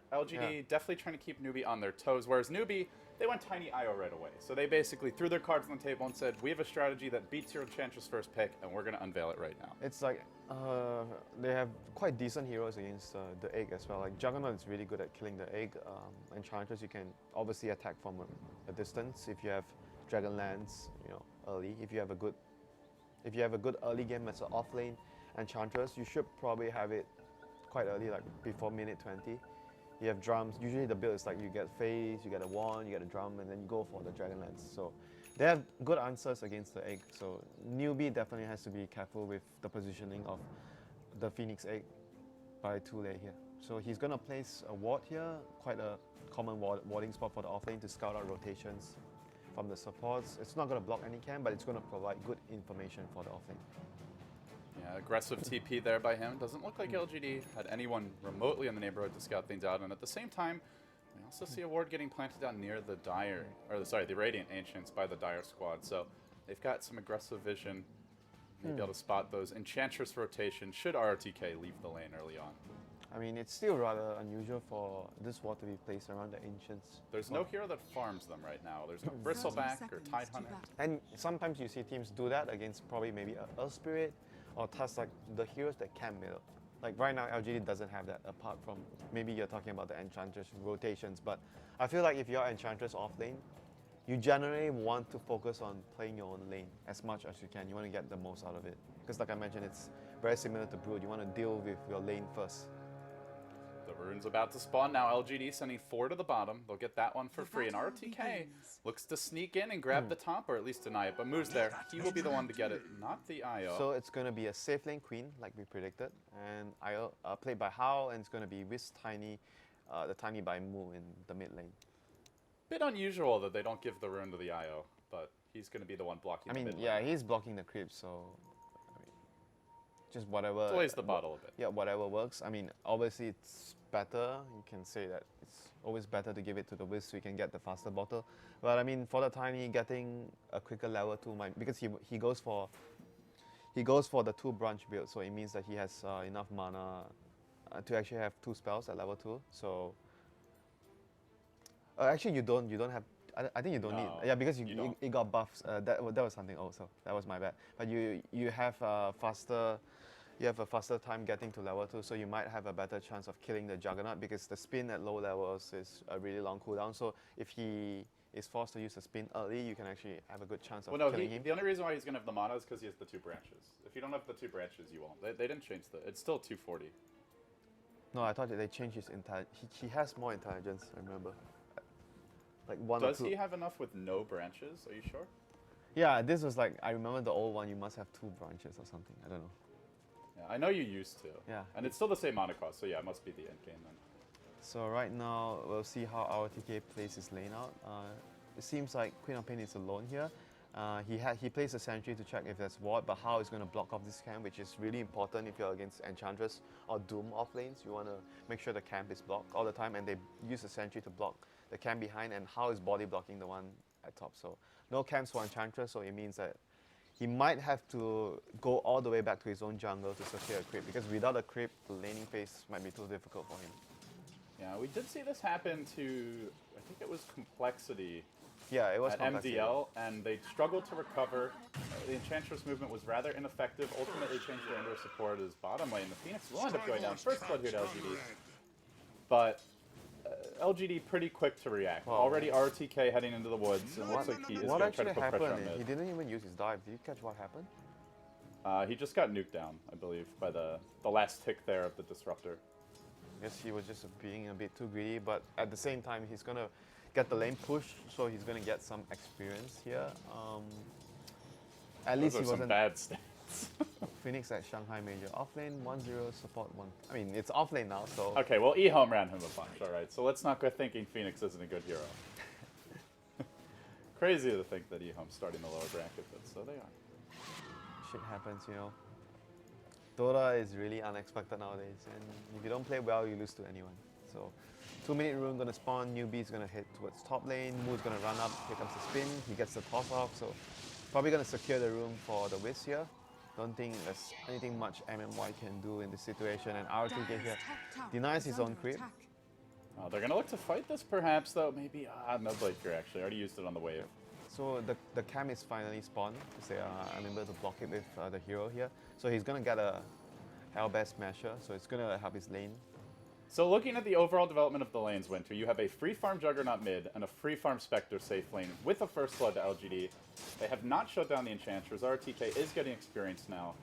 start. LGD definitely trying to keep Newbee on their toes, whereas Newbee, they went Tiny IO right away. So they basically threw their cards on the table and said, we have a strategy that beats your Enchantress first pick, and we're going to unveil it right now. It's like they have quite decent heroes against the egg as well. Like Juggernaut is really good at killing the egg. Enchantress, you can obviously attack from a distance if you have Dragonlance, early. If you have a good early game as an offlane Enchantress, you should probably have it quite early, like before minute 20. You have drums. Usually the build is like you get phase, you get a wand, you get a drum, and then you go for the Dragonlance. So they have good answers against the egg. So Newbee definitely has to be careful with the positioning of the Phoenix egg by too late here. So he's gonna place a ward here, quite a common warding spot for the offlane to scout out rotations from the supports. It's not gonna block any camp, but it's gonna provide good information for the offlane. Yeah, aggressive TP there by him. Doesn't look like LGD had anyone remotely in the neighborhood to scout things out, and at the same time, we also see a ward getting planted down near the Dire, the Radiant Ancients by the Dire squad. So they've got some aggressive vision, maybe able to spot those. Enchantress rotation should RTK leave the lane early on. I mean, it's still rather unusual for this ward to be placed around the Ancients. There's no hero that farms them right now. There's no Bristleback or Tidehunter. And sometimes you see teams do that against probably maybe a Earth Spirit, or tasks like the heroes that can middle. Like right now, LGD doesn't have that, apart from maybe you're talking about the Enchantress rotations. But I feel like if you're Enchantress off lane, you generally want to focus on playing your own lane as much as you can. You want to get the most out of it. Because like I mentioned, it's very similar to Brood. You want to deal with your lane first. The rune's about to spawn now. LGD sending 4 to the bottom. They'll get that one for free. And RTK looks to sneak in and grab the top, or at least deny it. But Moo's there. He will be the one to get it, not the IO. So it's going to be a safe lane queen, like we predicted. And IO played by Hao, and it's going to be with Tiny, the Tiny by Moo in the mid lane. Bit unusual that they don't give the rune to the IO, but he's going to be the one blocking the mid lane. Yeah, he's blocking the creep, so just whatever. Delays the bottle a bit. Yeah, whatever works. I mean, obviously it's better. You can say that it's always better to give it to the Wiz so you can get the faster bottle. But I mean, for the Tiny, getting a quicker level 2 might, because he goes for the 2 branch build, so it means that he has enough mana to actually have 2 spells at level 2. So actually, you don't have. I think you don't need. Yeah, because you got buffs. That was something also. That was my bad. But you have faster. You have a faster time getting to level 2, so you might have a better chance of killing the Juggernaut, because the spin at low levels is a really long cooldown. So if he is forced to use the spin early, you can actually have a good chance of killing him. The only reason why he's going to have the mana is because he has the 2 branches. If you don't have the 2 branches, you won't. They didn't change it's still 240. No, I thought that they changed his intelligence. He has more intelligence, I remember. Like 1 Does or 2. he have enough with no branches? Are you sure? Yeah, this was like, I remember the old one, you must have 2 branches or something. I don't know. Yeah, I know you used to. Yeah. And it's still the same mana cost, so yeah, it must be the end game then. So right now, we'll see how our TK plays his lane out. It seems like Queen of Pain is alone here. He plays a sentry to check if there's ward, but Hao is going to block off this camp, which is really important if you're against Enchantress or Doom off lanes. You want to make sure the camp is blocked all the time, and they use a sentry to block the camp behind, and Hao is body blocking the one at top. So no camps for Enchantress, so it means that he might have to go all the way back to his own jungle to secure a creep, because without a creep, the laning phase might be too difficult for him. Yeah, we did see this happen to, I think it was Complexity. Yeah, it was at Complexity. MDL, and they struggled to recover. The Enchantress movement was rather ineffective, ultimately changed their indoor support as bottom lane. The Phoenix will end up going down first blood here to LGD. But LGD pretty quick to react. Wow. Already RTK heading into the woods, and looks like he is going to try to put pressure on mid. He didn't even use his dive. Did you catch what happened? He just got nuked down, I believe, by the last tick there of the Disruptor. I guess he was just being a bit too greedy, but at the same time, he's going to get the lane push, so he's going to get some experience here. At least he wasn't some bad stats. Phoenix at Shanghai Major. Offlane 1-0, support 1. I mean, it's offlane now, so... Okay, well, E-Home ran him a bunch, alright. So let's not go thinking Phoenix isn't a good hero. Crazy to think that E-Home's starting the lower bracket, but so they are. Shit happens, you know. DOTA is really unexpected nowadays, and if you don't play well, you lose to anyone. So, 2-minute rune gonna spawn, Newbee's gonna head towards top lane, Moo's gonna run up, here comes the spin, he gets the toss off, so probably gonna secure the room for the Wiz here. Don't think there's anything much MMY can do in this situation, and RTK here denies his own creep. They're going to look to fight this perhaps, though. Maybe, no Blade Fury actually. Already used it on the wave. So the cam is finally spawned. To say I'm able to block it with the hero here. So he's gonna get a Hellbear Smasher. So it's gonna help his lane. So looking at the overall development of the lanes, Winter, you have a free farm Juggernaut mid and a free farm Spectre safe lane with a first blood to LGD. They have not shut down the Enchantress. RTK is getting experience now.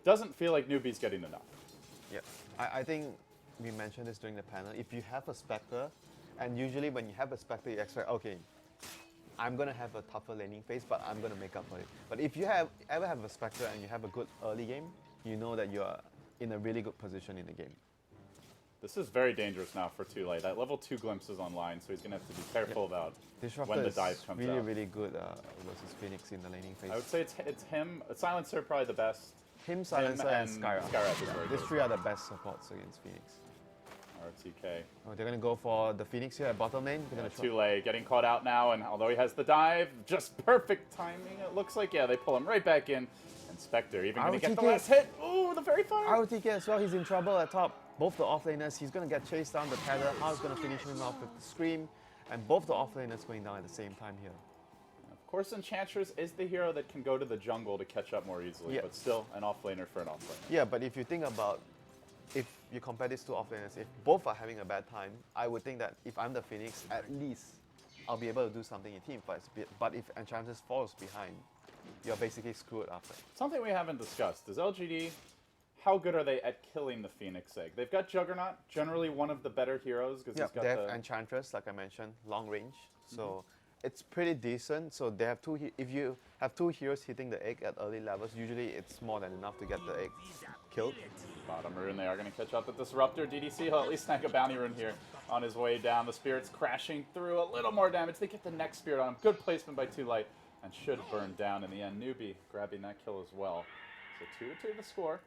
Doesn't feel like Newbee's getting enough. Yeah, I think we mentioned this during the panel. If you have a Spectre, and usually when you have a Spectre, you expect, okay, I'm going to have a tougher laning phase, but I'm going to make up for it. But if you ever have a Spectre and you have a good early game, you know that you are in a really good position in the game. This is very dangerous now for Too Late. That level 2 glimpse is online, so he's going to have to be careful about when the dive comes really, out. really good versus Phoenix in the laning phase. I would say it's him. Silencer probably the best. Him, Silencer, and Skyra. Skyra is very These good. three are the best supports against Phoenix. RTK. Oh, they're going to go for the Phoenix here at bottom lane. They're going to Too Late, getting caught out now, and although he has the dive, just perfect timing, it looks like. Yeah, they pull him right back in. And Spectre even going to get the last hit. Ooh, the very far. RTK as well, he's in trouble at top. Both the offlaners, he's going to get chased down the tether. How's going to finish him off with the Scream. And both the offlaners going down at the same time here. Of course, Enchantress is the hero that can go to the jungle to catch up more easily, but still an offlaner for an offlaner. Yeah, but if you think about, if you compare these two offlaners, if both are having a bad time, I would think that if I'm the Phoenix, at least I'll be able to do something in team fights. But if Enchantress falls behind, you're basically screwed after. Something we haven't discussed is LGD. How good are they at killing the Phoenix Egg? They've got Juggernaut, generally one of the better heroes because he's got they have Enchantress, like I mentioned, long range. So it's pretty decent. So they have if you have two heroes hitting the egg at early levels, usually it's more than enough to get the egg killed. Bottom rune, they are going to catch up with Disruptor. DDC, he'll at least snag a bounty rune here on his way down. The Spirit's crashing through, a little more damage. They get the next Spirit on him. Good placement by Too Light and should burn down in the end. Newbee grabbing that kill as well. So 2-2 to score.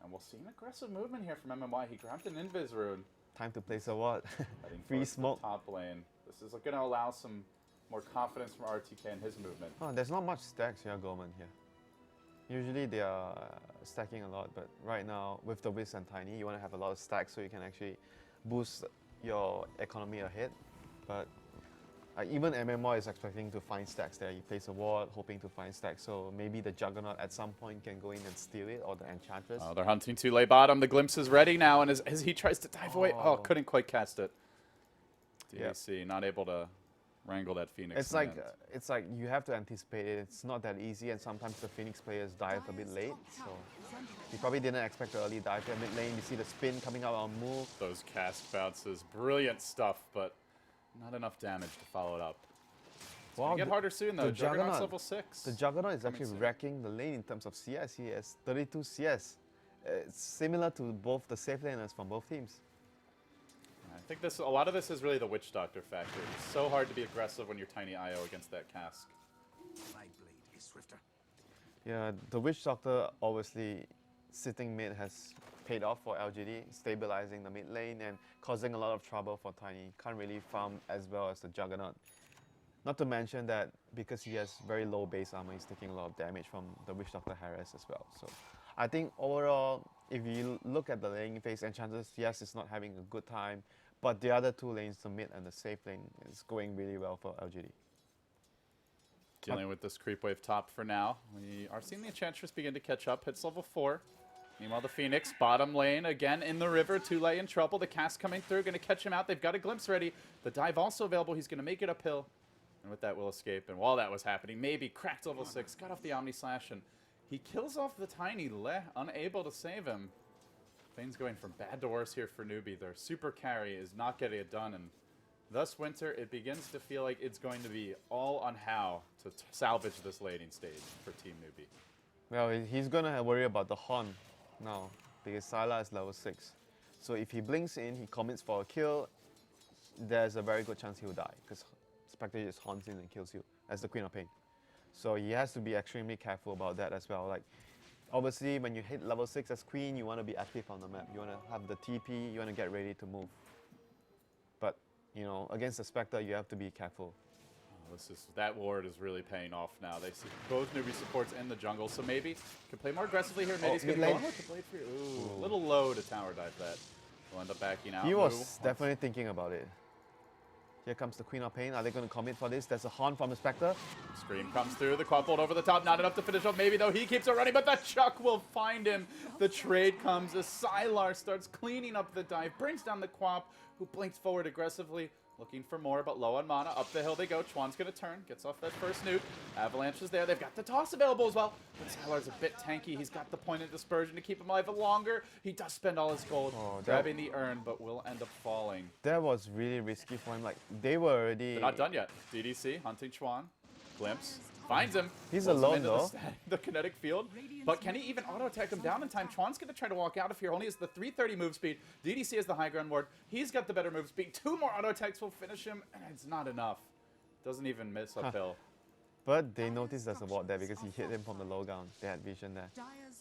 And we'll see an aggressive movement here from MMY. He grabbed an Invis rune. Time to place a ward. Free Free smoke. Top lane. This is going to allow some more confidence from RTK in his movement. Oh, there's not much stacks here, Gorman here. Usually they are stacking a lot, but right now with the Wiz and Tiny, you want to have a lot of stacks so you can actually boost your economy ahead. But even MMO is expecting to find stacks there. You place a ward, hoping to find stacks. So maybe the Juggernaut at some point can go in and steal it, or the Enchantress. Oh, they're hunting Too Late bottom. The Glimpse is ready now, and as he tries to dive away, couldn't quite cast it. DDC not able to wrangle that Phoenix. It's like you have to anticipate it. It's not that easy, and sometimes the Phoenix players dive a bit late. So he probably didn't expect the early dive there. Mid lane, you see the spin coming out on move. Those cast bounces, brilliant stuff, but not enough damage to follow it up. It's gonna get harder soon though. Juggernaut's level 6. The Juggernaut is actually wrecking the lane in terms of CS. He has 32 CS. It's similar to both the safe laners from both teams. I think a lot of this is really the Witch Doctor factor. It's so hard to be aggressive when you're tiny IO against that cask. My blade is swifter. Yeah, the Witch Doctor obviously sitting mid has paid off for LGD, stabilizing the mid lane and causing a lot of trouble for Tiny. Can't really farm as well as the Juggernaut. Not to mention that because he has very low base armor, he's taking a lot of damage from the Witch Doctor harass as well. So I think overall, if you look at the laning phase, Enchantress, yes, it's not having a good time, but the other two lanes, the mid and the safe lane, is going really well for LGD. Dealing with this creep wave top for now. We are seeing the Enchantress begin to catch up. Hits level 4. Meanwhile, the Phoenix, bottom lane, again in the river. Too Late in trouble. The cast coming through, going to catch him out. They've got a glimpse ready. The dive also available. He's going to make it uphill. And with that, will escape. And while that was happening, maybe cracked level 6, got off the Omni Slash, and he kills off the Tiny, unable to save him. Things going from bad to worse here for Newbee. Their super carry is not getting it done, and thus, Winter, it begins to feel like it's going to be all on how to salvage this laning stage for Team Newbee. Well, he's going to worry about the Horn now, because Syla is level 6. So if he blinks in, he commits for a kill, there's a very good chance he'll die, because Spectre just haunts in and kills you as the Queen of Pain. So he has to be extremely careful about that as well. Like, obviously, when you hit level 6 as Queen, you want to be active on the map. You want to have the TP, you want to get ready to move. But, you know, against the Spectre, you have to be careful. Oh, that ward is really paying off now. They see both Newbee supports in the jungle, so maybe can play more aggressively here. Maybe he's going to go in with the Blade Fury. Ooh, a little low to tower dive that. Will end up backing out. He Mu was wants- definitely thinking about it. Here comes the Queen of Pain. Are they going to commit for this? There's a horn from the Spectre. Scream comes through, the quad bolt over the top, not enough to finish off maybe, though he keeps it running, but the Chuck will find him. The trade comes as Sylar starts cleaning up the dive, brings down the quap, who blinks forward aggressively, looking for more, but low on mana. Up the hill they go. Chuan's going to turn, gets off that first nuke. Avalanche is there. They've got the toss available as well. But Sylar's a bit tanky. He's got the point of dispersion to keep him alive longer. He does spend all his gold grabbing the urn, but will end up falling. That was really risky for him. Like, they were already... They're not done yet. DDC hunting Chuan. Glimpse. Finds him. He's Pulls him alone, into though. The kinetic field. But can he even auto-attack him down in time? Chuan's going to try to walk out of here. Only has the 330 move speed. DDC has the high ground ward. He's got the better move speed. 2 more auto-attacks will finish him, and it's not enough. Doesn't even miss uphill. But they noticed there's a ward there because he hit him from the low ground. They had vision there.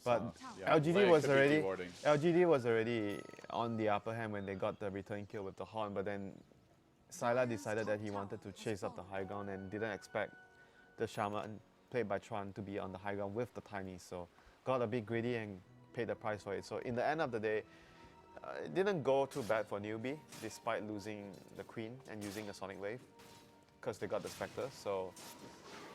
But Yeah, LGD Blade was could be already dewarding. LGD was already on the upper hand when they got the return kill with the horn. But then Sylar decided that he wanted to chase up the high ground and didn't expect the Shaman played by Chuan to be on the high ground with the Tiny. So got a bit greedy and paid the price for it. So in the end of the day, it didn't go too bad for Newbee despite losing the Queen and using a Sonic Wave because they got the Spectre. So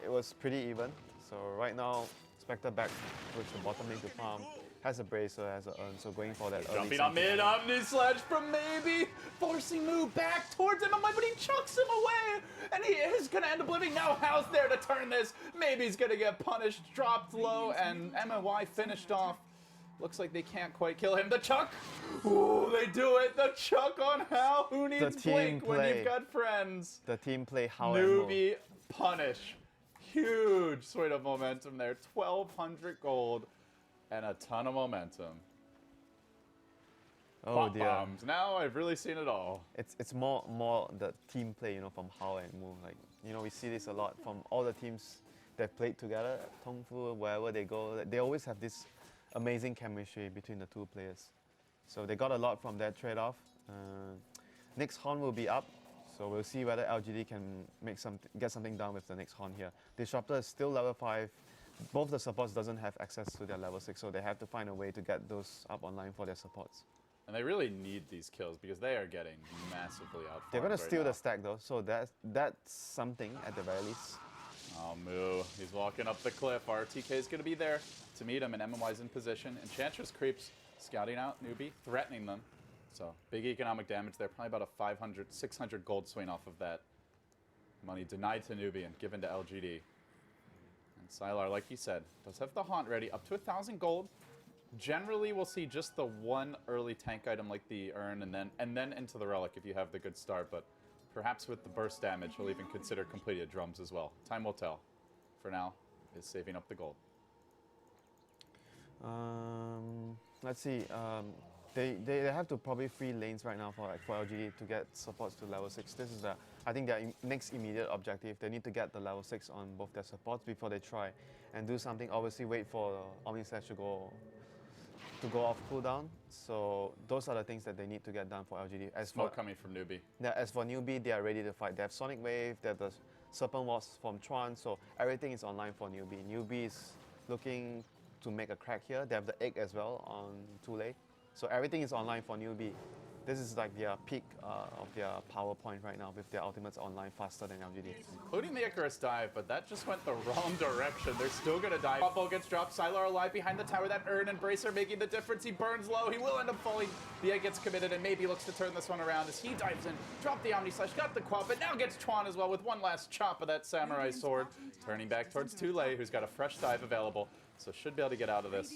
it was pretty even. So right now, Spectre back towards the bottom lane to farm. Has a Bracer, has an urn, so going for that early Jumping on mid, Omni Sledge from Maybe, forcing Mu back towards him, but he chucks him away, and he is going to end up living. Now how's there to turn this? Maybe's going to get punished, dropped low, and MY finished off. Looks like they can't quite kill him. The Chuck! Ooh, they do it! The Chuck on Hal! Who needs team Blink when play. you've got friends? The team play how and Mo. Newbie punish. Huge swing of momentum there. 1,200 gold and a ton of momentum. Oh Pop dear. bombs. Now I've really seen it all. It's more the team play, you know, from Hao and Mu. Like, you know, we see this a lot from all the teams that played together, Tongfu, wherever they go. They always have this amazing chemistry between the two players. So they got a lot from that trade-off. Next horn will be up, so we'll see whether LGD can get something done with the next horn here. Disruptor is still level 5. Both the supports doesn't have access to their level 6, so they have to find a way to get those up online for their supports. And they really need these kills because they are getting massively out. They're gonna steal the stack though, so that's something at the very least. Oh, Mu. He's walking up the cliff. RTK is going to be there to meet him, and MMY's in position. Enchantress creeps, scouting out Newbie, threatening them. So, big economic damage there. Probably about a 500, 600 gold swing off of that. Money denied to Newbie and given to LGD. And Sylar, like you said, does have the Haunt ready. Up to 1,000 gold. Generally, we'll see just the one early tank item like the Urn, and then into the Relic if you have the good start. But perhaps with the burst damage, he'll even consider completing drums as well. Time will tell. For now, is saving up the gold. Let's see. They have to probably free lanes right now for LGD to get supports to level 6. This is I think their next immediate objective. They need to get the level 6 on both their supports before they try and do something. Obviously, wait for Omni Slash to go off cooldown. So those are the things that they need to get done for LGD. Smoke coming from Newbie. Yeah, as for Newbie, they are ready to fight. They have Sonic Wave, they have the Serpent Wasp from Chuan, so everything is online for Newbie. Newbie is looking to make a crack here. They have the egg as well on Tule. So everything is online for Newbie. This is like their peak of their power point right now with their ultimates online faster than LGD. Including the Icarus dive, but that just went the wrong direction. They're still gonna die. Pop ball gets dropped. Sylar alive behind the tower. That Urn and Bracer making the difference. He burns low. He will end up falling. The egg gets committed and maybe looks to turn this one around as he dives in. Dropped the Omni Slash, got the quad, but now gets Chuan as well with one last chop of that Samurai Sword. Turning back towards Tule, who's got a fresh dive available, so should be able to get out of this.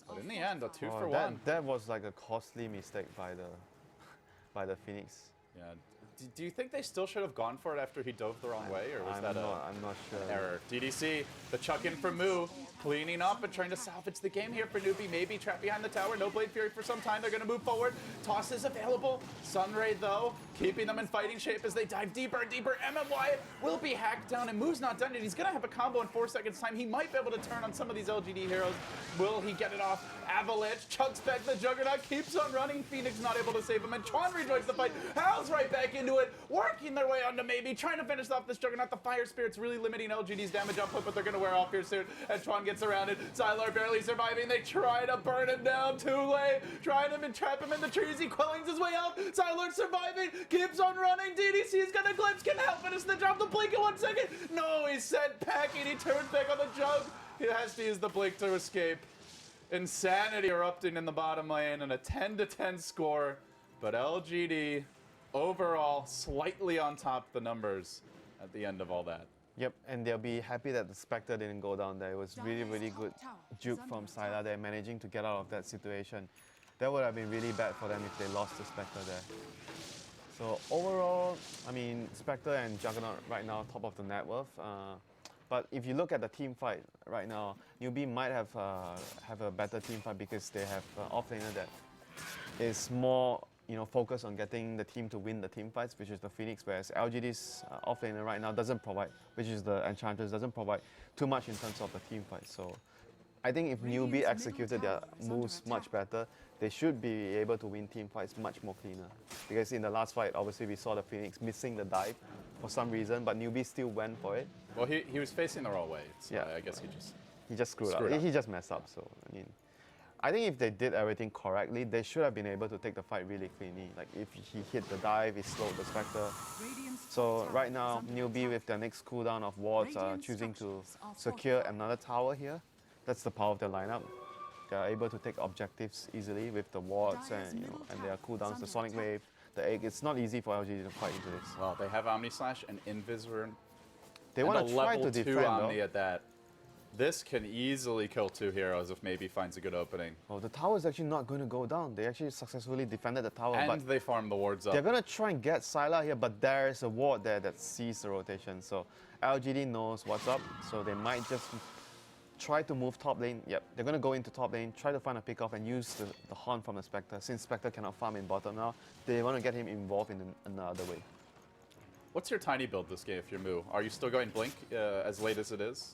But in the end, a 2 for 1. That was like a costly mistake by the Phoenix. Yeah. Do you think they still should have gone for it after he dove the wrong way, or was that I'm not sure. error? DDC, the chuck in from Mu, cleaning up and trying to salvage the game here for Newbie. Maybe trapped behind the tower. No Blade Fury for some time. They're going to move forward. Toss is available. Sunray, though, keeping them in fighting shape as they dive deeper and deeper. MMY will be hacked down, and Mu's not done yet. He's going to have a combo in 4 seconds' time. He might be able to turn on some of these LGD heroes. Will he get it off? Avalanche chucks back the Juggernaut, keeps on running. Phoenix not able to save him, and Chuan rejoins the fight. Hal goes right back into it, working their way onto maybe, trying to finish off this Juggernaut. The Fire Spirit's really limiting LGD's damage output, but they're going to wear off here soon. And Tron gets around it. Sylar barely surviving. They try to burn him down. Too late. Trying to trap him in the trees. He Quellings his way out. Sylar surviving. Keeps on running. DDC's going to glimpse. Can help finish the job. The blink in 1 second. No, he's sent packing. He turns back on the jug. He has to use the blink to escape. Insanity erupting in the bottom lane and a 10-10 score. But LGD overall slightly on top of the numbers at the end of all that. Yep, and they'll be happy that the Spectre didn't go down there. It was really good juke from Sylar there, managing to get out of that situation. That would have been really bad for them if they lost the Spectre there. So overall, I mean, Spectre and Juggernaut right now, top of the net worth. But if you look at the team fight right now, Newbee might have a better team fight because they have offlaner that is more focused on getting the team to win the team fights, which is the Phoenix, whereas LGD's offlaner right now doesn't provide, which is the Enchantress, doesn't provide too much in terms of the team fight. So I think if Newbee executed their moves much better, they should be able to win team fights much more cleaner. Because in the last fight, obviously we saw the Phoenix missing the dive for some reason, but Newbee still went for it. Well, he was facing the wrong way, so Yeah. I guess he just screwed Screwed up. up. He just messed up. So I think if they did everything correctly, they should have been able to take the fight really cleanly. Like if he hit the dive, he slowed the Spectre. So right now, Newbee with their next cooldown of wards are choosing to secure another tower here. That's the power of their lineup. They are able to take objectives easily with the wards and and their cooldowns, the Sonic Wave, the Egg. It's not easy for LG to fight into this. Well, they have Omni Slash and Invisor. They and want a to try level to 2 defend Omni though. at that. This can easily kill 2 heroes if maybe finds a good opening. Oh, the tower is actually not going to go down. They actually successfully defended the tower, And but they farm the wards up. they're going to try and get Sylar here, but there is a ward there that sees the rotation. So LGD knows what's up, so they might just try to move top lane. Yep, they're going to go into top lane, try to find a pick off and use the horn from the Spectre. Since Spectre cannot farm in bottom now, they want to get him involved in another way. What's your tiny build this game if you're Moo? Are you still going Blink as late as it is?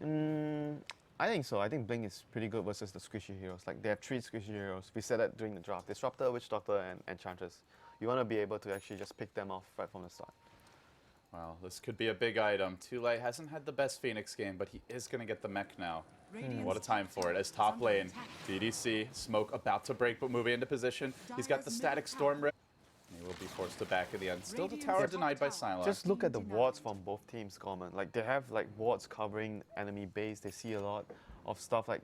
I think so. I think Blink is pretty good versus the squishy heroes. Like they have 3 squishy heroes. We said that during the draft. Disruptor, Witch Doctor, and Enchantress. You want to be able to actually just pick them off right from the start. Well, this could be a big item. Tule hasn't had the best Phoenix game, but he is going to get the mech now. What a time for it. As top lane, DDC, Smoke about to break, but moving into position. He's got the Static Storm Rip. He will be forced to back in the end. Still the tower denied by Sylar. Just look at the wards from both teams, Gorman. Like they have like wards covering enemy base. They see a lot of stuff. Like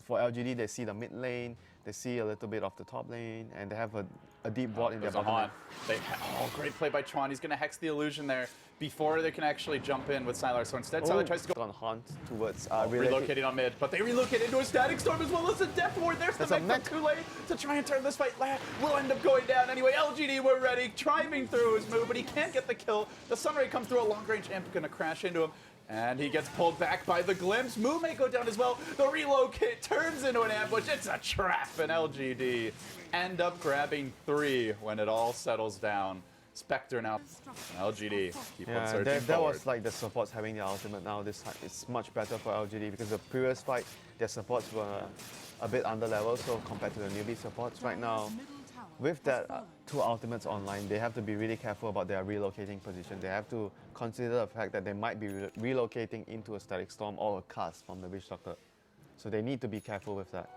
for LGD, they see the mid lane. They see a little bit of the top lane, and they have a deep ward in their There's a bottom lane. haunt. Great play by Chuan. He's going to hex the illusion there before they can actually jump in with Sylar. So instead, Sylar tries to go on haunt towards relocating on mid, but they relocate into a Static Storm as well as a Death Ward. There's the That's a mech mech. too late to try and turn this fight. Will end up going down anyway. LGD were ready, driving through his move, but he can't get the kill. The Sunray comes through a long-range imp, gonna crash into him. And he gets pulled back by the glimpse. Moo may go down as well. The relocate turns into an ambush. It's a trap, and LGD end up grabbing 3 when it all settles down. Spectre now. LGD keep on searching that forward. was like the supports having their ultimate now. This time it's much better for LGD because the previous fight, their supports were a bit under level, so compared to the Newbee supports right now, with that 2 ultimates online, they have to be really careful about their relocating position. They have to consider the fact that they might be relocating into a Static Storm or a cast from the Witch Doctor. So they need to be careful with that.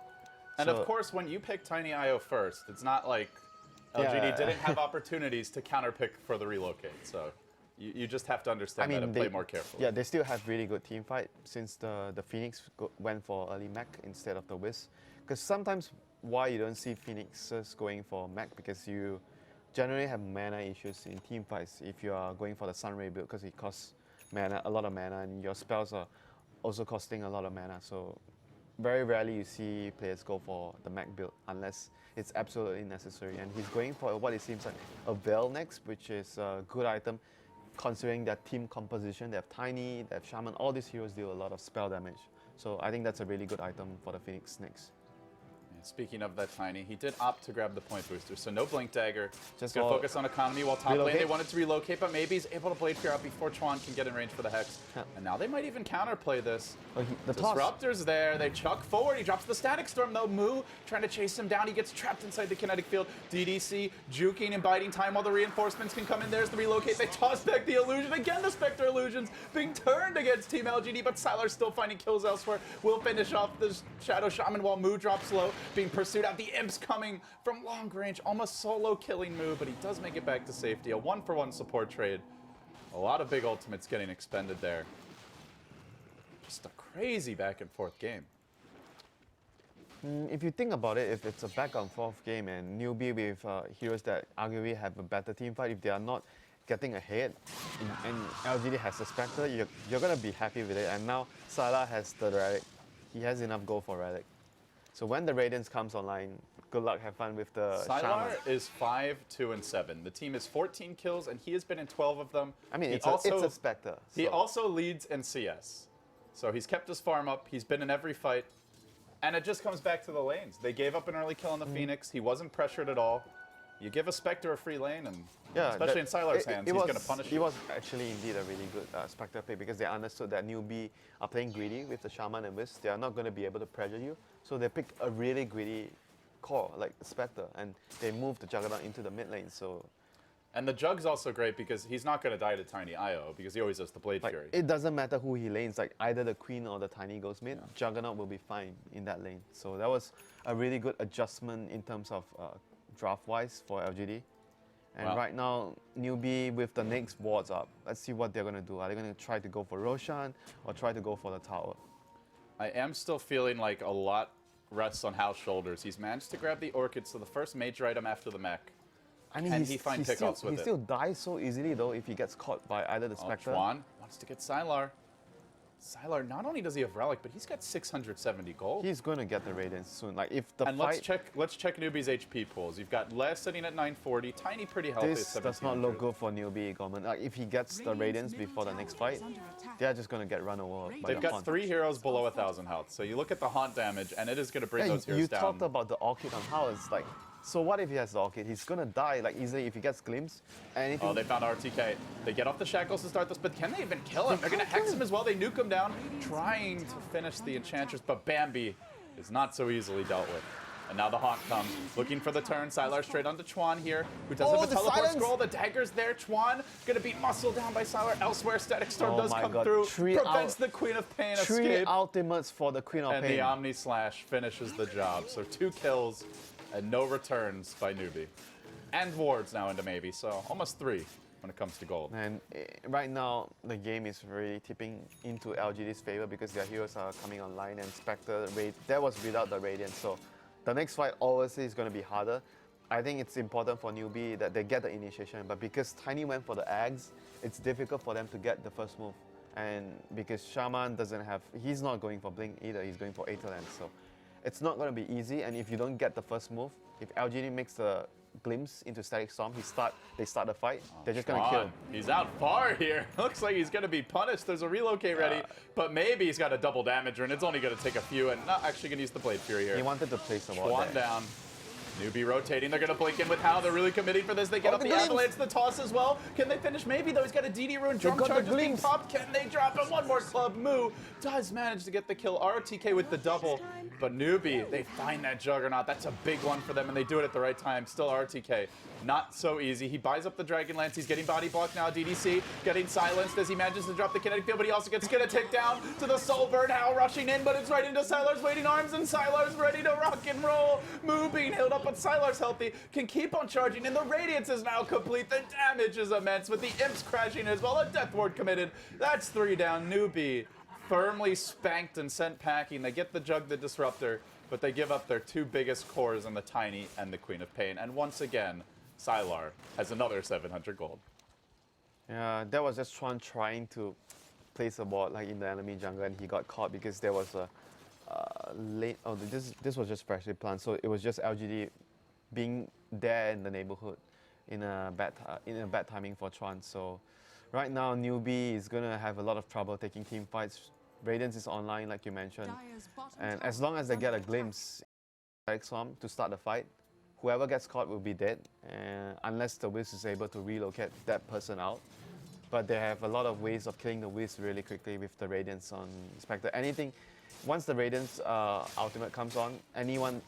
And of course, when you pick Tiny IO first, it's not like LGD didn't have opportunities to counterpick for the relocate. So you just have to understand that and play more carefully. Yeah, they still have really good team fight since the Phoenix went for early mech instead of the Wisp. Because sometimes why you don't see Phoenixes going for mech, because you generally have mana issues in team fights if you are going for the Sunray build, because it costs mana, a lot of mana, and your spells are also costing a lot of mana. So very rarely you see players go for the mech build unless it's absolutely necessary. And he's going for what it seems like a Veil next, which is a good item considering their team composition. They have Tiny, they have Shaman, all these heroes deal a lot of spell damage. So I think that's a really good item for the Phoenix next. Speaking of that Tiny, he did opt to grab the point booster, so no Blink Dagger. Just gonna all- focus on economy while top lane relocate? they wanted to relocate, but maybe he's able to Blade Fear out before Chuan can get in range for the Hex. Yeah. And now they might even counterplay this. Oh, the toss. Disruptor's there, they chuck forward, he drops the Static Storm though, Moo trying to chase him down, he gets trapped inside the kinetic field. DDC juking and biding time while the reinforcements can come in, there's the relocate, they toss back the illusion, again the Spectre illusions being turned against Team LGD, but Sylar's still finding kills elsewhere, will finish off the Shadow Shaman while Moo drops low, being pursued out, the Imps coming from long range, almost solo killing Moo, but he does make it back to safety, a 1-for-1 support trade. A lot of big ultimates getting expended there. Just a crazy back and forth game. If you think about it, if it's a back and forth game and Newbee with heroes that arguably have a better team fight, if they are not getting ahead and LGD has the Spectre, you're going to be happy with it. And now Sylar has the Relic. He has enough gold for Relic. So when the Radiance comes online, good luck, have fun with the Sylar Shaman. is 5, 2, and 7. The team is 14 kills, and he has been in 12 of them. I mean, He it's a Spectre. He so- also leads in CS. So he's kept his farm up. He's been in every fight. And it just comes back to the lanes. They gave up an early kill on the Phoenix. He wasn't pressured at all. You give a Spectre a free lane, and Yeah, especially in Sylar's hands, he's going to punish It you. was actually indeed a really good Spectre play because they understood that Newbee are playing greedy with the Shaman and Wisp. They are not going to be able to pressure you. So they picked a really greedy core, like Spectre, and they moved the Juggernaut into the mid lane. So And the Jug's also great because he's not going to die to Tiny IO because he always has the Blade like, Fury. it doesn't matter who he lanes, like either the Queen or the Tiny goes mid, Juggernaut will be fine in that lane. So that was a really good adjustment in terms of draft-wise for LGD. And Wow. right now, Newbee with the next wards up. Let's see what they're going to do. Are they going to try to go for Roshan or try to go for the tower? I am still feeling like a lot rests on Hal's shoulders. He's managed to grab the Orchid, so the first major item after the mech. I mean, Can he find pickoffs with he it? still dies so easily though if he gets caught by either the Spectre. Chuan wants to get Sylar. Sylar, not only does he have Relic, but he's got 670 gold. He's going to get the Radiance soon. Like if the And fight, let's check Newbee's HP pools. You've got Les sitting at 940, Tiny pretty healthy this at does not 1700. look good for Newbee, Gorman. Like if he gets the Radiance before the next fight, they're just going to get run over by They've the got Haunt. 3 heroes below 1,000 health. So you look at the Haunt damage, and it is going to bring Yeah, those heroes you down. talked about the Orchid on how it's like. So what if he has the Orchid? He's going to die like easily if he gets Glimpse. And if Oh, he, they found RTK. They get off the shackles to start this, but can they even kill him? They're going to hex him as well. They nuke him down, trying to finish the Enchantress, but Bambi is not so easily dealt with. And now the Haunt comes, looking for the turn. Sylar straight onto Chuan here, who does Oh, have a the teleport silence! scroll. The dagger's there. Chuan going to be muscled down by Sylar. Elsewhere, Static Storm Oh does my come God, through, 3 prevents out- the Queen of Pain 3 escape. ultimates for the Queen of And Pain. the Omni Slash finishes the job. So 2 kills and no returns by Newbee. And wards now into maybe, so almost 3 when it comes to gold. And right now, the game is really tipping into LGD's favor because their heroes are coming online and Spectre, that was without the Radiance. So the next fight obviously is going to be harder. I think it's important for Newbee that they get the initiation, but because Tiny went for the Ags, it's difficult for them to get the first move. And because Shaman doesn't have, he's not going for Blink either, he's going for Aetherland. So it's not going to be easy, and if you don't get the first move, if LGD makes the glimpse into Static Storm, they start the fight, they're just going to kill. Chuan, he's out far here. Looks like he's going to be punished. There's a relocate ready, but maybe he's got a double damager, and it's only going to take a few, and not actually going to use the Blade Fury here. He wanted to place the wall Chuan there. down. Newbee rotating. They're going to blink in with Hal. They're really committing for this. They get Oh, up the the glimpse. avalanche, the toss as well. Can they finish? Maybe, though. He's got a DD rune. Drum got the charge is being glimpse. popped. Can they drop it? One more club. Moo does manage to get the kill. RTK with the double. But Newbee, they find that Juggernaut. That's a big one for them, and they do it at the right time. Still RTK. Not so easy. He buys up the Dragon Lance. He's getting body blocked now. DDC getting silenced as he manages to drop the kinetic field, but he also gets tick down to the Soul Bird. Hal rushing in, but it's right into Sylar's waiting arms, and Sylar's ready to rock and roll. Moo being held up, but Sylar's healthy. Can keep on charging, and the Radiance is now complete. The damage is immense with the Imps crashing as well. A Death Ward committed. That's 3 down. Newbee firmly spanked and sent packing. They get the Jug, the Disruptor, but they give up their 2 biggest cores in the Tiny and the Queen of Pain. And once again, Sylar has another 700 gold. Yeah, that was just Chuan trying to place a ward like in the enemy jungle, and he got caught because there was a late. Oh, this was just freshly planted, so it was just LGD being there in the neighborhood in a bad timing for Chuan. So right now, Newbee is gonna have a lot of trouble taking team fights. Radiance is online, like you mentioned, and as long as they get a glimpse, Static Storm to start the fight. Whoever gets caught will be dead, unless the Wisp is able to relocate that person out. But they have a lot of ways of killing the Wisp really quickly with the Radiance on Spectre. Once the Radiance ultimate comes on, anyone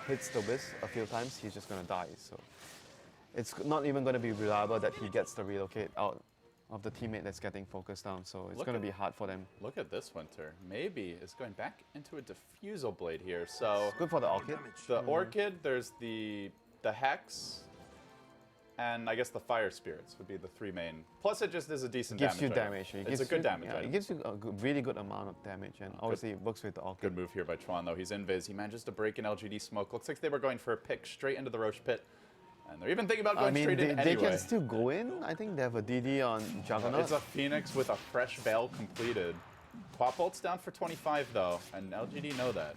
hits the Wisp a few times, he's just gonna die. So it's not even gonna be reliable that he gets the relocate out of the teammate that's getting focused down. So it's gonna be hard for them. Look at this Winter. Maybe is going back into a Diffusal Blade here. So Good for the Orchid. the Orchid, there's the Hex, and I guess the Fire Spirits would be the three main. Plus, it just is a decent Gives you item. damage. It's a good damage Yeah, item. it gives you a really good amount of damage, and obviously it works with the Orchid. Good move here by Chuan, though. He's invis. He manages to break an LGD smoke. Looks like they were going for a pick straight into the Roche pit. And they're even thinking about going straight in they anyway. can still go in. I think they have a DD on Juggernaut. It's a Phoenix with a fresh Veil completed. Quap ult's down for 25, though, and LGD know that.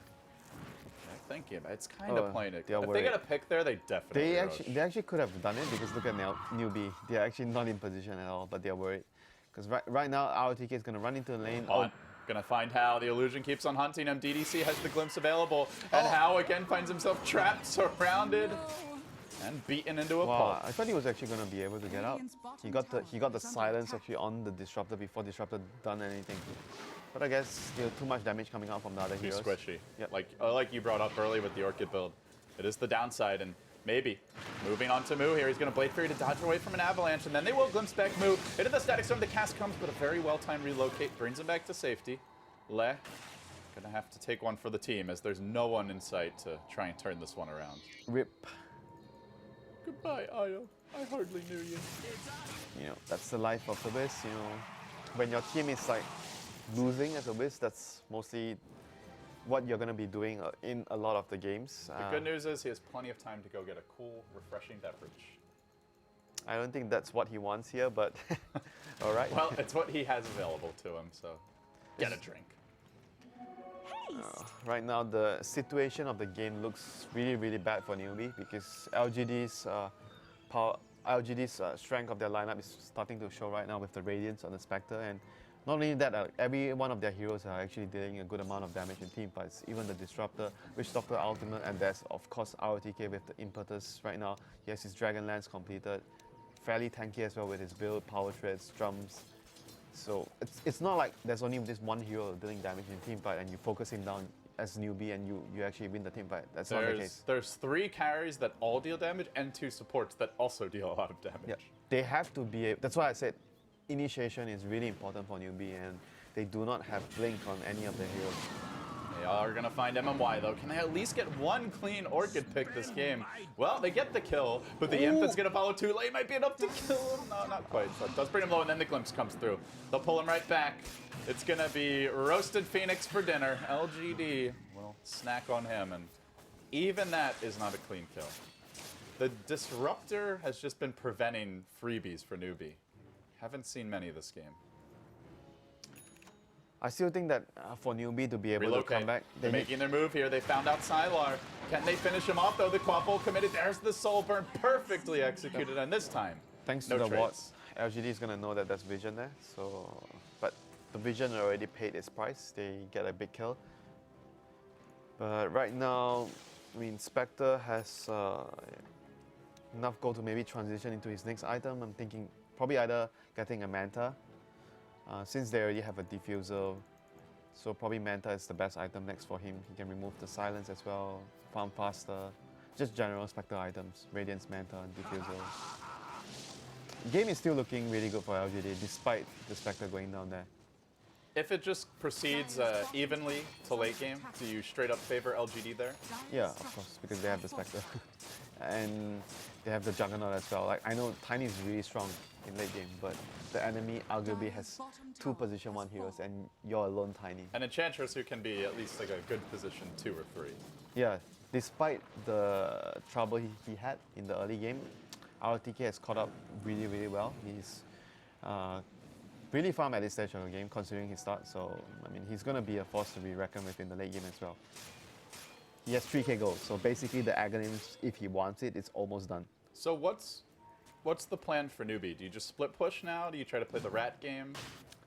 They're thinking about it. It's kind of playing it. they're If they worried. get a pick there, they definitely They actually could have done it because look at Newbee. They're actually not in position at all, but they're worried. Because right now, ROTK is going to run into the lane. Hunt. Gonna find How. The illusion keeps on hunting him. DDC has the glimpse available, and How again finds himself trapped, surrounded, and beaten into a Wow, pulp. I thought he was actually going to be able to get out. He got the silence actually on the Disruptor before Disruptor done anything. But I guess still too much damage coming out from the other Too heroes. squishy. Yep. Like you brought up early with the Orchid build. It is the downside, and maybe moving on to Moo here. He's going to Blade Fury to dodge away from an avalanche, and then they will glimpse back Moo into the Static Storm. The cast comes, but a very well-timed relocate brings him back to safety. Le gonna have to take one for the team, as there's no one in sight to try and turn this one around. Rip. Goodbye, Io. I hardly knew you. You know, that's the life of the Wisp. You know, when your team is like losing as a Wisp, that's mostly what you're gonna be doing in a lot of the games. The good news is he has plenty of time to go get a cool, refreshing beverage. I don't think that's what he wants here, but all right. Well, it's what he has available to him, so get a drink. Right now, the situation of the game looks really, really bad for Newbee because LGD's strength of their lineup is starting to show right now with the Radiance on the Spectre, and not only that, every one of their heroes are actually dealing a good amount of damage in team fights. Even the Disruptor, Witch Doctor Ultimate, and there's of course ROTK with the Impetus right now. He has his Dragon Lance completed, fairly tanky as well with his build, Power Treads, Drums. So it's not like there's only this one hero dealing damage in team fight and you focus him down as Newbee and you actually win the team fight. That's not the case. There's 3 carries that all deal damage and 2 supports that also deal a lot of damage. Yeah, they have to be able, that's why I said initiation is really important for Newbee, and they do not have Blink on any of their heroes. They are going to find MMY, though. Can they at least get one clean Orchid pick this game? Well, they get the kill, but the Imp is going to follow too late. Might be enough to kill him. No, not quite. So it does bring him low, and then the glimpse comes through. They'll pull him right back. It's going to be roasted Phoenix for dinner. LGD will snack on him, and even that is not a clean kill. The Disruptor has just been preventing freebies for Newbee. Haven't seen many this game. I still think that for Newbee to be able to come back, They're making their move here. They found out Sylar. Can they finish him off, though? The Quapple committed. There's the Soul Burn. Perfectly executed. And this time, thanks no to the trades. wards, LGD is going to know that there's Vision there. So, but the Vision already paid its price. They get a big kill. But right now, I mean, Spectre has enough gold to maybe transition into his next item. I'm thinking probably either getting a Manta, since they already have a Diffusal. So probably Manta is the best item next for him. He can remove the silence as well, farm faster, just general Spectre items, Radiance, Manta, and Diffusal. Game is still looking really good for LGD despite the Spectre going down there. If it just proceeds evenly to late game, do you straight up favor LGD there? Yeah, of course, because they have the Spectre. And they have the Juggernaut as well. Like, I know Tiny is really strong in late game, but the enemy arguably has 2 position 1 heroes and you're alone Tiny. An Enchantress who can be at least like a good position 2 or 3. Yeah, despite the trouble he had in the early game, RTK has caught up really, really well. He's really farm at this stage of the game considering his start, so I mean he's going to be a force to be reckoned with in the late game as well. He has 3k gold, so basically the Aghanim, if he wants it, it's almost done. So what's the plan for Newbee? Do you just split push now? Do you try to play the rat game?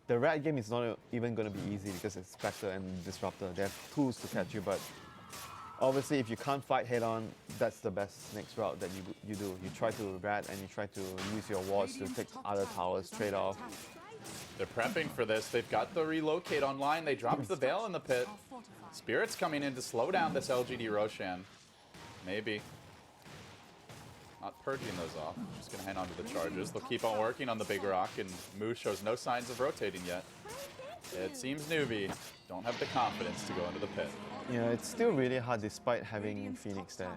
The rat game is not even going to be easy because it's Spectre and Disruptor. They have tools to catch you, but Obviously, if you can't fight head on, that's the best next route that you do. You try to rat and you try to use your wards to take other towers straight off. They're prepping for this. They've got the relocate online. They dropped the Veil in the pit. Spirit's coming in to slow down this LGD Roshan. Maybe. Not purging those off. Just going to hang on to the charges. They'll keep on working on the big rock, and Moo shows no signs of rotating yet. It seems Newbee don't have the confidence to go into the pit. Yeah, it's still really hard despite having Phoenix there.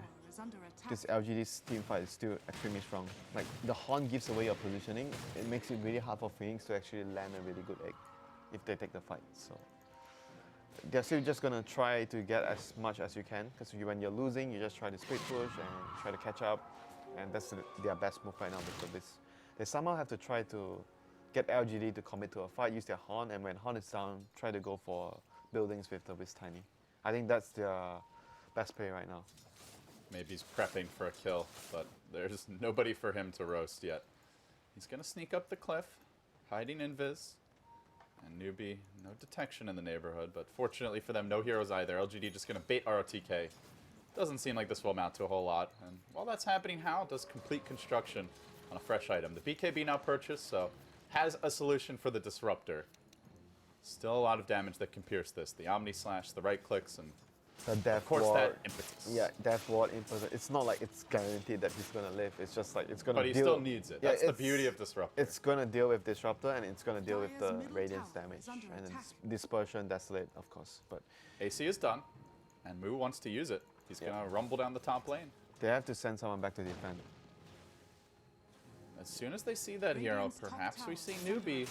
This LGD's team fight is still extremely strong. Like, the Horn gives away your positioning. It makes it really hard for Phoenix to actually land a really good egg if they take the fight. So they're still just going to try to get as much as you can, because when you're losing, you just try to split push and try to catch up. And that's their best move right now, because they somehow have to try to get LGD to commit to a fight, use their Horn, and when Horn is down, try to go for buildings with the Wiz Tiny. I think that's their best play right now. Maybe he's prepping for a kill, but there's nobody for him to roast yet. He's going to sneak up the cliff, hiding invis. And Newbee, no detection in the neighborhood, but fortunately for them, no heroes either. LGD just going to bait ROTK. Doesn't seem like this will amount to a whole lot. And while that's happening, Hal does complete construction on a fresh item. The BKB now purchased, so has a solution for the Disruptor. Still a lot of damage that can pierce this. The Omni Slash, the right clicks, and The death of course ward, that impetus. Yeah, death ward impetus. It's not like it's guaranteed that he's gonna live. It's just like it's gonna. But he deal, still needs it. Yeah, That's the beauty of Disruptor. It's gonna deal with Disruptor and it's gonna deal with the Radiance damage and then Dispersion, Desolate, of course. But AC is done, and Moo wants to use it. He's gonna rumble down the top lane. they have to send someone back to defend. As soon as they see that hero, perhaps we see Newbee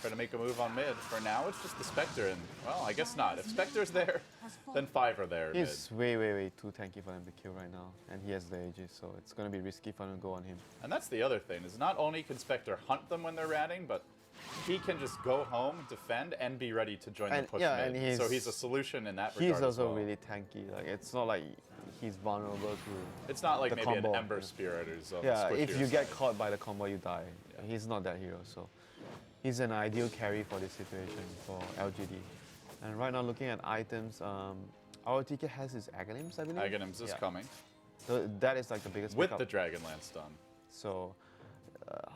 try to make a move on mid. For now, it's just the Spectre, and, well, I guess not. If Spectre's there, then 5 are there mid. He's way too tanky for them to kill right now, and he has the Aegis, so it's gonna be risky for them to go on him. And that's the other thing, is not only can Spectre hunt them when they're ratting, but he can just go home, defend, and be ready to join the push yeah, mid. and So he's a solution in that regard He's as also well. really tanky. Like, it's not like he's vulnerable to. It's not like the maybe combo, an Ember yeah. Spirit who's on Yeah, the if squishier you get side. caught by the combo, you die. Yeah. He's not that hero, so he's an ideal carry for this situation for LGD. And right now, looking at items, ROTK has his Aghanims, I believe. Aghanims is coming, So that is like the biggest with pickup. the Dragonlance done. So,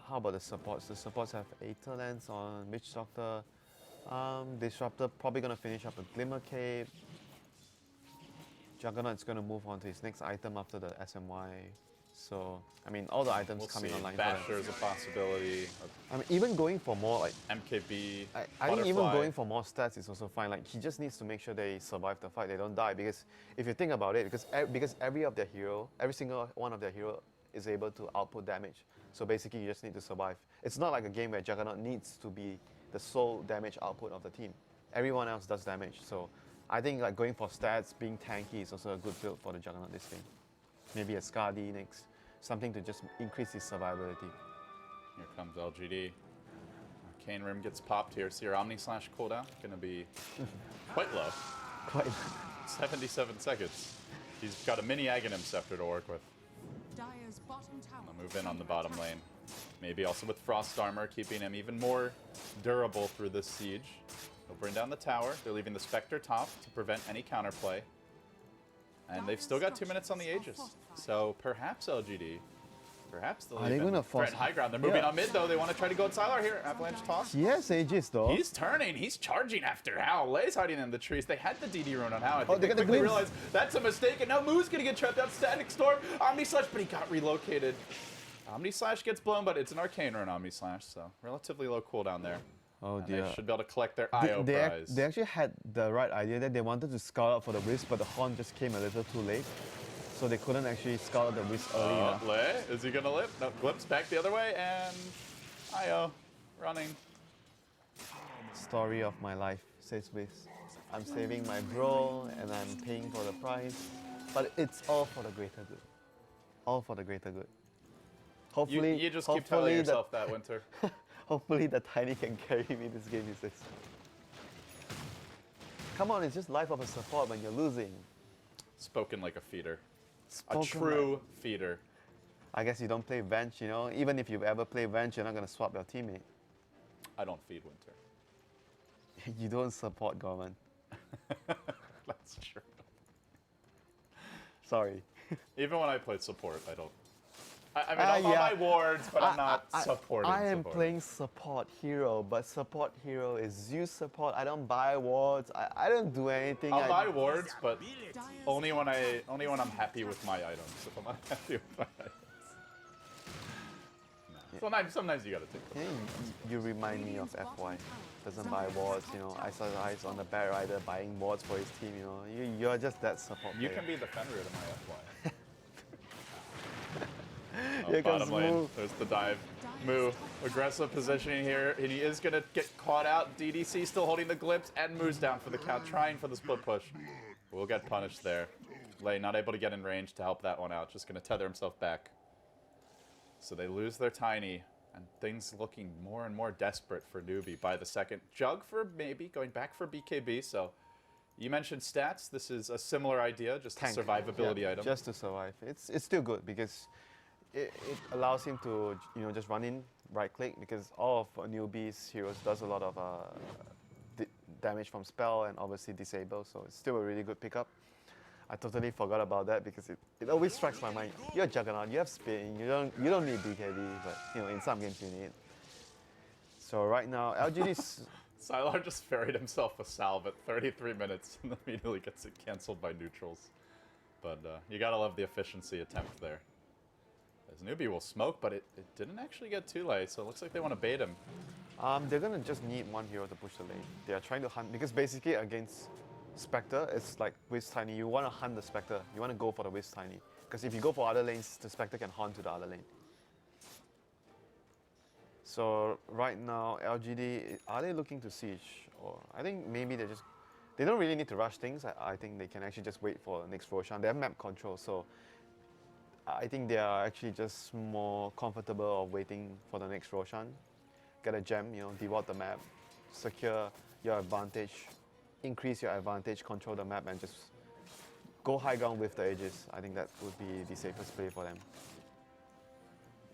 how about the supports? The supports have Aether Lance on Witch Doctor. Disruptor probably gonna finish up a Glimmer Cape. Juggernaut's gonna move on to his next item after the SMY. So, I mean, all the items We'll coming see. online. Basher is a possibility. I mean, even going for more like MKB, I think even Butterfly. going for more stats is also fine. Like, he just needs to make sure they survive the fight, they don't die. Because if you think about it, because every single one of their hero is able to output damage. So basically, you just need to survive. It's not like a game where Juggernaut needs to be the sole damage output of the team. Everyone else does damage. So I think like going for stats, being tanky is also a good build for the Juggernaut this game. Maybe a Skadi next, something to just increase his survivability. Here comes LGD. Arcane Rim gets popped here. See your Omni Slash cooldown gonna be quite low. Quite. 77 seconds. He's got a mini Aghanim Scepter to work with. I'll move in on the bottom lane. Maybe also with Frost Armor, keeping him even more durable through this siege. They'll bring down the tower. They're leaving the Spectre top to prevent any counterplay. And they've still got 2 minutes on the Aegis. So perhaps LGD, perhaps they'll Are they even gonna force- threaten high ground. They're moving Yeah. on mid though. They want to try to go at Sylar here. Avalanche toss. He has Aegis though. He's turning. He's charging after Hal. Lei's hiding in the trees. They had the DD rune on Hal. I think they they got the quickly glimpse. realized that's a mistake, and now Moo's gonna get trapped out. Static Storm, Omni Slash, but he got relocated. Omni Slash gets blown, but it's an Arcane Rune Omni Slash, so relatively low cooldown there. Oh And dear. they should be able to collect their They- IO they, ac- prize. they actually had the right idea that they wanted to scout out for the Wisp, but the Horn just came a little too late. So they couldn't actually scout out the Wisp early enough. Lei, is he gonna live? No, glimpse back the other way, and IO running. Story of my life, says Wisp. I'm saving my bro and I'm paying for the price. But it's all for the greater good. All for the greater good. Hopefully, You just keep hopefully telling the- yourself that, Winter. Hopefully the Tiny can carry me this game, he says. Come on, it's just life of a support when you're losing. Spoken like a feeder. Spoken A true feeder. I guess you don't play Venge, you know? Even if you've ever played Venge, you're not going to swap your teammate. I don't feed Winter. You don't support Gorman. That's true. Sorry. Even when I play support, I don't. I mean, I'm on yeah. my wards, but I'm not supporting I am support. playing support hero, but support hero is use support. I don't buy wards. I don't do anything. I'll buy wards, but only when I'm happy with my items. If I'm not happy with my items. No. Sometimes you gotta take them. You remind me of FY. Doesn't buy wards, you know. Eyes on the Bat Rider buying wards for his team, you know. You're just that support You player. can be the Fenrir to my FY. Here comes Bottom lane, Moo. there's the dive. Moo, aggressive positioning here, and he is gonna get caught out. DDC still holding the glimpse, and Moo's down for the count, trying for the split push. We'll get punished there. Lei not able to get in range to help that one out, just gonna tether himself back. So they lose their tiny, and things looking more and more desperate for Newbee by the second. Jug for maybe going back for BKB, so you mentioned stats. This is a similar idea, just Tank. a survivability item. Just to survive. It's still good because it allows him to, you know, just run in, right click, because all of Newbee's heroes does a lot of damage from spell and obviously disable, so it's still a really good pickup. I totally forgot about that because it always strikes my mind. You're Juggernaut, you have spin, you don't need BKB, but you know, in some games you need. So right now, LGD's Sylar just ferried himself a salve at 33 minutes and immediately gets it cancelled by neutrals. But you gotta love the efficiency attempt there. As Newbee will smoke, but it didn't actually get too late, so it looks like they want to bait him. they're gonna just need one hero to push the lane. They are trying to hunt, because basically against Spectre, it's like Wisp Tiny. You want to hunt the Spectre. You want to go for the Wisp Tiny. Because if you go for other lanes, the Spectre can haunt to the other lane. So right now, LGD, are they looking to siege? Or I think maybe they don't really need to rush things. I think they can actually just wait for the next Roshan. They have map control, so I think they are actually just more comfortable of waiting for the next Roshan. Get a gem, you know, devote the map, secure your advantage, increase your advantage, control the map, and just go high ground with the Aegis. I think that would be the safest play for them.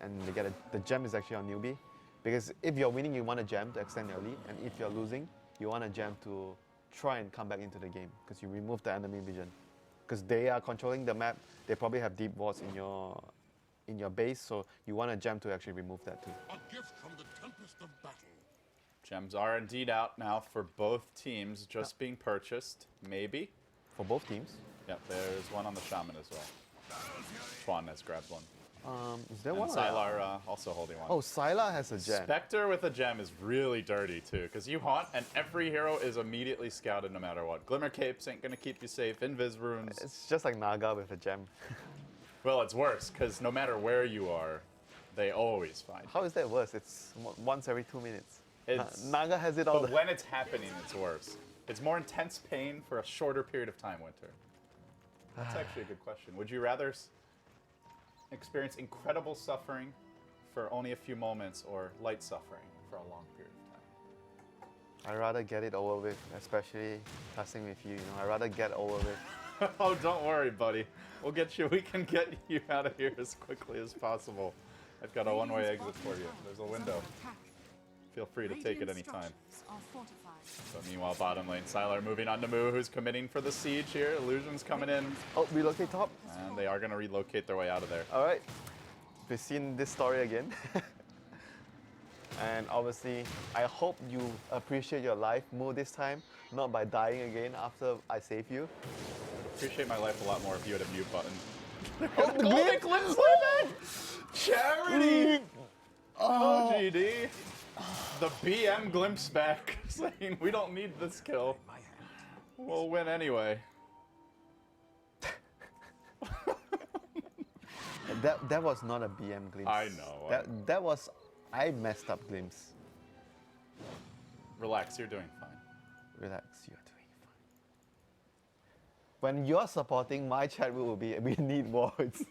And they get the gem is actually on Newbee, because if you're winning, you want a gem to extend your lead, and if you're losing, you want a gem to try and come back into the game, because you remove the enemy vision. Because they are controlling the map, they probably have deep wards in your base, so you want a gem to actually remove that too. A gift from the tempest of battle. Gems are indeed out now for both teams, just being purchased, maybe. For both teams. Yep, there's one on the Shaman as well. Chuan has grabbed one. Is there And one? Sylar also holding one. Oh, Sylar has a gem. Spectre with a gem is really dirty too, because you haunt and every hero is immediately scouted no matter what. Glimmer Capes ain't gonna keep you safe, Invis Runes. It's just like Naga with a gem. Well, it's worse, because no matter where you are, they always find you. How is that worse? It's once every 2 minutes. It's- Naga has it all But the... when it's happening, it's worse. It's more intense pain for a shorter period of time, Winter. That's actually a good question. Would you rather experience incredible suffering for only a few moments or light suffering for a long period of time? I'd rather get it over with, especially passing with you. You know, I'd rather get over with. Oh, don't worry, buddy. We can get you out of here as quickly as possible. I've got a one-way exit for you. There's a window. Feel free to take it any time. But meanwhile, bottom lane, Sylar moving on to Moo, who's committing for the siege here. Illusion's coming in, Oh, relocate top. and they are going to relocate their way out of there. All right. We've seen this story again. And obviously, I hope you appreciate your life more this time, not by dying again after I save you. Appreciate my life a lot more if you had a mute button. Oh, the Golden glimpse! Glimpse Charity! Oh, GD. The BM glimpse back, saying we don't need this kill. We'll win anyway. That was not a BM glimpse. I know. That was, I messed up glimpse. Relax, you're doing fine. Relax, you're doing fine. When you're supporting, my chat will be, we need wards.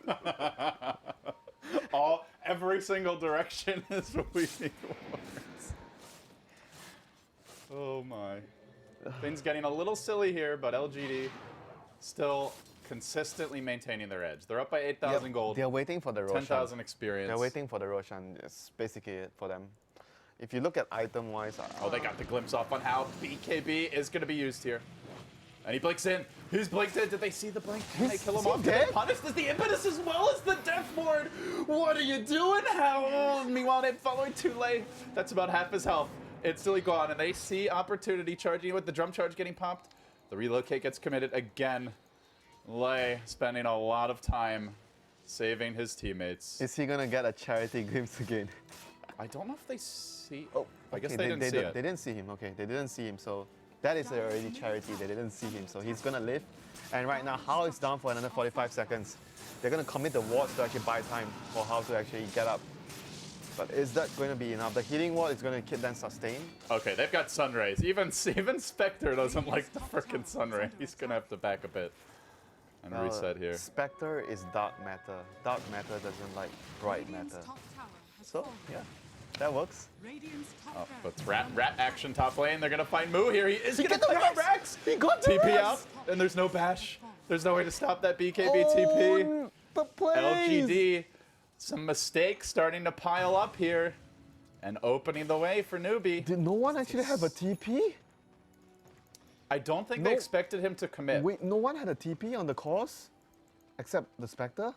Every single direction is what we need words. Oh my. Things getting a little silly here, but LGD still consistently maintaining their edge. They're up by 8,000 gold, They're waiting for the Roshan. 10,000 experience. They're waiting for the Roshan. It's basically it for them. If you look at item-wise... Oh, they got the glimpse off on how BKB is going to be used here. And he blinks in. He's blinked in. Did they see the blink? Can they kill him off? he Did they dead? punish? Does the impetus as well as the death ward? What are you doing, Hal? Meanwhile, they following too late. That's about half his health. Instantly gone, and they see opportunity charging with the drum charge getting popped. The relocate gets committed again. Lei spending a lot of time saving his teammates. Is he gonna get a charity glimpse again? I don't know if they see. Oh, I guess okay, they didn't see it. They didn't see him. Okay, they didn't see him. So that is already charity. They didn't see him. So he's gonna live. And right now, Hao is down for another 45 seconds. They're gonna commit the wards to actually buy time for Hao to actually get up. But is that going to be enough? The healing ward is going to then sustain. Okay, they've got Sunrays. Even Spectre doesn't like the frickin' Sunray. He's gonna have to back a bit and reset here. Spectre is dark matter. Dark matter doesn't like bright matter. So yeah, that works. Oh, but it's rat action top lane. They're gonna find Moo here. He is gonna get the take out Rex! Rex. He got the TP Rex! out, and there's no bash. There's no way to stop that BKB TP. Oh, the plays! LGD, some mistakes starting to pile up here, and opening the way for Newbee. Did no one actually have a TP? I don't think they expected him to commit. Wait, no one had a TP on the course? Except the Spectre?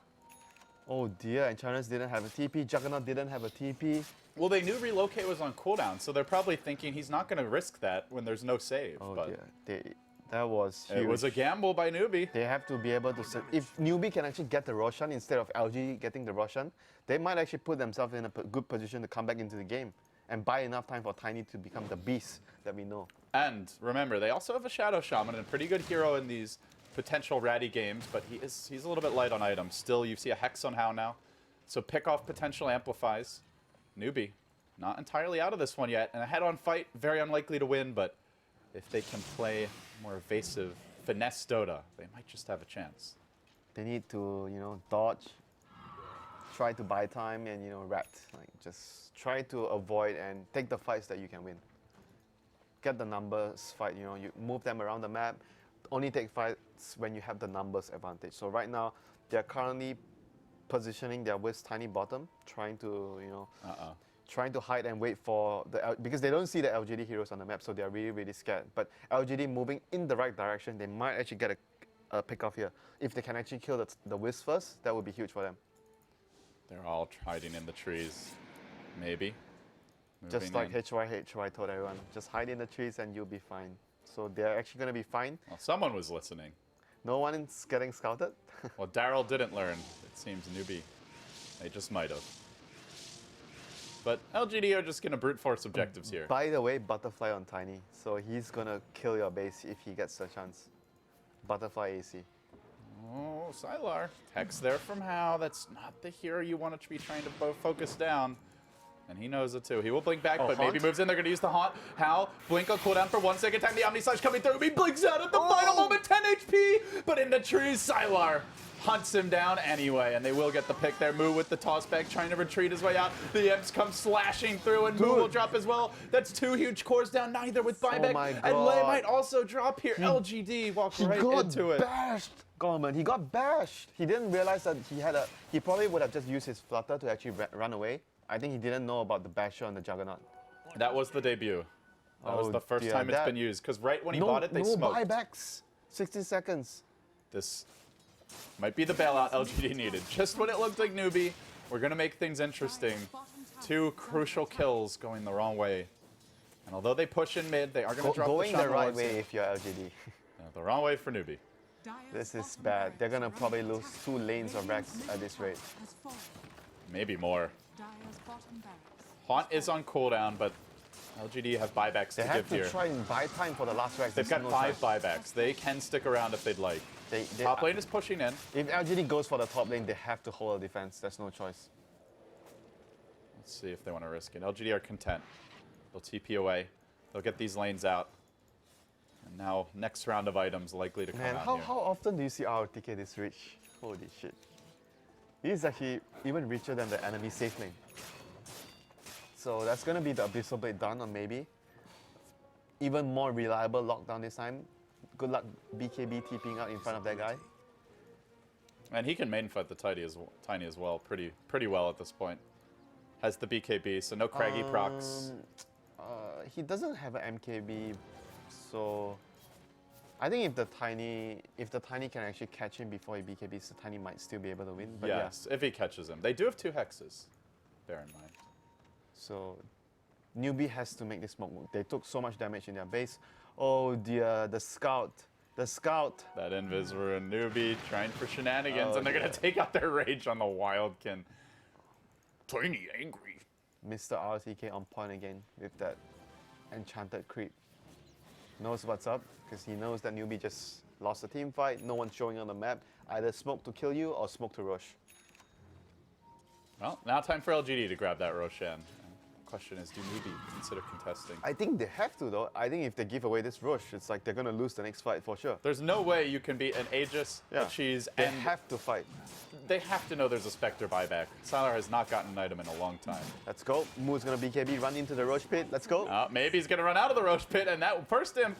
Oh dear, Enchantress didn't have a TP, Juggernaut didn't have a TP. Well, they knew relocate was on cooldown, so they're probably thinking he's not going to risk that when there's no save. Oh but dear, that was huge. it was a gamble by Newbee. They have to be able to... If Newbee can actually get the Roshan instead of LG getting the Roshan, they might actually put themselves in a good position to come back into the game and buy enough time for Tiny to become the beast that we know. And remember, they also have a Shadow Shaman, and a pretty good hero in these potential ratty games, but he's a little bit light on items. Still, you see a Hex on Hao now, so pick off potential amplifies. Newbee, not entirely out of this one yet, and a head-on fight, very unlikely to win, but if they can play more evasive, finesse Dota, they might just have a chance. They need to, dodge, try to buy time, and, rat. Like, just try to avoid and take the fights that you can win. Get the numbers fight, you move them around the map. Only take fights when you have the numbers advantage. So right now, they're currently positioning their Wiz Tiny bottom, trying to, trying to hide and wait for because they don't see the LGD heroes on the map, so they're really, really scared. But LGD moving in the right direction, they might actually get a pick off here. If they can actually kill the Wiz first, that would be huge for them. They're all hiding in the trees, maybe. Just like HY told everyone, just hide in the trees and you'll be fine. So they're actually going to be fine. Well, someone was listening. No one is getting scouted. Well, Daryl didn't learn, it seems, Newbee. They just might have. But LGD are just going to brute force objectives here. By the way, Butterfly on Tiny. So he's going to kill your base if he gets the chance. Butterfly AC. Oh, Sylar. Text there from Hao. That's not the hero you want to be trying to focus down. And he knows it too. He will blink back, but maybe moves in. They're going to use the haunt. Hao, blink on cooldown for 1 second time. The Omni Slash coming through. He blinks out at the final moment. 10 HP. But in the trees, Sylar hunts him down anyway. And they will get the pick there. Moo with the toss back, trying to retreat his way out. The Imps come slashing through, and Moo will drop as well. That's 2 huge cores down, neither with buyback. And Lei might also drop here. LGD walks right into it. Bashed. Gorman, he got bashed. He didn't realize that he probably would have just used his flutter to actually run away. I think he didn't know about the basher on the Juggernaut. That was the debut. That was the first time it's been used. Because right when he bought it, they smoked. No buybacks. 60 seconds. This might be the bailout LGD needed. Just when it looked like Newbee, we're going to make things interesting. 2 crucial kills going the wrong way. And although they push in mid, they are going to drop going the right way in. if you're LGD. Yeah, the wrong way for Newbee. This is bad. They're going to probably lose 2 lanes of Rex at this rate. Maybe more. Haunt is on cooldown, but LGD have buybacks to give here. They have to try and buy time for the last Rex. They've got 5 buybacks. They can stick around if they'd like. Top lane is pushing in. If LGD goes for the top lane, they have to hold a defense. There's no choice. Let's see if they want to risk it. LGD are content. They'll TP away. They'll get these lanes out. And now, next round of items likely to come out here. How often do you see our TK this rich? Holy shit. This is actually even richer than the enemy safe lane. So that's going to be the Abyssal Blade done, or maybe even more reliable lockdown this time. Good luck BKB TPing out in front of that guy. And he can main fight the Tiny as well pretty well at this point. Has the BKB, so no Craggy procs. He doesn't have an MKB, so I think if the Tiny can actually catch him before he BKBs, the Tiny might still be able to win. But Yes, if he catches him. They do have 2 hexes. Bear in mind. So Newbee has to make this smoke move. They took so much damage in their base. Oh dear, the scout. The scout. That invis were a Newbie trying for shenanigans, Oh, and they're dear. going to take out their rage on the Wildkin. Tiny angry. Mr. RTK on point again with that enchanted creep. Knows what's up, because he knows that Newbee just lost a team fight. No one's showing on the map. Either smoke to kill you or smoke to rush. Well, now time for LGD to grab that Roshan. Question is, do Newbee consider contesting? I think they have to though. I think if they give away this rush, it's like they're gonna lose the next fight for sure. There's no way you can beat an Aegis, Yeah. a Cheese, They and have to fight. they have to know there's a Spectre buyback. Sylar has not gotten an item in a long time. Let's go. Moo's gonna BKB, run into the rush pit. Let's go. Maybe he's going to run out of the Roche Pit, and that first imp,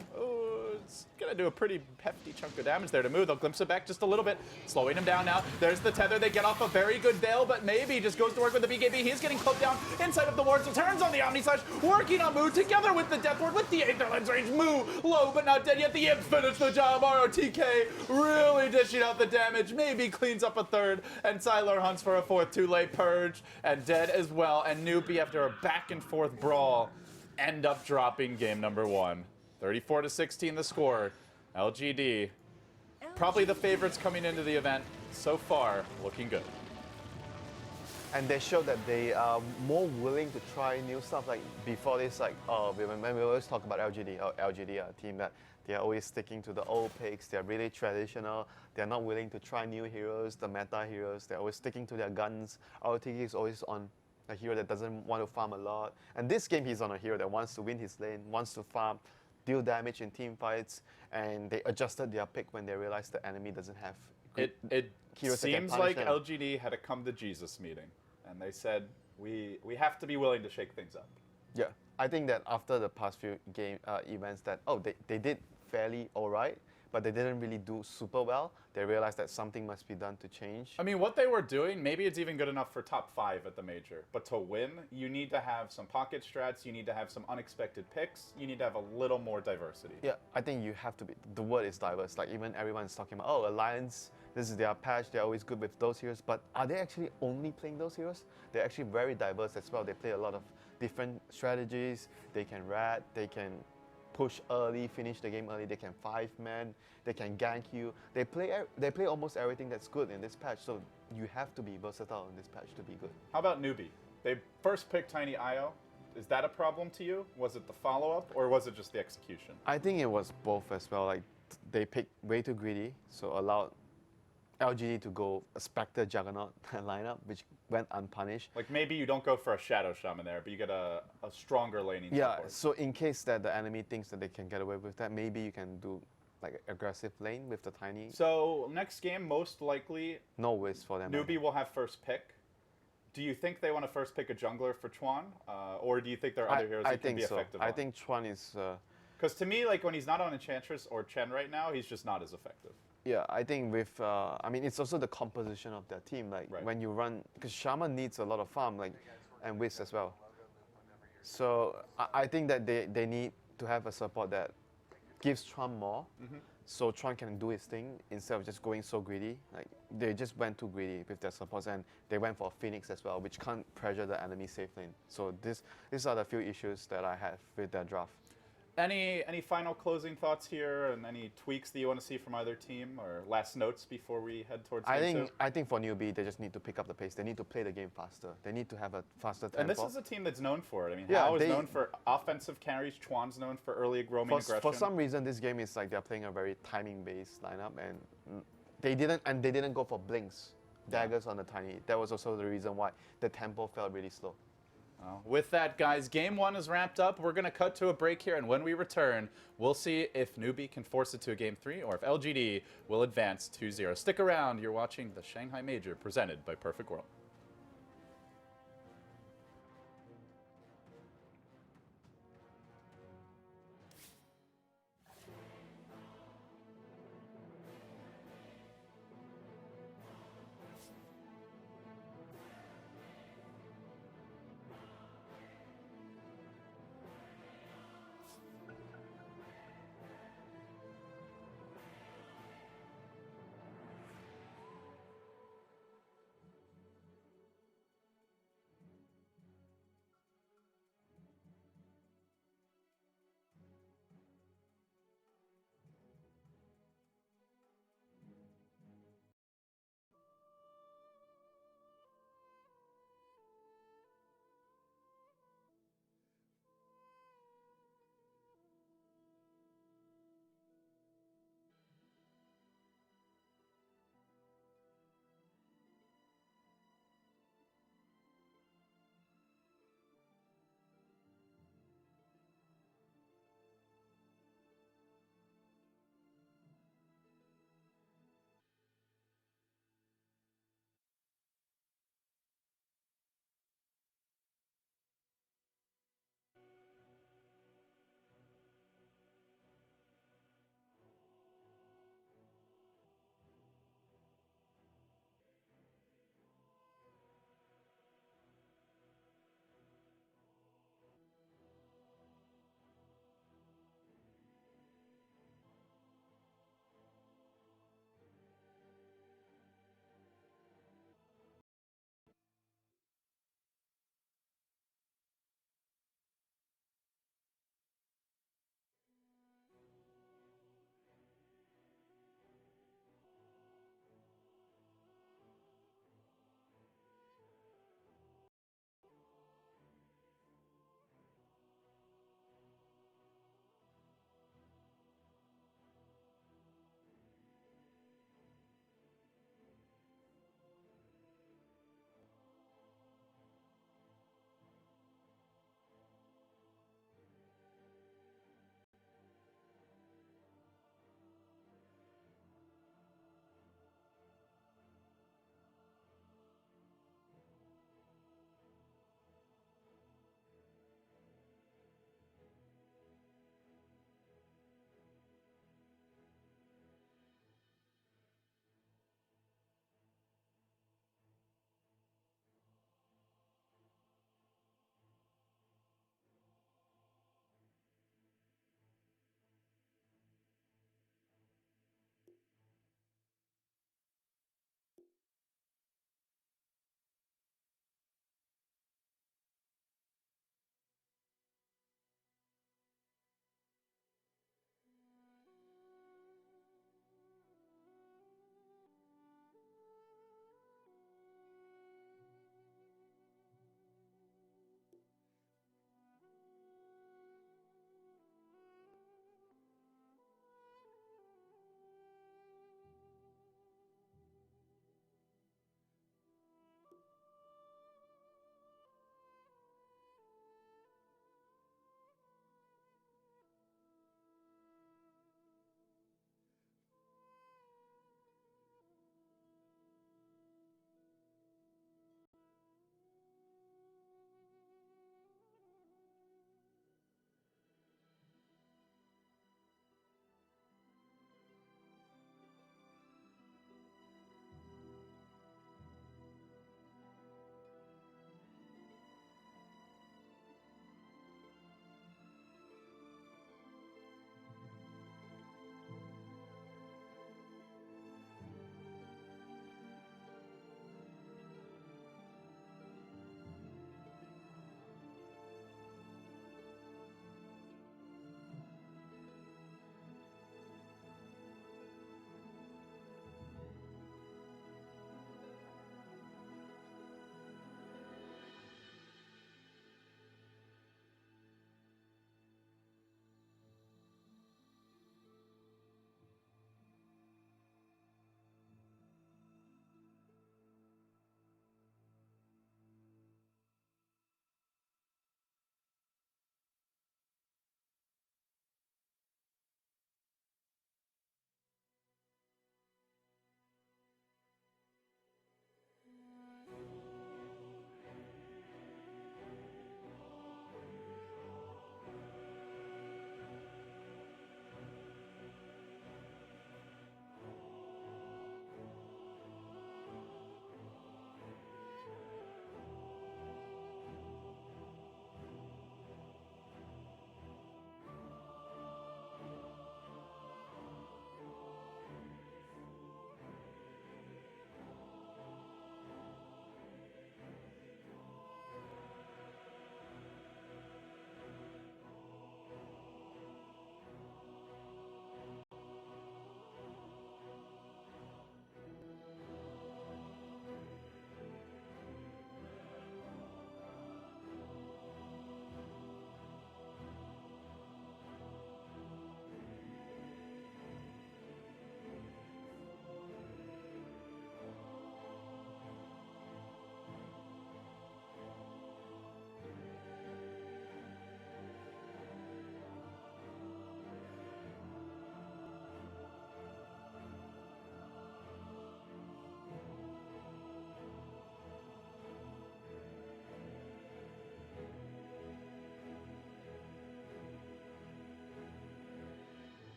it's going to do a pretty hefty chunk of damage there to Moo. They'll glimpse it back just a little bit, slowing him down now. There's the tether. They get off a very good Veil, but maybe just goes to work with the BKB. He's getting cloaked down inside of the ward, so turns on the Omni Slash, working on Moo together with the Death Ward with the Aether Lens range. Moo low, but not dead yet. The imps finish the job. ROTK really dishing out the damage. Maybe cleans up a third, and Sylar hunts for a fourth. Too late, Purge, and dead as well. And Newbee, after a back and forth brawl, end up dropping game number 1. 34-16 the score. LGD, probably the favorites coming into the event so far, looking good. And they showed that they are more willing to try new stuff. Like before this, like when we always talk about LGD are a team that they are always sticking to the old picks. They're really traditional. They're not willing to try new heroes, the meta heroes. They're always sticking to their guns. ROTK is always on a hero that doesn't want to farm a lot. And this game, he's on a hero that wants to win his lane, wants to farm, deal damage in team fights, and they adjusted their pick when they realized the enemy doesn't have It heroes that can seems punish like them. LGD had a come to Jesus meeting, and they said, we have to be willing to shake things up. Yeah, I think that after the past few game events that, they did fairly all right, but they didn't really do super well. They realized that something must be done to change. I mean, what they were doing, maybe it's even good enough for top 5 at the major. But to win, you need to have some pocket strats, you need to have some unexpected picks, you need to have a little more diversity. Yeah, I think you have to be, the word is diverse. Like even everyone's talking about, Alliance, this is their patch, they're always good with those heroes, but are they actually only playing those heroes? They're actually very diverse as well. They play a lot of different strategies. They can rat, they can push early, finish the game early, they can 5-man, they can gank you. They play almost everything that's good in this patch, so you have to be versatile in this patch to be good. How about Newbee? They first picked Tiny IO. Is that a problem to you? Was it the follow-up, or was it just the execution? I think it was both as well. Like they picked way too greedy, so allowed LGD to go a Spectre Juggernaut lineup, which went unpunished. Like maybe you don't go for a Shadow Shaman there, but you get a stronger laning Yeah, support. so in case that the enemy thinks that they can get away with that, maybe you can do like aggressive lane with the Tiny. So next game, most likely, No waste for them. Newbee will have first pick. Do you think they want to first pick a jungler for Chuan? Or do you think there are other heroes I he can think be so. effective I on? think Chuan is... Because to me, like when he's not on Enchantress or Chen right now, he's just not as effective. Yeah, I think with, I mean, it's also the composition of their team. Like Right. when you run, because Shaman needs a lot of farm, like, and Whis as well. So I think that they need to have a support that gives Chuan more, so Chuan can do his thing instead of just going so greedy. Like they just went too greedy with their supports, and they went for Phoenix as well, which can't pressure the enemy safe lane. So these are the few issues that I have with their draft. Any final closing thoughts here, and any tweaks that you want to see from either team, or last notes before we head towards game 2? I think for Newbee, they just need to pick up the pace. They need to play the game faster. They need to have a faster tempo. And this is a team that's known for it. I mean, Yeah, Hao is they- known for offensive carries. Chuan's known for early roaming aggression. For some reason, this game is like they're playing a very timing-based lineup, and they didn't go for blinks, daggers on the Tiny. That was also the reason why the tempo felt really slow. Well, with that, guys, game 1 is wrapped up. We're going to cut to a break here, and when we return, we'll see if Newbee can force it to a game 3 or if LGD will advance 2-0. Stick around. You're watching the Shanghai Major presented by Perfect World.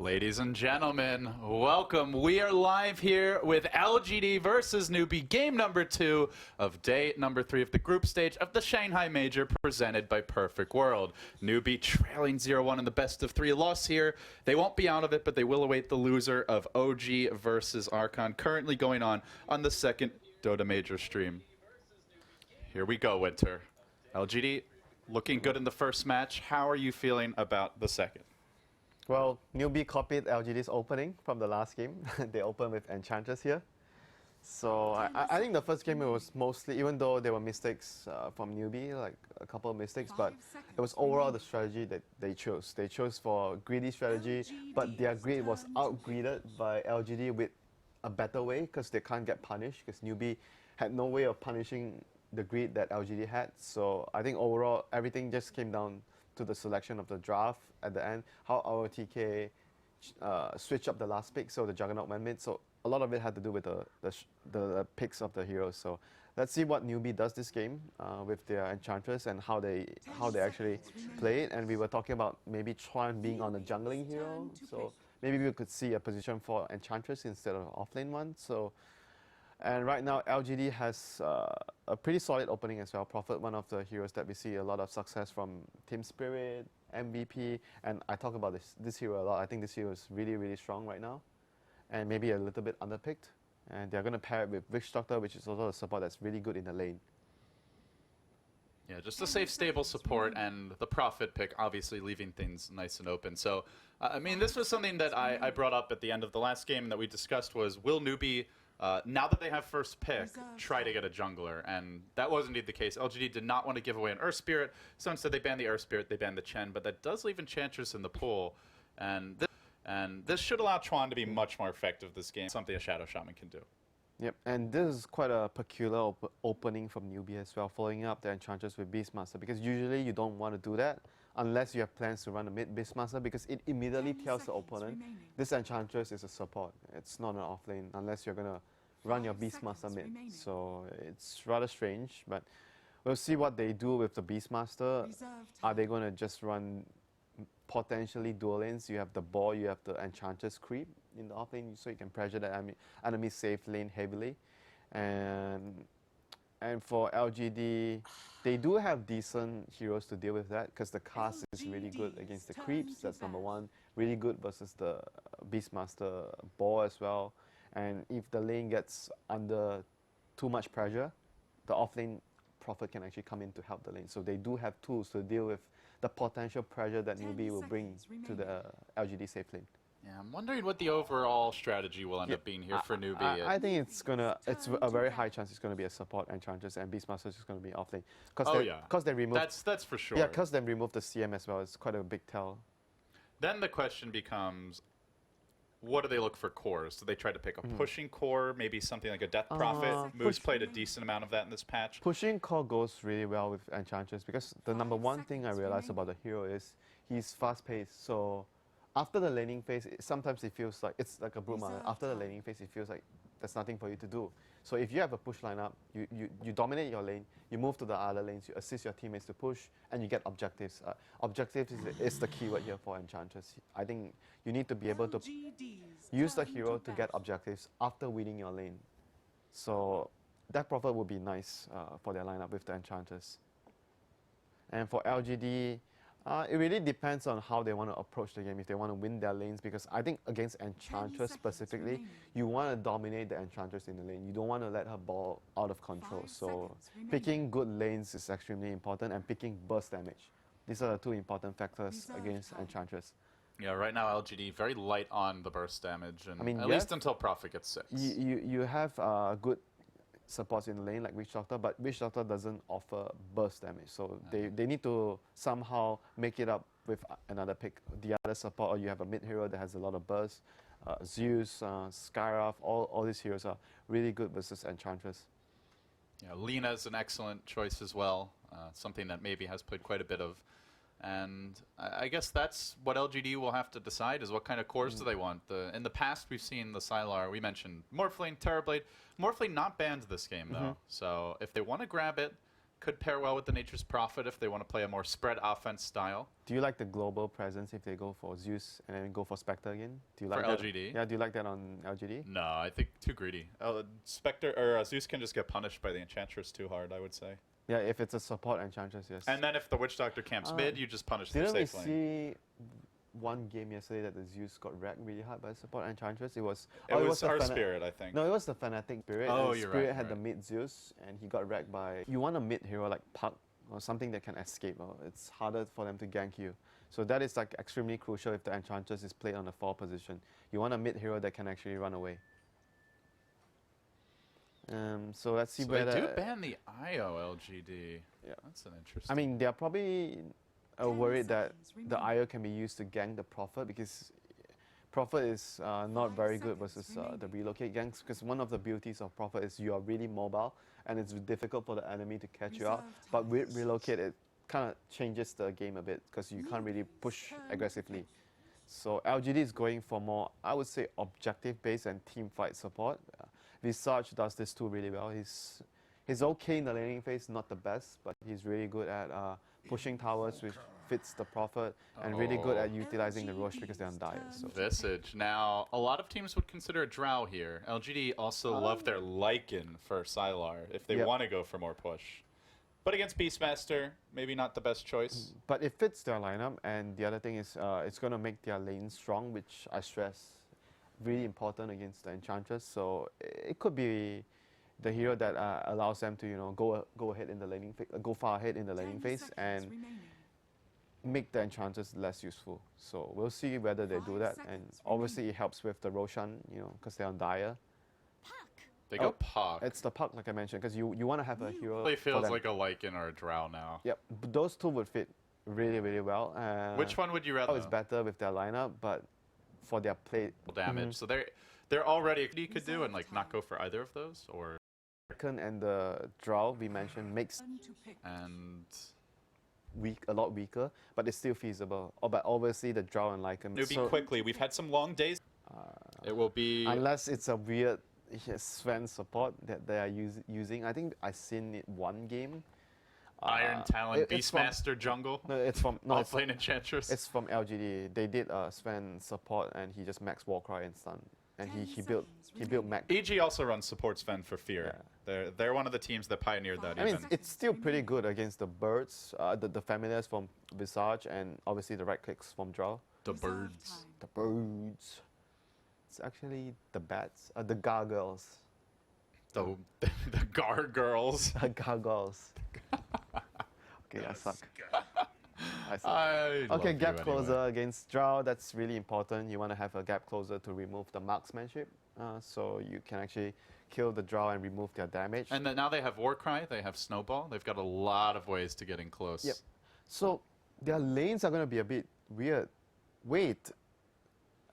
Ladies and gentlemen, welcome. We are live here with LGD versus Newbee, game number 2 of day number 3 of the group stage of the Shanghai Major presented by Perfect World. Newbee trailing 0-1 in the best of 3 loss here. They won't be out of it, but they will await the loser of OG versus Archon, currently going on the second Dota Major stream. Here we go, Winter. LGD looking good in the first match. How are you feeling about the second? Well, Newbee copied LGD's opening from the last game. They opened with Enchantress here. So I think the first game it was mostly, even though there were mistakes from Newbee, like a couple of mistakes, but it was overall the strategy that they chose. They chose for greedy strategy, but their greed was out-greeded by LGD with a better way because they can't get punished because Newbee had no way of punishing the greed that LGD had. So I think overall everything just came down to the selection of the draft at the end, how our TK switched up the last pick, so the Juggernaut went mid. So a lot of it had to do with the picks of the heroes. So let's see what Newbee does this game with their Enchantress and how they actually play it. And we were talking about maybe Chuan being on a jungling hero, so maybe we could see a position for Enchantress instead of offlane one. So. And right now, LGD has a pretty solid opening as well. Prophet, one of the heroes that we see a lot of success from Team Spirit, MVP, and I talk about this hero a lot. I think this hero is really, really strong right now, and maybe a little bit underpicked. And they're going to pair it with Witch Doctor, which is also a support that's really good in the lane. Yeah, just a safe, stable support, and the Prophet pick obviously leaving things nice and open. So, I mean, this was something that I brought up at the end of the last game that we discussed was, will Newbee, now that they have first pick, try to get a jungler? And that was indeed the case. LGD did not want to give away an Earth Spirit, so instead they banned the Earth Spirit, they banned the Chen, but that does leave Enchantress in the pool. And this should allow Chuan to be much more effective this game, something a Shadow Shaman can do. Yep, and this is quite a peculiar opening from Newbee as well, following up the Enchantress with Beastmaster, because usually you don't want to do that unless you have plans to run a mid Beastmaster, because it immediately tells the opponent this Enchantress is a support. It's not an offlane unless you're going to run your Beastmaster mid. So it's rather strange, but we'll see what they do with the Beastmaster. Are they going to just run potentially dual lanes? You have the ball, you have the Enchantress creep in the offlane, so you can pressure the enemy safe lane heavily. And for LGD, they do have decent heroes to deal with that because the cast is really good against the creeps. That's number one. Really good versus the Beastmaster ball as well. And if the lane gets under too much pressure, the offlane Prophet can actually come in to help the lane. So they do have tools to deal with the potential pressure that Newbee will bring to the LGD safe lane. Yeah, I'm wondering what the overall strategy will end up being here for Newbee. I think it's a very high chance it's gonna be a support Enchantress, and Beastmaster is gonna be offlane. Because they removed. That's for sure. Yeah, because they removed the CM as well. It's quite a big tell. Then the question becomes, what do they look for cores? Do they try to pick a pushing core, maybe something like a Death Prophet? Moose played a decent amount of that in this patch. Pushing core goes really well with Enchantress because the number one thing I realized about the hero is he's fast-paced. So after the laning phase, sometimes it feels like it's like a brute mother. After the laning phase, it feels like there's nothing for you to do. So if you have a push lineup, you dominate your lane, you move to the other lanes, you assist your teammates to push, and you get objectives. Objectives is the keyword here for Enchantress. I think you need to be able to use the hero to get objectives after winning your lane. So that Prophet would be nice for their lineup with the Enchantress. And for LGD, it really depends on how they want to approach the game, if they want to win their lanes, because I think against Enchantress specifically, you want to dominate the Enchantress in the lane. You don't want to let her ball out of control. So picking good lanes is extremely important, and picking burst damage. These are the two important factors against Enchantress. Yeah, right now LGD very light on the burst damage, and I mean, at least until Prophet gets 6. You have good supports in the lane like Witch Doctor, but Witch Doctor doesn't offer burst damage, so they need to somehow make it up with another pick. The other support, or you have a mid hero that has a lot of burst. Zeus, Skyraf, all these heroes are really good versus Enchantress. Yeah, Lena's an excellent choice as well, something that maybe has played quite a bit of. And I guess that's what LGD will have to decide, is what kind of cores do they want. In the past, we've seen the Sylar, we mentioned Morphling, Terrorblade. Morphling not banned this game, though. So if they want to grab it, could pair well with the Nature's Prophet if they want to play a more spread offense style. Do you like the global presence if they go for Zeus and then go for Spectre again? Do you like For that? LGD? Yeah, do you like that on LGD? No, I think too greedy. Spectre or Zeus can just get punished by the Enchantress too hard, I would say. Yeah, if it's a support Enchantress, yes. And then if the Witch Doctor camps mid, you just punish the Didn't we safe lane. see one game yesterday that the Zeus got wrecked really hard by support Enchantress? It was It was the our Spirit, I think. No, it was the Fanatic Spirit. Oh, and you're Spirit right, had right. the mid Zeus, and he got wrecked by. You want a mid hero like Puck or something that can escape. It's harder for them to gank you. So that is like extremely crucial if the Enchantress is played on the 4 position. You want a mid hero that can actually run away. So let's see So whether. they do ban the IO LGD. Yeah. That's an interesting. I mean, they're probably worried that the IO can be used to gank the Prophet because Prophet is not very good versus the relocate ganks, because one of the beauties of Prophet is you are really mobile and it's difficult for the enemy to catch you out. But with relocate, it kind of changes the game a bit because you can't really push aggressively. So LGD is going for more, I would say, objective-based and team fight support. Visage does this too really well. He's okay in the laning phase, not the best, but he's really good at pushing towers, which fits the Prophet, and really good at utilizing the Roche because they're on dire. So. Visage. Now, a lot of teams would consider a Drow here. LGD also love their Lycan for Sylar if they want to go for more push. But against Beastmaster, maybe not the best choice. But it fits their lineup, and the other thing is it's going to make their lane strong, which I stress, really important against the Enchantress. So it could be the hero that allows them to go ahead in the laning go far ahead in the laning phase and make the Enchantress less useful. So we'll see whether they do that, and obviously it helps with the Roshan, because they're on dire. They go Puck. It's the Puck, like I mentioned, because you want to have a hero. It feels for them. like a Lycan or a Drow now. Yep, but those two would fit really, really well. Which one would you rather? It's better with their lineup, but for their play damage. So they're already you could do and like not go for either of those, or Lycan and the Drow we mentioned makes and a lot weaker, but it's still feasible. But obviously the Drow and Lycan. Newbee quickly. We've had some long days. It will be unless it's a weird Sven support that they are using. I think I've seen it one game. Iron Talent, Beastmaster jungle. No, it's from Offlane Enchantress. It's from LGD. They did Sven support, and he just max Warcry and stun, and he built max. EG also runs support Sven for Fear. Yeah. They're one of the teams that pioneered that. I mean, it's still pretty good against the birds, the familiars from Visage, and obviously the right clicks from Drow. The birds. The birds. It's actually the bats, the gargoyles. The gargoyles. Gargoyles. Okay, I suck. Okay, gap closer against Drow, that's really important. You want to have a gap closer to remove the marksmanship, so you can actually kill the Drow and remove their damage. And then now they have Warcry, they have Snowball. They've got a lot of ways to get in close. Yep. So their lanes are going to be a bit weird. Wait,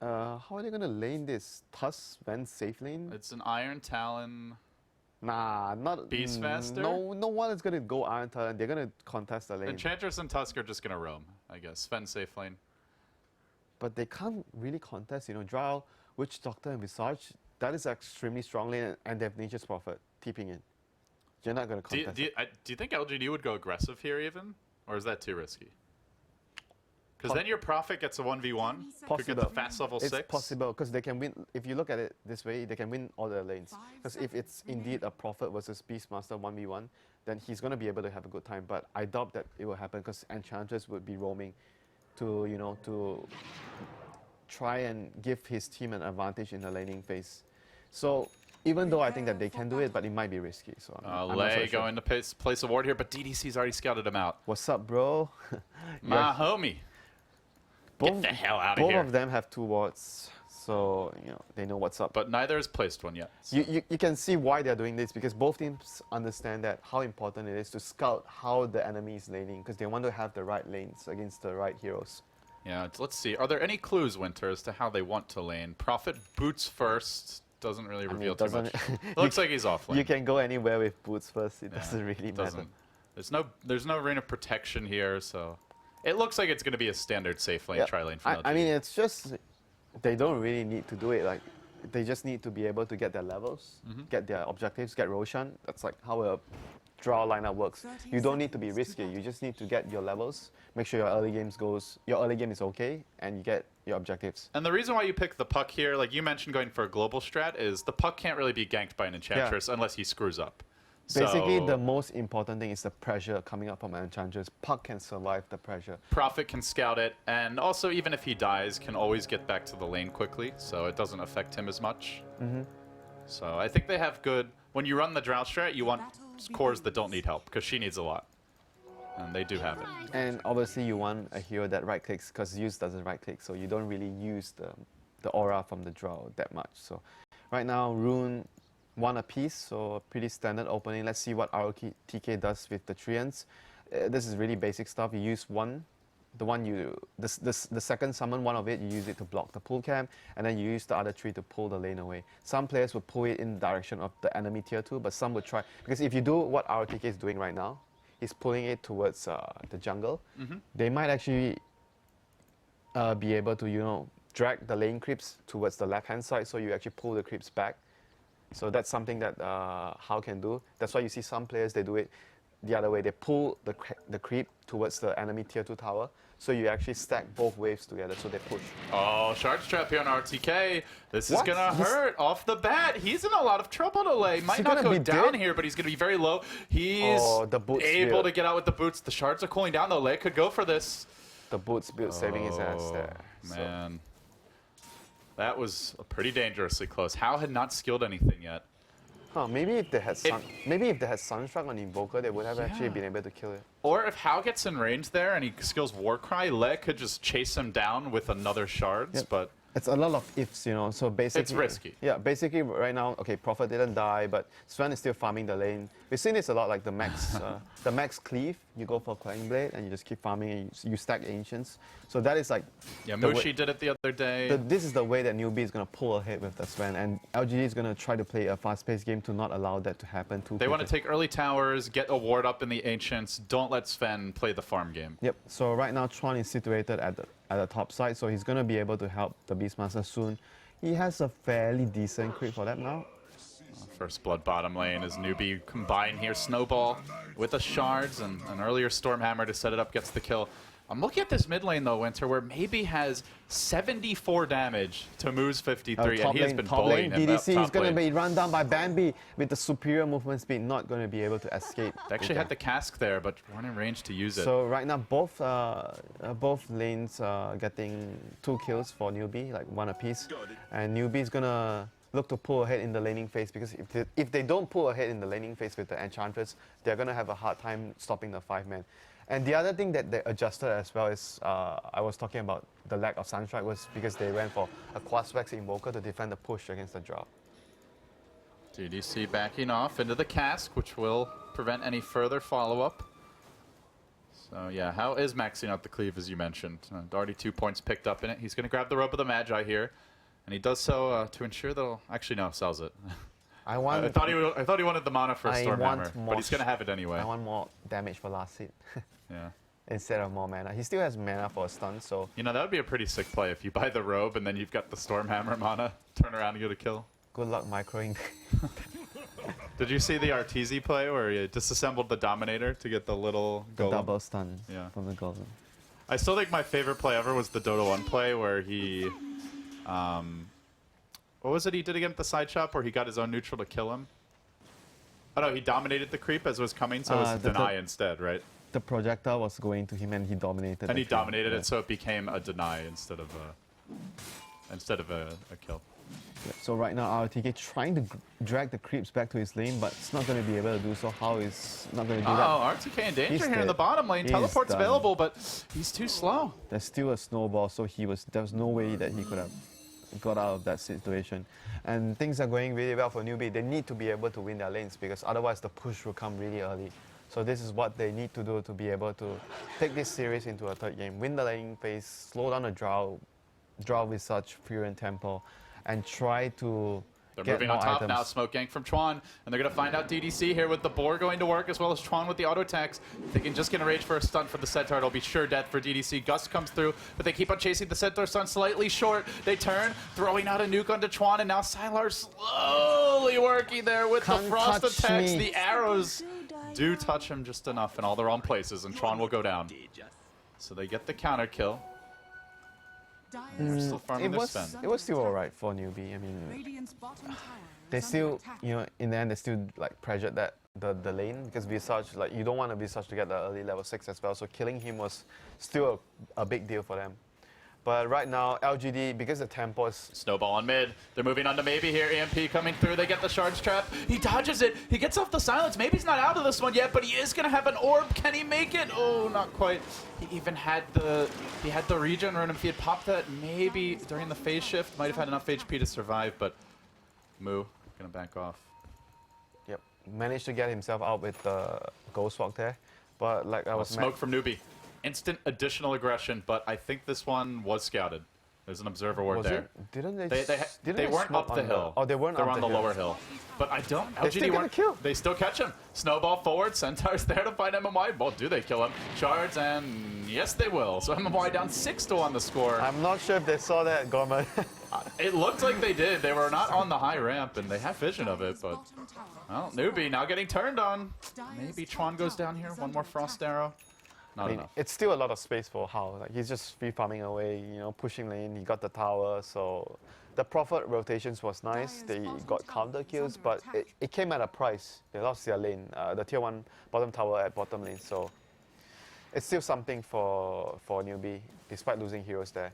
how are they going to lane this? Tusk, Van safe lane? It's an Iron Talon. Nah, not Beastmaster? No one is going to go Iron Talon. They're going to contest the lane. Enchantress and Tusk are just going to roam, I guess. Sven safe lane. But they can't really contest, Drow, Witch Doctor, and Visage. That is extremely strong lane, and they have Nature's Prophet TPing in. You're not going to contest. Do you think LGD would go aggressive here even? Or is that too risky? Because then your Prophet gets a 1v1. Could get the fast level 6. It's possible, because they can win. If you look at it this way, they can win all their lanes. Because if it's indeed a Prophet versus Beastmaster 1v1, then he's going to be able to have a good time. But I doubt that it will happen, because Enchantress would be roaming to to try and give his team an advantage in the laning phase. So even though I think that they can do it, but it might be risky. So I'm not so sure. going to place a ward here, but DDC's already scouted him out. What's up, bro? My homie. Get the hell out of here. Both of them have 2 wards, so they know what's up. But neither has placed one yet. So. You can see why they're doing this, because both teams understand that how important it is to scout how the enemy is laning, because they want to have the right lanes against the right heroes. Yeah, let's see. Are there any clues, Winter, as to how they want to lane? Prophet boots first. Doesn't really reveal too much. It looks like he's off lane. You can go anywhere with boots first. It doesn't really matter. There's no Rain of Protection here, so it looks like it's going to be a standard safe lane tri-lane for LGD. I mean, it's just they don't really need to do it. Like, they just need to be able to get their levels, get their objectives, get Roshan. That's like how a Drow lineup works. You don't need to be risky. You just need to get your levels, make sure your early game is okay, and you get your objectives. And the reason why you pick the Puck here, like you mentioned going for a global strat, is the Puck can't really be ganked by an Enchantress unless he screws up. Basically, So the most important thing is the pressure coming up from an Enchantress. Puck can survive the pressure. Prophet can scout it, and also even if he dies, can always get back to the lane quickly, so it doesn't affect him as much. So I think they have good... When you run the Drow strat, you want cores that don't need help, because she needs a lot. And they do have it. And obviously you want a hero that right-clicks, because Zeus doesn't right-click, so you don't really use the aura from the Drow that much. So right now, Rune 1 apiece, so pretty standard opening. Let's see what ROTK does with the Treants. This is really basic stuff. You use one, the second summon one of it, you use it to block the pull cam, and then you use the other 3 to pull the lane away. Some players will pull it in the direction of the enemy tier 2, but some would try, because if you do what ROTK is doing right now, he's pulling it towards the jungle. They might actually be able to, drag the lane creeps towards the left-hand side, so you actually pull the creeps back. So that's something that How can do. That's why you see some players, they do it the other way. They pull the creep towards the enemy tier 2 tower, so you actually stack both waves together, so they push. Oh, Shark Trap here on RTK. This is What? going to hurt off the bat. He's in a lot of trouble to lay. Might not go down here, but he's going to be very low. He's the boots able build. to get out with the boots. The shards are cooling down, though. Lei could go for this. The boots build saving his ass there. Man. That was pretty dangerously close. How had not skilled anything yet. Huh, maybe if they had Sunstruck on Invoker, they would have actually been able to kill it. Or if Hao gets in range there and he skills Warcry, Lei could just chase him down with another shards, but... It's a lot of ifs, so basically... It's risky. Yeah, basically right now, okay, Prophet didn't die, but Sven is still farming the lane. We've seen this a lot, like the max cleave, you go for Clanging Blade, and you just keep farming, and you stack Ancients. So that is like... Yeah, Mushi did it the other day. This is the way that Newbee is going to pull ahead with the Sven, and LGD is going to try to play a fast-paced game to not allow that to happen too They want to take early towers, get a ward up in the Ancients, don't let Sven play the farm game. Yep, so right now Tron is situated at the top side, so he's going to be able to help the Beastmaster soon. He has a fairly decent crit for that now. First blood bottom lane as Newbee combine here. Snowball with the shards and an earlier Stormhammer to set it up gets the kill. I'm looking at this mid lane though, Winter, where maybe has 74 damage to Moo's 53, and he has been bullying him. DDC is going to be run down by Bambi with the superior movement speed, not going to be able to escape. They actually had the cask there, but weren't in range to use it. So right now, both lanes getting 2 kills for Newbee, like 1 apiece. And Newbee is going to look to pull ahead in the laning phase, because if they don't pull ahead in the laning phase with the Enchantress, they're going to have a hard time stopping the 5-man. And the other thing that they adjusted as well is, I was talking about the lack of Sunstrike, was because they went for a Quasvex Invoker to defend the push against the Drow. DDC backing off into the cask, which will prevent any further follow-up. So yeah, How is maxing out the cleave, as you mentioned. Already 2 points picked up in it. He's going to grab the robe of the Magi here, and he does so to ensure that actually no, sells it. I thought he wanted the mana for a Stormhammer, but he's going to have it anyway. I want more damage for last hit. Yeah. Instead of more mana. He still has mana for a stun, so... That would be a pretty sick play if you buy the robe and then you've got the Stormhammer mana, turn around and get a kill. Good luck microing. Did you see the Arteezy play where he disassembled the Dominator to get the little golem? The double stun from the golem. I still think my favorite play ever was the Dota 1 play where he... what was it he did against the side shop where he got his own neutral to kill him? Oh no, he dominated the creep as it was coming, so it was deny instead, right? The projectile was going to him and he dominated. And he dominated it, so it became a deny instead of a kill. Yeah, so right now RTK trying to drag the creeps back to his lane, but it's not going to be able to do so. How is not going to do that? Oh, RTK in danger He's here in the bottom lane. Teleport's available, but he's too slow. There's still a snowball, so there was no way that he could have got out of that situation. And things are going really well for Newbee. They need to be able to win their lanes, because otherwise the push will come really early. So this is what they need to do to be able to take this series into a third game. Win the laning phase, slow down the Drow with such Fury and Temple, and try to They're get moving more on top items. now. Smoke gank from Chuan, and they're going to find out DDC here with the Boar going to work, as well as Chuan with the auto attacks. They can just get a rage for a stun for the Centaur. It'll be sure death for DDC. Gust comes through, but they keep on chasing the Centaur stun slightly short. They turn, throwing out a nuke onto Chuan, and now Sylar slowly working there with the frost attacks, the arrows. do touch him just enough in all the wrong places, and Tron will go down. So they get the counter kill. They're still farming their spend. It was still alright for Newbee. I mean, they still, you know, in the end, they still like pressured that the lane because Visage, like you don't want a Visage to get the early level 6 as well. So killing him was still a big deal for them. But right now, LGD, because the tempo is... Snowball on mid. They're moving on to Maybe here. EMP coming through. They get the Shards Trap. He dodges it. He gets off the silence. Maybe's not out of this one yet, but he is going to have an orb. Can he make it? Oh, not quite. He even had the regen rune. If he had popped that maybe during the phase shift, might have had enough HP to survive, but Moo going to back off. Yep. Managed to get himself out with the Ghost Walk there. But like I was... Smoke from Newbee. Instant additional aggression, but I think this one was scouted. There's an observer ward there. Didn't they? They weren't up the hill. Oh, they weren't. They're on the lower hill. But I don't. LGD weren't. Kill. They still catch him. Snowball forward. Centaur's there to find MMY. Well, do they kill him? Shards, and yes, they will. So MMY down 6-1 the score. I'm not sure if they saw that, Gorman. It looked like they did. They were not on the high ramp, and they have vision of it. But well, Newbee now getting turned on. Maybe Tron goes down here. One more Frost Arrow. Not enough. It's still a lot of space for Hao. Like he's just free farming away, you know, pushing lane. He got the tower, so the Prophet rotations was nice. They got counter kills, but it came at a price. They lost their lane, the tier 1 bottom tower at bottom lane. So it's still something for Newbee, despite losing heroes there.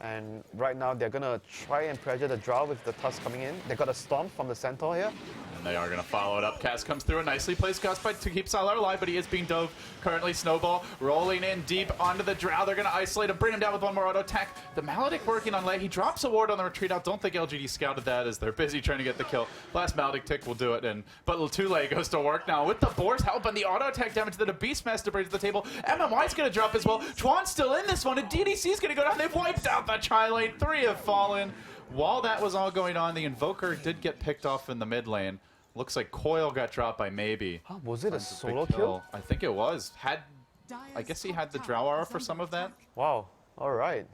And right now they're gonna try and pressure the Drow with the Tusk coming in. They got a Stomp from the Centaur here. And they are going to follow it up. Cass comes through and nicely plays Gustbite to keep Sylar alive, but he is being dove. Currently Snowball rolling in deep onto the Drow. They're going to isolate him, bring him down with one more auto attack. The Maledict working on Lei. He drops a ward on the retreat out. Don't think LGD scouted that as they're busy trying to get the kill. Last Maledict tick will do it, but Tule goes to work now with the Boar's help and the auto attack damage that a Beastmaster brings to the table. MMY's going to drop as well. Chuan's still in this one, and DDC's going to go down. They've wiped out the tri-lane. 3 have fallen. While that was all going on, the Invoker did get picked off in the mid lane. Looks like Coil got dropped by Maybe. Oh, was it a solo kill? I think it was. I guess he had the Drow Aura for some of that. Wow. All right.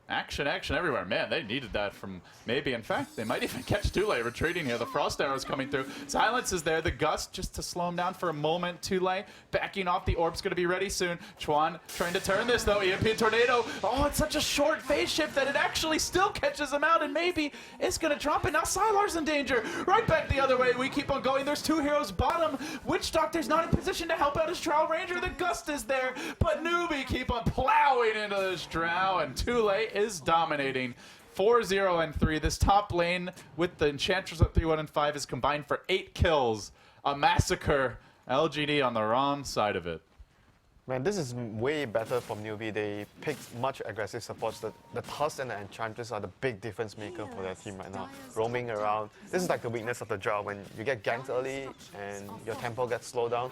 Action everywhere. Man, they needed that from Maybe. In fact, they might even catch Tule retreating here. The Frost Arrow's coming through. Silence is there. The Gust just to slow him down for a moment. Tule backing off. The Orb's going to be ready soon. Chuan trying to turn this, though. EMP Tornado. Oh, it's such a short phase shift that it actually still catches him out, and Maybe it's going to drop it. Now Sylar's in danger. Right back the other way. We keep on going. There's 2 heroes bottom. Witch Doctor's not in position to help out his Drow Ranger. The Gust is there, but Newbee keep on plowing into this Drow, and Tule is dominating. 4-0 and 3. This top lane with the Enchantress at 3-1 and 5 is combined for 8 kills. A massacre. LGD on the wrong side of it. Man, this is way better from Newbee. They picked much aggressive supports. The Tusk and the Enchantress are the big difference maker for their team right now. Roaming around. This is like the weakness of the Drow. When you get ganked early and your tempo gets slowed down,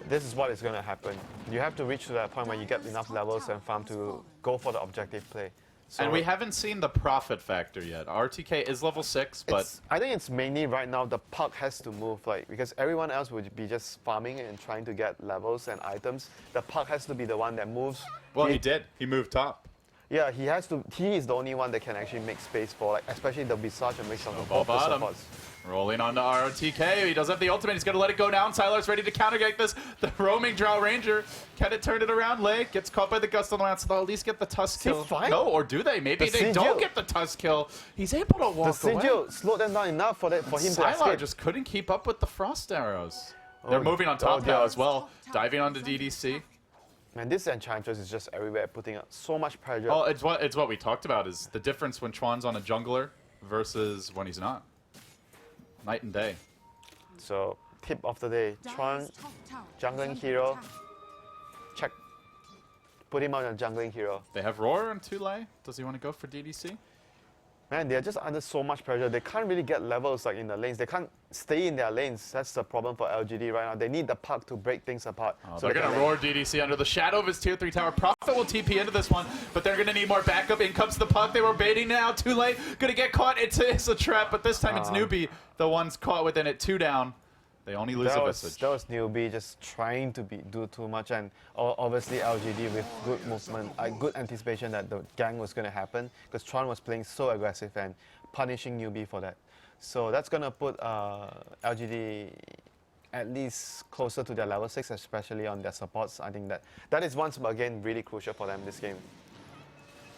this is what is going to happen. You have to reach to that point where you get enough levels and farm to go for the objective play. So and we haven't seen the profit factor yet. RTK is level 6, but I think it's mainly right now the puck has to move, like because everyone else would be just farming and trying to get levels and items. The puck has to be the one that moves. Well, he did. He moved top. Yeah, he has to. He is the only one that can actually make space for, like, especially the Visage and mix of Ball the bottom. supports. Rolling onto ROTK. He does have the ultimate. He's going to let it go down. Sylar's ready to countergate this. The roaming Drow Ranger. Can it turn it around? Lei gets caught by the Gust on the round, so they'll at least get the Tusk kill. No, or do they? Maybe they don't get the Tusk kill. He's able to walk away. The Sigil slowed them down enough for him to escape. Sylar just couldn't keep up with the Frost Arrows. They're moving on top now as well. Diving onto DDC. Man, this Enchantress is just everywhere, putting up so much pressure. Oh, it's what we talked about, is the difference when Chuan's on a jungler versus when he's not. Night and day. So, tip of the day, Chuan, jungling hero, check. Put him on a jungling hero. They have Roar and Tule. Does he want to go for DDC? Man, they're just under so much pressure. They can't really get levels like in the lanes. They can't stay in their lanes. That's the problem for LGD right now. They need the puck to break things apart. Oh, so they're going to Roar DDC under the shadow of his tier 3 tower. Prophet will TP into this one, but they're going to need more backup. In comes the puck. They were baiting now. Too late. Going to get caught. It's a trap, but this time it's Newbee, the one's caught within it. 2 down. They only lose a Visage. That was Newbee just trying to do too much, and obviously LGD with good movement, good anticipation that the gang was going to happen, because Tron was playing so aggressive and punishing Newbee for that. So that's going to put LGD at least closer to their level 6, especially on their supports. I think that is once again really crucial for them this game.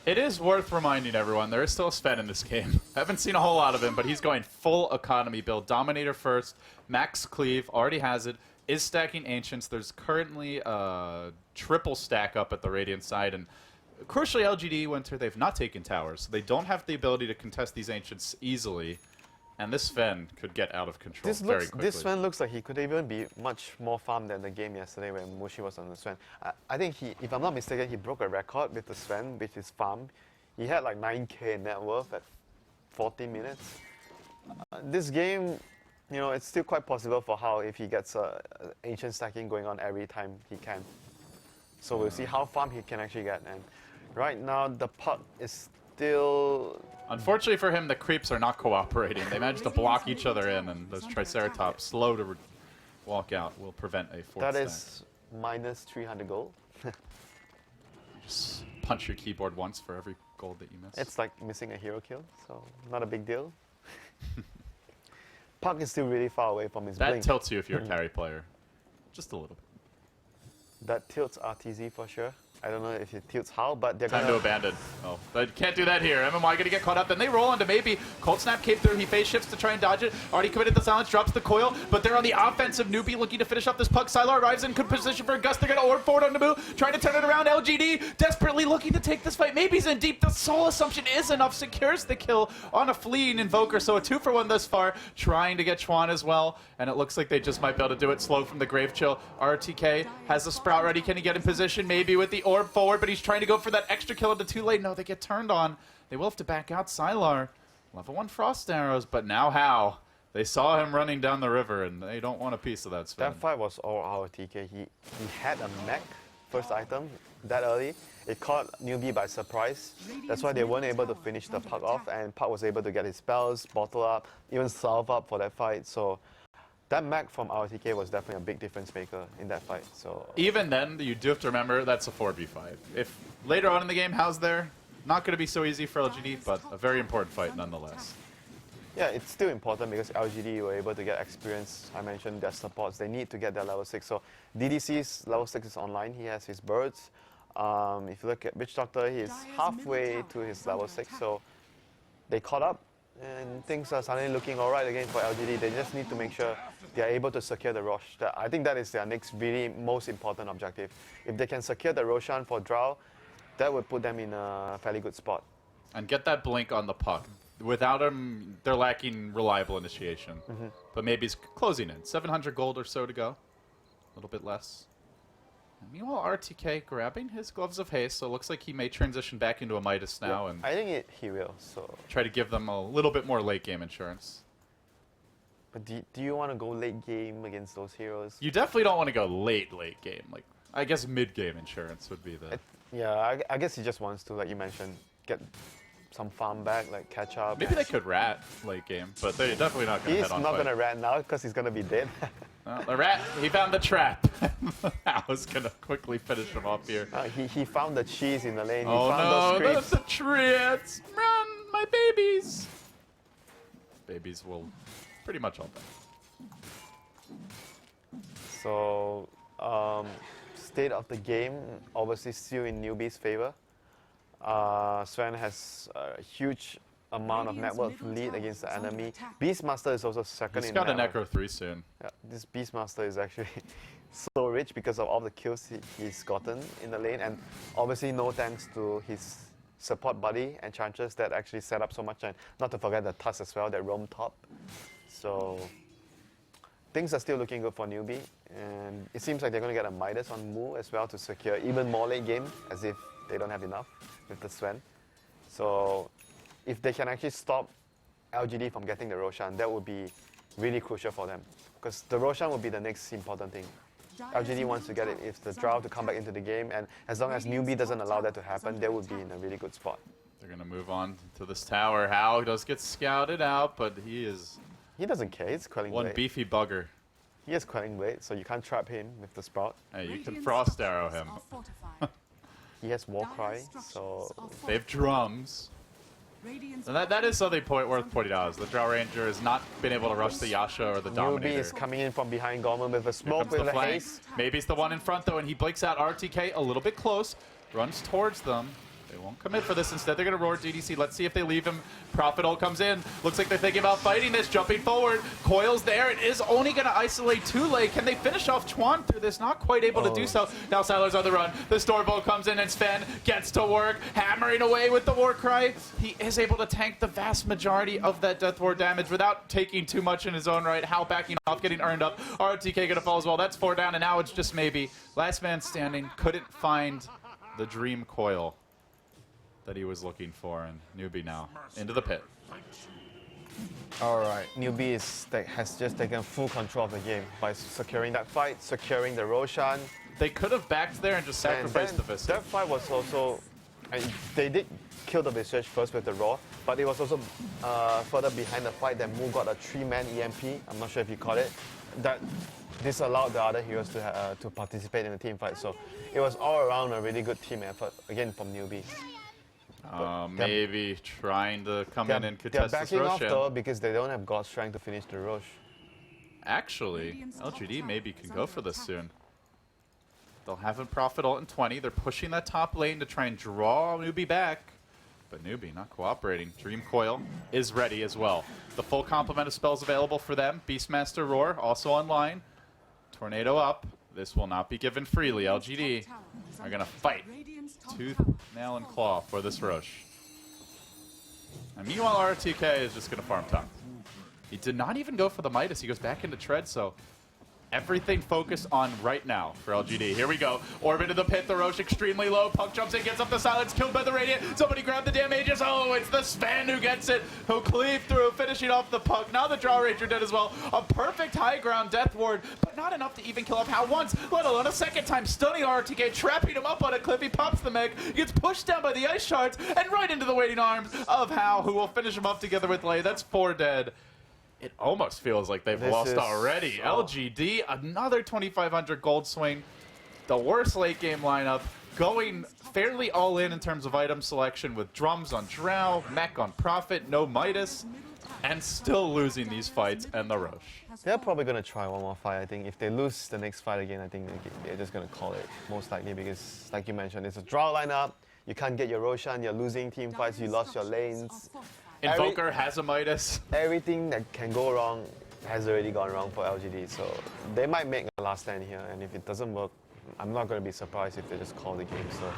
It is worth reminding everyone, there is still a Sven in this game. I haven't seen a whole lot of him, but he's going full economy build. Dominator first, max cleave, already has it, is stacking Ancients. There's currently a triple stack up at the Radiant side, and crucially LGD Winter, they've not taken towers, so they don't have the ability to contest these Ancients easily, and this Sven could get out of control very quickly. This Sven looks like he could even be much more farmed than the game yesterday when Mushi was on the Sven. I think if I'm not mistaken, he broke a record with the Sven, which is farm. He had like 9k net worth at 40 minutes. This game, you know, it's still quite possible for Hao if he gets ancient stacking going on every time he can. So we'll see how farm he can actually get. And right now, the puck is still... Unfortunately for him, the creeps are not cooperating. They managed to block each other in, and those Triceratops, slow to walk out, will prevent a fourth That stack. is minus 300 gold. Just punch your keyboard once for every gold that you miss. It's like missing a hero kill, so not a big deal. Puck is still really far away from his That blink. tilts you if you're a carry player. Just a little bit. That tilts RTZ for sure. I don't know if it tilts how, but they're Time gonna... to abandon. Oh, but can't do that here. MMY gonna get caught up. Then they roll into maybe. Cold Snap came through. He phase shifts to try and dodge it. Already committed the silence, drops the coil, but they're on the offensive. Newbee looking to finish up this puck. Sylar arrives in good position for a gust. They're gonna orb forward on Naboo, trying to turn it around. LGD desperately looking to take this fight. Maybe he's in deep. The soul assumption is enough. Secures the kill on a fleeing Invoker. So a 2-for-1 thus far. Trying to get Chuan as well. And it looks like they just might be able to do it slow from the Grave Chill. RTK has the Sprout ready. Can he get in position? Maybe with the orb forward, but he's trying to go for that extra kill into too late. No, they get turned on. They will have to back out. Sylar, level 1 Frost Arrows, but now how? They saw him running down the river, and they don't want a piece of that Sven. That fight was all our TK. He had a mech, first item, that early. It caught Newbee by surprise. That's why they weren't able to finish the Puck off, and Puck was able to get his spells, bottle up, even salve up for that fight. So that mech from RTK was definitely a big difference maker in that fight. So even then, you do have to remember that's a 4v5. If later on in the game, Hao's there, not going to be so easy for LGD, but a very important fight nonetheless. yeah, it's still important because LGD were able to get experience. I mentioned their supports. They need to get their level 6. So DDC's level 6 is online. He has his birds. If you look at Witch Doctor, he's halfway to his level 6. So they caught up, and things are suddenly looking all right again for LGD. They just need to make sure they are able to secure the Rosh. I think that is their next really most important objective. If they can secure the Roshan for Drow, that would put them in a fairly good spot. And get that blink on the puck. Without him, they're lacking reliable initiation. But maybe he's closing in. 700 gold or so to go. A little bit less. And meanwhile, RTK grabbing his Gloves of Haste, so it looks like he may transition back into a Midas now and I think he will. So, try to give them a little bit more late game insurance. but do you want to go late game against those heroes? You definitely don't want to go late game. Like, I guess mid-game insurance would be the... Yeah, I guess he just wants to, like you mentioned, get some farm back, like catch up. Maybe they could rat late game, but they're definitely not going to He's head on not fight. going to rat now because he's going to be dead. Well, the rat, he found the trap. I was going to quickly finish him off here. He found the cheese in the lane. Oh he found no, those that's creeps. the treats! Run, my babies! Babies will pretty much all die. So, state of the game, obviously still in Newbee's favor. Sven has a huge amount of network lead against the enemy. Beastmaster is also second He's in got a network. Necro 3 soon. Yeah, this Beastmaster is actually so rich because of all the kills he's gotten in the lane, and obviously no thanks to his support buddy Enchantress that actually set up so much, and not to forget the Tusk as well that roam top. So things are still looking good for Newbee, and it seems like they're going to get a Midas on Mu as well to secure even more late game, as if they don't have enough with the Sven. So if they can actually stop LGD from getting the Roshan, that would be really crucial for them, because the Roshan will be the next important thing. LGD wants to get it if the Drow to come back into the game, and as long as Newbee doesn't allow that to happen, they would be in a really good spot. They're going to move on to this tower. Hao does get scouted out, but he is He doesn't care, he's quelling one blade. beefy bugger. He has quelling blade, so you can't trap him with the Sprout. Hey, you can frost arrow him. He has Warcry, so They have drums. And that is something worth pointing out, is the Drow Ranger has not been able to rush the Yasha or the Newbee Dominator. is coming in from behind Gorman with a Here smoke comes with the a flank. haste. Maybe it's the one in front though, and he blinks out RTK a little bit close, runs towards them. They won't commit for this. Instead, they're going to roar DDC. Let's see if they leave him. Prophet ult comes in. Looks like they're thinking about fighting this. Jumping forward. Coil's there. It is only going to isolate Tule. Can they finish off Chuan through this? Not quite able to do so. Now Siler's on the run. The Stormbolt comes in, and Sven gets to work, hammering away with the Warcry. He is able to tank the vast majority of that Death Ward damage without taking too much in his own right. How backing off, getting earned up. RTK going to fall as well. That's 4 down, and now it's just maybe. Last man standing. Couldn't find the Dream Coil that he was looking for, and Newbee now into the pit. Alright, Newbee has just taken full control of the game by securing that fight, securing the Roshan. They could have backed there and just sacrificed the Vista. That fight was also, and they did kill the Visage first with the Raw, but it was also further behind the fight that Mu got a 3-man EMP, I'm not sure if you caught it, that this allowed the other heroes to participate in the team fight, so it was all around a really good team effort, again from Newbee. Maybe trying to come in and contest they're this backing off Roshan. though because they don't have God Strength to finish the Rosh. Actually, LGD maybe can go for this soon. They'll have a Prophet ult in 20. They're pushing that top lane to try and draw Newbee back. But Newbee not cooperating. Dream Coil is ready as well. The full complement of spells available for them. Beastmaster Roar also online. Tornado up. This will not be given freely. LGD are going to fight tooth, nail, and claw for this Rosh. And meanwhile, RTK is just going to farm top. He did not even go for the Midas. He goes back into Tread, so everything focused on right now for LGD. Here we go. Orb into the pit. The Rosh extremely low. Punk jumps in, gets up the silence, killed by the Radiant. Somebody grab the damn Aegis. Oh, it's the Sven who gets it. Who cleave through, finishing off the Punk. Now the Drow Ranger dead as well. A perfect high ground Death Ward, but not enough to even kill off Hal once, let alone a second time. Stunning RTK, trapping him up on a cliff. He pops the mech, gets pushed down by the ice shards, and right into the waiting arms of Hal, who will finish him up together with Lei. That's 4 dead. It almost feels like they've lost already. LGD, another 2,500 gold swing. The worst late game lineup, going fairly all in terms of item selection with drums on Drow, mech on Prophet, no Midas, and still losing these fights and the Rosh. They're probably going to try one more fight, I think. If they lose the next fight again, I think they're just going to call it, most likely, because, like you mentioned, it's a Drow lineup. You can't get your Roshan, you're losing team fights, you lost your lanes. Invoker has a Midas. Everything that can go wrong has already gone wrong for LGD, so they might make a last stand here, and if it doesn't work, I'm not going to be surprised if they just call the game. So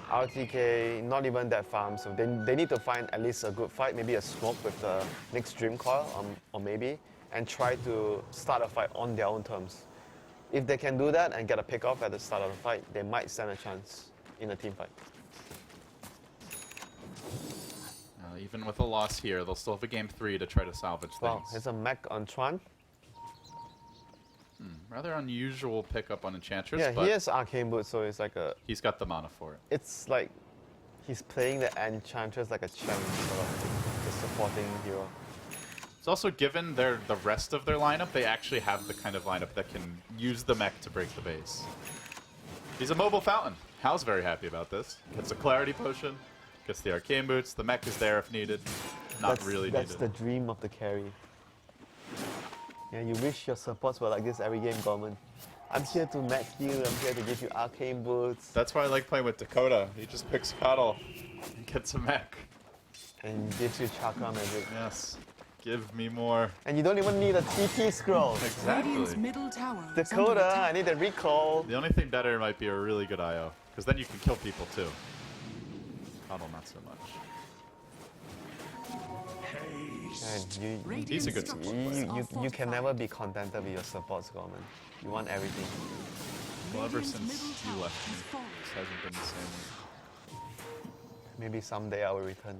RTK, not even that farm, so they need to find at least a good fight, maybe a smoke with the next Dream Coil, or maybe, and try to start a fight on their own terms. If they can do that and get a pick off at the start of the fight, they might stand a chance in a team fight. Even with a loss here, they'll still have a game 3 to try to salvage things. Wow, there's a mech on Chuan. Rather unusual pickup on Enchantress, Yeah, but he has Arcane Boots, so it's like a... he's got the mana for it. It's like he's playing the Enchantress like a champ, sort of, the supporting hero. It's also given the rest of their lineup, they actually have the kind of lineup that can use the mech to break the base. He's a mobile fountain. Hal's very happy about this. Gets a Clarity Potion. Gets the Arcane Boots. The mech is there if needed. Not really needed. That's the dream of the carry. Yeah, you wish your supports were like this every game, Gorman. I'm here to mech you, I'm here to give you Arcane Boots. That's why I like playing with Dakota. He just picks Cuddle and gets a mech. And gives you Chakra Magic. Yes. Give me more. And you don't even need a TP scroll. Exactly. Middle tower Dakota, I need a recall. The only thing better might be a really good IO. Because then you can kill people too. Cuddle not so much. And He's a good support. you can never be contented with your supports, Gorman. You want everything. Well, ever since you left me, this hasn't been the same. Maybe someday I will return.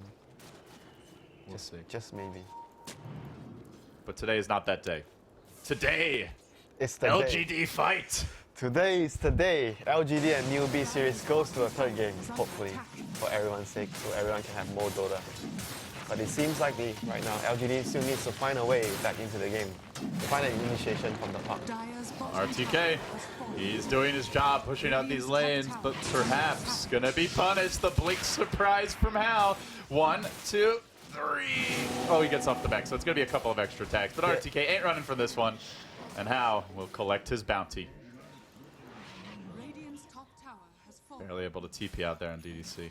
We'll see. Just maybe. But today is not that day. Today, It's the day. LGD fight. Today is the day. LGD and Newbee series goes to a third game, hopefully, for everyone's sake, so everyone can have more Dota. But it seems like right now, LGD still needs to find a way back into the game, to find an initiation from the park. RTK, he's doing his job, pushing out these lanes, but perhaps gonna be punished. The blink surprise from Hal. 1, 2, three. Oh, he gets off the back, so it's going to be a couple of extra attacks. But Yeah. RTK ain't running for this one. And Hao will collect his bounty. Radiant's top tower has fallen. Barely able to TP out there on DDC.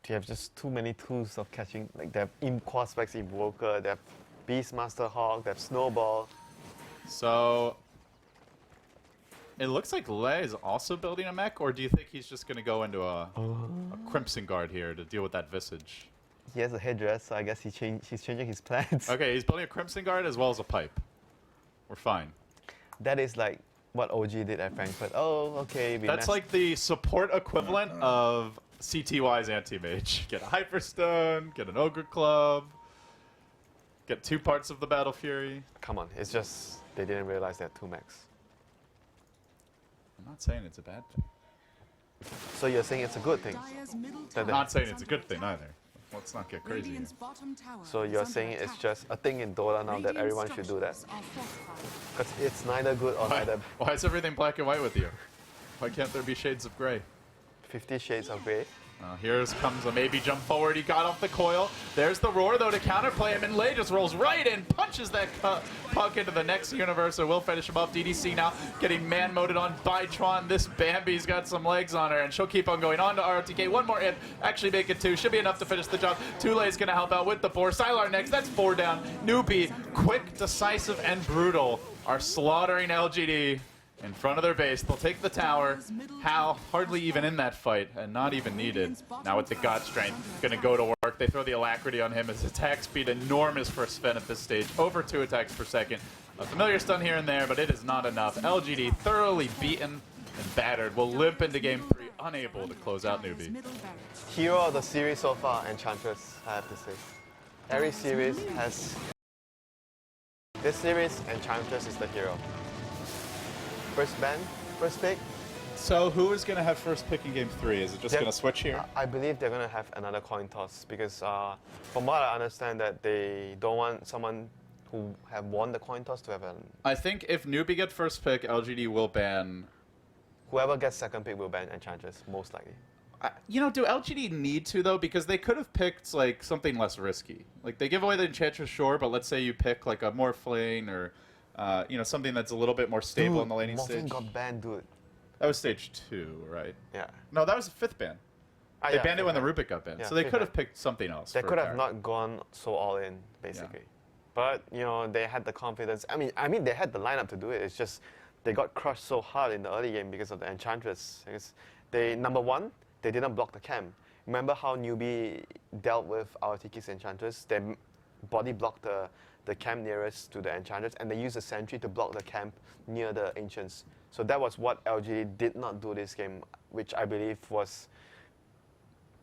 You have just too many tools of catching. Like they have Quad Specs Invoker, they have Beastmaster Hawk, they have Snowball. So it looks like Lei is also building a mech, or do you think he's just going to go into a Crimson Guard here to deal with that Visage? He has a headdress, so I guess he's changing his plans. Okay, he's building a Crimson Guard as well as a pipe. We're fine. That is like what OG did at Frankfurt. Oh, okay. That's like the support equivalent of CTY's Anti-Mage. Get a Hyperstone, get an Ogre Club, get 2 parts of the Battle Fury. Come on, it's just they didn't realize they had 2 mechs. I'm not saying it's a bad thing. So you're saying it's a good thing. Dire's middle That tower they- I'm not saying is it's a under good thing attack. either. Let's not get crazy here. Radiant's bottom tower So is you're under saying it's attack. just a thing in Dota now that Radiant everyone should do that. structures are fortified. Because it's neither good or neither Why is everything black and white with you? Why can't there be shades of gray? 50 Shades of Grey. Here comes a maybe jump forward. He got off the coil. There's the roar, though, to counterplay him. And Lei just rolls right in, punches that puck into the next universe. So we'll finish him off. DDC now getting man-moded on by Tron. This Bambi's got some legs on her, and she'll keep on going on to RTK. One more hit. Actually make it 2. Should be enough to finish the job. Tulay's going to help out with the 4. Sylar next. That's 4 down. Newbee, quick, decisive, and brutal, are slaughtering LGD. In front of their base, they'll take the tower. Hao hardly even in that fight and not even needed. Now with the God Strength, gonna go to work. They throw the Alacrity on him. His attack speed enormous for Sven at this stage. Over 2 attacks per second. A familiar stun here and there, but it is not enough. LGD thoroughly beaten and battered. Will limp into game 3, unable to close out Dire's Newbee. middle barracks. Hero of the series so far, Enchantress, I have to say. Every series has... This series, Enchantress is the hero. First ban, first pick. So who is gonna have first pick in game 3? Is it just They're- gonna switch here? I believe they're going to have another coin toss because from what I understand that they don't want someone who have won the coin toss to have an... I think if Newbee get first pick, LGD will ban. Whoever gets second pick will ban Enchantress, most likely. You know, do LGD need to, though? Because they could have picked, like, something less risky. Like, they give away the Enchantress, sure, but let's say you pick, like, a Morphling or, you know, something that's a little bit more stable Dude, in the laning Morphling stage. got banned, dude. That was stage 2, right? Yeah. No, that was the 5th ban. They Yeah, banned it when the fifth ban. Rubik got banned. Yeah, so they fifth could ban. have picked something else. They for could a have character. not gone so all in, basically. But, you know, they had the confidence. I mean, they had the lineup to do it. It's just they got crushed so hard in the early game because of the Enchantress. Because they, number one, they didn't block the camp. Remember how Newbee dealt with our Tiki's Enchantress? They body blocked the camp nearest to the Enchantress, and they used a sentry to block the camp near the Ancients. So that was what LG did not do this game, which I believe was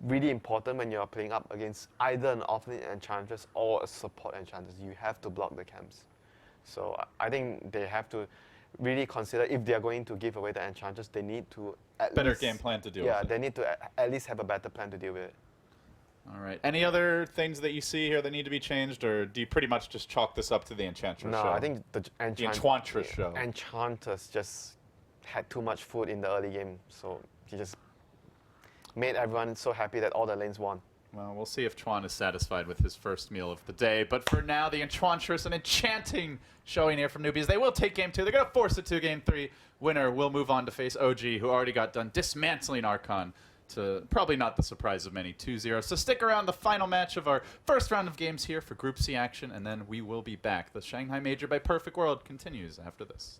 really important when you're playing up against either an offlane Enchantress or a support Enchantress. You have to block the camps. So I think they have to really consider if they are going to give away the Enchantress, they need to at Better least, game plan to deal yeah, with it. they need to at least have a better plan to deal with it. All right. Any other things that you see here that need to be changed, or do you pretty much just chalk this up to the Enchantress No, show? I think the Enchantress show. Enchantress just had too much food in the early game, so he just made everyone so happy that all the lanes won. Well, we'll see if Chuan is satisfied with his first meal of the day. But for now, the Enchantress, an enchanting showing here from Newbies. They will take game 2. They're going to force it to game 3. Winner will move on to face OG, who already got done dismantling Archon to probably not the surprise of many, 2-0. So stick around, the final match of our first round of games here for Group C action, and then we will be back. The Shanghai Major by Perfect World continues after this.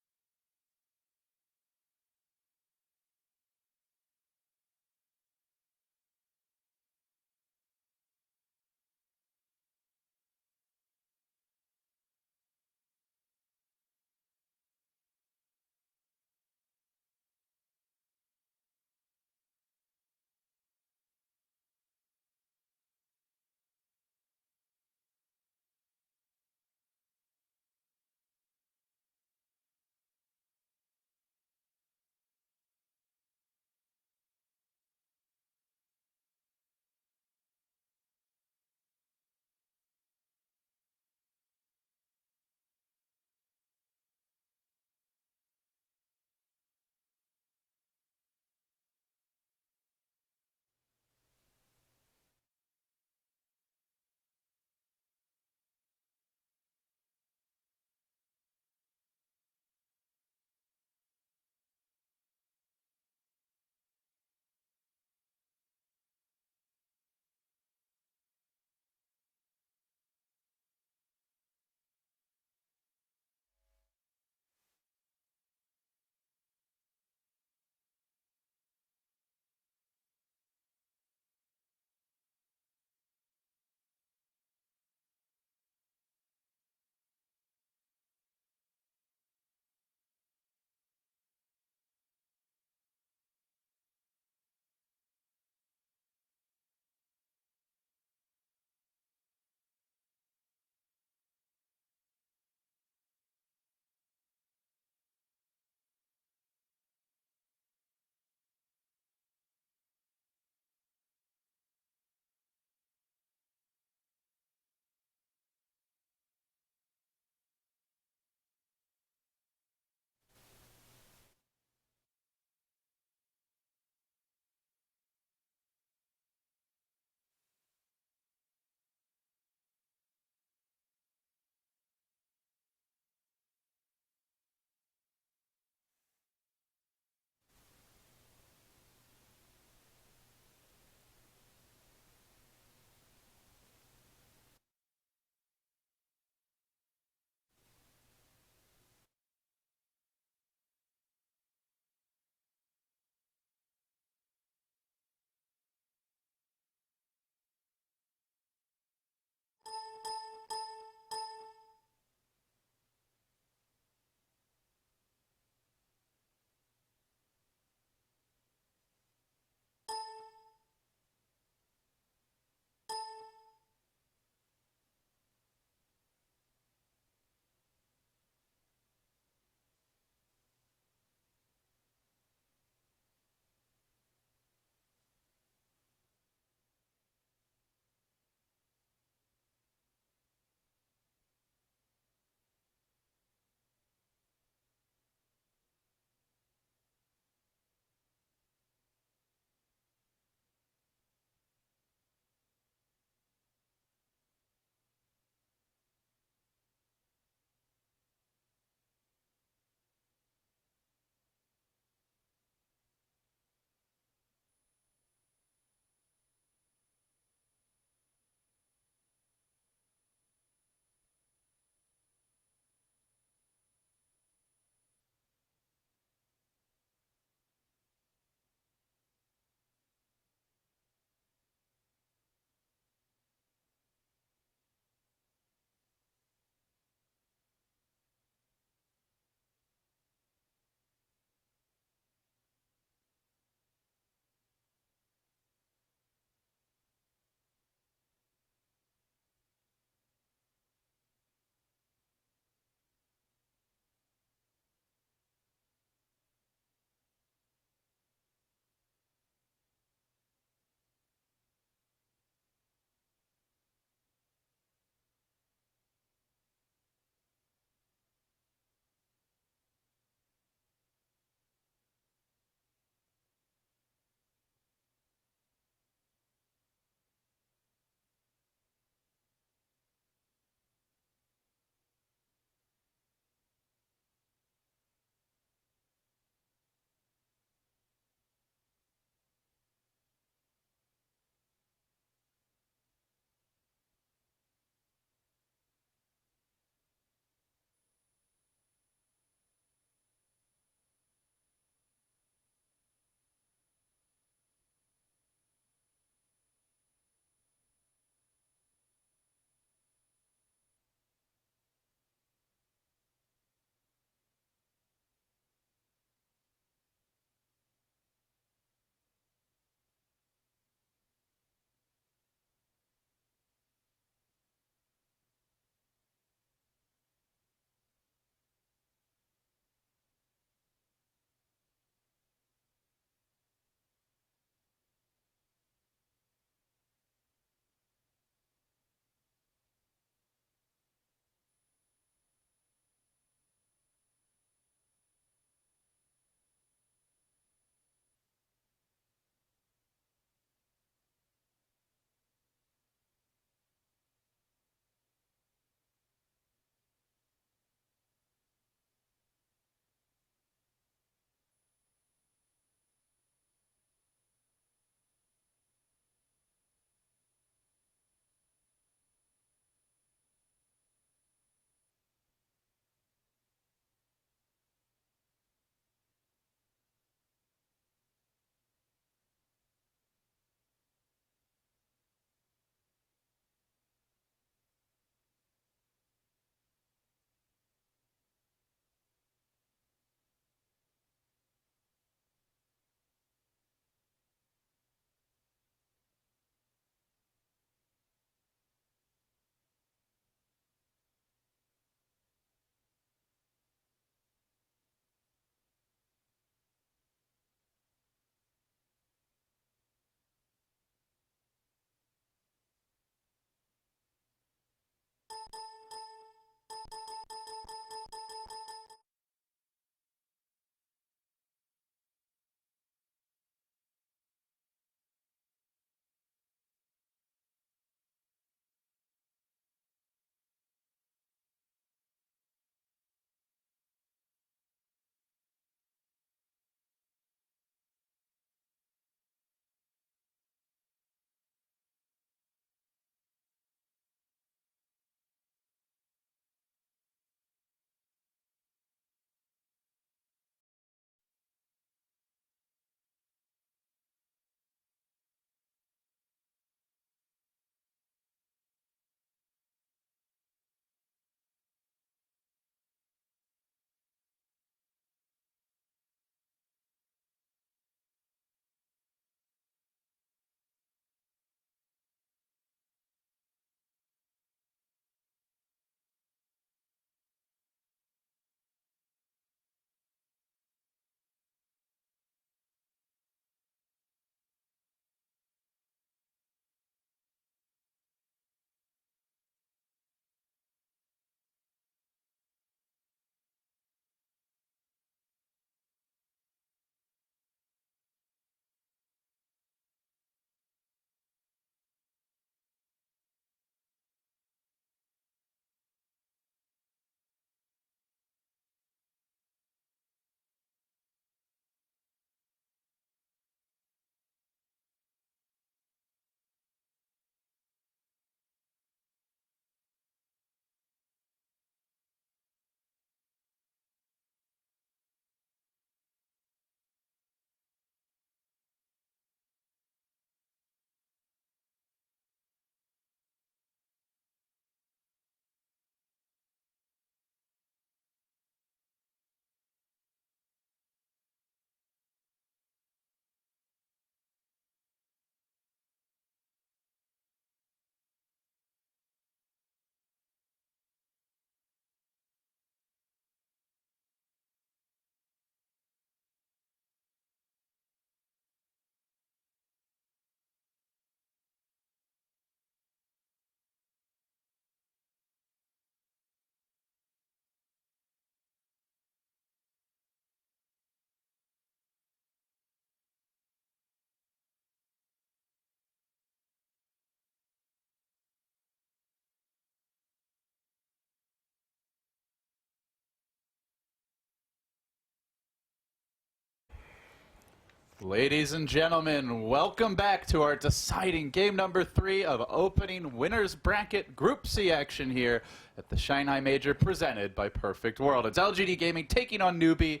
Ladies and gentlemen, welcome back to our deciding game number 3 of opening winners bracket Group C action here at the Shanghai Major presented by Perfect World. It's LGD Gaming taking on Newbee,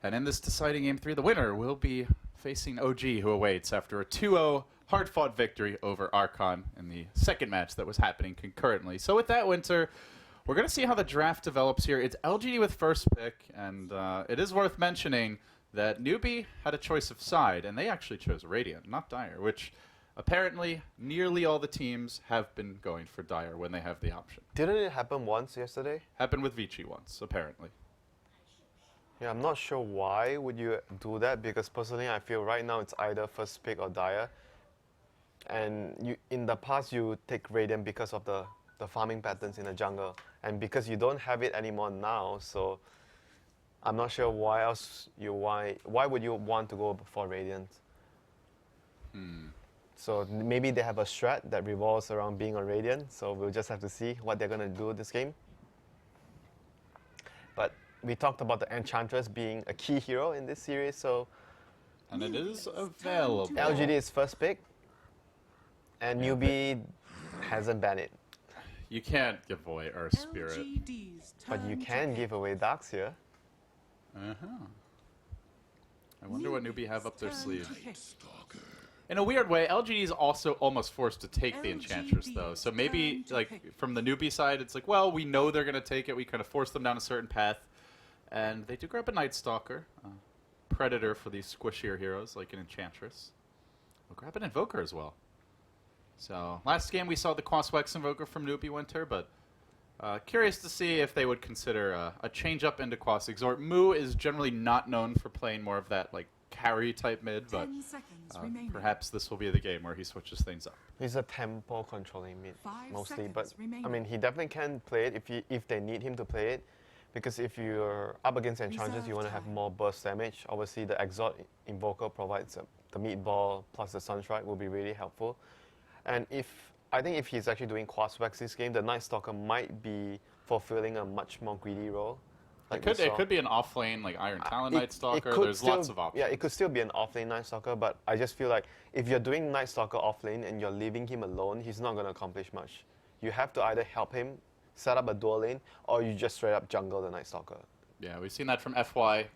and in this deciding game 3, the winner will be facing OG, who awaits after a 2-0 hard-fought victory over Archon in the second match that was happening concurrently. So with that, Winter, we're going to see how the draft develops here. It's LGD with first pick, and it is worth mentioning that Newbee had a choice of side, and they actually chose Radiant, not Dire, which apparently nearly all the teams have been going for Dire when they have the option. Didn't it happen once yesterday? Happened with Vici once, apparently. Yeah, I'm not sure why would you do that, because personally I feel right now it's either first pick or Dire. And in the past you take Radiant because of the farming patterns in the jungle, and because you don't have it anymore now, so I'm not sure why would you want to go for Radiant? So maybe they have a strat that revolves around being a Radiant, so we'll just have to see what they're going to do this game. But we talked about the Enchantress being a key hero in this series, so And it is available. LGD is first pick, and Newbee hasn't banned it. You can't give away Earth Spirit. LGD's But you turn can to give away Darks here. I wonder what Newbee have up their turn sleeve. to pick. In a weird way, LGD is also almost forced to take the Enchantress, though. So maybe, turn to like, pick. from the Newbee side, it's like, well, we know they're going to take it. We kind of force them down a certain path. And they do grab a Night Stalker. Predator for these squishier heroes, like an Enchantress. We'll grab an Invoker as well. So, last game we saw the Quaswex Invoker from Newbee Winter, but curious to see if they would consider a change-up into Quas Exort. Moo is generally not known for playing more of that, like, carry-type mid, but 10 seconds remaining. perhaps this will be the game where he switches things up. He's a tempo controlling mid 5 mostly, but seconds remaining. I mean he definitely can play it if they need him to play it, because if you're up against Enchantress, you want to have time. more burst damage. Obviously, the Exort Invoker provides the meatball plus the Sunstrike will be really helpful. And I think if he's actually doing Quaswex this game, the Night Stalker might be fulfilling a much more greedy role. Like we It saw. could be an off-lane, like Iron Talon It- Night it Stalker. could There's still- lots of options. Yeah, it could still be an off-lane Night Stalker, but I just feel like if you're doing Night Stalker off-lane and you're leaving him alone, he's not going to accomplish much. You have to either help him set up a dual lane, or you just straight up jungle the Night Stalker. Yeah, we've seen that from FY.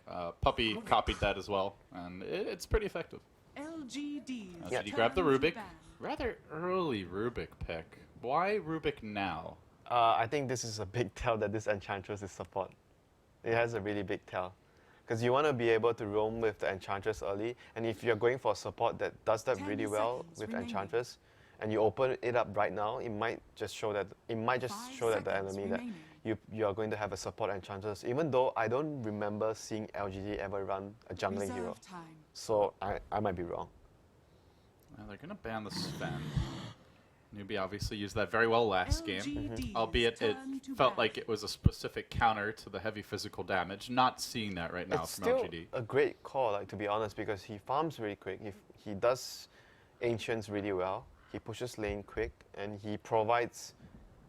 Puppy copied that as well, and it's pretty effective. LGD's Did he grab the Rubik? ban. Rather early Rubik pick. Why Rubik now? I think this is a big tell that this Enchantress is support. It has a really big tell. Because you want to be able to roam with the Enchantress early, and if you're going for a support that does that 10 really well seconds with remaining. Enchantress, and you open it up right now, it might just show that the 5 enemy that remaining. you are going to have a support Enchantress. Even though I don't remember seeing LGD ever run a jungling hero, Reserve time. so I might be wrong. Well, they're going to ban the Sven. Newbee obviously used that very well last game. LGD's Albeit it turn to felt ban. like it was a specific counter to the heavy physical damage. Not seeing that right now It's from still LGD. a great call, like to be honest, because he farms really quick. He does Ancients really well. He pushes lane quick, and he provides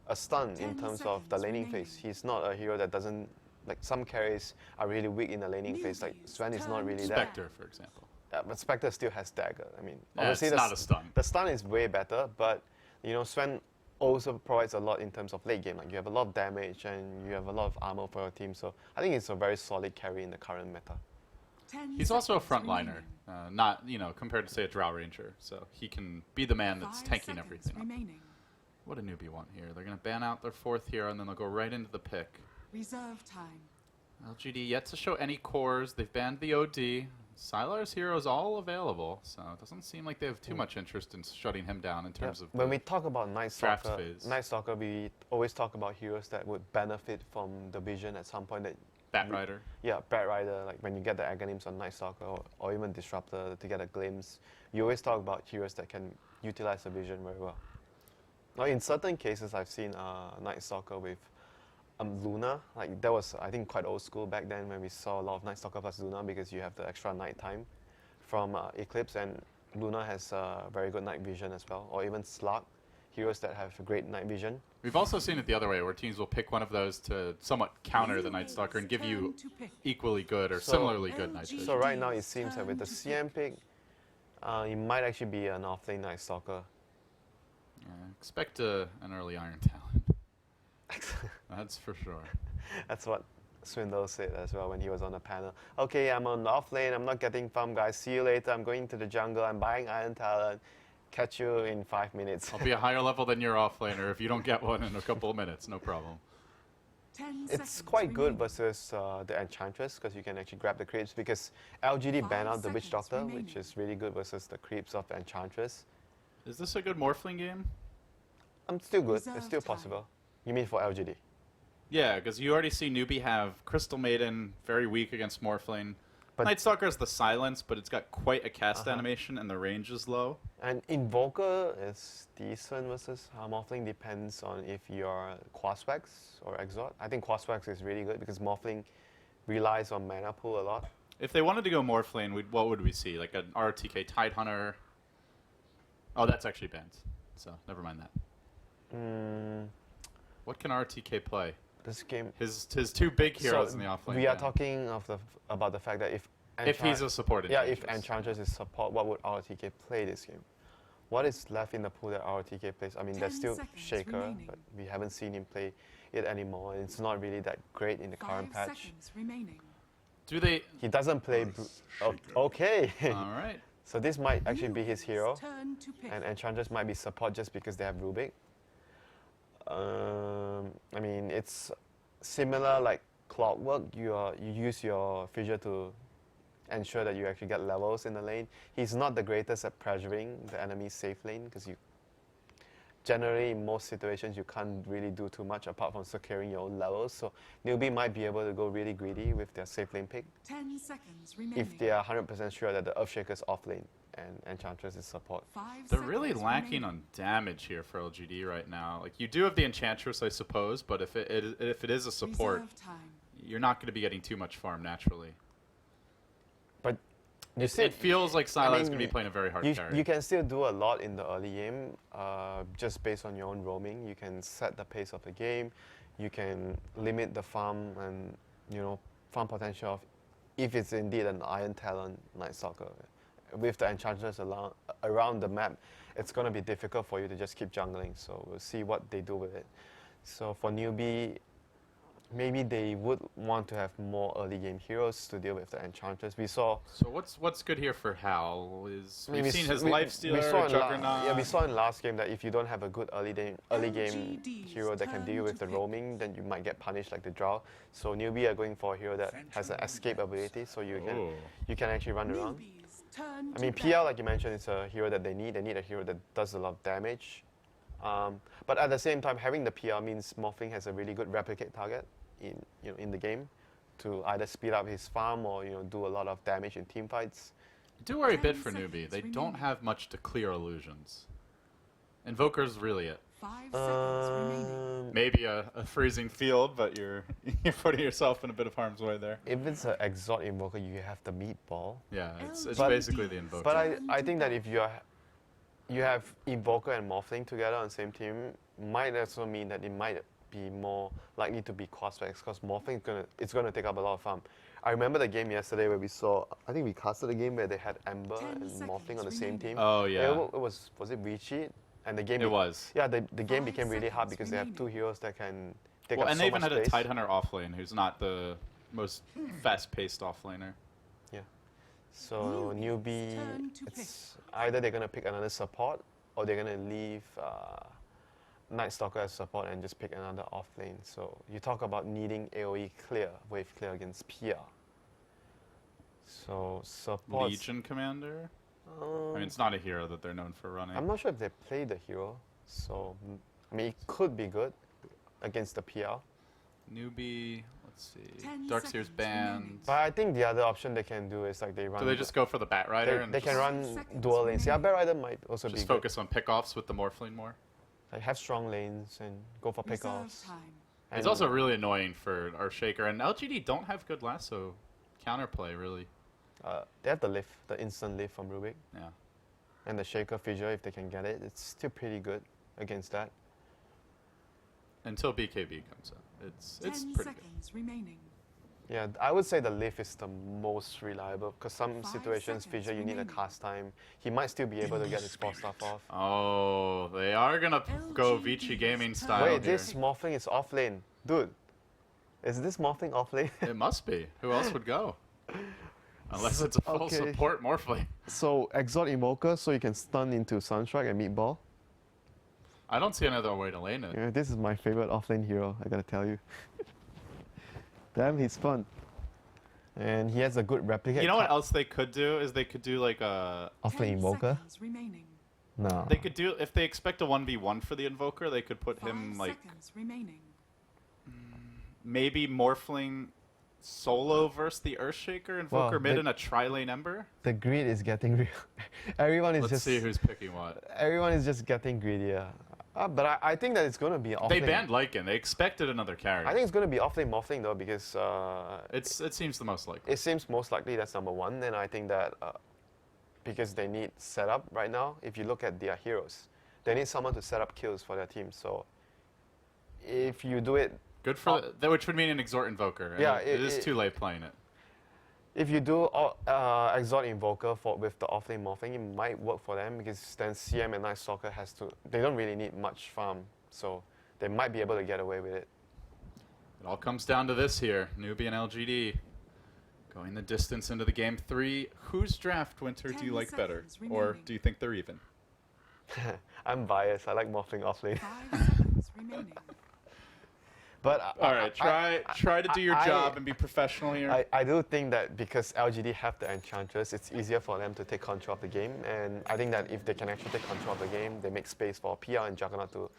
a stun in 10 terms of the seconds laning remaining. phase. He's not a hero that doesn't, like some carries are really weak in the laning phase. Like Newbee's Sven is not turn really to that. ban. Spectre, for example. But Spectre still has dagger. I mean, Yeah, obviously it's not a stun. The stun is way better, but you know Sven also provides a lot in terms of late game. Like you have a lot of damage and you have a lot of armor for your team. So I think it's a very solid carry in the current meta. 10 He's also a seconds frontliner, remaining. not, compared to, say, a Drow Ranger. So he can be the man that's 5 tanking seconds everything up. remaining. What a Newbee want here. They're going to ban out their fourth hero, and then they'll go right into the pick. Reserve time. LGD yet to show any cores. They've banned the OD. Sylar's hero is all available, so it doesn't seem like they have too much interest in shutting him down in terms of When the we talk about Night draft Stalker, phase. we always talk about heroes that would benefit from the vision at some point. That Bat Rider. yeah, Bat Rider, like when you get the Aghanims on Night Stalker or even Disruptor to get a glimpse, you always talk about heroes that can utilize the vision very well. Now, in certain cases, I've seen Night Stalker with Luna. Like that was, I think, quite old school back then when we saw a lot of Night Stalker plus Luna because you have the extra night time from Eclipse, and Luna has very good night vision as well, or even Slug, heroes that have great night vision. We've also seen it the other way, where teams will pick one of those to somewhat counter the Night Stalker and give you Turn to pick. equally good or So- similarly good Night LG Vision. So right now it seems that with the CM pick, It might actually be an offlane Night Stalker. Yeah, expect an early Iron Talon. That's for sure. That's what Swindle said as well when he was on the panel. Okay, I'm on the offlane. I'm not getting farm, guys. See you later. I'm going to the jungle. I'm buying Iron Talon. Catch you in 5 minutes. I'll be a higher level than your offlaner if you don't get one in a couple of minutes. No problem. 10 It's seconds quite good remaining. versus the Enchantress because you can actually grab the creeps because LGD 5 banned out the Witch seconds Doctor, remaining. which is really good versus the creeps of Enchantress. Is this a good Morphling game? Still good. Reserve It's still time. possible. You mean for LGD? Yeah, because you already see Newbee have Crystal Maiden, very weak against Morphling. But- Night Stalker has the silence, but it's got quite a cast Uh-huh. animation and the range is low. And Invoker is decent versus Morphling. Depends on if you're Quaswax or Exort. I think Quaswax is really good because Morphling relies on mana pool a lot. If they wanted to go Morphling, what would we see? Like an RTK Tidehunter? Oh, that's actually banned. So, never mind that. What can RTK play? This game. His two big heroes in the offlane. We are ban. talking about the fact that if He's a support yeah, if Enchantress. Enchantress is support, what would RTK play this game? What is left in the pool that RTK plays? I mean, 10 there's still seconds Shaker, remaining. but we haven't seen him play it anymore. It's not really that great in the 5 current patch. seconds remaining. Do they... He doesn't play. Okay. All right. So this might actually be his hero, Turn to pick. and Enchantress might be support just because they have Rubik. I mean, it's similar like Clockwork. You use your fissure to ensure that you actually get levels in the lane. He's not the greatest at pressuring the enemy's safe lane because you generally in most situations you can't really do too much apart from securing your own levels. So Newbie might be able to go really greedy with their safe lane pick 10 seconds remaining. if they are 100% sure that the Earthshaker's off lane and Enchantress is support. 5 They're really seconds lacking remaining. on damage here for LGD right now. Like, you do have the Enchantress, I suppose, but if it is a support, Reserve time. you're not going to be getting too much farm naturally. But you see, It feels like Sila's mean, going to be playing a very hard you carry. you can still do a lot in the early game just based on your own roaming. You can set the pace of the game. You can limit the farm and farm potential of if it's indeed an Iron Talon Night Stalker. With the Enchantress around the map, it's going to be difficult for you to just keep jungling. So we'll see what they do with it. So for Newbie, maybe they would want to have more early game heroes to deal with the Enchantress. We saw. So what's good here for Hal is I mean, we've seen his we Lifestealer, saw in Juggernaut. yeah, we saw in last game that if you don't have a good early game LGD's hero that can deal turn with to the pick. roaming, then you might get punished like the Drow. So Newbie are going for a hero that has an escape ability, so you can actually run around. Newbies turn I to mean, pick. PL, like you mentioned, is a hero that they need. They need a hero that does a lot of damage. But at the same time, having the PL means Morphling has a really good replicate target in the game to either speed up his farm or do a lot of damage in team fights. I do worry a 10 bit for seconds Newbie. They don't remaining. have much to clear illusions. Invoker's really it. 5 seconds remaining. Maybe a freezing field, but you're putting yourself in a bit of harm's way there. If it's an Exalt Invoker, you have the meatball. Yeah, it's But- basically the Invoker. But I think that if you have Invoker and Morphling together on the same team, might also mean that it might be more likely to be Quaswax because Morphling it's gonna take up a lot of farm. I remember the game yesterday where we saw, I think we casted a game where they had Ember 10 and Morphling seconds on the same remaining. team. Oh, yeah. Was it Recheat? And the game It was. Yeah, the game 5 became really hard seconds because they have two remaining. heroes that can take Well, up and so they even much had a space. Tidehunter offlane who's not the most fast-paced offlaner. Yeah. So Newbie, turn to it's either they're gonna pick another support or they're gonna leave Night Stalker as support and just pick another off lane. So you talk about needing AoE clear, wave clear against PR. So support. Legion Commander? I mean, it's not a hero that they're known for running. I'm not sure if they play the hero, so I mean it could be good against the PR. Newbie, let's see. 10 Darkseer's seconds banned. remaining. But I think the other option they can do is like they run. Do they just go for the Bat Rider and they can just, run 5 seconds dual lanes. Yeah, remaining. Bat Rider might also be just good. focus on pickoffs with the Morphling more? Like have strong lanes and go for Reserve pickoffs. time. It's And- also really annoying for our Shaker, and LGD don't have good lasso counterplay, really. They have the lift, the instant lift from Rubik, Yeah. and the Shaker Fissure if they can get it. It's still pretty good against that. Until BKB comes up. It's 10 pretty good. seconds remaining. Yeah, I would say the lift is the most reliable because some 5 situations, seconds Fissure, you need a remaining. cast time. He might still be able to get his spot stuff off. Oh, they are gonna go Vici LGD's Gaming turn. style Wait, here. this morphing is off lane. Dude, is this morphing off lane? It must be. Who else would go? Unless it's a full Okay. support Morphling. So, Exalt Invoker so you can stun into Sunstrike and Meatball. I don't see another way to lane it. Yeah, this is my favorite offlane hero, I gotta tell you. Damn, he's fun. And he has a good replicate. You know what else they could do is they could do like a 10 10 Invoker? seconds remaining. No. they could do if they expect a 1v1 for the Invoker, they could put 5 him like seconds remaining. maybe Morphling solo versus the Earthshaker, Invoker Wow, mid they- and a tri-lane Ember. The greed is getting real. Everyone is Let's just see who's picking what. everyone is just getting greedier. But I think that it's gonna be offlane. They banned Lycan. They expected another carry. I think it's gonna be offlane morphling though because it seems the most likely. it seems most likely that's number one. And I think that because they need setup right now. If you look at their heroes, they need someone to set up kills for their team. So if you do it, Good for which would mean an Exhort Invoker. and Yeah, it is too late playing it. if you do Exalt Invoker with the offlane morphing, it might work for them because then CM and Night Stalker they don't really need much farm, so they might be able to get away with it. It all comes down to this here. Newbee and LGD going the distance into the game 3. Whose draft, Winter, do you 10 like better? seconds Or remaining. do you think they're even? I'm biased. I like morphling offlane. 5 seconds remaining. But All right, try to do your job and be professional here. I do think that because LGD have the Enchantress, it's easier for them to take control of the game. And I think that if they can actually take control of the game, they make space for PR and Juggernaut to,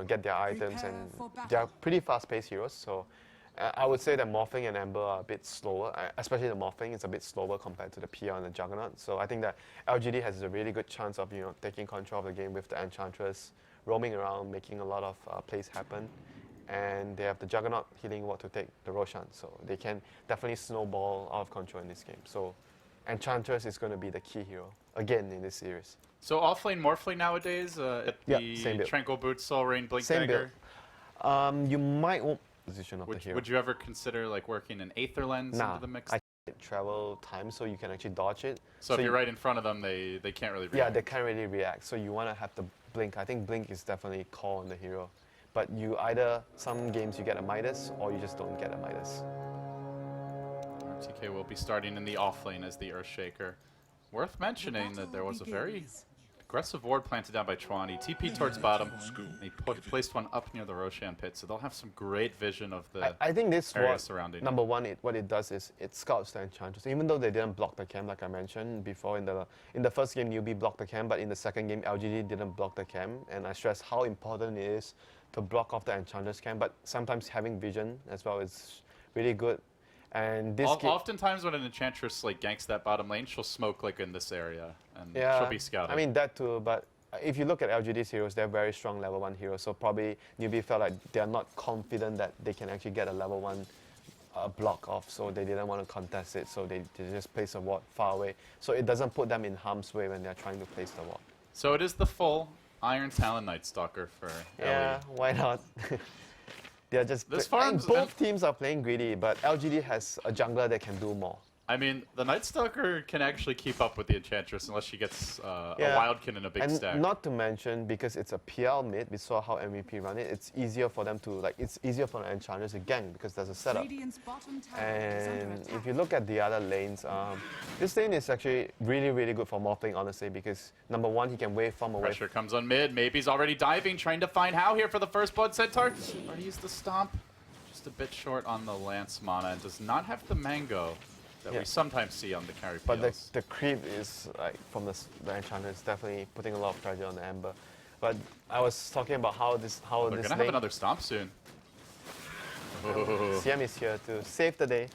get their items. Prepare And for battle. they are pretty fast-paced heroes. So I would say that Morphing and Ember are a bit slower, especially the Morphing is a bit slower compared to the PR and the Juggernaut. So I think that LGD has a really good chance of taking control of the game with the Enchantress, roaming around, making a lot of plays happen. And they have the Juggernaut healing ward to take the Roshan, so they can definitely snowball out of control in this game. So Enchantress is going to be the key hero, again, in this series. So offlane, morphling nowadays at Yeah, the same build. Tranquil Boots, Soul Rain, Blink Same Dagger. You might want position of the hero. Would you ever consider like working an Aether Lens Nah, into the mix? I travel time so you can actually dodge it. so if you- you're right in front of them, they can't really react. Yeah, they can't really react, so you want to have the Blink. I think Blink is definitely call on the hero. But you either, some games you get a Midas, or you just don't get a Midas. RTK will be starting in the offlane as the Earthshaker. Worth mentioning that there was a very aggressive ward planted down by Chuan. He TP'd towards bottom, and he placed one up near the Roshan pit, so they'll have some great vision of the I think this area was surrounding. number one. What it does is it scouts the Enchantress. Even though they didn't block the camp, like I mentioned before in the first game, Newbee blocked the camp, but in the second game, LGD didn't block the camp. And I stress how important it is to block off the Enchantress camp. But sometimes having vision as well is really good. And this game, Oftentimes when an Enchantress like ganks that bottom lane, she'll smoke like in this area, and yeah, she'll be scouted. I mean that too, but if you look at LGD's heroes, they're very strong level 1 heroes. So probably Newbie felt like they're not confident that they can actually get a level 1 block off, so they didn't want to contest it. So they just place a ward far away, so it doesn't put them in harm's way when they're trying to place the ward. So it is the full Iron Talon Night Stalker for Yeah, why not? They're just This and farm's- both teams are playing greedy, but LGD has a jungler that can do more. I mean, the Night Stalker can actually keep up with the Enchantress unless she gets a Yeah. Wildkin and a big And stack. not to mention, because it's a PL mid, we saw how MVP run it. It's easier for them to it's easier for the Enchantress to gank because there's a setup. Radiant's bottom tower is under And attack. if you look at the other lanes, this lane is actually really, really good for Morphling, honestly, because number one, he can wave farm away. Pressure comes on mid. Maybe he's already diving, trying to find How here for the first Blood Centaur. Already used the Stomp. Just a bit short on the Lance mana and does not have the Mango that Yeah. we sometimes see on the carry But PLs. the creep is, from the Enchantress, definitely putting a lot of pressure on the Ember. But I was talking about how They're this going to have lane, another Stomp soon. CM is here to save the day.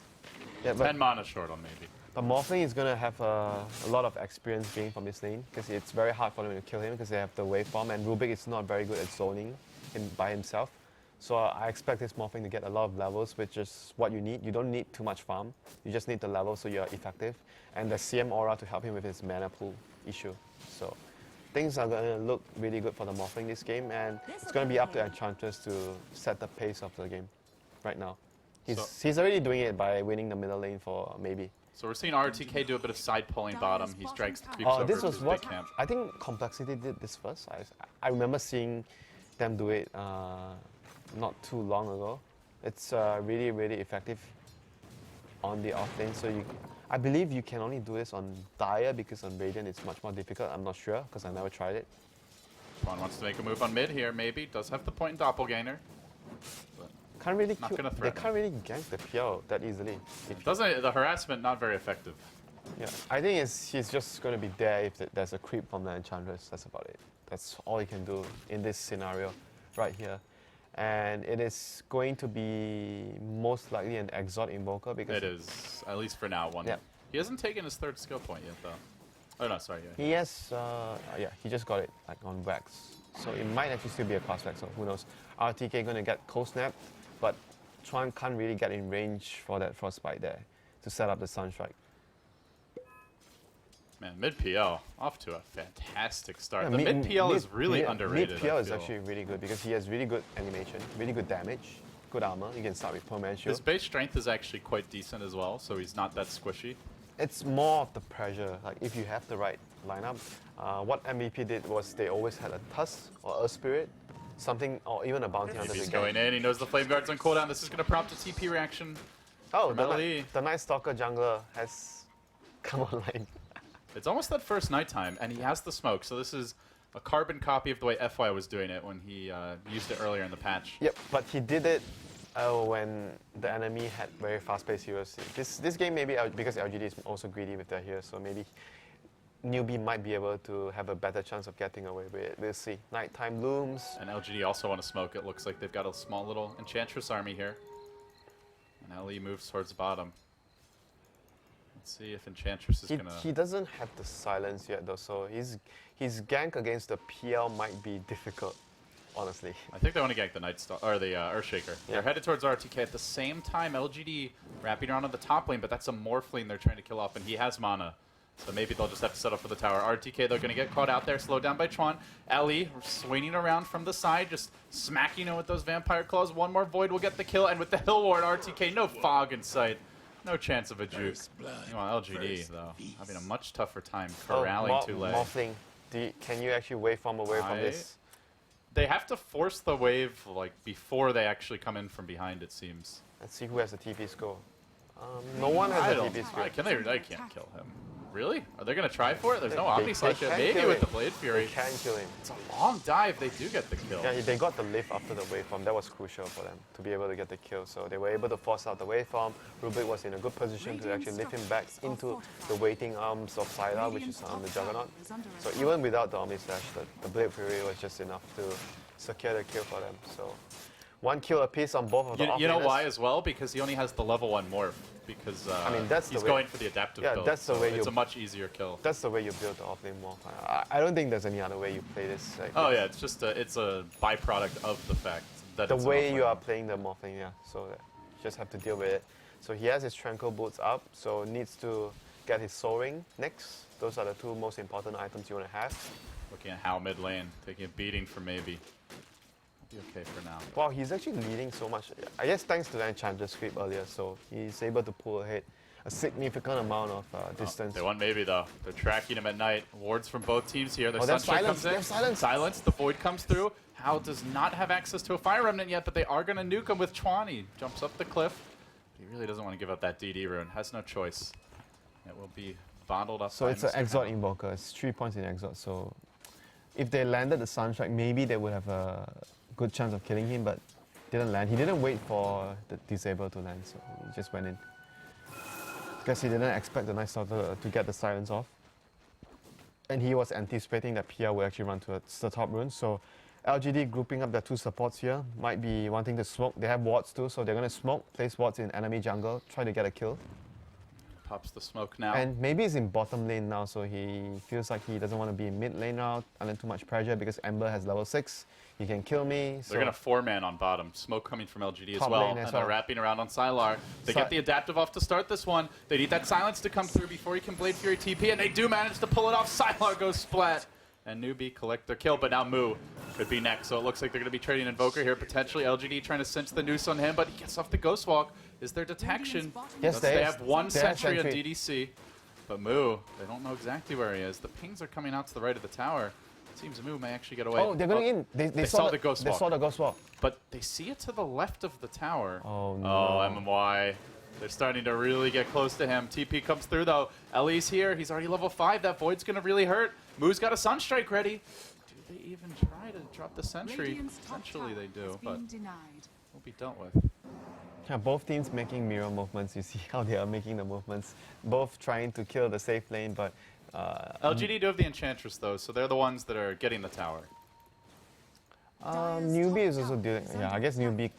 Yeah, 10 mana short on maybe. But Morphling is going to have a lot of experience gained from this lane because it's very hard for them to kill him because they have the waveform, and Rubik is not very good at zoning by himself. So I expect this Morphling to get a lot of levels, which is what you need. You don't need too much farm. You just need the level so you're effective. And the CM aura to help him with his mana pool issue. So things are going to look really good for the Morphling this game, and it's going to be up to Enchantress to set the pace of the game right now. He's already doing it by winning the middle lane for maybe. So we're seeing RTK do a bit of side pulling bottom. He strikes, creeps Oh, over this to was his what big camp. I think Complexity did this first. I remember seeing them do it not too long ago. It's really, really effective on the off lane. So I believe you can only do this on Dire because on Radiant it's much more difficult. I'm not sure because I never tried it. Quan wants to make a move on mid here, maybe. Does have the point in Doppelganger. But Can't really Not kill, gonna they threaten. can't really gank the PL that easily. the harassment not very effective. Yeah, I think he's just going to be there if there's a creep from the Enchantress. That's about it. That's all he can do in this scenario right here. And it is going to be most likely an Exalt Invoker because It is, at least for now, one. Yeah. He hasn't taken his third skill point yet, though. Oh, no, sorry. Yeah. he has, yeah, he just got it like on Wax. So it might actually still be a cross Wax, so who knows. RTK going to get Cold Snap, but Chuan can't really get in range for that Frostbite there to set up the Sunstrike. Man, mid PL off to a fantastic start. Yeah, The mid PL is really underrated. Mid PL I is feel. actually really good because he has really good animation, really good damage, good armor. You can start with Permanent Shield. His base strength is actually quite decent as well, so he's not that squishy. It's more of the pressure. Like if you have the right lineup, what MVP did was they always had a Tusk or a Spirit, something, or even a Bounty Hunter. He's to going gank. in. He knows the Flame Guard's on cooldown. This is going to prompt a TP reaction. Oh, from the, LE. the Night Stalker jungler has come online. It's almost that first nighttime, and he has the smoke. So this is a carbon copy of the way FY was doing it when he used it earlier in the patch. Yep, but he did it when the enemy had very fast-paced heroes. This game maybe because LGD is also greedy with their heroes, so maybe Newbee might be able to have a better chance of getting away with it. We'll see. Nighttime looms. And LGD also want to smoke. It looks like they've got a small little Enchantress army here. And LE moves towards bottom. Let's see if Enchantress is He, going he to... doesn't have the silence yet though, so his gank against the PL might be difficult, honestly. I think they want to gank the Nightstalker, or the Earthshaker. Yeah. They're headed towards RTK. At the same time, LGD wrapping around on the top lane, but that's a Morph lane they're trying to kill off, and he has mana. So maybe they'll just have to settle for the tower. RTK, they're going to get caught out there, slowed down by Chuan. Ellie swinging around from the side, just smacking him with those Vampire Claws. One more Void will get the kill, and with the Hill Ward, RTK, no fog in sight. No chance of a juke. Meanwhile, LGD, though, having a much tougher time corralling too late. Morphling. Can you actually waveform away from this? They have to force the wave like before they actually come in from behind, it seems. Let's see who has the TP score. No one has a TP score. They can't kill him. Really? Are they going to try for it? There's no They Omni Slash yet. can Maybe kill with it. the Blade Fury. They can kill him. It's a long dive. They do get the kill. Yeah, they got the lift after the waveform. That was crucial for them to be able to get the kill. So they were able to force out the waveform. Rubik was in a good position to actually lift him back into the waiting arms of Sylar, which is on the Juggernaut. So even without the Omni Slash, the Blade Fury was just enough to secure the kill for them. So one kill apiece on both of the You know offlaners. why as well? Because he only has the level 1 morph. Because I mean, that's he's the way- going for the adaptive Yeah, build. that's the so way it's you- a much easier kill. That's the way you build the offlane morph. I don't think there's any other way you play this. Like, Oh yeah, it's just it's a byproduct of the fact that the it's way an you offlane. are playing the morphling, yeah. So that you just have to deal with it. So he has his Tranquil Boots up, so needs to get his Soul Ring next. Those are the two most important items you want to have. Looking at how mid lane, taking a beating from maybe. I'll be okay for now. Wow, he's actually leading so much. I guess thanks to the Enchantress creep earlier, so he's able to pull ahead a significant amount of distance. They want maybe though. They're tracking him at night. Wards from both teams here. Their Oh, they're Sunstrike silenced. comes in. They're silenced. Silence. The Void comes through. Hal does not have access to a Fire Remnant yet, but they are going to nuke him with Chuan. He jumps up the cliff. He really doesn't want to give up that DD rune. Has no choice. It will be bottled up. So by it's an Mr. Exalt Hal. Invoker. It's 3 points in Exalt. So if they landed the Sunstrike, maybe they would have a good chance of killing him, but didn't land. He didn't wait for the Disable to land, so he just went in. Because he didn't expect the Night Stalker to get the silence off. And he was anticipating that PR would actually run towards the top rune. So LGD grouping up their two supports here might be wanting to smoke. They have wards too, so they're going to smoke, place wards in enemy jungle, try to get a kill. Pops the smoke now. And maybe he's in bottom lane now, so he feels like he doesn't want to be in mid lane now under too much pressure because Ember has level 6. He can kill me. They're going to 4-man on bottom. Smoke coming from LGD as Top well. lane as And they're well. wrapping around on Sylar. They get the adaptive off to start this one. They need that silence to come through before he can Blade Fury TP, and they do manage to pull it off. Sylar goes splat. And Newbee collect their kill, but now Moo could be next. So it looks like they're going to be trading Invoker here, potentially. LGD trying to cinch the noose on him, but he gets off the Ghost Walk. Is there detection? Yes, They there have is. one They have sentry on sentry. DDC. But Moo, they don't know exactly where he is. The pings are coming out to the right of the tower. Seems Moo may actually get away. Oh, they're going in. They saw the ghost They walk. saw the ghost walk. But they see it to the left of the tower. Oh, no. Oh, MMY. They're starting to really get close to him. TP comes through, though. Ellie's here. He's already level 5. That Void's going to really hurt. Moo's got a Sunstrike ready. Do they even try to drop the sentry? Radiant's top Essentially, they tower do, has but been denied. will be dealt with. Yeah, both teams making mirror movements. You see how they are making the movements. Both trying to kill the safe lane, but... LGD do have the Enchantress, though, so they're the ones that are getting the tower. Newbee is also dealing... Yeah, I guess Newbee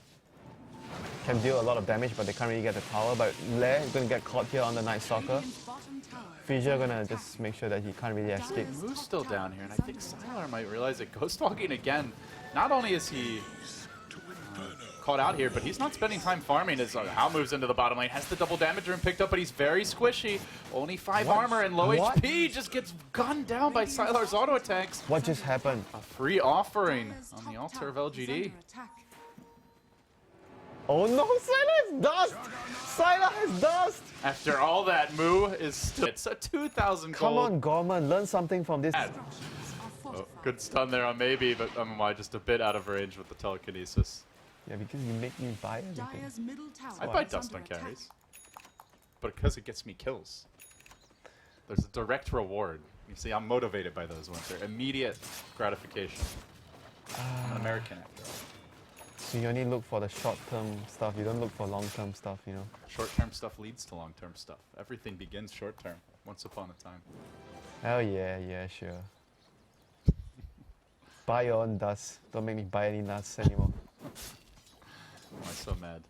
can deal a lot of damage, but they can't really get the tower. But Lair is going to get caught here on the Night Stalker. Radiant's bottom tower Fissure going to just make sure that he can't really escape. Moo's still down here, and I think Sylar might realize that Ghost Walking again. Not only is he caught out here, but he's not spending time farming. His How moves into the bottom lane, has the double damage rune picked up, but he's very squishy. Only 5 armor and low What? HP, just gets gunned down by Sylar's auto attacks. What just happened? A free offering Dyer's on the top altar of tower is LGD. under attack. Oh no, Sylar has dust! Sylar has dust! After all that, Moo is still... It's a 2,000 gold. Come on, Gorman, learn something from this. Ad. Structures are Oh, fortified. good stun there on Maybe, but MMY just a bit out of range with the telekinesis. Yeah, because you make me buy everything. Dyer's middle tower I buy is dust under on attack. carries, but because it gets me kills. There's a direct reward. You see, I'm motivated by those ones. They're immediate gratification. I'm an American after all. So you only look for the short-term stuff, you don't look for long-term stuff, you know? Short-term stuff leads to long-term stuff. Everything begins short-term, once upon a time. Oh yeah, sure. Buy your own dust. Don't make me buy any nuts anymore. Why so mad?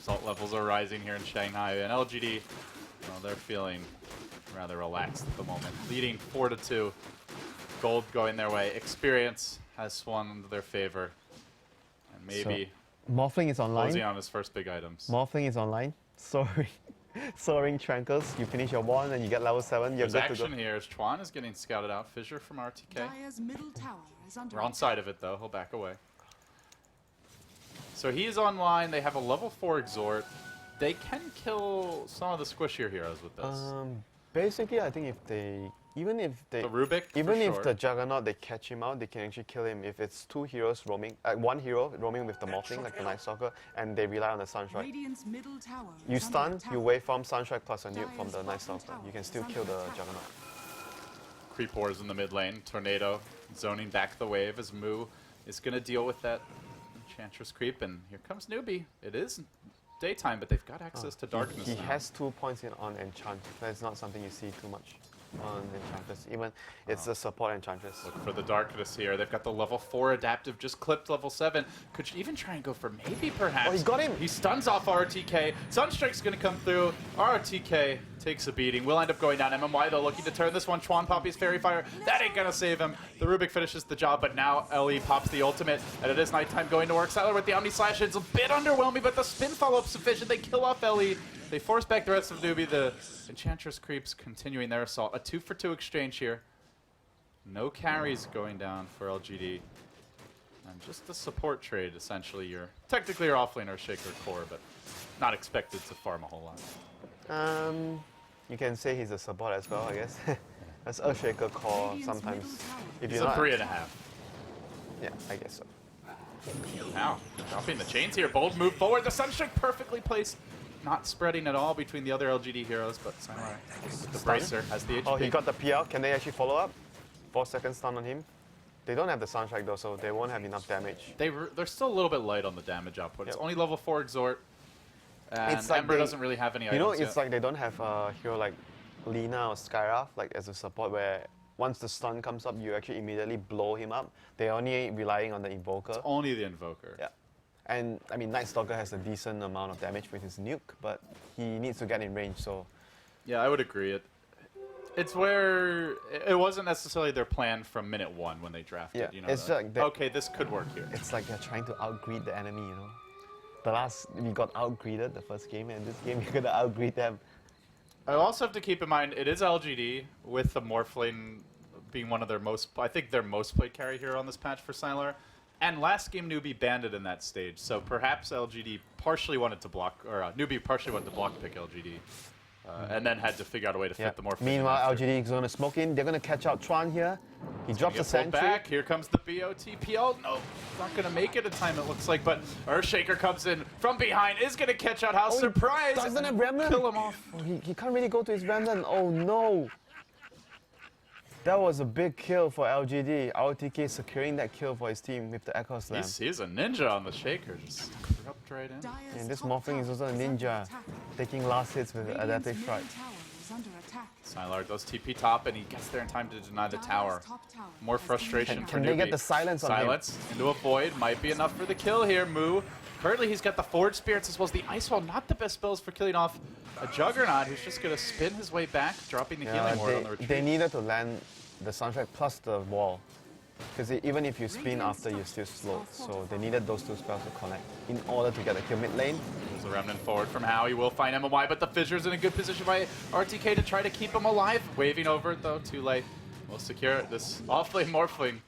Salt levels are rising here in Shanghai, and LGD, well, they're feeling rather relaxed at the moment. Leading 4-2. Gold going their way. Experience has swung into their favor. And maybe Morphling is online. closing on his first big items. Morphling is online. Soaring. Soaring Trankles. You finish your 1 and you get level 7. You're There's good to action go. here as Chuan is getting scouted out. Fissure from RTK. Dyer's middle tower is under Wrong attack. side of it, though. He'll back away. So he's online. They have a level 4 Exhort. They can kill some of the squishier heroes with this. Basically, I think if they... Even if they... The Rubik, for Even if sure. the Juggernaut, they catch him out, they can actually kill him. If it's 2 heroes roaming... one hero roaming with the Morphling, like the Night Stalker, and they rely on the Sunstrike. Radiant's middle tower You is under stun, attack. you waveform Sunstrike plus a nuke from Dyer's the Night bottom Stalker. tower You can is still under kill the attack. Juggernaut. Creep wars in the mid lane. Tornado zoning back the wave as Moo is going to deal with that Enchantress creep. And here comes Newbee. It is daytime, but they've got access to darkness He now. has 2 points in on Enchant. That's not something you see too much on Enchantress. Even it's the support Enchantress. Look for the darkness here. They've got the level 4 adaptive just clipped level 7. Could you even try and go for maybe perhaps? Oh, he got him! He stuns off RTK. Sunstrike's going to come through. RTK takes a beating. Will end up going down. MMY though looking to turn this one. Chuan Poppy's Fairy Fire. That ain't going to save him. The Rubik finishes the job, but now Ellie pops the ultimate. And it is nighttime going to work. Sylar with the Omni Slash. It's a bit underwhelming, but the spin follow-up sufficient. They kill off Ellie. They force back the rest of Newbee. The Enchantress creeps continuing their assault. A 2-for-2 exchange here. No carries going down for LGD. And just a support trade, essentially. You're technically your offlaner Shaker core, but not expected to farm a whole lot. You can say he's a support as well, I guess. That's Earthshaker core Radiant's sometimes. middle tower If It's you're a not, 3.5. yeah, I guess so. Now, dropping the chains here. Bold move forward. The Sunstrike perfectly placed. Not spreading at all between the other LGD heroes, but Samurai with the bracer has the HP. Oh, he got the PR. Can they actually follow up? 4-second stun on him. They don't have the Sunstrike though, so they won't have enough damage. They're still a little bit light on the damage output. It's Yep. only level 4 Exhort. And It's like Ember they- doesn't really have any You know, items it's yet. like they don't have a hero like Lina or Skyraf, like as a support where once the stun comes up, you actually immediately blow him up. They're only relying on the Invoker. Only the Invoker. Yeah. And I mean, Night Stalker has a decent amount of damage with his nuke, but he needs to get in range, so Yeah, I would agree. It's where it wasn't necessarily their plan from minute 1 when they drafted. Yeah, You know, it's like they- okay, this could work here. it's like they're trying to outgreed the enemy, you know. We got outgreeded the first game, and this game you're gonna outgreed them. I also have to keep in mind it is LGD with the Morphling being one of their most, I think their most played carry hero on this patch for Sylar. And last game, Newbee banned it in that stage, so perhaps LGD partially wanted to block, or Newbee partially wanted to block pick LGD, and then had to figure out a way to fit the morph. Meanwhile, LGD is going to smoke in. They're going to catch out Tron here. He drops the sentry. Back. Here comes the BOTP. Oh, no. Not going to make it in time, it looks like. But Earthshaker comes in from behind. Is going to catch out House. Surprise! Doesn't have Remnant. Kill him off. Oh, he can't really go to his Remnant. Oh, no. That was a big kill for LGD. RTK securing that kill for his team with the Echo Slam. He's a ninja on the Shaker. Just corrupt right in. And this Morphling is also a ninja, taking last hits with Adaptive Strike. Sylar does TP top, and he gets there in time to deny the tower. More frustration for Can they get the silence on him? Silence into a void might be enough for the kill here. Moo. Currently, he's got the Forge Spirits as well as the Ice Wall. Not the best spells for killing off a Juggernaut, who's just going to spin his way back, dropping the healing ward on the retreat. They needed to land the Soundtrack plus the wall. Because even if you spin after, you're still slow. So they needed those two spells to connect in order to get the kill mid lane. There's a Remnant forward from How. He will find MMY, but the Fissure's in a good position by RTK to try to keep him alive. Waving over it, though, too late. We'll secure it. This off-lane Morphling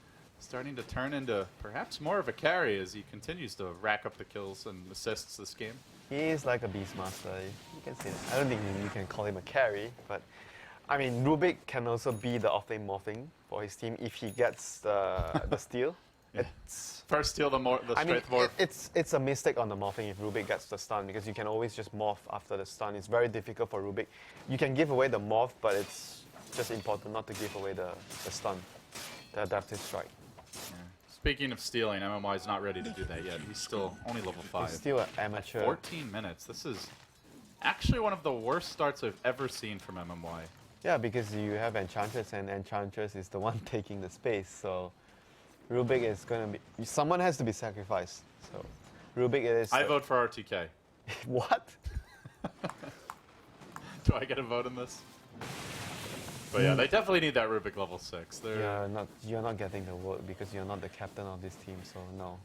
starting to turn into perhaps more of a carry as he continues to rack up the kills and assists this game. He is like a Beastmaster. You can say that. I don't think you can call him a carry, but I mean, Rubik can also be the off-lane morphing for his team if he gets the steal. Yeah. It's First steal the strength morph. It's a mistake on the morphing if Rubik gets the stun because you can always just morph after the stun. It's very difficult for Rubik. You can give away the morph, but it's just important not to give away the stun, the Adaptive Strike. Yeah. Speaking of stealing, MMY is not ready to do that yet. He's still only level 5. He's still an amateur. 14 minutes. This is actually one of the worst starts I've ever seen from MMY. Yeah, because you have Enchantress, and Enchantress is the one taking the space. So Rubik is going to be... Someone has to be sacrificed. So Rubik is... I vote for RTK. What? Do I get a vote in this? But yeah, they definitely need that Rubik level 6. You're not getting the vote because you're not the captain of this team, so no.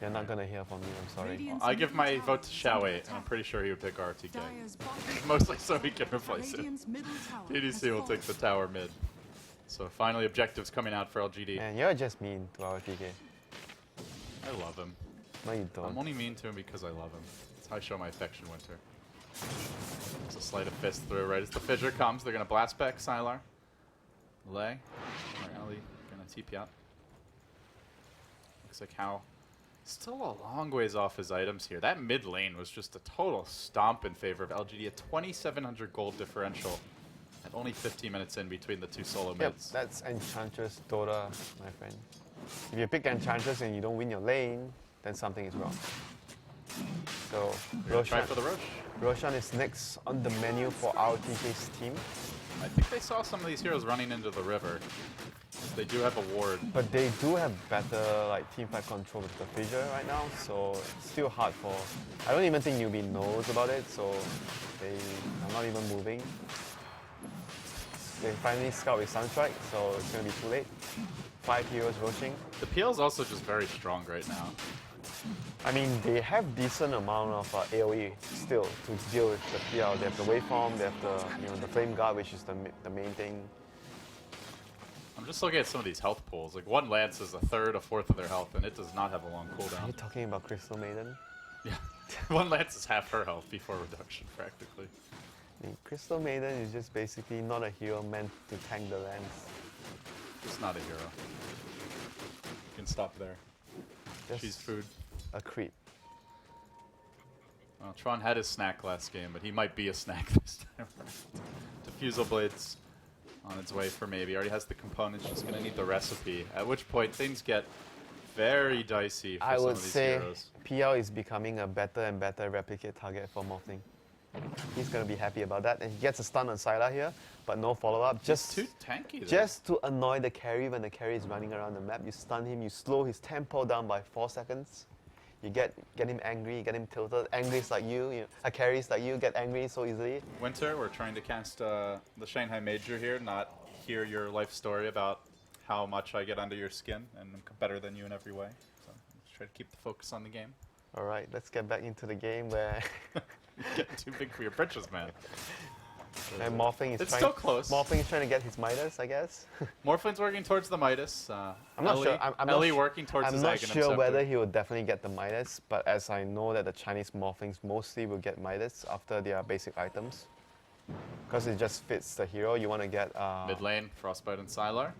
You're not going to hear from me, I'm sorry. Well, I give my vote to Xiaowei, and I'm pretty sure he would pick RTK. Mostly so he can replace it. TDC will take the tower mid. So finally objectives coming out for LGD. And you're just mean to RTK. I love him. No, you don't. I'm only mean to him because I love him. That's how I show my affection, Winter. It's a sleight of fist through right as the fissure comes. They're going to blast back Sylar. Lay. Ali going to TP out. Looks like How still a long ways off his items here. That mid lane was just a total stomp in favor of LGD. A 2,700 gold differential at only 15 minutes in between the two solo mids. That's Enchantress DOTA, my friend. If you pick Enchantress and you don't win your lane, then something is wrong. So Try for the Roche. Roshan is next on the menu for RTK's team. I think they saw some of these heroes running into the river. They do have a ward. But they do have better like teamfight control with the fissure right now, so it's still hard for... I don't even think Newbee knows about it, so they are not even moving. They finally scout with Sunstrike, so it's going to be too late. 5 heroes rushing. The PL is also just very strong right now. I mean, they have decent amount of AoE still to deal with the PL. They have the waveform, they have the the flame guard, which is the main thing. I'm just looking at some of these health pools. Like one lance is a third, a fourth of their health, and it does not have a long Are you cooldown. talking about Crystal Maiden? Yeah, one lance is half her health before reduction, practically. I mean, Crystal Maiden is just basically not a hero meant to tank the lance. Just not a hero. You can stop there. Just She's food. a creep. Well, Tron had his snack last game, but he might be a snack this time around. Diffusal Blades on its way for maybe. Already has the components, just going to need the recipe. At which point, things get very dicey for some of these heroes. PL is becoming a better and better replicate target for Morphling. He's going to be happy about that. And he gets a stun on Sylar here, but no follow-up. Just too tanky there. Just to annoy the carry when the carry is running around the map. You stun him, you slow his tempo down by 4 seconds. You get him angry, get him tilted. Angry's like you carries like you get angry so easily. Winter, we're trying to cast the Shanghai Major here, not hear your life story about how much I get under your skin and I'm better than you in every way. So let's try to keep the focus on the game. Alright, let's get back into the game where... You're getting too big for your britches, man. And Morphling is It's trying. still close. Morphling is trying to get his Midas, I guess. Morphling's working towards the Midas. I'm not sure. I'm not Ellie su- working towards I'm his not Aghanim sure Scepter. whether he will definitely get the Midas, but as I know that the Chinese Morphlings mostly will get Midas after their basic items. Because it just fits the hero. You want to get... Mid lane, Frostbite and Sylar.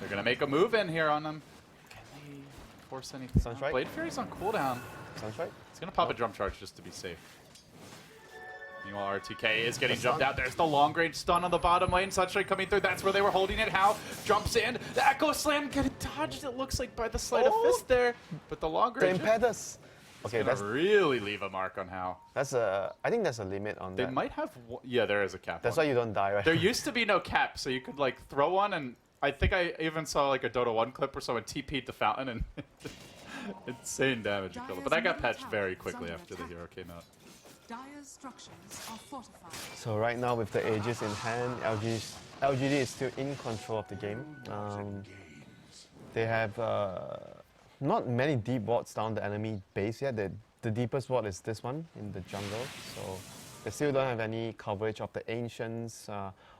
They're going to make a move in here on them. Can they force anything? Sunstrike? Blade Fury's on cooldown. Sunstrike? He's going to pop a drum charge just to be safe. Meanwhile, RTK is getting The jumped stun. out. There's the long range stun on the bottom lane. Sunstrike coming through. That's where they were holding it. How jumps in. The Echo Slam getting dodged, it looks like, by the sleight of fist there. But the long The range Impetus! Okay, is going to really leave a mark on How. that's a... I think there's a limit on They that. might have... Yeah, there is a cap. That's on why you don't die, right? There used to be no cap, so you could like throw one, and I think I even saw like a Dota 1 clip where someone TP'd the fountain and insane damage you killed it. But that got patched very quickly after the hero came out. Dire's structures are fortified. So right now with the Aegis in hand, LGD is still in control of the game. They have not many deep wards down the enemy base yet. The deepest ward is this one in the jungle. So they still don't have any coverage of the Ancients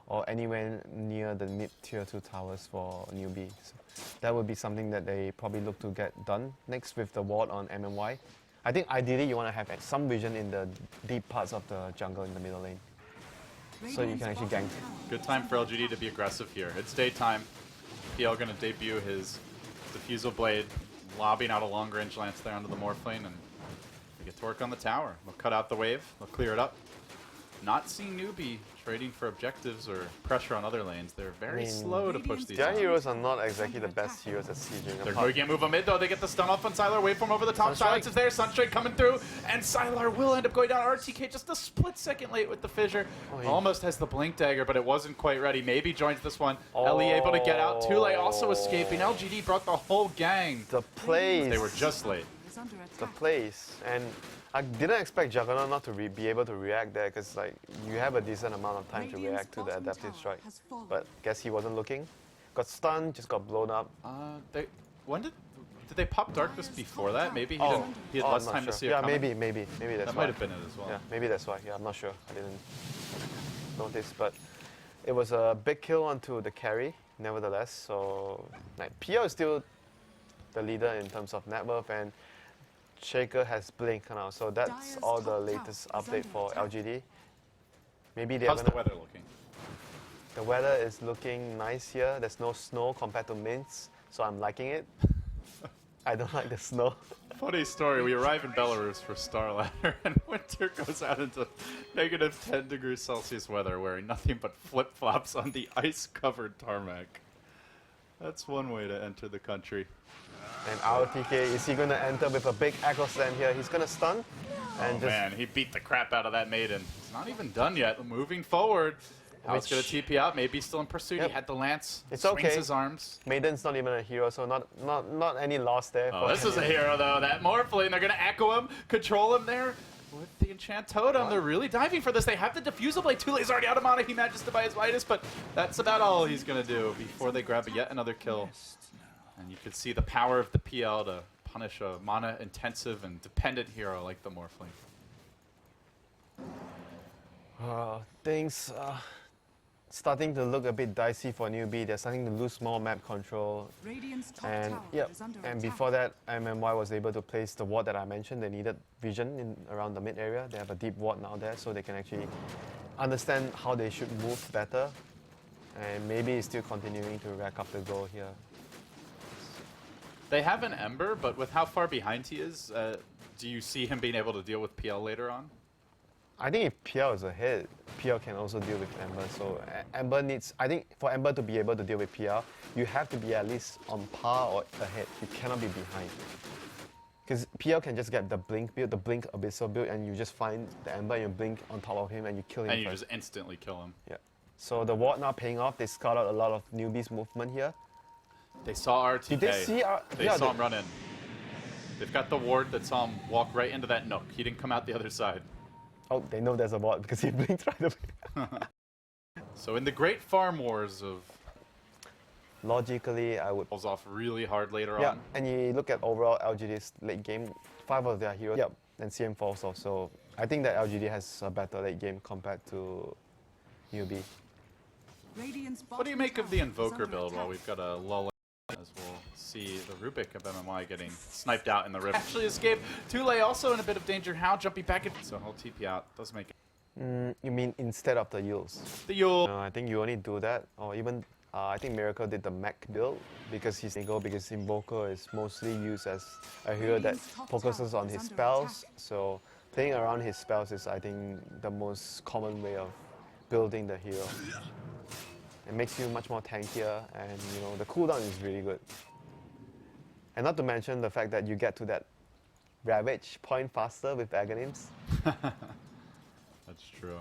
or anywhere near the mid-tier 2 towers for Newbee. So that would be something that they probably look to get done next with the ward on MMY. I think ideally you want to have some vision in the deep parts of the jungle in the middle lane. So you can actually gank. Good time for LGD to be aggressive here. It's daytime. PL going to debut his Diffusal Blade, lobbing out a long range lance there onto the Morphling, and they get to work on the tower. They'll cut out the wave, they'll clear it up. Not seeing Newbee trading for objectives or pressure on other lanes. They're very slow to push these Their out. heroes are not exactly the best heroes at sieging. They're apart- going to move a mid though. They get the stun off on Sylar. Waveform over the top. Sunstrike. Silence is there. Sunstrike coming through. And Sylar will end up going down. RTK just a split second late with the fissure. Oh, he- Almost has the blink dagger, but it wasn't quite ready. Maybe joins this one. Ellie able to get out. Too late. Also escaping. LGD brought the whole gang. The plays. They were just late. Is under The attack. plays. And I didn't expect Juggernaut not to be able to react there because like you have a decent amount of time to Radiant's react to the bottom adaptive tower strike. has fallen. But guess he wasn't looking. Got stunned, just got blown up. When did they pop darkness before that? Maybe he Oh, didn't. He had I'm less not time to sure. see it Yeah, coming. maybe that's That why. might have been it as well. Yeah, maybe that's why. Yeah, I'm not sure. I didn't notice, but it was a big kill onto the carry, nevertheless. So like PL is still the leader in terms of net worth, and Shaker has Blink now. So that's Dire's all the top latest tower is update under for attack. LGD. Maybe they're How's gonna. the weather looking? The weather is looking nice here. There's no snow compared to Minsk, so I'm liking it. I don't like the snow. Funny story, we arrive in Belarus for Starladder, and Winter goes out into negative 10 degrees Celsius weather wearing nothing but flip-flops on the ice-covered tarmac. That's one way to enter the country. And RTK, is he gonna enter with a big Echo Slam here? He's gonna stun and Oh just man, he beat the crap out of that maiden. He's not even done yet. Moving forward. How's going to TP out? Maybe still in pursuit. Yep. He had the lance. It's swings okay. his arms. Maiden's not even a hero, so not any loss there. Oh, for this is a hero though. That Morphling, they're going to echo him, control him there with the Enchant Totem. They're really diving for this. They have the Diffusal Blade. Too late. He's already out of mana. He manages to buy his Midas, but that's about all he's going to do before they grab yet another kill. And you can see the power of the PL to punish a mana-intensive and dependent hero like the Morphling. Things starting to look a bit dicey for Newbee. They're starting to lose more map control. Radiant's top And tower yep, is under and attack. before that, MMY was able to place the ward that I mentioned. They needed vision in around the mid area. They have a deep ward now there, so they can actually understand how they should move better. And maybe it's still continuing to rack up the goal here. They have an Ember, but with how far behind he is, do you see him being able to deal with PL later on? I think if PL is ahead, PL can also deal with Ember. So Ember needs, I think for Ember to be able to deal with PL, you have to be at least on par or ahead. You cannot be behind. Because PL can just get the Blink build, the Blink Abyssal build, and you just find the Ember and you blink on top of him and you kill him And you first. just instantly kill him. Yeah. So the ward now paying off. They scout out a lot of Newbee's movement here. They saw RTK. Did they see They saw him run in. They've got the ward that saw him walk right into that nook. He didn't come out the other side. Oh, they know there's a ward because he blinked right away. So in the great farm wars of Logically, I would. falls off really hard later Yeah, on. and you look at overall LGD's late game, 5 of their heroes. Yep, and CM falls off. So I think that LGD has a better late game compared to Newbee. Radiant's What do you bottom make of the tower is Invoker under build while attack. we've got a lull as we'll see the Rubik of MMY getting sniped out in the river. Actually escape. Tule also in a bit of danger. How jumping back in. So he'll TP out. Does make it. You mean instead of the Yules? The Yule. No, I think you only do that, or even I think Miracle did the mech build because because Invoker is mostly used as a hero that Radiant's top focuses tower on is his under spells. attack. So playing around his spells is, I think, the most common way of building the hero. It makes you much more tankier, and you know the cooldown is really good. And not to mention the fact that you get to that Ravage point faster with Aghanims. That's true.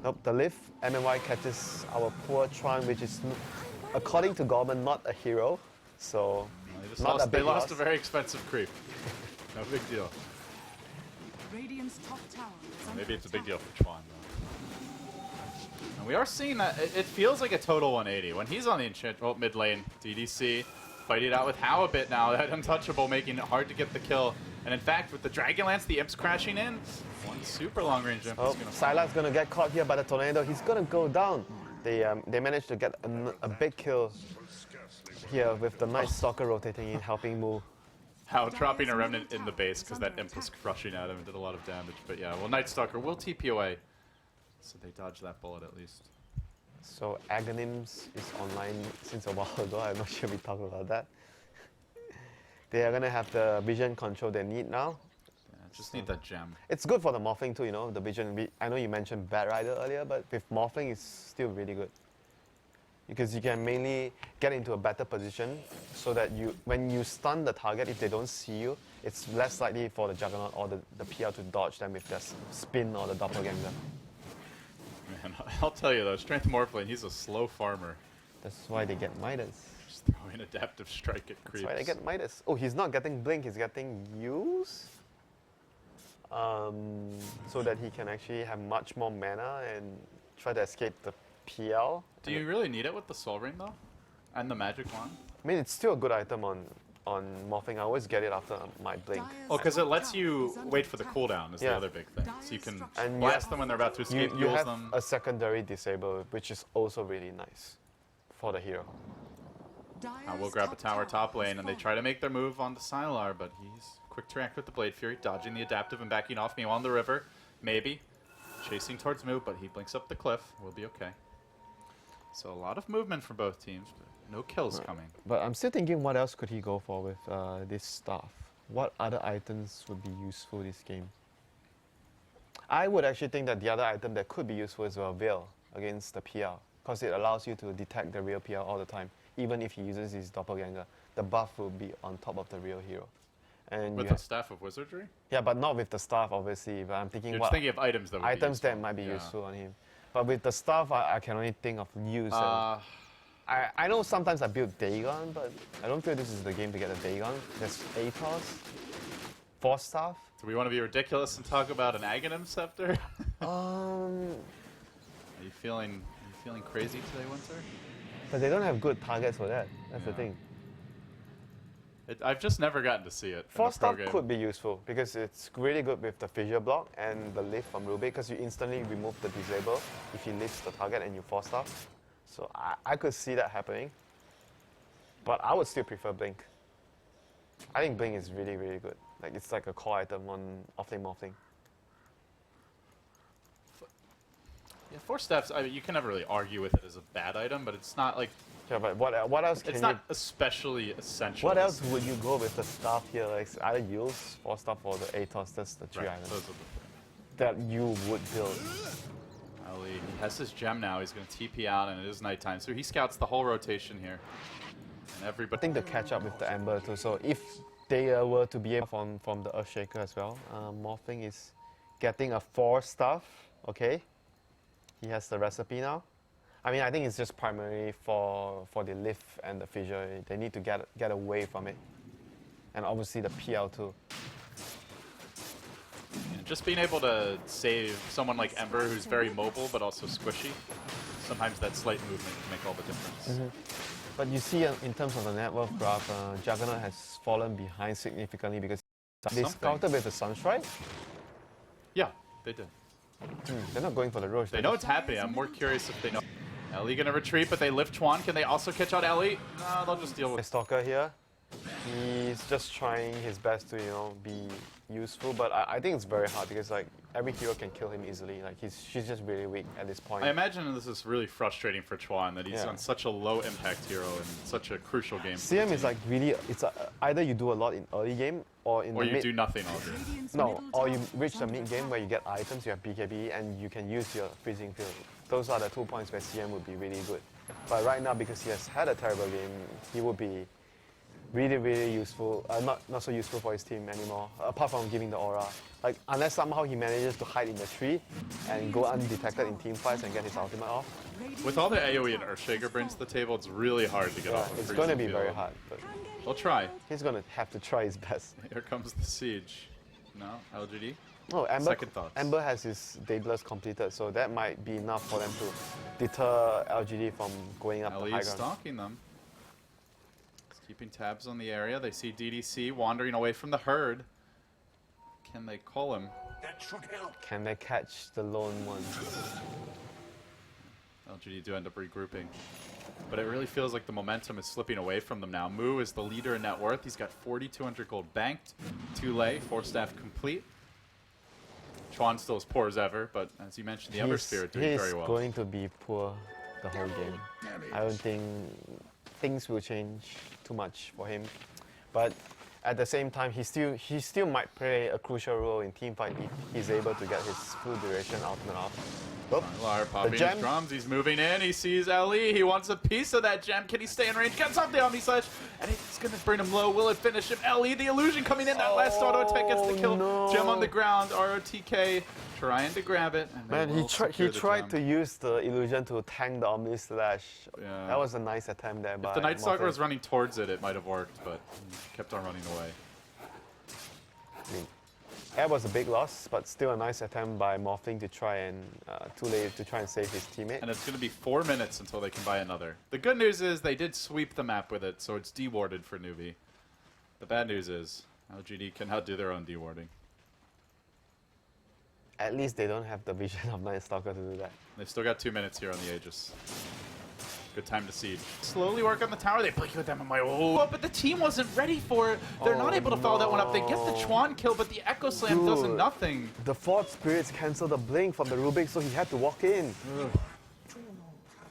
Nope, the lift, MMY catches our poor Tron, which is, according to Gorman, not a hero. So, not a They big lost loss. a very expensive creep. No big deal. Radiant's top tower is under Maybe it's a big deal attack. for Chuan, though. And we are seeing that it feels like a total 180. When he's on the mid lane, DDC fight it out with How a bit now. That Untouchable making it hard to get the kill. And in fact, with the Dragonlance, the Imps crashing in, one super long range Imp is going to Sylar's gonna get caught here by the tornado. He's gonna go down. They managed to get a big kill here with the Night Stalker rotating in, helping move. How dropping a Remnant in the base because that Imp was crushing at him and did a lot of damage. But yeah, well, Night Stalker will TP away. So they dodged that bullet at least. So Aghanims is online since a while ago. I'm not sure we talked about that. They are gonna have the vision control they need now. Yeah, just need that gem. It's good for the morphing too, you know, the vision. I know you mentioned Bat Rider earlier, but with morphing it's still really good. Because you can mainly get into a better position so that when you stun the target, if they don't see you, it's less likely for the Juggernaut or the PL to dodge them with their spin or the doppelganger. Man, I'll tell you though, Strength Morphlane, he's a slow farmer. That's why they get Midas. Just throwing Adaptive Strike at creeps. That's why they get Midas. Oh, he's not getting Blink, he's getting Use. So that he can actually have much more mana and try to escape the PL. Do you really need it with the Soul Ring though? And the Magic Wand? I mean, it's still a good item on morphing. I always get it after my Blink. Oh, because it lets you wait for the cooldown is the Yeah. other big thing. So you can And blast them when they're about to escape, You use have them. a secondary disable, which is also really nice for the hero. We'll grab a tower top lane, and they try to make their move on the Sylar, but he's quick to react with the Blade Fury, dodging the adaptive and backing off. Meanwhile on the river, maybe chasing towards Moo, but he blinks up the cliff. We'll be okay. So a lot of movement from both teams, but no kills coming. But I'm still thinking, what else could he go for with this staff? What other items would be useful this game? I would actually think that the other item that could be useful is a Veil against the PL, because it allows you to detect the real PL all the time. Even if he uses his doppelganger, the buff will be on top of the real hero. And With you the Staff of Wizardry? yeah, but not with the staff, obviously. But I'm thinking You're what just thinking of items that would be items that useful. might be Yeah. useful on him. But with the staff, I can only think of use. Uh, I know sometimes I build Dagon, but I don't feel this is the game to get a Dagon. There's Atos, Force Staff. do we want to be ridiculous and talk about an Aghanim Scepter? Are you feeling crazy today, Winter? But they don't have good targets for that. That's the Yeah. thing. I've just never gotten to see it. Force Staff game. could be useful because it's really good with the fissure block and the lift from Rubik, because you instantly remove the disable if he lifts the target and you Force Staff. So I could see that happening. But I would still prefer Blink. I think Blink is really, really good. Like, it's like a core item on offlane morphing. Yeah, Force Staffs, I mean, you can never really argue with it as a bad item, but it's not like Yeah, but what else can it's you... not especially essential. What to else see. would you go with the staff here? Like either Yules, Force Staff, or the Atos. That's the three Right, items those are the three. that you would build. Ali, he has his gem now. He's going to TP out, and it is nighttime, so he scouts the whole rotation here. And I everybody. think to catch up with the Ember too. So if they were to be able from the Earthshaker as well, morphing is getting a 4 staff. Okay, he has the recipe now. I mean, I think it's just primarily for the lift and the fissure. They need to get away from it, and obviously the PL too. And just being able to save someone like Ember, who's very mobile but also squishy, sometimes that slight movement can make all the difference. But you see, in terms of the net worth graph, Juggernaut has fallen behind significantly because they Something. scouted with the Sunstrike. Yeah, they did. They're not going for the Roche. They know it's happening. I'm more curious if they know. Ellie gonna retreat, but they lift Chuan. Can they also catch out Ellie? No, they'll just deal with. Stalker here. He's just trying his best to, be useful, but I think it's very hard because like every hero can kill him easily. Like she's just really weak at this point. I imagine this is really frustrating for Chuan that he's on such a low impact hero in such a crucial game. CM is like really, either you do a lot in early game or in the you mid. do nothing all game. No, or you reach the mid game where you get items, you have BKB, and you can use your freezing field. Those are the 2 points where CM would be really good. But right now, because he has had a terrible game, he would be really, really useful. Not so useful for his team anymore, apart from giving the aura. Like, unless somehow he manages to hide in the tree and go undetected in team fights and get his ultimate off. With all the AoE and Earthshaker brings to the table, it's really hard to get off. It's going to be very hard. But they'll try. He's going to have to try his best. Here comes the siege. No, LGD. Oh, Ember, Second thoughts. Ember has his Daedalus completed, so that might be enough for them to deter LGD from going up the high Ellie's ground. stalking them. He's keeping tabs on the area. They see DDC wandering away from the herd. Can they call him? That should help. Can they catch the lone one? LGD do end up regrouping. But it really feels like the momentum is slipping away from them now. Mu is the leader in net worth. He's got 4,200 gold banked. 2 lay, 4 staff complete. Chuan still as poor as ever, but as you mentioned, the Ember Spirit doing very well. He's going to be poor the whole game. I don't think things will change too much for him. But at the same time, he still might play a crucial role in teamfight if he's able to get his full duration ultimate off. Lar popping gem. his drums, he's moving in, he sees Ellie, he wants a piece of that gem. Can he stay in range? Gets off the Omni Slash, and it's gonna bring him low. Will it finish him? Ellie, the illusion coming in, that last auto attack gets the kill. No. Gem on the ground, ROTK trying to grab it. And Man, he tried to use the illusion to tank the Omni Slash. Yeah. That was a nice attempt there. If the Night Stalker was running towards it, it might have worked, but he kept on running away. I mean, Air was a big loss, but still a nice attempt by Morphling to try and too late to try and save his teammate. And it's going to be 4 minutes until they can buy another. The good news is they did sweep the map with it, so it's dewarded for Newbee. The bad news is LGD can outdo their own dewarding. At least they don't have the vision of Night Stalker to do that. They've still got 2 minutes here on the Aegis. Good time to siege. Slowly work on the tower. They blink with them. I'm like, oh, but the team wasn't ready for it. They're not able to follow that one up. They get the Chuan kill, but the Echo Slam does nothing. The Fort Spirits canceled the blink from the Rubik, so he had to walk in.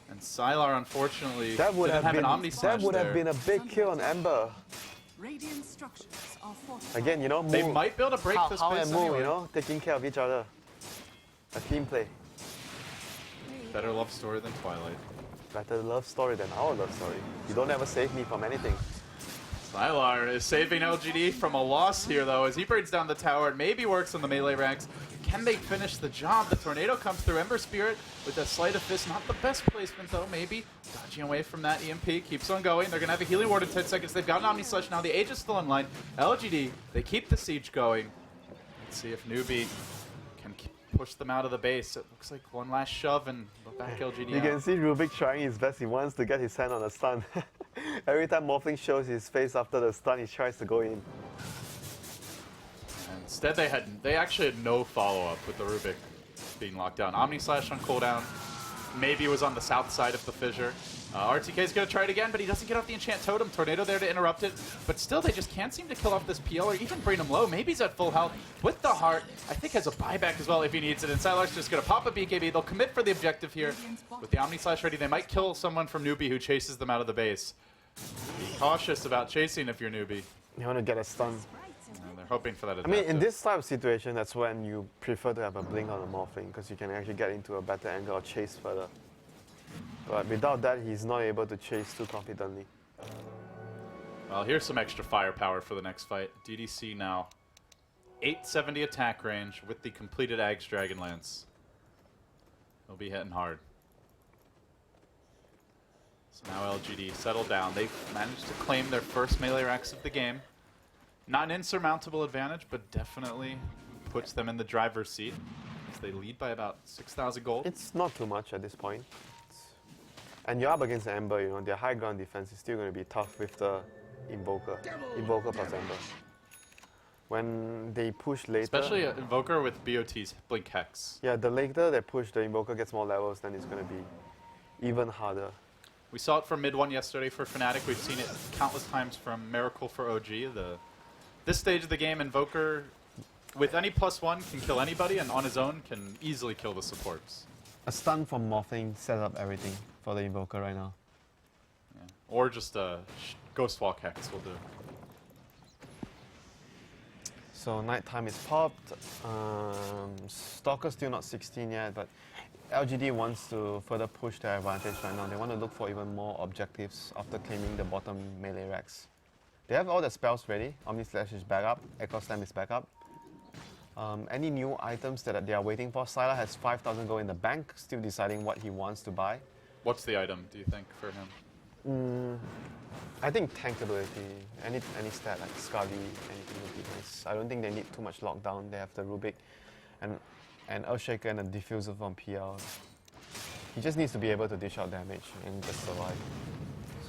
And Sylar, unfortunately, That would didn't have an been Omni Slash there. a big kill on Ember. Radiant structures are fortified. Again, They Mu, might be able to break this How base and Mu, anyway. taking care of each other. A team play. Better love story than Twilight. Better love story than our love story. You don't ever save me from anything. Sylar is saving LGD from a loss here, though, as he brings down the tower. It maybe works on the melee ranks. Can they finish the job? The tornado comes through. Ember Spirit with a sleight of fist. Not the best placement, though, maybe. Dodging away from that EMP. Keeps on going. They're going to have a healing ward in 10 seconds. They've got an Omni Slash now. The Age is still online. LGD, they keep the siege going. Let's see if Newbee can push them out of the base. It looks like one last shove and back LGD You out. can see Rubik trying his best. He wants to get his hand on a stun. Every time Morphling shows his face after the stun, he tries to go in. And instead, they actually had no follow-up with the Rubik being locked down. Omni Slash on cooldown. Maybe it was on the south side of the fissure. RTK is going to try it again, but he doesn't get off the enchant totem. Tornado there to interrupt it. But still, they just can't seem to kill off this PL or even bring him low. Maybe he's at full health with the heart. I think has a buyback as well if he needs it. And Sylar's just going to pop a BKB. They'll commit for the objective here. With the Omni Slash ready, they might kill someone from Newbee who chases them out of the base. Be cautious about chasing if you're Newbee. You want to get a stun. And they're hoping for that I attack. mean, in this type of situation, that's when you prefer to have a blink on the Morphling, because you can actually get into a better angle or chase further. But without that, he's not able to chase too confidently. Well, here's some extra firepower for the next fight. DDC now. 870 attack range with the completed Agh's Dragonlance. They'll be hitting hard. So now LGD settle down. They've managed to claim their first melee racks of the game. Not an insurmountable advantage, but definitely puts them in the driver's seat as they lead by about 6,000 gold. It's not too much at this point. And you're up against Ember, their high ground defense is still going to be tough with the Invoker. Invoker plus Ember. When they push later, Especially Invoker with BOT's Blink Hex. yeah, the later they push, the Invoker gets more levels, then it's going to be even harder. We saw it from mid 1 yesterday for Fnatic. We've seen it countless times from Miracle for OG. This stage of the game, Invoker, with any +1, can kill anybody, and on his own can easily kill the supports. A stun from Morphling set up everything for the Invoker right now. Yeah. Or just a Ghost Walk Hex will do. So nighttime is popped. Stalker's still not 16 yet, but LGD wants to further push their advantage right now. They want to look for even more objectives after claiming the bottom melee racks. They have all the spells ready. Omni Slash is back up. Echo Slam is back up. Any new items that they are waiting for? Sylar has 5,000 gold in the bank, still deciding what he wants to buy. What's the item, do you think, for him? I think tank ability, any stat like Scully, anything would be nice. I don't think they need too much lockdown. They have the Rubik and Earthshaker and a diffuser from PL. He just needs to be able to dish out damage and just survive.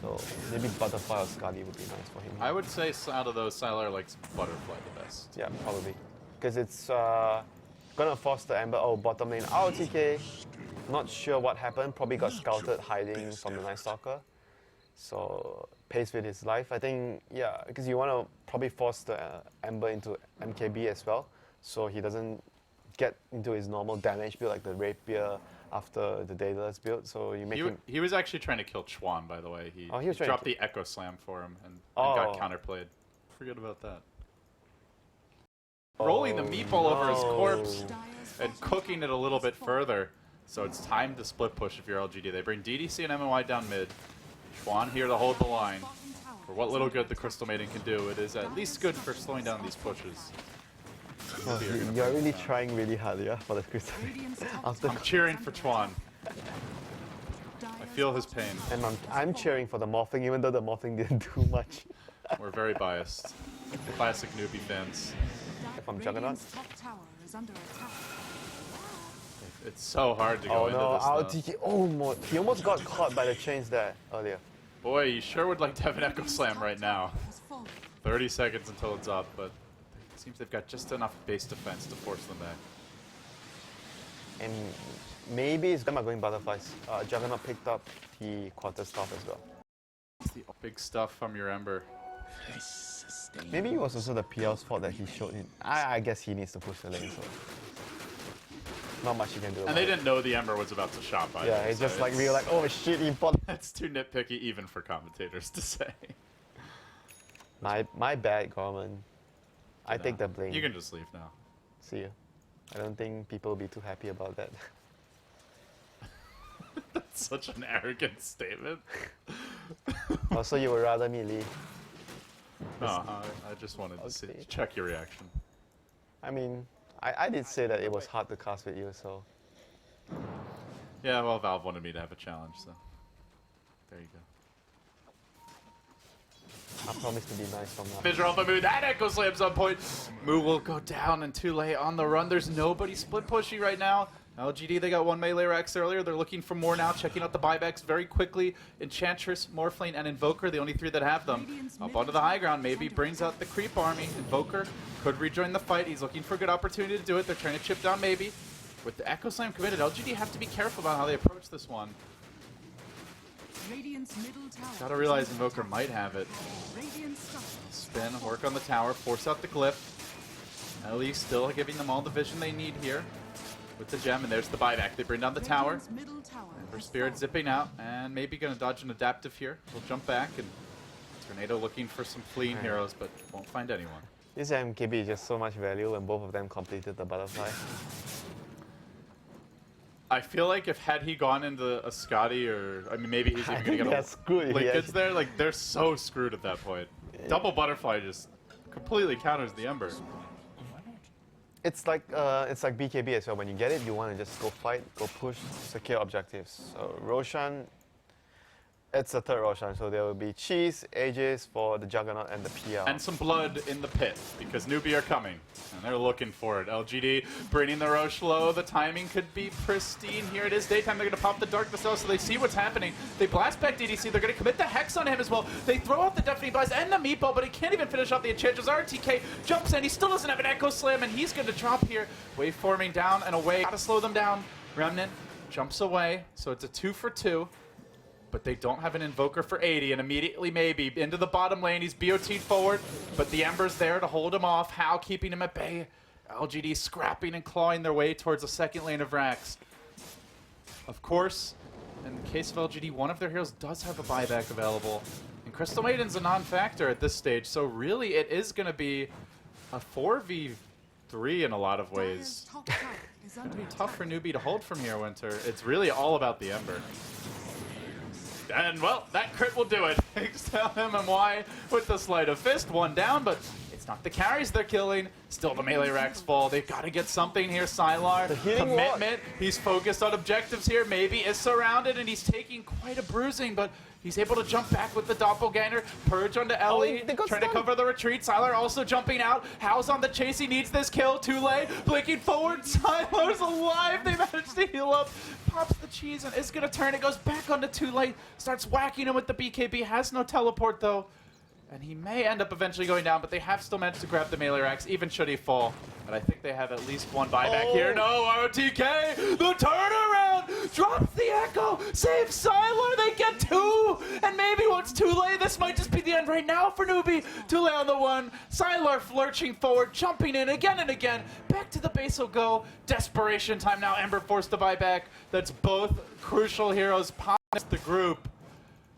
So maybe Butterfly or Scully would be nice for him. I would say out of those, Sylar likes Butterfly the best. Yeah, probably. Because it's gonna force the Ember. Oh, bottom lane ROTK. Not sure what happened. Probably got scouted hiding from the Night Stalker. So pays with his life. I think, yeah, because you want to probably force the Ember into MKB as well, so he doesn't get into his normal damage build like the Rapier after the Daedalus build. So you make him. He was actually trying to kill Chuan, by the way. He was trying dropped to the Echo Slam for him and got counterplayed. Forget about that. Rolling the meatball over his corpse and cooking it a little bit further. So it's time to split push if you're LGD. They bring DDC and MOI down mid. Chuan here to hold the line. For what little good the Crystal Maiden can do, it is at least good for slowing down these pushes. Oh, you're really trying really hard, yeah, for the Crystal. After I'm cheering for Chuan. I feel his pain. and I'm cheering for the Morphling, even though the Morphling didn't do much. We're very biased. Classic Newbee fans. From Juggernaut. Radiant's top tower is under attack. It's so hard to go Oh into no, this, though. ROTK almost, he almost got caught by the chains there earlier. Boy, you sure would like to have an Echo Slam right now. Has fallen. 30 seconds until it's up, but it seems they've got just enough base defense to force them back. And maybe it's Gamma going butterflies. Juggernaut picked up the quarter staff as well. It's the big stuff from your Ember. Maybe it was also the PL's fault that he showed him. I guess he needs to push the lane, so not much he can do. And they didn't know the Ember was about to shot by Yeah, them, it's so just like we were like, oh shit, he bought. That's too nitpicky even for commentators to say. My bad, Gorman. I take the blame. You can just leave now. See you. I don't think people will be too happy about that. That's such an arrogant statement. Also, you would rather me leave. No, I just wanted to Okay. check your reaction. I mean, I did say that it was hard to cast with you, so Yeah, well, Valve wanted me to have a challenge, so there you go. I promise to be nice from now. Visual Alpha Moo, that Echo Slam's on point. Moo will go down and too late on the run. There's nobody split pushing right now. LGD, they got one melee Rex earlier. They're looking for more now, checking out the buybacks very quickly. Enchantress, Morphling, and Invoker, the only three that have them. Up onto the high ground, maybe brings out the creep army. Invoker could rejoin the fight. He's looking for a good opportunity to do it. They're trying to chip down maybe. With the Echo Slam committed, LGD have to be careful about how they approach this one. Radiant's middle tower. Gotta realize Invoker might have it. Radiant structures. Spin, work on the tower, force out the glyph. Ellie still giving them all the vision they need here with the gem, and there's the buyback. They bring down the tower. Radiant's middle tower Her has Spirit fallen. zipping out, and maybe gonna dodge an adaptive here. We'll jump back, and Tornado looking for some fleeing heroes, but won't find anyone. This MKB is just so much value when both of them completed the butterfly. I feel like if had he gone into a Scotty, or I mean maybe he's I even think gonna they're get screwed a if he Linkage actually- there, like they're so screwed at that point. Double butterfly just completely counters the Ember. It's like BKB as well. When you get it, you want to just go fight, go push, secure objectives. So Roshan, It's a third Roshan, so there will be cheese, Aegis for the Juggernaut and the PL. And some blood in the pit, because Newbee are coming, and they're looking for it. LGD bringing the Roche low. The timing could be pristine. Here it is, daytime. They're going to pop the Darkness out, so they see what's happening. They blast back DDC. They're going to commit the Hex on him as well. They throw out the Deafening Blast and the Meatball, but he can't even finish off the Enchantress. RTK jumps in. He still doesn't have an Echo Slam, and he's going to drop here. Waveforming down and away. Got to slow them down. Remnant jumps away, so it's a 2 for 2. But they don't have an Invoker for 80, and immediately maybe into the bottom lane. He's BOT'd forward, but the Ember's there to hold him off. How keeping him at bay. LGD scrapping and clawing their way towards the second lane of Rax. Of course, in the case of LGD, one of their heroes does have a buyback available. And Crystal Maiden's a non-factor at this stage, so really it is going to be a 4v3 in a lot of ways. Top tower is It's under going to be attack. tough for Newbee to hold from here, Winter. It's really all about the Ember. And, well, that crit will do it. Thanks to MMY with the Sleight of Fist. One down, but it's not the carries they're killing. Still the melee racks fall. They've got to get something here. Sylar, The healing commitment. He's focused on objectives here. Maybe is surrounded, and he's taking quite a bruising, but he's able to jump back with the Doppelganger. Purge onto Ellie, they got trying to stunned. cover the retreat. Sylar also jumping out. Hal's on the chase. He needs this kill. Too late. Blinking forward. Sylar's alive. They managed to heal up. Pops the cheese and is going to turn. It goes back onto Too Late. Starts whacking him with the BKB. Has no teleport, though. And he may end up eventually going down, but they have still managed to grab the melee racks, even should he fall. But I think they have at least one buyback here. No, ROTK, the turnaround, drops the Echo, saves Sylar, they get two, and maybe once Too Late, this might just be the end right now for Newbee. Too Late on the one, Sylar lurching forward, jumping in again and again, back to the base will go, desperation time now, Ember forced to buy back. That's both crucial heroes, punish the group.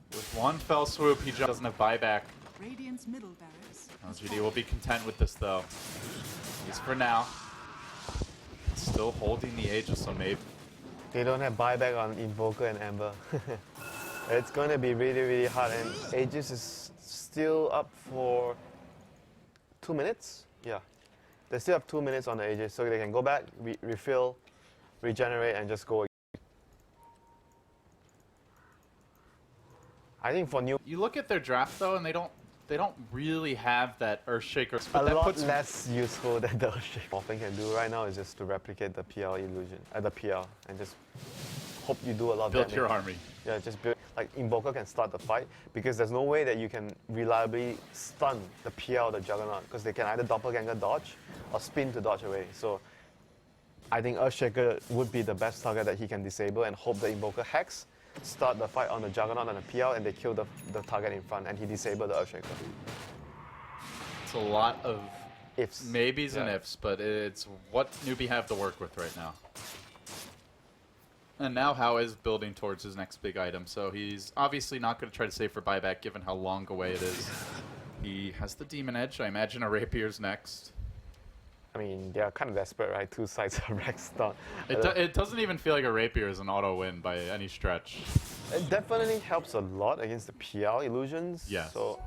With one fell swoop, he just doesn't have buyback. Radiant's middle barracks. LGD will be content with this, though. At least for now. Still holding the Aegis, so maybe. They don't have buyback on Invoker and Ember. It's going to be really, really hard, and Aegis is still up for 2 minutes? Yeah. They still have 2 minutes on the Aegis, so they can go back, refill, regenerate, and just go. I think for new, You look at their draft, though, and they don't really have that Earthshaker. a But that lot puts less useful than the Earthshake. All thing can do right now is just to replicate the PL illusion, the PL, and just hope you do a lot of build damage. your army. Yeah, just build, like Invoker can start the fight because there's no way that you can reliably stun the PL, the Juggernaut, because they can either Doppelganger dodge or spin to dodge away. So I think Earthshaker would be the best target that he can disable and hope the Invoker hacks, start the fight on the Juggernaut and the PL, and they kill the target in front and he disable the Earthshaker. It's a lot of Ifs. maybes and Yeah. ifs, but it's what Newbee have to work with right now. And now Hao is building towards his next big item, so he's obviously not going to try to save for buyback given how long away it is. He has the Demon Edge. I imagine a Rapier's next. I mean, they are kind of desperate, right? Two sides of Rex start. It doesn't even feel like a Rapier is an auto win by any stretch. It definitely helps a lot against the PL illusions. Yes. So,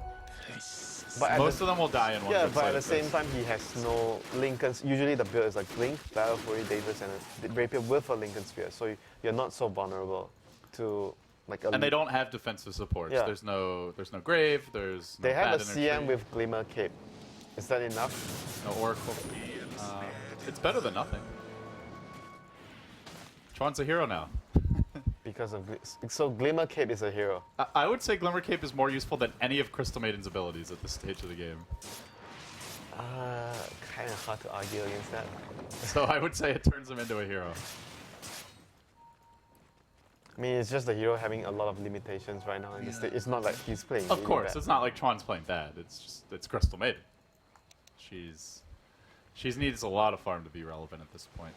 but at Most the, of them will die in one yeah, good but side at the of same this. time, he has no Lincoln's. Usually the build is like Blink, Battle Fury, Davis, and a Rapier with a Lincoln Sphere. So you're not so vulnerable to like a. And they don't have defensive supports. Yeah. There's no Grave. There's no They have a Bad CM Energy, with Glimmer Cape. Is that enough? no Oracle. It's better than nothing. Chuan's a hero now. Because of so Glimmer Cape is a hero. I would say Glimmer Cape is more useful than any of Crystal Maiden's abilities at this stage of the game. Kind of hard to argue against that. So I would say it turns him into a hero. I mean, it's just the hero having a lot of limitations right now. In this stage. It's not like he's playing. Of really course, bad. it's not like Chuan's playing bad. It's Crystal Maiden. She needs a lot of farm to be relevant at this point.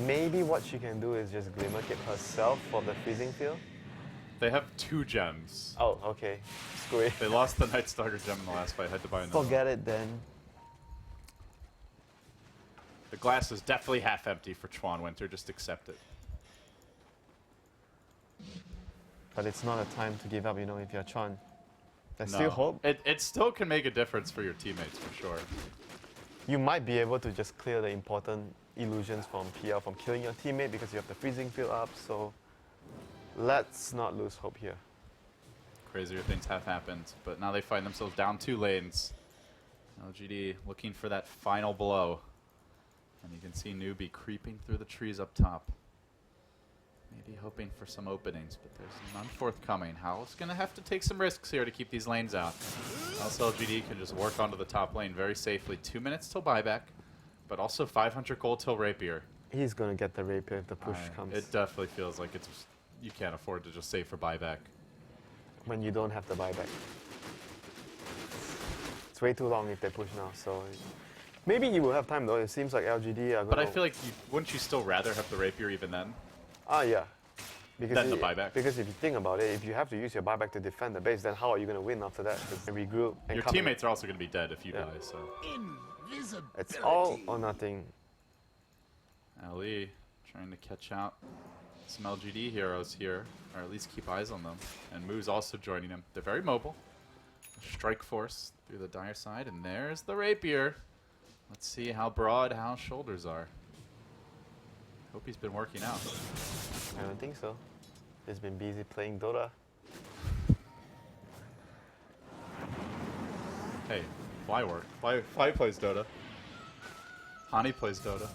Maybe what she can do is just Glimmer Cape herself for the freezing field. They have 2 gems. Oh, okay. Screw it. They lost the Night Stalker gem in the last fight. Had to buy another. Forget it then. The glass is definitely half empty for Chuan Winter. Just accept it. But it's not a time to give up, you know, if you're Chuan. There's No. still hope. It still can make a difference for your teammates for sure. You might be able to just clear the important illusions from PL from killing your teammate because you have the freezing field up, so Let's not lose hope here. Crazier things have happened, but now they find themselves down 2 lanes. LGD looking for that final blow. And you can see Newbee creeping through the trees up top. Maybe hoping for some openings, but there's none forthcoming. Howl's going to have to take some risks here to keep these lanes out. Else LGD can just work onto the top lane very safely. 2 minutes till buyback, but also 500 gold till Rapier. He's going to get the Rapier if the push comes. It definitely feels like it's you can't afford to just save for buyback. When you don't have the buyback. It's way too long if they push now, so maybe he will have time though. It seems like LGD are going to... But I feel like wouldn't you still rather have the Rapier even then? Yeah. Because Then the buyback. Because if you think about it, if you have to use your buyback to defend the base, then how are you going to win after that? Because regroup and Your teammates are also going to be dead if you die, so... Invisibility. It's all or nothing. LE trying to catch out some LGD heroes here, or at least keep eyes on them. And Moo's also joining him. They're very mobile. Strike force through the dire side, and there's the Rapier. Let's see how broad Hal's shoulders are. Hope he's been working out. I don't think so. He's been busy playing Dota. Hey, Fly work. Fly plays Dota. Hani plays Dota.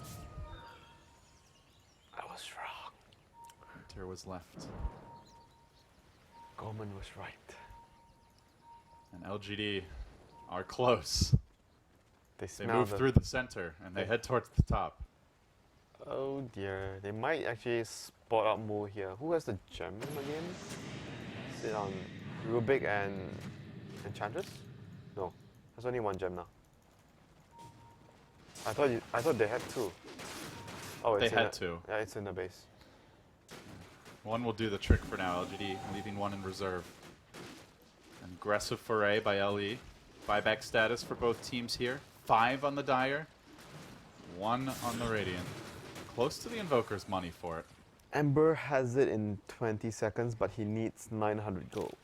I was wrong. Hunter was left. Gorman was right. And LGD are close. They They smell move through the center, and they head towards the top. Oh dear. They might actually spot out more here. Who has the gem again? Is it on Rubik and Enchantress? No. There's only one gem now. I thought they had 2. Oh, They it's had 2. Yeah, it's in the base. One will do the trick for now, LGD, leaving one in reserve. An aggressive foray by LE. Buyback status for both teams here. 5 on the Dire, 1 on the Radiant. Close to the Invoker's money for it. Ember has it in 20 seconds, but he needs 900 gold.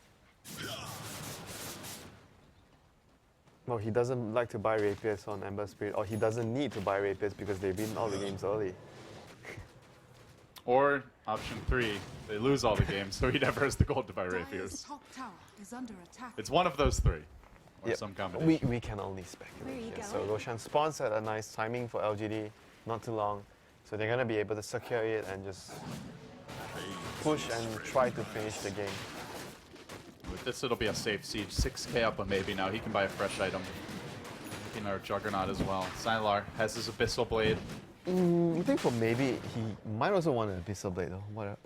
No, he doesn't like to buy rapiers on Ember Spirit, or he doesn't need to buy rapiers because they win all the games early. Or option 3, they lose all the games, so he never has the gold to buy Dire's rapiers. top tower is under attack. It's one of those 3, or Yep. some combination. We can only speculate. Where are you here. So going? Roshan spawns at a nice timing for LGD, not too long. So they're going to be able to secure it and just push and try to finish the game. With this, it'll be a safe siege. 6k up on maybe now. He can buy a fresh item. Looking at our Juggernaut as well. Sylar has his Abyssal Blade. I think for maybe he might also want an Abyssal Blade though. What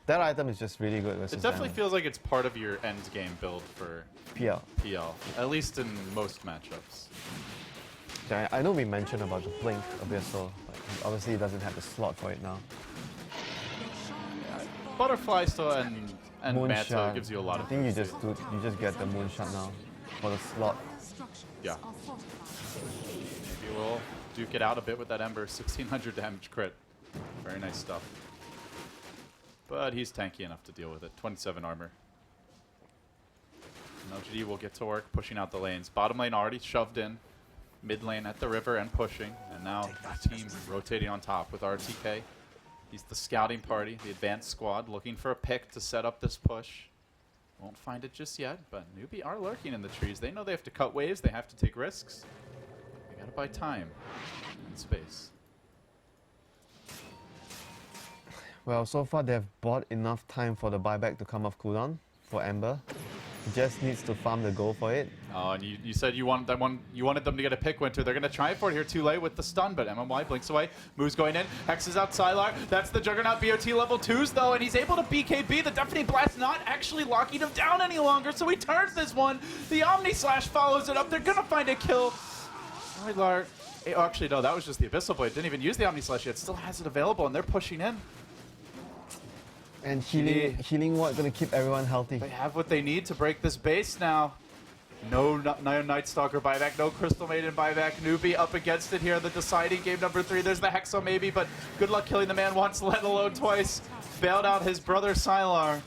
that item is just really good versus It definitely Ember. feels like it's part of your end game build for PL. PL, at least in most matchups. Yeah, I know we mentioned about the Blink Abyssal. Like, obviously he doesn't have the slot for it now. Butterfly still and Mantle Moonshot. gives you a lot I of think you things. just get the Moonshot now for the slot. Structures Yeah. are fortified. Maybe we'll duke it out a bit with that Ember. 1600 damage crit. Very nice stuff. But he's tanky enough to deal with it. 27 armor. And LGD will get to work pushing out the lanes. Bottom lane already shoved in. Mid lane at the river and pushing. And now the team rotating on top with RTK. He's the scouting party, the advanced squad, looking for a pick to set up this push. Won't find it just yet, but Newbee are lurking in the trees. They know they have to cut waves, they have to take risks. They gotta buy time and space. Well, so far they've bought enough time for the buyback to come off cooldown for Ember. He just needs to farm the gold for it. Oh, and you said you wanted them to get a pick, Winter. They're gonna try for it here too late with the stun, but MMY blinks away. Moo's going in, Hexes out Sylar. That's the Juggernaut BOT level 2s though, and he's able to BKB. The Deafening Blast not actually locking him down any longer, so he turns this one. The Omni Slash follows it up. They're gonna find a kill. Sylar. Oh, actually no, that was just the Abyssal Blade. Didn't even use the Omni Slash yet. Still has it available, and they're pushing in. And healing what gonna keep everyone healthy. They have what they need to break this base now. No Night Stalker buyback, no Crystal Maiden buyback. Newbee up against it here in the deciding game number 3. There's the Hexo maybe, but good luck killing the man once, let alone twice. Bailed out his brother Sylar.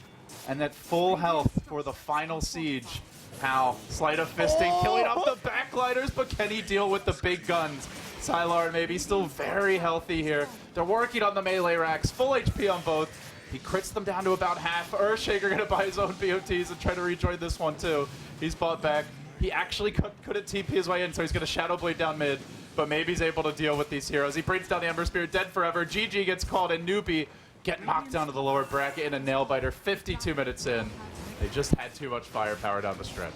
And at full health for the final siege. Hal, sleight of fisting, killing off the backlighters, but can he deal with the big guns? Sylar maybe still very healthy here. They're working on the melee racks, full HP on both. He crits them down to about half. Earthshaker going to buy his own BOTs and try to rejoin this one too. He's bought back. He actually couldn't TP his way in, so he's going to Shadow Blade down mid. But maybe he's able to deal with these heroes. He brings down the Ember Spirit, dead forever. GG gets called, and Newbee get knocked down to the lower bracket in a nail biter 52 minutes in. They just had too much firepower down the stretch.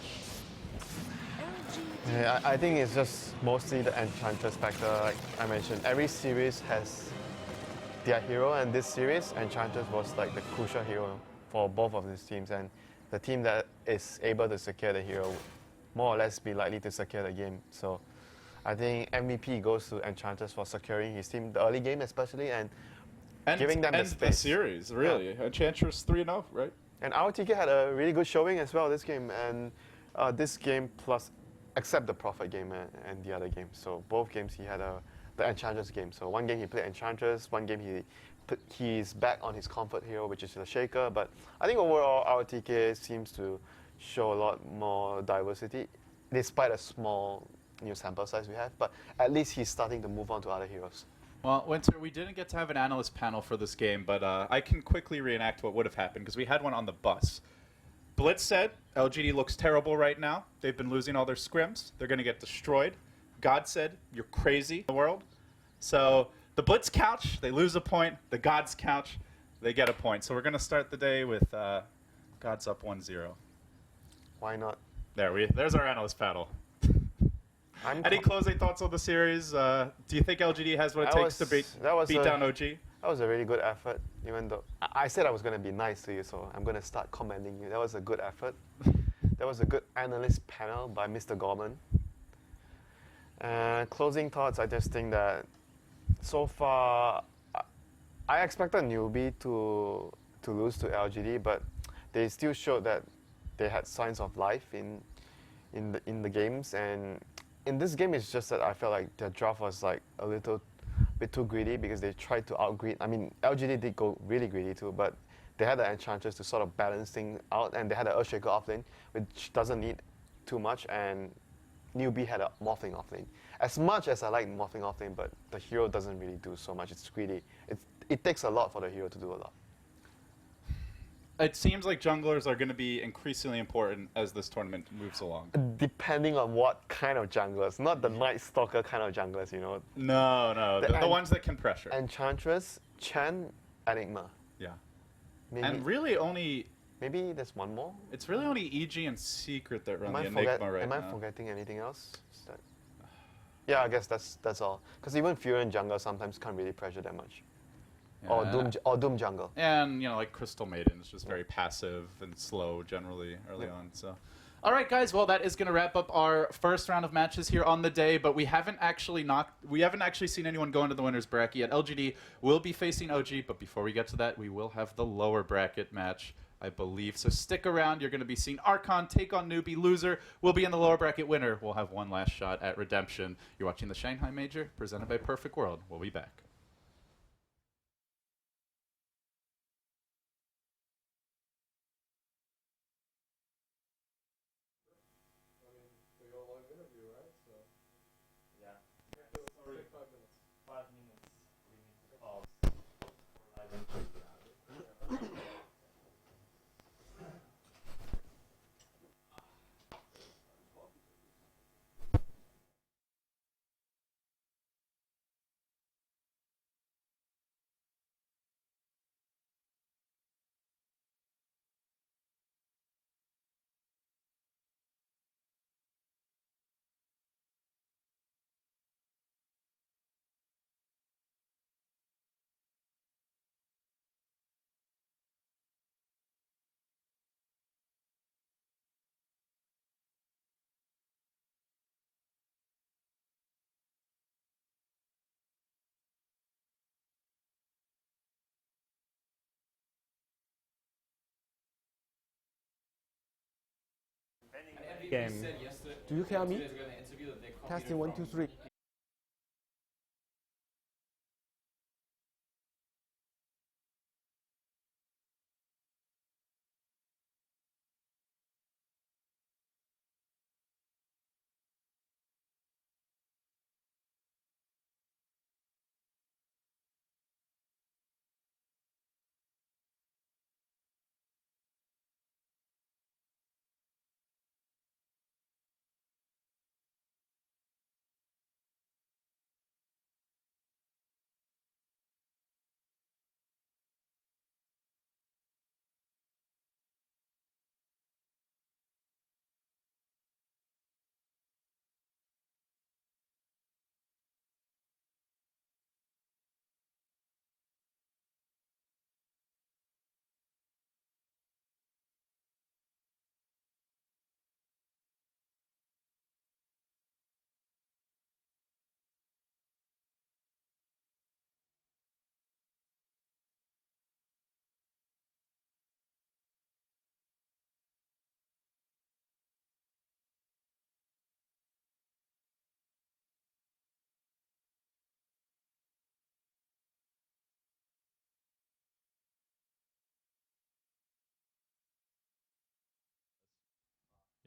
Yeah, I think it's just mostly the Enchantress factor, like I mentioned. Every series has their hero, and this series, Enchantress was like the crucial hero for both of these teams, and the team that is able to secure the hero more or less be likely to secure the game. So I think MVP goes to Enchantress for securing his team, the early game especially, and giving them the space. The series, really. Yeah. Enchantress 3-0, right? And RTK had a really good showing as well this game, and this game plus, except the Prophet game and the other game. So both games he had the Enchantress game. So one game he played Enchantress, one game he's back on his comfort hero, which is the Shaker. But I think overall RTK seems to show a lot more diversity, despite a small sample size we have. But at least he's starting to move on to other heroes. Well, Winter, we didn't get to have an analyst panel for this game, but I can quickly reenact what would have happened, because we had one on the bus. Blitz said, LGD looks terrible right now. They've been losing all their scrims. They're going to get destroyed. God said, you're crazy in the world. So the Blitz couch, they lose a point. The God's couch, they get a point. So we're going to start the day with God's up 1-0. Why not? There's our analyst panel. Any closing thoughts on the series? Do you think LGD has what it takes to beat down OG? That was a really good effort, even though I said I was going to be nice to you, so I'm going to start commending you. That was a good effort. That was a good analyst panel by Mr. Gorman. Closing thoughts, I just think that so far, I expected Newbee to lose to LGD, but they still showed that they had signs of life in the games. And in this game, it's just that I felt like their draft was like a little bit too greedy, because they tried to outgreed. I mean, LGD did go really greedy too, but they had the Enchantress to sort of balance things out, and they had the Earthshaker offlane, which doesn't need too much, and Newbee had a Morphling offlane. As much as I like Morphling offlane, but the hero doesn't really do so much. It's greedy. It takes a lot for the hero to do a lot. It seems like junglers are going to be increasingly important as this tournament moves along. Depending on what kind of junglers, not the Night Stalker kind of junglers, you know. No, the ones that can pressure. Enchantress, Chen, Enigma. Yeah. Maybe, and really only... Maybe there's one more? It's really only EG and Secret that run the Enigma right now. Am I forgetting anything else? Yeah, I guess that's all. Because even Fury and jungle sometimes can't really pressure that much. Yeah. Or Doom jungle. And, like Crystal Maiden is just very passive and slow generally early on. So, all right, guys. Well, that is going to wrap up our first round of matches here on the day. But we haven't actually seen anyone go into the winners bracket yet. LGD will be facing OG, but before we get to that, we will have the lower bracket match, I believe. So stick around. You're going to be seeing Archon take on Newbee. Loser will be in the lower bracket. Winner will have one last shot at redemption. You're watching the Shanghai Major, presented by Perfect World. We'll be back. Game. Do you hear me? Testing 1, 2, 3.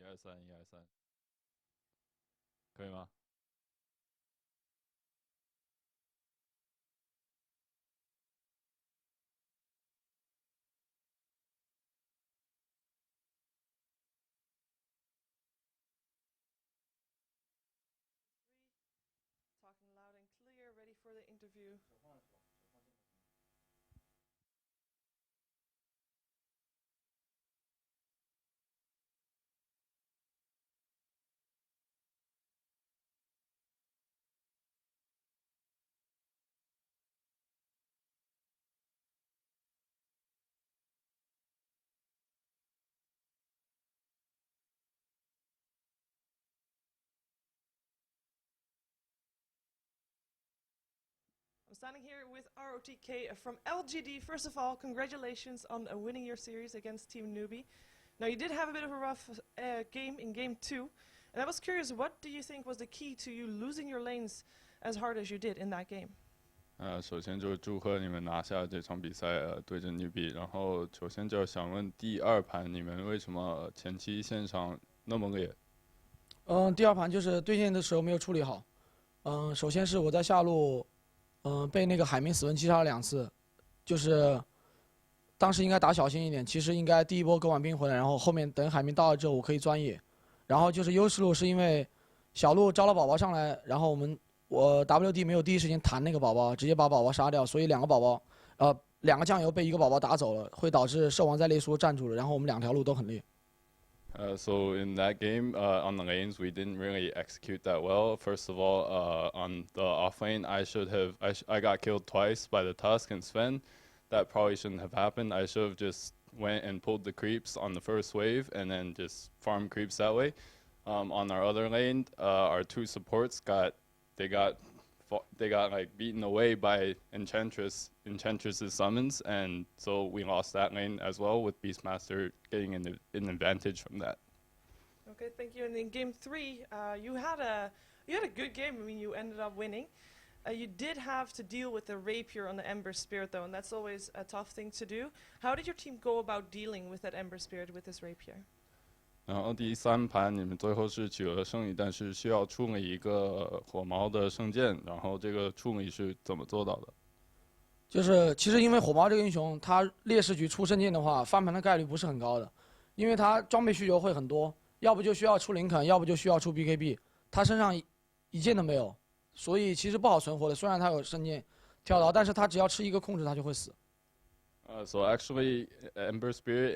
123，123，可以吗？Talking loud and clear, ready for the interview. I'm standing here with ROTK from LGD. First of all, congratulations on winning your series against Team Newbee. Now, you did have a bit of a rough game in Game 2, and I was curious, what do you think was the key to you losing your lanes as hard as you did in that game? 首先就是祝贺你们拿下这场比赛，对阵Newbee。然后首先就是想问第2盘你们为什么前期线上那么烈？第2盘就是对线的时候没有处理好。首先是我在下路，被那个海明死魂击杀了2次，就是当时应该打小心一点，其实应该第一波割完兵回来，然后后面等海明到了之后我可以钻野。然后就是优势路是因为小路招了宝宝上来，然后我 WD 没有第一时间弹那个宝宝，直接把宝宝杀掉，所以2个酱油被1个宝宝打走了，会导致兽王在内输站住了，然后我们2条路都很烈。So in that game, on the lanes, we didn't really execute that well. First of all, on the off lane, I got killed twice by the Tusk and Sven. That probably shouldn't have happened. I should have just went and pulled the creeps on the first wave and then just farm creeps that way. On our other lane, our 2 supports got like beaten away by Enchantress's summons, and so we lost that lane as well, with Beastmaster getting an advantage from that. Okay, thank you. And in Game 3, you had a good game. I mean, you ended up winning. You did have to deal with the Rapier on the Ember Spirit, though, and that's always a tough thing to do. How did your team go about dealing with that Ember Spirit with this Rapier? 然后第3盘你们最后是取得胜利，但是需要处理一个火毛的圣剑，然后这个处理是怎么做到的？就是其实因为火毛这个英雄，他劣势局出圣剑的话，翻盘的概率不是很高的，因为他装备需求会很多，要不就需要出林肯，要不就需要出 BKB， 他身上一件都没有，所以其实不好存活的。虽然他有圣剑跳刀，但是他只要吃1个控制，他就会死。So actually, Ember Spirit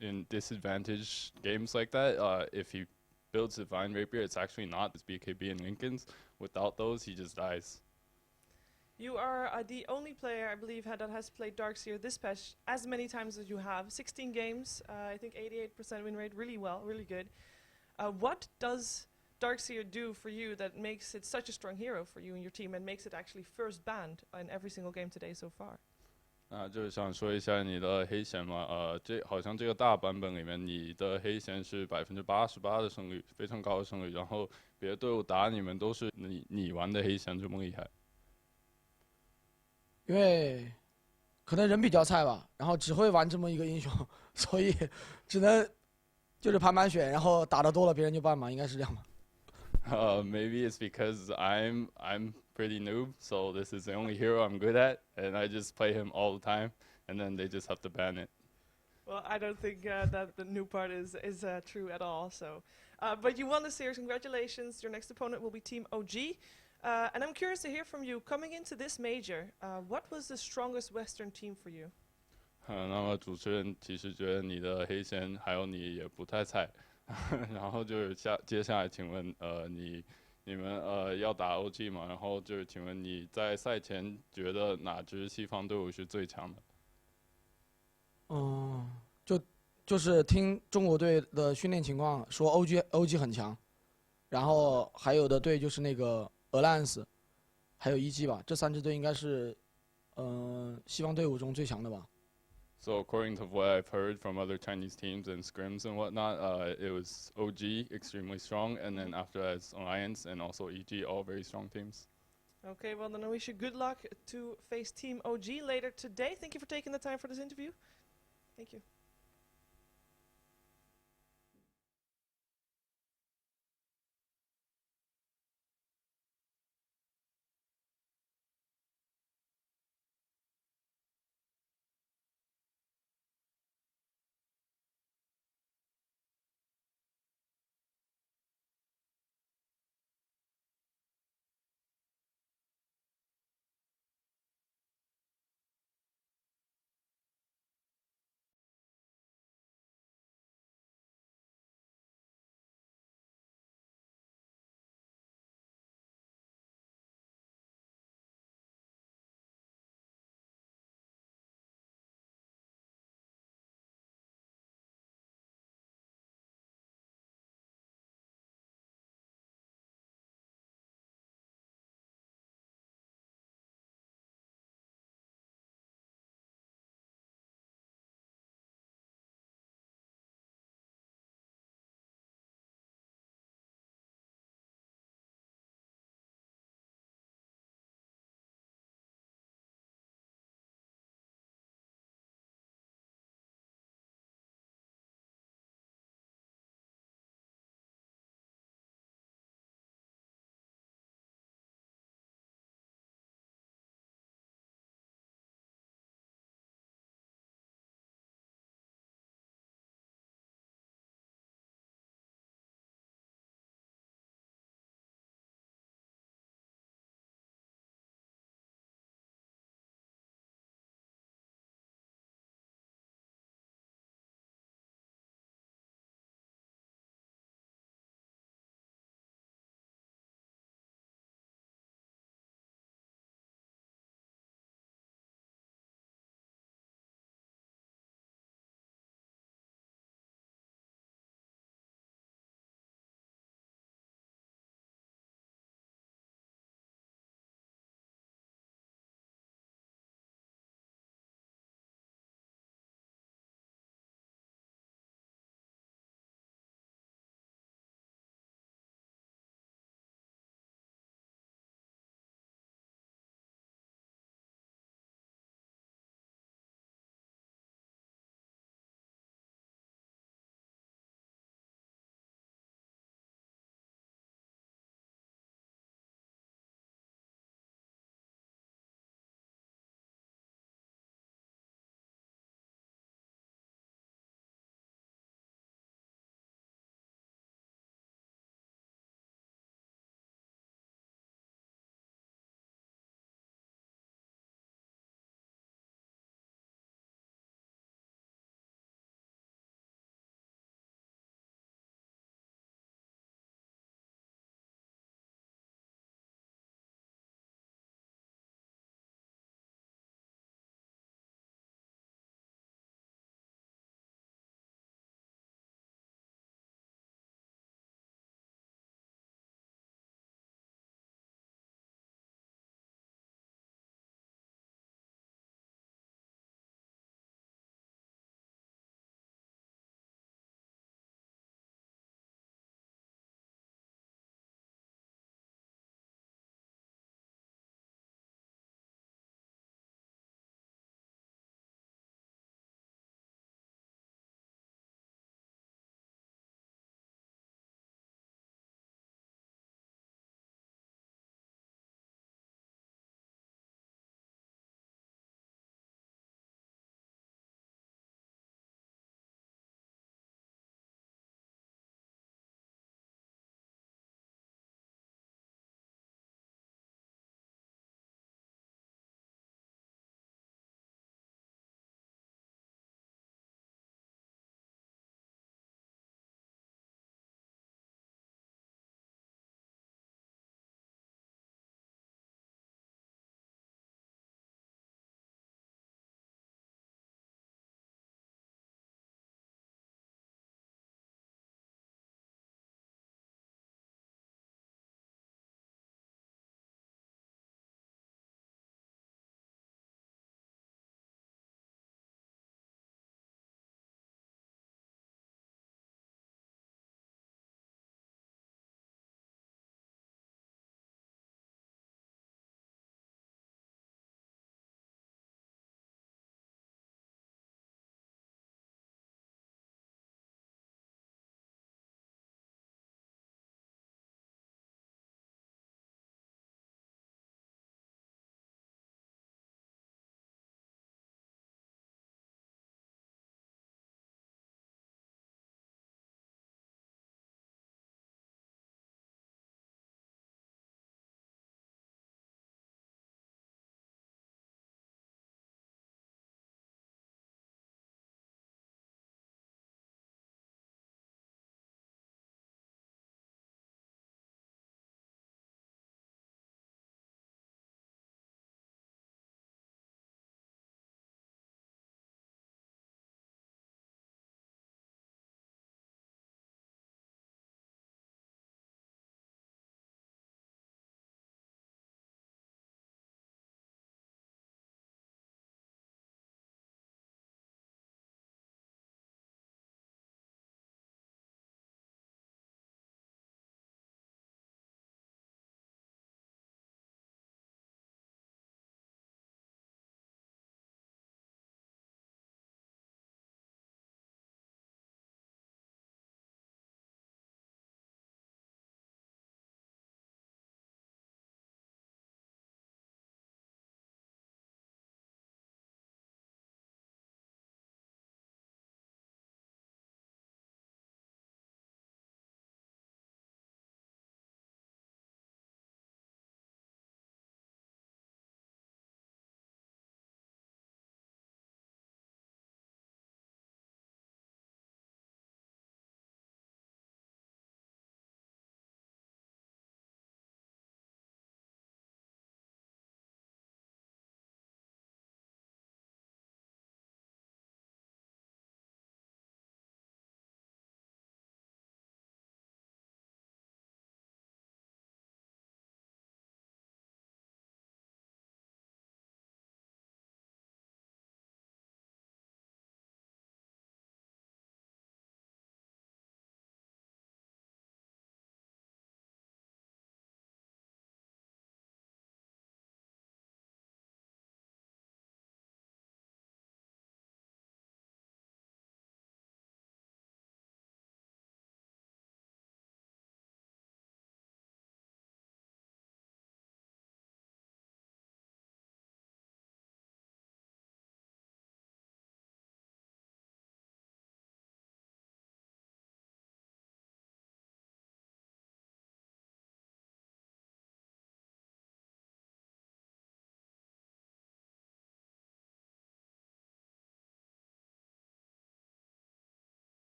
in disadvantaged games like that, if he builds Divine Rapier, it's actually not this BKB and Lincolns. Without those, he just dies. You are the only player, I believe, that has played Darkseer this patch as many times as you have. 16 games, I think 88% win rate, really well, really good. What does Darkseer do for you that makes it such a strong hero for you and your team and makes it actually first banned in every single game today so far? 就是想说一下你的黑弦嘛，这好像这个大版本里面，你的黑弦是88%的胜率，非常高的胜率。然后别的队伍打你们都是你玩的黑弦这么厉害。因为可能人比较菜吧，然后只会玩这么一个英雄，所以只能就是盘选，然后打得多了别人就办嘛，应该是这样吧。Maybe it's because I'm pretty noob, so this is the only hero I'm good at, and I just play him all the time, and then they just have to ban it. Well, I don't think that the new part is true at all. So, but you won the series. Congratulations. Your next opponent will be Team OG. And I'm curious to hear from you. Coming into this major, what was the strongest Western team for you? 那么主持人其实觉得你的黑弦还有你也不太菜，然后就是接下来请问你们要打 OG 嘛？然后就是请问你在赛前觉得哪支西方队伍是最强的？就是听中国队的训练情况说 OG 很强，然后还有的队就是那个Alliance，还有EG 吧，这3支队应该是西方队伍中最强的吧。So according to what I've heard from other Chinese teams and scrims and whatnot, it was OG extremely strong, and then after that it's Alliance and also EG, all very strong teams. Okay, well then I wish you good luck to face Team OG later today. Thank you for taking the time for this interview. Thank you.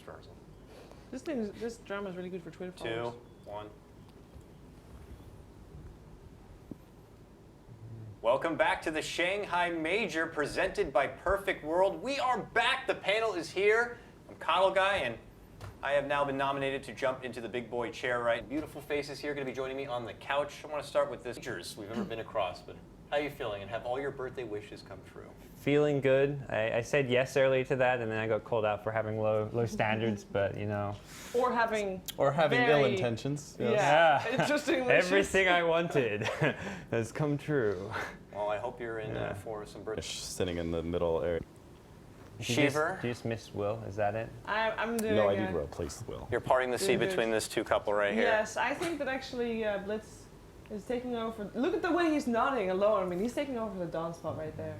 dispersal. This drama is really good for Twitter 2, followers. 1. Welcome back to the Shanghai Major presented by Perfect World. We are back. The panel is here. I'm Coddle Guy, and I have now been nominated to jump into the big boy chair, right? Beautiful faces here going to be joining me on the couch. I want to start with this majors we've ever been across, but how are you feeling? And have all your birthday wishes come true? Feeling good. I said yes earlier to that, and then I got called out for having low standards, but you know. Or having having ill intentions. Yes. Yeah. Interesting wishes. Everything I wanted has come true. Well, I hope you're in for some birthday. Sitting in the middle area. Shiver. You just missed Will, is that it? I'm doing No, I need to replace Will. You're parting the sea Good. between this two couple right here. Yes, I think that actually Blitz is taking over. Look at the way he's nodding alone. I mean, he's taking over the Dawn spot right there.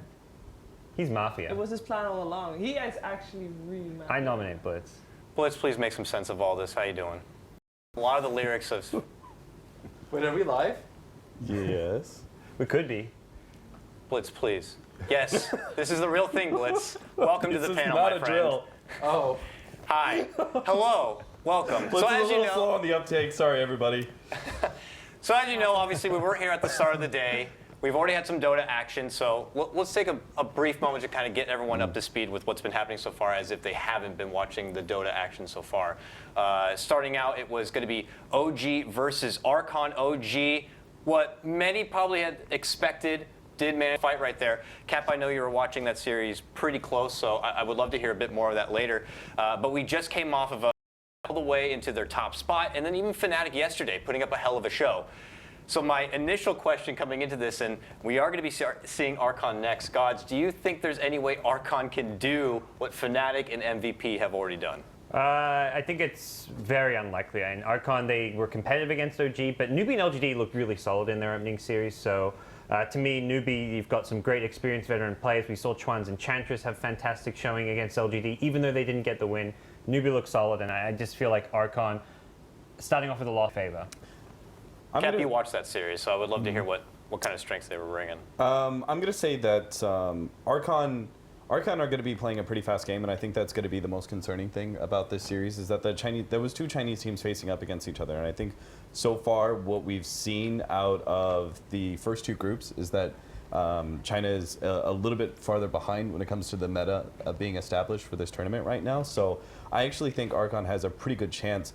He's Mafia. It was his plan all along. He is actually really mad. I nominate Blitz. Blitz, please make some sense of all this. How you doing? A lot of the lyrics of... Wait, are we live? Yes. We could be. Blitz, please. Yes, this is the real thing, Blitz. Welcome to the panel, my friend. Drill. Oh. Hi. Hello. Welcome. Blitz is a little slow on the uptake. Sorry, everybody. So as you know, obviously, we weren't here at the start of the day. We've already had some Dota action, so let's take a brief moment to kind of get everyone up to speed with what's been happening so far, as if they haven't been watching the Dota action so far. Starting out, it was going to be OG versus Archon. OG, what many probably had expected, did manage to fight right there. Cap, I know you were watching that series pretty close, so I would love to hear a bit more of that later. But we just came off of all the way into their top spot, and then even Fnatic yesterday putting up a hell of a show. So my initial question coming into this, and we are going to be seeing Archon next. Gods, do you think there's any way Archon can do what Fnatic and MVP have already done? I think it's very unlikely. And Archon, they were competitive against OG, but Newbee and LGD looked really solid in their opening series. So to me, Newbee, you've got some great experienced veteran players. We saw Chuan's Enchantress have fantastic showing against LGD, even though they didn't get the win. Newbee looks solid, and I just feel like Archon, starting off with a lot of favor. Cap, you watched that series, so I would love to hear what kind of strengths they were bringing. I'm going to say that Archon are going to be playing a pretty fast game, and I think that's going to be the most concerning thing about this series is that there was two Chinese teams facing up against each other, and I think so far what we've seen out of the first two groups is that China is a little bit farther behind when it comes to the meta being established for this tournament right now. So I actually think Archon has a pretty good chance.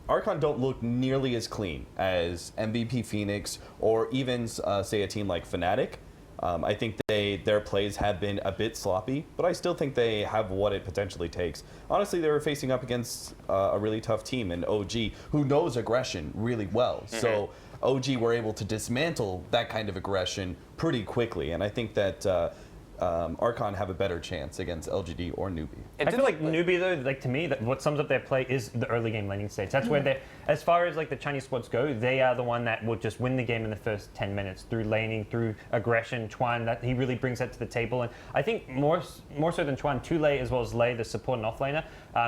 Archon don't look nearly as clean as MVP Phoenix or even say a team like Fnatic. I think their plays have been a bit sloppy, but I still think they have what it potentially takes. Honestly, they were facing up against a really tough team in OG who knows aggression really well. So OG were able to dismantle that kind of aggression pretty quickly, and I think that Archon have a better chance against LGD or Newbee. I feel like Newbee, though, like to me, what sums up their play is the early game laning stage. That's where they, as far as like the Chinese squads go, they are the one that will just win the game in the first 10 minutes through laning, through aggression. Chuan, that he really brings that to the table, and I think more so than Chuan, Tule as well as Lei, the support and offlaner,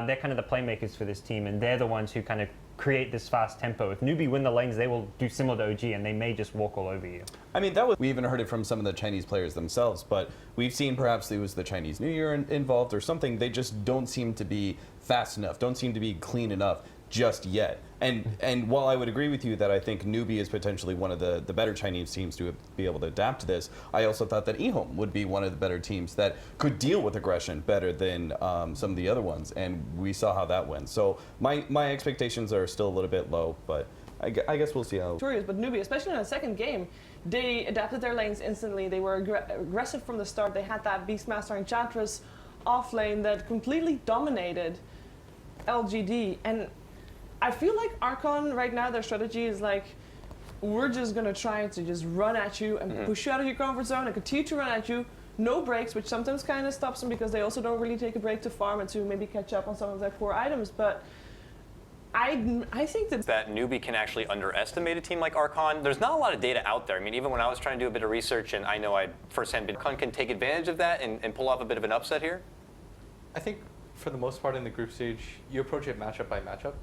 they're kind of the playmakers for this team, and they're the ones who kind of create this fast tempo. If Newbee win the lanes, they will do similar to OG, and they may just walk all over you. I mean, we even heard it from some of the Chinese players themselves, but we've seen perhaps it was the Chinese New Year involved or something. They just don't seem to be fast enough, don't seem to be clean enough just yet. And while I would agree with you that I think Newbee is potentially one of the better Chinese teams to be able to adapt to this, I also thought that eHome would be one of the better teams that could deal with aggression better than some of the other ones, and we saw how that went. So my expectations are still a little bit low, but I guess we'll see how. But Newbee, especially in the second game, they adapted their lanes instantly. They were aggressive from the start. They had that Beastmaster Enchantress off lane that completely dominated LGD, and I feel like Archon right now, their strategy is like, we're just going to try to just run at you and push you out of your comfort zone and continue to run at you. No breaks, which sometimes kind of stops them because they also don't really take a break to farm and to maybe catch up on some of their core items. But I think that Newbee can actually underestimate a team like Archon. There's not a lot of data out there. I mean, even when I was trying to do a bit of research, and I know I'd firsthand been, Archon can take advantage of that and pull off a bit of an upset here? I think for the most part in the group stage, you approach it matchup by matchup.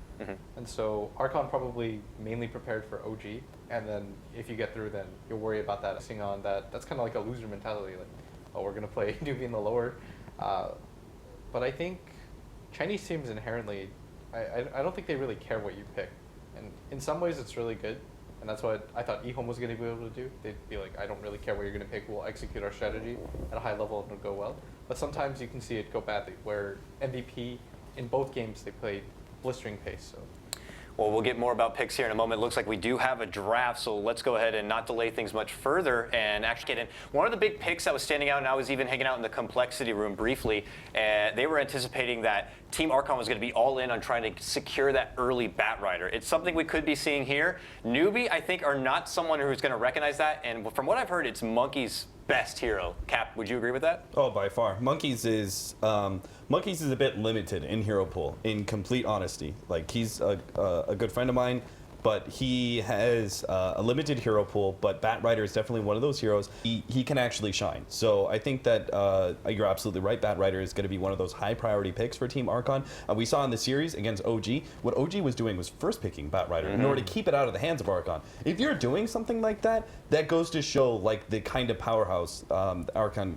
And so Archon probably mainly prepared for OG, and then if you get through, then you'll worry about that. Seeing on that, that's kind of like a loser mentality, like, oh, we're going to play Newbee in the lower. But I think Chinese teams inherently, I don't think they really care what you pick. And in some ways it's really good. And that's what I thought eHome was going to be able to do. They'd be like, I don't really care what you're going to pick. We'll execute our strategy at a high level and it'll go well. But sometimes you can see it go badly, where MVP, in both games, they played blistering pace. So. Well, we'll get more about picks here in a moment. Looks like we do have a draft, so let's go ahead and not delay things much further and actually get in. One of the big picks that was standing out, and I was even hanging out in the complexity room briefly, they were anticipating that Team Archon was going to be all in on trying to secure that early Batrider. It's something we could be seeing here. Newbee, I think, are not someone who's going to recognize that, and from what I've heard, it's Monkey's best hero. Cap, would you agree with that? Oh, by far. Monkeys is a bit limited in hero pool, in complete honesty. Like, he's a good friend of mine, but he has a limited hero pool, but Batrider is definitely one of those heroes. He can actually shine. So I think that you're absolutely right. Batrider is going to be one of those high priority picks for Team Archon. We saw in the series against OG, what OG was doing was first picking Batrider in order to keep it out of the hands of Archon. If you're doing something like that, that goes to show like the kind of powerhouse Archon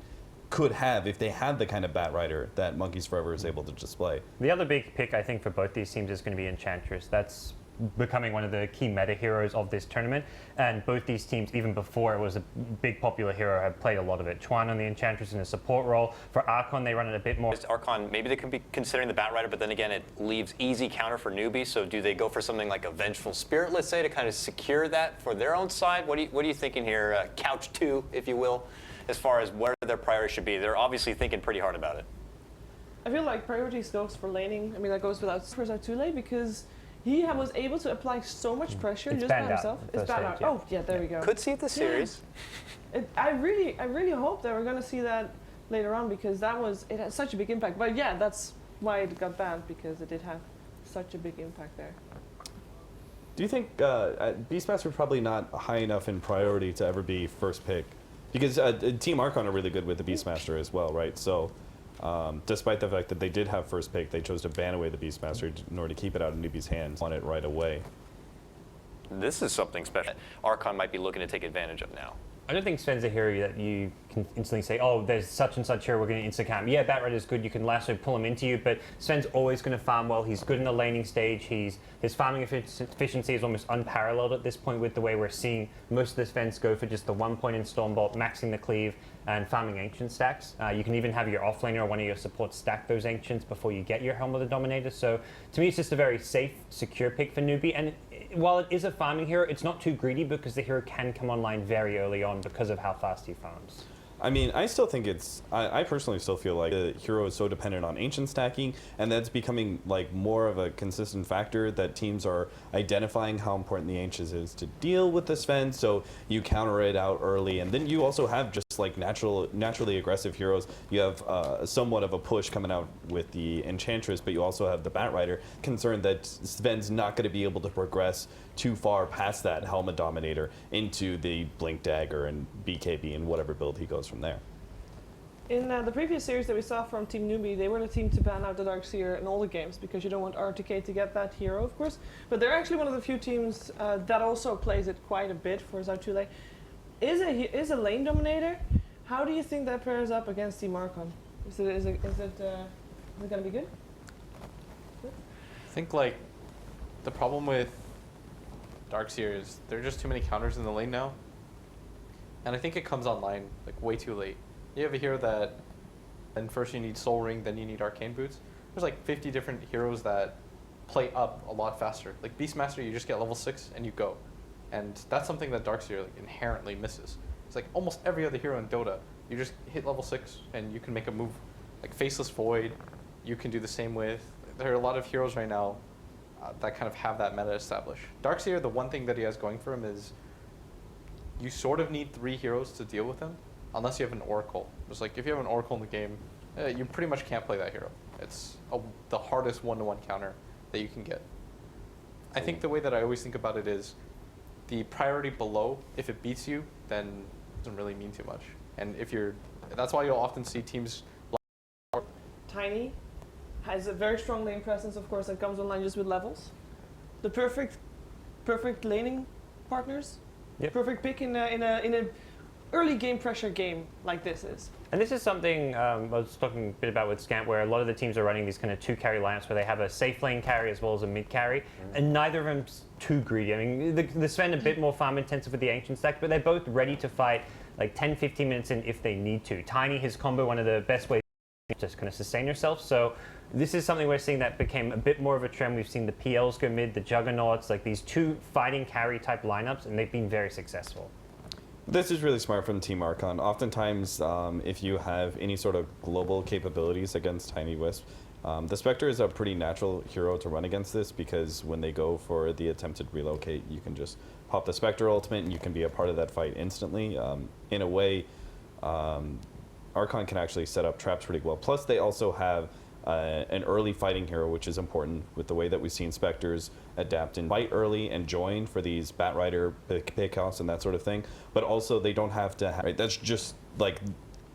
could have if they had the kind of Batrider that Monkeys Forever is able to display. The other big pick, I think, for both these teams is going to be Enchantress. That's becoming one of the key meta heroes of this tournament, and both these teams, even before it was a big popular hero, have played a lot of it. Chuan on the Enchantress in a support role. For Archon, they run it a bit more. Archon, maybe they could be considering the Batrider, but then again, it leaves easy counter for Newbee. So do they go for something like a Vengeful Spirit, let's say, to kind of secure that for their own side? What are you thinking here? Couch 2, if you will, as far as where their priority should be. They're obviously thinking pretty hard about it. I feel like priorities goes for laning. I mean, that goes without for Zartule because he was able to apply so much pressure just by himself. It's bad out. Oh, yeah, there we go. Could see it this series. I really hope that we're going to see that later on because it had such a big impact. But yeah, that's why it got banned because it did have such a big impact there. Do you think Beastmaster probably not high enough in priority to ever be first pick? Because Team Archon are really good with the Beastmaster as well, right? So despite the fact that they did have first pick, they chose to ban away the Beastmaster in order to keep it out of Newbee's hands on it right away. This is something special. Archon might be looking to take advantage of now. I don't think Sven's a hero that you can instantly say, oh, there's such and such hero, we're going to insta-camp. Yeah, Batrider is good, you can lasso pull him into you, but Sven's always going to farm well. He's good in the laning stage. His farming efficiency is almost unparalleled at this point with the way we're seeing most of the Svens go for just the 1 point in Stormbolt, maxing the cleave, and farming ancient stacks. You can even have your offlaner or one of your supports stack those ancients before you get your Helm of the Dominator. So to me, it's just a very safe, secure pick for Newbee. And while it is a farming hero, it's not too greedy because the hero can come online very early on because of how fast he farms. I mean, I still think I personally still feel like the hero is so dependent on ancient stacking, and that's becoming like more of a consistent factor that teams are identifying how important the ancients is to deal with the Sven, so you counter it out early, and then you also have just like naturally aggressive heroes. You have somewhat of a push coming out with the Enchantress, but you also have the Batrider, concerned that Sven's not going to be able to progress too far past that Helmet Dominator into the Blink Dagger and BKB and whatever build he goes from there. In the previous series that we saw from Team Newbee, they were the team to ban out the Darkseer in all the games because you don't want RTK to get that hero, of course. But they're actually one of the few teams that also plays it quite a bit for Zartule. Is a lane dominator? How do you think that pairs up against Team Archon? Is it going to be good? I think like the problem with Darkseer is there are just too many counters in the lane now, and I think it comes online like way too late. You have a hero that, and first you need Soul Ring, then you need Arcane Boots. There's like 50 different heroes that play up a lot faster. Like Beastmaster, you just get level 6 and you go, and that's something that Darkseer like inherently misses. It's like almost every other hero in Dota, you just hit level 6 and you can make a move. Like Faceless Void, you can do the same with. There are a lot of heroes right now that kind of have that meta established. Darkseer, the one thing that he has going for him is you sort of need 3 heroes to deal with him, unless you have an Oracle. It's like if you have an Oracle in the game, you pretty much can't play that hero. It's the hardest one-to-one counter that you can get. I think the way that I always think about it is the priority below, if it beats you, then it doesn't really mean too much. And that's why you'll often see teams Tiny has a very strong lane presence, of course, that comes online just with levels. The perfect laning partners. Yep. Perfect pick in a early game pressure game like this is. And this is something I was talking a bit about with Scamp, where a lot of the teams are running these kind of 2 carry lineups where they have a safe lane carry as well as a mid carry, and neither of them's too greedy. I mean, the Sven a bit more farm intensive with the Ancient stack, but they're both ready to fight like 10-15 minutes in if they need to. Tiny, his combo, one of the best ways to just kind of sustain yourself. So this is something we're seeing that became a bit more of a trend. We've seen the PLs go mid, the Juggernauts, like these 2 fighting carry type lineups, and they've been very successful. This is really smart from Team Archon. Oftentimes, if you have any sort of global capabilities against Tiny Wisp, the Spectre is a pretty natural hero to run against this, because when they go for the attempted relocate, you can just pop the Spectre ultimate and you can be a part of that fight instantly. In a way, Archon can actually set up traps pretty well. Plus, they also have an early fighting hero, which is important with the way that we've seen Spectres adapt and fight early and join for these Bat Rider pickoffs and that sort of thing. But also, they don't have to have, right, that's just like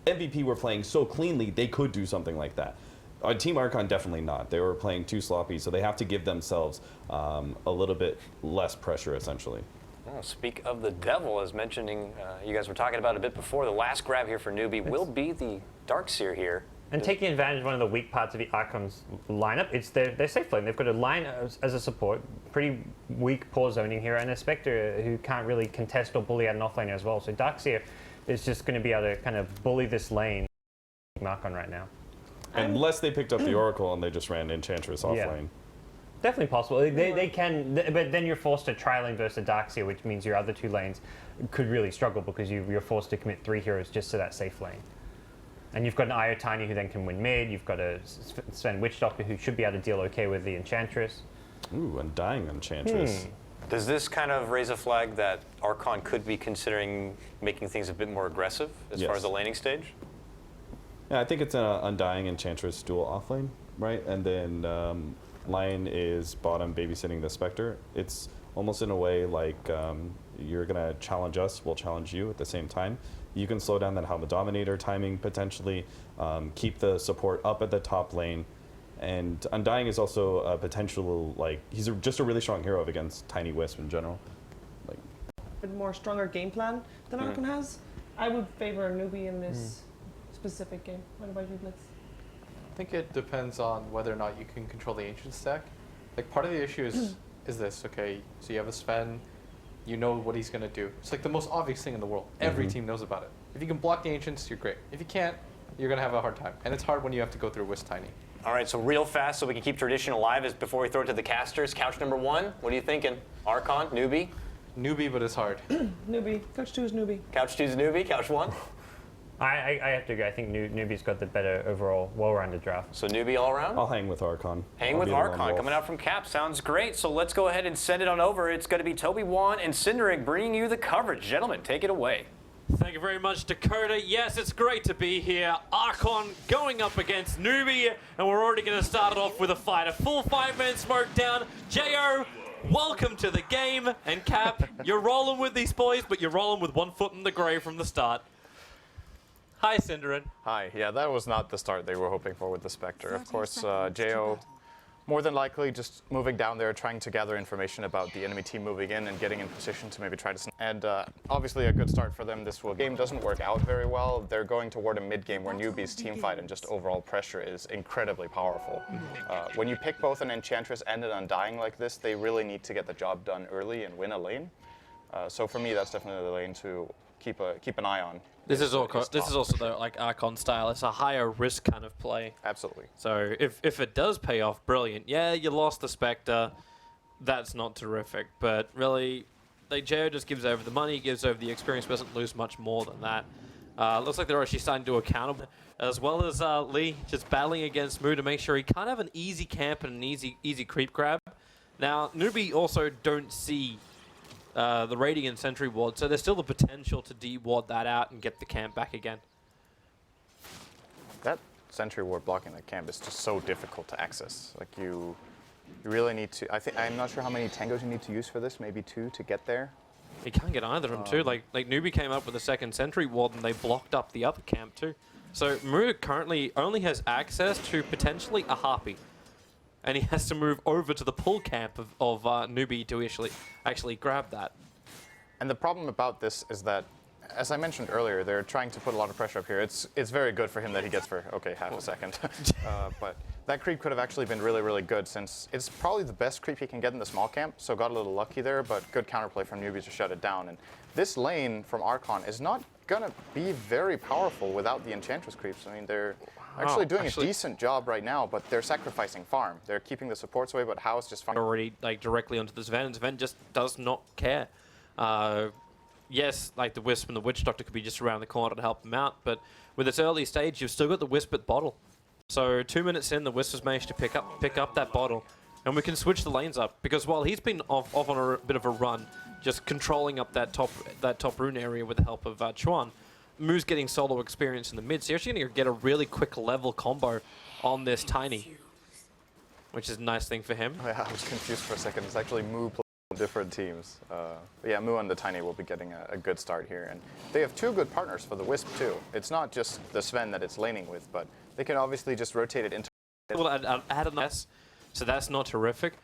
MVP were playing so cleanly, they could do something like that. Team Archon definitely not. They were playing too sloppy, so they have to give themselves a little bit less pressure, essentially. Oh, speak of the devil, as mentioning, you guys were talking about a bit before, the last grab here for Newbee will be the Darkseer here. And taking advantage of one of the weak parts of the Archon's lineup, it's their safe lane. They've got a line as a support, pretty weak poor zoning here, and a Spectre who can't really contest or bully out an offlaner as well. So Darkseer is just going to be able to kind of bully this lane Archon right now. Unless they picked up the Oracle and they just ran Enchantress offlane. Yeah. Definitely possible. They can, but then you're forced to tri-lane versus a Darkseer, which means your other 2 lanes could really struggle, because you're forced to commit 3 heroes just to that safe lane. And you've got an Io Tiny who then can win mid. You've got a Sven Witch Doctor who should be able to deal okay with the Enchantress. Ooh, Undying Enchantress. Does this kind of raise a flag that Archon could be considering making things a bit more aggressive as far as the laning stage? Yeah, I think it's an Undying Enchantress dual offlane, right? And then Lion is bottom babysitting the Spectre. It's almost in a way like you're going to challenge us, we'll challenge you at the same time. You can slow down that Helmet Dominator timing potentially, keep the support up at the top lane. And Undying is also a potential, like, he's just a really strong hero against Tiny Wisp in general. Like, A bit more stronger game plan than Archon has. I would favor Newbee in this specific game. What about you, Blitz? I think it depends on whether or not you can control the Ancient stack. Like, part of the issue is this, okay, so you have a Sven, you know what he's going to do. It's like the most obvious thing in the world. Every team knows about it. If you can block the Ancients, you're great. If you can't, you're going to have a hard time. And it's hard when you have to go through Wisp Tiny. All right, so real fast, so we can keep tradition alive, is before we throw it to the casters. Couch number 1, what are you thinking? Archon, Newbee? Newbee, but it's hard. Newbie. Couch 2 is Newbie. Couch 2 is Newbee, couch 1? I have to agree. I think Newbee's got the better overall, well-rounded draft. So Newbee all around? I'll hang with Archon. Hang with Archon, coming out from Cap. Sounds great. So let's go ahead and send it on over. It's going to be Toby Wan and Cinderic bringing you the coverage. Gentlemen, take it away. Thank you very much, Dakota. Yes, it's great to be here. Archon going up against Newbee, and we're already going to start it off with a fight. A full 5-minute smoke down. Jo, welcome to the game. And Cap, you're rolling with these boys, but you're rolling with 1 foot in the grave from the start. Hi, Cinderic. Hi. Yeah, that was not the start they were hoping for with the Spectre. Of course, Jo, more than likely just moving down there, trying to gather information about the enemy team moving in and getting in position to maybe try to... And obviously a good start for them. This game doesn't work out very well. They're going toward a mid-game where Newbee's team fight and just overall pressure is incredibly powerful. When you pick both an Enchantress and an Undying like this, they really need to get the job done early and win a lane. So for me, that's definitely the lane to keep an eye on. This is also the like Archon style. It's a higher risk kind of play. Absolutely. So if it does pay off, brilliant. Yeah, you lost the Spectre. That's not terrific. But really, Jo just gives over the money, gives over the experience, doesn't lose much more than that. Looks like they're actually starting to do a counter, as well as Lee just battling against Moo to make sure he can't have an easy camp and an easy creep grab. Now, Newbee also don't see the Radiant Sentry Ward, so there's still the potential to de-ward that out and get the camp back again. That Sentry Ward blocking the camp is just so difficult to access. Like you really need to. I'm not sure how many tangos you need to use for this. Maybe 2 to get there. You can't get either of them too. Like Newbee came up with a second Sentry Ward and they blocked up the other camp too. So Moo currently only has access to potentially a Harpy. And he has to move over to the pull camp of Newbee to actually grab that. And the problem about this is that as I mentioned earlier, they're trying to put a lot of pressure up here. It's very good for him that he gets for, okay, half a second. But that creep could have actually been really, really good since it's probably the best creep he can get in the small camp, so got a little lucky there, but good counterplay from Newbee to shut it down. And this lane from Archon is not going to be very powerful without the Enchantress creeps. I mean, they're actually doing a decent job right now, but they're sacrificing farm. They're keeping the supports away, but House just fine. Already like directly onto this Ven, and Ven just does not care. Yes, like the Wisp and the Witch Doctor could be just around the corner to help him out, but with this early stage, you've still got the Wisp at bottle. So 2 minutes in, the Wisp has managed to pick up that bottle, and we can switch the lanes up, because while he's been off on a bit of a run, just controlling up that top rune area with the help of Chuan, Moo's getting solo experience in the mid, so you're actually going to get a really quick level combo on this Tiny, which is a nice thing for him. Yeah, I was confused for a second. It's actually Moo playing different teams. But yeah, Moo and the Tiny will be getting a good start here, and they have two good partners for the Wisp too. It's not just the Sven that it's laning with, but they can obviously just rotate it into. Well, add a S, so that's not terrific.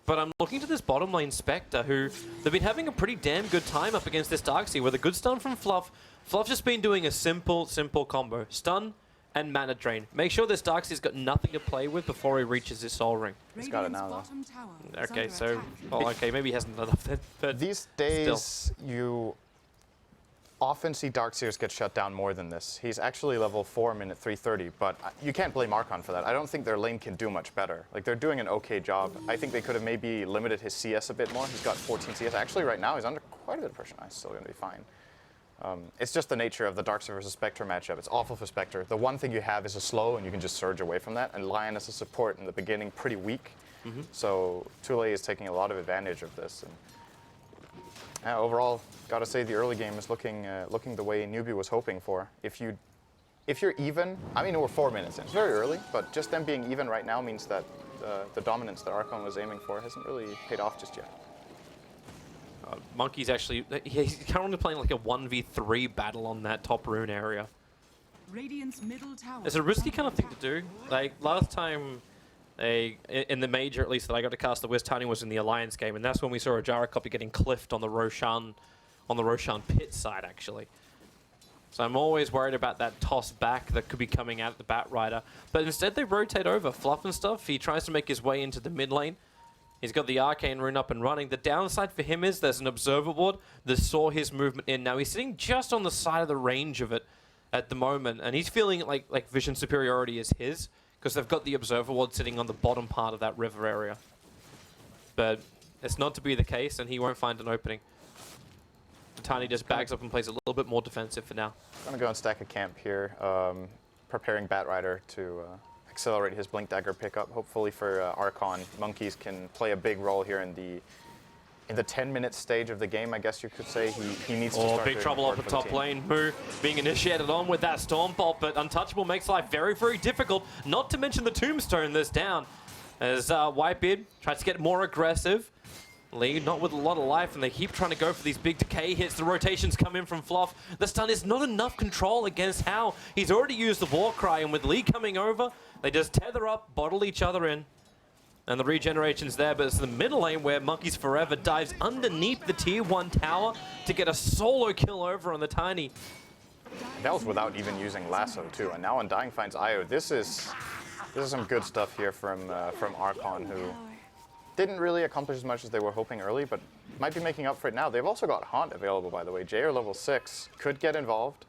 But I'm looking to this bottom lane Spectre, who they've been having a pretty damn good time up against this Darkseer with a good stun from Fluff. Fluff's just been doing a simple combo. Stun and mana drain. Make sure this Darkseer's got nothing to play with before he reaches his soul ring. He's got it now, though. Okay, so... Well, okay, maybe he hasn't done enough then, but these days, you often see Darkseers get shut down more than this. He's actually level 4 minute 330, but you can't blame Archon for that. I don't think their lane can do much better. Like, they're doing an okay job. I think they could have maybe limited his CS a bit more. He's got 14 CS. Actually, right now, he's under quite a bit of pressure. He's still going to be fine. It's just the nature of the Darkseer versus Spectre matchup. It's awful for Spectre. The one thing you have is a slow, and you can just surge away from that. And Lion as a support in the beginning, pretty weak. So Tule is taking a lot of advantage of this. And overall, gotta say the early game is looking the way Newbee was hoping for. If you're even, I mean, we're 4 minutes in. It's very early, but just them being even right now means that the dominance that Archon was aiming for hasn't really paid off just yet. Monkey's actually, he's currently playing like a 1v3 battle on that top rune area. Radiant's middle tower. It's a risky kind of thing to do. Like last time, in the major at least that I got to cast the Wisp, Tiny was in the Alliance game, and that's when we saw a Jara copy getting cliffed on the Roshan pit side actually. So I'm always worried about that toss back that could be coming out of the Bat Rider. But instead they rotate over. Fluff and stuff, he tries to make his way into the mid lane. He's got the Arcane Rune up and running. The downside for him is there's an Observer Ward that saw his movement in. Now he's sitting just on the side of the range of it at the moment, and he's feeling like vision superiority is his, because they've got the Observer Ward sitting on the bottom part of that river area. But it's not to be the case, and he won't find an opening. Tiny just bags up and plays a little bit more defensive for now. Gonna go and stack a camp here, preparing Bat Rider to accelerate his Blink Dagger pickup. Hopefully for Archon, Monkeys can play a big role here in the 10-minute stage of the game, I guess you could say. He needs to start big doing trouble work up the for top team. lane. Moo being initiated on with that Storm Bolt, but Untouchable makes life very, very difficult, not to mention the Tombstone that's down. As Whitebeard tries to get more aggressive. Lee not with a lot of life, and they keep trying to go for these big decay hits. The rotations come in from Fluff. The stun is not enough control against How. He's already used the War Cry, and with Lee coming over, they just tether up, bottle each other in. And the regeneration's there, but it's the middle lane where Monkeys Forever dives underneath the tier 1 tower to get a solo kill over on the Tiny. That was without even using Lasso too, and now Undying finds Io. This is some good stuff here from Archon, who didn't really accomplish as much as they were hoping early, but might be making up for it now. They've also got Haunt available, by the way. Jair level 6 could get involved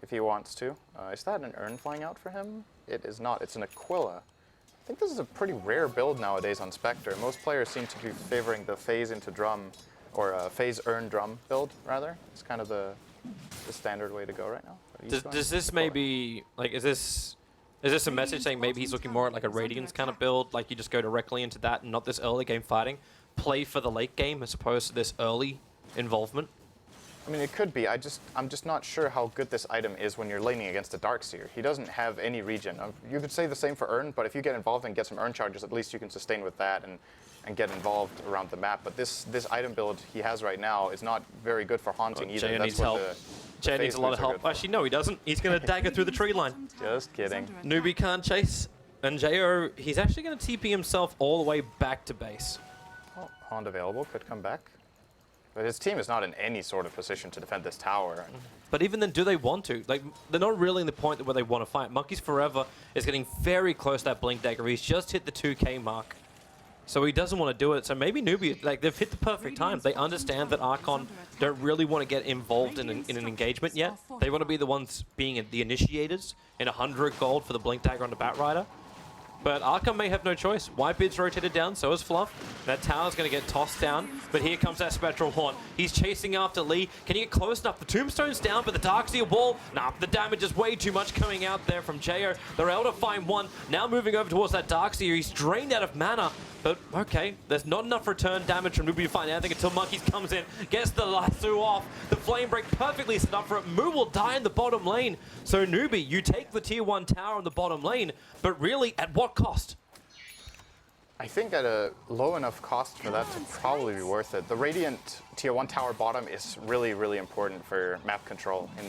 if he wants to. Is that an Urn flying out for him? It is not. It's an Aquila. I think this is a pretty rare build nowadays on Spectre. Most players seem to be favoring the phase into drum, or phase Urn drum build, rather. It's kind of the standard way to go right now. Does this maybe, like, is this a message saying maybe he's looking more at like a Radiance kind of build, like you just go directly into that and not this early game fighting? Play for the late game as opposed to this early involvement? I mean, it could be. I'm just not sure how good this item is when you're laning against a Darkseer. He doesn't have any regen. You could say the same for Urn, but if you get involved and get some Urn charges, at least you can sustain with that and get involved around the map. But this item build he has right now is not very good for haunting either. Jay That's needs what help. the Jay needs a lot of help. Actually, no, he doesn't. He's going to dagger through the tree line. Just kidding. Newbee can't chase. And Jo, he's actually going to TP himself all the way back to base. Oh, Haunt available, could come back. But his team is not in any sort of position to defend this tower. But even then, do they want to? Like, they're not really in the point where they want to fight. Monkeys Forever is getting very close to that Blink Dagger. He's just hit the 2K mark. So he doesn't want to do it. So maybe Newbee, like, they've hit the perfect time. They understand that Archon don't really want to get involved in an engagement yet. They want to be the ones being the initiators in 100 gold for the Blink Dagger on the Batrider. But Archon may have no choice. Whitebeard's rotated down, so is Fluff. That tower's going to get tossed down, but here comes that Spectral Horn. He's chasing after Lee. Can he get close enough? The Tombstone's down, but the Darkseer wall, nah, the damage is way too much coming out there from Jo. They're able to find one. Now moving over towards that Darkseer. He's drained out of mana, but okay, there's not enough return damage from Newbee to find anything until Monkeys comes in, gets the lasso off. The Flame Break perfectly set up for it. Moo will die in the bottom lane. So Newbee, you take the tier 1 tower in the bottom lane, but really, at what cost? I think at a low enough cost for that to probably be worth it. The Radiant tier 1 tower bottom is really, really important for map control. And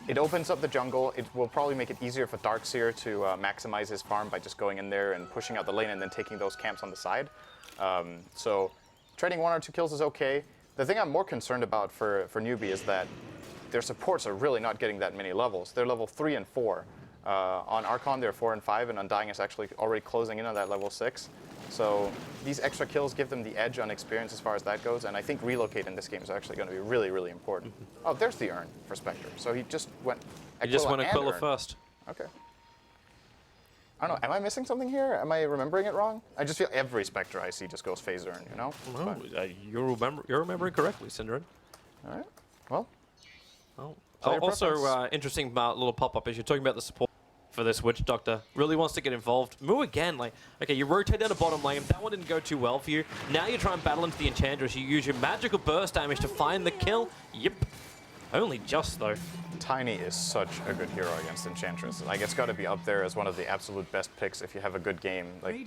it opens up the jungle. It will probably make it easier for Darkseer to maximize his farm by just going in there and pushing out the lane and then taking those camps on the side. So trading 1 or 2 kills is okay. The thing I'm more concerned about for Newbee is that their supports are really not getting that many levels. They're level 3 and 4. On Archon, they're 4 and 5, and Undying is actually already closing in on that level 6. So these extra kills give them the edge on experience as far as that goes, and I think relocate in this game is actually going to be really, really important. Oh, there's the urn for Spectre. So he just went Aquila. He just went Aquila first. Okay. I don't know, am I missing something here? Am I remembering it wrong? I just feel every Spectre I see just goes phase urn, you know? No, you're remembering correctly, Synderen. All right, well. Also, interesting little pop-up is you're talking about the support for this Witch Doctor. Really wants to get involved. Moo again, like, okay, you rotate down the bottom lane. That one didn't go too well for you. Now you try and battle into the Enchantress. You use your magical burst damage to find the kill. Yep. Only just, though. Tiny is such a good hero against Enchantress. Like, it's got to be up there as one of the absolute best picks if you have a good game. Like,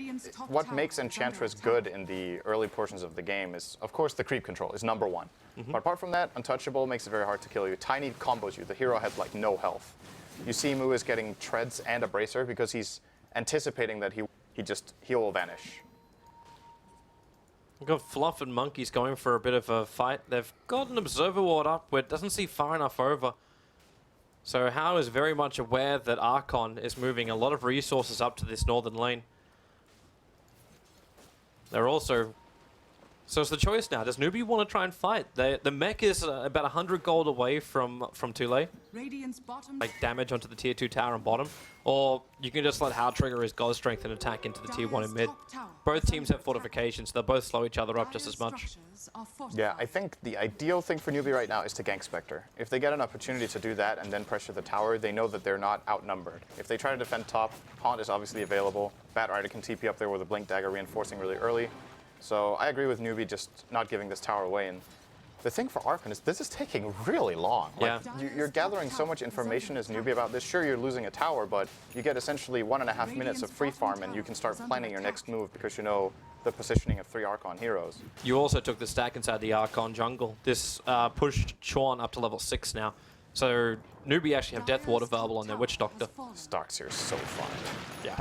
what makes Enchantress good in the early portions of the game is, of course, the creep control is number 1. But apart from that, Untouchable makes it very hard to kill you. Tiny combos you. The hero has, like, no health. You see Moo is getting treads and a bracer because he's anticipating that he will vanish. We've got Fluff and Monkeys going for a bit of a fight. They've got an Observer Ward up where it doesn't see far enough over. So Hao is very much aware that Archon is moving a lot of resources up to this northern lane. They're also... So it's the choice now. Does Newbee want to try and fight? The mech is about 100 gold away from Tule. Like damage onto the tier 2 tower and bottom. Or you can just let Hao trigger his God Strength and attack into the tier 1 in mid. Both teams have fortifications, so they'll both slow each other up just as much. Yeah, I think the ideal thing for Newbee right now is to gank Spectre. If they get an opportunity to do that and then pressure the tower, they know that they're not outnumbered. If they try to defend top, Haunt is obviously available. Batrider can TP up there with a Blink Dagger reinforcing really early. So I agree with Newbee just not giving this tower away. And the thing for Archon is this is taking really long. Like, you're gathering so much information as Newbee about this. Sure, you're losing a tower, but you get essentially 1.5 minutes of free farm, and you can start planning your next move because you know the positioning of 3 Archon heroes. You also took the stack inside the Archon jungle. This pushed Chorn up to level 6 now. So Newbee actually have Death Ward available on their Witch Doctor. Starks is so fun. Yeah.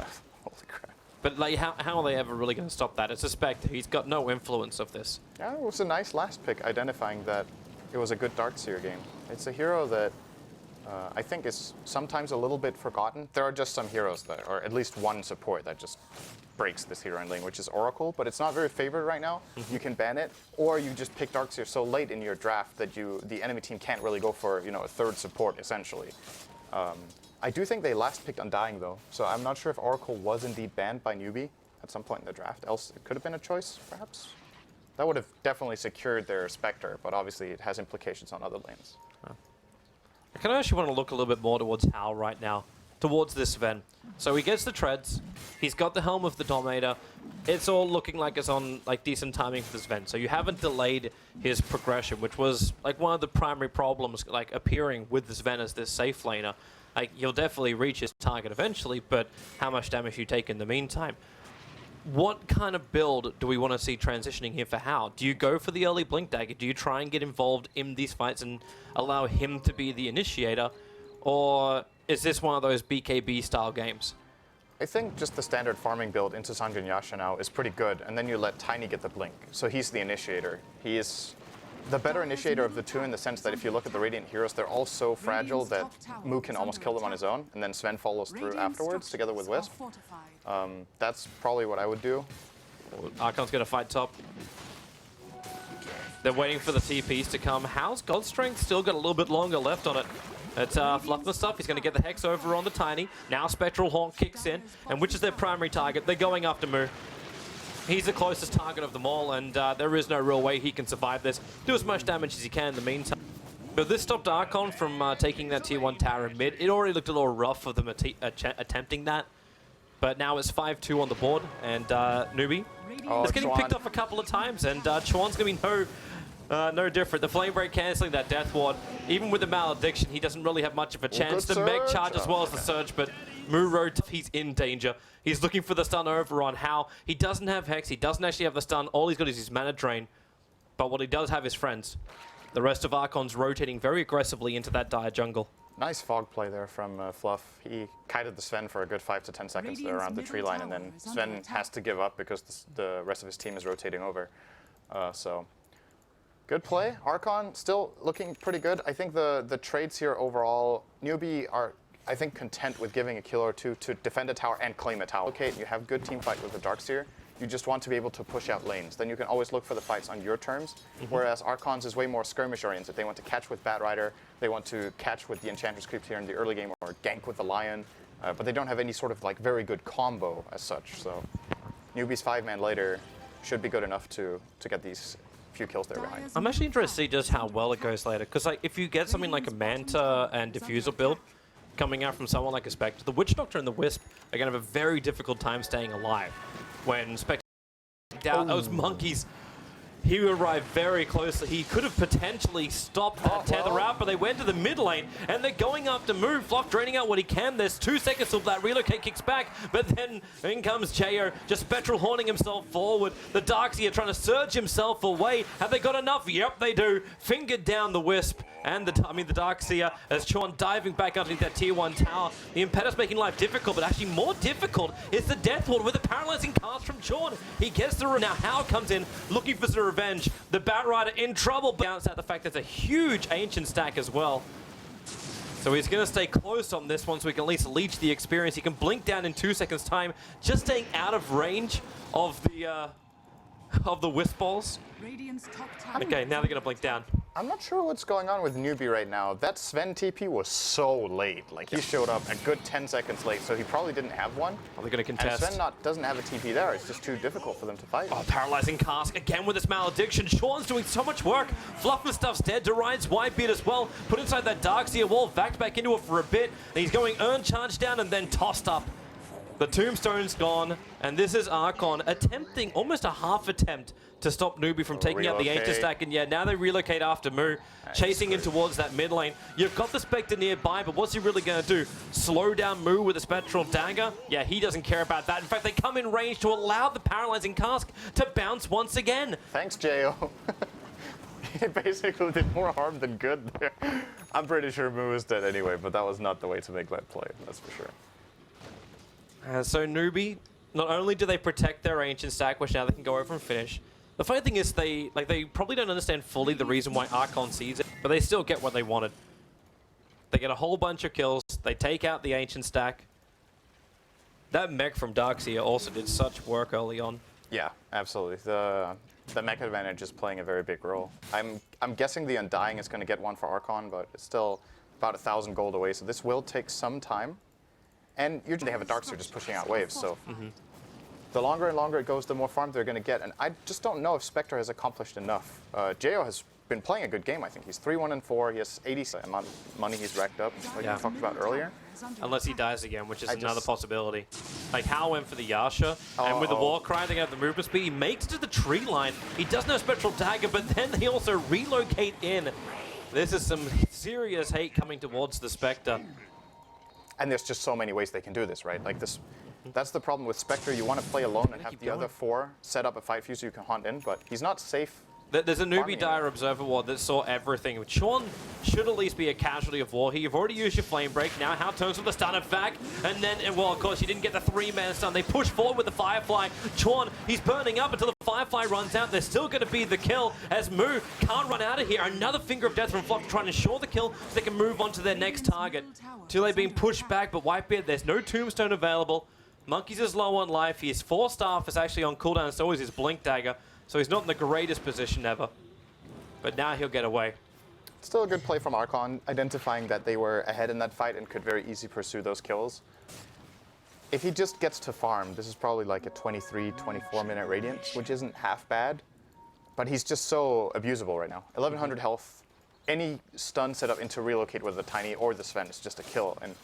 Holy crap. But like, how are they ever really going to stop that? It's a Spectre. He's got no influence of this. Yeah, it was a nice last pick, identifying that it was a good Darkseer game. It's a hero that I think is sometimes a little bit forgotten. There are just some heroes that, or at least one support that just breaks this hero in lane, which is Oracle, but it's not very favored right now. You can ban it, or you just pick Darkseer so late in your draft that the enemy team can't really go for, you know, a third support essentially. I do think they last picked Undying though, so I'm not sure if Oracle was indeed banned by Newbee at some point in the draft. Else it could have been a choice, perhaps. That would have definitely secured their Spectre, but obviously it has implications on other lanes. I kind of actually want to look a little bit more towards Hal right now, towards this Sven. So he gets the treads, he's got the Helm of the Dominator. It's all looking like it's on like decent timing for this Sven. So you haven't delayed his progression, which was like one of the primary problems like appearing with this Sven as this safe laner. Like, you'll definitely reach his target eventually, but how much damage you take in the meantime. What kind of build do we want to see transitioning here for Hao? Do you go for the early Blink Dagger? Do you try and get involved in these fights and allow him to be the initiator? Or is this one of those BKB style games? I think just the standard farming build into Sanjin Yasha now is pretty good, and then you let Tiny get the Blink. So he's the initiator. He is the better initiator of the two, in the sense that if you look at the Radiant heroes, they're all so fragile that Mu can almost kill them on his own, and then Sven follows through afterwards together with Wisp. That's probably what I would do. Archon's going to fight top. They're waiting for the TPs to come. How's God's Strength still got a little bit longer left on it? It's Fluffman stuff. He's going to get the Hex over on the Tiny. Now Spectral Haunt kicks in, and which is their primary target? They're going after Mu. He's the closest target of them all, and there is no real way he can survive this. Do as much damage as he can in the meantime. But this stopped Archon from taking that tier 1 tower in mid. It already looked a little rough of them attempting that. But now it's 5-2 on the board, and Newbee is getting picked off a couple of times, and Chuan's going to be no different. The Flame Break cancelling that Death Ward. Even with the Malediction, he doesn't really have much of a chance. The Meg charge as well as the Surge, but Muro, he's in danger. He's looking for the stun over on How. He doesn't have Hex, he doesn't actually have the stun. All he's got is his mana drain. But what he does have is friends. The rest of Archon's rotating very aggressively into that dire jungle. Nice fog play there from Fluff. He kited the Sven for a good 5 to 10 seconds there around the tree line, and then Sven has to give up because the rest of his team is rotating over. So, good play. Archon still looking pretty good. I think the trades here overall, Newbee are, I think, content with giving a kill or two to defend a tower and claim a tower. Okay, you have good team fight with the Darkseer. You just want to be able to push out lanes. Then you can always look for the fights on your terms, whereas Archon's is way more skirmish-oriented. They want to catch with Batrider, they want to catch with the Enchantress creeps here in the early game, or gank with the Lion, but they don't have any sort of like very good combo as such. So Newbee's 5-man later should be good enough to get these few kills there behind. I'm actually interested to see just how well it goes later, because like if you get something like a Manta and Diffusal build coming out from someone like a Spectre, the Witch Doctor and the Wisp are going to have a very difficult time staying alive. When Spectre down those monkeys, he arrived very closely. He could have potentially stopped that tether out, but they went to the mid lane, and they're going after Mu. Flock draining out what he can. There's 2 seconds till that relocate kicks back, but then in comes Jo, just Spectral haunting himself forward. The Darkseer trying to surge himself away. Have they got enough? Yep, they do. Fingered down the Wisp, and the Darkseer as Chuan diving back underneath that tier 1 tower. The Impetus making life difficult, but actually more difficult is the Death Ward with a paralyzing cast from Chuan. He gets the now How comes in looking for some revenge. The Batrider in trouble, but bounce out the fact there's a huge Ancient stack as well. So he's going to stay close on this one so he can at least leech the experience. He can blink down in 2 seconds time, just staying out of range of the Wisp balls. Okay, now they're going to blink down. I'm not sure what's going on with Newbee right now. That Sven TP was so late. Like, he showed up a good 10 seconds late, so he probably didn't have one. Are they going to contest? And Sven doesn't have a TP there. It's just too difficult for them to fight. Oh, paralyzing cast again with this Malediction. Sean's doing so much work. Fluffman stuff's dead. Deride's wide beat as well. Put inside that Darkseer wall, backed back into it for a bit. And he's going Urn charge down and then tossed up. The Tombstone's gone, and this is Archon attempting almost a half attempt to stop Newbee from taking out the Ancient stack, and yeah, now they relocate after Mu, chasing in towards that mid lane. You've got the Spectre nearby, but what's he really going to do? Slow down Mu with a Spectral Dagger? Yeah, he doesn't care about that. In fact, they come in range to allow the Paralyzing Cask to bounce once again. Thanks, Jo. He basically did more harm than good there. I'm pretty sure Mu is dead anyway, but that was not the way to make that play, that's for sure. So Newbee, not only do they protect their Ancient stack, which now they can go over and finish, the funny thing is they probably don't understand fully the reason why Archon sees it, but they still get what they wanted. They get a whole bunch of kills, they take out the Ancient stack. That mech from Darkseer also did such work early on. Yeah, absolutely. The mech advantage is playing a very big role. I'm guessing the Undying is going to get one for Archon, but it's still about 1,000 gold away, so this will take some time. And usually they have a Darkseer just pushing out waves, so the longer and longer it goes, the more farm they're going to get. And I just don't know if Spectre has accomplished enough. Jo has been playing a good game, I think. He's 3-1-4. He has 80 amount of money he's racked up, like we talked about earlier. Unless he dies again, which is another possibility. Like, Hal went for the Yasha, and with the Warcry, they have the movement speed. He makes it to the tree line. He does no Spectral Dagger, but then they also relocate in. This is some serious hate coming towards the Spectre. And there's just so many ways they can do this, right? Like this, that's the problem with Spectre. You want to play alone and have the other 4 set up a fight for you so you can hunt in, but he's not safe There's a Newbee Dire Observer Ward that saw everything. Chuan should at least be a casualty of war here. You've already used your Flame Break. Now How turns with the stun of Vac. And then, well, of course, you didn't get the 3-man stun. They push forward with the Firefly. Chuan, he's burning up until the Firefly runs out. There's still going to be the kill as Mu can't run out of here. Another Finger of Death from Flock trying to ensure the kill so they can move on to their next target. Tule being pushed back, but Whitebeard, there's no Tombstone available. Monkeys is low on life. His 4-staff is actually on cooldown, so is his Blink Dagger. So he's not in the greatest position ever. But now he'll get away. Still a good play from Archon, identifying that they were ahead in that fight and could very easily pursue those kills. If he just gets to farm, this is probably like a 23, 24-minute Radiance, which isn't half bad. But he's just so abusable right now. 1100 health. Any stun set up into relocate with the Tiny or the Sven is just a kill. And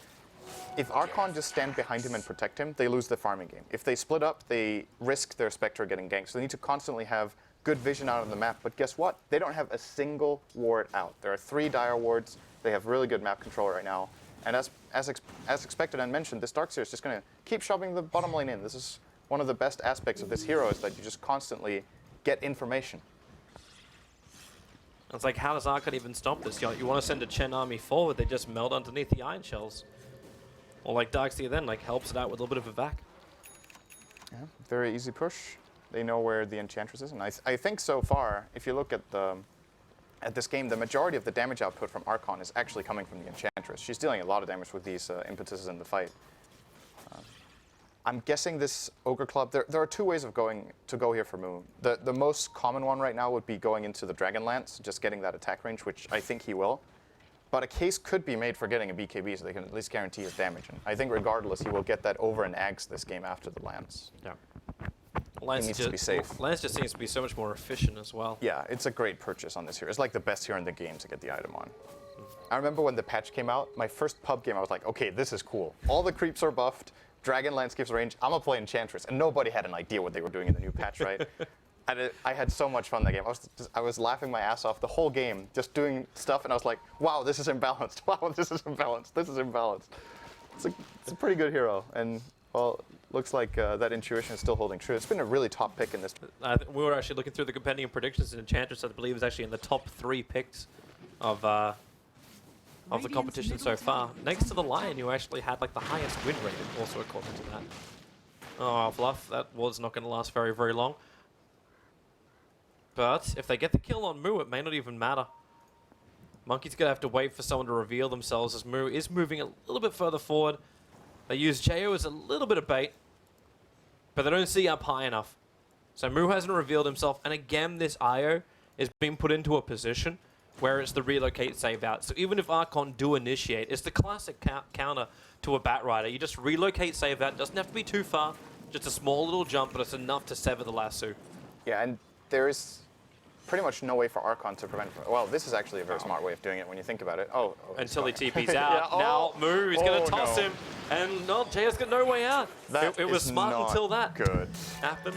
if Archon just stand behind him and protect him, they lose the farming game. If they split up, they risk their Spectre getting ganked. So they need to constantly have good vision out on the map. But guess what? They don't have a single ward out. There are 3 Dire wards. They have really good map control right now. And as expected and mentioned, this Darkseer is just going to keep shoving the bottom lane in. This is one of the best aspects of this hero, is that you just constantly get information. It's like, how does Archon even stop this? You want to send a Chen army forward, they just melt underneath the Iron Shells. Or like Darkseer then, like, helps it out with a little bit of a vac. Yeah, very easy push. They know where the Enchantress is. And I think so far, if you look at this game, the majority of the damage output from Archon is actually coming from the Enchantress. She's dealing a lot of damage with these impetuses in the fight. I'm guessing this Ogre Club, there are 2 ways of to go here for Mu. The most common one right now would be going into the Dragonlance, just getting that attack range, which I think he will. But a case could be made for getting a BKB so they can at least guarantee his damage. And I think regardless, he will get that over and Ags this game after the Lance. Yeah. He needs to be safe. Lance just seems to be so much more efficient as well. Yeah, it's a great purchase on this hero. It's like the best hero in the game to get the item on. I remember when the patch came out, my first pub game, I was like, okay, this is cool. All the creeps are buffed, Dragonlance gives range, I'm gonna play Enchantress. And nobody had an idea what they were doing in the new patch, right? I had so much fun that game. I was laughing my ass off the whole game, just doing stuff, and I was like, wow, this is imbalanced. Wow, this is imbalanced. This is imbalanced. It's a pretty good hero. And, well, looks like that intuition is still holding true. It's been a really top pick in this. We were actually looking through the compendium predictions, and Enchantress, I believe, is actually in the top 3 picks of the competition so far. Next to the Lion, who actually had like the highest win rate, also according to that. Oh, Fluff, that was not going to last very, very long. But if they get the kill on Mu, it may not even matter. Monkey's going to have to wait for someone to reveal themselves as Mu is moving a little bit further forward. They use Jo as a little bit of bait, but they don't see up high enough. So Mu hasn't revealed himself, and again, this IO is being put into a position where it's the relocate save out. So even if Archon do initiate, it's the classic counter to a Batrider. You just relocate save out. It doesn't have to be too far, just a small little jump, but it's enough to sever the lasso. Yeah, and there is pretty much no way for Archon to prevent. Well, this is actually a very smart way of doing it when you think about it. Oh, until he TP's out. Yeah, now Mu is going to toss him, and no, Jaya's got no way out. It was smart until that good happened.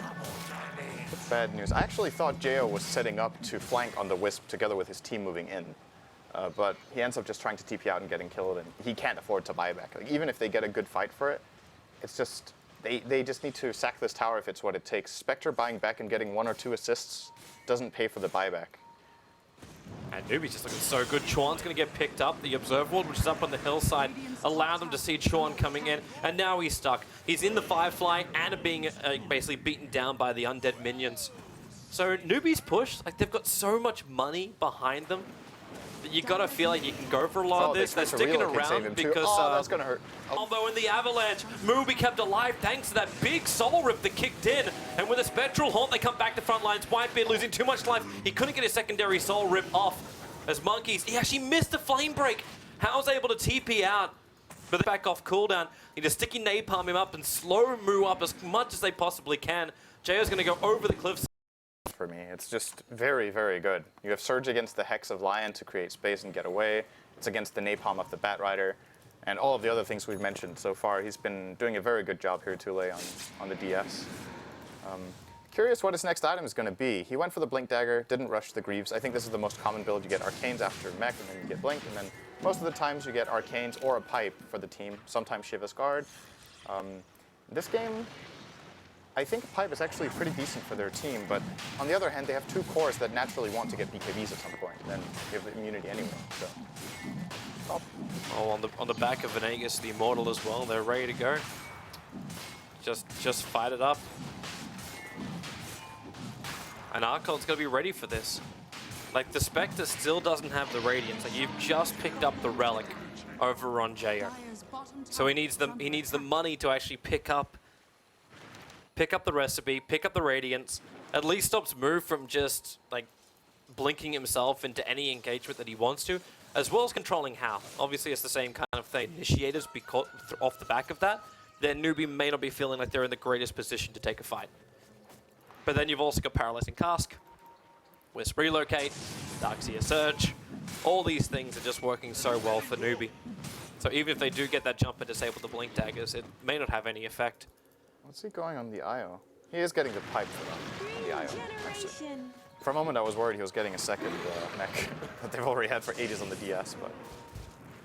Bad news. I actually thought Jo was setting up to flank on the Wisp together with his team moving in, but he ends up just trying to TP out and getting killed, and he can't afford to buy back. Like, even if they get a good fight for it, it's just they just need to sack this tower if it's what it takes. Spectre buying back and getting 1 or 2 assists doesn't pay for the buyback. And Newbee's just looking so good. Chuan's going to get picked up. The Observer Ward, which is up on the hillside, allowed them to see Chuan coming in. And now he's stuck. He's in the Firefly and being basically beaten down by the undead minions. So Newbee's push, like, they've got so much money behind them that you got to feel like you can go for a lot of this. They're sticking around because... that's going to hurt. Although in the Avalanche, Newbee kept alive thanks to that big soul rip that kicked in. And with a Spectral Haunt, they come back to front lines. Whitebeard losing too much life. He couldn't get his secondary soul rip off. As Monkeys, he actually missed the flame break. Hao's able to TP out, but they back off cooldown. He just sticky napalm him up and slow Mu up as much as they possibly can. Jayo's going to go over the cliffs. For me, it's just very, very good. You have Surge against the Hex of Lion to create space and get away. It's against the Napalm of the Batrider. And all of the other things we've mentioned so far, he's been doing a very good job here, Tule, on the DS. Curious what his next item is going to be. He went for the Blink Dagger, didn't rush the Greaves. I think this is the most common build. You get Arcanes after Mech, and then you get Blink, and then most of the times you get Arcanes or a Pipe for the team, sometimes Shiva's Guard. This game, I think Pipe is actually pretty decent for their team, but on the other hand, they have two cores that naturally want to get BKBs at some point, and then they have immunity anyway. So, Oh, on the back of Venegas, the Immortal as well. They're ready to go. Just fight it up. And Archon's gonna be ready for this. Like, the Spectre still doesn't have the Radiance. Like, you've just picked up the Relic over on JO. So he needs the money to actually pick up the recipe, pick up the Radiance, at least stops Mu from just, like, blinking himself into any engagement that he wants to, as well as controlling how. Obviously, it's the same kind of thing. Initiators be caught off the back of that, then Newbee may not be feeling like they're in the greatest position to take a fight. But then you've also got Paralyzing Cask, Wisp Relocate, Darkseer Surge. All these things are just working so well for Newbee. So even if they do get that jump and disable the Blink Daggers, it may not have any effect. what's he going on the IO? He is getting the pipe for them on the IO, actually. For a moment, I was worried he was getting a second mech that they've already had for ages on the DS, but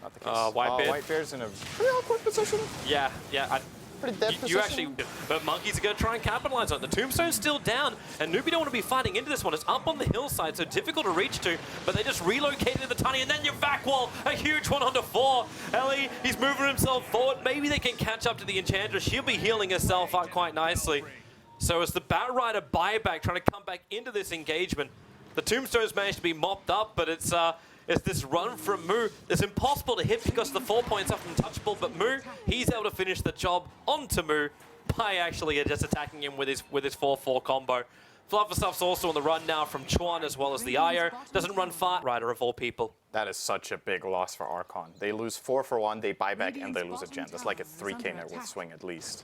not the case. Whitebeard. Whitebeard's in a pretty awkward position. Yeah. Pretty dead position. You actually, but Monkeys are going to try and capitalize on it. The Tombstone's still down, and Newbee don't want to be fighting into this one. It's up on the hillside, so difficult to reach to, but they just relocated the Tiny, and then your back wall, a huge 1 onto 4. Ellie, he's moving himself forward. Maybe they can catch up to the Enchantress. She'll be healing herself up quite nicely. So it's the Batrider buyback trying to come back into this engagement. The Tombstone's managed to be mopped up, but it's this run from Mu. It's impossible to hit because the 4 points off untouchable, but Mu, he's able to finish the job onto Mu by actually just attacking him with his 4-4 combo. Flufferstuff's also on the run now from Chuan as well as the IO. Doesn't run far. Rider of all people. That is such a big loss for Archon. They lose 4 for 1, they buy back, and they lose a gem. That's like a 3k net worth swing at least.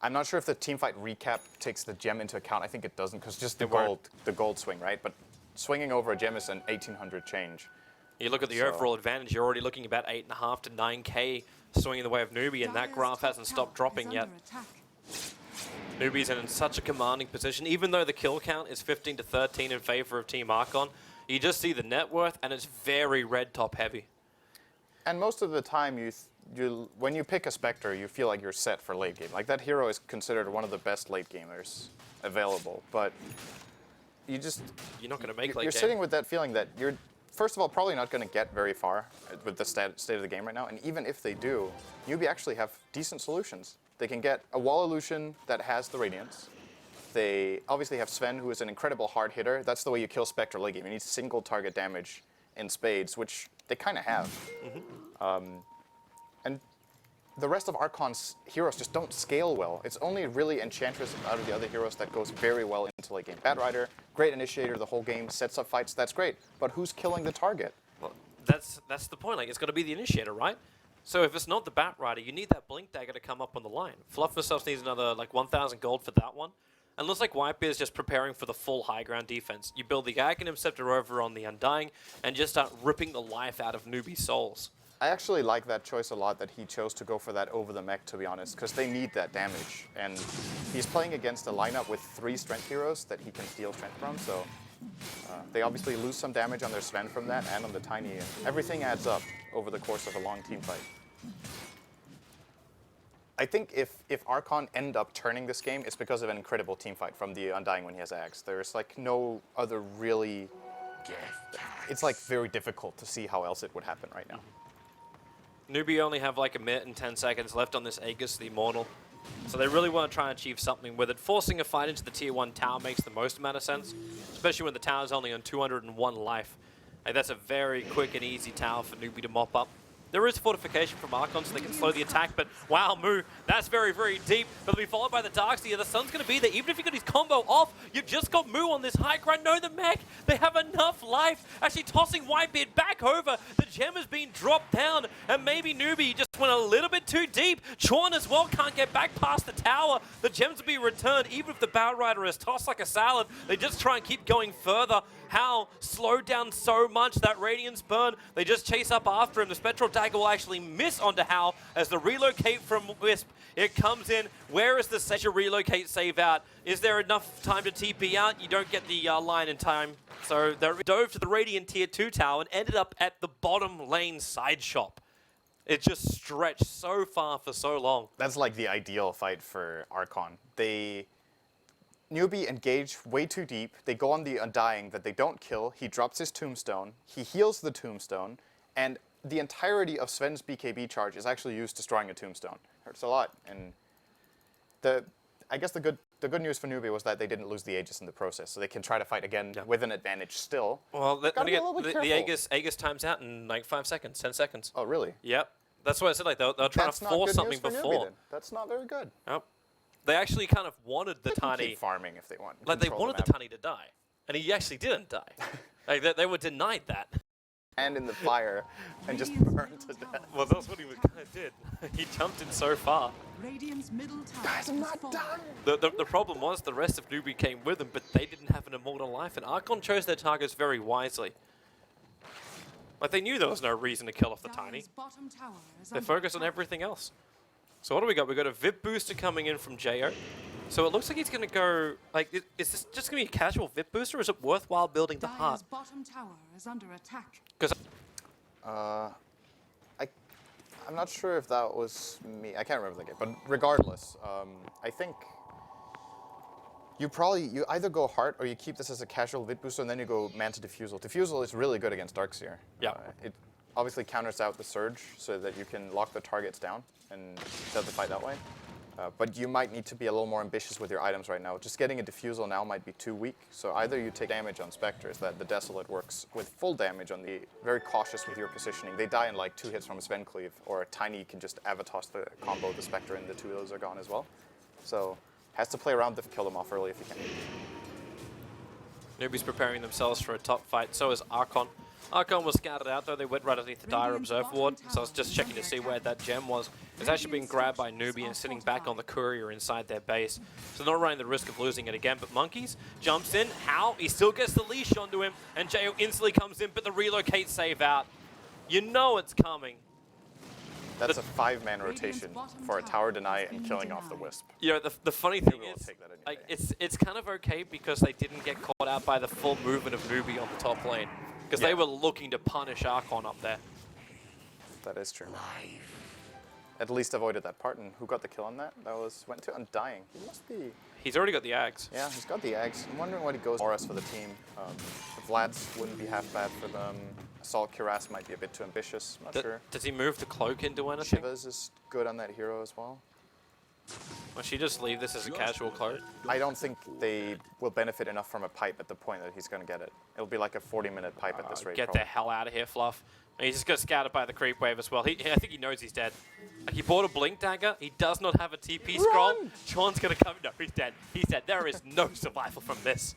I'm not sure if the teamfight recap takes the gem into account. I think it doesn't, because just the gold swing, right? But swinging over a gem is an 1800 change. You look at the overall advantage, you're already looking about 8.5 to 9k swinging the way of Newbee, and that graph hasn't stopped dropping yet. Newbee's in such a commanding position, even though the kill count is 15 to 13 in favor of Team Archon. You just see the net worth, and it's very red top heavy. And most of the time, when you pick a Spectre, you feel like you're set for late game. Like, that hero is considered one of the best late gamers available, but you're not going to make late game. You're sitting with that feeling that you're, first of all, probably not going to get very far with the state of the game right now, and even if they do, Newbee actually have decent solutions. They can get a wall illusion that has the Radiance. They obviously have Sven, who is an incredible hard hitter. That's the way you kill Spectre late game. You need single target damage in spades, which they kind of have. And the rest of Archon's heroes just don't scale well. It's only really Enchantress out of the other heroes that goes very well into late game. Batrider, great initiator the whole game, sets up fights, that's great. But who's killing the target? Well, that's the point. Like, it's got to be the initiator, right? So if it's not the Batrider, you need that Blink Dagger to come up on the line. Flufferstuff needs another like 1,000 gold for that one. And looks like Whitebeard is just preparing for the full high ground defense. You build the Aghanim Scepter over on the Undying and just start ripping the life out of Newbie's souls. I actually like that choice a lot, that he chose to go for that over the mech, to be honest, because they need that damage. And he's playing against a lineup with 3 strength heroes that he can steal strength from, so they obviously lose some damage on their Sven from that and on the Tiny, and everything adds up over the course of a long team fight. I think if Archon end up turning this game, it's because of an incredible team fight from the Undying when he has Axe. There's like no other really... It's like very difficult to see how else it would happen right now. Newbee only have like a minute and 10 seconds left on this Aegis, the Immortal. So they really want to try and achieve something with it. Forcing a fight into the tier 1 tower makes the most amount of sense, especially when the tower's only on 201 life. Like, that's a very quick and easy tower for Newbee to mop up. There is fortification from Archon, so they can slow the attack, but wow, Mu, that's very, very deep. But they'll be followed by the Darkseer. The Sun's going to be there. Even if you got his combo off, you've just got Mu on this high ground. No, the mech, they have enough life. Actually tossing Whitebeard back over. The gem has been dropped down, and maybe Newbee just went a little bit too deep. Chuan as well can't get back past the tower. The gems will be returned, even if the Batrider is tossed like a salad. They just try and keep going further. How slowed down so much that Radiance burn. They just chase up after him. The Spectral Dagger will actually miss onto Hal as the relocate from Wisp. It comes in. Where is the Session relocate save out? Is there enough time to TP out? You don't get the line in time. So they dove to the Radiant tier 2 tower and ended up at the bottom lane side shop. It just stretched so far for so long. That's like the ideal fight for Archon. Newbee engage way too deep. They go on the Undying that they don't kill. He drops his tombstone. He heals the tombstone. And the entirety of Sven's BKB charge is actually used destroying a tombstone. Hurts a lot. And I guess the good news for Newbee was that they didn't lose the Aegis in the process, so they can try to fight again with an advantage still. Well, Gotta be a little bit the careful. Aegis times out in like 5 seconds, 10 seconds. Oh, really? Yep. That's why I said like they'll try That's to not force good something news for Newbee, before. then. That's not very good. Yep. They actually kind of wanted the They can Tiny. keep farming if they want. Like they Control wanted the the map. Tiny to die, and he actually didn't die. Like they were denied that. And in the fire and just Radiant's burned to middle death. tower Well, that's what he is kind under of did. He jumped in so far. Radiant's middle tower Guys, I'm is not falling. done. The problem was the rest of Newbee came with him, but they didn't have an immortal life, and Archon chose their targets very wisely. Like they knew there was no reason to kill off the Tiny. Dyer's bottom tower is They under focused on attack. everything else. So what do we got? We got a VIP booster coming in from Jo. So it looks like he's going to go, like, is this just going to be a casual VIP booster, or is it worthwhile building the heart? Dyer's bottom tower is under attack. Because I'm not sure if that was me. I can't remember the game, but regardless, I think you either go Heart or you keep this as a casual Vid booster and then you go Manta Diffusal. Diffusal is really good against Darkseer. Yeah. It obviously counters out the Surge so that you can lock the targets down and set the fight that way. But you might need to be a little more ambitious with your items right now. Just getting a Diffusal now might be too weak. So either you take damage on Spectres, that the Desolate works with full damage on the very cautious with your positioning. They die in like 2 hits from a Sven Cleave, or Tiny can just Avatos the combo the Spectre and the 2 of those are gone as well. So has to play around to kill them off early if you can. Newbee's preparing themselves for a top fight. So is Archon. Archon was scouted out though. They went right underneath the Dire Observe Ward. So I was just checking to see where that gem was. It's actually being grabbed by Newbee and sitting back on the courier inside their base. So they're not running the risk of losing it again. But Monkeys jumps in. How? He still gets the leash onto him. And Jo instantly comes in, but the relocate save out. You know it's coming. That's a 5-man rotation for a tower deny and killing off the Wisp. You know, the funny thing will is, take that any like, day. it's kind of okay because they didn't get caught out by the full movement of Newbee on the top lane. Because they were looking to punish Archon up there. That is true. At least avoided that part. And who got the kill on that? That went to Undying. He must be. He's already got the Ags. Yeah, he's got the Ags. I'm wondering what he goes for us for the team. The Vlads wouldn't be half bad for them. Assault Cuirass might be a bit too ambitious. I'm not sure. Does he move the cloak into anything? Shivas is good on that hero as well. Or should he just leave this as a casual cloak? I don't think they will benefit enough from a pipe at the point that he's going to get it. It'll be like a 40-minute pipe at this rate. Get the hell out of here, Fluff. And he just got scouted by the creep wave as well. I think he knows he's dead. Like, he bought a Blink Dagger. He does not have a TP scroll. Sean's going to come. No, he's dead. He's dead. There is no survival from this.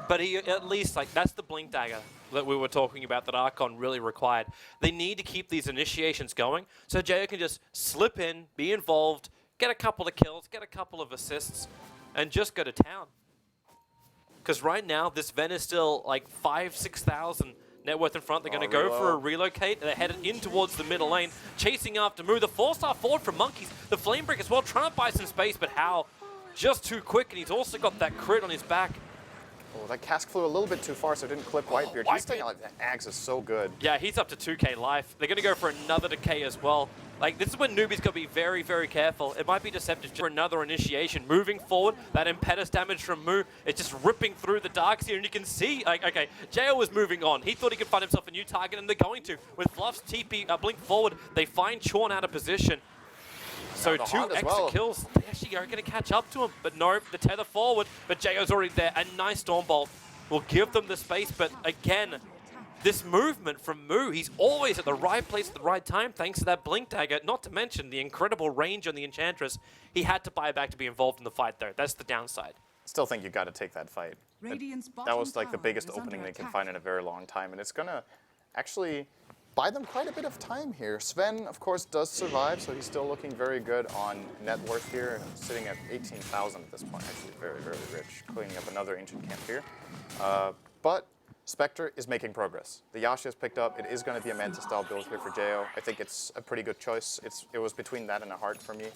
But he at least, like, that's the Blink Dagger that we were talking about that Archon really required. They need to keep these initiations going so Jo can just slip in, be involved, get a couple of kills, get a couple of assists, and just go to town. Because right now, this Ven is still like 6,000 net worth in front. They're going to go for a relocate. They're headed in towards the middle lane, chasing after Moo. The 4-star forward from Monkeys. The Flame Break as well, trying to buy some space, but how? Just too quick, and he's also got that crit on his back. Oh, that cask flew a little bit too far, so it didn't clip Whitebeard. He's taking like the Ags is so good. Yeah, he's up to 2k life. They're going to go for another decay as well. Like, this is when Newbee's got to be very, very careful. It might be deceptive for another initiation. Moving forward, that impetus damage from Moo, it's just ripping through the Darkseer, and you can see, like, okay, Jo was moving on. He thought he could find himself a new target, and they're going to. With Fluff's TP blink forward, they find Chorn out of position. So 2 extra kills, they actually are going to catch up to him. But no, the tether forward, but JO's already there. A nice Stormbolt will give them the space, but again, this movement from Moo, he's always at the right place at the right time thanks to that Blink Dagger, not to mention the incredible range on the Enchantress. He had to buy back to be involved in the fight though. That's the downside. Still think you got to take that fight. That was like the biggest tower is opening under they can attack. find in a very long time, and it's going to actually buy them quite a bit of time here. Sven, of course, does survive, so he's still looking very good on net worth here, and sitting at 18,000 at this point, actually very, very rich, cleaning up another ancient camp here. But Spectre is making progress. The Yasha is picked up. It is going to be a Manta-style build here for Jo. I think it's a pretty good choice. It was between that and a Heart for me.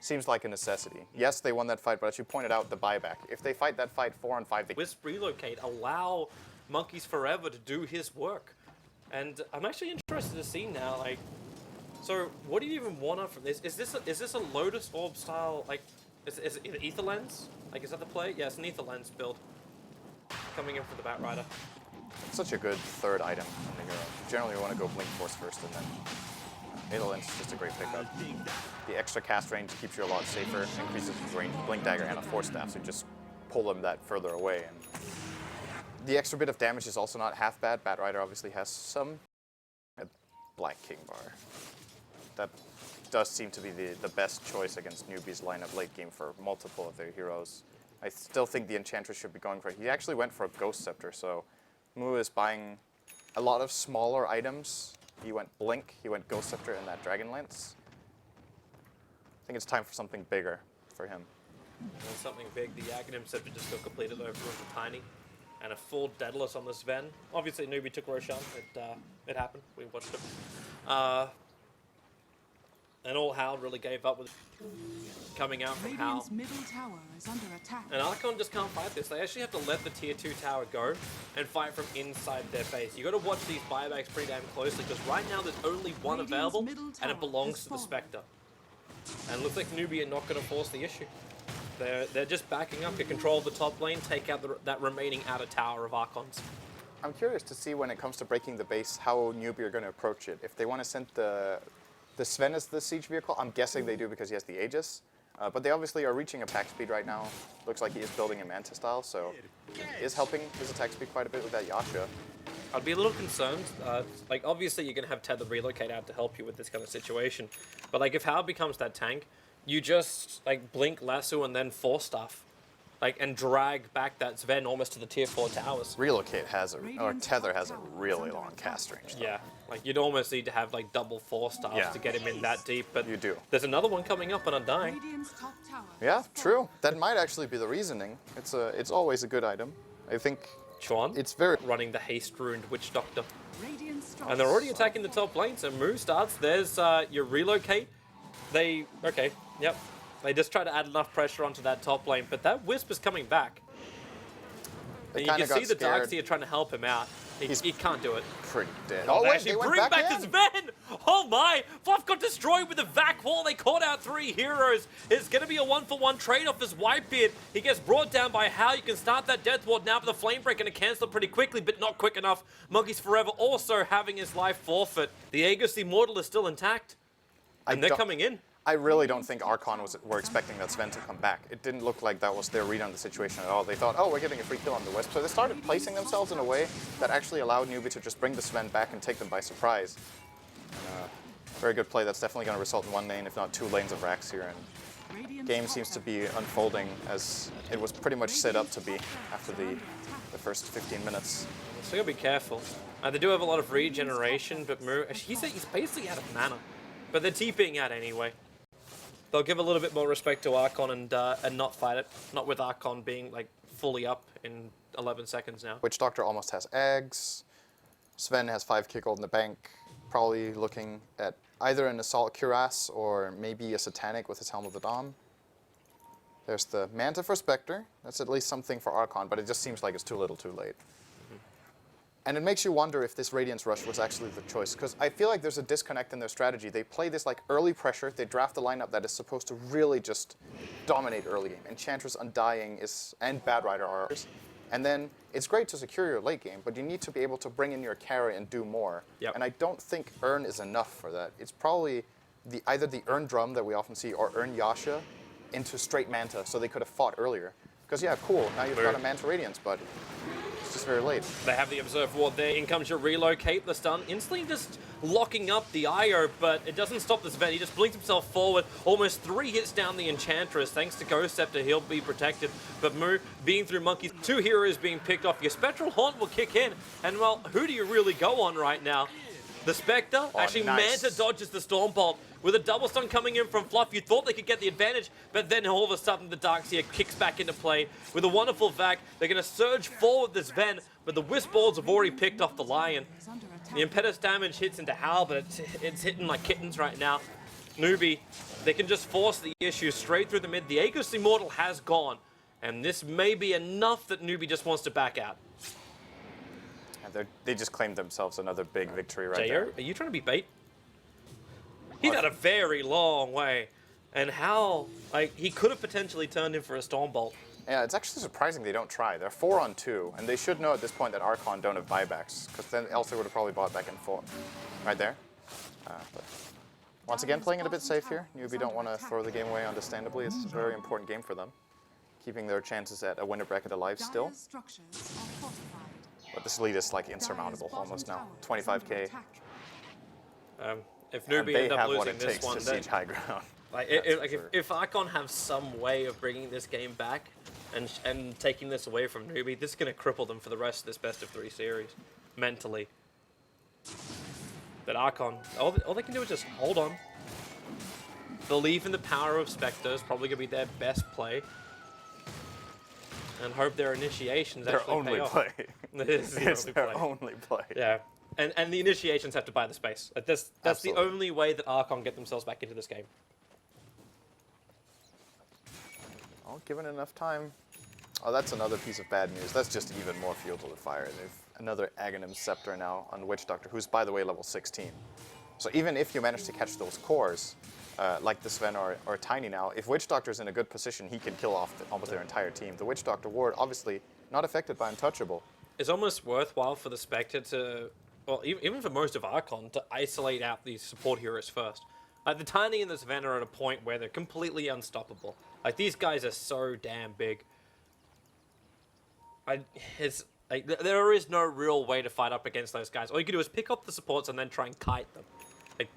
Seems like a necessity. Yes, they won that fight, but as you pointed out, the buyback. If they fight that fight 4-on-5, they Wisp relocate, allow Monkeys Forever to do his work. And I'm actually interested to see now, like, so what do you even want from this? Is this a Lotus Orb style, like, is it an Ether Lens? Like, is that the play? Yeah, it's an Ether Lens build. Coming in for the Batrider. Such a good third item on the hero. Generally, you want to go Blink Force first, and then Ether Lens is just a great pickup. The extra cast range keeps you a lot safer, increases his range, Blink Dagger, and a Force Staff, so you just pull them that further away. And the extra bit of damage is also not half bad. Batrider obviously has some. Black King Bar. That does seem to be the best choice against Newbee's lineup late game for multiple of their heroes. I still think the Enchantress should be going for it. He actually went for a Ghost Scepter, so Mu is buying a lot of smaller items. He went Blink, he went Ghost Scepter, and that Dragon Lance. I think it's time for something bigger for him. And something big, the Aghanim Scepter just got completed over with the Tiny. And a full Daedalus on the Sven. Obviously, Newbee took Roshan. It happened. We watched it. And all Hal really gave up with coming out from Hal. Radiant's middle tower is under attack. And Archon just can't fight this. They actually have to let the tier 2 tower go and fight from inside their base. You got to watch these buybacks pretty damn closely because right now there's only one available and it belongs to the Spectre. And it looks like Newbee are not going to force the issue. They're just backing up, get control of the top lane, take out that remaining outer tower of Archons. I'm curious to see when it comes to breaking the base how Newbee are going to approach it. If they want to send the Sven as the siege vehicle, I'm guessing they do because he has the Aegis. But they obviously are reaching attack speed right now. Looks like he is building a Manta style, so he is helping his attack speed quite a bit with that Yasha. I'd be a little concerned. Like, obviously you're going to have Tether relocate out to help you with this kind of situation. But, like, if Hal becomes that tank, you just, like, blink, lasso, and then force stuff. Like, and drag back that Sven almost to the tier 4 towers. Relocate has or Tether has a really long cast range, though. Yeah, like, you'd almost need to have, like, double force staffs to get him in that deep, but you do. There's another one coming up on Undying. Yeah, true. That might actually be the reasoning. It's always a good item. I think Chuan, it's very running the haste-ruined Witch Doctor. And they're already attacking the top lane, so move starts. There's your relocate. Okay, yep. They just try to add enough pressure onto that top lane, but that Wisp is coming back. And you can see the Darkseer trying to help him out. He can't do it. Pretty dead. Oh, wait, actually bring back the Sven! Oh my! Fluff got destroyed with the Vac Wall. They caught out 3 heroes. It's going to be a 1-for-1 trade-off as Whitebeard. He gets brought down by Hal. You can start that Death Ward now, but the Flame Break going to cancel it pretty quickly, but not quick enough. Monkeys Forever also having his life forfeit. The Aegis Immortal is still intact. And they're coming in. I really don't think Archon were expecting that Sven to come back. It didn't look like that was their read on the situation at all. They thought, oh, we're getting a free kill on the Wisp. So they started placing themselves in a way that actually allowed Newbee to just bring the Sven back and take them by surprise. Very good play. That's definitely going to result in 1 lane, if not 2 lanes of racks here. And game seems to be unfolding as it was pretty much set up to be after the first 15 minutes. So you got to be careful. They do have a lot of regeneration, but he's basically out of mana. But they're TPing out anyway. They'll give a little bit more respect to Archon and not fight it. Not with Archon being like fully up in 11 seconds now. Witch Doctor almost has eggs. Sven has 5k gold in the bank. Probably looking at either an Assault Cuirass or maybe a Satanic with his Helm of the Dawn. There's the Manta for Spectre. That's at least something for Archon, but it just seems like it's too little too late. And it makes you wonder if this Radiance Rush was actually the choice, because I feel like there's a disconnect in their strategy. They play this like early pressure, they draft a lineup that is supposed to really just dominate early game. Enchantress, Undying, and Batrider are ours. And then it's great to secure your late game, but you need to be able to bring in your carry and do more. Yep. And I don't think Urn is enough for that. It's probably either the Urn Drum that we often see or Urn Yasha into straight Manta, so they could have fought earlier. Because yeah, cool, now you've got a Manta Radiance, but it's just very late. They have the Observe Ward there. In comes your relocate, the stun. Instantly just locking up the IO, but it doesn't stop this Sven. He just blinks himself forward. Almost 3 hits down the Enchantress. Thanks to Ghost Scepter, he'll be protected. But Mu being through Monkeys, 2 heroes being picked off. Your Spectral Haunt will kick in. And well, who do you really go on right now? The Spectre? Actually, nice. Manta dodges the Storm Bolt. With a double stun coming in from Fluff, you thought they could get the advantage, but then all of a sudden the Darkseer kicks back into play. With a wonderful Vac, they're going to surge forward this Sven, but the Wisp Balls have already picked off the Lion. The Impetus damage hits into Hal, but it's hitting like kittens right now. Newbee, they can just force the issue straight through the mid. The Aegis Immortal has gone, and this may be enough that Newbee just wants to back out. they just claimed themselves another big victory right JO, there. are you trying to be bait? He's got a very long way. And how, like, he could have potentially turned him for a Stormbolt. Yeah, it's actually surprising they don't try. They're 4-on-2, and they should know at this point that Archon don't have buybacks, because then else they would have probably bought back in 4. Right there. But once again, playing it a bit safe here. Newbee don't want to throw the game away, understandably. It's a very important game for them. Keeping their chances at a winner bracket alive still. Dire's structures are fortified. But this lead is like insurmountable almost now. 25k. If And Newbee they end up have what losing it this takes one, to then, siege high ground. like, That's for if Archon have some way of bringing this game back and taking this away from Newbee, this is going to cripple them for the rest of this best of 3 series, mentally. But Archon, all they can do is just hold on. Believe in the power of Spectre is probably going to be their best play. And hope their initiations Their actually only pay off. play. This is It's the their only play. only play. Yeah. And the initiations have to buy the space. Like that's the Absolutely. only way that Archon get themselves back into this game. Well, given enough time. Oh, that's another piece of bad news. That's just even more fuel to the fire. They've another Aghanim Scepter now on Witch Doctor, who's, by the way, level 16. So even if you manage to catch those cores, like the Sven or Tiny now, if Witch Doctor's in a good position, he can kill off almost their entire team. The Witch Doctor ward, obviously, not affected by Untouchable. It's almost worthwhile for the Spectre to, well, even for most of Archon, to isolate out these support heroes first. Like, the Tiny and the Sven are at a point where they're completely unstoppable. Like, these guys are so damn big. There is no real way to fight up against those guys. All you can do is pick up the supports and then try and kite them. Like,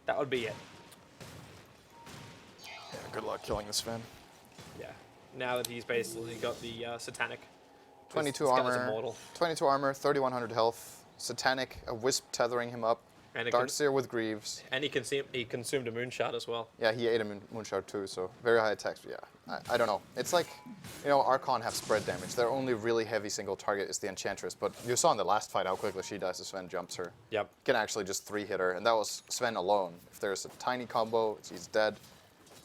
that would be it. Yeah, good luck killing the Sven. Yeah. Now that he's basically got the Satanic. 22 This guy's armor, immortal. 22 armor, 3100 health. Satanic, a Wisp tethering him up. And Darkseer with Greaves. And he consumed a Moonshot as well. Yeah, he ate a Moonshot too, so very high attacks. Yeah, I don't know. It's like, you know, Archon have spread damage. Their only really heavy single target is the Enchantress, but you saw in the last fight how quickly she dies as Sven jumps her. Yep. Can actually just 3-hit her, and that was Sven alone. If there's a tiny combo, she's dead.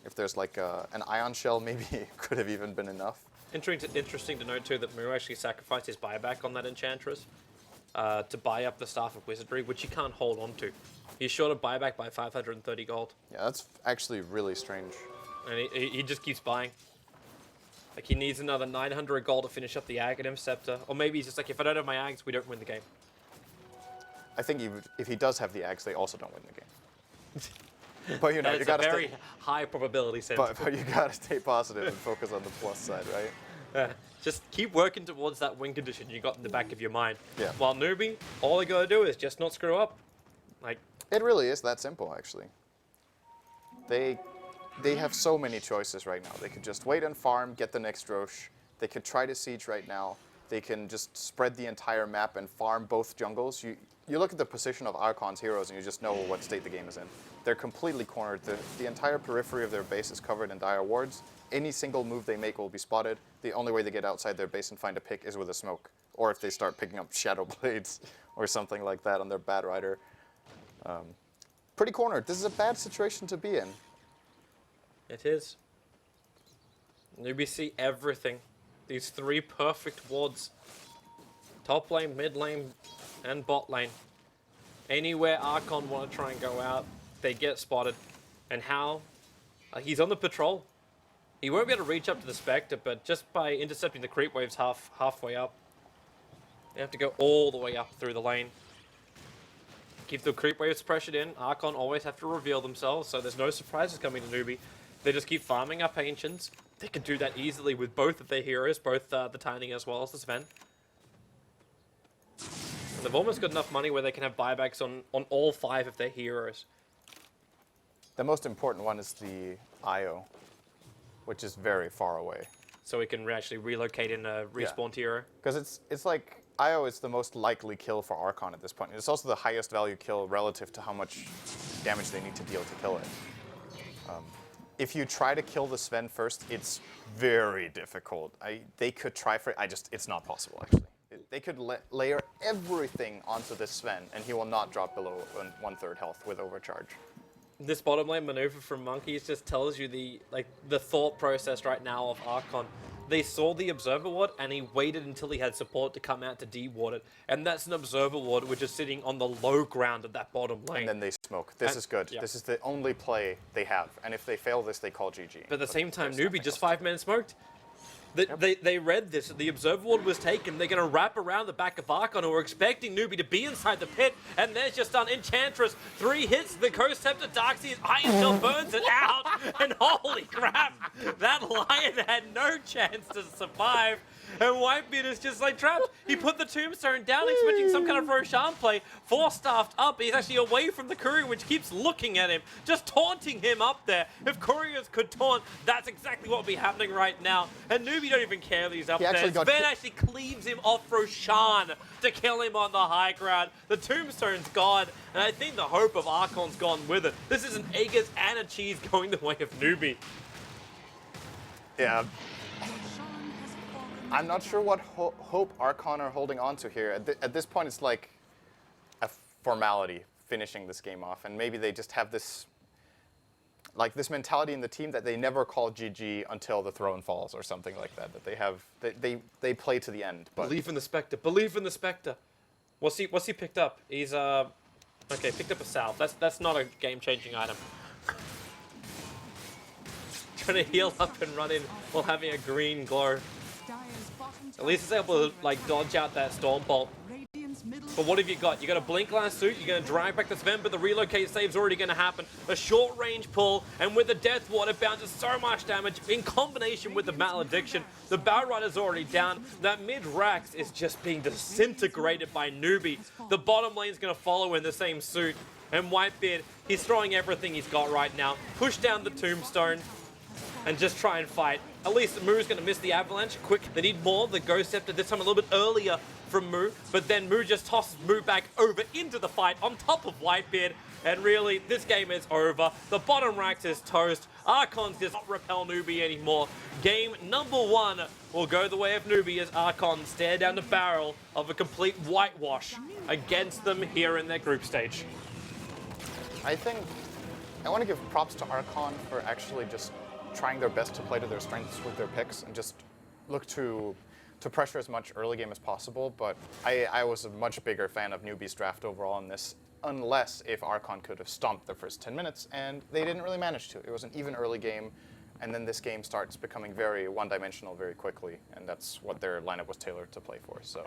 If there's like an Ion Shell, maybe it could have even been enough. Interesting to note too that Mu actually sacrificed his buyback on that Enchantress to buy up the Staff of Wizardry, which he can't hold on to. He's short of buyback by 530 gold. Yeah, that's actually really strange. And he just keeps buying. Like, he needs another 900 gold to finish up the Aghanim Scepter. Or maybe he's just like, if I don't have my Ags, we don't win the game. I think if he does have the Axe, they also don't win the game. But you know, you It's gotta a very stay, high probability sentence. but you gotta stay positive and focus on the plus side, right? Just keep working towards that win condition you got in the back of your mind. Yeah. While Newbee, all you gotta do is just not screw up. Like, It really is that simple, actually. They have so many choices right now. They could just wait and farm, get the next Roche. They could try to siege right now. They can just spread the entire map and farm both jungles. You look at the position of Archon's heroes and you just know what state the game is in. They're completely cornered. The entire periphery of their base is covered in dire wards. Any single move they make will be spotted. The only way they get outside their base and find a pick is with a smoke. Or if they start picking up Shadow Blades or something like that on their Bat Rider. Pretty cornered. This is a bad situation to be in. it is. Newbee see everything. These 3 perfect wards. Top lane, mid lane, and bot lane. Anywhere Archon want to try and go out, they get spotted. And how? He's on the patrol. He won't be able to reach up to the Spectre, but just by intercepting the creep waves halfway up, you have to go all the way up through the lane. Keep the creep waves pressured in. Archon always have to reveal themselves, so there's no surprises coming to Newbee. They just keep farming up Ancients. They can do that easily with both of their heroes, both the Tiny as well as the Sven. And they've almost got enough money where they can have buybacks on all 5 of their heroes. The most important one is the Io, which is very far away. So we can actually relocate in a respawned hero. Because it's like, Io is the most likely kill for Archon at this point. It's also the highest value kill relative to how much damage they need to deal to kill it. If you try to kill the Sven first, it's very difficult. They could try for it, it's not possible actually. They could layer everything onto this Sven and he will not drop below 1/3 health with overcharge. This bottom lane maneuver from Monkeys just tells you the thought process right now of Archon. they saw the Observer Ward and he waited until he had support to come out to de-ward it. And that's an Observer Ward which is sitting on the low ground of that bottom lane. And then they smoke. This is good. Yeah. This is the only play they have. And if they fail this, they call GG. But at the same time, Newbee just 5-man smoked. They read this. The Observer Ward was taken. They're going to wrap around the back of Archon, who were expecting Newbee to be inside the pit. And there's just done Enchantress. 3 hits. The Ghost Scepter Darkseer's Iron Shell burns it out. And holy crap, that Lion had no chance to survive. And Whitebeard is just like trapped. He put the Tombstone down, expecting some kind of Roshan play. 4-staffed up. He's actually away from the Courier, which keeps looking at him, just taunting him up there. If Couriers could taunt, that's exactly what would be happening right now. And Newbee don't even care that he's up there. Sven actually cleaves him off Roshan to kill him on the high ground. The Tombstone's gone, and I think the hope of Archon's gone with it. This is an Aegis and a Cheese going the way of Newbee. Yeah. I'm not sure what hope Archon are holding on to here. At this point, it's like a formality finishing this game off, and maybe they just have this, like this mentality in the team that they never call GG until the throne falls or something like that. That they have, they play to the end. But Believe in the Spectre. Believe in the Spectre. What's he picked up? He's okay. Picked up a salve. That's not a game-changing item. Trying to heal up and run in while having a green glow. At least it's able to like dodge out that Storm Bolt. But what have you got? You got a Blink Last Suit, you're going to drag back the Sven, but the relocate save's already going to happen. A short range pull, and with the Death Ward, it bounces so much damage in combination with the Malediction. The Batrider's already down. That mid-Rax is just being disintegrated by Newbee. The bottom lane's going to follow in the same suit. And Whitebeard, he's throwing everything he's got right now. Push down the Tombstone and just try and fight. At least Moo's going to miss the Avalanche quick. They need more. The Ghost Scepter this time a little bit earlier from Moo, but then Moo just tosses Moo back over into the fight on top of Whitebeard. And really, this game is over. The bottom Rax is toast. Archons does not repel Newbee anymore. Game number 1 will go the way of Newbee as Archon stare down the barrel of a complete whitewash against them here in their group stage. I think I want to give props to Archon for actually just trying their best to play to their strengths with their picks and just look to pressure as much early game as possible. But I was a much bigger fan of Newbee's draft overall in this, unless if Archon could have stomped the first 10 minutes, and they didn't really manage to. It was an even early game, and then this game starts becoming very one-dimensional very quickly, and that's what their lineup was tailored to play for. So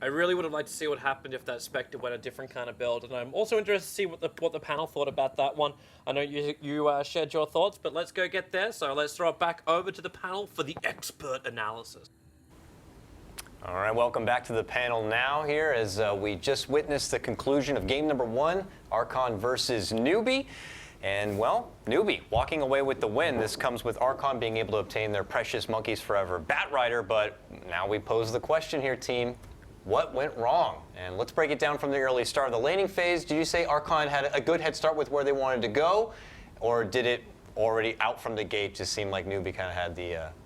I really would have liked to see what happened if that Spectre went a different kind of build, and I'm also interested to see what the panel thought about that one. I know you shared your thoughts, but let's go get there. So let's throw it back over to the panel for the expert analysis. All right, welcome back to the panel now here as we just witnessed the conclusion of game number 1, Archon versus Newbee. And, well, Newbee walking away with the win. This comes with Archon being able to obtain their precious Monkeys Forever Batrider, but now we pose the question here, team. What went wrong? And let's break it down from the early start of the laning phase. Did you say Archon had a good head start with where they wanted to go? Or did it already out from the gate just seem like Newbee kind of had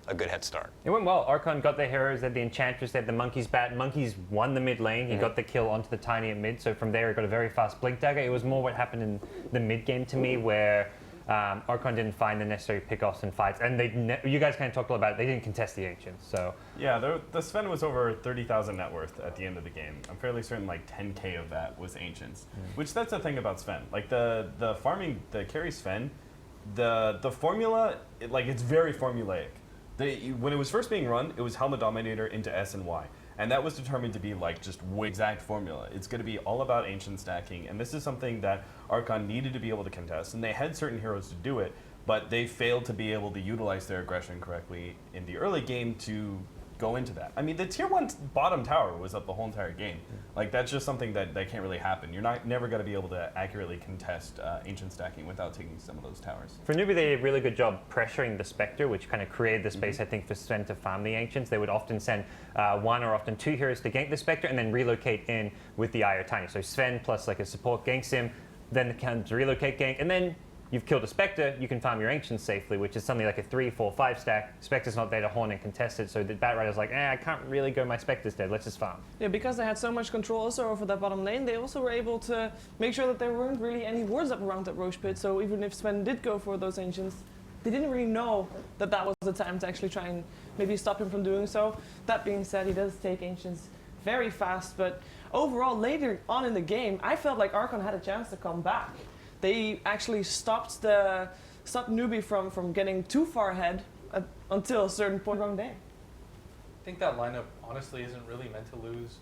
a good head start? It went well. Archon got their heroes, they had the Enchantress, they had the Monkey's Bat. Monkeys won the mid lane. He got the kill onto the Tiny at mid, so from there he got a very fast Blink Dagger. It was more what happened in the mid game to me, where Archon didn't find the necessary pickoffs and fights, and you guys kind of talked about it. They didn't contest the Ancients, so yeah, the Sven was over 30,000 net worth at the end of the game. I'm fairly certain like 10k of that was Ancients, which that's the thing about Sven. Like the farming, the carry Sven, the formula, it's very formulaic. When it was first being run, it was Helmet Dominator into S and Y. And that was determined to be like just exact formula. It's going to be all about ancient stacking, and this is something that Archon needed to be able to contest, and they had certain heroes to do it, but they failed to be able to utilize their aggression correctly in the early game to go into that. I mean, the tier 1 bottom tower was up the whole entire game. Like, that's just something that can't really happen. You're never going to be able to accurately contest ancient stacking without taking some of those towers. For Newbee, they did a really good job pressuring the Spectre, which kind of created the space, I think, for Sven to farm the Ancients. They would often send 1 or often 2 heroes to gank the Spectre and then relocate in with the Eye of Tiny. So Sven plus like a support ganks him, then comes relocate gank, and then you've killed a Spectre, you can farm your Ancients safely, which is something like a 3, 4, 5 stack. Spectre's not there to horn and contest it, so the Batrider's like, I can't really go, my Spectre's dead, let's just farm. Yeah, because they had so much control also over that bottom lane, they also were able to make sure that there weren't really any wards up around that Roche pit, so even if Sven did go for those Ancients, they didn't really know that that was the time to actually try and maybe stop him from doing so. That being said, he does take Ancients very fast, but overall, later on in the game, I felt like Archon had a chance to come back. They actually stopped Newbee from getting too far ahead until a certain point wrong day. I think that lineup honestly isn't really meant to lose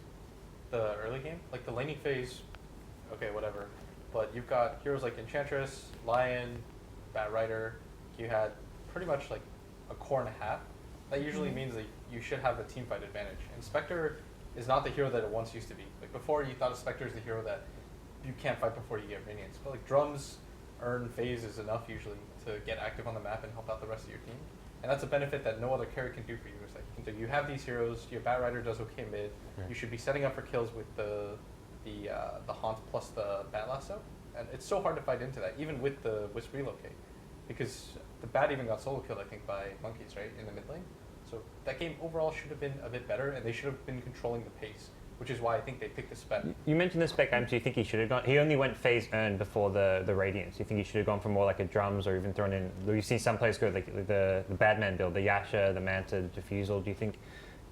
the early game. Like the laning phase, okay, whatever. But you've got heroes like Enchantress, Lion, Bat Rider. You had pretty much like a core and a half. That usually means that you should have a team fight advantage. And Spectre is not the hero that it once used to be. Like before, you thought of Spectre as the hero that you can't fight before you get minions. But like drums, earn phase is enough usually to get active on the map and help out the rest of your team. And that's a benefit that no other carry can do for you. It's like you have these heroes, your Bat Rider does okay mid. Right. You should be setting up for kills with the Haunt plus the Bat Lasso. And it's so hard to fight into that, even with the Wisp Relocate. Because the Bat even got solo killed, I think, by Monkeys, right, in the mid lane. So that game overall should have been a bit better, and they should have been controlling the pace, which is why I think they picked the spec. You mentioned the spec, do you think he should have gone? He only went phase earn before the Radiance. Do you think he should have gone for more like a drums or even thrown in? We've seen some players go like the Badman build, the Yasha, the Manta, the Diffusal. Do you think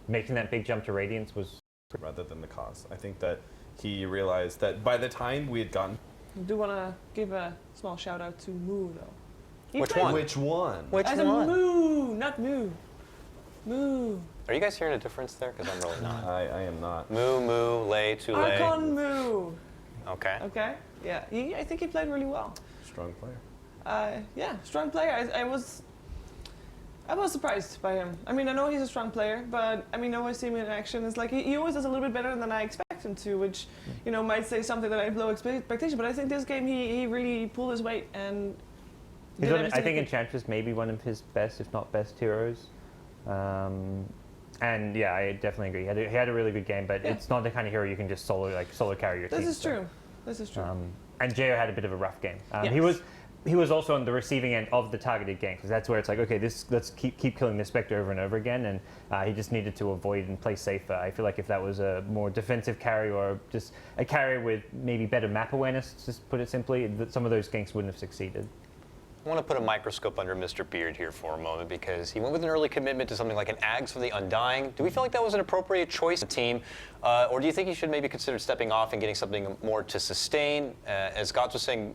making that big jump to Radiance was rather than the cause? I think that he realized that by the time we had gotten. I do want to give a small shout out to Moo though. Which one? Which one? Which As one? a Moo, not Moo. Moo. Are you guys hearing a difference there? Because I'm really not. I am not. Moo, lay, too lay. Archon Moo. Okay. Okay. Yeah. I think he played really well. Strong player. Yeah, strong player. I was surprised by him. I mean, I know he's a strong player, but I mean, always see him in action. It's like he always does a little bit better than I expect him to, which might say something that I have low expectation. But I think this game he really pulled his weight and. I think Enchantress may be one of his best, if not best, heroes. And yeah, I definitely agree. He had a really good game, but it's not the kind of hero you can just solo carry your team. This is true. This is true. And Jo had a bit of a rough game. Yes. He was also on the receiving end of the targeted gank, because that's where it's like, okay, let's keep killing this Spectre over and over again, and he just needed to avoid and play safer. I feel like if that was a more defensive carry or just a carry with maybe better map awareness, just put it simply, some of those ganks wouldn't have succeeded. I want to put a microscope under Mr. Beard here for a moment because he went with an early commitment to something like an Ags for the Undying. Do we feel like that was an appropriate choice of the team? Or do you think he should maybe consider stepping off and getting something more to sustain? As Scott was saying,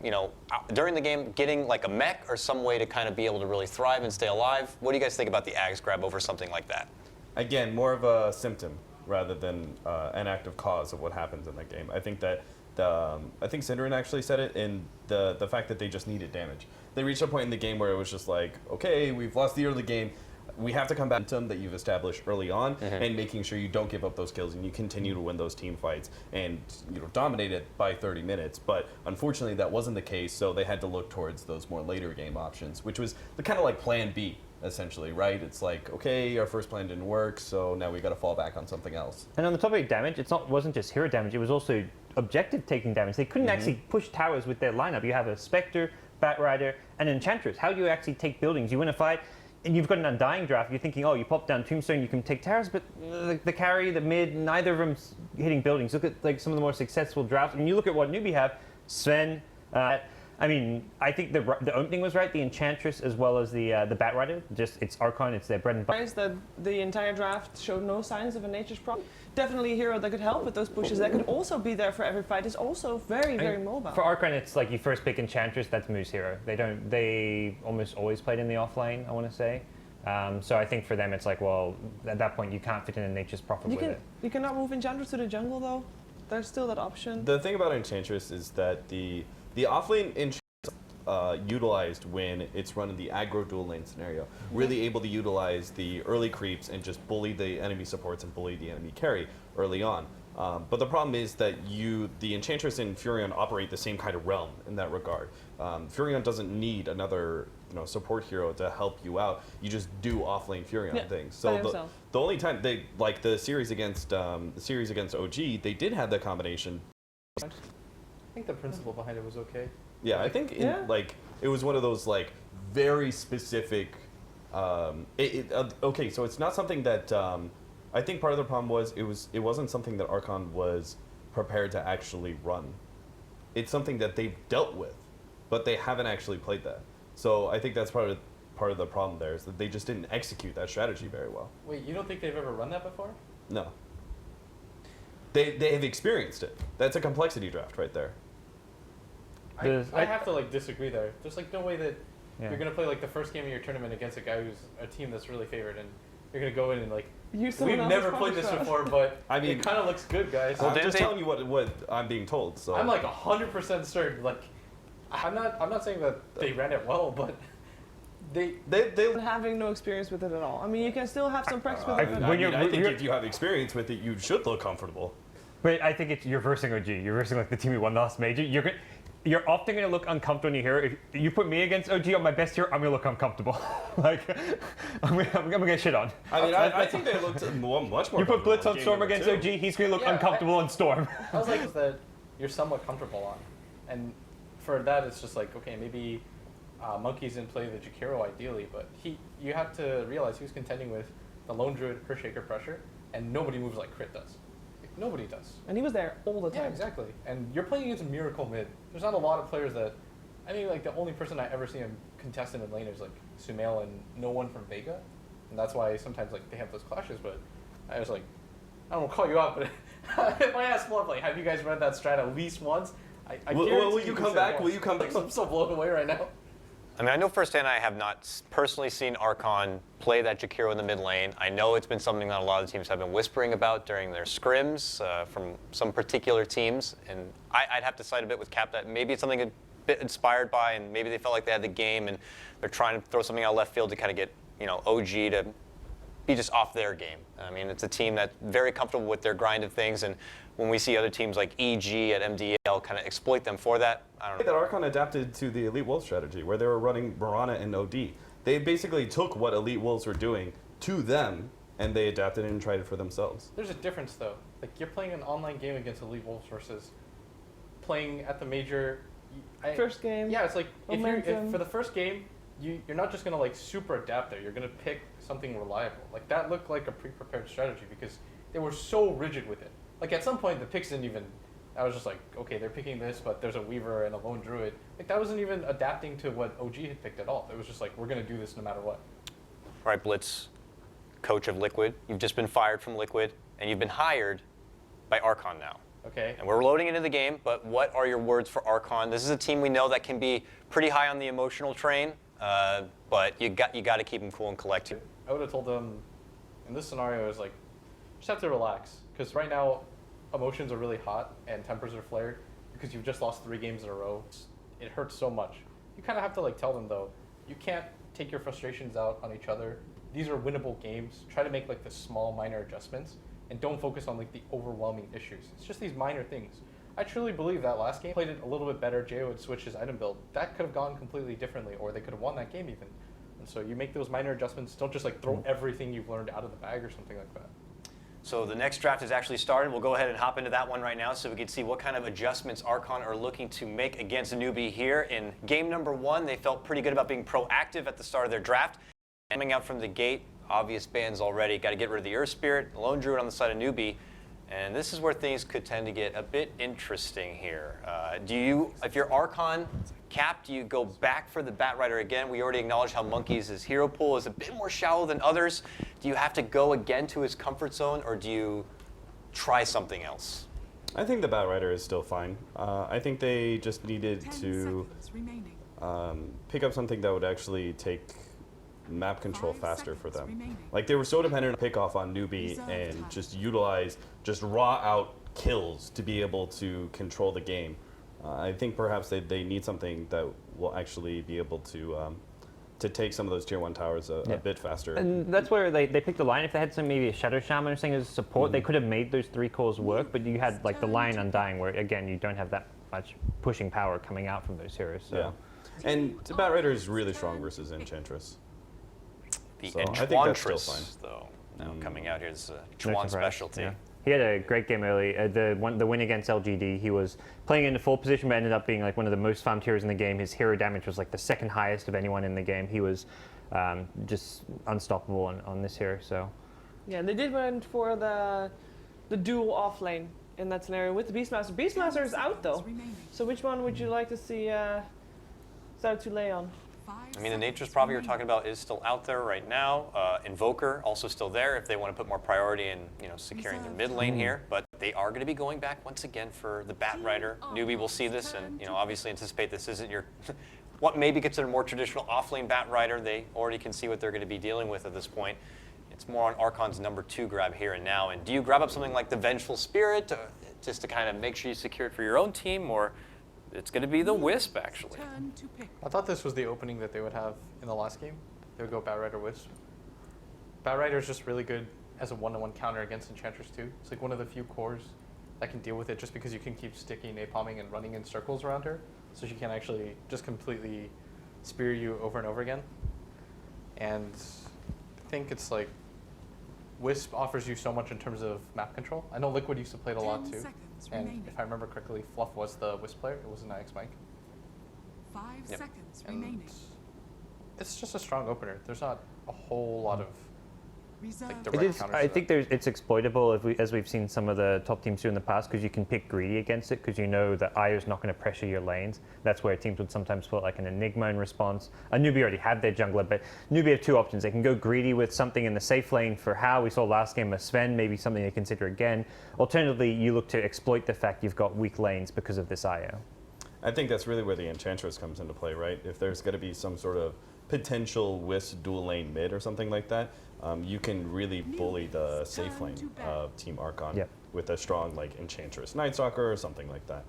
during the game, getting like a mech or some way to kind of be able to really thrive and stay alive. What do you guys think about the Ags grab over something like that? Again, more of a symptom rather than an active cause of what happens in that game. I think that I think Synderen actually said it in the fact that they just needed damage. They reached a point in the game where it was just like, okay, we've lost the early game. We have to come back to them that you've established early on and making sure you don't give up those kills and you continue to win those team fights and dominate it by 30 minutes. But unfortunately, that wasn't the case, so they had to look towards those more later game options, which was the kind of like plan B, essentially, right? It's like, okay, our first plan didn't work, so now we got to fall back on something else. And on the topic of damage, wasn't just hero damage, it was also objective taking damage. They couldn't actually push towers with their lineup. You have a Spectre, Bat Rider, and Enchantress. How do you actually take buildings? You win a fight, and you've got an Undying draft. You're thinking, oh, you pop down Tombstone, you can take towers, but the carry, the mid, neither of them's hitting buildings. Look at like some of the more successful drafts. And you look at what Newbee have, Sven. I think the opening was right. The Enchantress as well as the Bat Rider. Just it's Archon. It's their bread and butter. That the entire draft showed no signs of a nature's problem. Definitely a hero that could help with those pushes. That could also be there for every fight. Is also very mobile. For Archon, it's like you first pick Enchantress. That's Moo's hero. They almost always played in the offlane, I want to say. So I think for them, it's like, well, at that point, you can't fit in a nature's profit with it. You cannot move Enchantress to the jungle though. There's still that option. The thing about Enchantress is that the offlane Enchantress utilized when it's running the aggro dual lane scenario, really able to utilize the early creeps and just bully the enemy supports and bully the enemy carry early on. But the problem is that the Enchantress and Furion operate the same kind of realm in that regard. Furion doesn't need another support hero to help you out. You just do offlane Furion things. So the only time they like the series against OG, they did have that combination. I think the principle behind it was okay. Yeah, I think it was one of those like very specific. Okay, so it's not something that I think part of the problem was it wasn't something that Archon was prepared to actually run. It's something that they've dealt with, but they haven't actually played that. So I think that's part part of the problem there is that they just didn't execute that strategy very well. Wait, you don't think they've ever run that before? No. They have experienced it. That's a complexity draft right there. I have to like disagree there. There's like no way that Yeah. you're gonna play like the first game of your tournament against a guy who's a team that's really favored, and you're gonna go in and like Use someone we've else's never played this contract. before, but I mean- it kind of looks good, guys. I'm just telling you what I'm being told. So I'm like 100% certain. Like I'm not saying that they ran it well, but they having no experience with it at all. I mean, you can still have some practice with it. I think if you have experience with it, you should look comfortable. But I think you're versing OG. You're versing like the team who won the last major. You're often going to look uncomfortable when you hear. If you put me against OG on my best hero, I'm going to look uncomfortable. Like I'm going to get shit on. I mean, I think they looked much more. You put Blitz comfortable on in Storm game against number two. OG, he's going to look Yeah, uncomfortable on Storm. I was like that you're somewhat comfortable on, and for that it's just like okay, maybe Monkey's in play the Jakiro ideally, but you have to realize he was contending with the Lone Druid, Crit Shaker Pressure, and nobody moves like Crit does. Like, nobody does. And he was there all the time. Yeah, exactly. And you're playing against a Miracle mid. There's not a lot of players that. I mean, like the only person I ever see him contest in lane is like Sumail and no one from Vega, and that's why sometimes like they have those clashes. But I was like, I don't want to call you out, but if I ask Fluff, like, have you guys read that strat at least once? I Will guarantee you can come say back? once. Will you come Like, back? I'm so blown away right now. I mean, I know firsthand I have not personally seen Archon play that Jakiro in the mid lane. I know it's been something that a lot of the teams have been whispering about during their scrims from some particular teams. And I'd have to side a bit with Cap that maybe it's something a bit inspired by, and maybe they felt like they had the game and they're trying to throw something out left field to kind of get, OG to be just off their game. I mean, it's a team that's very comfortable with their grind of things, and when we see other teams like EG at MDL kind of exploit them for that, I don't know. That Archon adapted to the Elite Wolves strategy, where they were running Mirana and OD. They basically took what Elite Wolves were doing to them, and they adapted it and tried it for themselves. There's a difference though. Like you're playing an online game against Elite Wolves versus playing at the major. First game. Yeah, it's like if for the first game, you're not just gonna like super adapt there. You're gonna pick something reliable. Like that looked like a pre-prepared strategy because they were so rigid with it. Like at some point the picks didn't even. I was just like, okay, they're picking this, but there's a Weaver and a Lone Druid. Like that wasn't even adapting to what OG had picked at all. It was just like we're gonna do this no matter what. All right, Blitz, coach of Liquid. You've just been fired from Liquid, and you've been hired by Archon now. Okay. And we're loading into the game, but what are your words for Archon? This is a team we know that can be pretty high on the emotional train, but you got to keep them cool and collected. I would have told them, in this scenario, is like, just have to relax. Because right now, emotions are really hot and tempers are flared because you've just lost 3 games in a row. It hurts so much. You kind of have to like tell them though, you can't take your frustrations out on each other. These are winnable games. Try to make like the small minor adjustments and don't focus on like the overwhelming issues. It's just these minor things. I truly believe that last game played it a little bit better. Jo had switched his item build. That could have gone completely differently, or they could have won that game even. And so you make those minor adjustments. Don't just like throw everything you've learned out of the bag or something like that. So the next draft has actually started. We'll go ahead and hop into that one right now so we can see what kind of adjustments Archon are looking to make against Newbee here. In game number 1, they felt pretty good about being proactive at the start of their draft. Coming out from the gate, obvious bans already. Got to get rid of the Earth Spirit, the Lone Druid on the side of Newbee. And this is where things could tend to get a bit interesting here. If you're Archon, Cap, do you go back for the Batrider again? We already acknowledged how Monkey's hero pool is a bit more shallow than others. Do you have to go again to his comfort zone, or do you try something else? I think the Batrider is still fine. I think they just needed to pick up something that would actually take map control faster for them. Like they were so dependent on pick off on Newbee and just utilize just raw out kills to be able to control the game. I think perhaps they need something that will actually be able to take some of those tier 1 towers a bit faster. And that's where they picked the line. If they had maybe a Shadow Shaman or something as support, they could have made those 3 cores work, but you had like the line Undying where, again, you don't have that much pushing power coming out from those heroes. So. Yeah. And the Batrider is really strong versus Enchantress. The So I think that's still fine. Enchantress, though, now coming out here is a Chuan specialty. Yeah. He had a great game early. The win against LGD, he was playing in the full position, but ended up being like one of the most farmed heroes in the game. His hero damage was like the 2nd highest of anyone in the game. He was just unstoppable on this hero. So. Yeah, they did went for the dual off lane in that scenario with the Beastmaster. Beastmaster is out though. So which one would you like to see start to lay on? I mean, the Nature's Prophet you're talking about is still out there right now. Invoker also still there if they want to put more priority in, securing their mid lane here. But they are going to be going back once again for the Bat Rider. Newbee will see this and, obviously anticipate this isn't your what may be considered more traditional off-lane Bat Rider. They already can see what they're going to be dealing with at this point. It's more on Archon's number 2 grab here and now. And do you grab up something like the Vengeful Spirit just to kind of make sure you secure it for your own team, or it's going to be the Wisp, actually? I thought this was the opening that they would have in the last game. They would go Bat Rider Wisp. Bat Rider is just really good as a one-to-one counter against Enchantress too. It's like one of the few cores that can deal with it just because you can keep sticking napalming and running in circles around her. So she can actually just completely spear you over and over again. And I think it's like Wisp offers you so much in terms of map control. I know Liquid used to play it a lot too. And if I remember correctly, Fluff was the Wisp player. It was an IX Mike. 5 seconds remaining. It's just a strong opener. There's not a whole lot of like direct It is, counters. I think it's exploitable as we've seen some of the top teams do in the past, because you can pick greedy against it because you know that IO's not going to pressure your lanes. That's where teams would sometimes put like an Enigma in response. Newbee already had their jungler, but Newbee have 2 options. They can go greedy with something in the safe lane for how we saw last game with Sven, maybe something they consider again. Alternatively, you look to exploit the fact you've got weak lanes because of this IO. I think that's really where the Enchantress comes into play, right? If there's going to be some sort of potential Wisp dual lane mid or something like that, you can really bully the safe lane of Team Archon with a strong like Enchantress Night Stalker or something like that.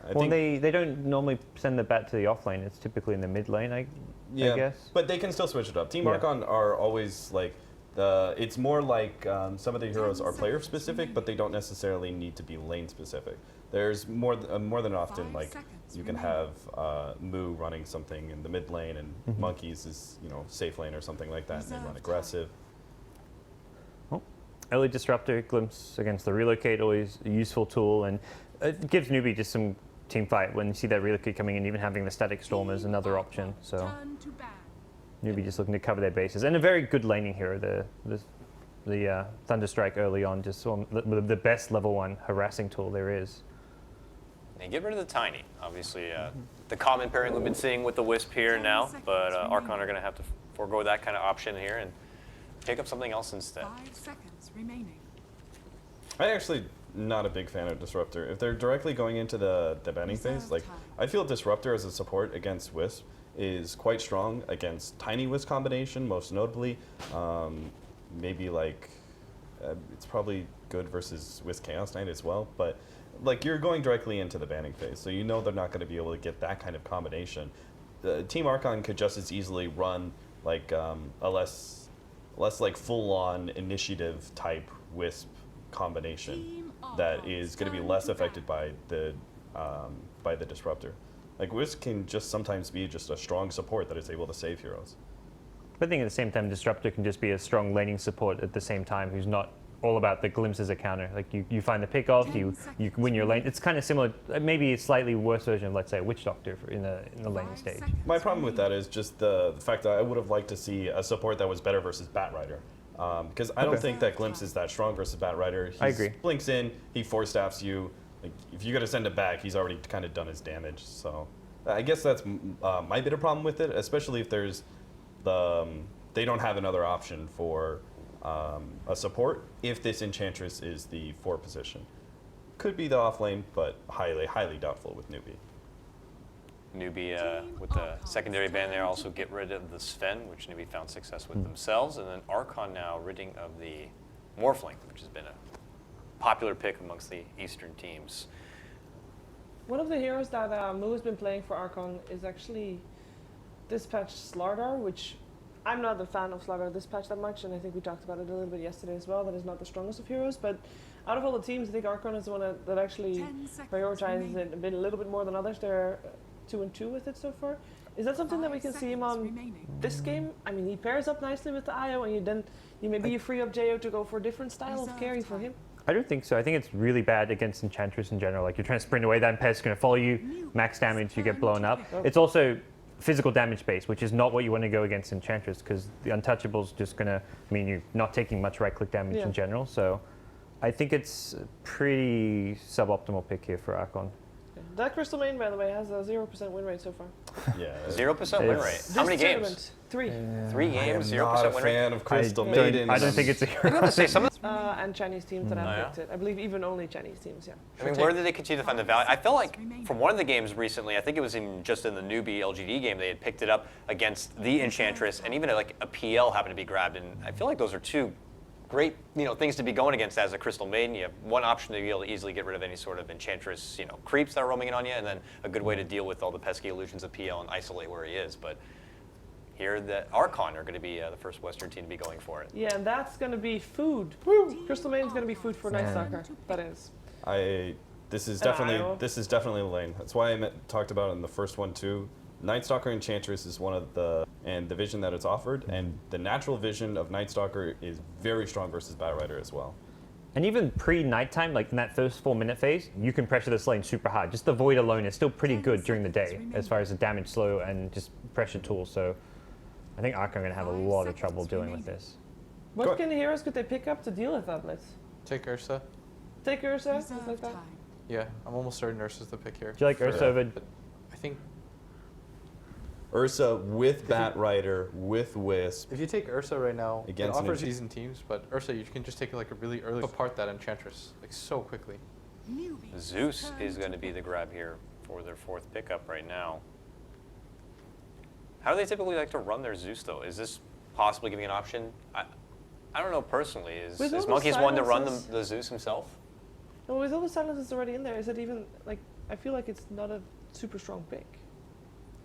I think they don't normally send the bat to the off lane. It's typically in the mid lane, I guess. But they can still switch it up. Team Archon are always like it's more like some of the heroes are player specific, but they don't necessarily need to be lane specific. There's more than often like you can have Moo running something in the mid lane and Monkeys is safe lane or something like that, and they run aggressive. Early Disruptor glimpse against the Relocate, always a useful tool, and it gives Newbee just some team fight when you see that Relocate coming in. Even having the Static Storm is another option. So Newbee just looking to cover their bases, and a very good laning hero. The Thunderstrike early on, just the best level 1 harassing tool there is. And get rid of the Tiny. Obviously, the common pairing we've been seeing with the Wisp here now, but Archon are going to have to forego that kind of option here and pick up something else instead. 5 seconds remaining. I'm actually not a big fan of Disruptor. If they're directly going into the banning phase, like I feel Disruptor as a support against Wisp is quite strong against Tiny Wisp combination, most notably. Maybe like it's probably good versus Wisp Chaos Knight as well, but like you're going directly into the banning phase, so you know they're not going to be able to get that kind of combination. Team Archon could just as easily run like a less like full-on initiative type Wisp combination that is going to be less affected by the Disruptor. Like Wisp can just sometimes be just a strong support that is able to save heroes. But I think at the same time, Disruptor can just be a strong laning support at the same time, who's not all about the glimpse as a counter. Like you find the pick off, you win your lane. It's kind of similar, maybe a slightly worse version of, let's say, a Witch Doctor in the laning stage. My problem with that is just the fact that I would have liked to see a support that was better versus Bat Rider. Because I don't think that Glimpse is that strong versus Bat Rider. I agree. Blinks in, he force staffs you. Like, if you're going to send it back, he's already kind of done his damage. So I guess that's my bit of problem with it, especially if there's they don't have another option for a support if this Enchantress is the 4 position. Could be the off lane, but highly doubtful with Newbee. Newbee with the secondary ban there also get rid of the Sven, which Newbee found success with themselves, and then Archon now ridding of the Morphling, which has been a popular pick amongst the Eastern teams. One of the heroes that Moo has been playing for Archon is actually Dispatch Slardar, which I'm not a fan of Slardar Dispatch that much, and I think we talked about it a little bit yesterday as well. That is not the strongest of heroes, but out of all the teams, I think Archon is the one that actually prioritizes it a little bit more than others. They're 2-2 with it so far. Is that something that we can see him on this game? I mean, he pairs up nicely with the IO, and maybe you free up Jo to go for a different style of carry for him. I don't think so. I think it's really bad against Enchantress in general. Like, you're trying to sprint away, that Pest's going to follow you, max damage, you get blown up. It's also physical damage based, which is not what you want to go against Enchantress, because the Untouchable's just going to mean you're not taking much right-click damage in general. So I think it's a pretty suboptimal pick here for Archon. That Crystal Main, by the way, has a 0% win rate so far. Yeah. 0% win rate. How many This games? tournament, 3. 3 games, 0% Not a win rate. fan of Crystal Maiden. I don't think it's a I'm going to say some of And Chinese teams that Oh, have yeah? picked it. I believe even only Chinese teams, yeah. I mean, where did they continue to find the value? I feel like from one of the games recently, I think it was just in the Newbee LGD game, they had picked it up against the Enchantress, and even like a PL happened to be grabbed. And I feel like those are two great, things to be going against as a Crystal Maiden. You have one option to be able to easily get rid of any sort of Enchantress, creeps that are roaming in on you, and then a good way to deal with all the pesky illusions of PL and isolate where he is. But here, the Archon are going to be the first Western team to be going for it. Yeah, and that's going to be food. Woo! Crystal Main's going to be food for Night Stalker. That is. This is definitely the lane. That's why I talked about it in the first one too. Night Stalker Enchantress is one of the vision that it's offered, and the natural vision of Night Stalker is very strong versus Bat Rider as well. And even pre-nighttime, like in that first 4-minute phase, you can pressure this lane super hard. Just the Void alone is still pretty good during the day as far as the damage slow and just pressure tools. So I think Archon are going to have a lot of trouble dealing with this. What kind of heroes could they pick up to deal with that, Blitz? Take Ursa. Take Ursa, stuff like that? Yeah, I'm almost certain Ursa's the pick here. Do you like Ursa over? I think Ursa with Bat Rider, with Wisp. if you take Ursa right now, it Against offers an seasoned teams, but Ursa, you can just take like a really early apart that Enchantress like so quickly. Zeus is going to be the grab here for their 4th pickup right now. How do they typically like to run their Zeus, though? Is this possibly giving an option? I don't know personally. Is Monkeys one to run the Zeus himself? No, with all the silences already in there, is it even, like, I feel like it's not a super strong pick.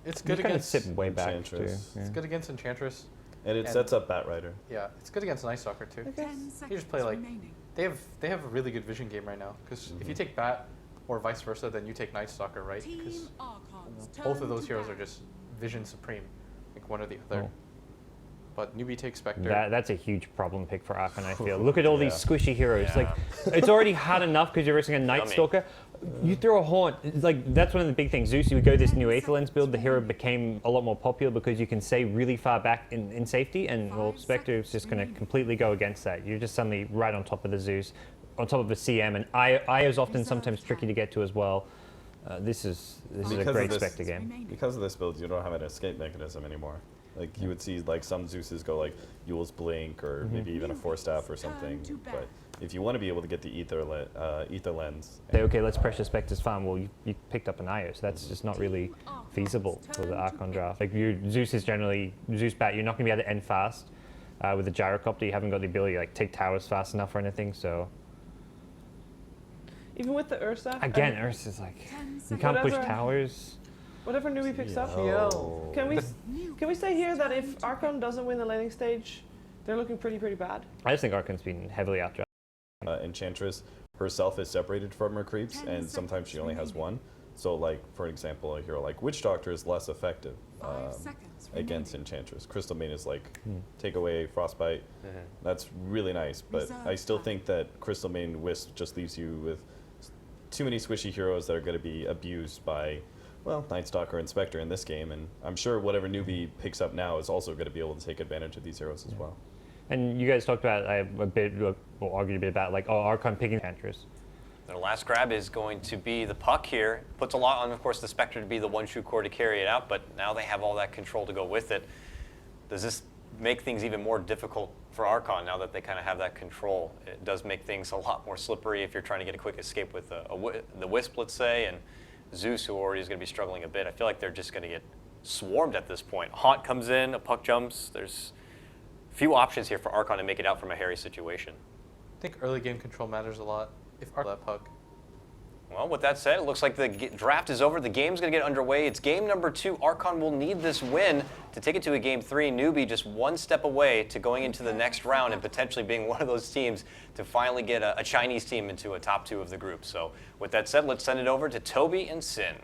It's good You kind of against sit way back too. Enchantress. It's Yeah. good against Enchantress. And it sets up Bat Rider. Yeah, it's good against Night Stalker too. Okay. You just play like they have a really good vision game right now because if you take Bat or vice versa, then you take Night Stalker, right? Because both of those heroes are just vision supreme, like one or the other. Oh. But Newbee takes Spectre. That's a huge problem pick for Archon, I feel. Look at all these squishy heroes. Yeah. Like, it's already hard enough because you're racing a Night Yummy. Stalker. You throw a Haunt. It's like, that's one of the big things. Zeus, you would go this new Aether Lens build, the hero became a lot more popular because you can stay really far back in safety, and well, Spectre is just going to completely go against that. You're just suddenly right on top of the Zeus, on top of the CM, and Io is often sometimes tricky to get to as well. This is a great Spectre game. Because of this build, you don't have an escape mechanism anymore. Like you would see, like some Zeuses go like Yule's Blink or maybe even a Force Staff or something. But if you want to be able to get the Ether Lens, Say, okay, let's pressure Spectre's farm. Well, you picked up an Io, so that's just not really feasible for the Archon draft. Like Zeus is generally Zeus Bat. You're not going to be able to end fast with the Gyrocopter. You haven't got the ability to like take towers fast enough or anything. So Even with the Ursa? again, Ursa's like you can't push Whatever. towers. Whatever Newbee picks up, Yo. can we say here that if Archon doesn't win the laning stage, they're looking pretty bad? I just think Archon's been heavily outdrafted. Enchantress herself is separated from her creeps, and sometimes she only has one. So, like for example, a hero like Witch Doctor is less effective against Enchantress. Crystal Maiden is like take away Frostbite. That's really nice, but I still think that Crystal Maiden Wisp just leaves you with too many squishy heroes that are going to be abused by, well, Night Stalker and Spectre in this game, and I'm sure whatever Newbee picks up now is also going to be able to take advantage of these heroes as well. And you guys talked about argued a bit about like Archon picking Enchantress. Their last grab is going to be the puck here. Puts a lot on, of course, the Spectre to be the one true core to carry it out, but now they have all that control to go with it. Does this make things even more difficult for Archon now that they kind of have that control? It does make things a lot more slippery if you're trying to get a quick escape with the Wisp, let's say, and Zeus, who already is going to be struggling a bit. I feel like they're just going to get swarmed at this point. Haunt comes in, a puck jumps. There's few options here for Archon to make it out from a hairy situation. I think early game control matters a lot. If Archon that puck. Well, with that said, it looks like the draft is over. The game's going to get underway. It's game number 2. Archon will need this win to take it to a game 3. Newbee just one step away to going into the next round and potentially being one of those teams to finally get a Chinese team into a top 2 of the group. So with that said, let's send it over to Toby and Sin.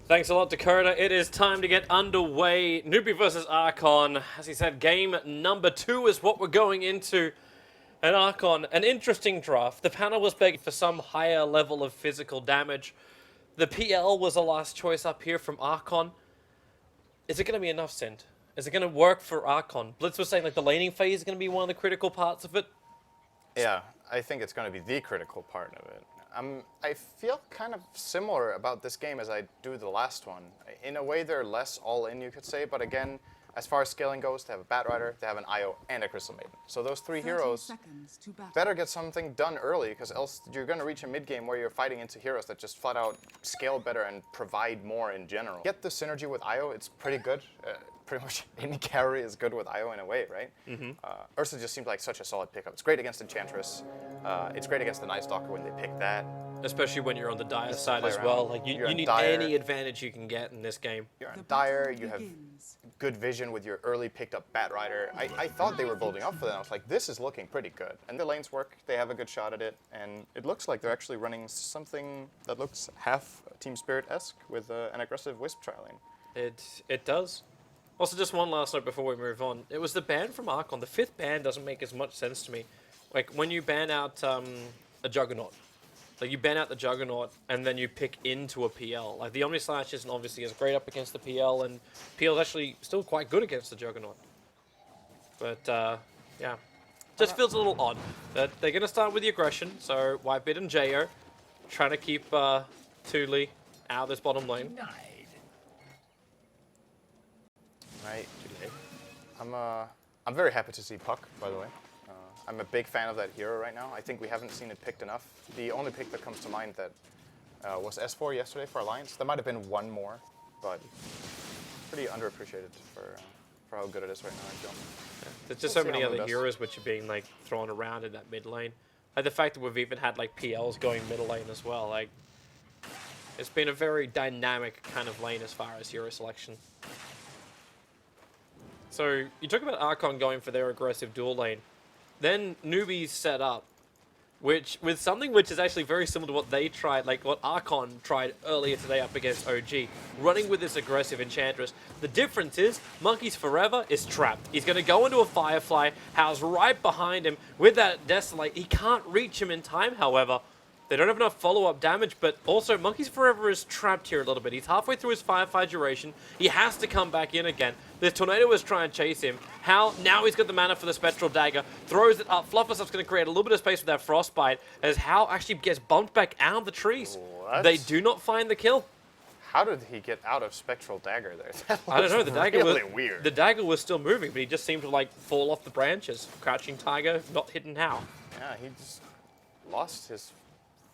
Thanks a lot, Dakota. It is time to get underway. Newbee versus Archon. As he said, game number 2 is what we're going into. And Archon, an interesting draft. The panel was begging for some higher level of physical damage. The PL was a last choice up here from Archon. Is it going to be enough, Sint? Is it going to work for Archon? Blitz was saying like the laning phase is going to be one of the critical parts of it. Yeah, I think it's going to be the critical part of it. I feel kind of similar about this game as I do the last one. In a way, they're less all-in, you could say, but again, as far as scaling goes, they have a Batrider, they have an IO, and a Crystal Maiden. So those 3 heroes better get something done early, because else you're going to reach a mid-game where you're fighting into heroes that just flat out scale better and provide more in general. Get the synergy with IO, it's pretty good. Pretty much any carry is good with IO in a way, right? Ursa just seemed like such a solid pickup. It's great against Enchantress. It's great against the Night Stalker when they pick that. Especially when you're on the Dire side as well. Like you need Dire. any advantage you can get in this game. You're on Dire, you have good vision with your early picked up Batrider. I thought they were building up for that. I was like, this is looking pretty good. And the lanes work, they have a good shot at it, and it looks like they're actually running something that looks half Team Spirit-esque with an aggressive Wisp trialing. It does. Also, just one last note before we move on. It was the ban from Archon. The 5th ban doesn't make as much sense to me. Like, when you ban out a Juggernaut, like you ban out the Juggernaut and then you pick into a PL. Like, the Omnislash isn't obviously as great up against the PL, and PL is actually still quite good against the Juggernaut. But, yeah. Just feels a little odd that they're going to start with the aggression, so Whitebeard and Jo trying to keep Thule out of this bottom lane. Right. I'm very happy to see Puck, by the way. I'm a big fan of that hero right now. I think we haven't seen it picked enough. The only pick that comes to mind that was S4 yesterday for Alliance. There might have been one more, but pretty underappreciated for how good it is right now, I feel. Yeah. There's just so many other heroes which are being like thrown around in that mid lane. Like the fact that we've even had like PLs going middle lane as well. Like it's been a very dynamic kind of lane as far as hero selection. So you talk about Archon going for their aggressive dual lane. Then Newbee's set up, with something which is actually very similar to what they tried, like what Archon tried earlier today up against OG, running with this aggressive Enchantress. The difference is, Monkeys Forever is trapped. He's going to go into a Firefly, Hal's right behind him with that Desolate. He can't reach him in time, however. They don't have enough follow-up damage, but also Monkeys Forever is trapped here a little bit. He's halfway through his Firefly duration. He has to come back in again. The Tornado is trying to chase him. Hal, now he's got the mana for the Spectral Dagger. Throws it up. Flufferstuff's going to create a little bit of space with that Frostbite as Hal actually gets bumped back out of the trees. What? They do not find the kill. How did he get out of Spectral Dagger there? That I don't know. The dagger really was weird. The dagger was still moving, but he just seemed to like fall off the branches. Crouching Tiger, not hitting Hal. Yeah, he just lost his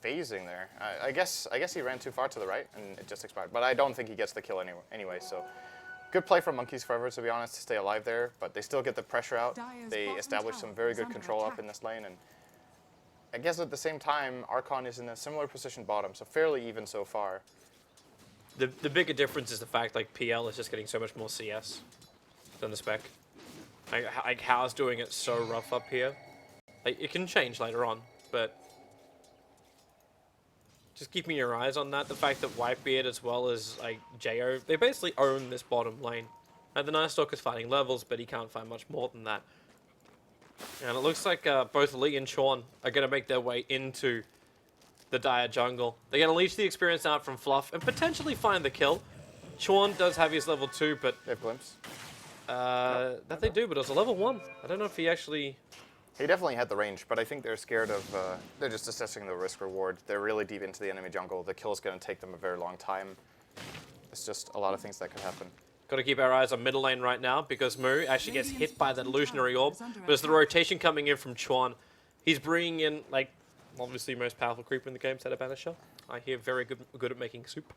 phasing there. I guess he ran too far to the right and it just expired. But I don't think he gets the kill anyway. So good play from Monkeys Forever, to be honest, to stay alive there. But they still get the pressure out. They establish some very good control up in this lane. And I guess at the same time, Archon is in a similar position bottom, so fairly even so far. The bigger difference is the fact like PL is just getting so much more CS than the spec. Like Hal's doing it so rough up here. Like it can change later on, but just keeping your eyes on that. The fact that Whitebeard as well as like Jo, they basically own this bottom lane. And the Night Stalker's fighting levels, but he can't find much more than that. And it looks like both Lee and Sean are going to make their way into the Dire jungle. They're going to leash the experience out from Fluff and potentially find the kill. Sean does have his level 2, but... They have Glimpse? That they do, but it was a level 1. I don't know if he actually... He definitely had the range, but I think they're scared of... they're just assessing the risk-reward. They're really deep into the enemy jungle. The kill is going to take them a very long time. It's just a lot of things that could happen. Got to keep our eyes on middle lane right now because Moo actually gets hit by that illusionary orb. But it's the rotation coming in from Chuan. He's bringing in, like, obviously most powerful creeper in the game, Set Banisher. I hear very good at making soup.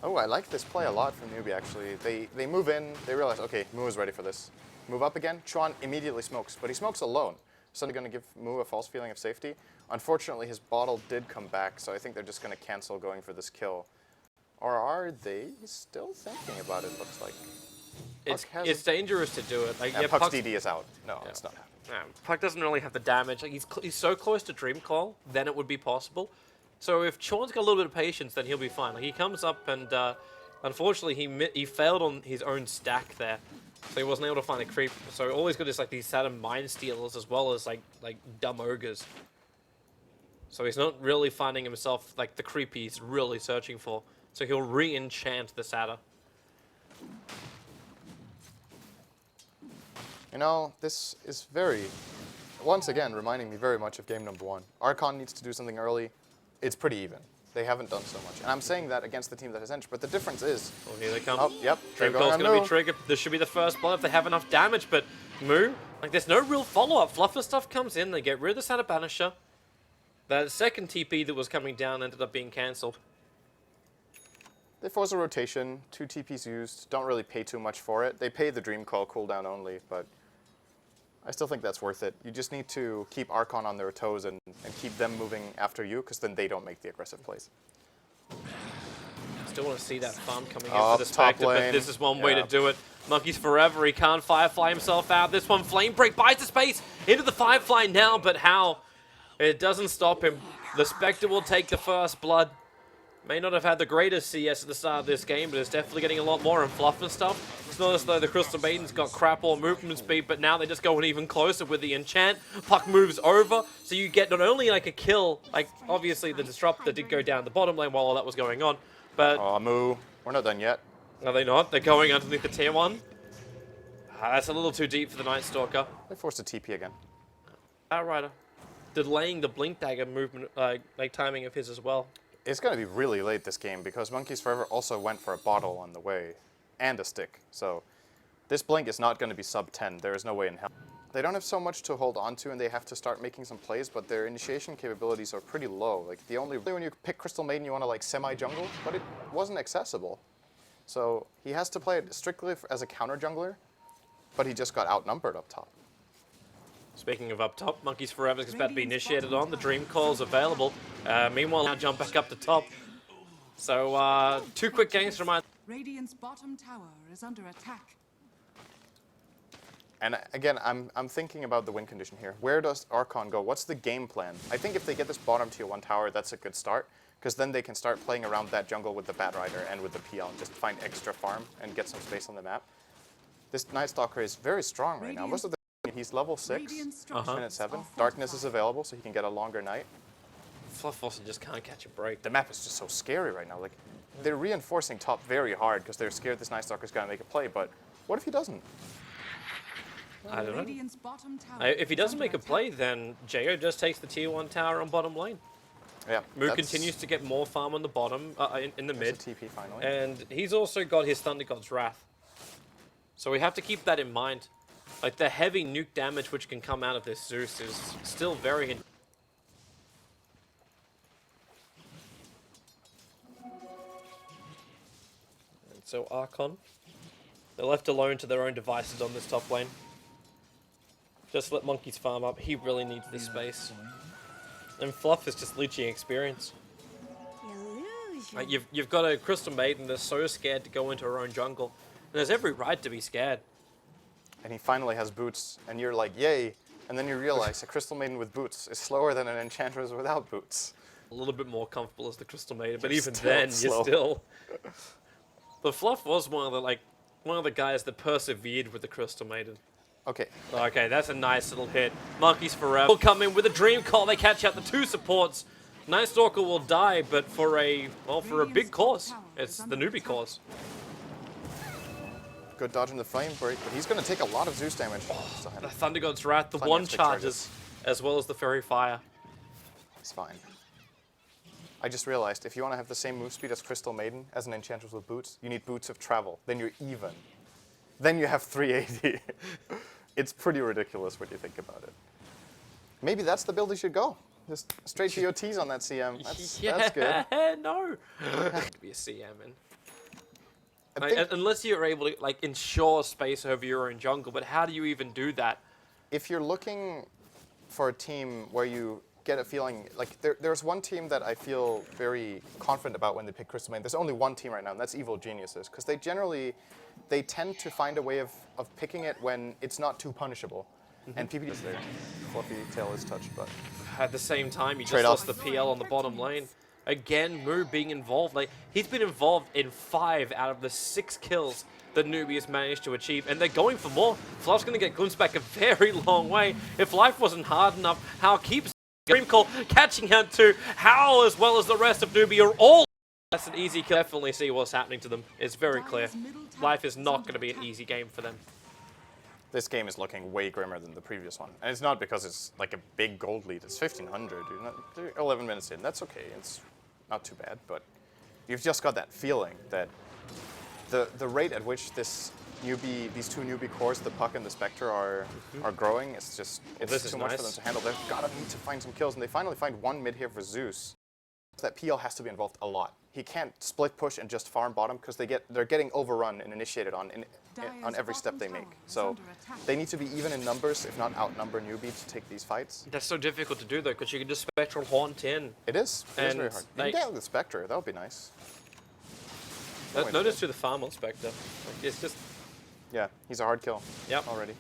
Oh, I like this play a lot from Newbee, actually. They move in, they realize, okay, Moo is ready for this. Move up again, Chuan immediately smokes, but he smokes alone. So they're going to give Moo a false feeling of safety. Unfortunately, his bottle did come back, so I think they're just going to cancel going for this kill. Or are they still thinking about it, looks like? It's dangerous to do it. Like, yeah, Puck's DD is out. No, yeah. It's not happening. Yeah, Puck doesn't really have the damage. Like, he's so close to Dream Call, then it would be possible. So if Chuan's got a little bit of patience, then he'll be fine. Like, he comes up and, unfortunately, he failed on his own stack there. So he wasn't able to find a creep. So all he's got is like these Saturn Mind Stealers as well as like dumb ogres. So he's not really finding himself like the creep he's really searching for. So he'll re-enchant the Satyr. You know, this is very once again, reminding me very much of game number 1. Archon needs to do something early. It's pretty even. They haven't done so much. And I'm saying that against the team that has Ench, but the difference is... Oh, here they come. Oh, yep. Dream Call's going to be triggered. This should be the first blood if they have enough damage, but Moo, like, there's no real follow-up. Fluffer stuff comes in, they get rid of the Santa Banisher. That second TP that was coming down ended up being cancelled. They force a rotation, 2 TPs used, don't really pay too much for it. They pay the Dream Call cooldown only, but I still think that's worth it. You just need to keep Archon on their toes and keep them moving after you, because then they don't make the aggressive plays. Still want to see that farm coming in for the Spectre, but this is one way to Yeah. do it. Monkeys forever, he can't Firefly himself out. This one, Flame Break buys the space into the Firefly now, but how? It doesn't stop him. The Spectre will take the first blood. May not have had the greatest CS at the start of this game, but it's definitely getting a lot more in fluff and stuff. It's not as though the Crystal Maiden's got crap all movement speed, but now they're just going even closer with the enchant. Puck moves over, so you get not only like a kill, like obviously the Disruptor did go down the bottom lane while all that was going on, but... Oh, Moo. We're not done yet. Are they not? They're going underneath the tier 1. That's a little too deep for the Night Stalker. They forced a TP again. Outrider. Delaying the Blink Dagger movement, like timing of his as well. It's going to be really late this game because Monkeys Forever also went for a bottle on the way and a stick. So this Blink is not going to be sub 10. There is no way in hell. They don't have so much to hold on to and they have to start making some plays, but their initiation capabilities are pretty low. Like the only when you pick Crystal Maiden you want to like semi-jungle, but it wasn't accessible. So he has to play it strictly as a counter jungler, but he just got outnumbered up top. Speaking of up top, Monkeys Forever is about to be initiated on. The Dream Call's available. Meanwhile, now jump back up to top. So, 2 quick games from my... Radiant's bottom tower is under attack. And again, I'm thinking about the win condition here. Where does Archon go? What's the game plan? I think if they get this bottom tier 1 tower, that's a good start, because then they can start playing around that jungle with the Bat Rider and with the PL and just find extra farm and get some space on the map. This Night Stalker is very strong right now. Most of the he's level 6, minute 7. Darkness is available, so he can get a longer night. Fluff also just can't catch a break. The map is just so scary right now. Like, they're reinforcing top very hard because they're scared this Night Stalker's gonna make a play, but what if he doesn't? I don't know. If he doesn't make a play, then Jo just takes the tier 1 tower on bottom lane. Yeah. Moo continues to get more farm on the bottom, in the mid. TP finally. And he's also got his Thunder God's Wrath. So we have to keep that in mind. Like, the heavy nuke damage which can come out of this Zeus is still very... And so Archon, they're left alone to their own devices on this top lane. Just let Monkeys farm up. He really needs this space. And Fluff is just leeching experience. Like, you've got a Crystal Maiden that's so scared to go into her own jungle. And there's every right to be scared. And he finally has boots, and you're like, yay. And then you realize a Crystal Maiden with boots is slower than an Enchantress without boots. A little bit more comfortable as the Crystal Maiden, but You're even still then, slow. you're still... But Fluff was one of the guys that persevered with the Crystal Maiden. Okay. Okay, that's a nice little hit. Monkeys Forever will come in with a Dream Call. They catch out the 2 supports. Night Stalker will die, but for a big cause. It's the Newbee cause. Good dodge in the flame break, but he's going to take a lot of Zeus damage. The Thunder God's Wrath, the Plenty 1 of stick charges, as well as the Fairy Fire. It's fine. I just realized, if you want to have the same move speed as Crystal Maiden, as an Enchantress with boots, you need boots of travel. Then you're even. Then you have 380. It's pretty ridiculous when you think about it. Maybe that's the build you should go. Just straight GOTs on that CM. That's good. No. To be a CM, man. Unless you're able to like ensure space over your own jungle, but how do you even do that? If you're looking for a team where you get a feeling, like there's one team that I feel very confident about when they pick Crystal Maiden. There's only one team right now, and that's Evil Geniuses, because they tend to find a way of picking it when it's not too punishable. And PPD is there. Fluffy tail is touched, but at the same time, you just lost the PL on the bottom lane. Again, Moo being involved. Like, he's been involved in 5 out of the 6 kills that Newbee has managed to achieve, and they're going for more. Fluff's going to get glimpsed back a very long way. If life wasn't hard enough, How keeps Dream Call catching out to How, as well as the rest of Newbee, are all... That's an easy kill. Definitely see what's happening to them. It's very clear. Life is not going to be an easy game for them. This game is looking way grimmer than the previous one. And it's not because it's like a big gold lead. It's 1,500. You're not, 11 minutes in. That's okay. It's not too bad. But you've just got that feeling that the rate at which these two newbie cores, the Puck and the Spectre, are growing, it's just it's too much for them to handle. They've got to need to find some kills. And they finally find one mid here for Zeus. That PL has to be involved a lot. He can't split push and just farm bottom because they're getting overrun and initiated on every step they make. So they need to be even in numbers, if not outnumber Newbee to take these fights. That's so difficult to do though, because you can just Spectral Haunt in. It is. It is very hard. You Like, can get with the Spectre. That would be nice. Notice to the farm on Spectre. Like, it's just. Yeah, he's a hard kill. Yep. Already.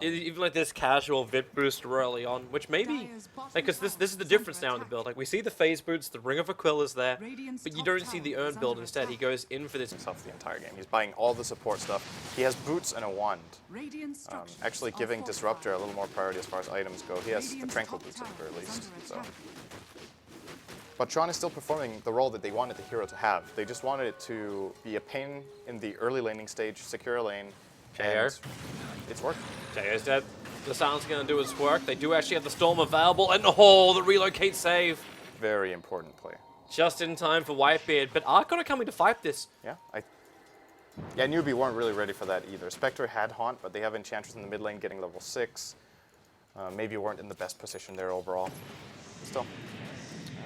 Even like this casual Vit boost early on, which maybe, because this is the difference now in the build. Like we see the phase boots, the Ring of Aquila is there, but you don't see the earn build. Instead, he goes in for this himself the entire game. He's buying all the support stuff. He has boots and a wand. Actually giving Disruptor a little more priority as far as items go. He has the Tranquil boots at the very least. So. But Tron is still performing the role that they wanted the hero to have. They just wanted it to be a pain in the early laning stage, secure a lane. And it's working. JO's dead. The Silence going to do its work. They do actually have the Storm available, and the relocate save. Very important play. Just in time for Whitebeard, but Archon are coming to fight this. Yeah, Newbee weren't really ready for that either. Spectre had Haunt, but they have Enchantress in the mid lane getting level 6. Maybe weren't in the best position there overall. Still,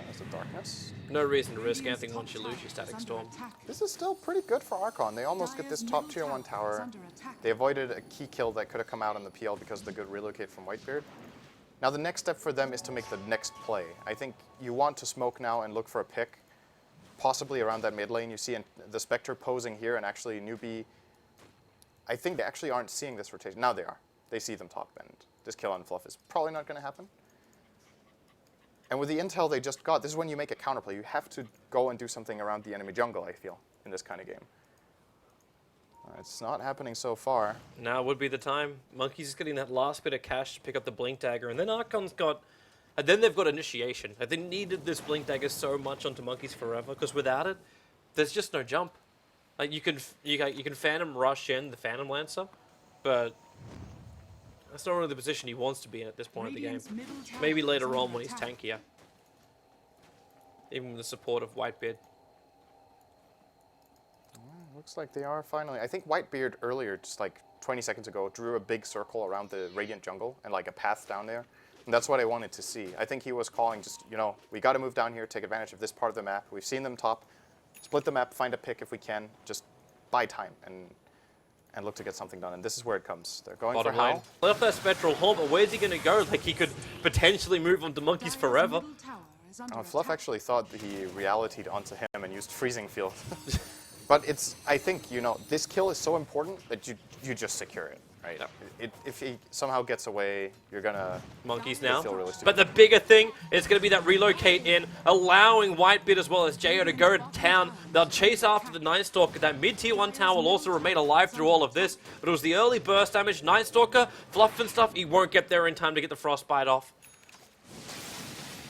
there's the Darkness. No reason to risk anything once you lose your Static Storm. This is still pretty good for Archon. They almost get this top tier 1 tower. They avoided a key kill that could have come out on the PL because of the good relocate from Whitebeard. Now the next step for them is to make the next play. I think you want to smoke now and look for a pick, possibly around that mid lane. You see the Spectre posing here, and actually Newbee, I think they actually aren't seeing this rotation. Now they are. They see them top, and this kill on Fluff is probably not going to happen. And with the intel they just got, this is when you make a counterplay. You have to go and do something around the enemy jungle, I feel, in this kind of game. It's not happening so far. Now would be the time. Monkey's just getting that last bit of cash to pick up the Blink Dagger, and then Archon's got... And then they've got Initiation. They needed this Blink Dagger so much onto Monkeys forever, because without it, there's just no jump. Like you can Phantom Rush in the Phantom Lancer, but that's not really the position he wants to be in at this point of the game. Maybe later on when he's tankier. Even with the support of Whitebeard. Looks like they are finally. I think Whitebeard earlier, just like 20 seconds ago, drew a big circle around the Radiant jungle and like a path down there. And that's what I wanted to see. I think he was calling just, we got to move down here, take advantage of this part of the map. We've seen them top. Split the map, find a pick if we can. Just buy time and look to get something done. And this is where it comes. They're going Bottom for lane. Howl. Left that Spectral Haunt, but where's he going to go? Like he could potentially move on to Monkeys forever. Fluff actually thought that he reality'd onto him and used Freezing Field. But I think, this kill is so important that you just secure it, right? Yep. If he somehow gets away, you're gonna... Monkeys now. Feel really stupid. But the bigger thing is going to be that relocate in, allowing Whitebeard as well as JO to go to town. They'll chase after the Night Stalker. That mid-tier 1 tower will also remain alive through all of this. But it was the early burst damage. Night Stalker, Fluff and stuff, he won't get there in time to get the Frostbite off.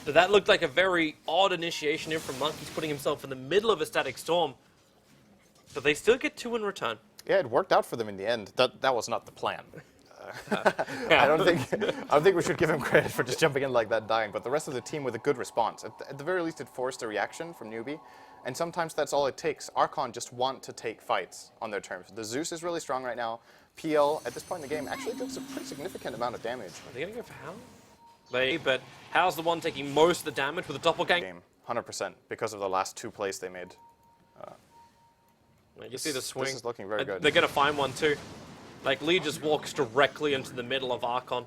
So that looked like a very odd initiation in from Monkeys, putting himself in the middle of a Static Storm. But they still get 2 in return. Yeah, it worked out for them in the end. That was not the plan. I don't think we should give him credit for just jumping in like that, dying. But the rest of the team with a good response. At the very least, it forced a reaction from Newbee. And sometimes that's all it takes. Archon just want to take fights on their terms. The Zeus is really strong right now. PL, at this point in the game, actually does a pretty significant amount of damage. Are they going to go for Howl? But Howl's the one taking most of the damage with the Doppelganger. 100%, because of the last 2 plays they made. You see the swing. This is looking very good. They're going to find one too. Like, Lee just walks directly into the middle of Archon.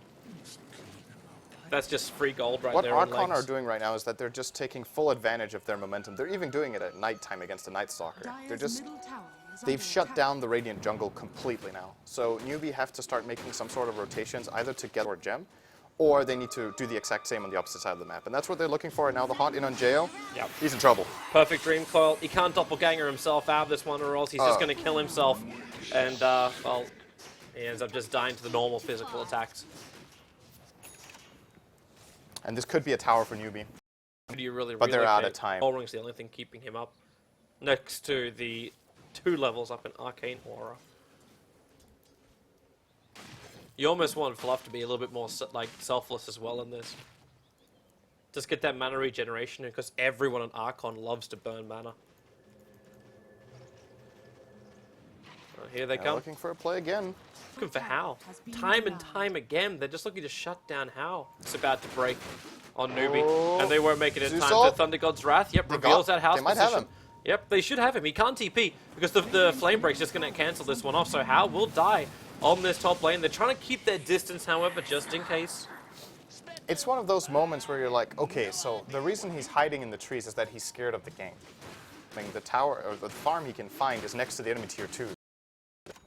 That's just free gold right there. What Archon are doing right now is that they're just taking full advantage of their momentum. They're even doing it at nighttime against the Night Stalker. They've shut down the Radiant jungle completely now. So Newbee have to start making some sort of rotations, either to get or gem, or they need to do the exact same on the opposite side of the map. And that's what they're looking for right now. The Haunt in on Jo. Yep. He's in trouble. Perfect Dream Coil. He can't doppelganger himself out of this one, or else he's just going to kill himself. And, well, he ends up just dying to the normal physical attacks. And this could be a tower for Newbee. Do you really but they're out of time. All Ring's the only thing keeping him up. Next to the 2 levels up in Arcane Aura. You almost want Fluff to be a little bit more like selfless as well in this. Just get that mana regeneration, because everyone on Archon loves to burn mana. Here they come. Looking for a play again. Looking for Hao. Time and time again, they're just looking to shut down Hao. It's about to break on Newbee, and they won't make it in time for Thunder God's Wrath. Yep, reveals that Hao's They might have position. him. Yep, they should have him. He can't TP, because the Flame Break's just going to cancel this one off, so Hao will die on this top lane. They're trying to keep their distance, however, just in case. It's one of those moments where you're like, okay, so the reason he's hiding in the trees is that he's scared of the gank. I mean, the tower, or the farm he can find is next to the enemy tier 2.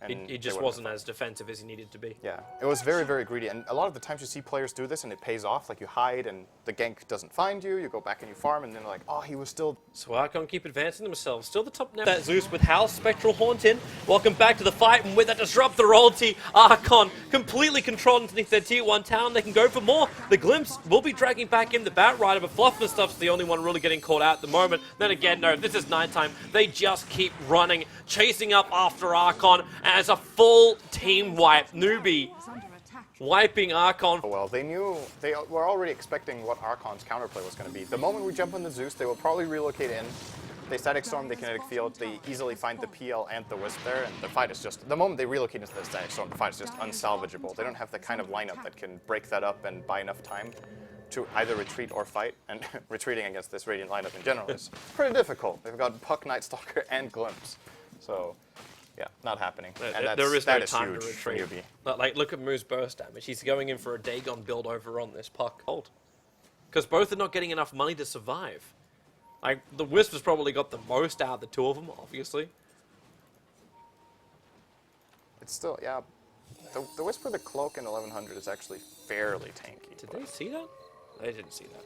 He just wasn't as defensive as he needed to be. Yeah, it was very, very greedy. And a lot of the times you see players do this and it pays off. Like you hide and the gank doesn't find you, you go back and you farm, and then like, oh, he was still... So Archon keep advancing themselves. Still the top now. That Zeus with Hal, Spectral Haunt in. Welcome back to the fight, and with that disrupt the royalty, Archon completely controlled underneath their tier 1 town. They can go for more. The Glimpse will be dragging back in the Bat Rider, but Fluff and Stuff's the only one really getting caught out at the moment. Then again, no, this is nighttime. They just keep running, chasing up after Archon as a full team wipe. Newbee wiping Archon. Well, they were already expecting what Archon's counterplay was going to be. The moment we jump on the Zeus, they will probably relocate in. They Static Storm the Kinetic Field, they easily find the PL and the Wisp there, and the fight is just, the moment they relocate into the Static Storm, the fight is just unsalvageable. They don't have the kind of lineup that can break that up and buy enough time to either retreat or fight, and retreating against this Radiant lineup in general is pretty difficult. They've got Puck, Night Stalker, and Glimpse. So, yeah, not happening. And There is no that time huge to for retreat. Newbee. Like, look at Moo's burst damage. He's going in for a Dagon build over on this Puck. Hold. Because both are not getting enough money to survive. Like, the Wisp has probably got the most out of the two of them, obviously. It's still, yeah. The Whisper, the Cloak, and 1100 is actually fairly tanky. Did they see that? They didn't see that.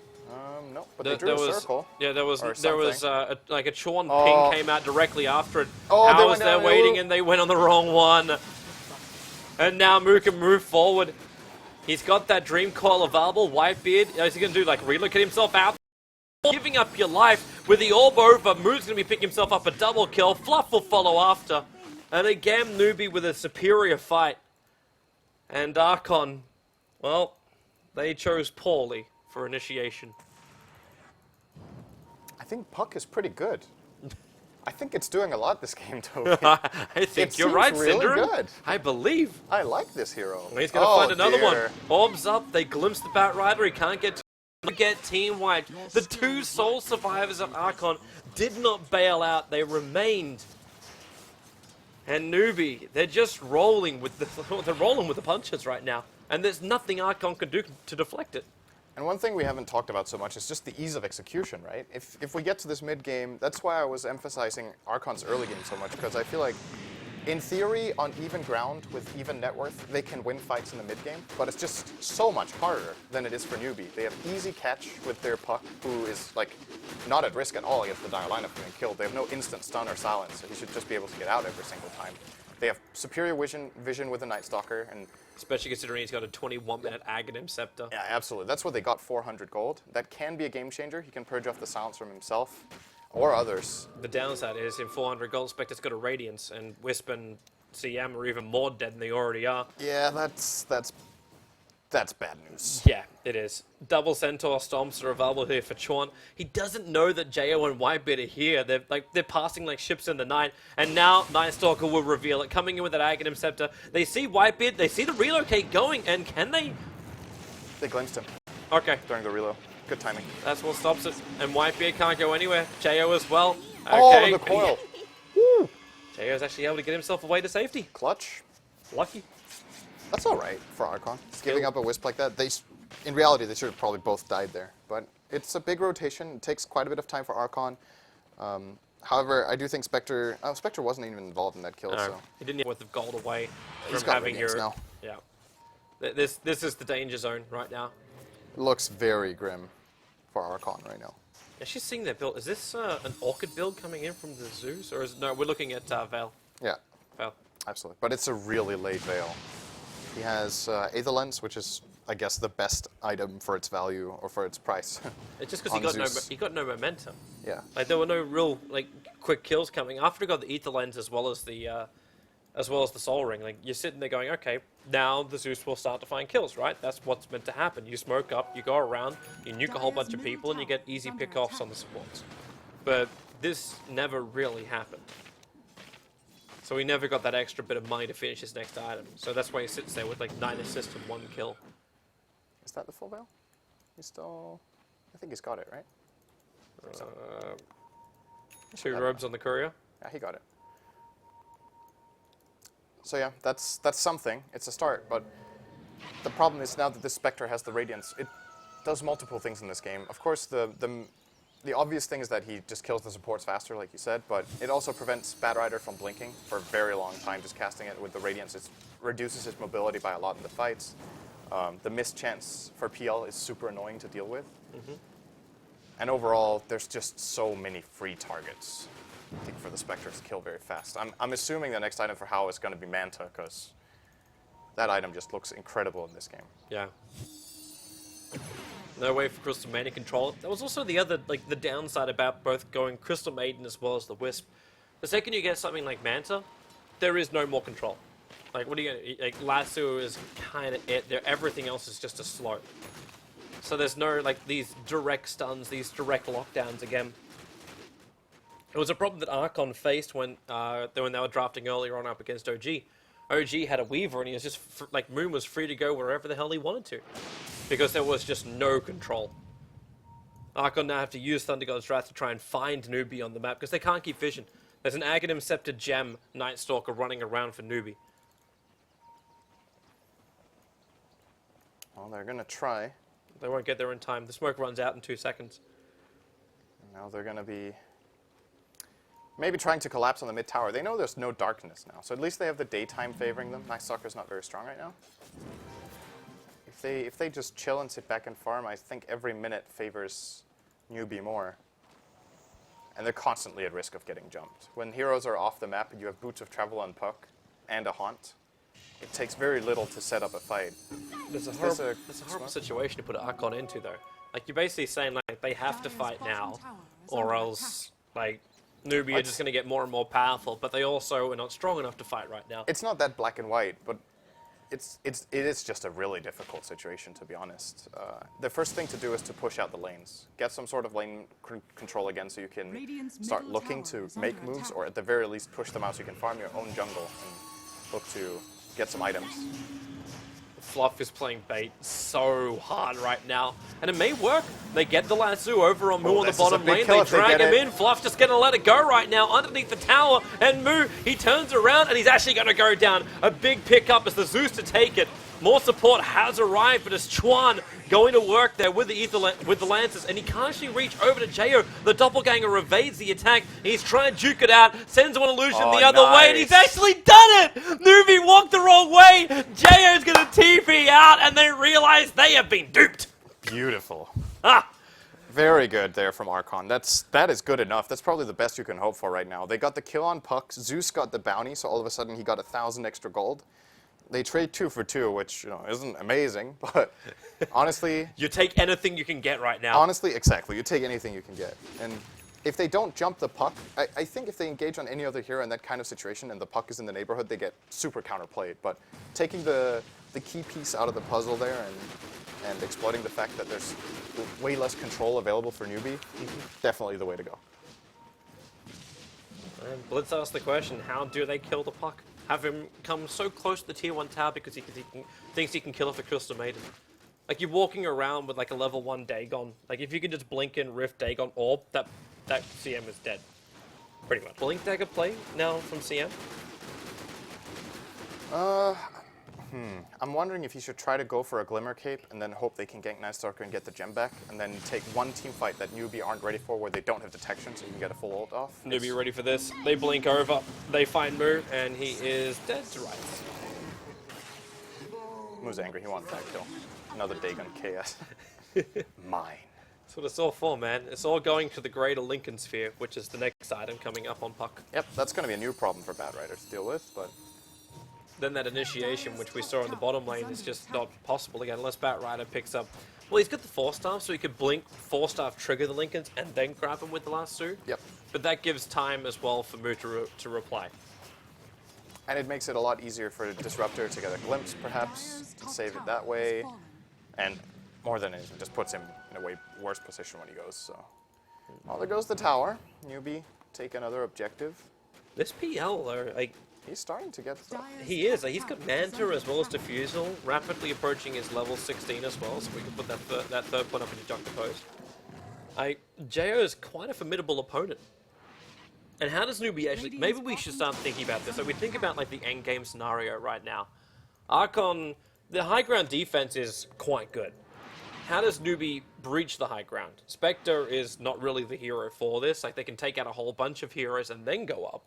No, but they drew a circle. Yeah, there was like a Chorn Oh. ping came out directly after it. Oh, How they was went there down, waiting, ooh. and they went on the wrong one. And now Moo can move forward. He's got that Dream Coil available. Whitebeard, is he going to do like relocate himself out? Giving up your life with the orb over. Moo's going to be picking himself up a double kill. Fluff will follow after. And again, Newbee with a superior fight. And Archon, well, they chose poorly for initiation. I think Puck is pretty good. I think it's doing a lot this game, Toby. I think you're right, really Syndrome. good. I believe. I like this hero. He's going to find another one. Orbs up. They glimpse the Bat Rider. He can't get team wiped. The two sole survivors of Archon did not bail out. They remained. And Newbee, they're just rolling with the punches right now. And there's nothing Archon can do to deflect it. And one thing we haven't talked about so much is just the ease of execution, right? If we get to this mid game, that's why I was emphasizing Archon's early game so much, because I feel like, in theory, on even ground with even net worth, they can win fights in the mid game, but it's just so much harder than it is for Newbee. They have easy catch with their Puck, who is like not at risk at all against the Dire lineup of getting killed. They have no instant stun or silence, so he should just be able to get out every single time. They have superior vision with the Night Stalker, and especially considering he's got a 21-minute Aghanim Scepter. yeah, absolutely. That's what they got 400 gold. That can be a game changer. He can purge off the silence from himself or others. The downside is in 400 gold, Spectre's got a Radiance, and Wisp and CM are even more dead than they already are. Yeah, that's bad news. Yeah, it is. Double Centaur Stomps are available here for Chorn. He doesn't know that Jo and Whitebeard are here. They're passing like ships in the night, and now Night Stalker will reveal it. Coming in with that Aghanim Scepter. They see Whitebeard, they see the relocate going, and can they? They glimpsed him. Okay. During the reload. Good timing. That's what stops it. And Whitebeard can't go anywhere. Jo as well. Okay. Oh, the coil. Jo's actually able to get himself away to safety. Clutch. Lucky. That's all right for Archon. Giving up a Wisp like that. In reality, they should have probably both died there. But it's a big rotation. It takes quite a bit of time for Archon. However, I do think Spectre wasn't even involved in that kill. No, So he didn't get worth of gold away he's from got having Radiance your. now. Yeah. This is the danger zone right now. It looks very grim for Archon right now. Actually seeing their build. Is this an Orchid build coming in from the Zeus? Or is no, we're looking at Veil. Yeah. Veil. Absolutely. But it's a really late Veil. He has Aether Lens, which is, I guess, the best item for its value or for its price. It's just because he got no momentum. Yeah. Like there were no real like quick kills coming. After he got the Aether Lens as well as the as well as the Soul Ring. Like, you're sitting there going, okay, now the Zeus will start to find kills, right? That's what's meant to happen. You smoke up, you go around, you nuke a whole bunch of people, and you get easy pickoffs on the supports. But this never really happened. So he never got that extra bit of money to finish his next item. So that's why he sits there with like 9 assists and 1 kill. Is that the full veil? He's still... I think he's got it, right? 2 robes on the courier. Yeah, he got it. So yeah, that's something. It's a start, but the problem is now that this Spectre has the Radiance, it does multiple things in this game. Of course, the obvious thing is that he just kills the supports faster, like you said, but it also prevents Bad Rider from blinking for a very long time. Just casting it with the Radiance, it reduces his mobility by a lot in the fights. The missed chance for PL is super annoying to deal with. And overall, there's just so many free targets, I think, for the Spectre to kill very fast. I'm assuming the next item for Hao is going to be Manta, because that item just looks incredible in this game. Yeah. No way for Crystal Maiden to control it. That was also the other, like, the downside about both going Crystal Maiden as well as the Wisp. The second you get something like Manta, there is no more control. Like, what are you going to... Like, Lasso is kind of it. Everything else is just a slow. So there's no, like, these direct stuns, these direct lockdowns again. It was a problem that Archon faced when they were drafting earlier on up against OG. OG had a Weaver, and he was just, like, Moon was free to go wherever the hell he wanted to. Because there was just no control. Archon now have to use Thunder God's Wrath to try and find Newbee on the map, because they can't keep vision. There's an Aghanim Scepter Gem Night Stalker running around for Newbee. Well, they're going to try. They won't get there in time. The smoke runs out in 2 seconds. Now they're going to be maybe trying to collapse on the mid tower. They know there's no darkness now, so at least they have the daytime favoring them. Night Stalker's not very strong right now. If they just chill and sit back and farm, I think every minute favors Newbee more. And they're constantly at risk of getting jumped. When heroes are off the map and you have Boots of Travel on Puck and a Haunt, it takes very little to set up a fight. There's a horrible situation to put Archon into, though. Like, you're basically saying, like, they have to fight now, or else, like, Newbee are just going to get more and more powerful, but they also are not strong enough to fight right now. It's not that black and white, but it is just a really difficult situation, to be honest. The first thing to do is to push out the lanes. Get some sort of lane control again so you can start looking to make moves, or at the very least push them out so you can farm your own jungle and look to get some items. Fluff is playing bait so hard right now, and it may work. They get the lasso over on Moo on the bottom lane. They drag him in. Fluff just going to let it go right now underneath the tower, and Moo, he turns around, and he's actually going to go down. A big pickup as the Zeus to take it. More support has arrived, but it's Chuan going to work there with the Lancers, and he can't actually reach over to Jo. The Doppelganger evades the attack. He's trying to juke it out, sends one illusion the other way, and he's actually done it! Newbee walked the wrong way! JO's going to TP out, and they realize they have been duped! Beautiful. Ah! Very good there from Archon. That is good enough. That's probably the best you can hope for right now. They got the kill on Puck. Zeus got the bounty, so all of a sudden he got 1,000 extra gold. They trade 2 for 2, which isn't amazing, but honestly... You take anything you can get right now. Honestly, exactly. You take anything you can get. And if they don't jump the Puck, I think if they engage on any other hero in that kind of situation and the Puck is in the neighborhood, they get super counterplayed. But taking the key piece out of the puzzle there and exploiting the fact that there's way less control available for Newbee, definitely the way to go. And Blitz asked the question, how do they kill the Puck? Have him come so close to the tier 1 tower because he thinks he can kill off the Crystal Maiden. Like, you're walking around with like a level 1 Dagon. Like, if you can just blink in Rift Dagon Orb, that CM is dead. Pretty much. Blink Dagger play now from CM? I'm wondering if you should try to go for a Glimmer Cape and then hope they can gank Night Stalker and get the gem back, and then take one team fight that Newbee aren't ready for where they don't have detection so you can get a full ult off. Newbee ready for this. They blink over. They find Moo, and he is dead to rights. Moo's angry. He wants that kill. Another Dagon KS. Mine. That's what it's all for, man. It's all going to the greater Lincoln Sphere, which is the next item coming up on Puck. Yep, that's going to be a new problem for Bad Rider to deal with, but... Then that initiation, which we saw in the bottom lane, is just not possible again unless Bat Rider picks up... Well, he's got the 4-staff, so he could blink, 4-staff, trigger the Lincolns, and then grab him with the last two. Yep. But that gives time as well for Moo to reply. And it makes it a lot easier for Disruptor to get a glimpse, perhaps, to save it that way. And more than anything, just puts him in a way worse position when he goes. So, well, there goes the tower. Newbee take another objective. This PL, though, like, he's starting to get stuff. He is. He's got Manta as well as Diffusal, rapidly approaching his level 16 as well, so we can put that third point up into Juxtapost. Jo is quite a formidable opponent. And how does Newbee actually... Maybe we should start thinking about this. So we think about like the endgame scenario right now. Archon, the high ground defense is quite good. How does Newbee breach the high ground? Spectre is not really the hero for this. Like, they can take out a whole bunch of heroes and then go up.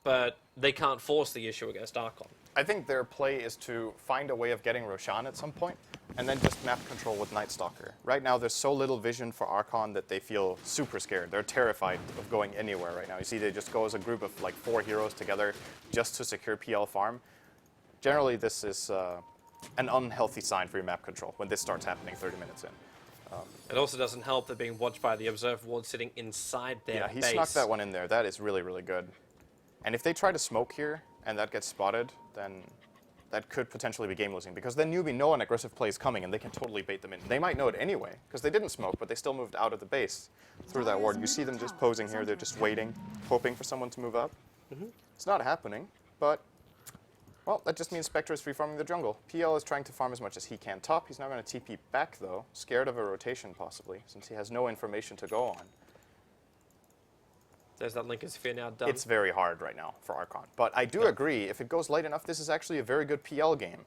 But they can't force the issue against Archon. I think their play is to find a way of getting Roshan at some point, and then just map control with Night Stalker. Right now, there's so little vision for Archon that they feel super scared. They're terrified of going anywhere right now. You see, they just go as a group of like 4 heroes together just to secure PL farm. Generally, this is an unhealthy sign for your map control when this starts happening 30 minutes in. It also doesn't help that being watched by the Observer Ward sitting inside their base. Yeah, he base. snuck that one in there. That is really, really good. And if they try to smoke here and that gets spotted, then that could potentially be game losing, because then Newbee know an aggressive play is coming and they can totally bait them in. They might know it anyway, because they didn't smoke, but they still moved out of the base through that ward. You see them just posing here. They're just waiting, hoping for someone to move up. It's not happening, but, well, that just means Spectre is free farming the jungle. PL is trying to farm as much as he can top. He's not going to TP back, though, scared of a rotation, possibly, since he has no information to go on. There's that Lincoln Sphere now done. It's very hard right now for Archon. But I do agree, if it goes late enough, this is actually a very good PL game.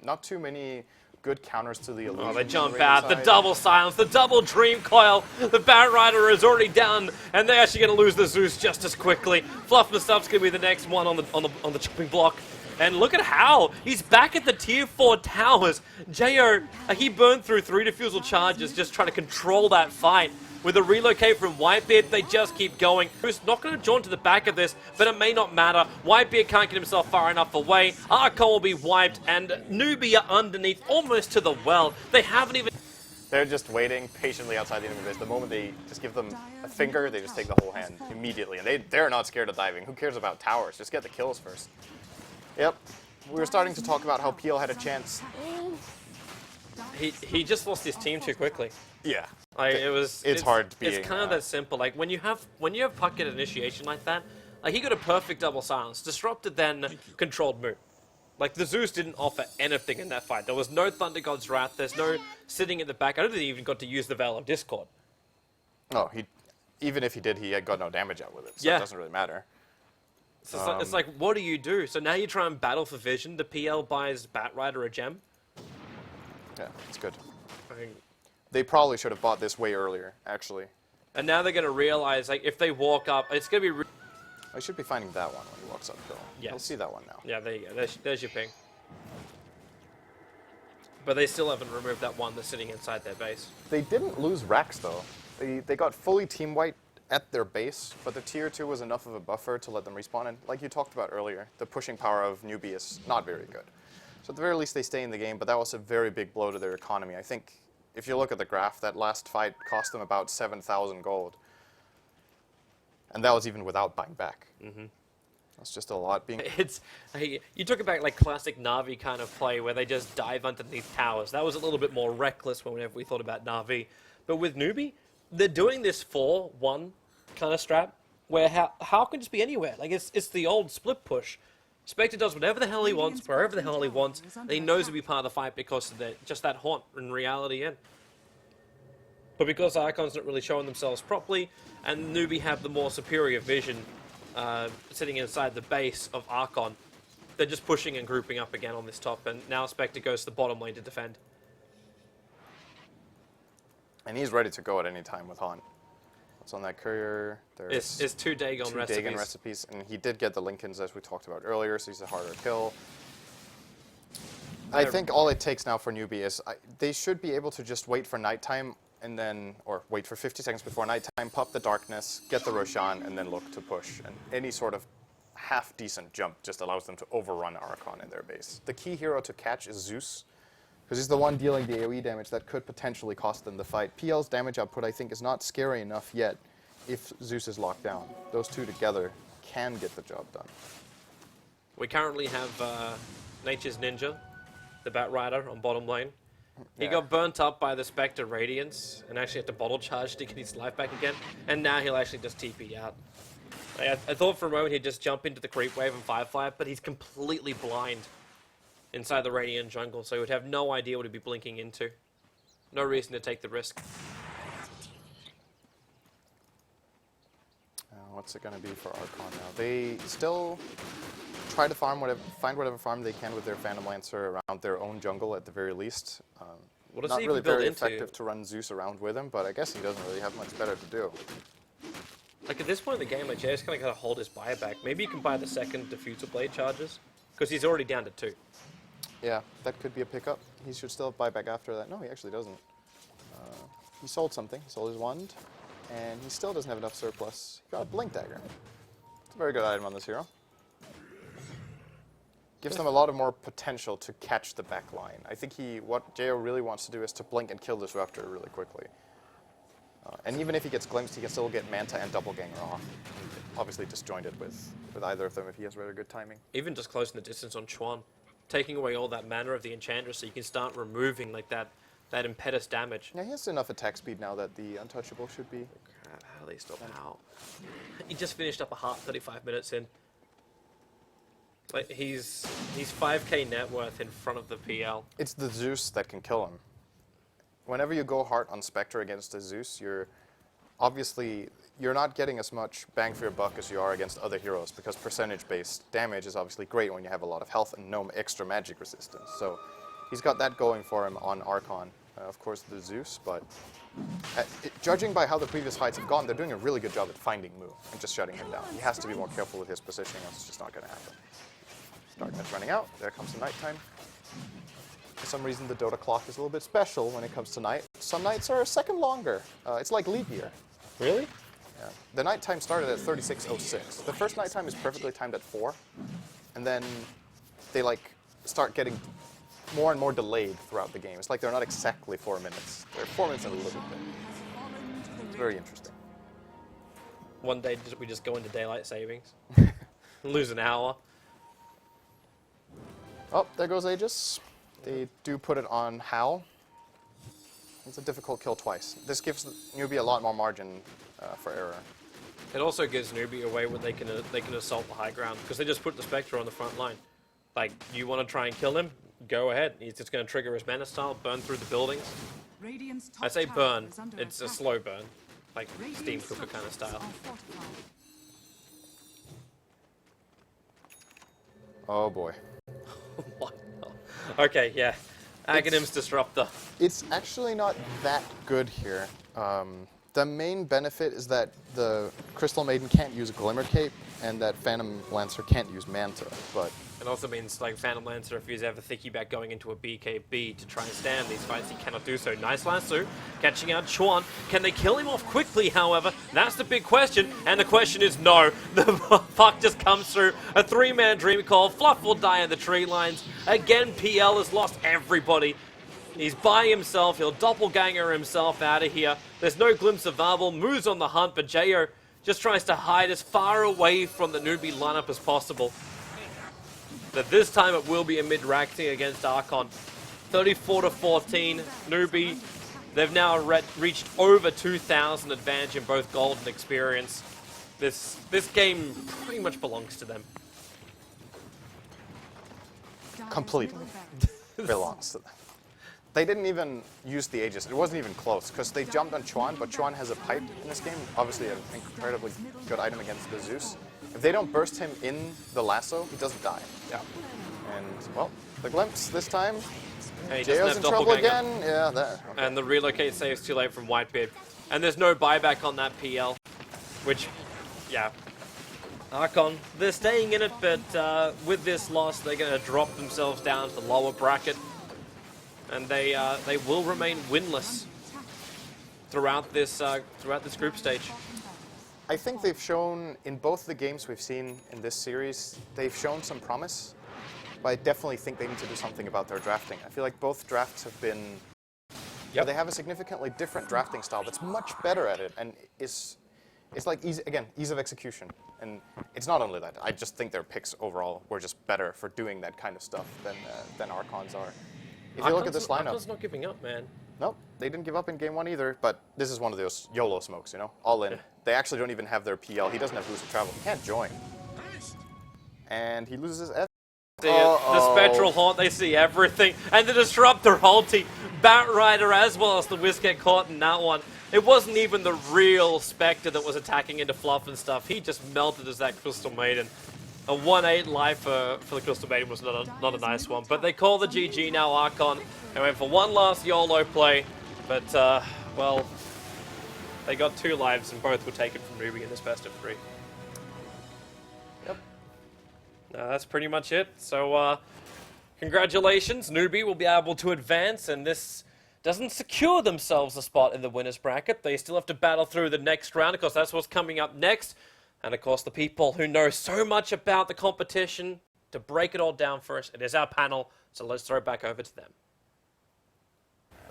Not too many good counters to the illusion. Oh, they jump out. The double silence, the double dream coil. The Batrider is already down, and they're actually going to lose the Zeus just as quickly. Fluff and Stuff's going to be the next one on the chopping block. And look at how he's back at the tier 4 towers. Jo, he burned through 3 defusal charges just trying to control that fight. With a relocate from Whitebeard, they just keep going. Who's not going to jaunt to the back of this, but it may not matter. Whitebeard can't get himself far enough away. Archon will be wiped, and Newbee are underneath, almost to the well. They haven't even... They're just waiting patiently outside the enemy base. The moment they just give them a finger, they just take the whole hand immediately. And they're not scared of diving. Who cares about towers? Just get the kills first. Yep. We were starting to talk about how PL had a chance. He just lost his team too quickly. Yeah. Like, it's hard being... It's kind of that simple. Like, when you have puck at initiation like that, like, he got a perfect double silence. Disrupted, then controlled move. Like, the Zeus didn't offer anything in that fight. There was no Thunder God's Wrath. There's no sitting in the back. I don't think he even got to use the Veil of Discord. No, even if he did, he had got no damage out with it, so it doesn't really matter. So it's like, what do you do? So now you try and battle for vision. The PL buys Batrider a gem. Yeah, it's good. I mean, they probably should have bought this way earlier, actually. And now they're going to realize, like, if they walk up, it's going to be... I should be finding that one when he walks uphill. Yes. You'll see that one now. Yeah, there you go. There's your ping. But they still haven't removed that one that's sitting inside their base. They didn't lose Rax, though. They got fully team white at their base, but the tier 2 was enough of a buffer to let them respawn. And like you talked about earlier, the pushing power of Newbee is not very good. So at the very least, they stay in the game, but that was a very big blow to their economy. I think if you look at the graph, that last fight cost them about 7,000 gold. And that was even without buying back. That's just a lot being... You talk about like classic Na'Vi kind of play where they just dive underneath towers. That was a little bit more reckless whenever we thought about Na'Vi. But with Newbee, they're doing this 4-1 kind of strat where how can it just be anywhere? Like it's the old split push. Spectre does whatever the hell he wants, wherever the hell he wants, and he knows he'll be part of the fight because of just that haunt in reality in. But because Archon's not really showing themselves properly, and Newbee have the more superior vision sitting inside the base of Archon, they're just pushing and grouping up again on this top, and now Spectre goes to the bottom lane to defend. And he's ready to go at any time with Haunt. What's on that courier? There's 2 Dagon recipes. And he did get the Lincolns, as we talked about earlier, so he's a harder kill. I think all it takes now for Newbee is they should be able to just wait for nighttime and then, or wait for 50 seconds before nighttime, pop the darkness, get the Roshan, and then look to push. And any sort of half-decent jump just allows them to overrun Archon in their base. The key hero to catch is Zeus, because he's the one dealing the AoE damage that could potentially cost them the fight. PL's damage output, I think, is not scary enough yet if Zeus is locked down. Those two together can get the job done. We currently have Nature's Ninja, the Bat Rider, on bottom lane. He got burnt up by the Spectre Radiance and actually had to bottle charge to get his life back again. And now he'll actually just TP out. I thought for a moment he'd just jump into the creep wave and Firefly, but he's completely blind inside the Radiant jungle, so he would have no idea what he'd be blinking into. No reason to take the risk. What's it going to be for Archon now? They still try to find whatever farm they can with their Phantom Lancer around their own jungle at the very least. Not really very effective to run Zeus around with him, but I guess he doesn't really have much better to do. Like at this point in the game, like Jay's kind of got to hold his buyback. Maybe you can buy the second Diffuser Blade charges, because he's already down to 2. Yeah, that could be a pickup. He should still have buyback after that. No, he actually doesn't. He sold something. He sold his wand, and he still doesn't have enough surplus. He got a Blink Dagger. It's a very good item on this hero. Gives them a lot of more potential to catch the back line. I think what Jo really wants to do is to blink and kill Disruptor really quickly. And even if he gets glimpsed, he can still get Manta and Doppelganger off. Obviously disjointed with either of them if he has very good timing. Even just closing the distance on Chuan, taking away all that mana of the Enchantress so you can start removing like that impetus damage. Yeah, he has enough attack speed now that the Untouchable should be... How do they stop how? He just finished up a heart 35 minutes in. Like he's 5k net worth in front of the PL. It's the Zeus that can kill him. Whenever you go hard on Spectre against a Zeus, you're not getting as much bang for your buck as you are against other heroes, because percentage-based damage is obviously great when you have a lot of health and no extra magic resistance. So he's got that going for him on Archon. Of course, the Zeus, but judging by how the previous fights have gone, they're doing a really good job at finding Mu and just shutting him down. He has to be more careful with his positioning, else it's just not going to happen. Darkness running out. There comes the nighttime. For some reason, the Dota clock is a little bit special when it comes to night. Some nights are a second longer. It's like leap year. Really? Yeah. The nighttime started at 36:06. The first nighttime is perfectly timed at 4, and then they start getting more and more delayed throughout the game. It's like they're not exactly 4 minutes. They're 4 minutes and a little bit. It's very interesting. One day we just go into daylight savings, lose an hour. Oh, there goes Aegis. They do put it on Hal. It's a difficult kill twice. This gives Newbee a lot more margin for error. It also gives Newbee a way where they can assault the high ground, because they just put the Spectre on the front line. Like, you want to try and kill him? Go ahead. He's just going to trigger his mana style, burn through the buildings. I say burn. It's a slow burn, like steam cooker kind of style. Oh boy. What? Okay, yeah. Aghanim's Disruptor. It's actually not that good here. The main benefit is that the Crystal Maiden can't use Glimmer Cape, and that Phantom Lancer can't use Manta, but... It also means, like, Phantom Lancer, if he's ever thinking about going into a BKB to try and stand these fights, he cannot do so. Nice lasso, catching out Chuan. Can they kill him off quickly, however? That's the big question, and the question is no. The puck just comes through. A 3-man Dream Call. Fluff will die in the tree lines. Again, PL has lost everybody. He's by himself. He'll doppelganger himself out of here. There's no glimpse of Varble. Moves on the hunt, but Jo just tries to hide as far away from the Newbee lineup as possible. But this time it will be a mid-racking against Archon. 34-14, Newbee. They've now reached over 2,000 advantage in both gold and experience. This game pretty much belongs to them. Completely belongs to them. They didn't even use the Aegis. It wasn't even close, because they jumped on Chuan, but Chuan has a pipe in this game. Obviously an incredibly good item against the Zeus. If they don't burst him in the lasso, he doesn't die. Yeah. And, well, the glimpse this time. And Jo's in trouble again. Yeah, there. Okay. And the relocate saves too late from Whitebeard. And there's no buyback on that PL, which, yeah. Archon, they're staying in it, but with this loss, they're going to drop themselves down to the lower bracket. And they will remain winless throughout this group stage. I think they've shown, in both the games we've seen in this series, they've shown some promise. But I definitely think they need to do something about their drafting. I feel like both drafts have been... Yep. They have a significantly different drafting style that's much better at it and is it's like ease of execution. And it's not only that. I just think their picks overall were just better for doing that kind of stuff than Archons are. If you look at this lineup, Archon's not giving up, man. Nope, they didn't give up in game 1 either, but this is one of those YOLO smokes, you know? All in. They actually don't even have their PL. He doesn't have boost of travel. He can't join. And he loses his F. The Spectral Haunt, they see everything. And the Disruptor ulti, Batrider as well as the Whisk get caught in that one. It wasn't even the real Spectre that was attacking into Fluff and stuff. He just melted as that Crystal Maiden. A 1-8 life for the Crystal Maiden was not a nice one. But they call the GG now, Archon. They went for one last YOLO play. But, well, they got 2 lives and both were taken from Newbee in this best of 3. Yep. That's pretty much it. So, congratulations. Newbee will be able to advance, and this doesn't secure themselves a spot in the winner's bracket. They still have to battle through the next round. Of course, that's what's coming up next. And of course, the people who know so much about the competition, to break it all down for us, it is our panel. So let's throw it back over to them.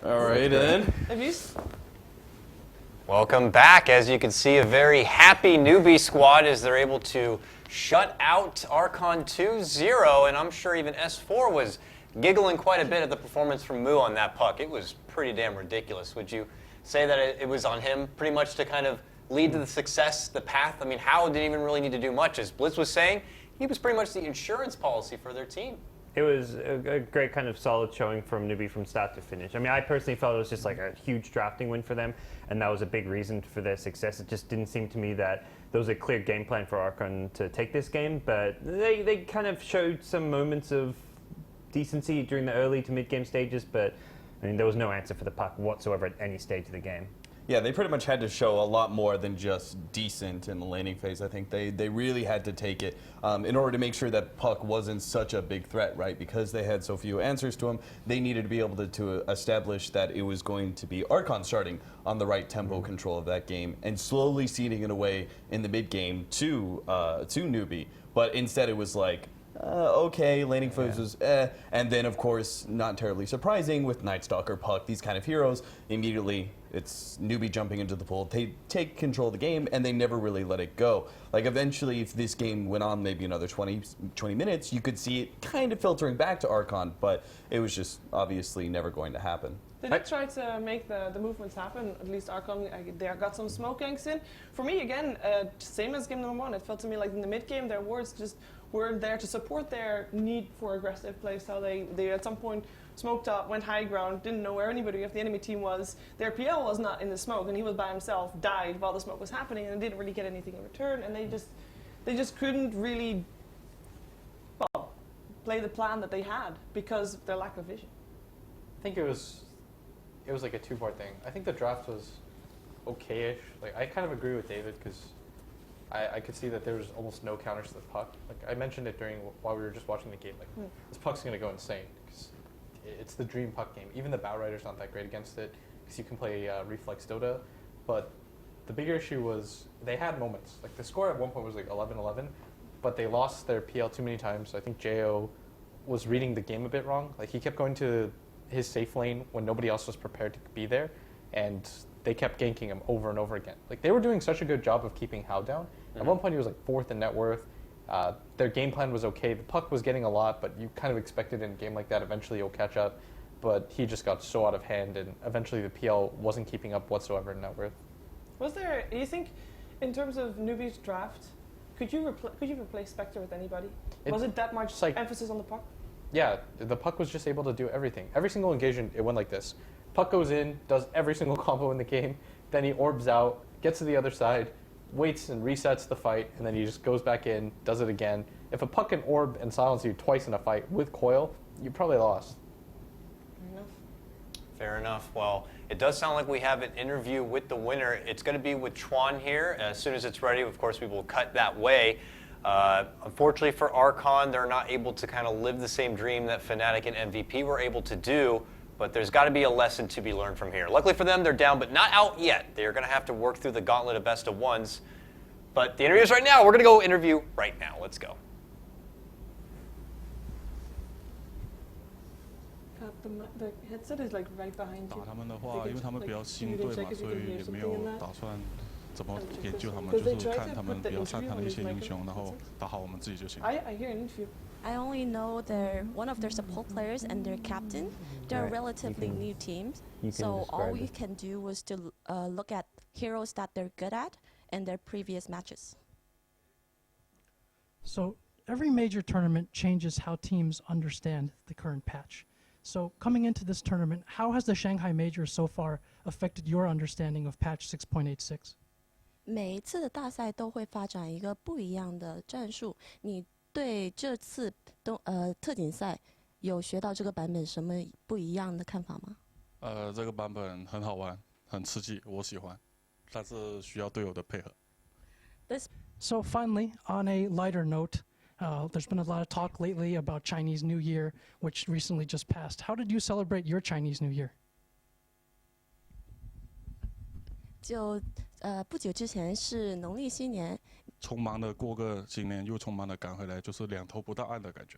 All right, then. Welcome back. As you can see, a very happy Newbee squad as they're able to shut out Archon 2-0. And I'm sure even S4 was giggling quite a bit at the performance from Moo on that puck. It was pretty damn ridiculous. Would you say that it was on him pretty much to kind of lead to the success, the path? I mean, Howell didn't even really need to do much. As Blitz was saying, he was pretty much the insurance policy for their team. It was a great kind of solid showing from Newbee from start to finish. I mean, I personally felt it was just like a huge drafting win for them, and that was a big reason for their success. It just didn't seem to me that there was a clear game plan for Archon to take this game, but they kind of showed some moments of decency during the early to mid-game stages, but I mean, there was no answer for the puck whatsoever at any stage of the game. Yeah, they pretty much had to show a lot more than just decent in the laning phase. I think they really had to take it in order to make sure that puck wasn't such a big threat, right? Because they had so few answers to him, they needed to be able to establish that it was going to be Archon starting on the right tempo control of that game and slowly ceding it away in the mid game to Newbee. But instead, it was like, okay, laning phase was and then of course, not terribly surprising with Night Stalker, Puck, these kind of heroes, immediately it's Newbee jumping into the pool. They take control of the game and they never really let it go. Like eventually, if this game went on maybe another 20 minutes, you could see it kind of filtering back to Archon, but it was just obviously never going to happen. They did try to make the movements happen. At least Archon, they got some smoke ganks in. For me, again, same as game number 1. It felt to me like in the mid game, their wards just weren't there to support their need for aggressive play. So they at some point smoked up, went high ground, didn't know where anybody of the enemy team was. Their PL was not in the smoke, and he was by himself, died while the smoke was happening, and didn't really get anything in return. And they just couldn't really play the plan that they had because of their lack of vision. I think it was like a two-part thing. I think the draft was okay-ish. Like I kind of agree with David because I could see that there was almost no counters to the puck. Like I mentioned it while we were just watching the game. Like this puck's gonna go insane because it's the dream puck game. Even the Batrider's not that great against it because you can play reflex DOTA. But the bigger issue was they had moments. Like the score at one point was like 11-11, but they lost their PL too many times. So I think Jo was reading the game a bit wrong. Like he kept going to his safe lane when nobody else was prepared to be there, and they kept ganking him over and over again. Like they were doing such a good job of keeping Howe down. At one point he was like 4th in net worth. Their game plan was okay. The puck was getting a lot, but you kind of expected in a game like that eventually he'll catch up. But he just got so out of hand, and eventually the PL wasn't keeping up whatsoever in net worth. Do you think, in terms of Newbee's draft, could you replace Spectre with anybody? Was it that much emphasis on the puck? Yeah, the puck was just able to do everything. Every single engagement, it went like this. Puck goes in, does every single combo in the game, then he orbs out, gets to the other side, waits and resets the fight, and then he just goes back in, does it again. If a puck can orb and silence you twice in a fight with coil, you probably lost. Fair enough. Well, it does sound like we have an interview with the winner. It's going to be with Chuan here. As soon as it's ready, of course, we will cut that way. Unfortunately for Archon, they're not able to kind of live the same dream that Fnatic and MVP were able to do, but there's got to be a lesson to be learned from here. Luckily for them, they're down, but not out yet. They're going to have to work through the gauntlet of best of ones. But the interview is right now. We're going to go interview right now. Let's go. The headset is like right behind you. 打他们的话，因为他们比较新队嘛，所以也没有打算怎么研究他们，就是看他们比较擅长的一些英雄，然后打好我们自己就行。I hear an interview. I only know one of their support players and their captain. They're a relatively new team, so all we can do was to look at heroes that they're good at and their previous matches. So every major tournament changes how teams understand the current patch. So coming into this tournament, how has the Shanghai Major so far affected your understanding of patch 6.86? 每一次的大赛都会发展一个不一样的战术。你对这次特锦赛有学到这个版本什么不一样的看法吗？这个版本很好玩，很刺激，我喜欢，但是需要队友的配合。So finally, on a lighter note, there's been a lot of talk lately about Chinese New Year, which recently just passed. How did you celebrate your Chinese New Year? 不久之前是农历新年。匆忙的过个新年，又匆忙的赶回来，就是两头不到岸的感觉。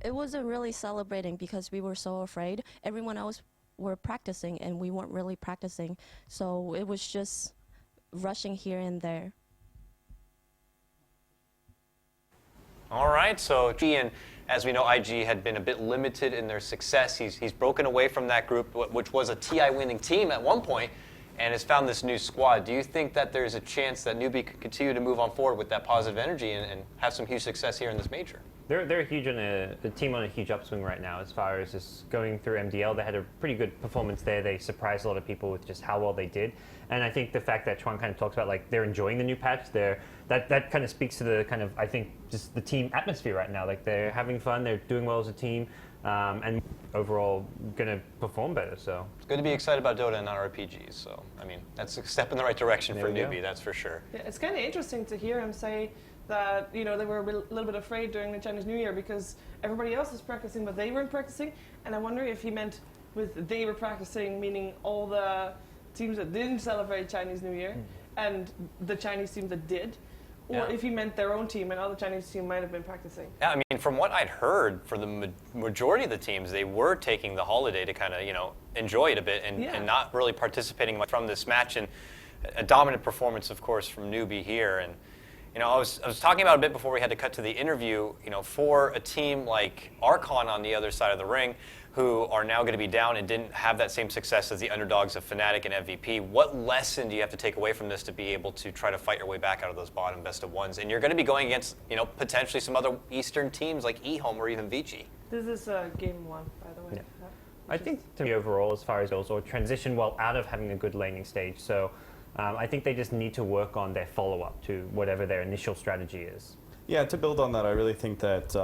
It wasn't really celebrating because we were so afraid. Everyone else were practicing and we weren't really practicing, so it was just rushing here and there. All right, so Ian, as we know, IG had been a bit limited in their success. He's broken away from that group, which was a TI winning team at one point, and has found this new squad. Do you think that there's a chance that Newbee could continue to move on forward with that positive energy and have some huge success here in this major? They're huge on the team on a huge upswing right now as far as just going through MDL. They had a pretty good performance there. They surprised a lot of people with just how well they did. And I think the fact that Chuan kind of talks about like they're enjoying the new patch, that kind of speaks to the kind of, I think, just the team atmosphere right now. Like they're having fun, they're doing well as a team, and overall going to perform better. So it's good to be excited about Dota and not RPGs. So I mean, that's a step in the right direction for Newbee, that's for sure. Yeah, it's kind of interesting to hear him say that they were a little bit afraid during the Chinese New Year because everybody else was practicing, but they weren't practicing. And I wonder if he meant with they were practicing, meaning all the teams that didn't celebrate Chinese New Year and the Chinese teams that did, or if he meant their own team and other Chinese team might have been practicing. Yeah, I mean, from what I'd heard, for the majority of the teams, they were taking the holiday to kind of, enjoy it a bit and not really participating much from this match. And a dominant performance, of course, from Newbee here. And I was talking about a bit before we had to cut to the interview, for a team like Archon on the other side of the ring, who are now going to be down and didn't have that same success as the underdogs of Fnatic and MVP. What lesson do you have to take away from this to be able to try to fight your way back out of those bottom best of ones? And you're going to be going against, potentially some other Eastern teams like eHome or even Vici. This is game one, by the way. Yeah. I think to me overall, as far as goals, or transition well out of having a good laning stage. So I think they just need to work on their follow-up to whatever their initial strategy is. Yeah, to build on that, I really think that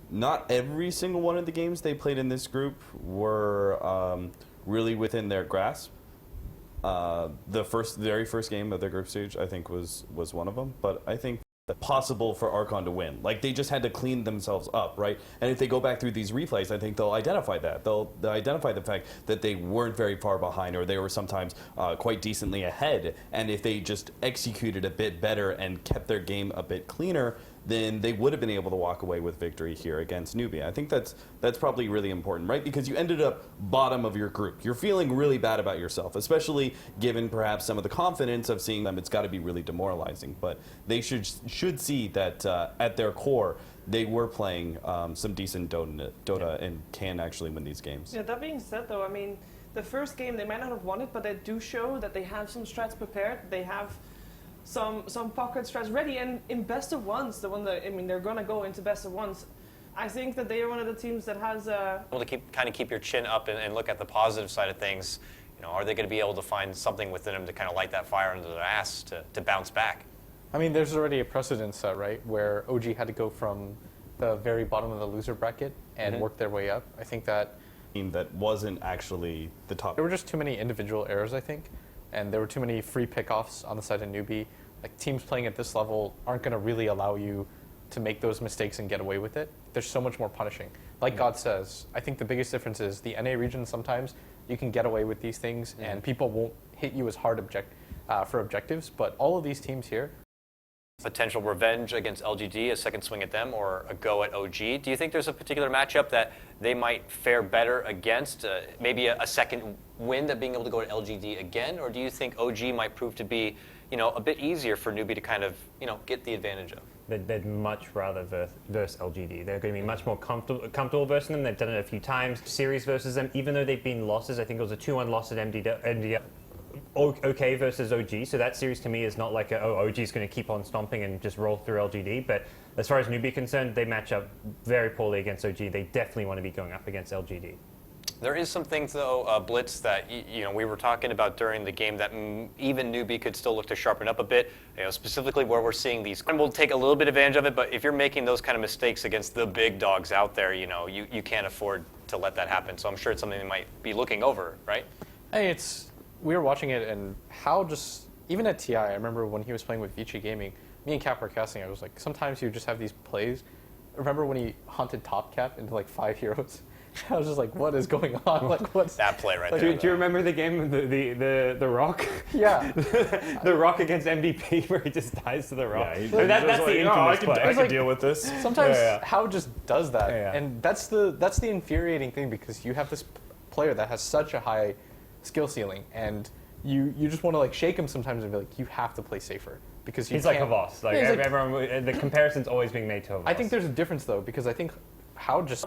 not every single one of the games they played in this group were really within their grasp. The very first game of their group stage, I think, was one of them. But I think possible for Archon to win. Like, they just had to clean themselves up, right? And if they go back through these replays, I think they'll identify that. They'll identify the fact that they weren't very far behind, or they were sometimes quite decently ahead. And if they just executed a bit better and kept their game a bit cleaner, then they would have been able to walk away with victory here against Newbee. I think that's probably really important, right? Because you ended up bottom of your group. You're feeling really bad about yourself, especially given perhaps some of the confidence of seeing them. It's got to be really demoralizing. But they should see that at their core, they were playing some decent Dota and can actually win these games. Yeah, that being said, though, I mean, the first game, they might not have won it, but they do show that they have some strats prepared. They have some pocket strats ready, and in best of ones, they're gonna go into best of ones. I think that they are one of the teams that has able to keep your chin up and look at the positive side of things. Are they going to be able to find something within them to kind of light that fire under their ass to bounce back? I mean, there's already a precedent set, right, where OG had to go from the very bottom of the loser bracket and work their way up. I think that wasn't actually the top. There were just too many individual errors, I think. And there were too many free pickoffs on the side of Newbee. Like, teams playing at this level aren't going to really allow you to make those mistakes and get away with it. There's so much more punishing. Like God says, I think the biggest difference is the NA region, sometimes you can get away with these things and people won't hit you as hard for objectives. But all of these teams here Potential revenge against LGD, a second swing at them, or a go at OG. Do you think there's a particular matchup that they might fare better against? Maybe a second win at being able to go to LGD again? Or do you think OG might prove to be, a bit easier for Newbee to kind of, get the advantage of? They'd much rather verse LGD. They're going to be much more comfortable versus them. They've done it a few times. Series versus them, even though they've been losses, I think it was a 2-1 loss at MD. OK versus OG, so that series to me is not like OG is going to keep on stomping and just roll through LGD. But as far as Newbee concerned, they match up very poorly against OG. They definitely want to be going up against LGD. There is some things, though, Blitz, that we were talking about during the game that even Newbee could still look to sharpen up a bit. Specifically where we're seeing these, and we'll take a little bit advantage of it. But if you're making those kind of mistakes against the big dogs out there, you can't afford to let that happen. So I'm sure it's something they might be looking over, right? Hey, we were watching it, and how just even at TI, I remember when he was playing with Vici Gaming, me and Cap were casting. I was like, sometimes you just have these plays. Remember when he hunted Top Cap into like 5 heroes? I was just like, what is going on? Like, what's that play right there? Do you remember the game of the Rock? Yeah, the Rock against MVP where he just dies to the Rock. Yeah, that's the infamous play. I can deal with this. Sometimes How just does that, and that's the infuriating thing, because you have this player that has such a high skill ceiling, and you just want to like shake him sometimes and be like, you have to play safer, because he's like a boss. Like, everyone, the comparison's always being made to a boss. I think there's a difference though, because I think how just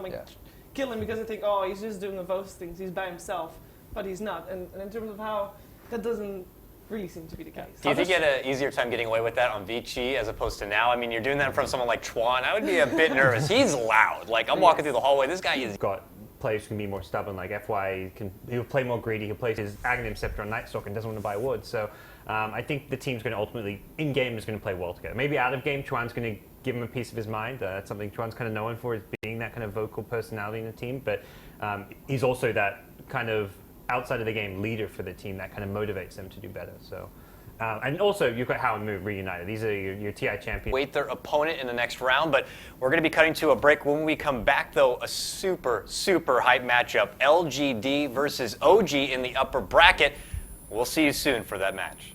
kill him because I think, oh, he's just doing a those things, he's by himself, but he's not. And in terms of how, that doesn't really seem to be the case. Do you think you had an easier time getting away with that on Vici as opposed to now? I mean, you're doing that from someone like Chuan. I would be a bit nervous. He's loud. Like, I'm walking through the hallway. This guy is got players can be more stubborn. Like FY, he'll play more greedy. He'll play his Aghanim Scepter on Nightstalk and doesn't want to buy wood. So I think the team's going to ultimately, in game, is going to play well together. Maybe out of game, Chuan's going to give him a piece of his mind. That's something Chuan's kind of known for, is being that kind of vocal personality in the team. But he's also that kind of outside of the game leader for the team that kind of motivates them to do better. So. And also, you've got How and Move reunited. These are your TI champions. Wait their opponent in the next round, but we're going to be cutting to a break. When we come back, though, a super, super hype matchup. LGD versus OG in the upper bracket. We'll see you soon for that match.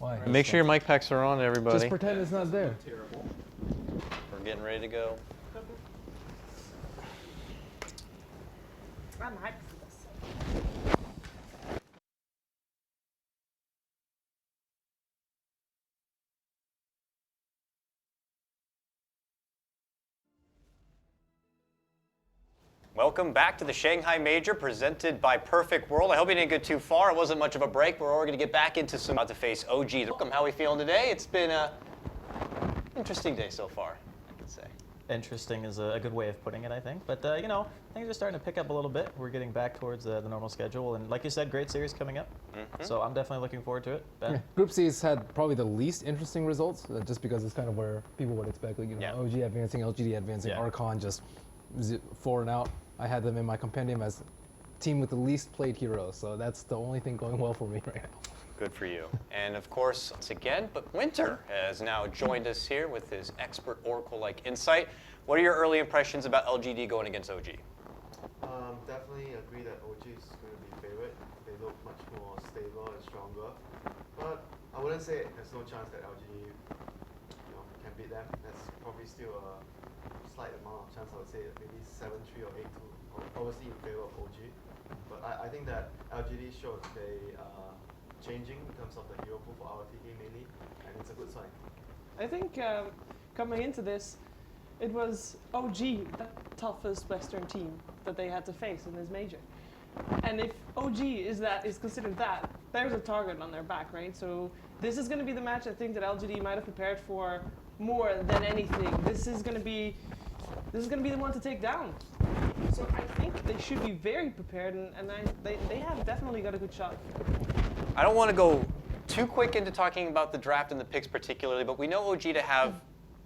Why? Make sure your mic packs are on, everybody. Just pretend it's not there. We're getting ready to go. I'm hyped for this. Welcome back to the Shanghai Major presented by Perfect World. I hope you didn't get too far. It wasn't much of a break. We're already going to get back into some about to face OG. Welcome. How are we feeling today? It's been an interesting day so far, I can say. Interesting is a good way of putting it, I think. But, you know, things are starting to pick up a little bit. We're getting back towards the normal schedule. And like you said, great series coming up. So I'm definitely looking forward to it. Ben? Yeah. Group C's had probably the least interesting results, just because it's kind of where people would expect. Like, OG advancing, LGD advancing, Archon just 4 and out. I had them in my compendium as team with the least played heroes, so that's the only thing going well for me right now. Good for you. And of course, once again, but Winter has now joined us here with his expert Oracle-like insight. What are your early impressions about LGD going against OG? Definitely agree that OG is going to be favorite. They look much more stable and stronger. But I wouldn't say there's no chance that LGD can beat them. There's probably still a slight amount of chance. I would say maybe 7-3 or 8-2, obviously in favor of OG. But I think that LGD showed they are changing in terms of the hero pool for RTK mainly, and it's a good sign. I think coming into this, it was OG, the toughest Western team that they had to face in this major. And if OG is considered that, there's a target on their back, right? So this is going to be the match I think that LGD might have prepared for more than anything. This is going to be the one to take down. So I think they should be very prepared, and they have definitely got a good shot. I don't want to go too quick into talking about the draft and the picks particularly, but we know OG to have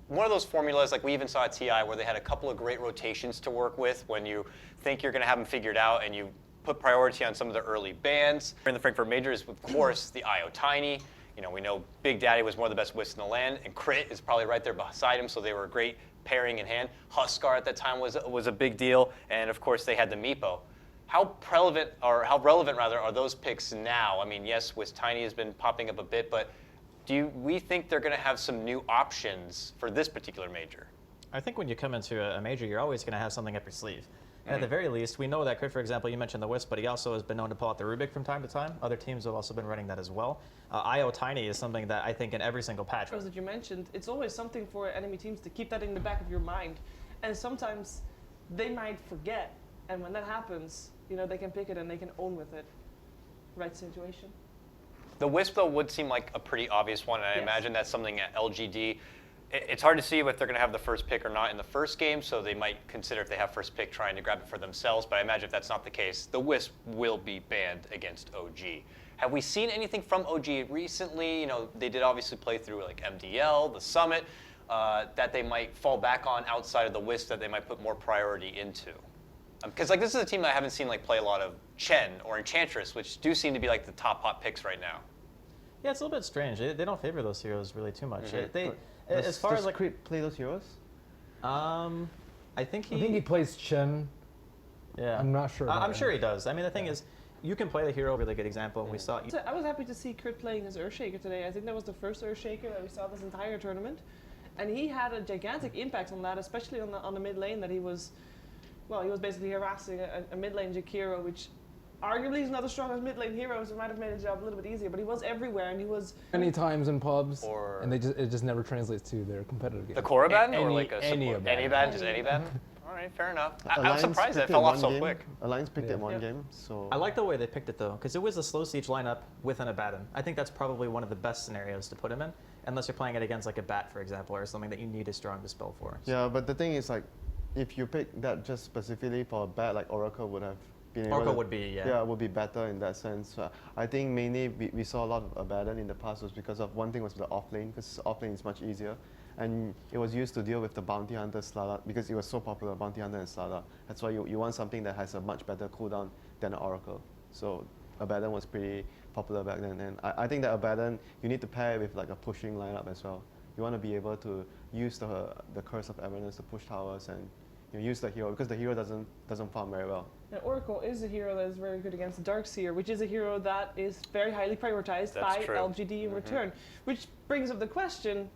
one of those formulas like we even saw at TI where they had a couple of great rotations to work with when you think you're going to have them figured out and you put priority on some of the early bans. In the Frankfurt Majors, of course, the IO Tiny. You know, we know Big Daddy was one of the best whiffs in the land, and Crit is probably right there beside him, so they were a great pairing in hand. Huskar at that time was a big deal, and of course they had the Meepo. How relevant are those picks now? I mean, yes, Whisk Tiny has been popping up a bit, but do we think they're going to have some new options for this particular major? I think when you come into a major, you're always going to have something up your sleeve. And at the very least, we know that Crit, for example, you mentioned the Wisp, but he also has been known to pull out the Rubik from time to time. Other teams have also been running that as well. IO Tiny is something that I think in every single patch. As you mentioned, it's always something for enemy teams to keep that in the back of your mind. And sometimes they might forget. And when that happens, you know, they can pick it and they can own with it. Right situation. The Wisp, though, would seem like a pretty obvious one, and I imagine that's something at LGD. It's hard to see if they're going to have the first pick or not in the first game, so they might consider if they have first pick trying to grab it for themselves, but I imagine if that's not the case, the Wisp will be banned against OG. Have we seen anything from OG recently? You know, they did obviously play through like MDL, the Summit, that they might fall back on outside of the Wisp that they might put more priority into. Because like this is a team that I haven't seen like play a lot of Chen or Enchantress, which do seem to be like the top hot picks right now. Yeah, it's a little bit strange. They don't favor those heroes really too much. Mm-hmm. As far as like Crit play those heroes? I think he plays Chen. Yeah, I'm not sure. I'm sure he does. I mean, the thing is, you can play the hero. Really good example. We saw. So I was happy to see Crit playing his Earthshaker today. I think that was the first Earthshaker that we saw this entire tournament, and he had a gigantic impact on that, especially on the mid lane. That he was basically harassing a mid lane Jakiro, which arguably is not the strongest mid lane hero, so it might have made his job a little bit easier. But he was everywhere, and he was many times in pubs, and it just never translates to their competitive game. The Korriban or like any ban, just any ban? All right, fair enough. I'm surprised that fell off so quick. Alliance picked it one game, so I like the way they picked it though, because it was a slow siege lineup with an Abaddon. I think that's probably one of the best scenarios to put him in, unless you're playing it against like a Bat, for example, or something that you need a strong dispel for. Yeah, but the thing is, like, if you pick that just specifically for a Bat, like Oracle would have been able Oracle to, would be, would be better in that sense. I think mainly we saw a lot of Abaddon in the past was because of one thing was the offlane, because offlane is much easier. And it was used to deal with the Bounty Hunter Slardar because it was so popular, Bounty Hunter and Slardar. That's why you want something that has a much better cooldown than Oracle. So Abaddon was pretty popular back then. And I think that Abaddon, you need to pair it with like a pushing lineup as well. You want to be able to use the Curse of Eminence to push towers and use the hero because the hero doesn't farm very well. And Oracle is a hero that is very good against Darkseer, which is a hero that is very highly prioritized by LGD in return. Which brings up the question,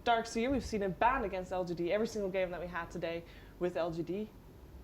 Darkseer, we've seen him ban against LGD every single game that we had today with LGD.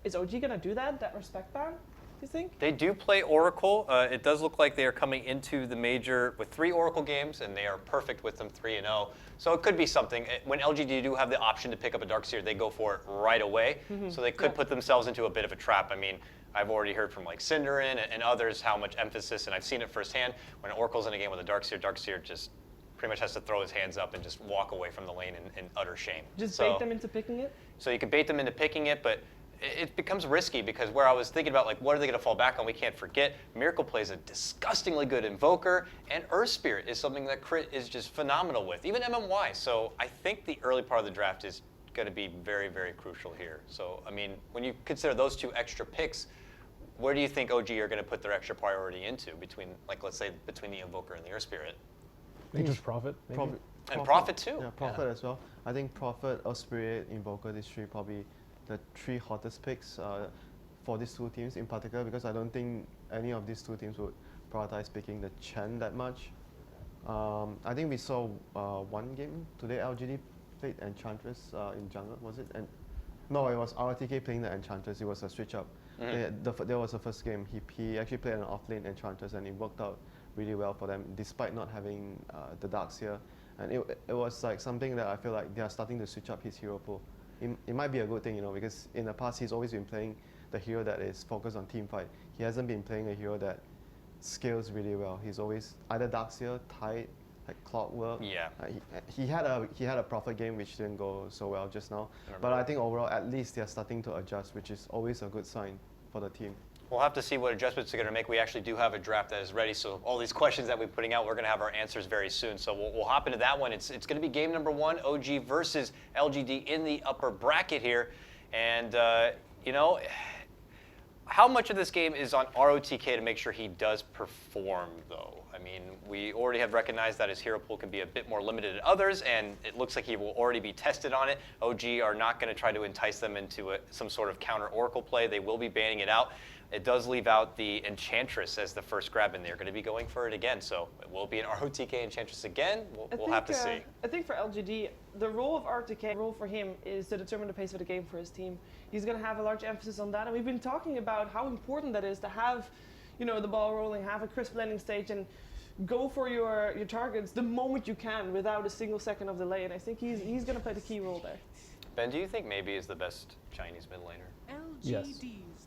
Is OG going to do that respect ban, do you think? They do play Oracle. It does look like they are coming into the major with 3 Oracle games, and they are perfect with them 3-0. So it could be something. When LGD do have the option to pick up a Darkseer, they go for it right away. So they could put themselves into a bit of a trap. I mean, I've already heard from like Cinderin and others how much emphasis, and I've seen it firsthand, when Oracle's in a game with a Darkseer just pretty much has to throw his hands up and just walk away from the lane in utter shame. Just bait them into picking it? So you can bait them into picking it, but it becomes risky because where I was thinking about, like, what are they going to fall back on? We can't forget, Miracle plays a disgustingly good Invoker, and Earth Spirit is something that Crit is just phenomenal with, even MMY. So I think the early part of the draft is going to be very, very crucial here. So, I mean, when you consider those 2 extra picks, where do you think OG are going to put their extra priority into between, like, let's say, between the Invoker and the Earth Spirit? I think just Prophet, maybe. And Prophet too. Yeah, Prophet as well. I think Prophet, Earth Spirit, Invoker, these 3 probably the 3 hottest picks for these 2 teams in particular, because I don't think any of these 2 teams would prioritize picking the Chen that much. I think we saw one game today, LGD played Enchantress in jungle, was it? And no, it was RTK playing the Enchantress. It was a switch up. There was the first game. He actually played an offlane Enchantress, and it worked out really well for them, despite not having the Darkseer. And it was like something that I feel like they are starting to switch up his hero pool. It might be a good thing, you know, because in the past he's always been playing the hero that is focused on team fight. He hasn't been playing a hero that scales really well. He's always either Darkseer, Tide, like Clockwork. Yeah. He had a Prophet game which didn't go so well just now. But I think overall, at least they're starting to adjust, which is always a good sign for the team. We'll have to see what adjustments they're going to make. We actually do have a draft that is ready, so all these questions that we're putting out, we're going to have our answers very soon. So we'll hop into that one. It's going to be game number 1, OG versus LGD in the upper bracket here. And, you know, how much of this game is on ROTK to make sure he does perform, though? I mean, we already have recognized that his hero pool can be a bit more limited than others, and it looks like he will already be tested on it. OG are not going to try to entice them into some sort of counter Oracle play. They will be banning it out. It does leave out the Enchantress as the first grab, and they're going to be going for it again. So it will be an ROTK Enchantress again. We'll have to see. I think for LGD, the role of RTK, role for him is to determine the pace of the game for his team. He's going to have a large emphasis on that, and we've been talking about how important that is to have, you know, the ball rolling, have a crisp landing stage, and go for your targets the moment you can without a single second of delay. And I think he's going to play the key role there. Ben, do you think maybe is the best Chinese mid laner? Yes.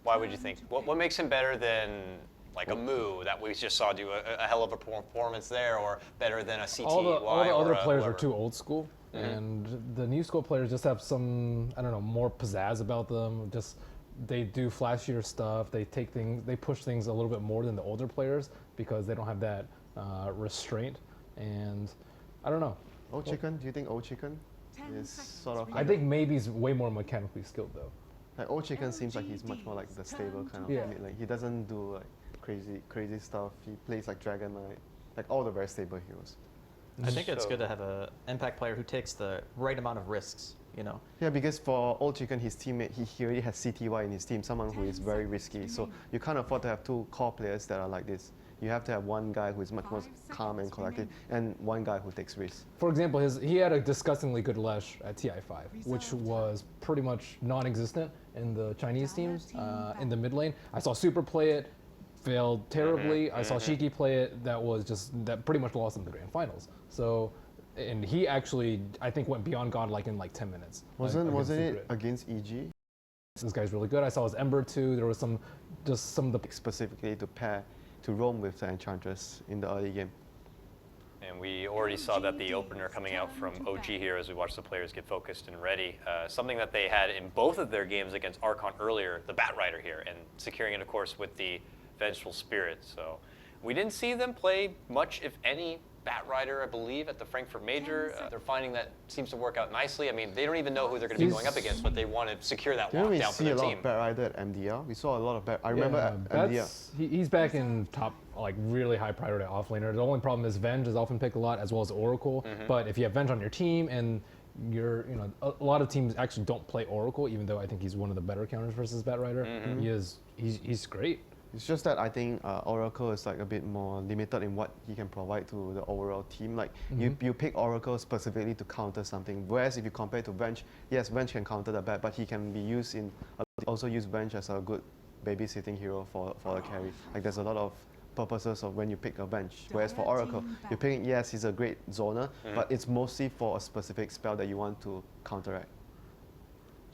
Why would you think? What makes him better than like a Moo that we just saw do a hell of a performance there, or better than a CTY? All the other players whoever? are too old school, and the new school players just have some, I don't know, more pizzazz about them. Just they do flashier stuff. They push things a little bit more than the older players because they don't have that restraint. And I don't know. Old Chicken? Do you think Old Chicken is sort of? I think maybe he's way more mechanically skilled though. Like Old Chicken seems like he's much more like the stable kind of mid. Like he doesn't do like crazy stuff. He plays like Dragon Knight, like all the very stable heroes. I think it's good to have an impact player who takes the right amount of risks, you know. Yeah, because for Old Chicken, his teammate, he already has CTY in his team, someone who is very risky. So you can't afford to have 2 core players that are like this. You have to have one guy who is much more calm and collected, and one guy who takes risks. For example, he had a disgustingly good Lesh at TI5, which was pretty much non-existent in the Chinese teams in the mid lane. I saw Super play it, failed terribly. I saw Shiki play it, that pretty much lost in the grand finals. So, and he actually, I think, went beyond God like in like 10 minutes. Wasn't it against EG? This guy's really good. I saw his Ember too. There was some of the specifically to roam with the Enchantress in the early game. And we already saw that the opener coming out from OG here as we watched the players get focused and ready. Something that they had in both of their games against Archon earlier, the Bat Rider here, and securing it, of course, with the Vengeful Spirit. So we didn't see them play much, if any, Bat Rider, I believe, at the Frankfurt Major. They're finding that seems to work out nicely. I mean, they don't even know who they're going to be going up against, but they want to secure that lockdown for their team. We see a lot of Bat Rider at MDR. We saw a lot of Bat. I remember at MDR. He's back in top, like really high priority offlaner. The only problem is Venge is often picked a lot, as well as Oracle. But if you have Venge on your team and you're, you know, a lot of teams actually don't play Oracle, even though I think he's one of the better counters versus Batrider. He's great. It's just that I think Oracle is like a bit more limited in what he can provide to the overall team. Like you pick Oracle specifically to counter something, whereas if you compare to Bench, yes, Bench can counter the bat, but he can be used in also use Bench as a good babysitting hero for a carry. Like there's a lot of purposes of when you pick a Bench. Whereas for Oracle, you're picking, yes, he's a great zoner, but it's mostly for a specific spell that you want to counteract.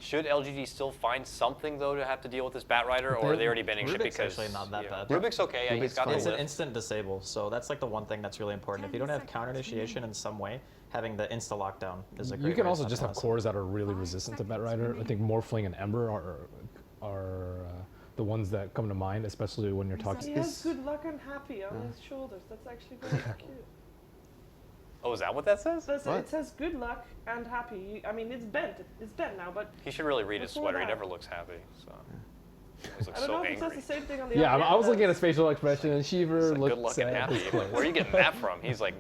Should LGD still find something though to have to deal with this Batrider, or are they already banning shit Rubik's because actually not that bad. Rubik's okay. Yeah, he's got the It's an lift. instant disable, so that's like the one thing that's really important. If you don't have counter initiation in some way, having the insta lockdown is a great You can way to also stop just it, have honestly. cores that are really resistant to Batrider. I think Morphling and Ember are the ones that come to mind, especially when you're talking. He has good luck and happy on his shoulders. That's actually very cute. Oh, is that what that says? It says good luck and happy. I mean, it's bent. It's bent now, but He should really read his before sweater. He that- never looks happy. So he always looks I don't so know if it angry. says the same thing on the Yeah, other I was end, looking at his facial expression, and Shiver Like, looked good luck sad. and happy. His clothes. Where are you getting that from? He's like,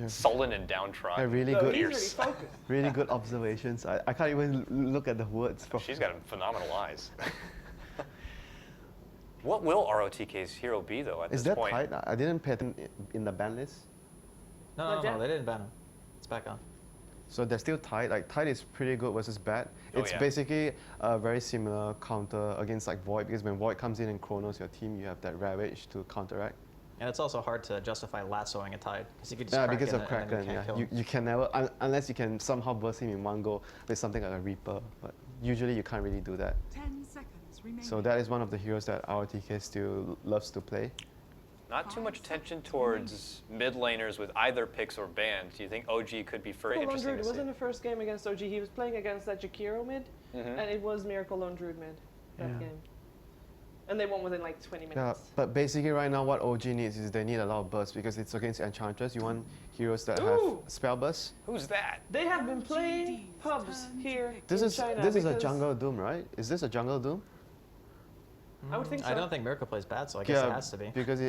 sullen and downtrodden. Really No, good, he's really focused. really good observations. I can't even look at the words. She's got phenomenal eyes. What will ROTK's hero be though at Is this that point? tight? I didn't pay attention in the ban list. No, they didn't ban him. It's back on. So they're still tight. Like tight is pretty good versus bad. It's yeah. basically a very similar counter against like Void, because when Void comes in and chronos your team, you have that Ravage to counteract. And it's also hard to justify lassoing a Tide, because you could just Yeah, crack because in of and then Kraken. you can't kill Yeah, him. you can never unless you can somehow burst him in one go with something like a Reaper. But usually you can't really do that. 10 seconds remaining. So that is one of the heroes that ROTK still loves to play. Not too much attention towards mid laners with either picks or bans. Do you think OG could be very Miracle Lone interesting Druid to was see? in the first game against OG. He was playing against that Jakiro mid, and it was Miracle Lone Druid mid that game. And they won within like 20 minutes. Yeah, but basically right now what OG needs is they need a lot of burst because it's against Enchantress. You want heroes that have spell burst. Who's that? They have been playing pubs here This in is China. this is a because jungle Doom, right? Is this a jungle Doom? I would think so. I don't think Miracle plays bad, so I guess it has to be. Because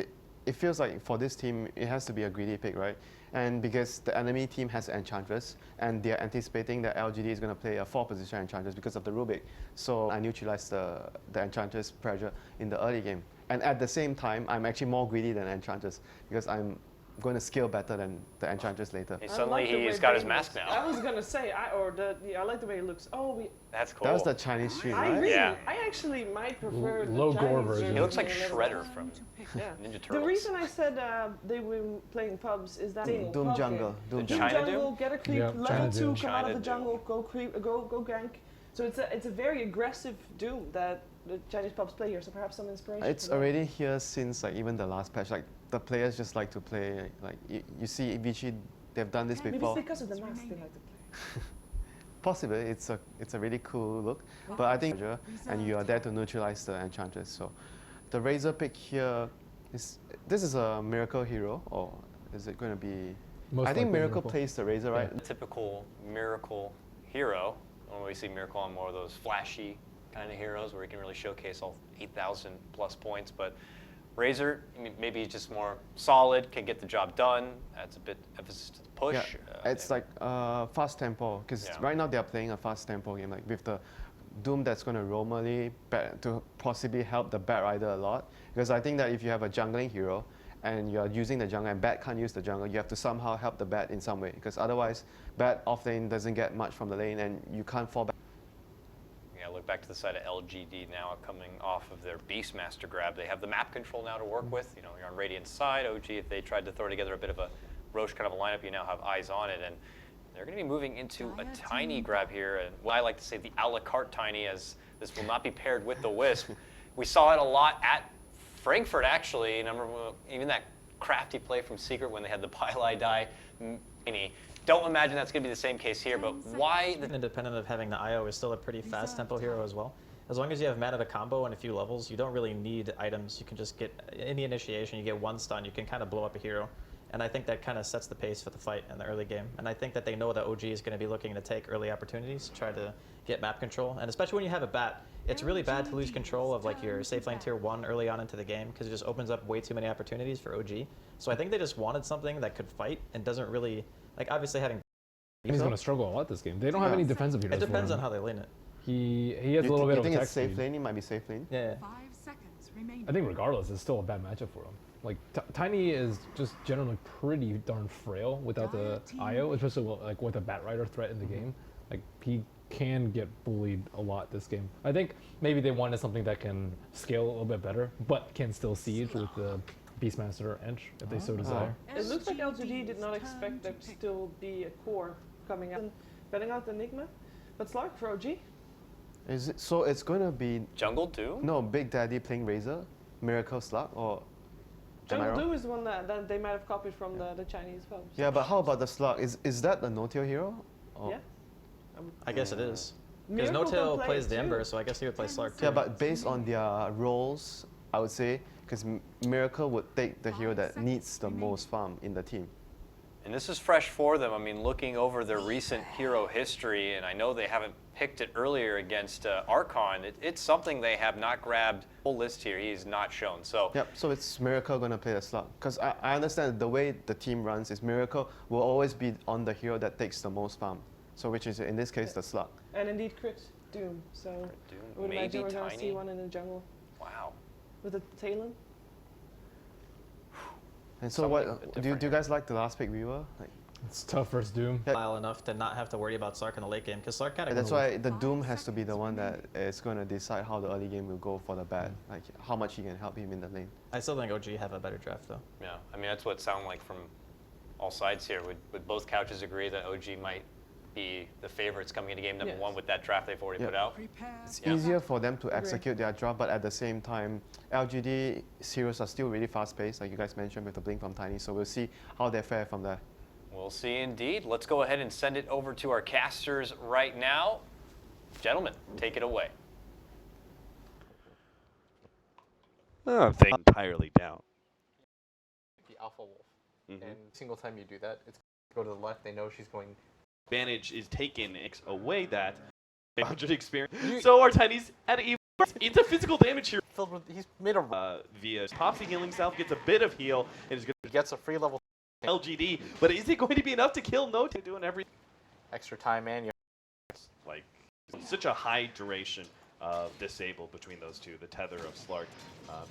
it feels like for this team it has to be a greedy pick, right? And because the enemy team has Enchantress and they're anticipating that LGD is going to play a 4 position Enchantress because of the Rubik. So I neutralized the Enchantress pressure in the early game. And at the same time, I'm actually more greedy than Enchantress because I'm going to scale better than the Enchantress later. Suddenly he's got his mask now. I was gonna say, I like the way it looks. Oh, That's cool. That was the Chinese stream, I right? really, Yeah. I actually might prefer Low the gore Chinese version. He looks like version a little Shredder bit. from Yeah. Ninja The Turtles. reason I said they were playing pubs is that Doom pub jungle, game. Doom Doom jungle. China jungle, Doom? get a creep, Yeah, level China 2, Doom. come out of China the jungle, go creep, go gank. So it's a very aggressive Doom that the Chinese pubs play here. So perhaps some inspiration. It's from that. already here since like even the last patch. Like the players just like to play. Like you see Vichy, they've done this Maybe before. it's because of the mask they like to play. Possibly, it's a really cool look. But I think and you are there to neutralize the Enchantress. So the Razor pick here is this is a Miracle hero, or is it going to be? Most I think likely Miracle plays the Razor, right? The typical Miracle hero. When we see Miracle on more of those flashy kind of heroes where he can really showcase all 8,000 plus points, but Razor, maybe he's just more solid, can get the job done. Adds a bit emphasis to the push. Yeah, it's like fast tempo because right now they are playing a fast tempo game, like with the Doom that's going to roam early to possibly help the Batrider a lot. Because I think that if you have a jungling hero and you are using the jungle and Bat can't use the jungle, you have to somehow help the Bat in some way. Because otherwise, Bat off lane doesn't get much from the lane and you can't fall back. Yeah, look back to the side of LGD now coming off of their Beastmaster grab. They have the map control now to work with. You know, you're on Radiant's side. OG, if they tried to throw together a bit of a Roche kind of a lineup, you now have eyes on it. And they're going to be moving into a tiny grab here. And what I like to say the a la carte tiny, as this will not be paired with the Wisp. We saw it a lot at Frankfurt, actually. And I remember even that crafty play from Secret when they had the Pylai die mini. Don't imagine that's going to be the same case here, but why? Independent of having the IO is still a pretty fast tempo hero as well. As long as you have mana to combo and a few levels, you don't really need items. You can just get, in the initiation, you get one stun, you can kind of blow up a hero. And I think that kind of sets the pace for the fight in the early game. And I think that they know that OG is going to be looking to take early opportunities, try to get map control. And especially when you have a bat, it's really bad to lose control of like your safe lane tier 1 early on into the game because it just opens up way too many opportunities for OG. So I think they just wanted something that could fight and doesn't really, like obviously having He's going to struggle a lot this game. They don't have any defensive heroes. It depends for on him. how they lane it. You He has a little bit of think attack it's safe speed. lane? It might be safe lane. Yeah. 5 seconds remaining. I think regardless, it's still a bad matchup for him. Like Tiny is just generally pretty darn frail without the IO, especially like with a Batrider threat in the game. Like he can get bullied a lot this game. I think maybe they wanted something that can scale a little bit better, but can still siege with the Beastmaster Ench if they so desire. It looks like LGD did not expect there to still be a core coming out and betting out Enigma. But Slark for OG. Is it so? It's going to be Jungle Doom? No, Big Daddy playing Razor, Miracle Slug, or am I Jungle wrong? Doom is the one that they might have copied from the Chinese folks. Yeah, but how about the Slug? Is that a no-tail hero? Or? Yeah. I guess it is. Because Miracle can No-Tail play plays it the too. Ember, so I guess he would play Slark too. Yeah, but based on their roles, I would say, because Miracle would take the hero that needs the most farm in the team. And this is fresh for them. I mean, looking over their recent hero history, and I know they haven't picked it earlier against Archon, it's something they have not grabbed. Full list here, he's not shown. So Yep, so it's Miracle going to play the Slug. Because I understand the way the team runs is Miracle will always be on the hero that takes the most farm. So which is, in this case, the Slug. And indeed crit Doom. So Doom, I would maybe imagine we're going to Tiny. see one in the jungle. Wow. With a Talon. And so what, do you guys like the last pick we were? Like, It's tough versus Doom. Mile enough to not have to worry about Slark in the late game, because Slark kind of. that's why the Doom has to be the one that is going to decide how the early game will go for the bad. Like how much he can help him in the lane. I still think OG have a better draft though. Yeah, I mean, that's what it sounded like from all sides here. Would both couches agree that OG might be the favorites coming into game number one with that draft they've already put out? It's easier for them to execute their draft, but at the same time, LGD heroes are still really fast-paced, like you guys mentioned with the blink from Tiny. So we'll see how they fare from there. We'll see indeed. Let's go ahead and send it over to our casters right now. Gentlemen, take it away. Thing entirely down. The Alpha Wolf. And single time you do that, it's go to the left. They know she's going. Advantage is taken away that 100 experience. So our Tiny's at even. It's a physical damage here. Filled with, he's made a via pops the healing salve, gets a bit of heal, and is going to gets a free level LGD. But is it going to be enough to kill No-Tail? Doing everything. extra time, man. Like such a high duration of disable between those two. The tether of Slark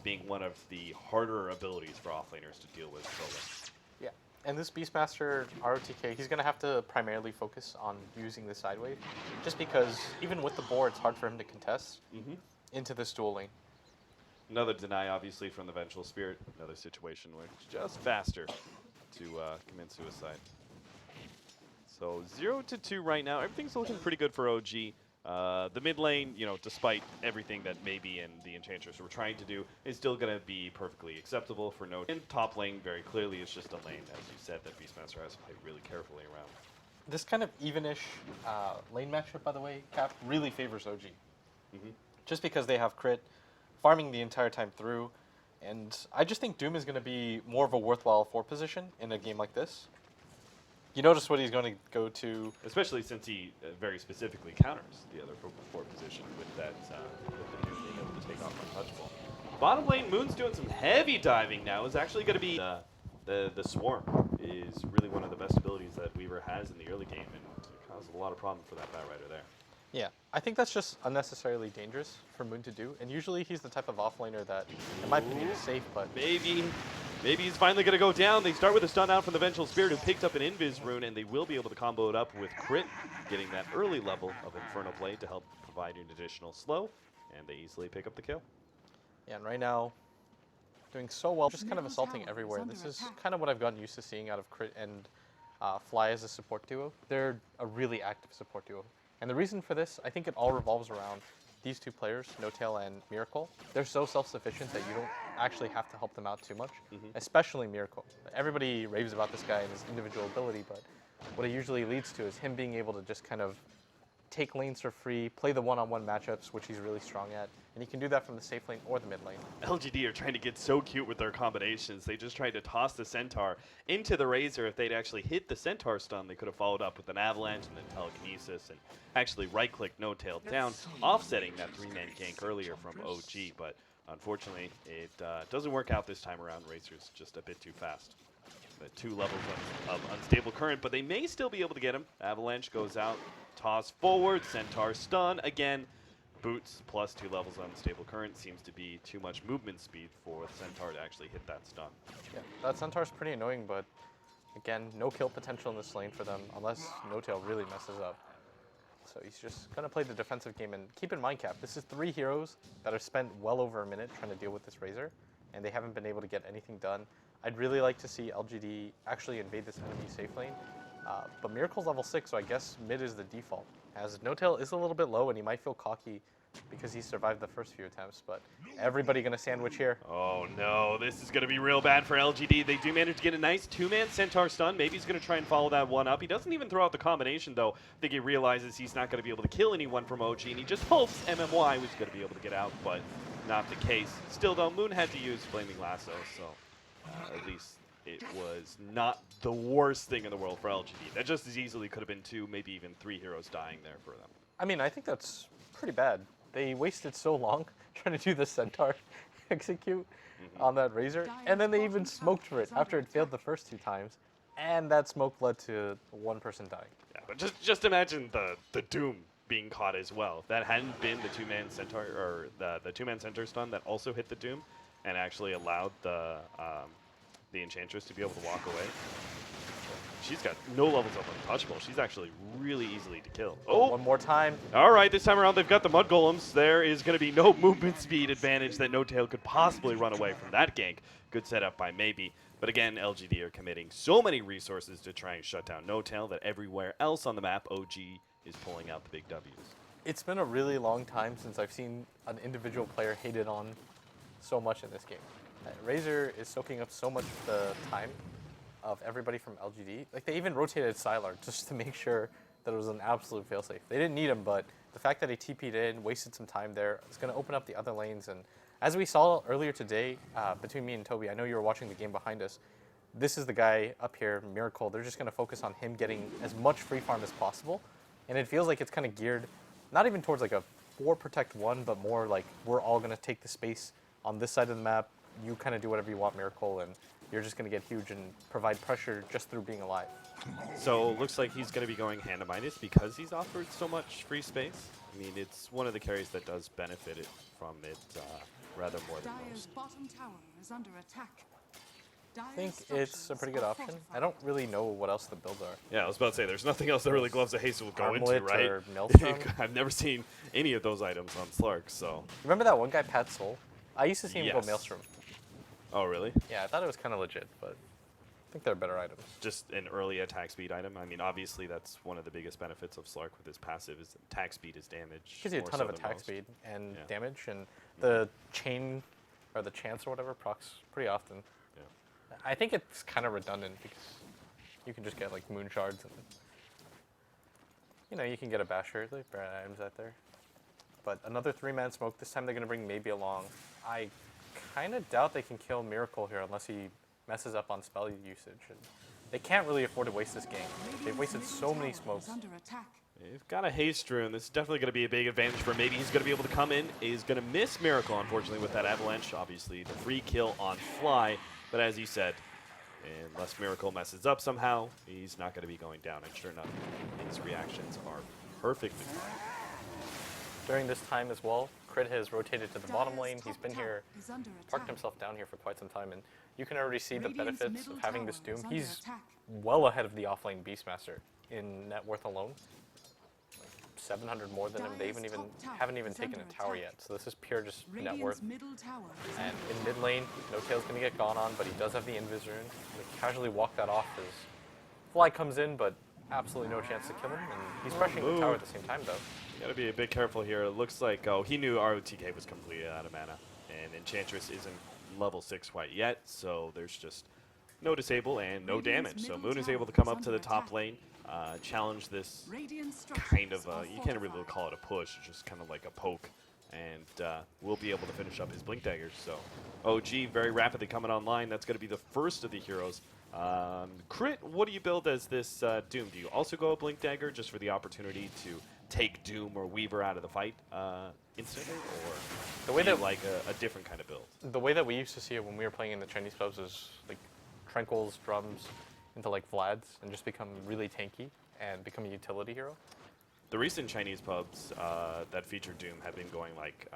being one of the harder abilities for offlaners to deal with solo. Yeah, and this Beastmaster ROTK, he's going to have to primarily focus on using the side wave, just because even with the board, it's hard for him to contest into this dual lane. Another deny, obviously, from the Vengeful Spirit. Another situation where it's just faster to commit suicide. So 0-2 right now. Everything's looking pretty good for OG. The mid lane, you know, despite everything that maybe in the Enchantress were trying to do, is still going to be perfectly acceptable for No. In top lane, very clearly, it's just a lane, as you said, that Beastmaster has to play really carefully around. This kind of evenish lane matchup, by the way, Cap, really favors OG. Just because they have crit, farming the entire time through, and I just think Doom is going to be more of a worthwhile 4 position in a game like this. You notice what he's going to go to. Especially since he very specifically counters the other 4 position with that, with the Doom being able to take off untouchable. Bottom lane, Moon's doing some heavy diving now. Is actually going to be the Swarm is really one of the best abilities that Weaver has in the early game, and it caused a lot of problem for that Batrider there. Yeah, I think that's just unnecessarily dangerous for Moon to do, and usually he's the type of offlaner that, in my opinion, is safe, but... Maybe he's finally going to go down. They start with a stun out from the Vengeful Spirit, who picked up an Invis rune, and they will be able to combo it up with crit, getting that early level of Inferno Blade to help provide an additional slow, and they easily pick up the kill. Yeah, and right now, doing so well, just kind of assaulting everywhere. This is kind of what I've gotten used to seeing out of Crit and Fly as a support duo. They're a really active support duo. And the reason for this, I think it all revolves around these 2 players, No-Tail and Miracle. They're so self-sufficient that you don't actually have to help them out too much, especially Miracle. Everybody raves about this guy and his individual ability, but what it usually leads to is him being able to just kind of take lanes for free, play the one-on-one matchups, which he's really strong at, and he can do that from the safe lane or the mid lane. LGD are trying to get so cute with their combinations. They just tried to toss the Centaur into the Razor. If they'd actually hit the Centaur stun, they could have followed up with an Avalanche and then Telekinesis and actually right-click No-Tail down, offsetting that 3-man gank earlier from OG. But unfortunately, it doesn't work out this time around. Razor's just a bit too fast. But 2 levels of unstable current, but they may still be able to get him. Avalanche goes out, toss forward, Centaur stun. Again, boots plus 2 levels of unstable current seems to be too much movement speed for Centaur to actually hit that stun. Yeah, that Centaur's pretty annoying, but again, no kill potential in this lane for them unless No-Tail really messes up. So he's just going to play the defensive game. And keep in mind, Cap, this is 3 heroes that have spent well over a minute trying to deal with this Razor, and they haven't been able to get anything done. I'd really like to see LGD actually invade this enemy safe lane. But Miracle's level 6, so I guess mid is the default. As No-Tail is a little bit low, and he might feel cocky because he survived the first few attempts, but everybody going to sandwich here. Oh no, this is going to be real bad for LGD. They do manage to get a nice 2-man Centaur stun. Maybe he's going to try and follow that one up. He doesn't even throw out the combination, though. I think he realizes he's not going to be able to kill anyone from OG, and he just hopes MMY was going to be able to get out, but not the case. Still, though, Moon had to use Flaming Lasso, so at least it was not the worst thing in the world for LGD. That just as easily could have been 2, maybe even 3 heroes dying there for them. I mean, I think that's pretty bad. They wasted so long trying to do the Centaur execute on that Razor, and then they even smoked for it after it failed the first 2 times, and that smoke led to 1 person dying. Yeah, but just imagine the Doom being caught as well. If that hadn't been the 2-man Centaur, or the 2-man Centaur stun that also hit the Doom and actually allowed the Enchantress to be able to walk away. She's got no levels of untouchable. She's actually really easily to kill. Oh, one more time. All right, this time around they've got the Mud Golems. There is going to be no movement speed advantage that No-Tail could possibly run away from that gank. Good setup by Maybe. But again, LGD are committing so many resources to try and shut down No-Tail that everywhere else on the map, OG is pulling out the big W's. It's been a really long time since I've seen an individual player hated on so much in this game. Razor is soaking up so much of the time of everybody from LGD. Like, they even rotated Sylar just to make sure that it was an absolute failsafe. They didn't need him, but the fact that he TP'd in, wasted some time there, is going to open up the other lanes. And as we saw earlier today, between me and Toby, I know you were watching the game behind us, this is the guy up here, Miracle. They're just going to focus on him getting as much free farm as possible. And it feels like it's kind of geared, not even towards like a 4 protect 1, but more like we're all going to take the space on this side of the map. You kind of do whatever you want, Miracle, and you're just going to get huge and provide pressure just through being alive. So it looks like he's going to be going hand to minus because he's offered so much free space. I mean, it's one of the carries that does benefit it from it rather more than most. Bottom tower is under attack. I think it's a pretty good option. I don't really know what else the builds are. Yeah, I was about to say, there's nothing else that really Gloves of Haste will go into, right? Or Maelstrom. I've never seen any of those items on Slark, so. Remember that one guy, Pat Soul? I used to see him Yes. go Maelstrom. Oh, really? Yeah, I thought it was kind of legit, but I think there are better items. Just an early attack speed item. I mean, obviously, that's one of the biggest benefits of Slark with his passive is attack speed is damage. Gives you a more ton so of than attack most. speed and Yeah. damage, and the chain, or the chance or whatever, procs pretty often. Yeah. I think it's kind of redundant because you can just get like moon shards and, you know, you can get a basher, like brand items out there. But another 3-man smoke, this time they're going to bring Maybe along. I kind of doubt they can kill Miracle here unless he messes up on spell usage. And they can't really afford to waste this game. They've wasted so many smokes. They've got a Haste Rune. This is definitely going to be a big advantage for Maybe. He's going to be able to come in. He's going to miss Miracle, unfortunately, with that Avalanche. Obviously, the free kill on Fly. But as you said, unless Miracle messes up somehow, he's not going to be going down. And sure enough, his reactions are perfectly fine. During this time as well, Crit has rotated to the bottom lane. He's been here, parked himself down here for quite some time, and you can already see the benefits of having this Doom. He's well ahead of the offlane Beastmaster in net worth alone. 700 more than him. They haven't even taken a tower yet, so this is pure just net worth. And in mid lane, No-Tail's going to get gone on, but he does have the Invis Rune. They casually walk that off as Fly comes in, but absolutely no chance to kill him, and he's pressuring the tower at the same time, though. You gotta be a bit careful here. It looks like, oh, he knew ROTK was completely out of mana, and Enchantress isn't level 6 quite yet, so there's just no disable and no damage. So Moon is able to come up to the top lane, challenge this kind of, you can't really call it a push, it's just kind of like a poke, and we'll be able to finish up his Blink Daggers. So OG very rapidly coming online. That's going to be the first of the heroes. Crit, what do you build as this Doom? Do you also go a Blink Dagger just for the opportunity to take Doom or Weaver out of the fight instantly, or the way do you that like a different kind of build? The way that we used to see it when we were playing in the Chinese pubs is like Tranquils, Drums into like Vlads and just become really tanky and become a utility hero. The recent Chinese pubs that feature Doom have been going like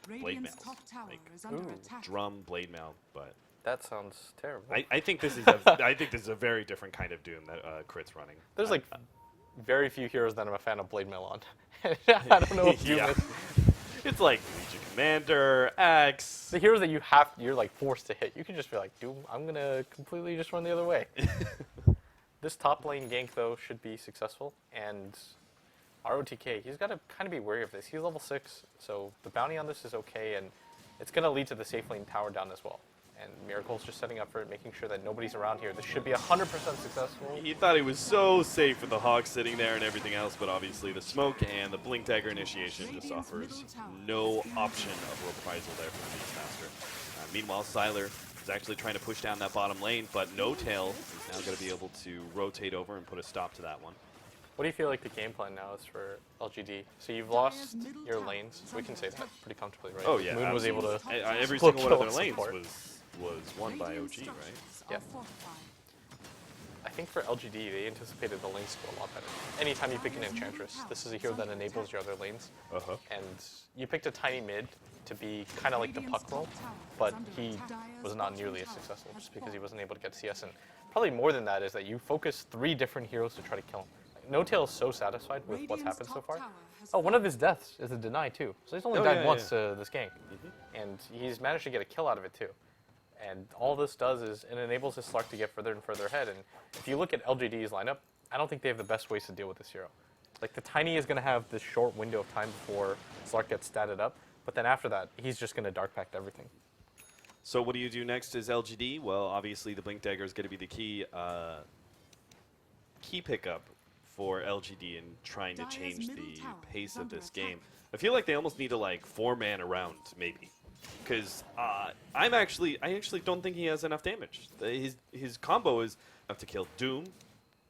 blade Radiant's mails, top tower like is under attack. drum blade mail. But that sounds terrible. I think this is I think this is a very different kind of Doom that Crit's running. There's like very few heroes that I'm a fan of blade mail on. I don't know if Doom is. It's like Legion Commander, X. The heroes that you're like forced to hit. You can just be like, Doom, I'm gonna completely just run the other way. This top lane gank though should be successful, and ROTK, he's got to kind of be wary of this. He's level 6, so the bounty on this is okay, and it's going to lead to the safe lane tower down as well. And Miracle's just setting up for it, making sure that nobody's around here. This should be 100% successful. He thought he was so safe with the Hawk sitting there and everything else, but obviously the smoke and the Blink Dagger initiation just offers no option of reprisal there from the Beastmaster. Meanwhile, Sylar is actually trying to push down that bottom lane, but No Tail is now going to be able to rotate over and put a stop to that one. What do you feel like the game plan now is for LGD? So you've lost your lanes. We can say that pretty comfortably, right? Oh yeah, Moon was able to every split single one of kill their and lanes support. was won by OG, right? Yeah. I think for LGD, they anticipated the lanes to go a lot better. Anytime you pick an Enchantress, this is a hero that enables your other lanes. And you picked a tiny mid to be kind of like the puck roll, but he was not nearly as successful just because he wasn't able to get CS. And probably more than that is that you focus 3 different heroes to try to kill him. No Tail is so satisfied with what's happened so far. Oh, one of his deaths is a deny too. So he's only died once to this gank. And he's managed to get a kill out of it too. And all this does is it enables his Slark to get further and further ahead. And if you look at LGD's lineup, I don't think they have the best ways to deal with this hero. Like the Tiny is going to have this short window of time before Slark gets statted up. But then after that, he's just going to Dark Pact everything. So what do you do next as LGD? Well, obviously the Blink Dagger is going to be the key pickup for LGD in trying to change the pace of this game. I feel like they almost need to like 4-man around maybe, because I actually don't think he has enough damage. His combo is enough to kill Doom.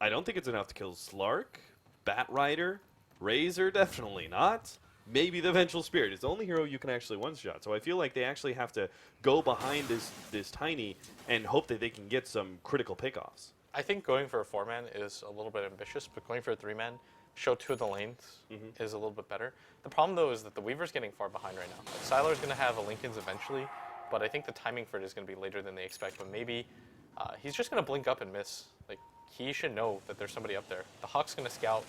I don't think it's enough to kill Slark, Batrider, Razor definitely not. Maybe the Vengeful Spirit is the only hero you can actually one-shot. So I feel like they actually have to go behind this Tiny and hope that they can get some critical pickoffs. I think going for a 4-man is a little bit ambitious, but going for a 3-man, show 2 of the lanes is a little bit better. The problem though is that the Weaver's getting far behind right now. Like, Sylar's going to have a Lincoln's eventually, but I think the timing for it is going to be later than they expect. But maybe he's just going to blink up and miss. Like he should know that there's somebody up there. The Hawk's going to scout,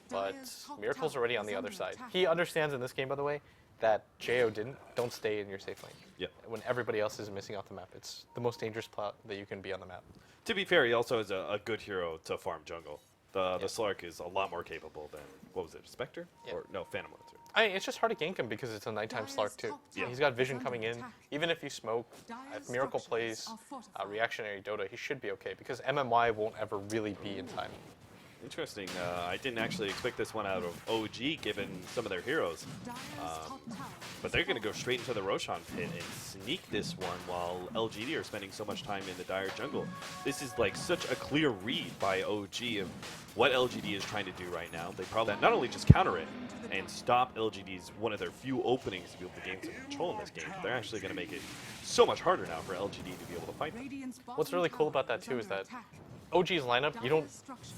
but Miracle's already on the other side. He understands in this game, by the way, that JO don't stay in your safe lane. Yep. When everybody else is missing off the map, it's the most dangerous plot that you can be on the map. To be fair, he also is a good hero to farm jungle. The Slark is a lot more capable than, what was it, Spectre? Or no, Phantom Lancer. I mean, it's just hard to gank him because it's a nighttime Slark too. Yeah. He's got vision coming in. Even if you smoke, if Miracle plays reactionary Dota, he should be okay because MMY won't ever really be in time. Interesting. I didn't actually expect this one out of OG, given some of their heroes. But they're going to go straight into the Roshan pit and sneak this one while LGD are spending so much time in the Dire jungle. This is like such a clear read by OG of what LGD is trying to do right now. They probably not only just counter it and stop LGD's one of their few openings to be able to gain some control in this game, but they're actually going to make it so much harder now for LGD to be able to fight them. What's really cool about that too is that OG's lineup, you don't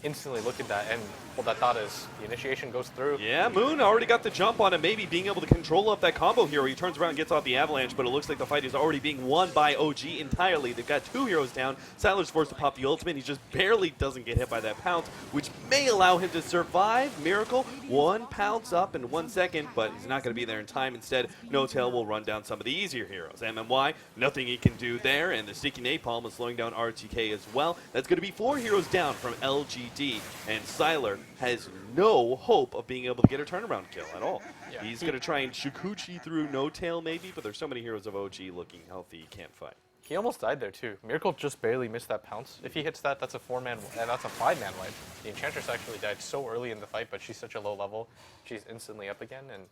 instantly look at that and hold that thought as the initiation goes through. Yeah, Moon already got the jump on him, maybe being able to control up that combo hero. He turns around and gets off the avalanche, but it looks like the fight is already being won by OG entirely. They've got 2 heroes down. Sylar's forced to pop the ultimate. He just barely doesn't get hit by that pounce, which may allow him to survive. Miracle, 1 pounce up in 1 second, but he's not going to be there in time. Instead, No Tail will run down some of the easier heroes. MMY, nothing he can do there, and the Sticky Napalm is slowing down RTK as well. That's going to be 4 heroes down from LGD, and Sylar has no hope of being able to get a turnaround kill at all. Yeah. He's going to try and Shukuchi through No Tail maybe, but there's so many heroes of OG looking healthy, he can't fight. He almost died there too. Miracle just barely missed that pounce. If he hits that, that's a 4-man, and that's a 5-man wipe. The Enchantress actually died so early in the fight, but she's such a low level, she's instantly up again, and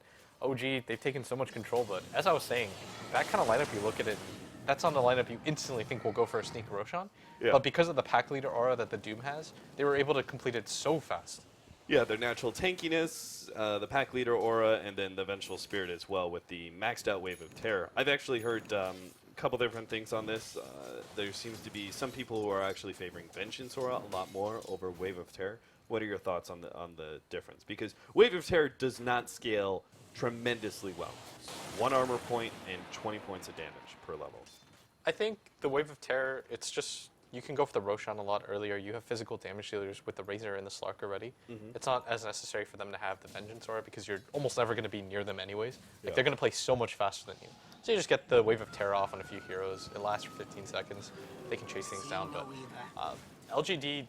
OG, they've taken so much control, but as I was saying, that kind of lineup, you look at it, that's on the lineup you instantly think will go for a sneak Roshan. Yeah. But because of the pack leader aura that the Doom has, they were able to complete it so fast. Yeah, their natural tankiness, the pack leader aura, and then the Vengeful Spirit as well with the maxed out Wave of Terror. I've actually heard couple different things on this. There seems to be some people who are actually favoring Vengeance Aura a lot more over Wave of Terror. What are your thoughts on the difference? Because Wave of Terror does not scale tremendously well. 1 armor point and 20 points of damage per level. I think the Wave of Terror, it's just, you can go for the Roshan a lot earlier. You have physical damage dealers with the Razor and the Slark already. It's not as necessary for them to have the Vengeance Aura because you're almost never going to be near them anyways. Like, they're going to play so much faster than you. So you just get the Wave of Terror off on a few heroes. It lasts for 15 seconds. They can chase things down. But LGD,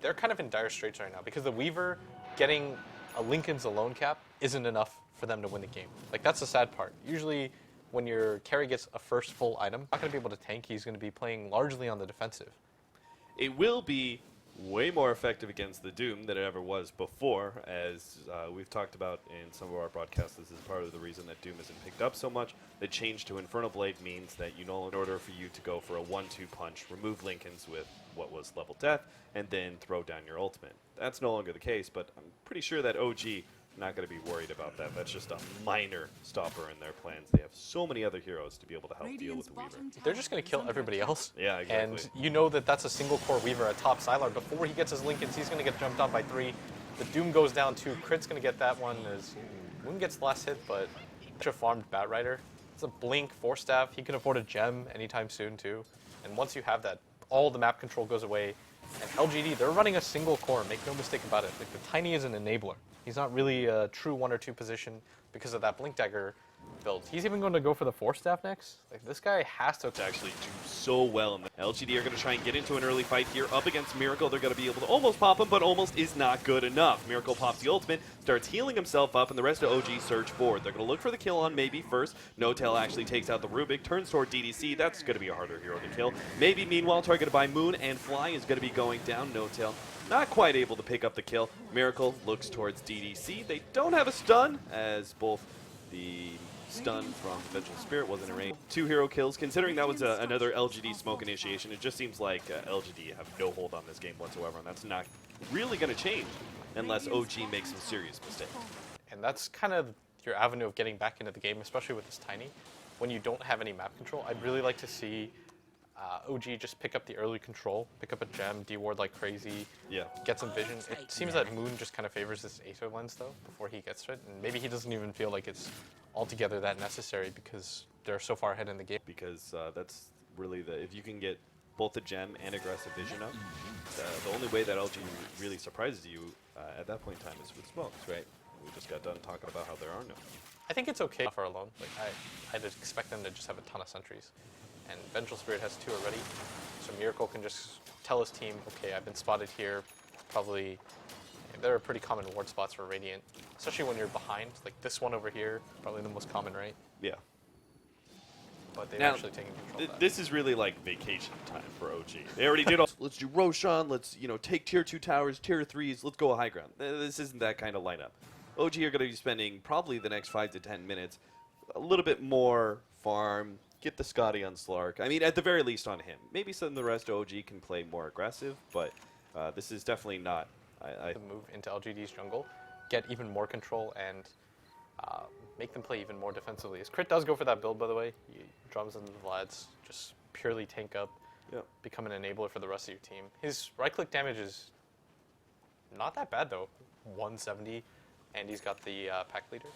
they're kind of in dire straits right now because the Weaver getting a Lincoln's alone cap isn't enough for them to win the game. Like, that's the sad part. Usually, when your carry gets a first full item, not going to be able to tank. He's going to be playing largely on the defensive. It will be way more effective against the Doom than it ever was before, as we've talked about in some of our broadcasts. This is part of the reason that Doom isn't picked up so much. The change to Infernal Blade means that in order for you to go for a 1-2 punch, remove Lincoln's with what was level death, and then throw down your ultimate. That's no longer the case, but I'm pretty sure that OG not going to be worried about that. That's just a minor stopper in their plans. They have so many other heroes to be able to help deal with the Weaver. They're just going to kill everybody else. Yeah, exactly. And you know that that's a single core Weaver at top Sylar. Before he gets his Lincolns, he's going to get jumped on by 3. The Doom goes down 2. Crit's going to get that one as Moon gets the last hit, but such a farmed Bat Rider. It's a Blink, 4-staff. He can afford a gem anytime soon too. And once you have that, all the map control goes away. And LGD, they're running a single core, make no mistake about it. Like, the Tiny is an enabler. He's not really a true 1 or 2 position because of that Blink Dagger build. He's even going to go for the 4-staff next. Like, this guy has to actually do so well. In the LGD are going to try and get into an early fight here up against Miracle. They're going to be able to almost pop him, but almost is not good enough. Miracle pops the ultimate, starts healing himself up, and the rest of OG surge forward. They're going to look for the kill on Maybe first. No-Tail actually takes out the Rubik, turns toward DDC. That's going to be a harder hero to kill. Maybe, meanwhile, targeted by Moon, and Fly is going to be going down. No-Tail not quite able to pick up the kill. Miracle looks towards DDC. They don't have a stun, as both the stun from Vengeful Spirit wasn't a range. 2 hero kills. Considering that was another LGD smoke initiation, it just seems like LGD have no hold on this game whatsoever, and that's not really going to change unless OG makes some serious mistakes. And that's kind of your avenue of getting back into the game, especially with this Tiny. When you don't have any map control, I'd really like to see OG just pick up the early control, pick up a gem, deward like crazy, get some vision. It seems that Moon just kind of favors this Aether lens though, before he gets to it, and maybe he doesn't even feel like it's altogether that necessary because they're so far ahead in the game. Because that's really if you can get both the gem and aggressive vision up, the only way that LG really surprises you at that point in time is with smokes, right? We just got done talking about how there are no. I think it's okay for alone. Like, I'd expect them to just have a ton of sentries. And Vengeful Spirit has 2 already, so Miracle can just tell his team, okay, I've been spotted here. Probably, there are pretty common ward spots for Radiant, especially when you're behind. Like this one over here, probably the most common, right? Yeah. But they've now, actually taken control of that. This is really like vacation time for OG. They already did all. Let's do Roshan. Let's take tier 2 towers, tier 3s. Let's go high ground. This isn't that kind of lineup. OG are going to be spending probably the next 5 to 10 minutes a little bit more farm. Get the Scotty on Slark. I mean, at the very least on him. Maybe some of the rest of OG can play more aggressive, but this is definitely not. The move into LGD's jungle, get even more control, and make them play even more defensively. His crit does go for that build, by the way. He drums into the Vlads, just purely tank up, become an enabler for the rest of your team. His right-click damage is not that bad, though. 170, and he's got the pack leader.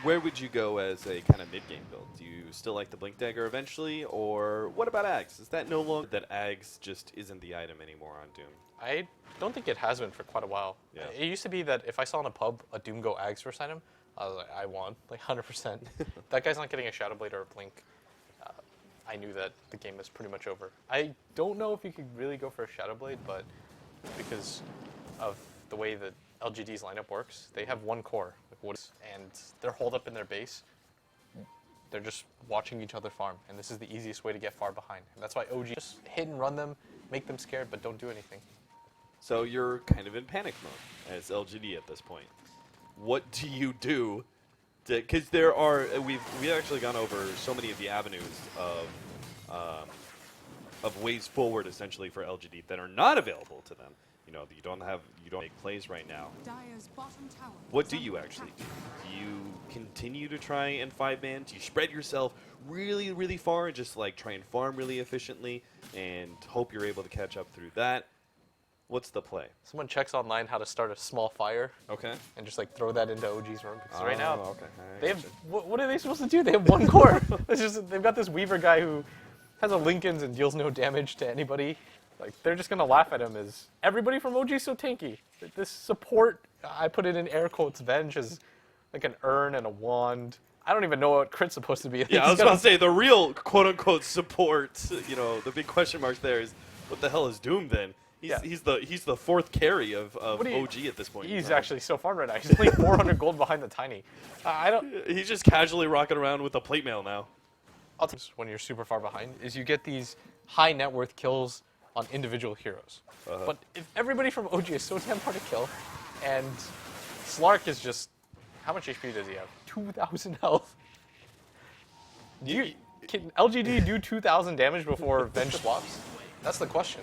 Where would you go as a kind of mid-game build? Do you still like the Blink Dagger eventually, or what about Ags? Is that no longer that Ags just isn't the item anymore on Doom? I don't think it has been for quite a while. Yeah. It used to be that if I saw in a pub a Doom go Ags first item, I was like, I won, like 100%. That guy's not getting a Shadow Blade or a Blink. I knew that the game is pretty much over. I don't know if you could really go for a Shadow Blade, but because of the way that LGD's lineup works, they have 1 core, and they're holed up in their base. They're just watching each other farm, and this is the easiest way to get far behind. And that's why OG just hit and run them, make them scared, but don't do anything. So you're kind of in panic mode as LGD at this point. What do you do? Because there are we've actually gone over so many of the avenues of ways forward essentially for LGD that are not available to them. you know, you don't make plays right now. Dire's bottom tower What is do under you attack. actually do? Do you continue to try and 5-man? Do you spread yourself really, really far and just like try and farm really efficiently and hope you're able to catch up through that? What's the play? Someone checks online how to start a small fire. Okay. And just like throw that into OG's room. Because right now, okay. they have what are they supposed to do? They have one core. They've got this Weaver guy who has a Lincoln's and deals no damage to anybody. Like they're just gonna laugh at him as everybody from OG is so tanky. This support, I put it in air quotes, Venge is like an urn and a wand. I don't even know what crit's supposed to be. Yeah, I was about to say the real quote-unquote support. You know, the big question mark there is, what the hell is Doom then? He's the fourth carry of OG at this point. He's actually so farmed right now. He's only 400 gold behind the Tiny. I don't. He's just casually rocking around with a plate mail now. When you're super far behind, is you get these high net worth kills on individual heroes. But if everybody from OG is so damn hard to kill, and Slark is just, how much HP does he have? 2,000 health. Can LGD do 2,000 damage before Venge swaps? That's the question.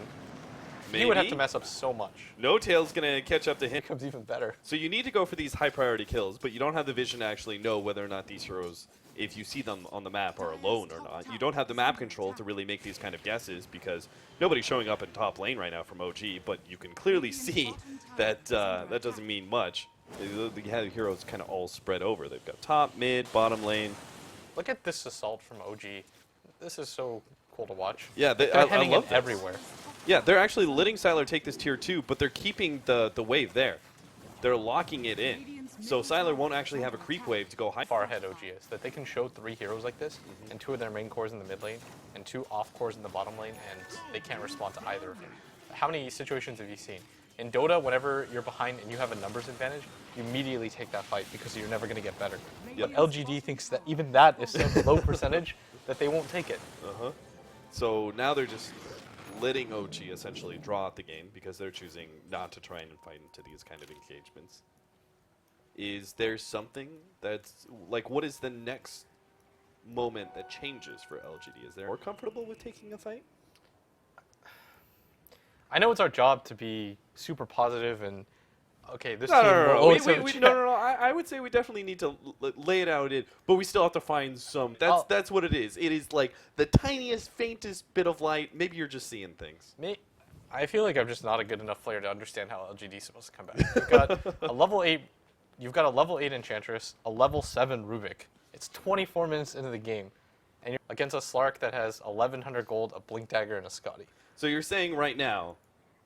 Maybe. He would have to mess up so much. No Tail's gonna catch up to him. It becomes even better. So you need to go for these high priority kills, but you don't have the vision to actually know whether or not these heroes, if you see them on the map, are alone or not. You don't have the map control to really make these kind of guesses because nobody's showing up in top lane right now from OG, but you can clearly see that that doesn't mean much. You have heroes kind of all spread over. They've got top, mid, bottom lane. Look at this assault from OG. This is so cool to watch. Yeah, they're I heading love it this. everywhere. Yeah, they're actually letting Sylar take this tier 2, but they're keeping the wave there. They're locking it in. So Sylar won't actually have a creep wave to go high. Far ahead OG is that they can show 3 heroes like this, and 2 of their main cores in the mid lane, and 2 off cores in the bottom lane, and they can't respond to either of them. How many situations have you seen? In Dota, whenever you're behind and you have a numbers advantage, you immediately take that fight because you're never going to get better. But LGD thinks that even that is such a low percentage that they won't take it. So now they're just letting OG essentially draw out the game because they're choosing not to try and fight into these kind of engagements. Is there something that's, like, what is the next moment that changes for LGD? Is there more comfortable with taking a fight? I know it's our job to be super positive and, okay, this No, team no, no, will no. I would say we definitely need to lay it out, but we still have to find some. That's what it is. It is like the tiniest, faintest bit of light. Maybe you're just seeing things. I feel like I'm just not a good enough player to understand how LGD is supposed to come back. You've got a level 8. You've got a level 8 Enchantress, a level 7 Rubik. It's 24 minutes into the game, and you're against a Slark that has 1,100 gold, a Blink Dagger, and a Scotty. So you're saying right now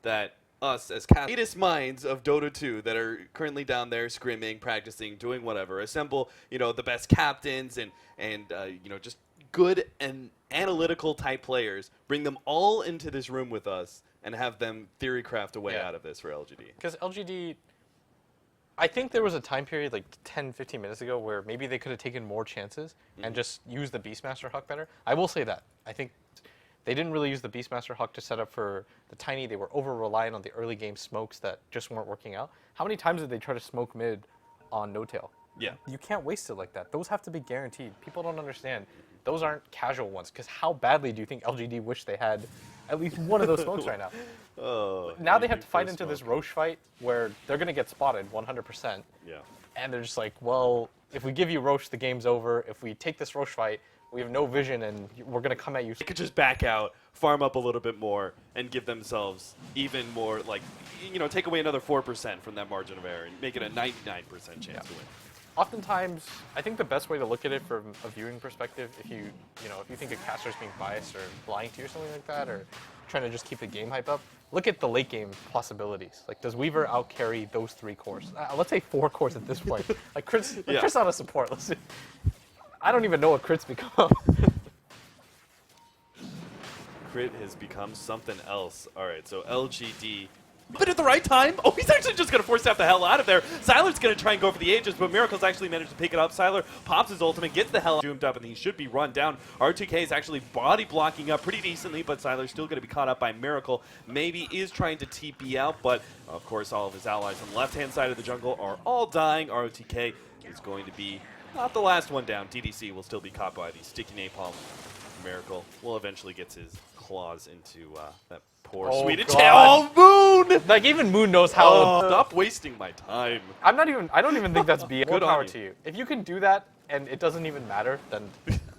that us as latest minds of Dota 2 that are currently down there scrimming, practicing, doing whatever, assemble, you know, the best captains and you know, just good and analytical type players, bring them all into this room with us and have them theory craft a way out of this for LGD. Because LGD, I think there was a time period like 10, 15 minutes ago where maybe they could have taken more chances and just used the Beastmaster Huck better. I will say that. I think they didn't really use the Beastmaster Huck to set up for the Tiny. They were over-reliant on the early game smokes that just weren't working out. How many times did they try to smoke mid on No Tail? Yeah. You can't waste it like that. Those have to be guaranteed. People don't understand. Those aren't casual ones, because how badly do you think LGD wish they had at least one of those smokes right now? Now they have to fight into this Roche fight where they're going to get spotted 100%. Yeah. And they're just like, well, if we give you Roche, the game's over. If we take this Roche fight, we have no vision, and we're going to come at you. They could just back out, farm up a little bit more, and give themselves even more, like, you know, take away another 4% from that margin of error and make it a 99% chance to win. Oftentimes, I think the best way to look at it from a viewing perspective, if you think a caster's being biased or lying to you or something like that, or trying to just keep the game hype up, look at the late game possibilities. Like, does Weaver outcarry those 3 cores? Let's say 4 cores at this point. Like, Crit's not a support. Let's see. I don't even know what Crit's become. Crit has become something else. All right, so LGD. But at the right time, oh, he's actually just going to force Staff the hell out of there. Sylar's going to try and go for the Aegis, but Miracle's actually managed to pick it up. Sylar pops his ultimate, gets the hell doomed up, and he should be run down. R2K is actually body blocking up pretty decently, but Sylar's still going to be caught up by Miracle. Maybe is trying to TP out, but of course all of his allies on the left-hand side of the jungle are all dying. R2K is going to be not the last one down. DDC will still be caught by the sticky napalm. Miracle will eventually get his claws into that Poor Oh, Swedish. God. Oh, Moon! Like even Moon knows how. Oh, stop wasting my time. I don't even think that's BS. More Good on power you. to you. If you can do that and it doesn't even matter, then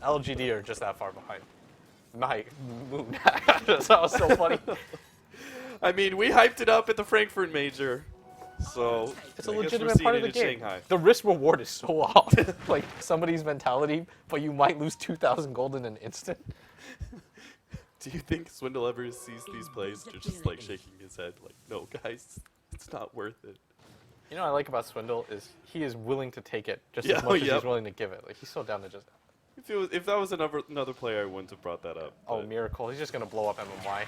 LGD are just that far behind. My Moon. That was so funny. I mean, we hyped it up at the Frankfurt Major, so It's a I guess we're legitimate part of seeing the it in game. Shanghai. The risk reward is so off. Like somebody's mentality, but you might lose 2,000 gold in an instant. Do you think Swindle ever sees these plays, or just like shaking his head, like, no, guys, it's not worth it? You know what I like about Swindle is he is willing to take it just Yeah, as much as yep. he's willing to give it. Like he's so down to just. If that was another player, I wouldn't have brought that up. Oh, Miracle! He's just gonna blow up MMY.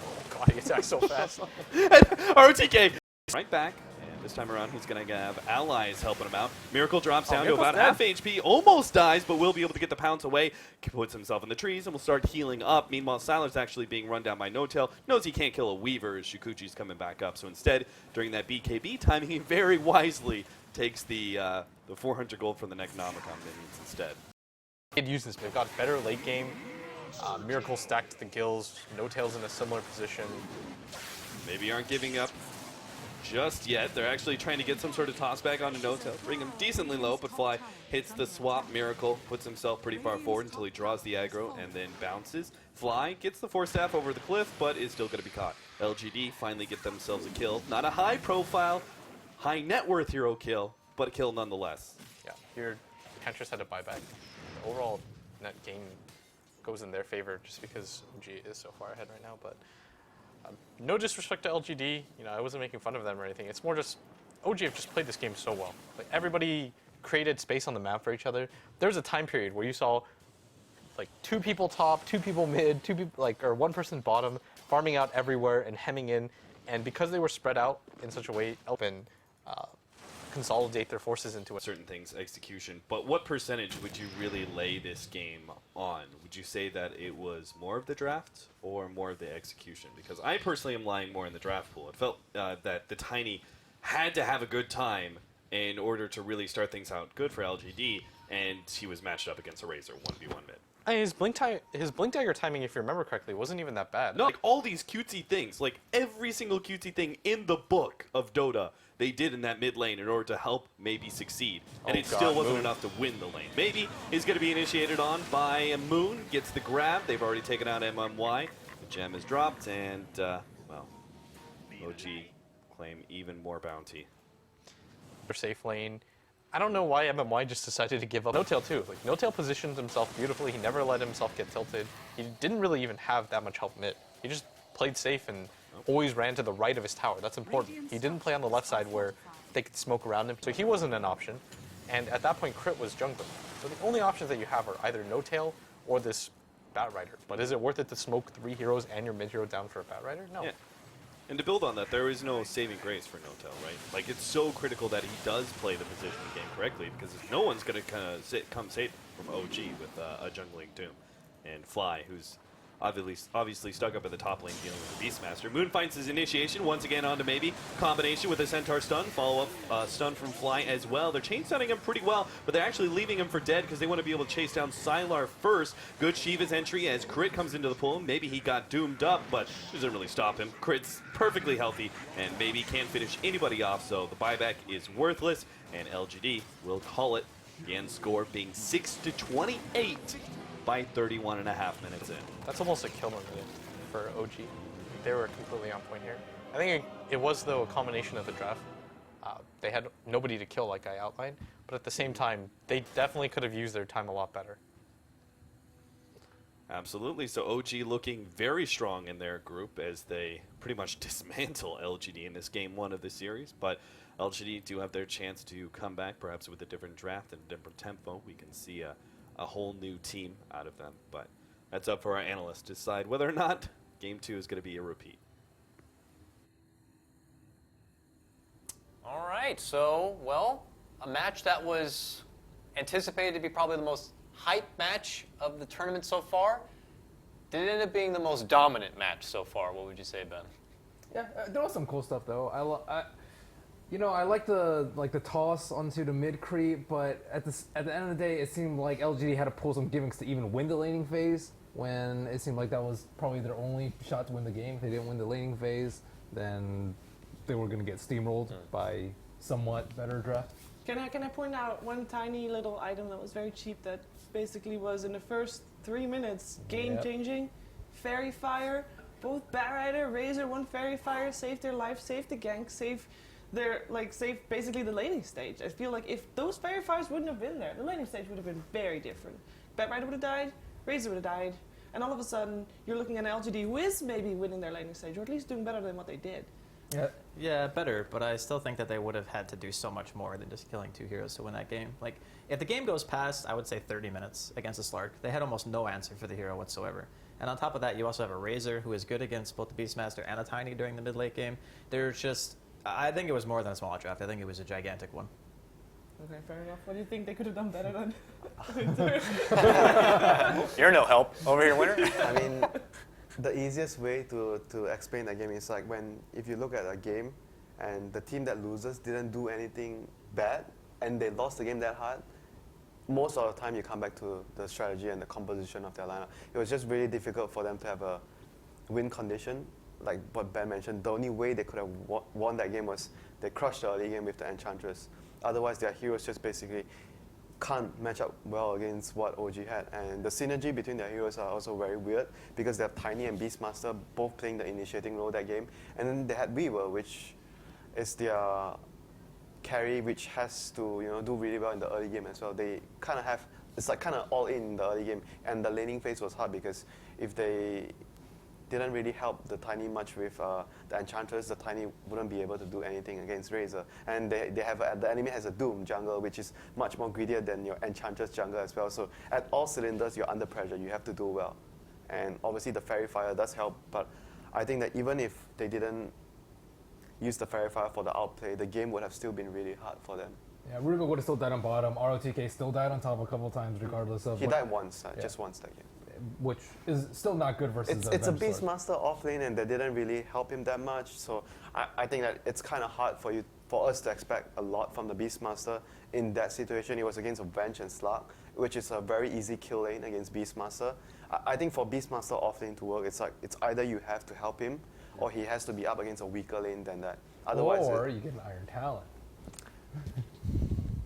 Oh God, he attacks so fast. ROTK right back, and this time around he's going to have allies helping him out. Miracle drops down to Miracle's about dead. half HP, almost dies, but will be able to get the pounce away. Puts himself in the trees and will start healing up. Meanwhile, Siler's actually being run down by No-Tail. Knows he can't kill a Weaver as Shukuchi's coming back up. So instead, during that BKB timing, he very wisely takes the 400 gold from the Necronomicon minions instead. They'd use this. They've got better late game. Miracle stacked the gills. No-Tail's in a similar position. Maybe aren't giving up just yet. They're actually trying to get some sort of toss back onto No-Tail. Bring him decently low, but Fly hits the swap. Miracle puts himself pretty far forward until he draws the aggro and then bounces. Fly gets the Force Staff over the cliff, but is still going to be caught. LGD finally get themselves a kill. Not a high profile, high net worth hero kill, but a kill nonetheless. Yeah, here Cantress had a buyback. The overall net gain goes in their favor just because OG is so far ahead right now, but no disrespect to LGD, you know, I wasn't making fun of them or anything. It's more just OG have just played this game so well. Like everybody created space on the map for each other. There was a time period where you saw like 2 people top, 2 people mid, 2 people or 1 person bottom, farming out everywhere and hemming in. And because they were spread out in such a way, open consolidate their forces into a certain things, execution. But what percentage would you really lay this game on? Would you say that it was more of the draft or more of the execution? Because I personally am lying more in the draft pool. It felt that the Tiny had to have a good time in order to really start things out good for LGD, and he was matched up against a Razor 1v1 mid. I mean, his blink dagger timing, if you remember correctly, wasn't even that bad. No, like all these cutesy things, like every single cutesy thing in the book of Dota, they did in that mid lane in order to help maybe succeed. And Oh it God, still wasn't Moon. enough to win the lane. Maybe is going to be initiated on by Moon, gets the grab. They've already taken out MMY. The gem is dropped, and, well, OG claim even more bounty. Their safe lane. I don't know why MMY just decided to give up. No-Tail too. Like No-Tail positioned himself beautifully. He never let himself get tilted. He didn't really even have that much help mid. He just played safe and always ran to the right of his tower. That's important. He didn't play on the left side where they could smoke around him. So he wasn't an option. And at that point, Crit was jungler. So the only options that you have are either No-Tail or this Bat Rider. But is it worth it to smoke 3 heroes and your mid hero down for a Bat Rider? No. Yeah. And to build on that, there is no saving grace for No-Tail, right? Like, it's so critical that he does play the positioning game correctly, because no one's going to kind of come save from OG with a jungling Doom. And Fly, who's obviously stuck up at the top lane dealing with the Beastmaster. Moon finds his initiation once again onto maybe. Combination with a Centaur stun, follow-up stun from Fly as well. They're chain stunning him pretty well, but they're actually leaving him for dead because they want to be able to chase down Sylar first. Good Shiva's entry as Crit comes into the pool. Maybe he got doomed up, but doesn't really stop him. Crit's perfectly healthy and maybe can't finish anybody off, so the buyback is worthless, and LGD will call it. The end score being 6-28 by 31.5 minutes in. That's almost a kill minute for OG. They were completely on point here. I think it was, though, a combination of the draft. They had nobody to kill, like I outlined, but at the same time, they definitely could have used their time a lot better. Absolutely. So OG looking very strong in their group as they pretty much dismantle LGD in this game 1 of the series. But LGD do have their chance to come back, perhaps with a different draft and a different tempo. We can see a whole new team out of them. But that's up for our analysts to decide whether or not Game 2 is going to be a repeat. All right, so, well, a match that was anticipated to be probably the most hype match of the tournament so far. Did it end up being the most dominant match so far? What would you say, Ben? Yeah, there was some cool stuff though. I like the toss onto the mid creep, but at the end of the day, it seemed like LGD had to pull some gimmicks to even win the laning phase. when it seemed like that was probably their only shot to win the game. If they didn't win the laning phase, then they were going to get steamrolled by somewhat better draft. Can I point out one tiny little item that was very cheap that basically was in the first 3 minutes game-changing? Fairy Fire. Both Batrider, Razor, one Fairy Fire saved their life, saved the gank, saved basically the laning stage. I feel like if those Fairy Fires wouldn't have been there, the laning stage would have been very different. Batrider would have died, Razor would have died, and all of a sudden you're looking at LGD Wiz maybe winning their laning stage, or at least doing better than what they did. Yeah, better, but I still think that they would have had to do so much more than just killing 2 heroes to win that game. Like, if the game goes past, I would say 30 minutes against a Slark, they had almost no answer for the hero whatsoever. And on top of that, you also have a Razor who is good against both the Beastmaster and a Tiny during the mid-late game. There's just, I think it was more than a small draft. I think it was a gigantic one. Okay, fair enough. What do you think they could have done better than? You're no help over here, winner. I mean, the easiest way to explain that game is like if you look at a game and the team that loses didn't do anything bad and they lost the game that hard, most of the time you come back to the strategy and the composition of their lineup. It was just really difficult for them to have a win condition. Like what Ben mentioned, the only way they could have won that game was they crushed the early game with the Enchantress. Otherwise, their heroes just basically can't match up well against what OG had. And the synergy between their heroes are also very weird because they have Tiny and Beastmaster both playing the initiating role that game. And then they had Weaver, which is their carry, which has to do really well in the early game as well. They kind of have, it's like kind of all in the early game. And the laning phase was hard because if they didn't really help the Tiny much with the Enchantress, the Tiny wouldn't be able to do anything against Razor. And they have the enemy has a Doom jungle, which is much more greedier than your Enchantress jungle as well. So at all cylinders, you're under pressure. You have to do well. And obviously the Fairy Fire does help, but I think that even if they didn't use the Fairy Fire for the outplay, the game would have still been really hard for them. Yeah, Rugo would have still died on bottom. ROTK still died on top a couple times regardless of... He died once, just once that game. Which is still not good versus it's a Beastmaster off lane and they didn't really help him that much. So I think that it's kind of hard for us to expect a lot from the Beastmaster in that situation. It was against a Venge and Slark, which is a very easy kill lane against Beastmaster. I think for Beastmaster off lane to work, it's either you have to help him or he has to be up against a weaker lane than that. Otherwise, or you get an Iron Talon.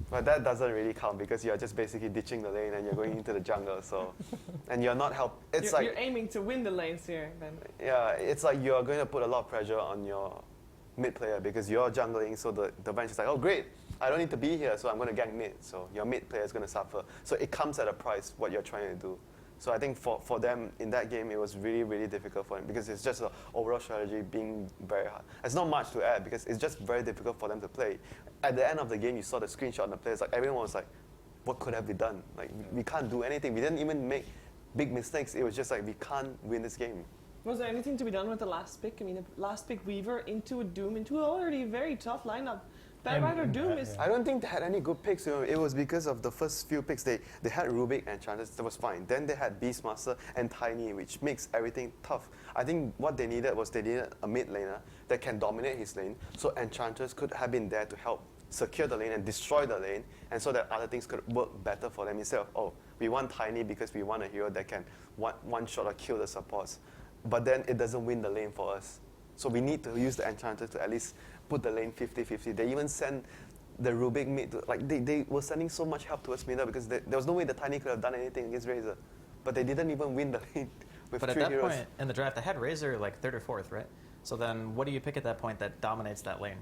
But that doesn't really count because you're just basically ditching the lane and you're going into the jungle. So, and you're not you're aiming to win the lanes here, then. Yeah, it's like you're going to put a lot of pressure on your mid player because you're jungling. So the bench is like, oh great, I don't need to be here, so I'm going to gank mid. So your mid player is going to suffer. So it comes at a price what you're trying to do. So I think for them in that game, it was really, really difficult for them because it's just the overall strategy being very hard. There's not much to add because it's just very difficult for them to play. At the end of the game, you saw the screenshot of the players. Like everyone was like, what could have we done? Like we can't do anything. We didn't even make big mistakes. It was just like we can't win this game. Was there anything to be done with the last pick? I mean, the last pick Weaver into a Doom, into an already very tough lineup. Batrider Doom is... I don't think they had any good picks. It was because of the first few picks. They had Rubik and Enchantress, that was fine. Then they had Beastmaster and Tiny, which makes everything tough. I think what they needed was they needed a mid laner that can dominate his lane, so Enchantress could have been there to help secure the lane and destroy the lane, and so that other things could work better for them instead of, oh, we want Tiny because we want a hero that can one shot or kill the supports. But then it doesn't win the lane for us. So we need to use the Enchantress to at least put the lane 50-50. They even sent the Rubik mid to, like they were sending so much help towards middle because there was no way the Tiny could have done anything against Razor. But they didn't even win the lane with but 3 at that heroes. point in the draft, they had Razor like 3rd or 4th, right? So then what do you pick at that point that dominates that lane?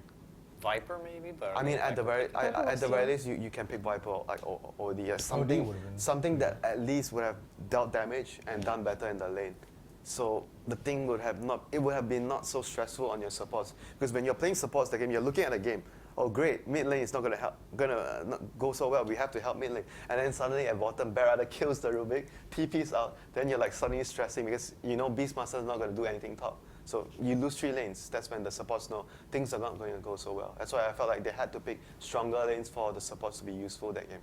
Viper maybe, but I mean, at the very least, you can pick Viper or the something that at least would have dealt damage and done better in the lane. So the thing would have been not so stressful on your supports because when you're playing supports the game, you're looking at a game. Oh great, mid lane is not gonna go so well. We have to help mid lane, and then suddenly at bottom, Batrider kills the Rubik, TP's out. Then you're like suddenly stressing because you know Beastmaster is not gonna do anything top. So you lose 3 lanes. That's when the supports know things are not going to go so well. That's why I felt like they had to pick stronger lanes for the supports to be useful that game.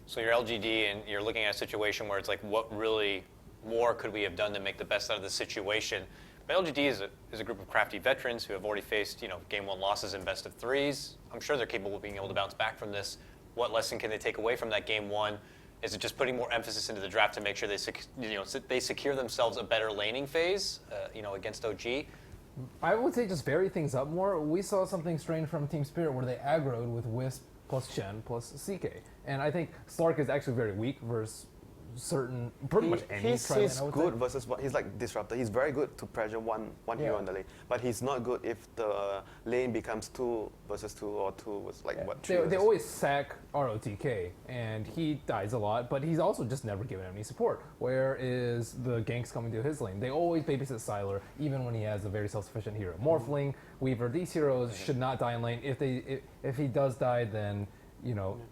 So you're LGD and you're looking at a situation where it's like, what really more could we have done to make the best out of the situation? But LGD is a group of crafty veterans who have already faced, game 1 losses in best of 3s. I'm sure they're capable of being able to bounce back from this. What lesson can they take away from that game 1? Is it just putting more emphasis into the draft to make sure they secure themselves a better laning phase, against OG? I would say just vary things up more. We saw something strange from Team Spirit where they aggroed with Wisp plus Shen plus CK. And I think Slark is actually very weak versus pretty much any He's good versus what he's like disruptor. He's very good to pressure one hero on the lane, but he's not good if the lane becomes 2 versus 2 or 2 was like what. They always sack ROTK and he dies a lot, but he's also just never given any support. Whereas the ganks coming to his lane, they always babysit Sylar even when he has a very self-sufficient hero. Morphling, Weaver, these heroes should not die in lane. If he does die, then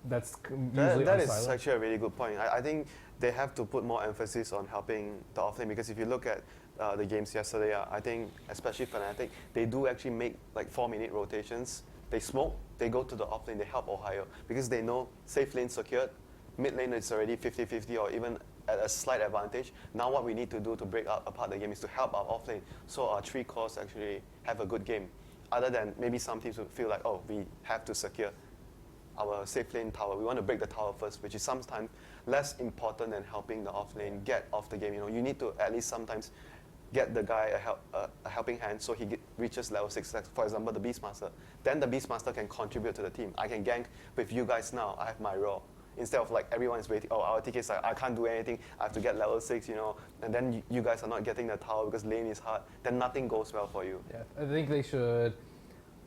that's usually that is actually a really good point. I think they have to put more emphasis on helping the offlane, because if you look at the games yesterday, I think especially Fnatic, they do actually make like 4-minute rotations. They smoke, they go to the offlane, they help Ohio, because they know safe lane secured, mid lane is already 50-50 or even at a slight advantage. Now what we need to do to break apart the game is to help our offlane, so our 3 cores actually have a good game. Other than maybe some teams would feel like, oh, we have to secure our safe lane tower. We want to break the tower first, which is sometimes less important than helping the offlane get off the game. You need to at least sometimes get the guy a helping hand so he reaches level 6, for example, the Beastmaster. Then the Beastmaster can contribute to the team. I can gank with you guys now. I have my role. Instead of like everyone is waiting, our TK is like, I can't do anything, I have to get level 6, and then you guys are not getting the tower because lane is hard, then nothing goes well for you. Yeah, I think they should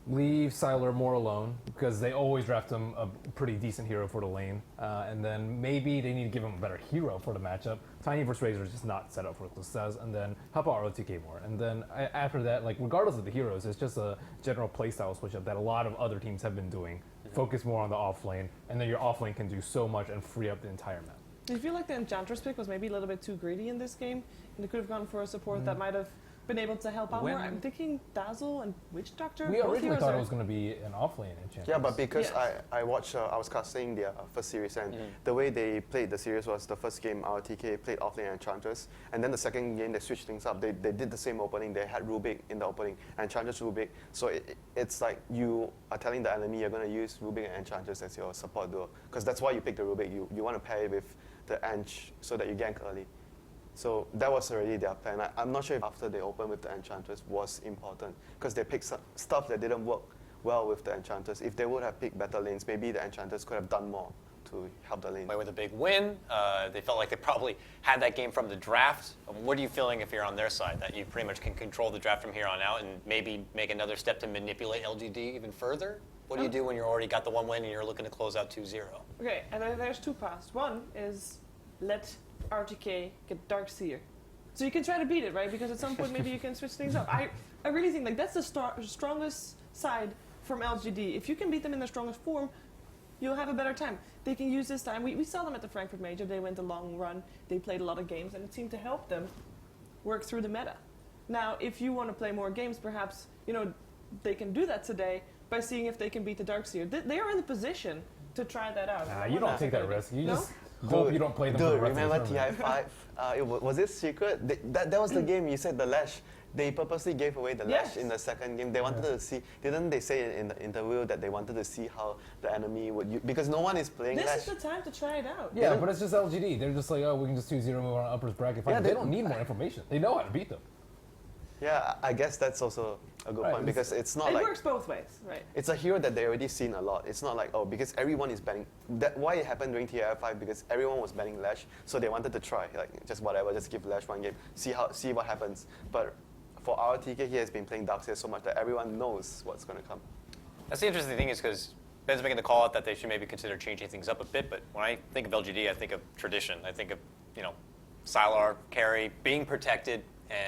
leave Sylar more alone, because they always draft him a pretty decent hero for the lane, and then maybe they need to give him a better hero for the matchup. Tiny vs Razor is just not set up for Clusaz, and then help out ROTK more. And then after that, like regardless of the heroes, it's just a general playstyle switch up that a lot of other teams have been doing. Focus more on the offlane, and then your offlane can do so much and free up the entire map. Do you feel like the Enchantress pick was maybe a little bit too greedy in this game, and they could have gone for a support that might have been able to help out more? I'm thinking Dazzle and Witch Doctor. We originally thought it was going to be an offlane Enchantress. Yeah, but because I watched, I was casting their first series, and the way they played the series was the first game, RTK played offlane Enchantress, and then the second game they switched things up. They did the same opening. They had Rubik in the opening, Enchantress Rubik. So it's like you are telling the enemy you're going to use Rubik and Enchantress as your support duo, because that's why you pick the Rubik. You want to pair it with the Ench so that you gank early. So that was already their plan. I'm not sure if after they opened with the Enchantress was important, because they picked stuff that didn't work well with the Enchantress. If they would have picked better lanes, maybe the Enchantress could have done more to help the lane. With a big win, they felt like they probably had that game from the draft. What are you feeling if you're on their side, that you pretty much can control the draft from here on out and maybe make another step to manipulate LGD even further? What do you do when you already got the 1 win and you're looking to close out 2-0? Okay, and then there's 2 paths. One is let RTK get Darkseer, so you can try to beat it, right? Because at some point maybe you can switch things up. I really think like that's the strongest side from LGD. If you can beat them in their strongest form, you'll have a better time. They can use this time. We saw them at the Frankfurt Major. They went a long run. They played a lot of games, and it seemed to help them work through the meta. Now, if you want to play more games, perhaps they can do that today by seeing if they can beat the Darkseer. They are in the position to try that out. You don't take that risk. You just hope you don't play them for the rest remember of the tournament. TI5? Was it secret? That was the game you said the Lash. They purposely gave away the Lash in the second game. They wanted to see. Didn't they say in the interview that they wanted to see how the enemy would use, because no one is playing Lash. This is the time to try it out. Yeah, but it's just LGD. They're just like, oh, we can just 2-0 move on uppers bracket. Yeah, they don't need more information. They know how to beat them. Yeah, I guess that's also a good point, because it's not like... It works both ways, right? It's a hero that they already seen a lot. It's not like, because everyone is banning... Why it happened during TI5, because everyone was banning Lash, so they wanted to try, just whatever, just give Lash one game, see what happens. But for RTK, he has been playing Darkseer so much that everyone knows what's going to come. That's the interesting thing, is because Ben's making the call out that they should maybe consider changing things up a bit, but when I think of LGD, I think of tradition. I think of, Sylar, carry, being protected.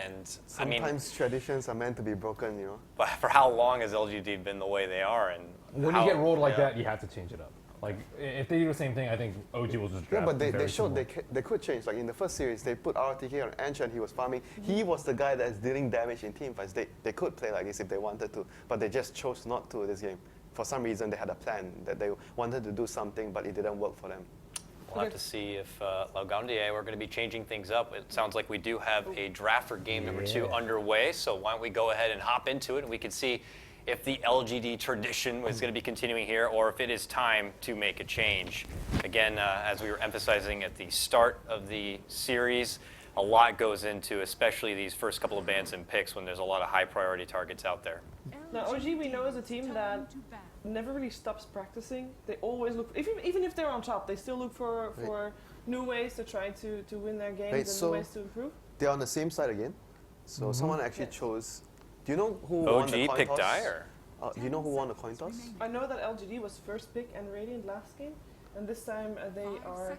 And sometimes traditions are meant to be broken, But for how long has LGD been the way they are? And when you get rolled like that, you have to change it up. Like if they do the same thing, I think OG will just draft. Yeah, but they showed they could change. Like in the first series, they put RTK on Ench and he was farming. He was the guy that's dealing damage in team fights. They could play like this if they wanted to, but they just chose not to this game. For some reason, they had a plan that they wanted to do something, but it didn't work for them. We'll have to see if Lagandier, we're going to be changing things up. It sounds like we do have a draft for game number 2 underway, so why don't we go ahead and hop into it, and we can see if the LGD tradition was going to be continuing here or if it is time to make a change. Again, as we were emphasizing at the start of the series, a lot goes into especially these first couple of bans and picks when there's a lot of high priority targets out there. Now, OG, we know, is a team that never really stops practicing. They always look, even if they're on top, they still look for new ways to try to win their games and new ways to improve. They're on the same side again. So someone actually chose. Do you know who won the coin OG picked toss? Dire. Do you know who won the coin toss? I know that LGD was first pick and Radiant last game, and this time they are,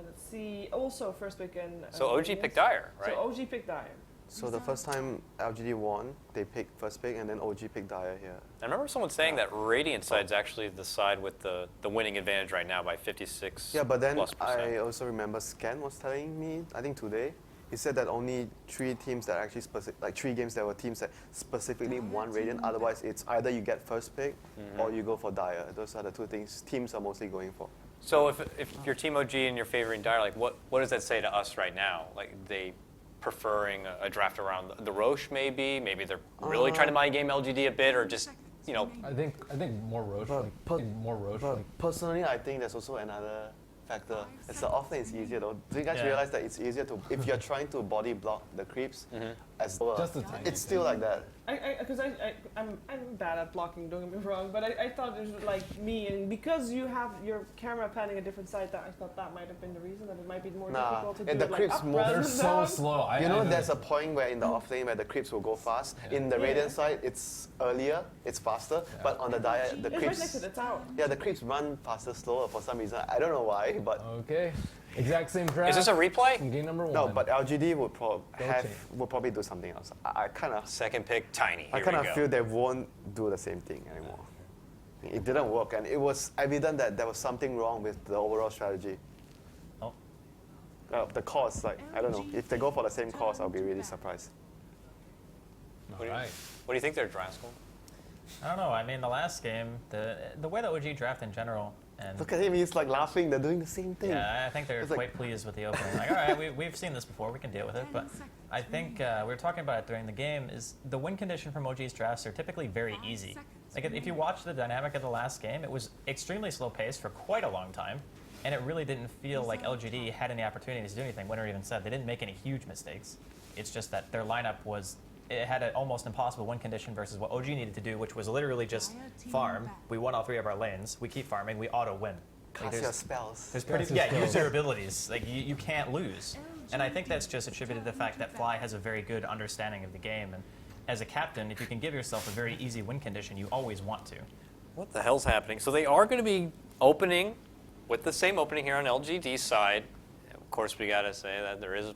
let's see, also first pick and. So OG Radiant. picked Dire, right? So OG picked Dire. So the first time LGD won, they picked first pick, and then OG picked Dire here. I remember someone saying that Radiant side's actually the side with the winning advantage right now by 56. Yeah, but then plus percent. I also remember Scan was telling me, I think today, he said that only 3 teams that actually like 3 games that were teams that specifically won Radiant. Otherwise, it's either you get first pick or you go for Dire. Those are the 2 things teams are mostly going for. So if you're Team OG and you're favoring Dire, like what does that say to us right now? Like they preferring a draft around the Roche maybe they're really trying to mind game LGD a bit, or just I think more Roche. More Roche. Personally, I think there's also another factor. It's the offlane is easier though. Do you guys realize that it's easier to, if you're trying to body block the creeps, as Just a tiny it's still like that. Because I'm bad at blocking, don't get me wrong, but I thought it was like me, and because you have your camera panning a different side, that I thought that might have been the reason, that it might be more difficult to do the it like creeps up move. rather They're than so down. slow. You know, there's a point where in the offlane where the creeps will go fast. In the Radiant side, it's earlier, it's faster, but on the Dire, the It's right creeps. next to the tower. Yeah, the creeps run faster, slower for some reason. I don't know why, but. Okay. Exact same draft. Is this a replay? From game number 1. No, but LGD would probably do something else. I kind of second pick Tiny. I kind of feel they won't do the same thing anymore. It didn't work, and it was evident that there was something wrong with the overall strategy. Oh. The course, like I don't know. If they go for the same course, I'll be really surprised. What do you think there, Draskell? I don't know. I mean, the last game, the way the OG draft in general, and look at him. He's like laughing. They're doing the same thing. yeah, I think they're It's quite like pleased with the opening. Like, all right, we've seen this before. We can deal with it. But I think we were talking about it during the game. Is the win condition from OG's drafts are typically very easy. Like if you watch the dynamic of the last game, it was extremely slow paced for quite a long time, and it really didn't feel like LGD had any opportunities to do anything. Winner even said they didn't make any huge mistakes. It's just that their lineup it had an almost impossible win condition versus what OG needed to do, which was literally just farm. We won all 3 of our lanes. We keep farming. We auto win. Cast your spells. There's use your abilities. Like you can't lose. And I think that's just attributed to the fact that Fly has a very good understanding of the game. And as a captain, if you can give yourself a very easy win condition, you always want to. What the hell's happening? So they are going to be opening with the same opening here on LGD's side. Of course, we got to say that there is a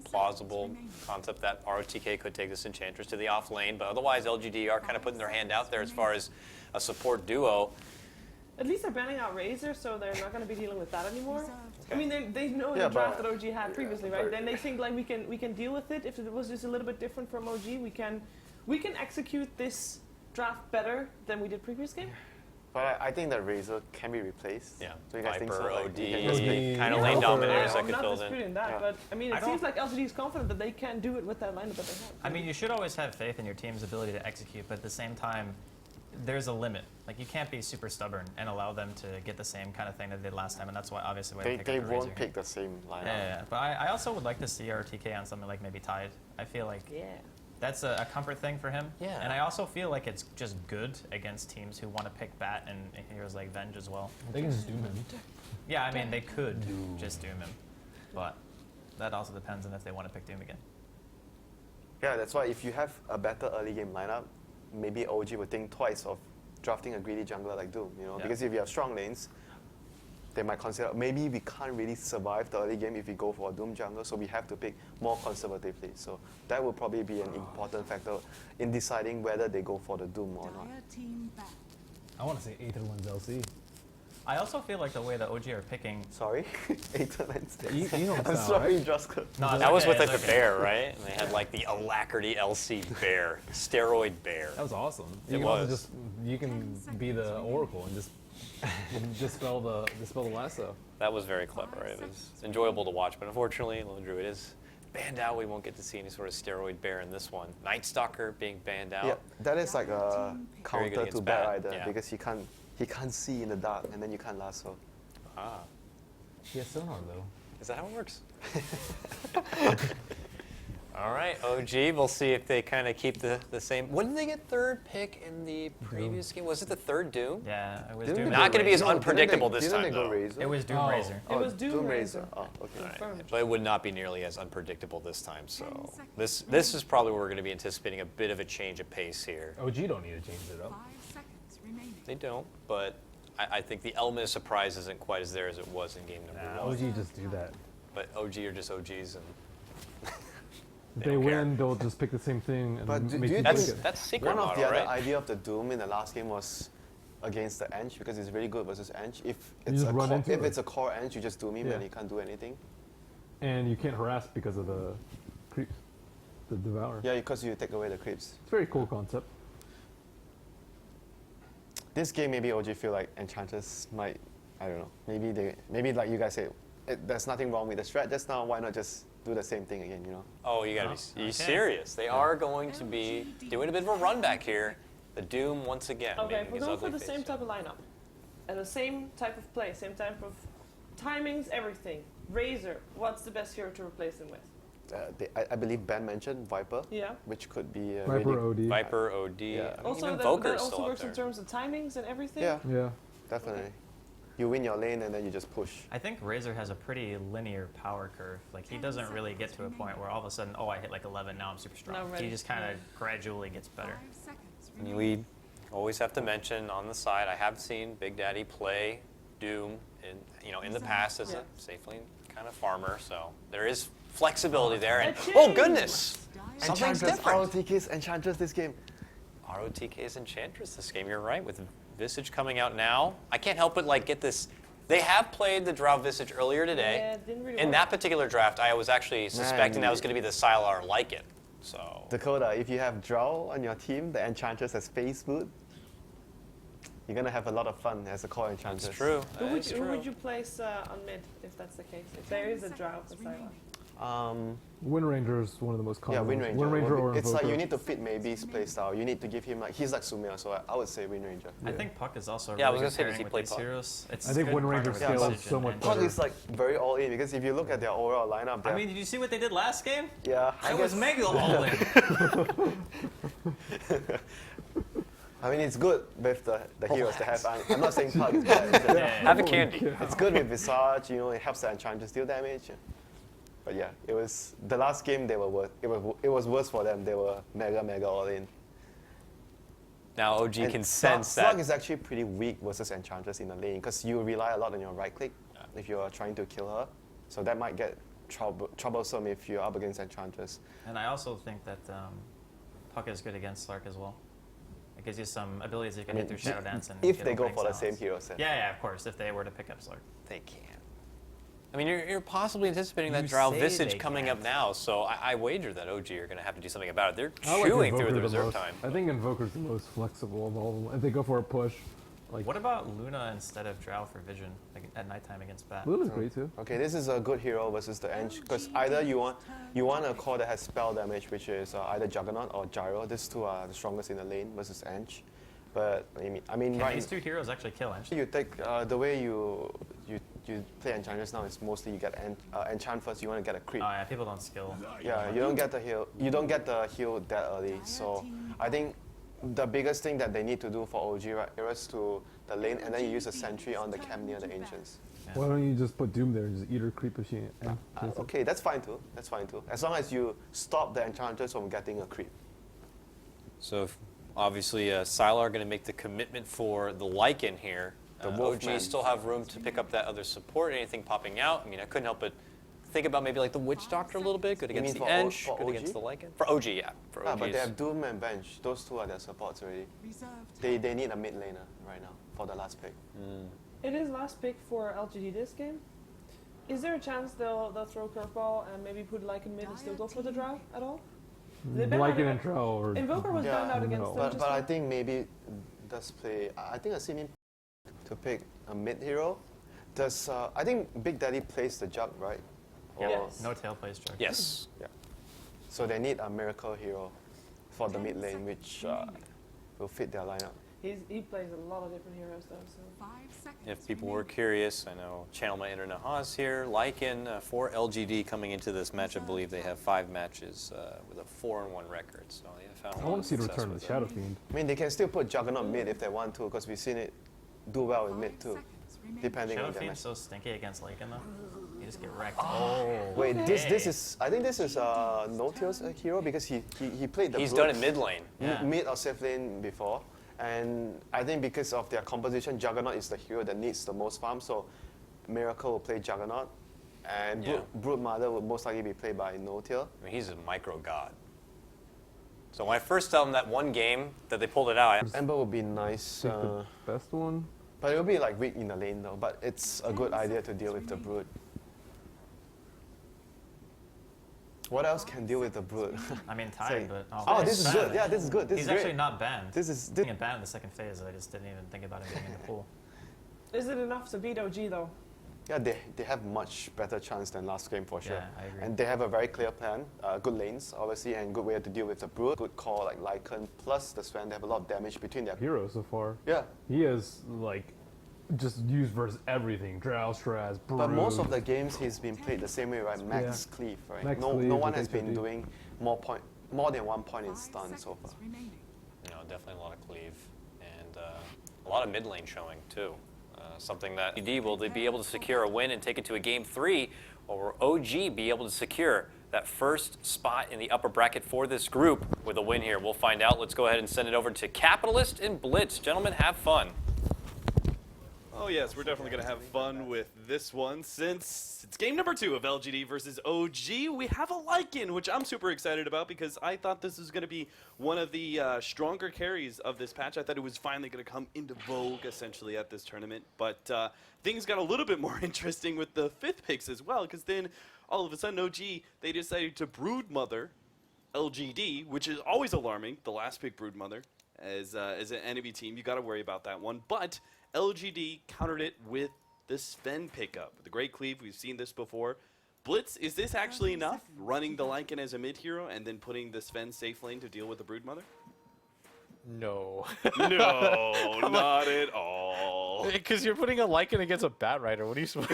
plausible concept that ROTK could take this Enchantress to the off lane, but otherwise LGD are kind of putting their hand out there as far as a support duo. At least they're banning out Razor, so they're not going to be dealing with that anymore. I mean, they know Yeah, the draft but- that OG had previously, right? Then they think like we can deal with it. If it was just a little bit different from OG, we can execute this draft better than we did previous game. But I think that Razor can be replaced. Yeah, Do you guys think so? Viper, Like, OD, you can just pick- kind of lane dominators that I'm could not fill in. disputing that, but I mean, it seems like LGD is confident that they can do it with that lineup that they have. I mean, you should always have faith in your team's ability to execute, but at the same time, there's a limit. Like you can't be super stubborn and allow them to get the same kind of thing they did last time, and that's why obviously why They picked up the won't Razor. pick the same lineup. Yeah. But I also would like to see RTK on something like maybe Tide. I feel like that's a comfort thing for him. Yeah. And I also feel like it's just good against teams who want to pick Bat and heroes like Venge as well. They can just doom him. Yeah, I mean, they could just doom him. But that also depends on if they want to pick Doom again. Yeah, that's why if you have a better early game lineup, maybe OG would think twice of drafting a greedy jungler like Doom, you know? Yeah. Because if you have strong lanes, they might consider, maybe we can't really survive the early game if we go for a Doom jungler, so we have to pick more conservatively. So that will probably be an important factor in deciding whether they go for the Doom or not. I want to say Aether wins LC. I also feel like the way the OG are picking... Sorry? Aether wins You know I'm sorry, Draskell. No, That was okay, with like it's the okay. bear, right? And they had like the Alacrity LC bear, steroid bear. That was awesome. It You can was. also just you can be the Oracle and just dispel the lasso. That was very clever. It was enjoyable to watch, but unfortunately, Lone Druid is banned out. We won't get to see any sort of steroid bear in this one. Night Stalker being banned out. Yeah, that is like a Very good counter to against Bat Bat, Rider yeah. because he can't see in the dark and then you can't lasso. Ah. He has sonar though. Is that how it works? All right, OG. We'll see if they kind of keep the same. When did they get third pick in the previous game? Was it the third Doom? Yeah, it was Didn't Doom. they Not go going to be as Razor? unpredictable Didn't this they time, go though. Razor? It was Doom Razor. It was Doom Razor. Razor. Oh, okay. Confirmed. But it would not be nearly as unpredictable this time. So this is probably where we're going to be anticipating a bit of a change of pace here. OG don't need to change it up. 5 seconds remaining. They don't, but I think the element of surprise isn't quite as there as it was in game number one. OG just do that. But OG are just OGs, and If they win, they'll just pick the same thing and But do make you you think pick it. that's secret one of model, the other right? idea of the Doom in the last game was against the Ench because it's really good versus Ench. If You it's just a run core, into if it. it's a core Ench, you just Doom him Yeah. and he can't do anything. And you can't harass because of the creeps, the Devour. Yeah, because you take away the creeps. It's a very cool concept. This game maybe OG feel like Enchanters might, I don't know, maybe like you guys say, there's nothing wrong with the strat just now, why not just do the same thing again, you know? Oh, you gotta be serious. They are going to be doing a bit of a run back here. The Doom once again. Okay, making we're his going for ugly the face. same type of lineup. And the same type of play, same type of timings, everything. Razor, what's the best hero to replace him with? I believe Ben mentioned Viper, Yeah. which could be Viper really, OD. Viper, OD. Yeah. I mean, Also, even that Voker's also still up works in there. terms of timings and everything? Yeah, Yeah. definitely. You win your lane and then you just push. I think Razor has a pretty linear power curve. Like he doesn't really get to a point where all of a sudden, oh, I hit like 11, now I'm super strong. Now ready. He just kind of gradually gets better. 5 seconds I mean, remaining. we always have to mention on the side, I have seen Big Daddy play Doom in the past as a safely kind of farmer, so there is flexibility there. And oh goodness, something's different. ROTK's Enchantress this game. ROTK's Enchantress this game. You're right with Visage coming out now. I can't help but like get this. They have played the Drow Visage earlier today. Yeah, it didn't really In work. that particular draft, I was actually suspecting that was going to be the Sylar like it. So Dakota, if you have Drow on your team, the Enchantress has Space Boot, you're gonna have a lot of fun as a core Enchantress. that's true. Who That would, is who true. would you place on mid if that's the case? If there is a Drow for Sylar? Wind Ranger is one of the most common. Yeah, Wind ones. Ranger. Wind Ranger or It's like Invoker. you need to fit Maybe's playstyle. You need to give him like he's like Sumia, so I would say Wind Ranger. I think Puck is also a Yeah, I really was good gonna say, does pairing he with play these Puck? heroes. It's I think good Wind partner Ranger with scales Visage so and- much and- Puck better. is like very all in because if you look at their overall lineup, I they're- mean, did you see what they did last game? yeah, I was mega all in. I mean, it's good with the heroes to have. I'm not saying Puck is bad. It's just- Have a candy. It's good with Visage, it helps the Enchantress deal damage. But yeah, it was the last game. They were worse. It was worse for them. They were mega all in. Now OG And can Slug, sense Slug that. is actually pretty weak versus Enchantress in the lane because you rely a lot on your right click if you are trying to kill her. So that might get troublesome if you're up against Enchantress. And I also think that Puck is good against Slark as well. It gives you some abilities that you can hit through Shadow Dance. And if get they go opening for the silence. same hero set. Yeah, of course, if they were to pick up Slark. They can. I mean, you're possibly anticipating that You Drow say Visage they coming up can't. now, so I wager that OG are going to have to do something about it. They're I like chewing through Invoker the reserve most. time. I think Invoker's the most flexible of all of them. If they go for a push, like What about Luna instead of Drow for Vision at nighttime against Bat? Luna's great too. Okay, this is a good hero versus the Ench because either you want a core that has spell damage, which is either Juggernaut or Gyro. These two are the strongest in the lane versus Ench. But I mean, Can right. these two heroes actually kill Ench? You take the way you play Enchantress now is mostly you get enchant first. You want to get a creep. Oh yeah, people don't skill. Yeah, you don't get the heal. You don't get the heal that early. So I think the biggest thing that they need to do for OG right is to the lane, and then you use a sentry on the camp near the ancients. Why don't you just put Doom there and just eat her creep if she? Okay, that's fine too. That's fine too. As long as you stop the Enchantress from getting a creep. So obviously, Sylar are going to make the commitment for the Lycan here. The OG Wolfman. still have room to pick up that other support. Anything popping out? I mean, I couldn't help but think about maybe like the Witch Doctor a little bit. Good You against mean the for O- Ench, for good OG? against the Lycan. For OG, yeah. For OG. But they have Doom and Bench. Those two are their supports already. They need a mid laner right now for the last pick. It is last pick for LGD this game. Is there a chance they'll throw curveball and maybe put Lycan mid and still go for the Drow at all? They banned Lycan out- and Drow or Invoker was banned out against them. But, just but I now. think maybe does play. I think I've seen him to pick a mid hero. Does I think Big Daddy plays the Jug, right? Yes. No tail plays Jug. Yes. Yeah. So they need a miracle hero for the mid lane, which will fit their lineup. He plays a lot of different heroes though. So 5 seconds. If people were curious, I know Channel My Internet Haas here. Lycan for LGD coming into this match, I believe they have 5 matches with a 4-1 record. So they have found I want to see the return of the Shadow Fiend. I mean, they can still put Juggernaut mid if they want to, because we've seen it do well in mid too, depending Shadow on their Fiend's match. so stinky against Lycan though. You just get wrecked. Oh. Wait, this is, I think this is No-Tail's hero because he played the He's Brute done it mid lane. Yeah. mid or safe lane before. And I think because of their composition, Juggernaut is the hero that needs the most farm, so Miracle will play Juggernaut. And Brute Mother will most likely be played by No-Tail. I mean, he's a micro god. So when I first saw him that one game that they pulled it out, Ember would be nice. The best one. But it'll be like weak in the lane though. But it's a good idea to deal with the Brute. What else can deal with the Brute? I mean, Tide, but oh, this is good. Yeah, this is good. This He's is great. actually not banned. This is being banned in the second phase. I just didn't even think about him being in the pool. is it enough to beat OG though? Yeah, they have much better chance than last game for sure. Yeah, I agree. And they have a very clear plan, good lanes obviously, and good way to deal with the Brute. Good call like Lycan plus the Sven. They have a lot of damage between their Hero so far. Yeah. He has like just used versus everything. Drow, Straz, Brood. But most of the games he's been played the same way, right? Max cleave, right? Max no cleave, one has been HID. doing more than 1 point in stun so far. No, definitely a lot of cleave and a lot of mid lane showing too. Something that LGD will they be able to secure a win and take it to a game 3, or will OG be able to secure that first spot in the upper bracket for this group with a win here? We'll find out. Let's go ahead and send it over to Capitalist and Blitz. Gentlemen, have fun. Oh yes, we're definitely going to have fun with this one since it's game number 2 of LGD versus OG. We have a Lycan, which I'm super excited about because I thought this was going to be one of the stronger carries of this patch. I thought it was finally going to come into vogue essentially at this tournament, but things got a little bit more interesting with the 5th picks as well, because then all of a sudden OG, they decided to Brood Mother LGD, which is always alarming, the last pick Brood Mother. As an enemy team, you got to worry about that one, but LGD countered it with the Sven pickup. The Great Cleave, we've seen this before. Blitz, is this actually enough? Running the Lycan as a mid hero and then putting the Sven safe lane to deal with the Broodmother? No. No, not at all. Because you're putting a Lycan against a Bat Rider. What are you supposed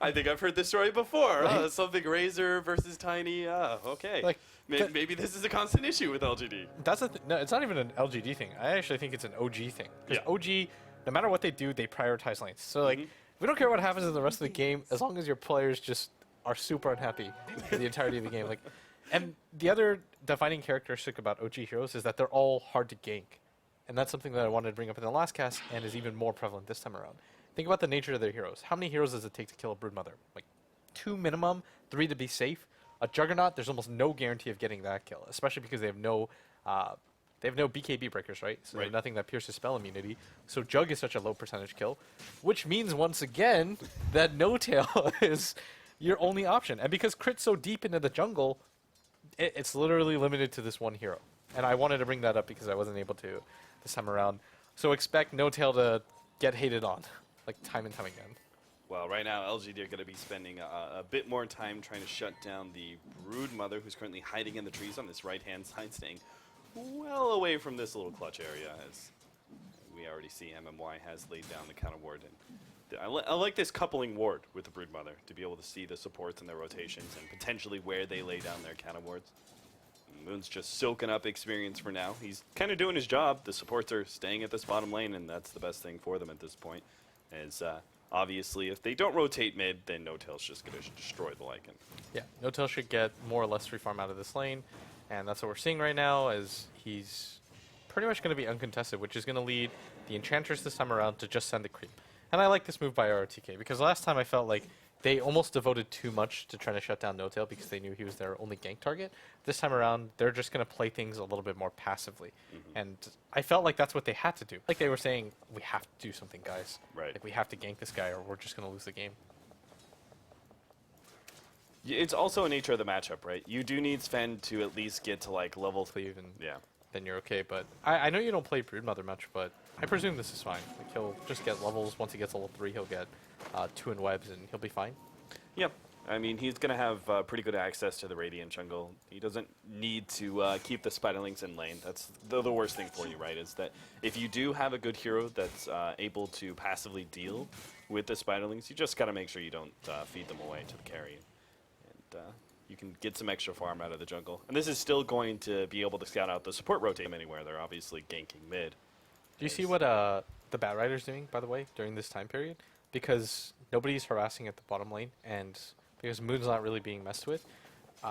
I think I've heard this story before. Something Razor versus Tiny. Okay. Like, maybe this is a constant issue with LGD. That's no, it's not even an LGD thing. I actually think it's an OG thing. Because OG, no matter what they do, they prioritize lanes. So like, we don't care what happens in the rest of the game as long as your players just are super unhappy for the entirety of the game. Like, and the other defining characteristic about OG heroes is that they're all hard to gank, and that's something that I wanted to bring up in the last cast and is even more prevalent this time around. Think about the nature of their heroes. How many heroes does it take to kill a Broodmother? Like 2 minimum, 3 to be safe. A Juggernaut, there's almost no guarantee of getting that kill, especially because they have no BKB breakers, right? So they have nothing that pierces spell immunity. So Jug is such a low percentage kill, which means once again that No-Tail is your only option. And because Crit's so deep into the jungle, it's literally limited to this one hero. And I wanted to bring that up because I wasn't able to this time around. So expect No-Tail to get hated on, like time and time again. Well, right now, LGD are going to be spending a bit more time trying to shut down the Broodmother, who's currently hiding in the trees on this right-hand side, staying well away from this little clutch area, as we already see MMY has laid down the counter ward. And I like this coupling ward with the Broodmother, to be able to see the supports and their rotations and potentially where they lay down their counter wards. Moon's just soaking up experience for now. He's kind of doing his job. The supports are staying at this bottom lane, and that's the best thing for them at this point. As obviously, if they don't rotate mid, then No-Tail's just going to destroy the Lycan. Yeah, No-Tail should get more or less free farm out of this lane, and that's what we're seeing right now, as he's pretty much going to be uncontested, which is going to lead the Enchantress this time around to just send the creep. And I like this move by ROTK, because last time I felt like they almost devoted too much to trying to shut down No-Tail because they knew he was their only gank target. This time around, they're just going to play things a little bit more passively. And I felt like that's what they had to do. Like they were saying, we have to do something, guys. Right. Like we have to gank this guy or we're just going to lose the game. It's also a nature of the matchup, right? You do need Sven to at least get to like level 3 even. Yeah. then you're okay. But I know you don't play Broodmother much, but I presume this is fine. Like, he'll just get levels. Once he gets level 3, he'll get 2 in webs, and he'll be fine. Yep. I mean, he's going to have pretty good access to the Radiant jungle. He doesn't need to keep the Spiderlings in lane. That's the worst thing for you, right? Is that if you do have a good hero that's able to passively deal with the Spiderlings, you just got to make sure you don't feed them away to the carry. And you can get some extra farm out of the jungle. And this is still going to be able to scout out the support rotate anywhere. They're obviously ganking mid. Do you see what the Bat Rider's doing, by the way, during this time period? Because nobody's harassing at the bottom lane, and because Moon's not really being messed with,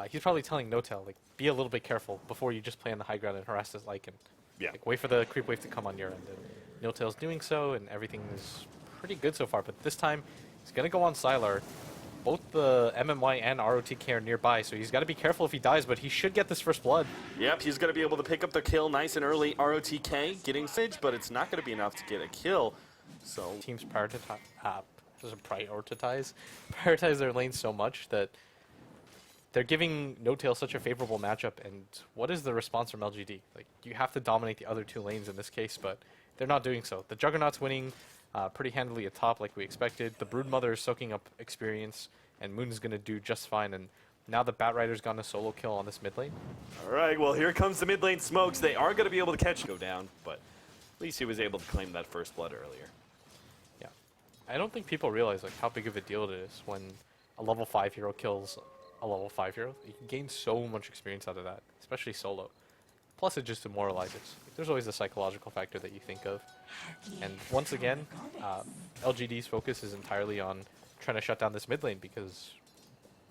he's probably telling Notel, like, be a little bit careful before you just play on the high ground and harass this Lycan. Yeah. Like, wait for the creep wave to come on your end. And Notel's doing so, and everything is pretty good so far. But this time, he's going to go on Sylar. Both the MMY and ROTK are nearby, so he's got to be careful if he dies, but he should get this first blood. Yep, he's going to be able to pick up the kill nice and early. ROTK getting Sidge, but it's not going to be enough to get a kill. So teams prioritize their lane so much that they're giving No-Tail such a favorable matchup. And what is the response from LGD? Like, you have to dominate the other 2 lanes in this case, but they're not doing so. The Juggernaut's winning pretty handily at top like we expected. The Broodmother is soaking up experience, and Moon is going to do just fine. And now the Bat Rider's gotten a solo kill on this mid lane. All right, well, here comes the mid lane smokes. They are going to be able to catch go down, but at least he was able to claim that first blood earlier. Yeah. I don't think people realize like how big of a deal it is when a level 5 hero kills a level 5 hero. You can gain so much experience out of that, especially solo. Plus it just demoralizes. Like, there's always the psychological factor that you think of. And once again, LGD's focus is entirely on trying to shut down this mid lane because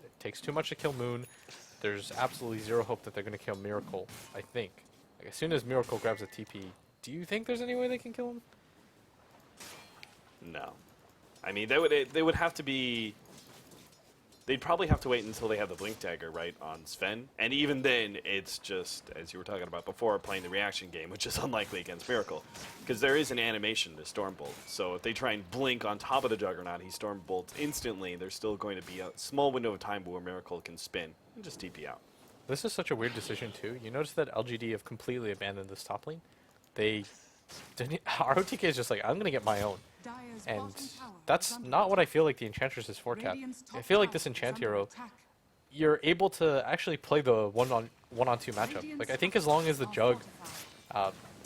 it takes too much to kill Moon. There's absolutely zero hope that they're going to kill Miracle, I think. Like, as soon as Miracle grabs a TP, do you think there's any way they can kill him? No. I mean, they would have to be... They'd probably have to wait until they have the Blink Dagger, right, on Sven. And even then, it's just, as you were talking about before, playing the reaction game, which is unlikely against Miracle. Because there is an animation to Stormbolt. So if they try and blink on top of the Juggernaut, he Stormbolts instantly. There's still going to be a small window of time where Miracle can spin and just TP out. This is such a weird decision, too. You notice that LGD have completely abandoned this top lane. They didn't... ROTK is just like, I'm going to get my own. And that's not what I feel like the Enchantress is for, Cap. I feel like this Enchant hero, you're able to actually play the one-on-two matchup. Like, I think as long as the Jug,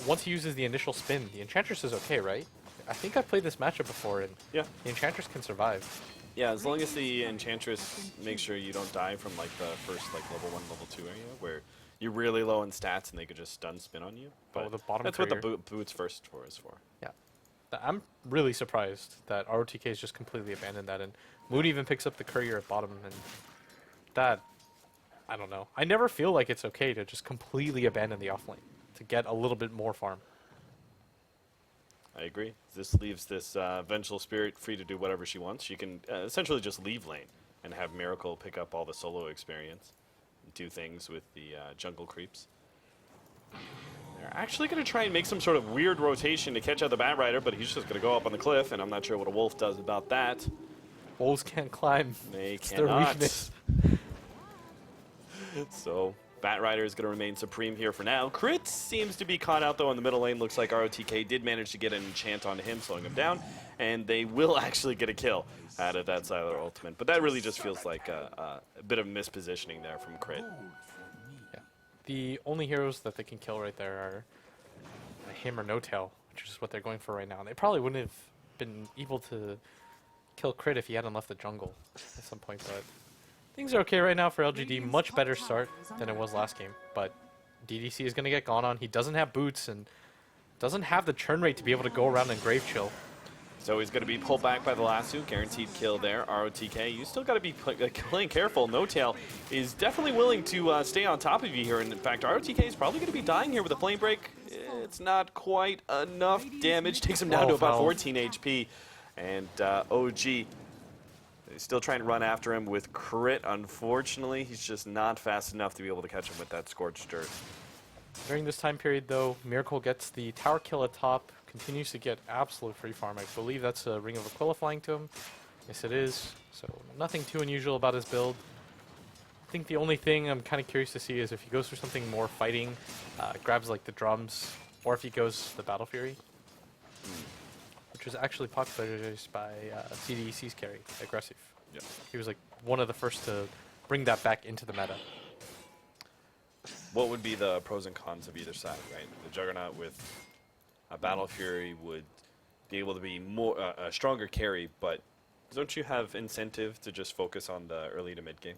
once he uses the initial spin, the Enchantress is okay, right? I think I've played this matchup before, and yeah, the Enchantress can survive. Yeah, as long as the Enchantress makes sure you don't die from, like, the first, like, level 1, level 2 area, where you're really low in stats and they could just stun spin on you. But the bottom that's courier. what the boots first for is for. Yeah. I'm really surprised that ROTK has just completely abandoned that, and Moon even picks up the courier at bottom, and that, I don't know. I never feel like it's okay to just completely abandon the offlane to get a little bit more farm. I agree. This leaves this Vengeful Spirit free to do whatever she wants. She can essentially just leave lane and have Miracle pick up all the solo experience and do things with the jungle creeps. They're actually going to try and make some sort of weird rotation to catch out the Bat Rider, but he's just going to go up on the cliff, and I'm not sure what a wolf does about that. Wolves can't climb. They It's their cannot. weakness. So Bat Rider is going to remain supreme here for now. Crit seems to be caught out, though, in the middle lane. Looks like ROTK did manage to get an enchant onto him, slowing him down, and they will actually get a kill out of that Sylar ultimate. But that really just feels like a bit of mispositioning there from Crit. The only heroes that they can kill right there are him or No-Tail, which is what they're going for right now. And they probably wouldn't have been able to kill Crit if he hadn't left the jungle at some point, but things are okay right now for LGD. Much better start than it was last game, but DDC is going to get gone on. He doesn't have boots and doesn't have the churn rate to be able to go around and Grave Chill. So he's going to be pulled back by the lasso. Guaranteed kill there. ROTK, you still got to be playing careful. No-Tail is definitely willing to stay on top of you here. And in fact, ROTK is probably going to be dying here with a flame break. It's not quite enough damage. Takes him down to about 14 HP. And OG is still trying to run after him with Crit. Unfortunately, he's just not fast enough to be able to catch him with that Scorched Earth. During this time period, though, Miracle gets the tower kill at top, continues to get absolute free farm. I believe that's a Ring of Aquila flying to him. Yes, it is. So nothing too unusual about his build. I think the only thing I'm kind of curious to see is if he goes for something more fighting, grabs like the drums, or if he goes the Battle Fury, which was actually popularized by CDEC's carry, Aggressive. Yeah. He was like one of the first to bring that back into the meta. What would be the pros and cons of either side, right? The Juggernaut with a Battle Fury would be able to be more a stronger carry, but don't you have incentive to just focus on the early to mid game?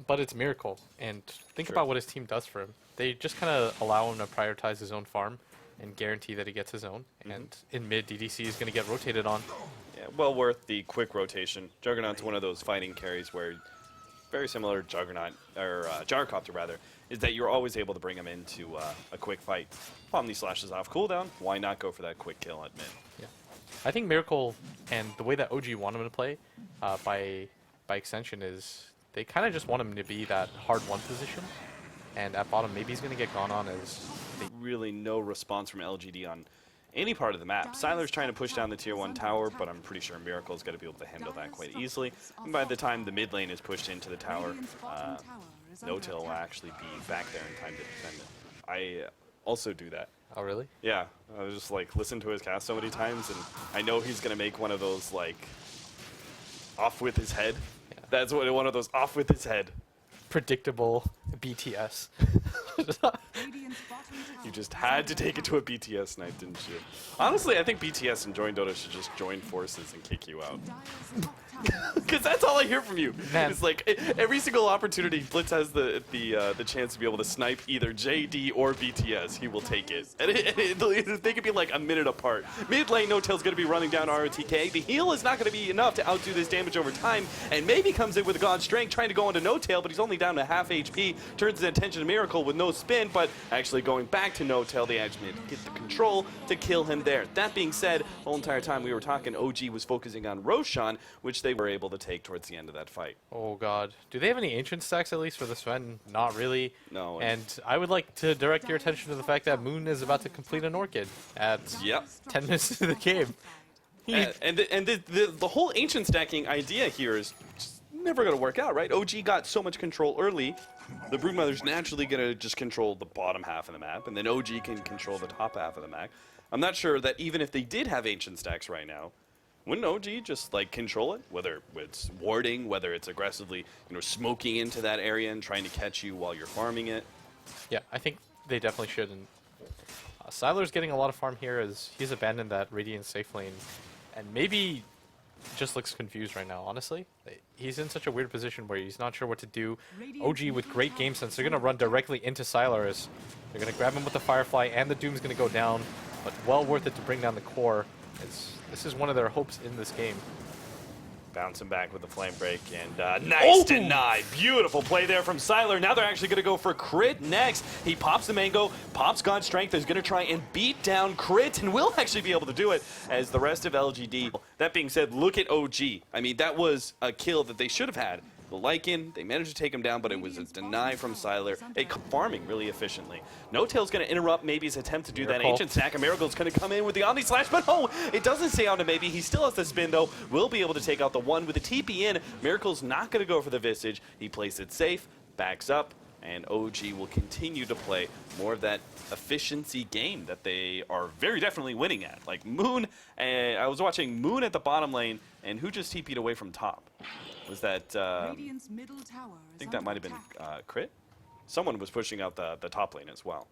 But it's Miracle, and think about what his team does for him. They just kind of allow him to prioritize his own farm and guarantee that he gets his own. And in mid, DDC is going to get rotated on. Yeah, well worth the quick rotation. Juggernaut's one of those fighting carries where, very similar to Juggernaut, or Gyrocopter rather, is that you're always able to bring him into a quick fight. Omni slashes off cooldown, why not go for that quick kill at mid? Yeah. I think Miracle and the way that OG want him to play, by extension, is they kind of just want him to be that hard one position. And at bottom, maybe he's going to get gone on as... Really no response from LGD on any part of the map. Siler's trying to push down the tier 1 tower, but I'm pretty sure Miracle's going to be able to handle that quite easily. And by the time the mid lane is pushed into the tower, No-Tail will actually be back there in time to defend it. I also do that. Oh, really? Yeah. I was just like, listen to his cast so many times, and I know he's going to make one of those, like, off with his head. Yeah. That's what one of those off with his head. Predictable BTS. You just had to take it to a BTS night, didn't you? Honestly, I think BTS and Join Dota should just join forces and kick you out. Because that's all I hear from you. Man. It's like every single opportunity Blitz has the chance to be able to snipe either JD or BTS, he will take it. And they could be like a minute apart. Mid lane, No-Tail's going to be running down ROTK. The heal is not going to be enough to outdo this damage over time, and maybe comes in with a God's Strength trying to go into No-Tail, but he's only down to half HP. Turns his attention to Miracle with no spin, but actually going back to No-Tail, they actually get the control to kill him there. That being said, the whole entire time we were talking, OG was focusing on Roshan, which they were able to take towards the end of that fight. Oh god. Do they have any ancient stacks at least for the Sven? Not really. No. And I would like to direct your attention to the fact that Moon is about to complete an Orchid at 10 minutes into the game. And the whole ancient stacking idea here is just never going to work out, right? OG got so much control early, the Broodmother's naturally going to just control the bottom half of the map, and then OG can control the top half of the map. I'm not sure that even if they did have ancient stacks right now, wouldn't OG just like control it? Whether it's warding, whether it's aggressively, smoking into that area and trying to catch you while you're farming it. Yeah, I think they definitely should. And Siler's getting a lot of farm here as he's abandoned that Radiant safe lane, and maybe just looks confused right now, honestly. He's in such a weird position where he's not sure what to do. OG with great game sense, they're going to run directly into Siler as they're going to grab him with the Firefly, and the Doom's going to go down, but well worth it to bring down the core. This is one of their hopes in this game. Bouncing back with the flame break, and nice deny. Beautiful play there from Siler. Now they're actually going to go for Crit next. He pops the Mango, pops God's Strength. He's going to try and beat down Crit, and will actually be able to do it as the rest of LGD. That being said, look at OG. I mean, that was a kill that they should have had. The Lycan, they managed to take him down, but it was a deny from Siler. Farming really efficiently. No-Tail's going to interrupt maybe's attempt to do that ancient stack. And Miracle's going to come in with the Omni Slash, but no, it doesn't stay on to maybe. He still has the spin, though. Will be able to take out the one with the TP in. Miracle's not going to go for the Visage. He plays it safe, backs up, and OG will continue to play more of that efficiency game that they are very definitely winning at. Like Moon, I was watching Moon at the bottom lane, and who just TP'd away from top? Was that, I think that might have been Crit? Someone was pushing out the top lane as well.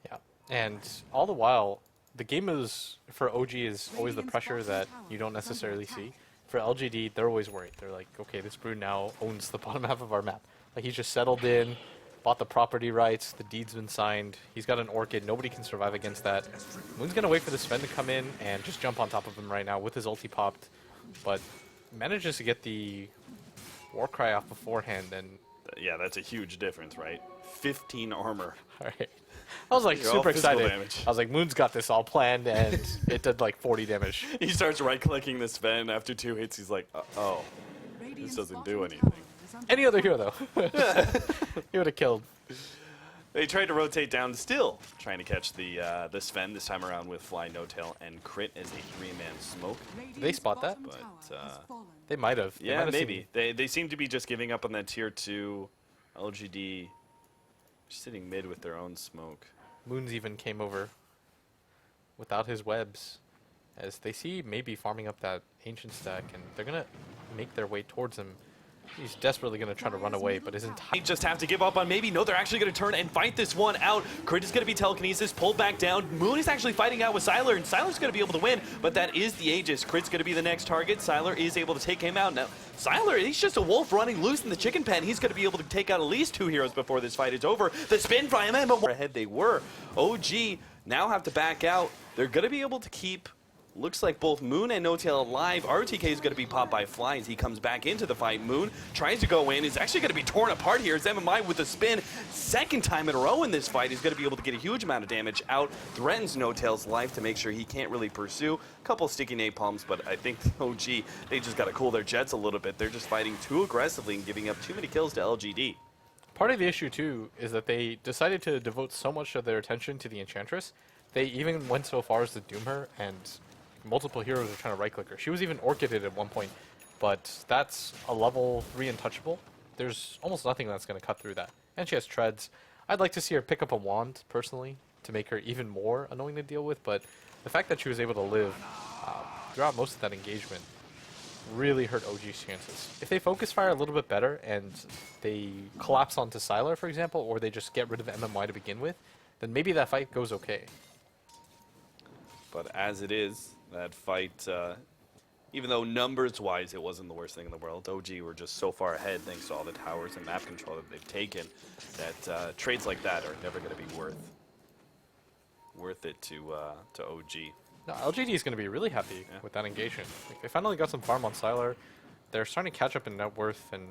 Yeah, and all the while, the game is, for OG, is always the pressure that you don't necessarily see. For LGD, they're always worried. They're like, okay, this Brood now owns the bottom half of our map. Like, he's just settled in, bought the property rights, the deed's been signed, he's got an Orchid, nobody can survive against that. Moon's gonna wait for the Sven to come in and just jump on top of him right now with his ulti popped, but manages to get the Warcry off beforehand, and yeah, that's a huge difference, right? 15 armor. All right. I was like super excited. Damage. I was like, Moon's got this all planned, and it did like 40 damage. He starts right-clicking the Sven. After 2 hits, he's like, oh, this doesn't do anything. Any other hero, though, he would have killed. They tried to rotate down, still trying to catch the Sven, this time around with Fly, No Tail, and Crit as a 3-man smoke. Did they spot that? But, they might have. Yeah, maybe. They seem to be just giving up on that tier 2. LGD sitting mid with their own smoke. Moons even came over without his webs, as they see maybe farming up that ancient stack, and they're going to make their way towards him. He's desperately going to try to run away, but his entire... Just have to give up on maybe. No, they're actually going to turn and fight this one out. Crit is going to be telekinesis, pulled back down. Moon is actually fighting out with Sylar, and Sylar's going to be able to win, but that is the Aegis. Crit's going to be the next target. Sylar is able to take him out. Now, Sylar, he's just a wolf running loose in the chicken pen. He's going to be able to take out at least 2 heroes before this fight is over. The spin from him, ahead they were. OG now have to back out. They're going to be able to keep... Looks like both Moon and No Tail alive. RTK is going to be popped by Fly as he comes back into the fight. Moon tries to go in. Is actually going to be torn apart here. As MMI with the spin. Second time in a row in this fight. He's going to be able to get a huge amount of damage out. Threatens No Tail's life to make sure he can't really pursue. A couple sticky napalms, but I think OG, they just got to cool their jets a little bit. They're just fighting too aggressively and giving up too many kills to LGD. Part of the issue, too, is that they decided to devote so much of their attention to the Enchantress. They even went so far as to doom her, and... multiple heroes are trying to right-click her. She was even orchided at one point, but that's a level 3 untouchable. There's almost nothing that's going to cut through that. And she has treads. I'd like to see her pick up a wand, personally, to make her even more annoying to deal with, but the fact that she was able to live throughout most of that engagement really hurt OG's chances. If they focus fire a little bit better and they collapse onto Sylar, for example, or they just get rid of MMY to begin with, then maybe that fight goes okay. But as it is, that fight, even though numbers-wise it wasn't the worst thing in the world, OG were just so far ahead thanks to all the towers and map control that they've taken that trades like that are never going to be worth it to OG. No, LGD is going to be really happy with that engagement. Like, they finally got some farm on Sylar. They're starting to catch up in net worth, and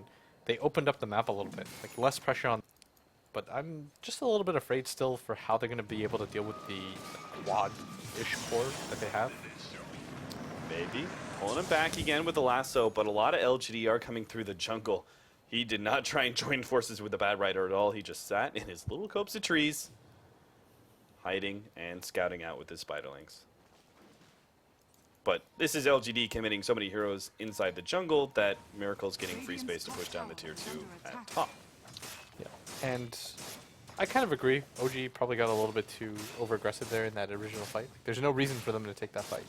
they opened up the map a little bit. Like, less pressure on... But I'm just a little bit afraid still for how they're going to be able to deal with the quad-ish core that they have. Maybe. Pulling him back again with the lasso, but a lot of LGD are coming through the jungle. He did not try and join forces with the Bad Rider at all. He just sat in his little copse of trees, hiding and scouting out with his spiderlings. But this is LGD committing so many heroes inside the jungle that Miracle's getting free space to push down the tier 2 at top. Yeah, and I kind of agree. OG probably got a little bit too over-aggressive there in that original fight. There's no reason for them to take that fight.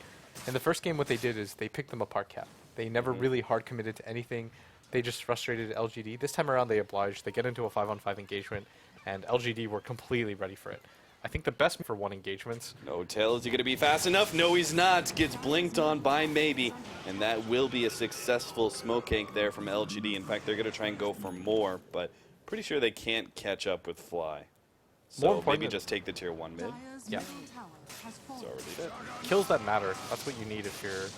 In the first game, what they did is they picked them apart, Cap. They never really hard committed to anything. They just frustrated LGD. This time around, they obliged. They get into a 5-on-5 engagement, and LGD were completely ready for it. I think the best for one engagements. No Tail, is he going to be fast enough? No, he's not. Gets blinked on by Maybe, and that will be a successful smoke gank there from LGD. In fact, they're going to try and go for more, but pretty sure they can't catch up with Fly. So maybe just take the tier 1 mid. Yeah. It's already dead. Kills that matter. That's what you need if you're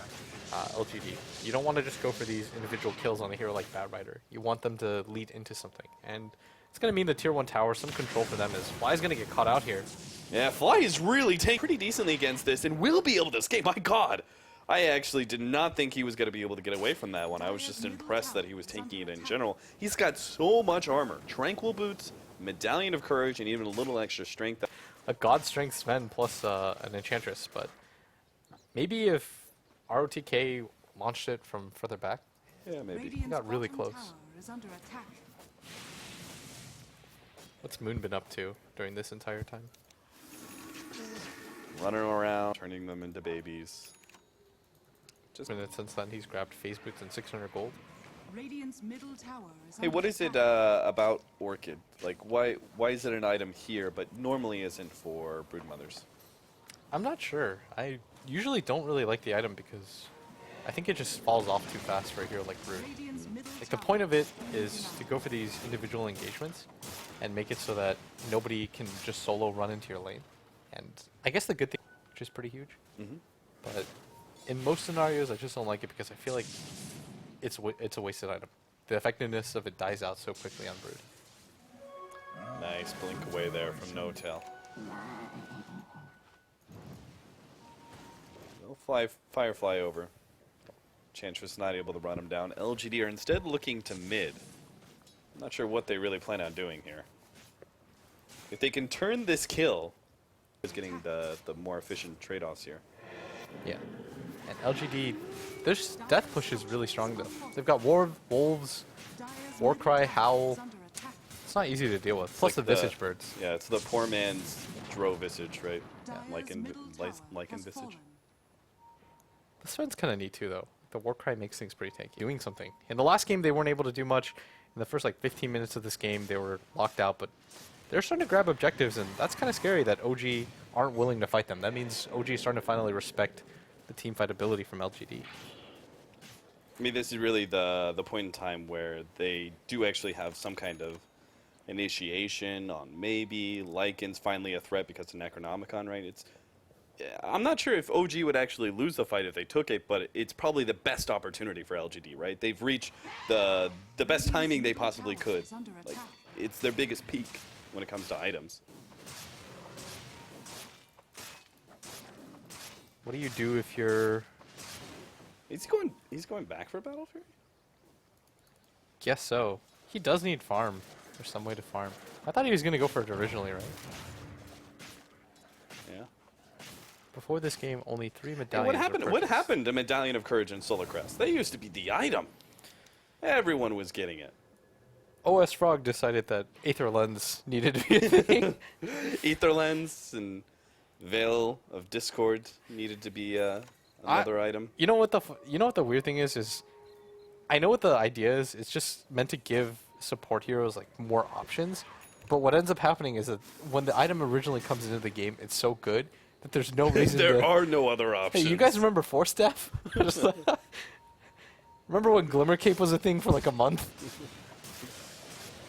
LGD. You don't want to just go for these individual kills on a hero like Bad Rider. You want them to lead into something. And it's going to mean the tier 1 tower, some control for them, as Fly's going to get caught out here. Yeah, Fly is really taking pretty decently against this and will be able to escape. My god! I actually did not think he was going to be able to get away from that one. I was just impressed that he was taking it in general. He's got so much armor. Tranquil Boots, Medallion of Courage, and even a little extra strength. A God Strength Sven plus an Enchantress, but maybe if ROTK launched it from further back, yeah, maybe. He got really close. What's Moon been up to during this entire time? Running around, turning them into babies. Just minutes since then, he's grabbed phase boots and 600 gold. Radiant's middle tower is Hey, what is it about Orchid? Like, why is it an item here, but normally isn't for Broodmothers? I'm not sure. I usually don't really like the item because I think it just falls off too fast for a hero like Brood. Like, the point of it is to go for these individual engagements and make it so that nobody can just solo run into your lane. And I guess the good thing, which is pretty huge, but in most scenarios, I just don't like it because I feel like it's a wasted item. The effectiveness of it dies out so quickly on Brood. Nice blink away there from No Tail. They'll Firefly over. Enchantress not able to run him down. LGD are instead looking to mid. I'm not sure what they really plan on doing here. If they can turn this kill, is getting the more efficient trade-offs here. Yeah. And LGD, their death push is really strong though. They've got Wolves, Warcry, Howl. It's not easy to deal with. Plus like the Visage Birds. Yeah, it's the poor man's Drow Visage, right? Yeah, like in Visage. The Sven's kind of neat too though. The Warcry makes things pretty tanky. Doing something. In the last game, they weren't able to do much. In the first like 15 minutes of this game, they were locked out, but they're starting to grab objectives, and that's kind of scary that OG aren't willing to fight them. That means OG is starting to finally respect the team fight ability from LGD. I mean, this is really the point in time where they do actually have some kind of initiation on maybe Lycan's finally a threat because of Necronomicon, right? I'm not sure if OG would actually lose the fight if they took it, but it's probably the best opportunity for LGD, right? They've reached the best timing they possibly could. Like, it's their biggest peak when it comes to items. What do you do if you're... He's going back for Battle Fury? Guess so. He does need farm. There's some way to farm. I thought he was going to go for it originally, right? Yeah. Before this game, only 3 medallions. Hey, what happened to Medallion of Courage and Solar Crest? They used to be the item. Everyone was getting it. OS Frog decided that Aether Lens needed to be a thing. Aether Lens and Veil of Discord needed to be another item. You know what the weird thing is I know what the idea is. It's just meant to give support heroes like more options. But what ends up happening is that when the item originally comes into the game, it's so good that there's no reason there are no other options. Hey, you guys remember Force Staff? Remember when Glimmer Cape was a thing for like a month?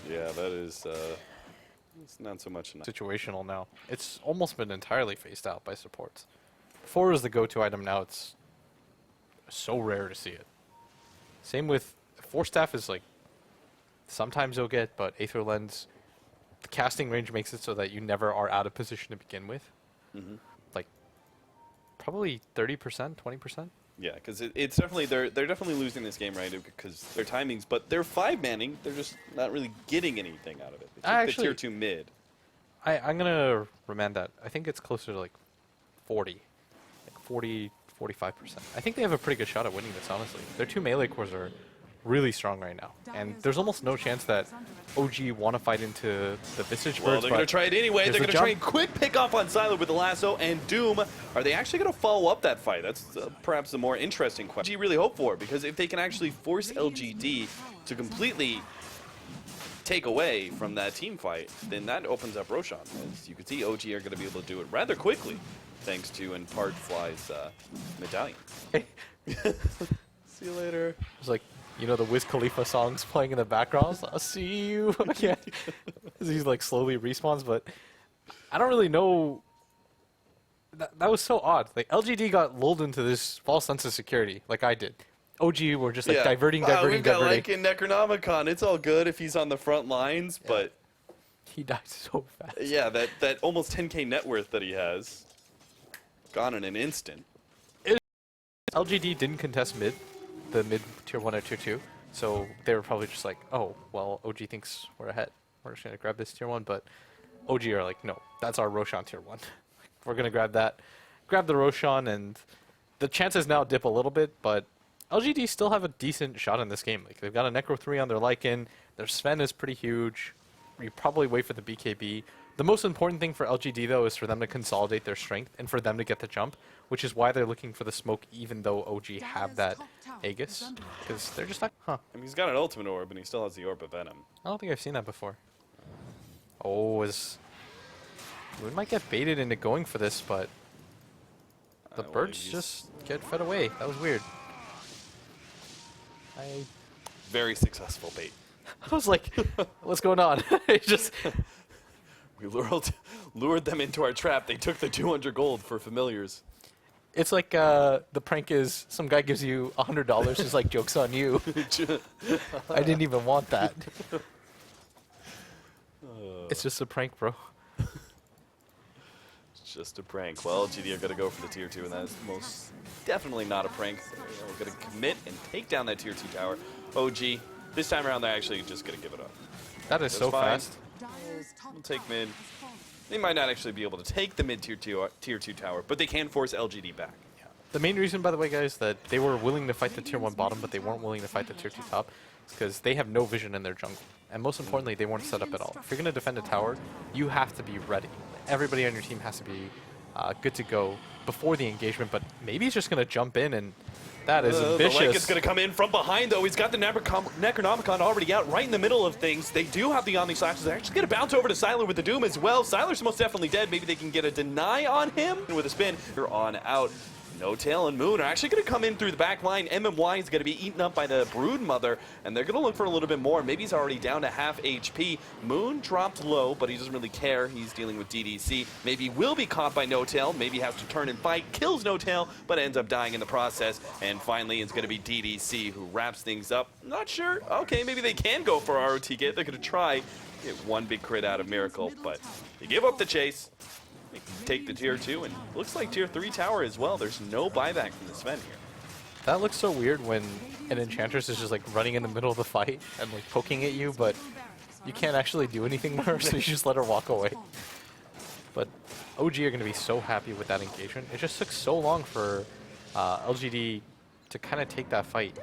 Yeah, that is it's not so much situational now. It's almost been entirely phased out by supports. Before is the go-to item, now it's so rare to see it. Same with Force Staff is like sometimes you'll get, but Aether Lens, the casting range makes it so that you never are out of position to begin with. Mm-hmm. Like probably 30%, 20%. Yeah, because it's definitely they're definitely losing this game, right? Because their timings, but they're 5-manning. They're just not really getting anything out of it. They took the tier 2 mid. I'm gonna remand that. I think it's closer to like 40, like 40, 45%. I think they have a pretty good shot at winning this. Honestly, their 2 melee cores are really strong right now, and there's almost no chance that OG want to fight into the Visage Birds. Well, they're going to try it anyway. They're going to try and quick pick off on Silo with the lasso and Doom. Are they actually going to follow up that fight? That's perhaps the more interesting question. OG really hope for, because if they can actually force LGD to completely take away from that team fight, then that opens up Roshan. As you can see, OG are going to be able to do it rather quickly, thanks to, in part, Fly's medallion. See you later. It's like, you know, the Wiz Khalifa songs playing in the background. I'll see you again. He's like slowly respawns, but I don't really know. That was so odd. Like LGD got lulled into this false sense of security, like I did. OG were just like diverting. We've got like in Necronomicon. It's all good if he's on the front lines, but he died so fast. Yeah, that almost 10K net worth that he has, gone in an instant. LGD didn't contest mid. The mid tier 1 or tier 2, so they were probably just like, oh, well, OG thinks we're ahead. We're just going to grab this tier 1, but OG are like, no, that's our Roshan tier 1. We're going to grab that, grab the Roshan, and the chances now dip a little bit, but LGD still have a decent shot in this game. Like, they've got a Necro 3 on their Lycan, their Sven is pretty huge, you probably wait for the BKB. The most important thing for LGD, though, is for them to consolidate their strength and for them to get the jump, which is why they're looking for the smoke, even though OG have that Aegis, because they're just like, huh. I mean, he's got an ultimate orb, and he still has the Orb of Venom. I don't think I've seen that before. Oh, we might get baited into going for this, but the birds just get fed away. That was weird. Very successful bait. I was like, what's going on? It just... We lured them into our trap. They took the 200 gold for familiars. It's like the prank is some guy gives you $100, just like joke's on you. I didn't even want that. It's just a prank, bro. It's just a prank. Well, GD are going to go for the tier 2, and that is most definitely not a prank. They're going to commit and take down that tier 2 tower. OG, this time around, they're actually just going to give it up. That is so fast. We'll take mid. They might not actually be able to take the mid-tier tier 2 tower, but they can force LGD back. The main reason, by the way, guys, that they were willing to fight the tier 1 bottom, but they weren't willing to fight the tier 2 top, is because they have no vision in their jungle. And most importantly, they weren't set up at all. If you're going to defend a tower, you have to be ready. Everybody on your team has to be good to go before the engagement, but maybe he's just going to jump in, and that is ambitious. The Lycan's going to come in from behind, though. He's got the Necronomicon already out right in the middle of things. They do have the Omni Slashes. They're actually going to bounce over to Sylar with the Doom as well. Sylar's most definitely dead. Maybe they can get a deny on him. And with a spin, they're on out. No Tail and Moon are actually going to come in through the back line. MMY is going to be eaten up by the Broodmother, and they're going to look for a little bit more. Maybe he's already down to half HP. Moon dropped low, but he doesn't really care. He's dealing with DDC. Maybe will be caught by No Tail. Maybe has to turn and fight. Kills No Tail, but ends up dying in the process. And finally, it's going to be DDC who wraps things up. Not sure. Okay, maybe they can go for ROTK. They're going to try get one big crit out of Miracle, but they give up the chase. They can take the tier 2, and looks like tier 3 tower as well. There's no buyback from the Sven here. That looks so weird when an Enchantress is just like running in the middle of the fight and like poking at you, but you can't actually do anything with her, so you just let her walk away. But OG are going to be so happy with that engagement. It just took so long for LGD to kind of take that fight,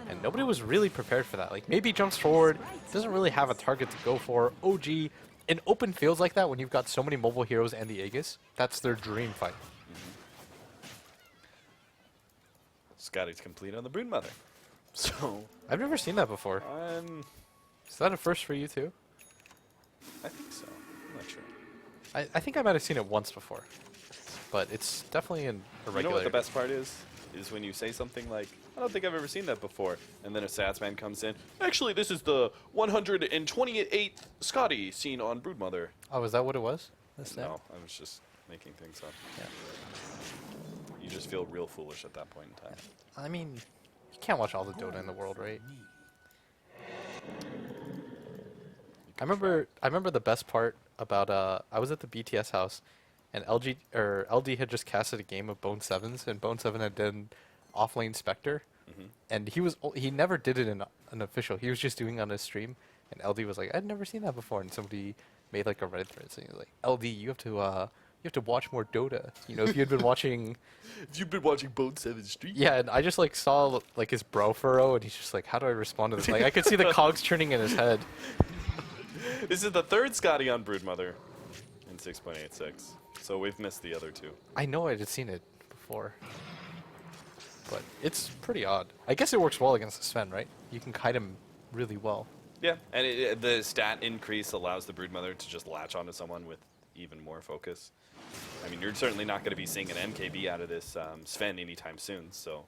and nobody was really prepared for that. Like, maybe jumps forward, doesn't really have a target to go for. OG, in open fields like that, when you've got so many mobile heroes and the Aegis, that's their dream fight. Scotty's complete on the Broodmother. So I've never seen that before. Is that a first for you too? I think so. I'm not sure. I think I might have seen it once before, but it's definitely a regular. You know what the best part is when you say something like, I don't think I've ever seen that before, and then a Satsman comes in. Actually, this is the 128th Scotty seen on Broodmother. Oh, is that what it was? No, I was just making things up. Yeah. You just feel real foolish at that point in time. I mean, you can't watch all the Dota in the world, right? I remember the best part about I was at the BTS house, and LD had just casted a game of Bone 7s, and Bone 7 had done offlane Spectre, and he never did it in an official. He was just doing it on his stream, and LD was like, I'd never seen that before, and somebody made like a Reddit thread saying like, LD, you have to watch more Dota. You know, if you'd been watching, if you've been watching Bone 7 stream. Yeah, and I just like saw like his brow furrow, and he's just like, how do I respond to this? Like, I could see the cogs turning in his head. This is the third Scotty on Broodmother in 6.86, so we've missed the other two. I know I had seen it before, but it's pretty odd. I guess it works well against the Sven, right? You can kite him really well. Yeah, and the stat increase allows the Broodmother to just latch onto someone with even more focus. I mean, you're certainly not going to be seeing an MKB out of this Sven anytime soon, so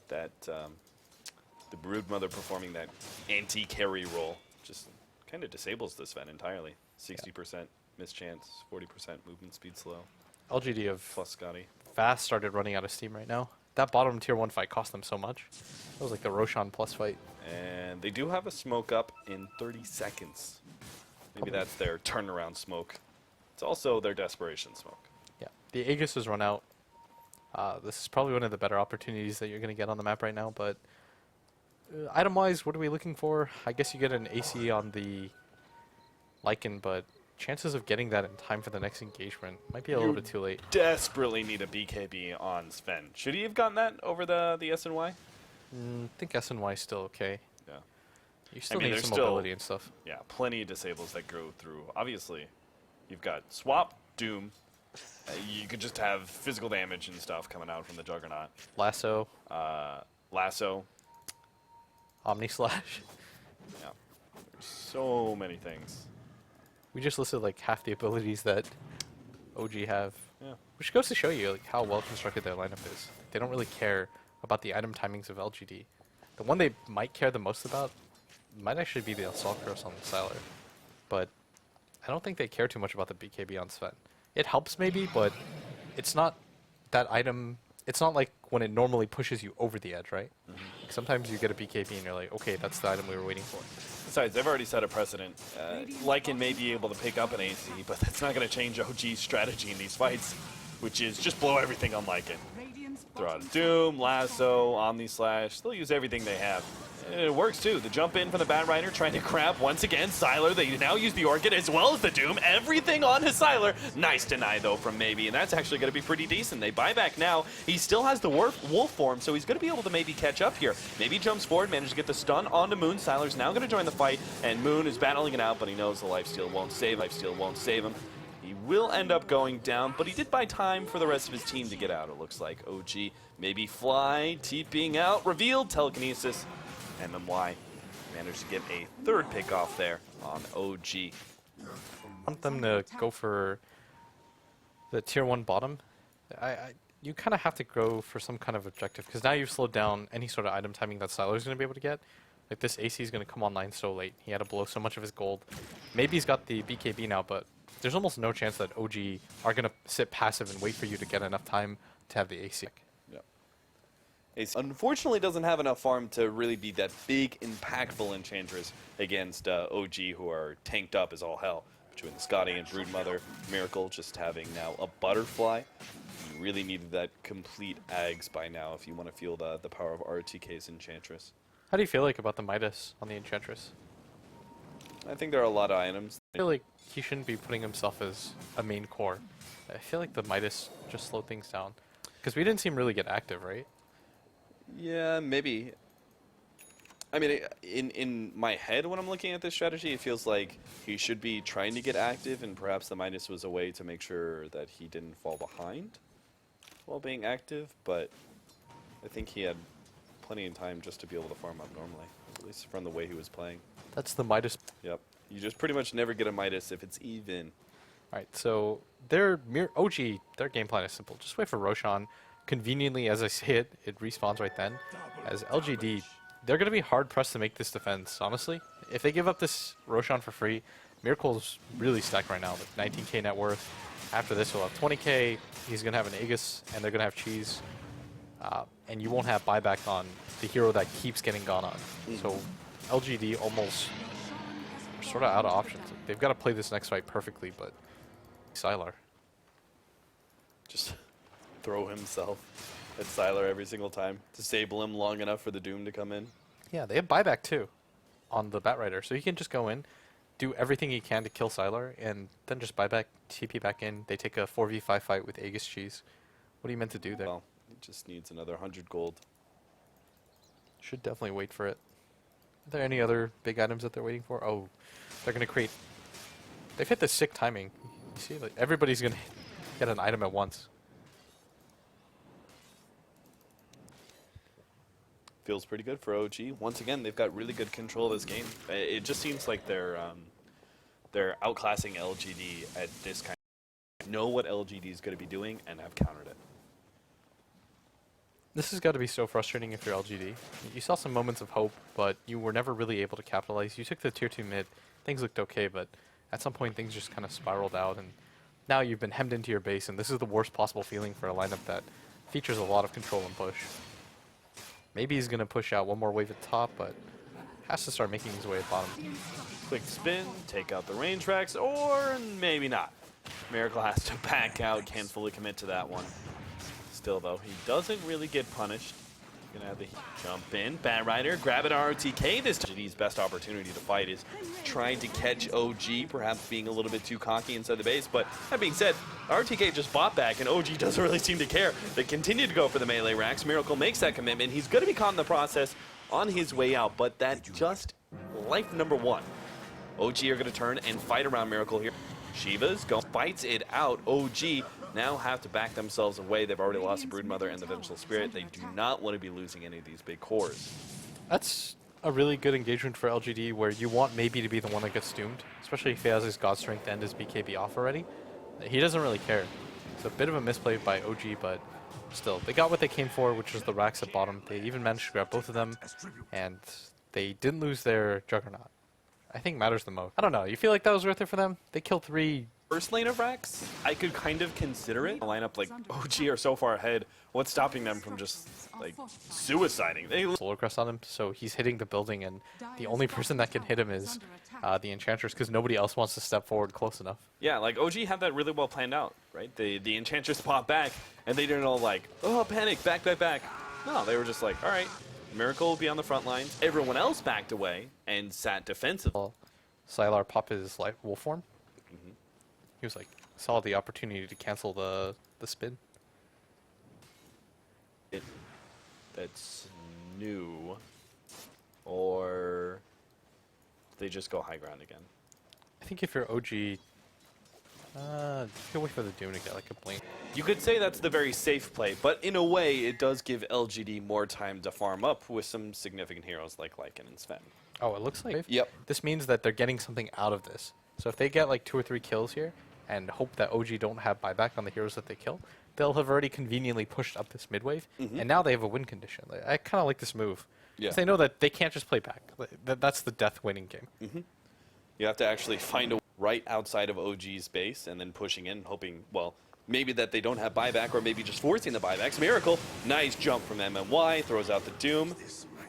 that the Broodmother performing that anti-carry role just kind of disables the Sven entirely. 60% mischance, 40% movement speed slow. LGD of plus Scotty fast started running out of steam right now. That bottom tier 1 fight cost them so much. It was like the Roshan plus fight. And they do have a smoke up in 30 seconds. Maybe that's their turnaround smoke. It's also their desperation smoke. Yeah, the Aegis has run out. This is probably one of the better opportunities that you're going to get on the map right now, but item-wise, what are we looking for? I guess you get an AC on the Lycan, but chances of getting that in time for the next engagement might be a little bit too late. Desperately need a BKB on Sven. Should he have gotten that over the SNY? I think SNY is still okay. Yeah. You still need some mobility and stuff. Yeah, plenty of disables that go through. Obviously, you've got Swap, Doom. You could just have physical damage and stuff coming out from the Juggernaut. Lasso. Lasso. Omni Slash. Yeah. There's so many things. We just listed like half the abilities that OG have. Yeah. Which goes to show you like how well constructed their lineup is. They don't really care about the item timings of LGD. The one they might care the most about might actually be the Assault Cross on the Sylar. But I don't think they care too much about the BKB on Sven. It helps maybe, but it's not that item. It's not like when it normally pushes you over the edge, right? Sometimes you get a BKB and you're like, okay, that's the item we were waiting for. Besides, they've already set a precedent. Lycan may be able to pick up an AC, but that's not going to change OG's strategy in these fights, which is just blow everything on Lycan. Throw out a Doom, Lasso, Omni Slash. They'll use everything they have. And it works too. The jump in from the Bat Rider trying to grab once again Sylar. They now use the Orchid as well as the Doom. Everything on his Sylar. Nice deny though from Maybe, and that's actually going to be pretty decent. They buy back now. He still has the wolf form, so he's going to be able to maybe catch up here. Maybe jumps forward, manages to get the stun onto Moon. Sylar's now going to join the fight, and Moon is battling it out, but he knows the lifesteal won't save. Lifesteal won't save him. He will end up going down, but he did buy time for the rest of his team to get out, it looks like. OG, maybe Fly, TPing out, revealed, telekinesis, MMY managed to get a third pick off there on OG. I want them to go for the tier 1 bottom. You kind of have to go for some kind of objective, because now you've slowed down any sort of item timing that Sylar is going to be able to get. Like, this AC is going to come online so late. He had to blow so much of his gold. Maybe he's got the BKB now, but there's almost no chance that OG are going to sit passive and wait for you to get enough time to have the AC. Yep. Ace unfortunately doesn't have enough farm to really be that big, impactful Enchantress against OG, who are tanked up as all hell. Between the Scotty and Broodmother, Miracle just having now a Butterfly. You really needed that complete Ags by now if you want to feel the power of RTK's Enchantress. How do you feel like about the Midas on the Enchantress? I think there are a lot of items. I feel like he shouldn't be putting himself as a main core. I feel like the Midas just slowed things down. Because we didn't seem really get active, right? Yeah, maybe. I mean, in my head when I'm looking at this strategy, it feels like he should be trying to get active, and perhaps the Midas was a way to make sure that he didn't fall behind while being active, but I think he had plenty of time just to be able to farm up normally, at least from the way he was playing. That's the Midas. Yep. You just pretty much never get a Midas if it's even. Alright, so their OG, their game plan is simple. Just wait for Roshan. Conveniently, as I say it, it respawns right then. As LGD, they're going to be hard-pressed to make this defense, honestly. If they give up this Roshan for free, Miracle's really stacked right now, like 19k net worth. After this, he'll have 20k, he's going to have an Aegis, and they're going to have Cheese. And you won't have buyback on the hero that keeps getting gone on. So LGD almost sort of out of options. They've got to play this next fight perfectly, but Sylar. Just throw himself at Sylar every single time. Disable him long enough for the Doom to come in. Yeah, they have buyback too on the Bat Rider. So he can just go in, do everything he can to kill Sylar, and then just buyback, TP back in. They take a 4v5 fight with Aegis Cheese. What are you meant to do there? Well, he just needs another 100 gold. Should definitely wait for it. Are there any other big items that they're waiting for? Oh, they're going to create... They've hit the sick timing. You see, like, everybody's going to get an item at once. Feels pretty good for OG. Once again, they've got really good control of this game. It just seems like they're outclassing LGD at this kind of... Know what LGD is going to be doing and have countered it. This has got to be so frustrating if you're LGD. You saw some moments of hope, but you were never really able to capitalize. You took the tier 2 mid. Things looked okay, but at some point things just kind of spiraled out, and now you've been hemmed into your base, and this is the worst possible feeling for a lineup that features a lot of control and push. Maybe he's going to push out one more wave at top, but has to start making his way at bottom. Quick spin, take out the range racks, or maybe not. Miracle has to back out, can't fully commit to that one. Still, though, he doesn't really get punished. Gonna have the jump in. Bat Rider, grab it RTK. This GD's best opportunity to fight is trying to catch OG, perhaps being a little bit too cocky inside the base. But that being said, RTK just bought back, and OG doesn't really seem to care. They continue to go for the melee racks. Miracle makes that commitment. He's going to be caught in the process on his way out, but that just life number one. OG are going to turn and fight around Miracle here. Shiva's fights it out. OG now have to back themselves away. They've already lost the Broodmother and the Vengeful Spirit. They do not want to be losing any of these big cores. That's a really good engagement for LGD, where you want maybe to be the one that gets doomed, especially if he has his God Strength and his BKB off already. He doesn't really care. It's a bit of a misplay by OG, but still, they got what they came for, which was the racks at bottom. They even managed to grab both of them, and they didn't lose their Juggernaut. I think matters the most. I don't know. You feel like that was worth it for them? They killed 3 first lane of Rax, I could kind of consider it. A lineup like OG are so far ahead. What's stopping them from just like suiciding? They Solar Crest on him, so he's hitting the building, and the only person that can hit him is the Enchantress, because nobody else wants to step forward close enough. Yeah, like OG had that really well planned out, right? The Enchantress popped back, and they didn't all like, oh, panic, back, back, back. No, they were just like, all right, Miracle will be on the front lines. Everyone else backed away and sat defensive. Sylar pop his wolf form. He was like, saw the opportunity to cancel the spin. That's new, or they just go high ground again. I think if you're OG, you can wait for the Doom to get like a blink. You could say that's the very safe play, but in a way, it does give LGD more time to farm up with some significant heroes like Lycan and Sven. Oh, it looks like. Yep. This means that they're getting something out of this. So if they get like 2 or 3 kills here, and hope that OG don't have buyback on the heroes that they kill, they'll have already conveniently pushed up this mid wave, and now they have a win condition. Like, I kind of like this move. Yeah. 'Cause they know that they can't just play back. That's the death winning game. You have to actually find a right outside of OG's base and then pushing in, hoping, well, maybe that they don't have buyback or maybe just forcing the buybacks. Miracle, nice jump from MMY, throws out the Doom,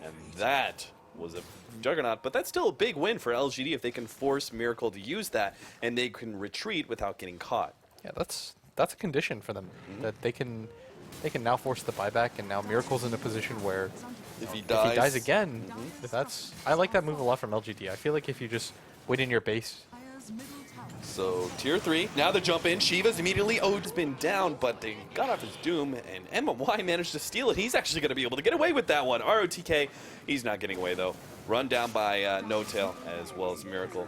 and that was a juggernaut. But that's still a big win for LGD if they can force Miracle to use that and they can retreat without getting caught. Yeah, that's a condition for them, that they can now force the buyback, and now Miracle's in a position where if he dies again, I like that move a lot from LGD. I feel like if you just wait in your base. So tier 3, now the jump in. Shiva's immediately OG's been down, but they got off his Doom, and MMY managed to steal it. He's actually going to be able to get away with that one. ROTK, he's not getting away though. Run down by No Tail as well as Miracle.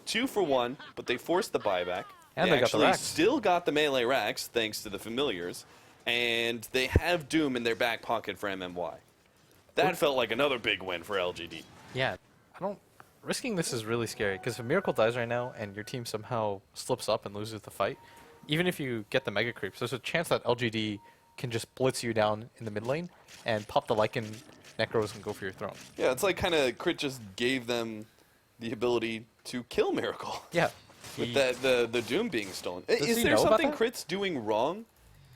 2 for 1, but they forced the buyback. And they got the actually racks. still got the melee racks thanks to the familiars, and they have Doom in their back pocket for MMY. That felt like another big win for LGD. Yeah, risking this is really scary, because if Miracle dies right now and your team somehow slips up and loses the fight, even if you get the mega creeps, there's a chance that LGD can just blitz you down in the mid lane and pop the Lycan Necros and go for your throne. Yeah, it's like kind of Crit just gave them the ability to kill Miracle. Yeah. With the Doom being stolen. Is there something Crit's doing wrong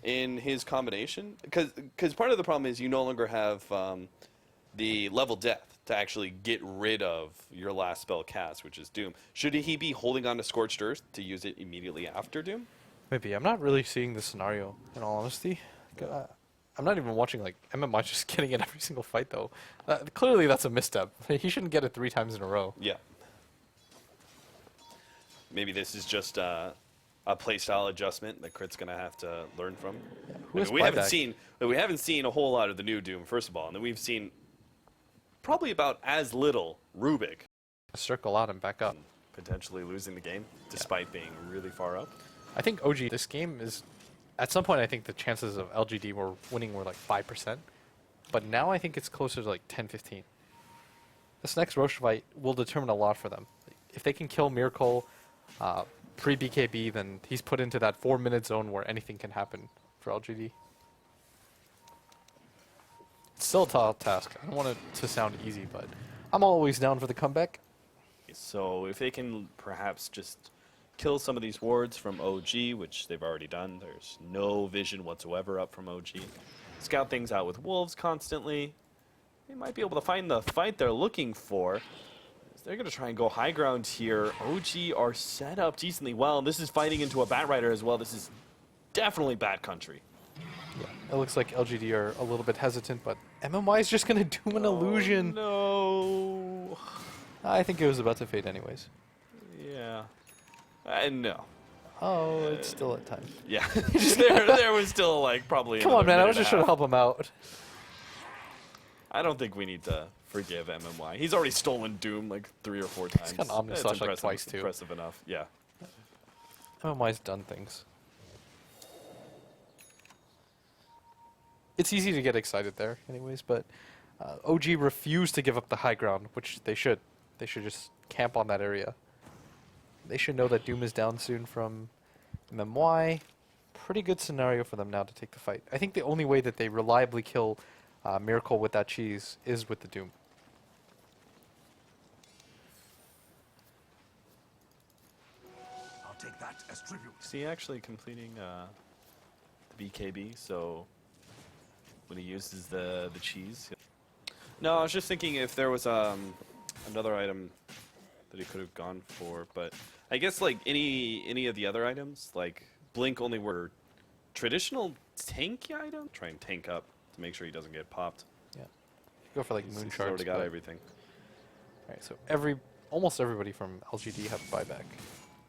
in his combination? Because part of the problem is you no longer have the level death to actually get rid of your last spell cast, which is Doom. Should he be holding on to Scorched Earth to use it immediately after Doom? Maybe. I'm not really seeing the scenario, in all honesty. I'm not even watching, like, MMI just getting in every single fight, though. Clearly that's a misstep. He shouldn't get it 3 times in a row. Yeah. Maybe this is just a playstyle adjustment that Crit's going to have to learn from. Yeah, we haven't seen a whole lot of the new Doom, first of all, and then we've seen probably about as little Rubik. Circle out and back up. Potentially losing the game, despite being really far up. I think OG, this game is... At some point, I think the chances of LGD winning were like 5%. But now I think it's closer to like 10-15. This next Roche fight will determine a lot for them. If they can kill Miracle pre-BKB, then he's put into that 4-minute zone where anything can happen for LGD. It's still a tall task. I don't want it to sound easy, but I'm always down for the comeback. So if they can perhaps just kill some of these wards from OG, which they've already done, there's no vision whatsoever up from OG. Scout things out with wolves constantly. They might be able to find the fight they're looking for. They're going to try and go high ground here. OG are set up decently well. This is fighting into a Bat Rider as well. This is definitely Bat Country. Yeah, it looks like LGD are a little bit hesitant, but MMY is just going to do an illusion. No. I think it was about to fade anyways. Yeah. No. Oh, it's still at time. Yeah. there was still like probably. Come on, man. I was just trying to help him out. I don't think we need to forgive MMY. He's already stolen Doom like 3 or 4 times. He's got Omnislash like twice too. Impressive enough. Yeah. MMY's done things. It's easy to get excited there, anyways. But OG refused to give up the high ground, which they should. They should just camp on that area. They should know that Doom is down soon from MMY. Pretty good scenario for them now to take the fight. I think the only way that they reliably kill Miracle with that cheese is with the Doom. as tribute. Is he actually completing the BKB? So when he uses the cheese. No, I was just thinking if there was another item that he could have gone for, but I guess like any of the other items, like Blink only were traditional tanky items. Try and tank up to make sure he doesn't get popped. Yeah. Go for like He's moon shards. already got everything. All right, so almost everybody from LGD have buyback.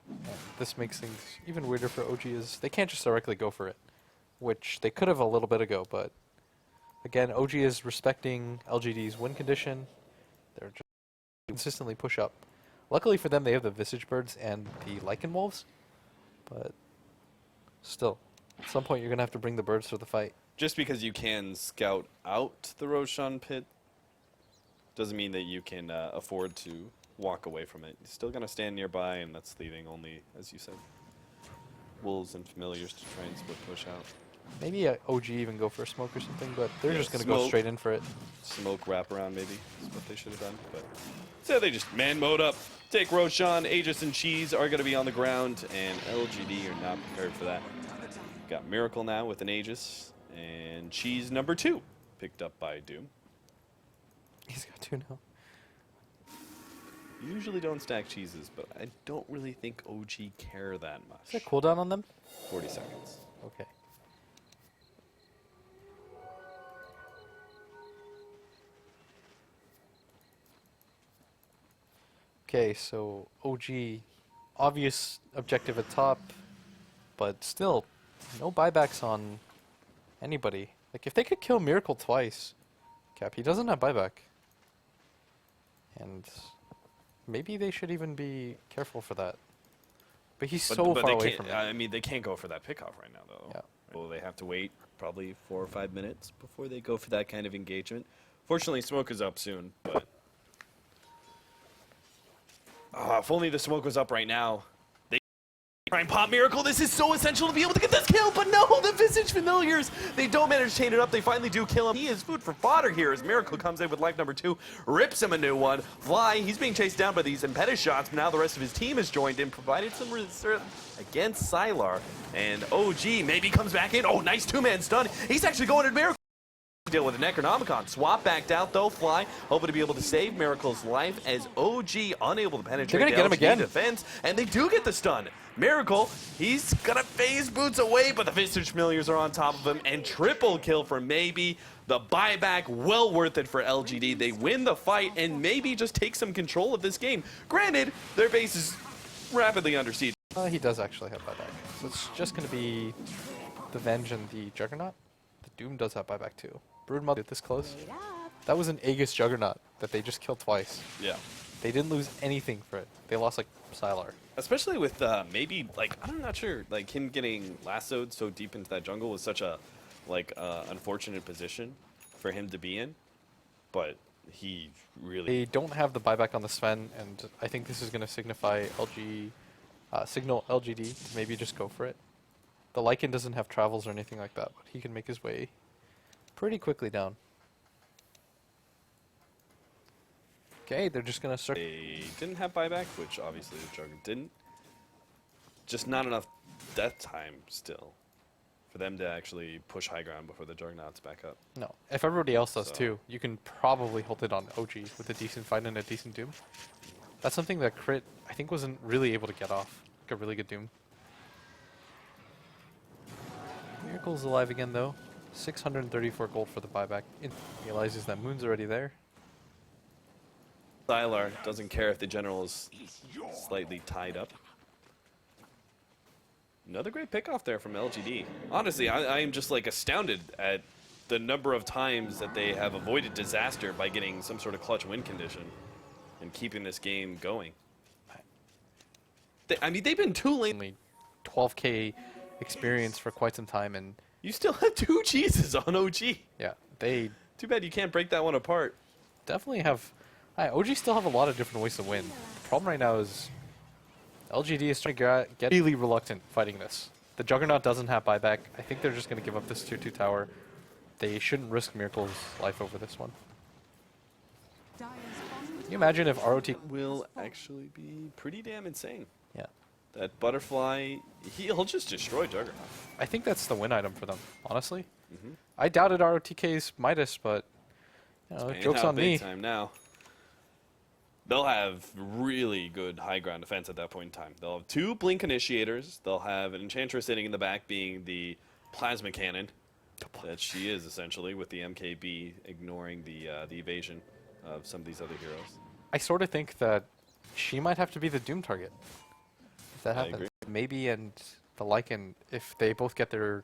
And this makes things even weirder for OG is they can't just directly go for it, which they could have a little bit ago, but again, OG is respecting LGD's win condition. They're just consistently push up. Luckily for them, they have the Visage Birds and the Lycan Wolves, but still, at some point you're going to have to bring the birds to the fight. Just because you can scout out the Roshan pit doesn't mean that you can afford to walk away from it. You're still going to stand nearby, and that's leaving only, as you said, wolves and familiars to try and split push out. Maybe OG even go for a smoke or something, but they're Yeah, just going to go straight in for it. Smoke wraparound maybe is what they should have done. But so they just man mode up. Take Roshan, Aegis, and Cheese are going to be on the ground, and LGD are not prepared for that. Got Miracle now with an Aegis, and Cheese number 2 picked up by Doom. He's got 2 now. Usually don't stack cheeses, but I don't really think OG care that much. Is there cooldown on them? 40 seconds. Okay. Okay, so OG, obvious objective at top, but still, no buybacks on anybody. Like, if they could kill Miracle twice, Cap, he doesn't have buyback. And maybe they should even be careful for that. But he's so far away from it. I mean, they can't go for that pickoff right now, though. Yeah. Well, they have to wait probably 4 or 5 minutes before they go for that kind of engagement. Fortunately, smoke is up soon, but... if only the smoke was up right now. They try and pop Miracle. This is so essential to be able to get this kill, but no, the Visage Familiars, they don't manage to chain it up. They finally do kill him. He is food for fodder here as Miracle comes in with life number 2, rips him a new one. Fly, he's being chased down by these impetus shots, but now the rest of his team has joined in, provided some resistance against Sylar. And OG maybe comes back in. Oh, nice 2-man stun. He's actually going at Miracle. Deal with a Necronomicon. Swap backed out though. Fly hoping to be able to save Miracle's life as OG unable to penetrate. They're gonna get him again. Defense, and they do get the stun. Miracle, he's gonna phase boots away, but the Visage Familiars are on top of him, and triple kill for maybe. The buyback, well worth it for LGD. They win the fight and maybe just take some control of this game. Granted, their base is rapidly under siege. He does actually have buyback. So it's just going to be the Venge and the Juggernaut. The Doom does have buyback too. Broodmother this close. That was an Aegis Juggernaut that they just killed twice. Yeah. They didn't lose anything for it. They lost like Sylar. Especially with maybe like I'm not sure like him getting lassoed so deep into that jungle was such a unfortunate position for him to be in, but he really. They don't have the buyback on the Sven, and I think this is going to signify signal LGD to maybe just go for it. The Lycan doesn't have travels or anything like that, but he can make his way pretty quickly down. Okay, they're just going to start. They didn't have buyback, which obviously the Juggernaut didn't. Just not enough death time still for them to actually push high ground before the Juggernaut's back up. No, if everybody else does too, you can probably hold it on OG with a decent fight and a decent Doom. That's something that Crit, I think, wasn't really able to get off. Like a really good Doom. Miracle's alive again though. 634 gold for the buyback. It realizes that Moon's already there. Sylar doesn't care if the general is slightly tied up. Another great pickoff there from LGD. Honestly, I am just like astounded at the number of times that they have avoided disaster by getting some sort of clutch win condition and keeping this game going. I mean, they've been too late. Only 12k experience for quite some time, and you still have 2 cheeses on OG. Yeah, they. Too bad you can't break that one apart. Definitely have. OG still have a lot of different ways to win. The problem right now is LGD is trying to get really reluctant fighting this. The Juggernaut doesn't have buyback. I think they're just going to give up this tier 2 tower. They shouldn't risk Miracle's life over this one. Can you imagine if ROT will actually be pretty damn insane? Yeah. That butterfly, he'll just destroy Juggernaut. I think that's the win item for them, honestly. Mhm. I doubted ROTK's Midas, but you know, Paying joke's out on big me. time now. They'll have really good high ground defense at that point in time. They'll have 2 Blink Initiators. They'll have an Enchantress sitting in the back being the Plasma Cannon that she is, essentially, with the MKB ignoring the evasion of some of these other heroes. I sort of think that she might have to be the Doom target. If that I happens. agree. Maybe and the Lycan, if they both get their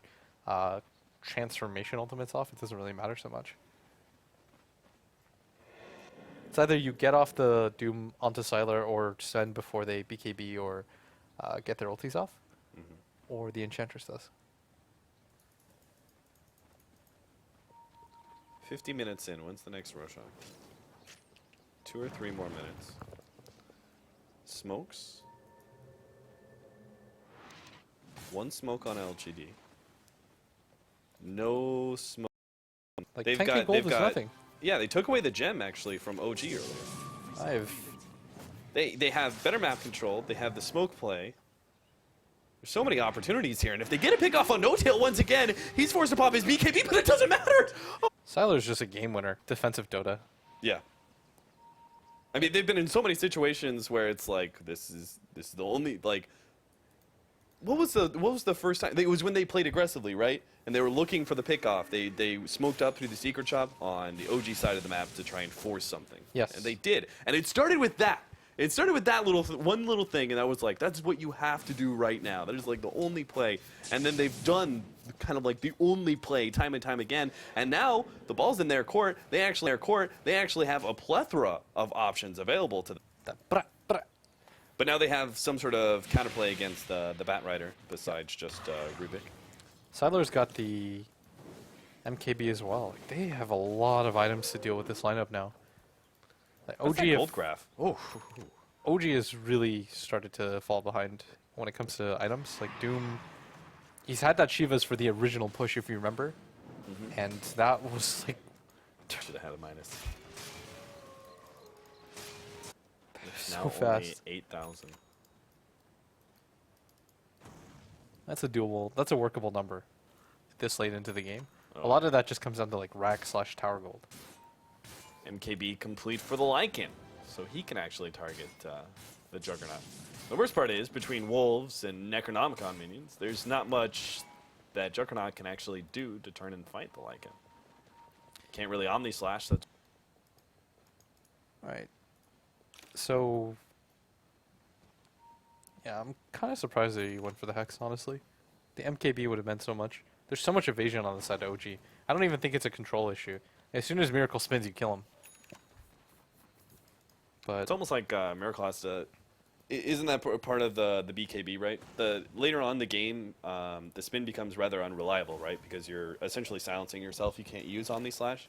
transformation ultimates off, it doesn't really matter so much. It's either you get off the Doom onto Sylar or send before they BKB or get their ultis off, or the Enchantress does. 50 minutes in. When's the next Roshan? 2 or 3 more minutes. Smokes. 1 smoke on LGD. No smoke. Like 10K gold is nothing. Yeah, they took away the gem actually from OG earlier. They have better map control. They have the smoke play. There's so many opportunities here, and if they get a pick off on No Tail once again, he's forced to pop his BKB, but it doesn't matter. Oh. Sylar's just a game winner, defensive Dota. Yeah. I mean, they've been in so many situations where it's like this is the only like. What was the first time? It was when they played aggressively, right? And they were looking for the pickoff. They smoked up through the secret shop on the OG side of the map to try and force something. Yes. And they did. And it started with that. It started with that one little thing, and I was like, that's what you have to do right now. That is like the only play. And then they've done kind of like the only play time and time again. And now the ball's in their court. They actually have a plethora of options available to them. But now they have some sort of counterplay against the Bat Rider besides just Rubik. Sylar's got the MKB as well. Like, they have a lot of items to deal with this lineup now. Like, What's that gold graph? Oh, OG has really started to fall behind when it comes to items. Like Doom, he's had that Shivas for the original push, if you remember. And that was like... Should have had a minus. So now fast. Only 8,000. That's a doable. That's a workable number. This late into the game, Oh. a lot of that just comes down to like rack/tower gold. MKB complete for the Lycan, so he can actually target the Juggernaut. The worst part is, between Wolves and Necronomicon minions, there's not much that Juggernaut can actually do to turn and fight the Lycan. Can't really Omni Slash. That's Right. So, yeah, I'm kind of surprised that you went for the Hex, honestly. The MKB would have meant so much. There's so much evasion on the side of OG. I don't even think it's a control issue. As soon as Miracle spins, you kill him. But it's almost like Miracle has to... Isn't that part of the BKB, right? Later on in the game, the spin becomes rather unreliable, right? Because you're essentially silencing yourself. You can't use Omni Slash.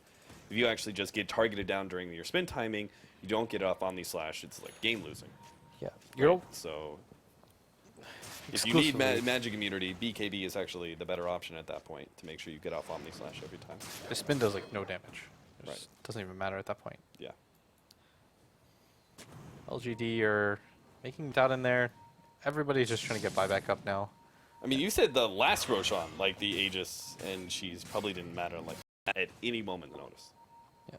If you actually just get targeted down during your spin timing, you don't get off Omni Slash. It's like game losing. Yeah. Right? So if you need magic immunity, BKB is actually the better option at that point to make sure you get off Omni Slash every time. the spin does like no damage. It Right. just doesn't even matter at that point. Yeah. LGD are making it out in there. Everybody's just trying to get buyback up now. I mean, you said the last Roshan, like the Aegis, and she's probably didn't matter like at any moment notice. Yeah.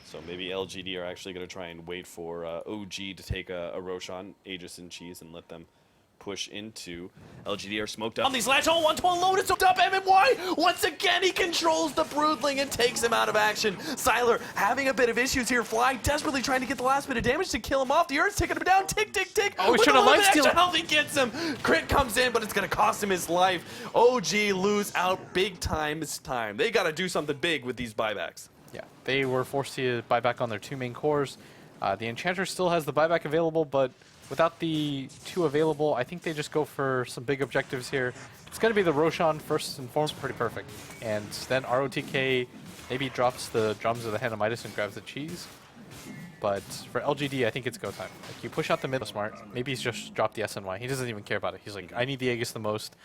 So maybe LGD are actually going to try and wait for OG to take a Roshan, Aegis and Cheese, and let them push into LGD are smoked up. On these last 1-1 load, it's up MMY! Once again, he controls the Broodling and takes him out of action. Sylar having a bit of issues here. Fly desperately trying to get the last bit of damage to kill him off. The Earth's taking him down. Tick, tick, tick. Oh, he's With trying a to little bit lifesteal. extra health, he gets him. Crit comes in, but it's going to cost him his life. OG lose out big time this time. They got to do something big with these buybacks. Yeah, they were forced to buy back on their 2 main cores. The Enchanter still has the buyback available, but without the 2 available, I think they just go for some big objectives here. It's going to be the Roshan first and foremost, pretty perfect. And then ROTK maybe drops the drums of the Hanamitis and grabs the cheese. But for LGD, I think it's go time. Like, you push out the mid smart. Maybe he's just dropped the SNY. He doesn't even care about it. He's like, I need the Aegis the most.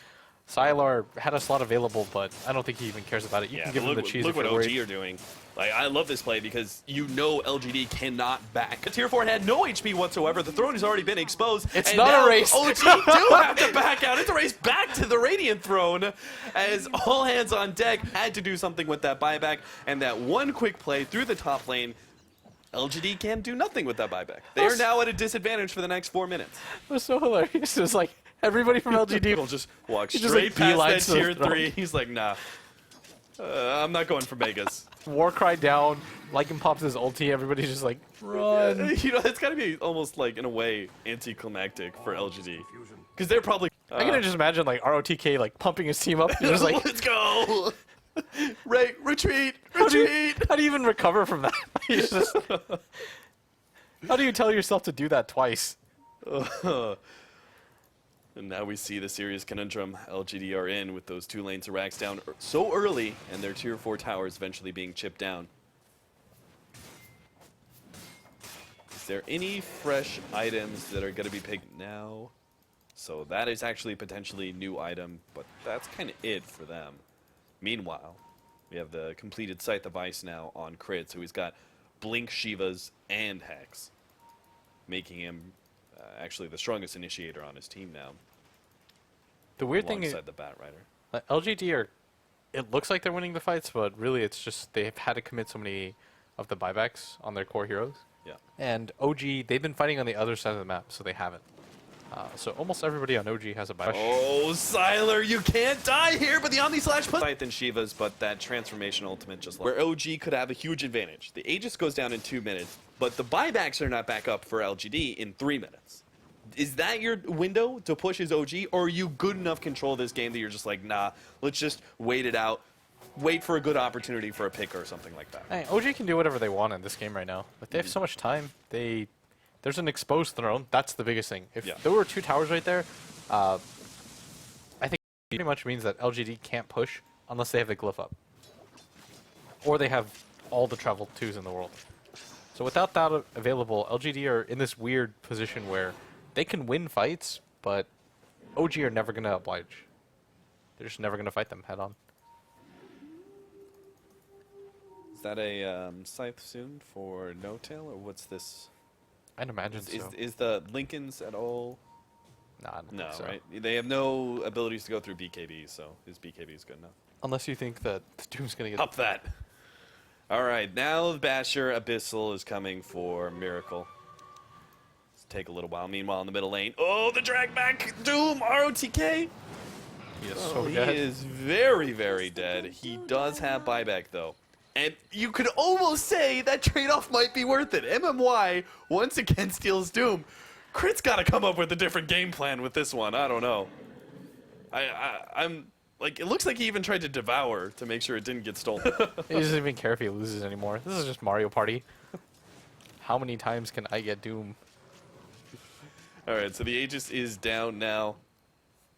Sylar had a slot available, but I don't think he even cares about it. You Yeah, can give but him the look, cheese look if what you're OG worried. are doing. Like, I love this play because you know LGD cannot back. Tier 4 had no HP whatsoever. The throne has already been exposed. It's and not now a race. OG do have to back out. It's a race back to the Radiant throne as all hands on deck had to do something with that buyback. And that one quick play through the top lane, LGD can do nothing with that buyback. They are now at a disadvantage for the next 4 minutes. It was so hilarious. It was like everybody from LGD will just walk he straight just, like, past that beelines to the tier throne. 3. He's like, nah. I'm not going for Megas. Warcry down, Lycan pops his ulti, everybody's just like, run. You know, it's got to be almost like, in a way, anticlimactic for LGD. Because they're probably... I can just imagine like ROTK like pumping his team up. He's just like, let's go! Retreat! How do Retreat! you even recover from that? He's just, how do you tell yourself to do that twice? And now we see the serious conundrum LGD are in with those 2 lanes of racks down so early and their tier 4 towers eventually being chipped down. Is there any fresh items that are going to be picked now? So that is actually potentially new item, but that's kind of it for them. Meanwhile, we have the completed Scythe of Ice now on Crit, so he's got Blink, Shivas, and Hex, making him actually the strongest initiator on his team now. The weird thing is, alongside the Bat Rider. LGD are, it looks like they're winning the fights, but really it's just they've had to commit so many of the buybacks on their core heroes. Yeah. And OG, they've been fighting on the other side of the map, so they haven't. So almost everybody on OG has a buyback. Oh, Sylar, you can't die here, but the Omni Slash puts Scythe and Shiva's, but that transformation ultimate just where OG could have a huge advantage. The Aegis goes down in 2 minutes, but the buybacks are not back up for LGD in 3 minutes. Is that your window to push his OG, or are you good enough control of this game that you're just like, nah, let's just wait it out, wait for a good opportunity for a pick or something like that? Hey, OG can do whatever they want in this game right now. Like, they have so much time. There's an exposed throne. That's the biggest thing. If there were 2 towers right there, I think it pretty much means that LGD can't push unless they have the glyph up. Or they have all the travel 2s in the world. So without that available, LGD are in this weird position where they can win fights, but OG are never going to oblige. They're just never going to fight them head on. Is that a Scythe soon for No Tail, or what's this? I'd imagine so. Is the Lincolns at all? Nah, I don't no, think so. right? They have no abilities to go through BKB, so his BKB is good enough. Unless you think that Doom's going to get... Up that. All right, now Basher Abyssal is coming for Miracle. It's take a little while. Meanwhile, in the middle lane, oh, the drag back Doom ROTK. He is He is very, very dead. He does have buyback though. And you could almost say that trade-off might be worth it. MMY once again steals Doom. Crit's got to come up with a different game plan with this one. I don't know. I'm like, it looks like he even tried to devour to make sure it didn't get stolen. He doesn't even care if he loses anymore. This is just Mario Party. How many times can I get Doom? All right, so the Aegis is down now.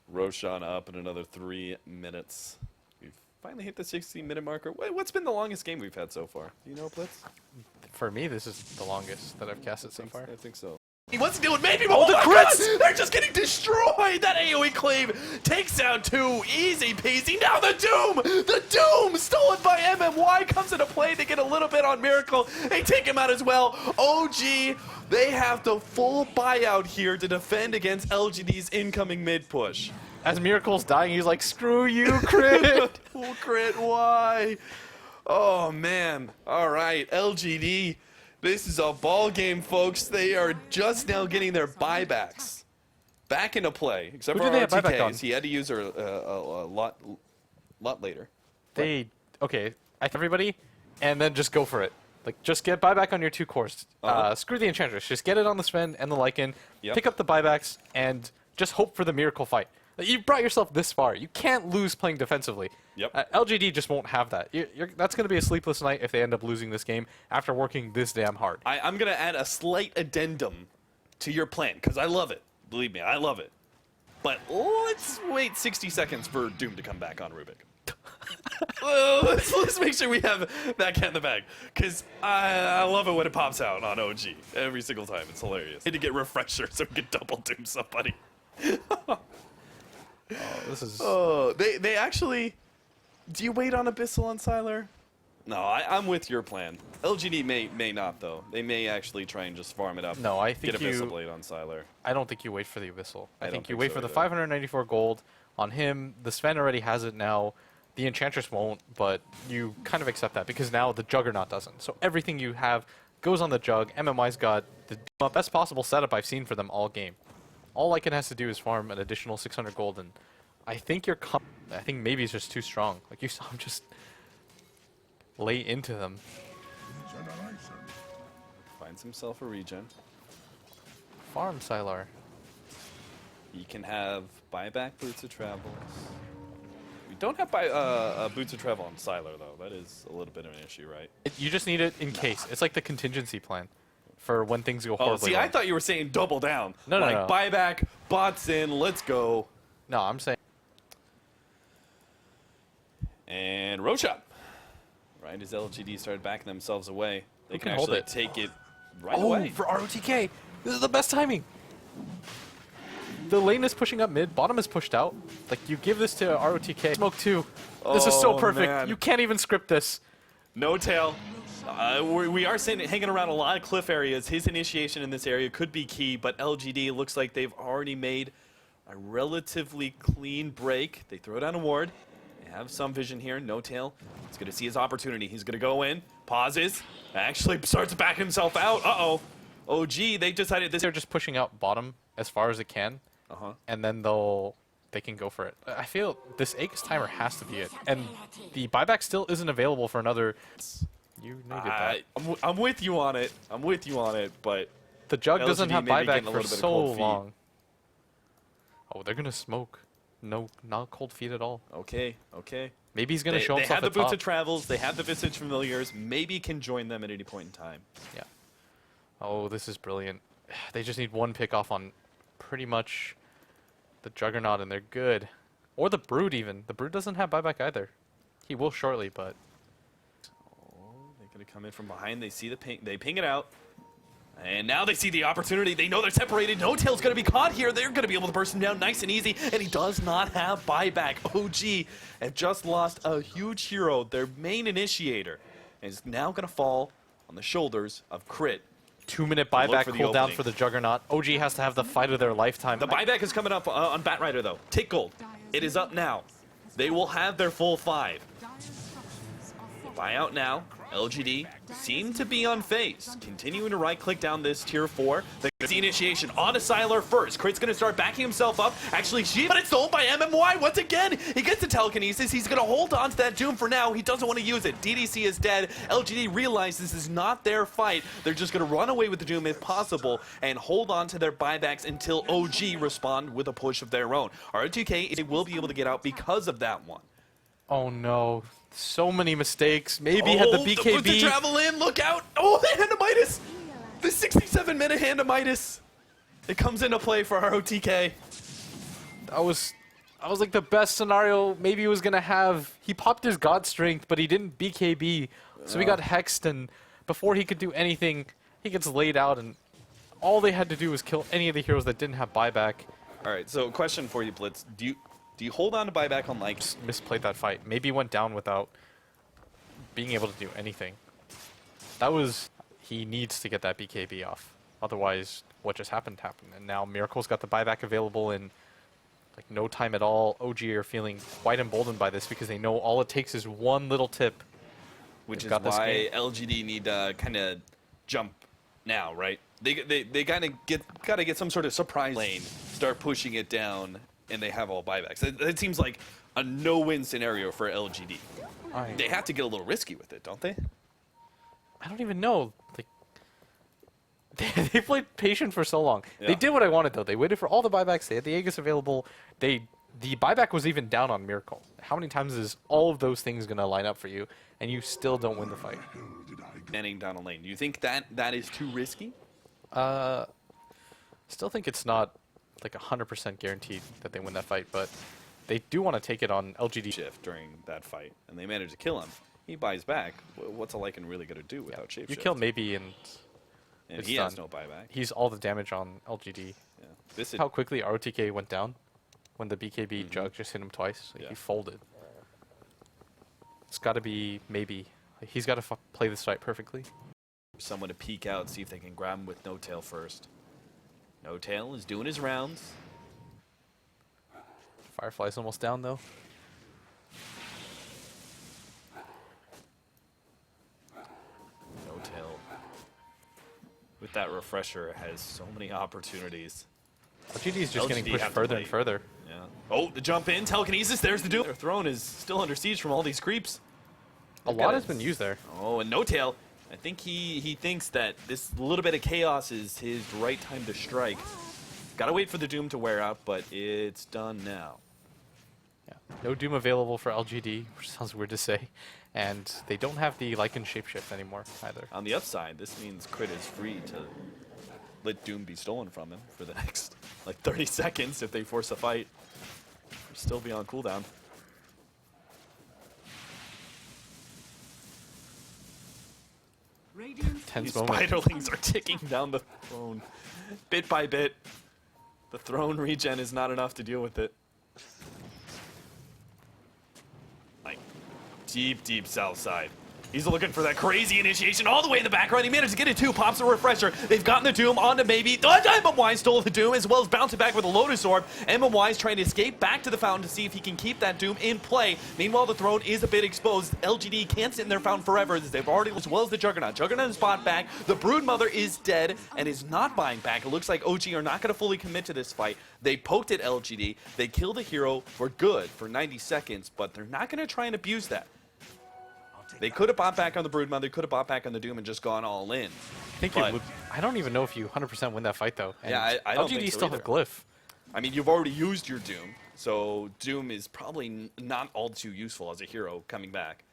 Roshan up in another 3 minutes. We've finally hit the 60-minute marker. What's been the longest game we've had so far? Do you know, Blitz? For me, this is the longest that I've casted so far. I think so. He wants to deal with maybe, Oh, the my crits! God! They're just getting destroyed! That AoE clave takes down 2, easy peasy. Now the Doom! The Doom! Stolen by MMY comes into play to get a little bit on Miracle. They take him out as well. OG, they have the full buyout here to defend against LGD's incoming mid push. As Miracle's dying, he's like, screw you, Crit! Full crit, why? Oh, man. All right, LGD. This is a ball game, folks. They are just now getting their buybacks back into play. Except Who for do they have buyback on? RTKs. He had to use her a lot later. Okay, I think everybody, and then just go for it. Like, just get buyback on your 2 cores. Screw the Enchantress. Just get it on the Sven and the Lycan. Yep. Pick up the buybacks, and just hope for the Miracle fight. You brought yourself this far. You can't lose playing defensively. Yep. LGD just won't have that. That's going to be a sleepless night if they end up losing this game after working this damn hard. I'm going to add a slight addendum to your plan, because I love it. Believe me, I love it. But let's wait 60 seconds for Doom to come back on Rubik. Let's make sure we have that cat in the bag, because I love it when it pops out on OG every single time. It's hilarious. Need to get refresher so we can double Doom somebody. This is. Oh, they actually. Do you wait on Abyssal on Sylar? No, I'm with your plan. LGD may not though. They may actually try and just farm it up. No, I think get Abyssal Blade on Sylar. I don't think you wait for the Abyssal. I don't think you think wait so for the either. 594 gold on him. The Sven already has it now. The Enchantress won't, but you kind of accept that because now the Juggernaut doesn't. So everything you have goes on the Jug. MMI's got the best possible setup I've seen for them all game. All Lycan has to do is farm an additional 600 gold, and I think I think maybe it's just too strong. Like you saw him just lay into them. Finds himself a regen. Farm Sylar. He can have buyback Boots of Travels. We don't have Boots of Travel on Sylar though. That is a little bit of an issue, right? You just need it in case. It's like the contingency plan for when things go horribly see, wrong. I thought you were saying double down. No, no, like no. buyback, bots in, let's go. No, I'm saying. And Roshop. Right as LGD started backing themselves away, they Who can can hold actually it? take it right Oh, away. for ROTK. This is the best timing. The lane is pushing up mid. Bottom is pushed out. Like, you give this to ROTK. Smoke 2. This is so Oh, perfect. man. You can't even script this. No tail. We are hanging around a lot of cliff areas. His initiation in this area could be key, but LGD looks like they've already made a relatively clean break. They throw down a ward. They have some vision here. No tail. He's going to see his opportunity. He's going to go in, pauses, actually starts to back himself out. Uh-oh. OG, they decided this. They're just pushing out bottom as far as it can, and then they can go for it. I feel this Aegis timer has to be it, and the buyback still isn't available for another. You know that. I'm with you on it. I'm with you on it, but The Jug doesn't LGD have may be buyback getting a for little bit of so cold feet. long. Oh, they're gonna smoke. No, not cold feet at all. Okay, okay. Maybe he's gonna show They himself have the at Boots top. of Travels. They have the Visage Familiars. Maybe can join them at any point in time. Yeah. Oh, this is brilliant. They just need one pick off on pretty much the Juggernaut, and they're good. Or the Brood, even. The Brood doesn't have buyback either. He will shortly, but... They're going to come in from behind. They see the ping. They ping it out. And now they see the opportunity. They know they're separated. No Tail's going to be caught here. They're going to be able to burst him down nice and easy. And he does not have buyback. OG have just lost a huge hero, their main initiator. And is now going to fall on the shoulders of Crit. 2-minute Look buyback for the cooldown opening. for the Juggernaut. OG has to have the fight of their lifetime. The buyback is coming up on Batrider, though. Take gold. It is up now. They will have their full 5. Buy out now. LGD seem to be unfazed. Continuing to right-click down this tier 4. The initiation on a Sylar first. Crit's going to start backing himself up. Actually, but it's sold by MMY once again. He gets the telekinesis. He's going to hold on to that Doom for now. He doesn't want to use it. DDC is dead. LGD realizes this is not their fight. They're just going to run away with the Doom if possible and hold on to their buybacks until OG respond with a push of their own. R2K, they will be able to get out because of that one. Oh no. So many mistakes. Maybe had the BKB. The Boots to travel in. Look out. Oh, the Handamitis. The 67-minute Handamitis. It comes into play for ROTK. That was like the best scenario maybe he was going to have. He popped his God Strength, but he didn't BKB. So he got hexed, and before he could do anything, he gets laid out, and all they had to do was kill any of the heroes that didn't have buyback. All right, so question for you, Blitz. Do you hold on to buyback on like... Misplayed that fight. Maybe went down without being able to do anything. That was... He needs to get that BKB off. Otherwise, what just happened. And now Miracle's got the buyback available in like no time at all. OG are feeling quite emboldened by this because they know all it takes is one little tip. Which They've is got this why game. LGD need to kind of jump now, right? They kind of got to get some sort of surprise lane, start pushing it down, and they have all buybacks. It seems like a no-win scenario for LGD. They have to get a little risky with it, don't they? I don't even know. Like, they played patient for so long. Yeah. They did what I wanted, though. They waited for all the buybacks. They had the Aegis available. The buyback was even down on Miracle. How many times is all of those things going to line up for you, and you still don't win the fight? Manning down a lane. Do you think that is too risky? Still think it's not like 100% guaranteed that they win that fight, but they do want to take it on LGD. Shift during that fight, and they manage to kill him. He buys back. What's a Lycan really going to do without Shapeshift? You kill maybe, and it's he done. has no buyback. He's all the damage on LGD. Yeah. How quickly ROTK went down. when the BKB Jug just hit him twice. Like, he folded. It's got to be maybe. Like, he's got to play this fight perfectly. Someone to peek out, see if they can grab him with No Tail first. No Tail is doing his rounds. Firefly's almost down though. No Tail, with that refresher, has so many opportunities. LGD's just getting pushed further and further. Yeah. Oh, the jump in, telekinesis, there's the Doom. Their throne is still under siege from all these creeps. A lot has been used there. Oh, and No Tail, I think he thinks that this little bit of chaos is his right time to strike. Gotta wait for the Doom to wear out, but it's done now. Yeah. No Doom available for LGD, which sounds weird to say. And they don't have the Lycan Shapeshift anymore either. On the upside, this means Crit is free to let Doom be stolen from him for the next, like, 30 seconds if they force a fight. Still be on cooldown. Tense These moment. spiderlings are ticking down the throne, bit by bit. The throne regen is not enough to deal with it. Like, deep south side. He's looking for that crazy initiation all the way in the background. He managed to get it too. Pops a refresher. They've gotten the Doom onto maybe. MMY stole the Doom as well as bouncing back with a Lotus Orb. MMY is trying to escape back to the fountain to see if he can keep that Doom in play. Meanwhile, the throne is a bit exposed. LGD can't sit in their fountain forever as they've already, as well as the Juggernaut. Juggernaut is bought back. The Broodmother is dead and is not buying back. It looks like OG are not going to fully commit to this fight. They poked at LGD. They killed the hero for good for 90 seconds, but they're not going to try and abuse that. They could have bought back on the Broodmother, they could have bought back on the Doom and just gone all in. I think I don't even know if you 100% win that fight though. And yeah, I don't LGD think so still either. have Glyph. I mean, you've already used your Doom, so Doom is probably not all too useful as a hero coming back.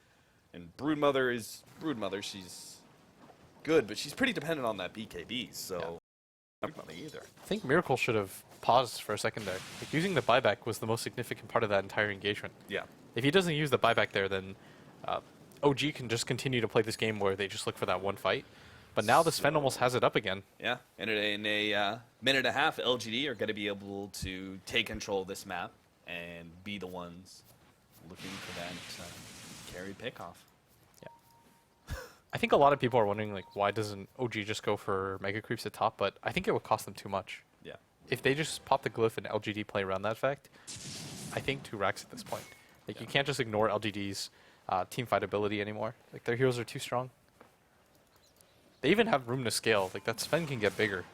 And Broodmother is Broodmother. She's good, but she's pretty dependent on that BKB, so not either. I think Miracle should have paused for a second there. Like, using the buyback was the most significant part of that entire engagement. Yeah. If he doesn't use the buyback there, then OG can just continue to play this game where they just look for that one fight. But now the Sven almost has it up again. Yeah, and in a minute and a half, LGD are going to be able to take control of this map and be the ones looking for that carry pickoff. Yeah. I think a lot of people are wondering, like, why doesn't OG just go for Mega Creeps at top? But I think it would cost them too much. Yeah. If they just pop the Glyph and LGD play around that fact, I think 2 racks at this point. Like, you can't just ignore LGD's team fight ability anymore. Like, their heroes are too strong. They even have room to scale. Like, that Sven can get bigger.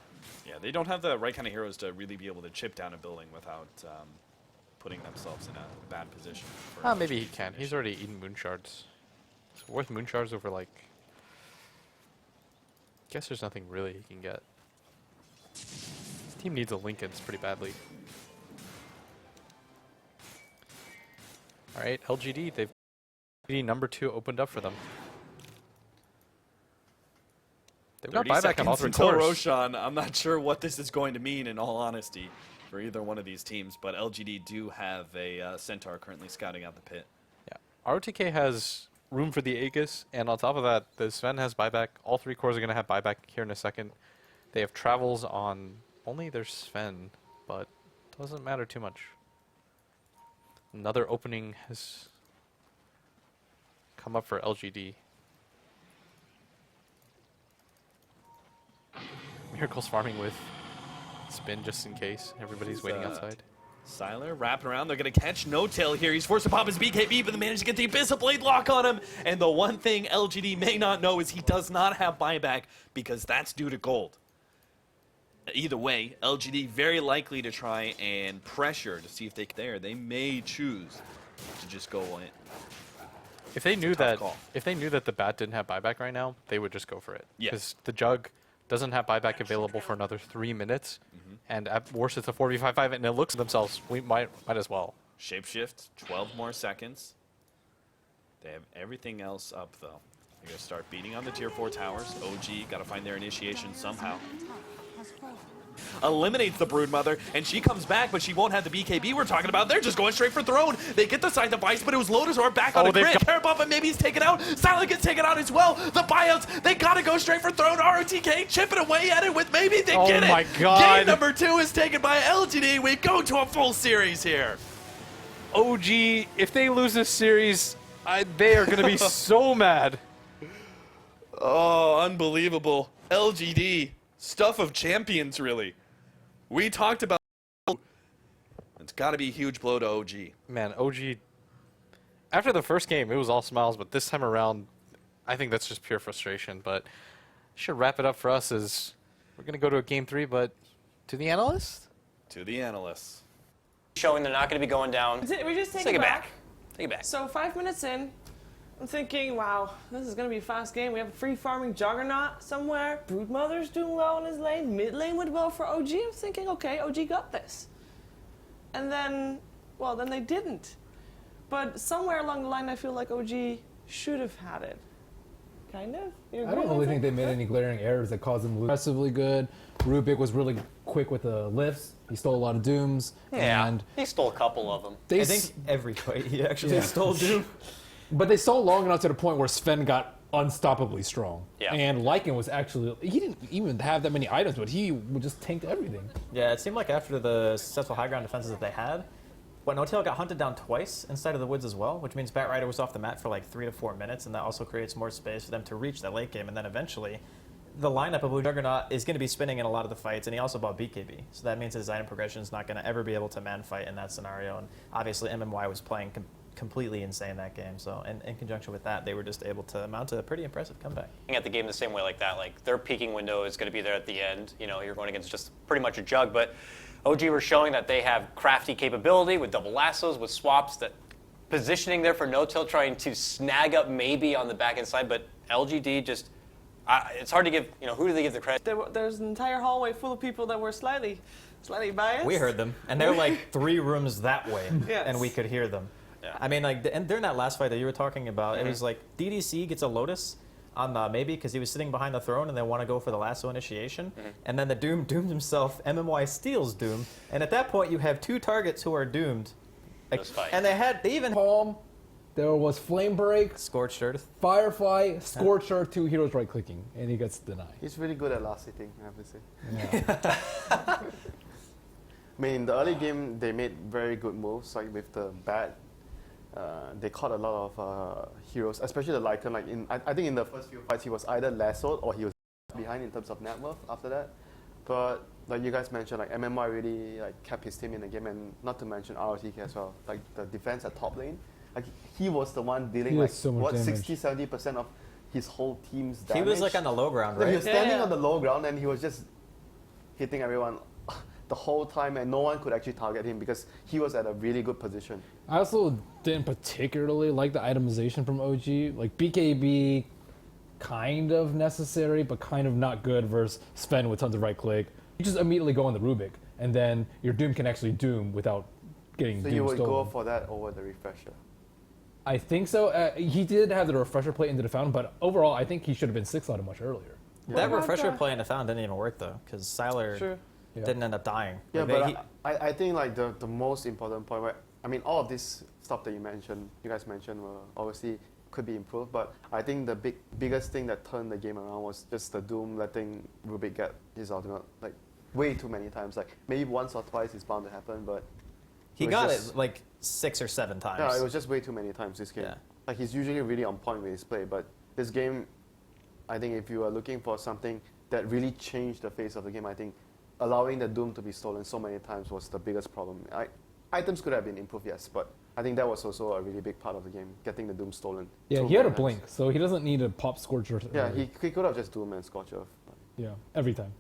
Yeah, they don't have the right kind of heroes to really be able to chip down a building without putting themselves in a bad position. Maybe he can. He's already eaten moon shards. It's worth moon shards over, like... I guess there's nothing really he can get. This team needs a Lincolns pretty badly. Alright, LGD, they've... number 2 opened up for them. They've got buyback on all 3 until cores. Roshan. I'm not sure what this is going to mean, in all honesty, for either one of these teams. But LGD do have a Centaur currently scouting out the pit. Yeah, ROTK has room for the Aegis, and on top of that, the Sven has buyback. All 3 cores are going to have buyback here in a second. They have travels on only their Sven, but doesn't matter too much. Another opening has come up for LGD. Miracle's farming with spin just in case. Everybody's waiting outside. Sylar wrapping around. They're going to catch No Tail here. He's forced to pop his BKB, but they managed to get the Abyssal Blade lock on him. And the one thing LGD may not know is he does not have buyback because that's due to gold. Either way, LGD very likely to try and pressure to see if they may choose to just go in. If they knew that the bat didn't have buyback right now, they would just go for it. Yeah. Because the Jug doesn't have buyback available for another 3 minutes, and at worst it's a 4v55, and it looks to themselves, we might as well. Shapeshift, 12 more seconds. They have everything else up though. They're gonna start beating on the tier 4 towers. OG gotta find their initiation somehow. eliminates the Broodmother, and she comes back, but she won't have the BKB we're talking about. They're just going straight for Throne. They get the side device, but it was Lotusor back on the grid. Carabot, but maybe he's taken out. Silent gets taken out as well. The buyouts, they gotta go straight for Throne. ROTK chipping away at it with maybe they get it. Oh my God. Game number 2 is taken by LGD. We go to a full series here. OG, if they lose this series, they are going to be so mad. Oh, unbelievable. LGD, stuff of champions, really. We talked about it's got to be a huge blow to OG. Man, OG, after the first game, it was all smiles, but this time around, I think that's just pure frustration. But should wrap it up for us as we're going to go to a game 3, but to the analysts? To the analysts. Showing they're not going to be going down. We just take it back. Take it back. So 5 minutes in, I'm thinking, wow, this is going to be a fast game. We have a free farming Juggernaut somewhere. Broodmother's doing well in his lane. Mid lane went well for OG. I'm thinking, okay, OG got this. And then, well, then they didn't. But somewhere along the line, I feel like OG should have had it. Kind of? I don't really think they made any glaring errors that caused them to lose. Impressively good. Rubik was really quick with the lifts. He stole a lot of dooms. Yeah, and he stole a couple of them. They I think every fight he actually stole doom. But they stole long enough to the point where Sven got unstoppably strong. Yeah. And Lycan was actually, he didn't even have that many items, but he would just tank everything. Yeah, it seemed like after the successful high ground defenses that they had, No-Tail got hunted down twice inside of the woods as well, which means Batrider was off the mat for like 3 to 4 minutes, and that also creates more space for them to reach that late game. And then eventually, the lineup of Blue Juggernaut is going to be spinning in a lot of the fights, and he also bought BKB. So that means his item progression is not going to ever be able to man fight in that scenario. And obviously, MMY was playing completely insane that game. So in conjunction with that, they were just able to mount a pretty impressive comeback. Looking at the game the same way like that, like their peaking window is going to be there at the end. You know, you're going against just pretty much a jug, but OG were showing that they have crafty capability with double lassos, with swaps, that positioning there for No-Tail, trying to snag up maybe on the back end side, but LGD just, it's hard to give, who do they give the credit? There's an entire hallway full of people that were slightly biased. We heard them, and they're like 3 rooms that way, Yes. and we could hear them. Yeah. I mean, like, and during that last fight that you were talking about, it was like DDC gets a Lotus on maybe because he was sitting behind the throne and they want to go for the lasso initiation, and then the Doom doomed himself. MMY steals Doom, and at that point you have 2 targets who are doomed. And they even home. There was Flame Break, Scorched Earth, Firefly, Scorched Earth, 2 heroes right clicking, and he gets denied. He's really good at last hitting, I have to say. Yeah. I mean, in the early game, they made very good moves, like with the bat. They caught a lot of heroes, especially the Lycan. Like I think in the first few fights, he was either lassoed or he was behind in terms of net worth after that. But like you guys mentioned, like MMY really kept his team in the game, and not to mention ROTK as well. Like the defense at top lane, like he was the one dealing so much damage. 60-70% of his whole team's damage. He was like on the low ground, right? He was standing on the low ground, and he was just hitting everyone the whole time, and no one could actually target him because he was at a really good position. I also didn't particularly like the itemization from OG. Like BKB, kind of necessary, but kind of not good versus Sven with tons of right click. You just immediately go on the Rubik, and then your Doom can actually Doom without getting So Doom you would stolen. go for that over the refresher? I think so. He did have the refresher play into the fountain, but overall, I think he should have been 6-slotted much earlier. That refresher play in the fountain didn't even work though, because Siler didn't end up dying. Yeah, Like, but I think like the most important point, where, I mean, all of this stuff that you guys mentioned, were obviously could be improved. But I think the biggest thing that turned the game around was just the Doom letting Rubik get his ultimate like way too many times. Like maybe once or twice is bound to happen, but he got it like 6 or 7 times. Yeah, it was just way too many times this game. Yeah. Like he's usually really on point with his play, but this game, I think if you are looking for something that really changed the face of the game, I think allowing the Doom to be stolen so many times was the biggest problem. Items could have been improved, yes, but I think that was also a really big part of the game, getting the Doom stolen. Yeah, he had a blink, so he doesn't need to pop Scorcher. Yeah, he could have just Doom and Scorcher. Yeah, every time.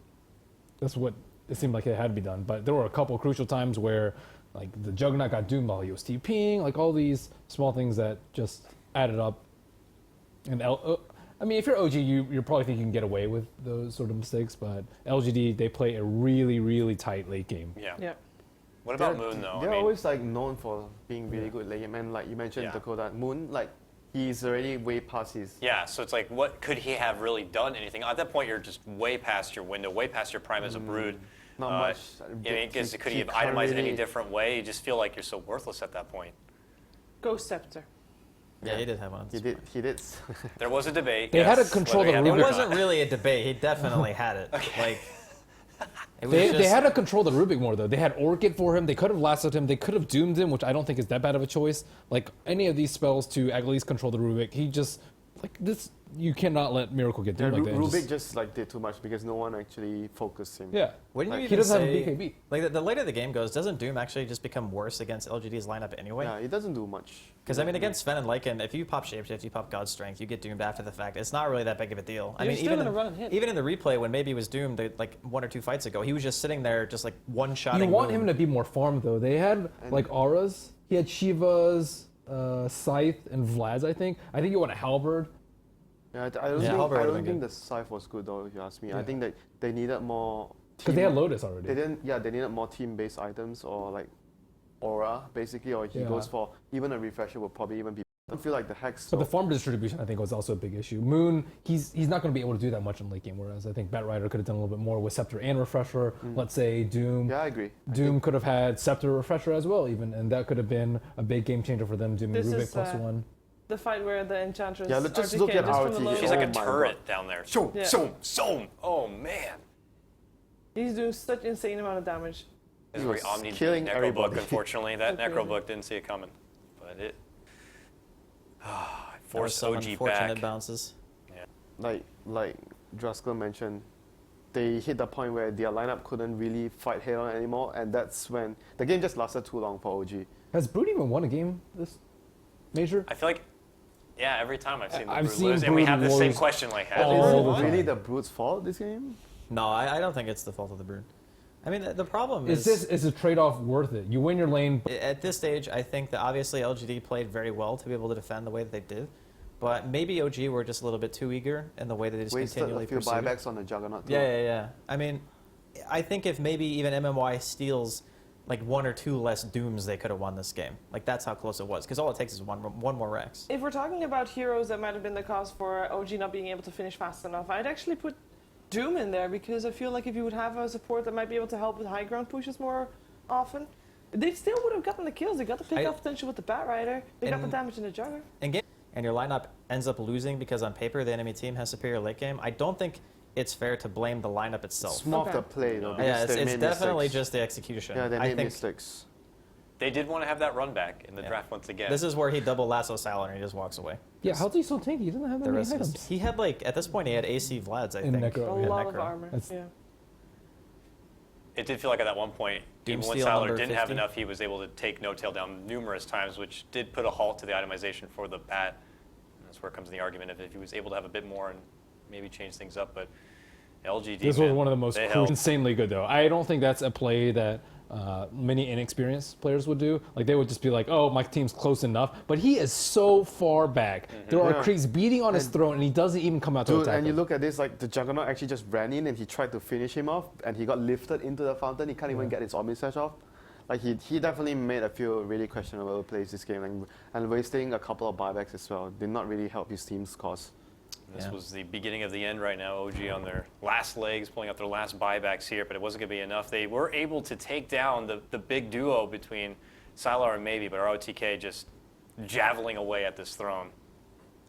That's what it seemed like it had to be done. But there were a couple crucial times where like the Juggernaut got doomed while he was TPing, like all these small things that just added up. And I mean, if you're OG, you're probably thinking you can get away with those sort of mistakes, but LGD, they play a really, really tight late game. Yeah. What about Moon, though? They're always like known for being really good late game, and like you mentioned, Dakota, Moon, like he's already way past his... Yeah, so it's like, what could he have really done anything? At that point, you're just way past your window, way past your prime as a Brood. Not much. Because could he have itemized it any different way? You just feel like you're so worthless at that point. Ghost Scepter. Yeah, he did have one. He did. There was a debate. They had to control the Rubik. It wasn't really a debate. He definitely had it. Okay. Like, They had to control the Rubik more, though. They had Orchid for him. They could have lassoed him. They could have doomed him, which I don't think is that bad of a choice. Like, any of these spells to at least control the Rubik, he just... Like, this... You cannot let Miracle get doomed like that. Rubik just like did too much because no one actually focused him. Yeah. Wouldn't you he even doesn't say, have a BKB. Like, the later the game goes, doesn't Doom actually just become worse against LGD's lineup anyway? Yeah, he doesn't do much. Because, I mean, against Sven and Lycan, if you pop Shapeshift, you pop God's Strength, you get doomed after the fact. It's not really that big of a deal. I You're mean, still gonna run and hit. even in the replay, when maybe he was doomed like 1 or 2 fights ago, he was just sitting there just like one-shotting. You want him to be more farmed, though. They had, like, auras. He had Shiva's, Scythe, and Vlad's, I think. I think you want a Halberd. Yeah, I don't think the Scythe was good though, if you ask me. I think that they needed more... Because they had Lotus already. They needed more team-based items or like aura, basically, or he goes for... Even a refresher would probably even be... I don't feel like the Hex... But the farm distribution, I think, was also a big issue. Moon, he's not going to be able to do that much in late game, whereas I think Batrider could have done a little bit more with Scepter and Refresher. Let's say Doom. Yeah, I agree. Doom could have had Scepter Refresher as well, even, and that could have been a big game changer for them, doing Rubik +1. The fight where the Enchantress. Yeah, let's just look at RT. She's like a turret down there. Oh man. He's doing such insane amount of damage. This is where Omni killing Necro everybody. Book, unfortunately. That Necro Book didn't see it coming. But it forced some OG unfortunate back. bounces. Yeah. Like Draskell mentioned, they hit the point where their lineup couldn't really fight head on anymore, and that's when the game just lasted too long for OG. Has Brood even won a game this major? I feel like, yeah, every time I've seen the I've Brood seen lose, and we Brood have the same lose question like, Is it really the Brood's fault this game? No, I don't think it's the fault of the Brood. I mean, the problem Is a trade-off worth it? You win your lane. At this stage, I think that obviously LGD played very well to be able to defend the way that they did. But maybe OG were just a little bit too eager in the way that they just continually Wasted a few pursued. buybacks on the Juggernaut too. Yeah. I mean, I think if maybe even MMY steals like 1 or 2 less Dooms, they could have won this game. Like, that's how close it was. Because all it takes is one more Rex. If we're talking about heroes that might have been the cause for OG not being able to finish fast enough, I'd actually put Doom in there because I feel like if you would have a support that might be able to help with high ground pushes more often, they still would have gotten the kills. They got the pick off potential with the Batrider. They got the damage in the Jugger. And your lineup ends up losing because on paper the enemy team has superior late game. I don't think it's fair to blame the lineup itself. It's more of the play though. Yeah, because it's made definitely mistakes. just the execution. Yeah, they I made think mistakes. They did want to have that run back in the draft once again. This is where he double lasso Salar and he just walks away. Yeah, how's he so tanky? He doesn't have that many items. He had like, at this point he had AC Vlads, I think. Necro, A yeah. lot of armor. Yeah. It did feel like at that one point, even when Doomsteel Salar number didn't have 50. enough, he was able to take No Tail down numerous times, which did put a halt to the itemization for the bat. And that's where comes the argument of if he was able to have a bit more and maybe change things up. But LGD, This was one of the most they held. insanely good, though. I don't think that's a play that many inexperienced players would do. Like, they would just be like, oh, my team's close enough. But he is so far back. There are creeps beating on his throne, and he doesn't even come out to attack And you him. look at this, like the Juggernaut actually just ran in and he tried to finish him off, and he got lifted into the fountain. He can't even get his Omnisash off. Like he definitely made a few really questionable plays this game, and wasting a couple of buybacks as well did not really help his team's cause. This was the beginning of the end right now. OG on their last legs, pulling out their last buybacks here, but it wasn't going to be enough. They were able to take down the big duo between Sylar and Maybe, but ROTK just javeling away at this throne.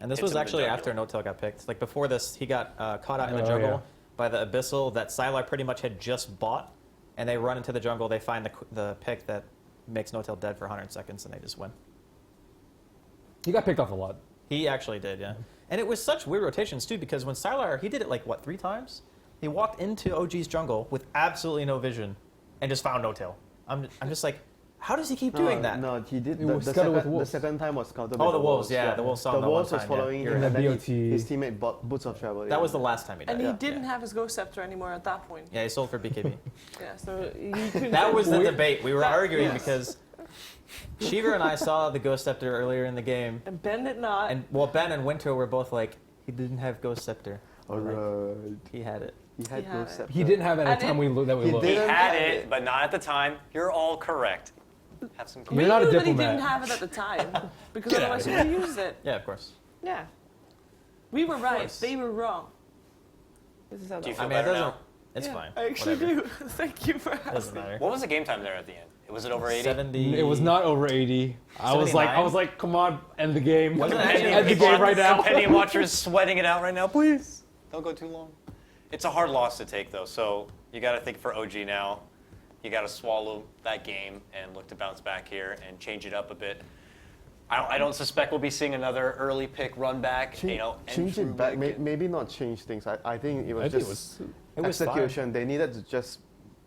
And this Hits was him in the actually jugular. after No Tail got picked. Like before this, he got caught out in the jungle by the Abyssal that Sylar pretty much had just bought, and they run into the jungle. They find the pick that makes No Tail dead for 100 seconds, and they just win. He got picked off a lot. He actually did, yeah. And it was such weird rotations too, because when Sylar, he did it like what, 3 times? He walked into OG's jungle with absolutely no vision, and just found No Tail. I'm just like, how does he keep doing that? No, he did. It The, was the, scuttled with second, the wolves. second time was scouted Oh, with the wolves, yeah, the wolves saw him The that wolves one was time, yeah. following You're him, right. and then BOT. his teammate bought Boots of Travel. That was the last time he did And it. he didn't have his Ghost Scepter anymore at that point. Yeah, he sold for BKB. Yeah, so he couldn't. That was the debate. We were That- arguing yes. because Shiver and I saw the Ghost Scepter earlier in the game. And Ben did not. And well, Ben and Winter were both like, he didn't have Ghost Scepter. Alright. He had it. He had had Ghost it. Scepter. He didn't have it at the time we looked. He looked. had it, but not at the time. You're all correct. Have some. We You're not a knew that he diplomat. didn't have it at the time because Get otherwise he outta would have used it. Yeah, of course. Yeah. We were right. course. They were wrong. This is how Do you that feel I mean, it better doesn't. now? It's Yeah, fine. I actually Whatever. do. Thank you for Doesn't asking. matter. What was the game time there at the end? Was it over 80? 70. It was not over 80. I was 79? like, come on, end the game. Wasn't End the game right now. Penny watchers sweating it out right now, please. Don't go too long. It's a hard loss to take, though, so you got to think for OG now. You got to swallow that game and look to bounce back here and change it up a bit. I don't suspect we'll be seeing another early pick run back. Change it back. Maybe not change things. I think it was just execution. They needed to just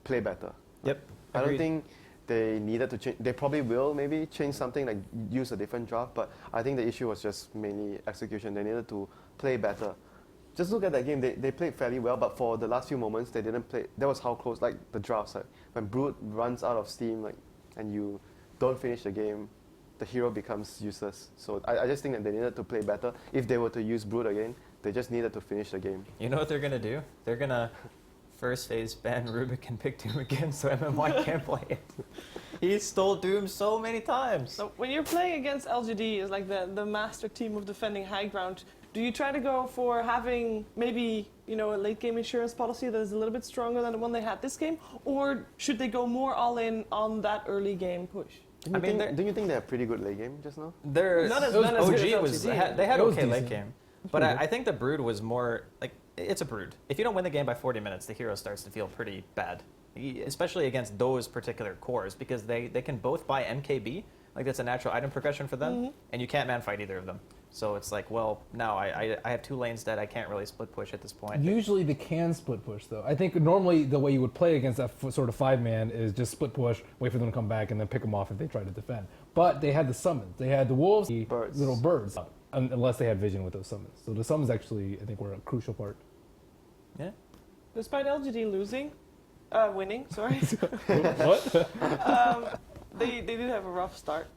play better. Yep. I don't Agreed. think they needed to change. They probably will maybe change something, like use a different draft. But I think the issue was just mainly execution. They needed to play better. Just look at that game. They played fairly well, but for the last few moments, they didn't play. That was how close, like the drafts. Like, when Brood runs out of steam, and you don't finish the game, the hero becomes useless. So I just think that they needed to play better. If they were to use Brood again, they just needed to finish the game. You know what they're going to do? They're going to first phase ban Rubik and pick Doom again so MMY can't play it. He stole Doom so many times. So when you're playing against LGD, as like the master team of defending high ground, do you try to go for having maybe a late game insurance policy that is a little bit stronger than the one they had this game, or should they go more all in on that early game push? Don't you think they have pretty good late game just now? Not as good as OG was LGD. they had It was okay late decent. game, but I think the Brood was more like it's a Brood. If you don't win the game by 40 minutes, the hero starts to feel pretty bad, especially against those particular cores because they can both buy MKB, like that's a natural item progression for them, and you can't man fight either of them. So it's like, well, now I have two lanes that I can't really split push at this point. Usually they can split push, though. I think normally the way you would play against that sort of 5-man is just split push, wait for them to come back, and then pick them off if they try to defend. But they had the summons. They had the wolves, the little birds, unless they had vision with those summons. So the summons actually, I think, were a crucial part. Yeah. Despite LGD winning, sorry. What? They did have a rough start,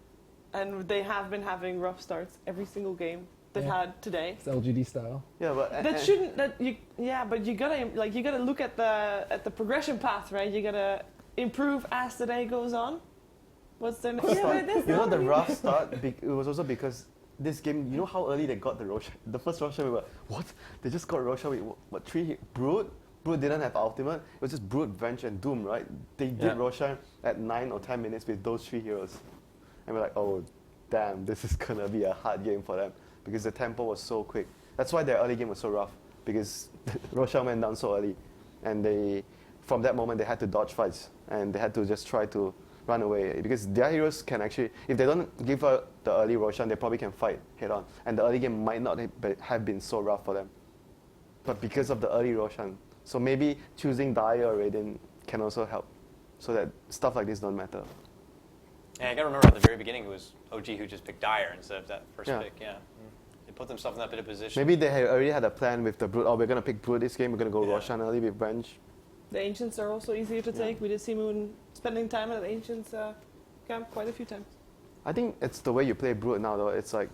and they have been having rough starts every single game they've had today. It's LGD style. Yeah, but That shouldn't. But you gotta look at the progression path, right? You gotta improve as the day goes on. What's the next? The rough start. It was also because this game. You know how early they got the Roshan. The first Roshan, we were what? They just got Roshan with what 3 Brood. Brood didn't have ultimate. It was just Brood, Venge, and Doom, right? They did Roshan at 9 or 10 minutes with those 3 heroes, and we're like, oh, damn, this is gonna be a hard game for them because the tempo was so quick. That's why their early game was so rough because Roshan went down so early, and from that moment they had to dodge fights and they had to just try to run away because their heroes can actually, if they don't give her the early Roshan, they probably can fight head on, and the early game might not have been so rough for them. But because of the early Roshan, so maybe choosing Dire or Raiden can also help, so that stuff like this don't matter. Yeah, you gotta remember at the very beginning it was OG who just picked Dire instead of that first pick. Yeah, they put themselves in that bit of position. Maybe they already had a plan with the Brood. Oh, we're gonna pick Brood this game. We're gonna go Roshan early with Venge. The Ancients are also easier to take. We did see Moon spending time at the Ancients camp quite a few times. I think it's the way you play Brood now, though. It's like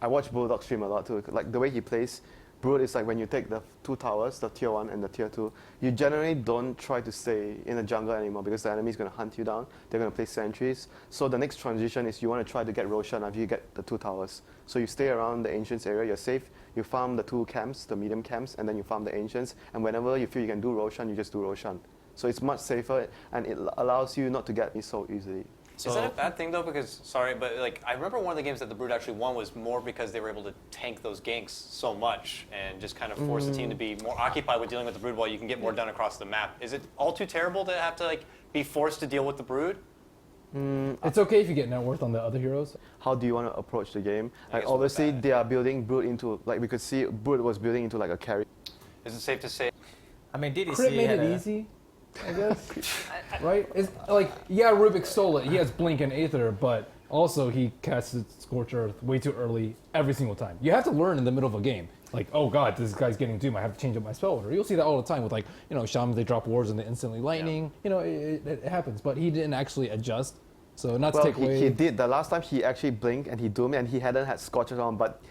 I watch Bulldog stream a lot too. Like the way he plays Brood is like when you take the 2 towers, the tier 1 and the tier 2, you generally don't try to stay in the jungle anymore because the enemy is going to hunt you down. They're going to place sentries. So the next transition is you want to try to get Roshan after you get the 2 towers. So you stay around the Ancients area, you're safe, you farm the 2 camps, the medium camps, and then you farm the Ancients. And whenever you feel you can do Roshan, you just do Roshan. So it's much safer and it allows you not to get me so easily. Is that a bad thing though? Because sorry, but like I remember one of the games that the Brood actually won was more because they were able to tank those ganks so much and just kind of force the team to be more occupied with dealing with the Brood while you can get more done across the map. Is it all too terrible to have to be forced to deal with the Brood? It's okay if you get net worth on the other heroes. How do you want to approach the game? Like obviously they are building Brood into, like we could see Brood was building into like a carry. Is it safe to say? I mean, DDC Crit made it easy, I guess. Right? It's like, yeah, Rubik stole it. He has Blink and Aether, but also he casted Scorch Earth way too early every single time. You have to learn in the middle of a game. Like, oh god, this guy's getting Doom. I have to change up my spell order. You'll see that all the time with shamans. They drop wards and they instantly lightning. It happens. But he didn't actually adjust. So not to take away. He did. The last time he actually blinked and he Doomed and he hadn't had Scorches on, but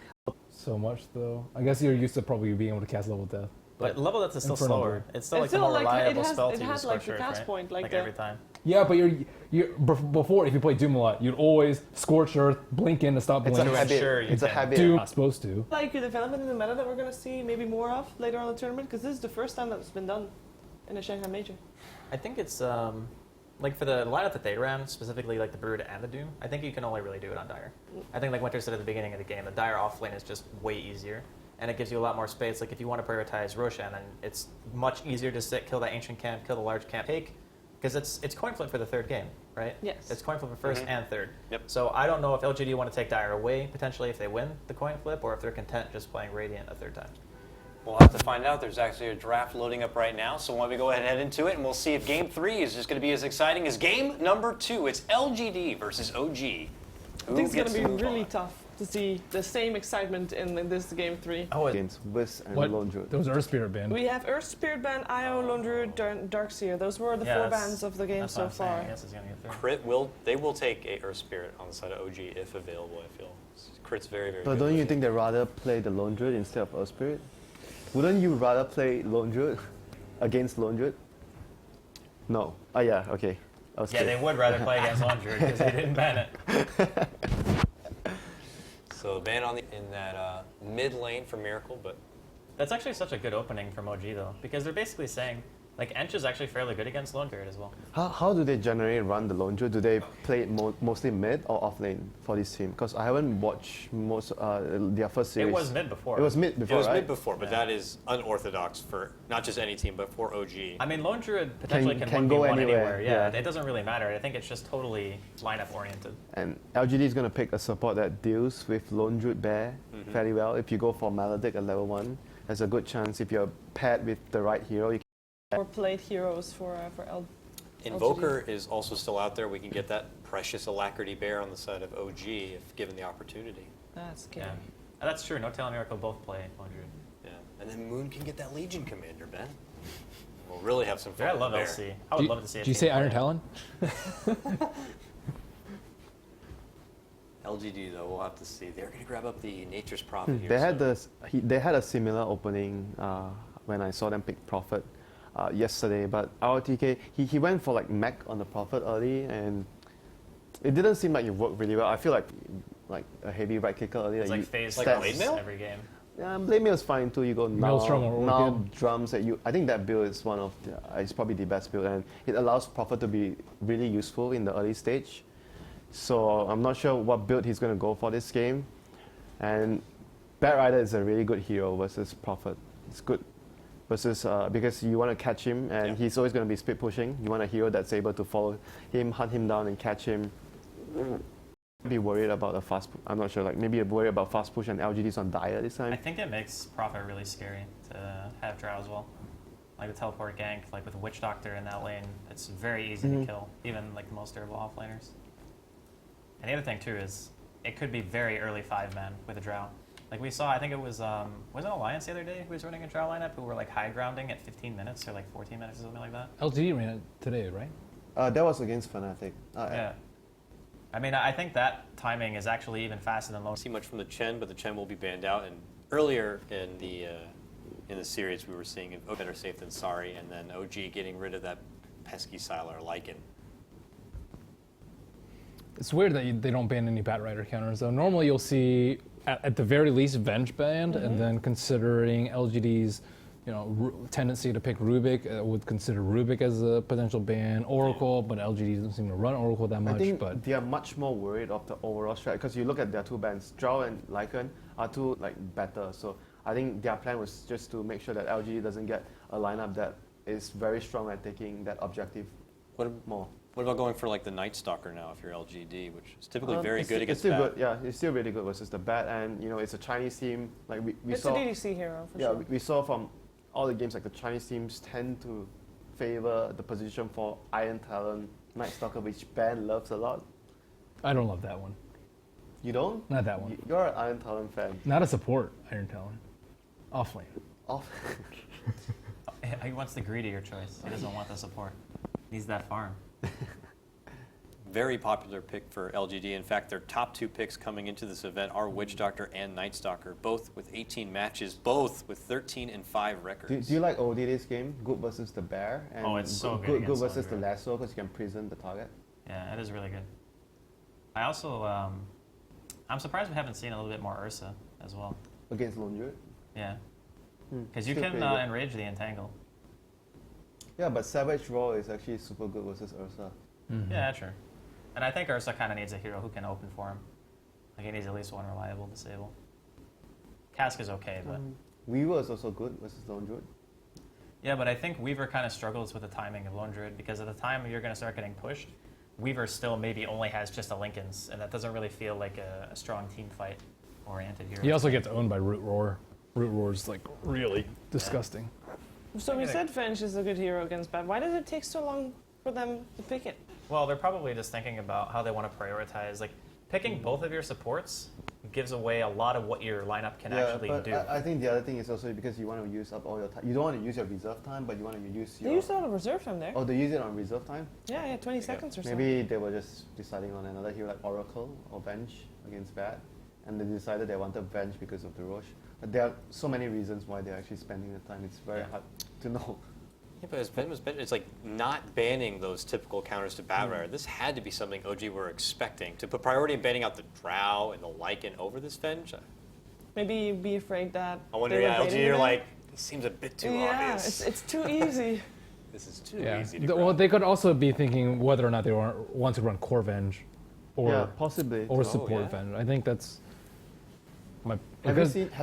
so much though. I guess you're used to probably being able to cast level death. But level death is still Infernal slower. Bird. It's still like the more reliable spell to use It has like Scorch the Earth, cast right? point, like every time. Yeah, but before, if you play Doom a lot, you'd always Scorch Earth, blink in to stop It's blink. a habit. It's a habit. Doom, not supposed to. Like a development in the meta that we're going to see maybe more of later on in the tournament, because this is the first time that's been done. in a Shanghai Major? I think it's like for the lineup that they ran, specifically like the Brood and the Doom. I think you can only really do it on Dire. I think like Winter said at the beginning of the game, the Dire off lane is just way easier, and it gives you a lot more space. Like if you want to prioritize Roshan, then it's much easier to kill that ancient camp, kill the large camp, take, because it's coin flip for the third game, right? Yes. It's coin flip for first and third. Yep. So I don't know if LGD want to take Dire away potentially if they win the coin flip, or if they're content just playing Radiant a third time. We'll have to find out. There's actually a draft loading up right now, so why don't we go ahead and head into it, and we'll see if Game 3 is just going to be as exciting as Game number 2. It's LGD versus OG. I think it's going to be really tough to see the same excitement in this Game 3. Oh, against Wiz and Lone Druid. There was Earth Spirit ban. We have Earth Spirit ban, IO, Lone Druid, Darkseer. Those were the 4 bans of the game so far. Crit they will take a Earth Spirit on the side of OG if available, I feel. Crit's very, very But good. don't you think they'd rather play the Lone Druid instead of Earth Spirit? Wouldn't you rather play Lone Druid against Lone Druid? No. Oh yeah, okay. Yeah, they would rather play against Lone Druid because they didn't ban it. So ban in that mid lane for Miracle, but that's actually such a good opening from OG though, because they're basically saying like Ench is actually fairly good against Lone Druid as well. How do they generally run the Lone Druid? Do they play it mostly mid or off lane for this team? Because I haven't watched most their first series. It was mid before. It was mid before, it was right? mid before, but that is unorthodox for not just any team, but for OG. I mean, Lone Druid potentially can go 1v1 anywhere. Yeah, it doesn't really matter. I think it's just totally lineup oriented. And LGD is going to pick a support that deals with Lone Druid Bear fairly well. If you go for Maledict at level 1, there's a good chance if you're paired with the right hero, you Or played heroes for Invoker is also still out there. We can get that precious Alacrity Bear on the side of OG if given the opportunity. That's scary. Yeah. That's true. No Tail and Miracle both play 100. Yeah. And then Moon can get that Legion Commander, Ben. We'll really have some fun. I love there. LC. I would love to see it. Did you say Iron Talon? LGD though, we'll have to see. They're going to grab up the Nature's Prophet here. They had a similar opening when I saw them pick Prophet yesterday, but RTK he went for like mech on the Prophet early, and it didn't seem like it worked really well. I feel like a heavy right kicker early. It's like phase like Blade Mail every game. Yeah, Blade Mail is fine too. You go Maelstrom or now drums at you. I think that build is one of it's probably the best build, and it allows Prophet to be really useful in the early stage. So I'm not sure what build he's going to go for this game. And Bat Rider is a really good hero versus Prophet. It's good versus because you want to catch him, and he's always going to be speed pushing. You want a hero that's able to follow him, hunt him down, and catch him. Be worried about a fast. I'm not sure. Like maybe worried about fast push and LGD's on Dire this time. I think it makes Prophet really scary to have Drow as well. Like the teleport gank, like with Witch Doctor in that lane, it's very easy to kill, even like the most durable offlaners. And the other thing too is it could be very early 5-man with a Drow. Like we saw, I think it was it Alliance the other day who was running a Drow lineup who were like high grounding at 15 minutes or like 14 minutes or something like that. LGD ran it today, right? That was against Fnatic. Yeah. I mean, I think that timing is actually even faster than most. See much from the Chen, but the Chen will be banned out. And earlier in the series, we were seeing better safe than sorry, and then OG getting rid of that pesky Sylar Lycan. It's weird that they don't ban any Bat Rider counters, though. Normally you'll see, at the very least, Venge banned, and then considering LGD's tendency to pick Rubik, would consider Rubik as a potential ban. Oracle, but LGD doesn't seem to run Oracle that much. I think but they are much more worried of the overall strat, because you look at their two bans, Drow and Lycan are two better. So I think their plan was just to make sure that LGD doesn't get a lineup that is very strong at taking that objective more. What about going for like the Night Stalker now if you're LGD, which is typically very good against it's still Bat? good, yeah, it's still really good versus the Bat, and it's a Chinese team. Like we it's saw. It's a DDC hero for sure. Yeah, we saw from all the games, like the Chinese teams tend to favor the position for Iron Talon, Night Stalker, which Ben loves a lot. I don't love that one. You don't? Not that one. You're an Iron Talon fan. Not a support Iron Talon. Off lane. Off. He wants the greedier choice. He doesn't want the support. He needs that farm. Very popular pick for LGD. In fact, their top two picks coming into this event are Witch Doctor and Night Stalker, both with 18 matches, both with 13-5 records. Do you like OD this game? Good versus the Bear? And it's so good. Good versus the Lasso, because you can prison the target? Yeah, it is really good. I also, I'm surprised we haven't seen a little bit more Ursa as well. Against Lone Druid? Yeah. Because you can enrage the Entangle. Yeah, but Savage Raw is actually super good versus Ursa. Yeah, true. And I think Ursa kind of needs a hero who can open for him. Like he needs at least one reliable disable. Cask is okay, but... Weaver is also good versus Lone Druid. Yeah, but I think Weaver kind of struggles with the timing of Lone Druid because at the time you're going to start getting pushed, Weaver still maybe only has just a Lincoln's, and that doesn't really feel like a strong team fight oriented hero. He also gets owned by Root Roar. Root Roar is like really disgusting. So we said Venge is a good hero against bad. Why does it take so long for them to pick it? Well, they're probably just thinking about how they want to prioritize. Like, picking both of your supports gives away a lot of what your lineup can actually do. I think the other thing is also because you want to use up all your time. You don't want to use your reserve time, but you want to use your... They used a lot of reserve time there. Oh, they use it on reserve time? Yeah, 20 seconds or so. Maybe they were just deciding on another hero like Oracle or Venge against Bat, and they decided they wanted Venge because of the Roche. But there are so many reasons why they're actually spending the time. It's very hard to know. Yeah, but as Ben was mentioning, it's like not banning those typical counters to Batrider. This had to be something OG were expecting. To put priority in banning out the Drow and the Lycan over this Venge? Maybe be afraid that... I wonder, yeah, OG, you're like, it seems a bit too obvious. Yeah, it's too easy. This is too easy to Well, they could also be thinking whether or not they want to run core Venge, or possibly, or support Venge. I think that's my. Have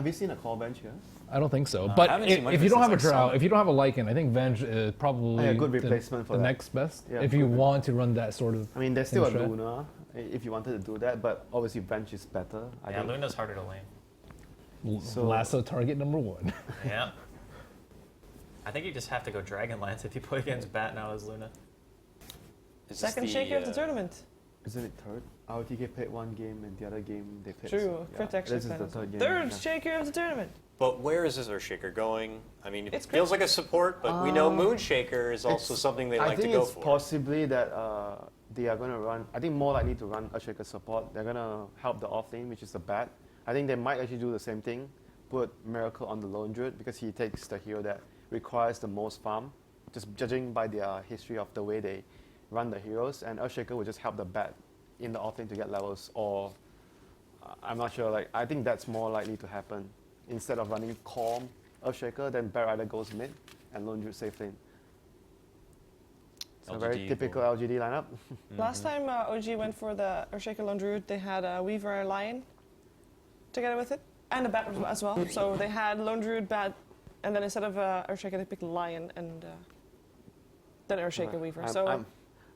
you seen a core Venge here? I don't think so. But if you don't have a Drow, if you don't have a Lycan, I think Venge is probably a good replacement for the that. next best. Yeah, if you want to run that sort of. I mean, there's still a strat. Luna if you wanted to do that, but obviously Venge is better. I think. Luna's harder to lane. So- Lasso target number 1. Yeah. I think you just have to go Dragonlance if you play against Bat now as Luna. Second shaker of the tournament. Isn't it third? RTK played one game and the other game they played. True, Crit actually This is the played. third game. Third shaker of the tournament. But where is this Earthshaker going? I mean, it It's feels like a support, but we know Moonshaker is also something they like to go I think for. it's possibly that they are going to run, I think more likely to run Earthshaker support. They're going to help the off lane, which is the Bat. I think they might actually do the same thing, put Miracle on the Lone Druid because he takes the hero that requires the most farm, just judging by their history of the way they run the heroes, and Earthshaker will just help the Bat in the offlane to get levels, or I'm not sure, like I think that's more likely to happen. Instead of running Calm Earthshaker, then Batrider goes mid and Lone Druid safe lane. It's a very typical LGD lineup. Last time OG went for the Earthshaker Lone Druid, they had a Weaver Lion together with it, and a Bat as well. So they had Lone Druid, Bat, and then instead of Earthshaker, they picked Lion and then Earthshaker Weaver.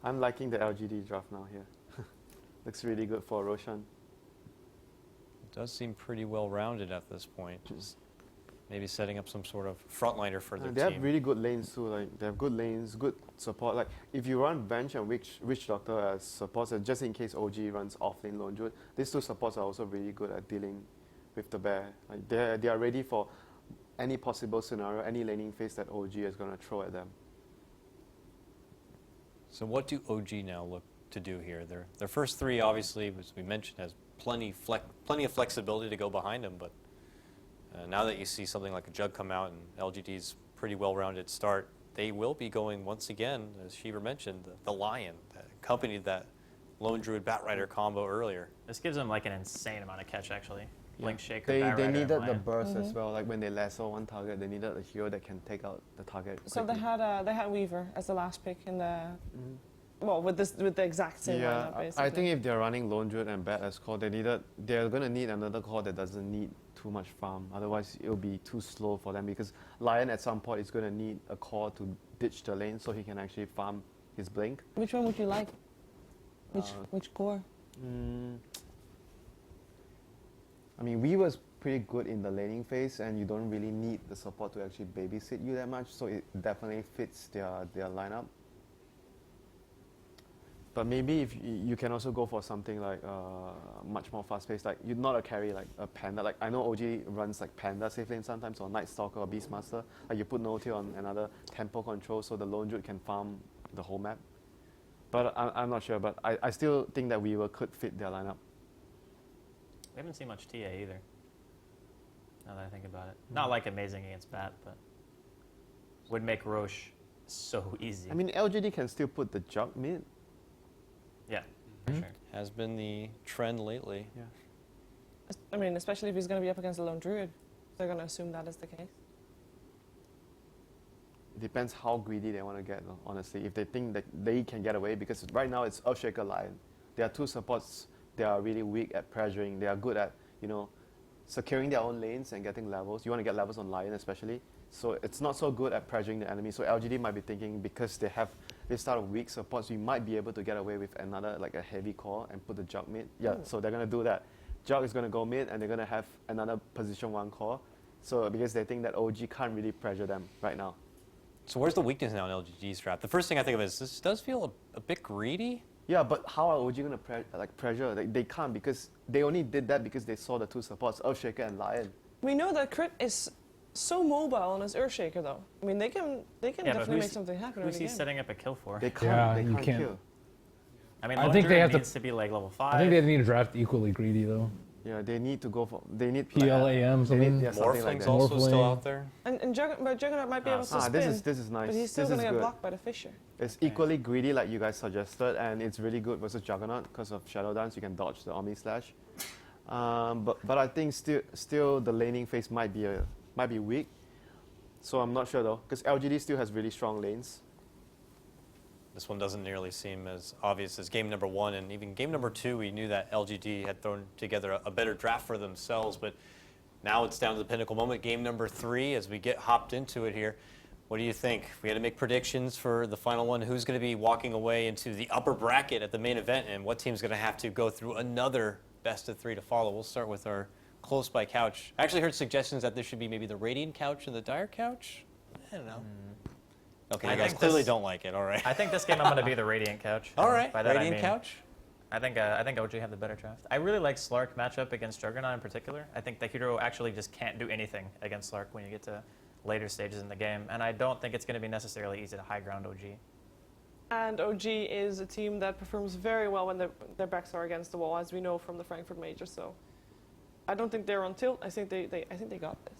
I'm liking the LGD draft now here. Looks really good for Roshan. It does seem pretty well rounded at this point. Just maybe setting up some sort of frontliner for their They team. have really good lanes too. Like they have good lanes, good support. Like if you run Venge and Witch Doctor as supports, just in case OG runs off lane Lone Druid, these two supports are also really good at dealing with the bear. Like they are ready for any possible scenario, any laning phase that OG is going to throw at them. So what do OG now look to do here? Their first three, obviously, as we mentioned, has plenty of flexibility to go behind them. But now that you see something like a Jug come out and LGD's pretty well-rounded start, they will be going once again, as Shiva mentioned, the Lion that accompanied that Lone Druid Batrider combo earlier. This gives them like an insane amount of catch, actually. Link Shaker, They Batrider, needed and the Lion. burst as well. Like when they lasso one target, they needed a hero that can take out the target. So they quickly. had Weaver as the last pick in the well with the exact same lineup basically. I think if they're running Lone Druid and Bat as core, they're gonna need another core that doesn't need too much farm. Otherwise, it'll be too slow for them because Lion at some point is gonna need a core to ditch the lane so he can actually farm his blink. Which one would you like? Which core? I mean, Weaver's pretty good in the laning phase, and you don't really need the support to actually babysit you that much, so it definitely fits their lineup. But maybe if you can also go for something like much more fast-paced, like you're not a carry like a Panda. Like I know OG runs like Panda safe lane sometimes, or Night Stalker or Beastmaster. Like you put No-Tail on another tempo control, so the Lone Druid can farm the whole map. But I'm not sure. But I still think that Weaver could fit their lineup. We haven't seen much TA either. Now that I think about it. Not like amazing against Bat, but would make Roche so easy. I mean, LGD can still put the Jug mid. Yeah, for sure. Has been the trend lately. Yeah. I mean, especially if he's going to be up against the Lone Druid, they're going to assume that is the case. It depends how greedy they want to get, honestly. If they think that they can get away, because right now it's Earthshaker Lion. There are two supports. They are really weak at pressuring. They are good at, securing their own lanes and getting levels. You want to get levels on Lion especially. So it's not so good at pressuring the enemy. So LGD might be thinking, because they have this sort of weak supports, we might be able to get away with another, like a heavy core and put the Jug mid. Yeah, so they're going to do that. Jug is going to go mid and they're going to have another position 1 core. So because they think that OG can't really pressure them right now. So where's the weakness now in LGD's draft? The first thing I think of is this does feel a bit greedy. Yeah, but how are OG going to pressure? Like, they can't, because they only did that because they saw the two supports, Earthshaker and Lion. We know that Crit is so mobile on his Earthshaker, though. I mean, they can definitely make something happen. Who's he setting up a kill for? They can't kill. I mean, I think they have needs to be like level 5. I think they need to draft equally greedy though. Yeah, they need to go for. They need PLAM something. Morphling's like that. also still out there. And Juggernaut might be able to spin. This is nice. But he's still this going to is get good. blocked by the Fisher. It's equally greedy, like you guys suggested, and it's really good versus Juggernaut because of Shadow Dance. You can dodge the Omni Slash. But I think still the laning phase might be weak. So I'm not sure though, because LGD still has really strong lanes. This one doesn't nearly seem as obvious as game number 1, and even game number 2, we knew that LGD had thrown together a better draft for themselves, but now it's down to the pinnacle moment. Game number 3, as we get hopped into it here. What do you think? We had to make predictions for the final one. Who's going to be walking away into the upper bracket at the main event, and what team's going to have to go through another best of 3 to follow? We'll start with our close by couch. I actually heard suggestions that this should be maybe the Radiant couch and the Dire couch. I don't know. Okay, you guys clearly don't like it. All right. I think this game I'm going to be the Radiant couch. All right, By that Radiant I mean, couch. I think OG have the better draft. I really like Slark matchup against Juggernaut in particular. I think the hero actually just can't do anything against Slark when you get to later stages in the game, and I don't think it's going to be necessarily easy to high ground OG. And OG is a team that performs very well when their backs are against the wall, as we know from the Frankfurt Major. So I don't think they're on tilt. I think they got this.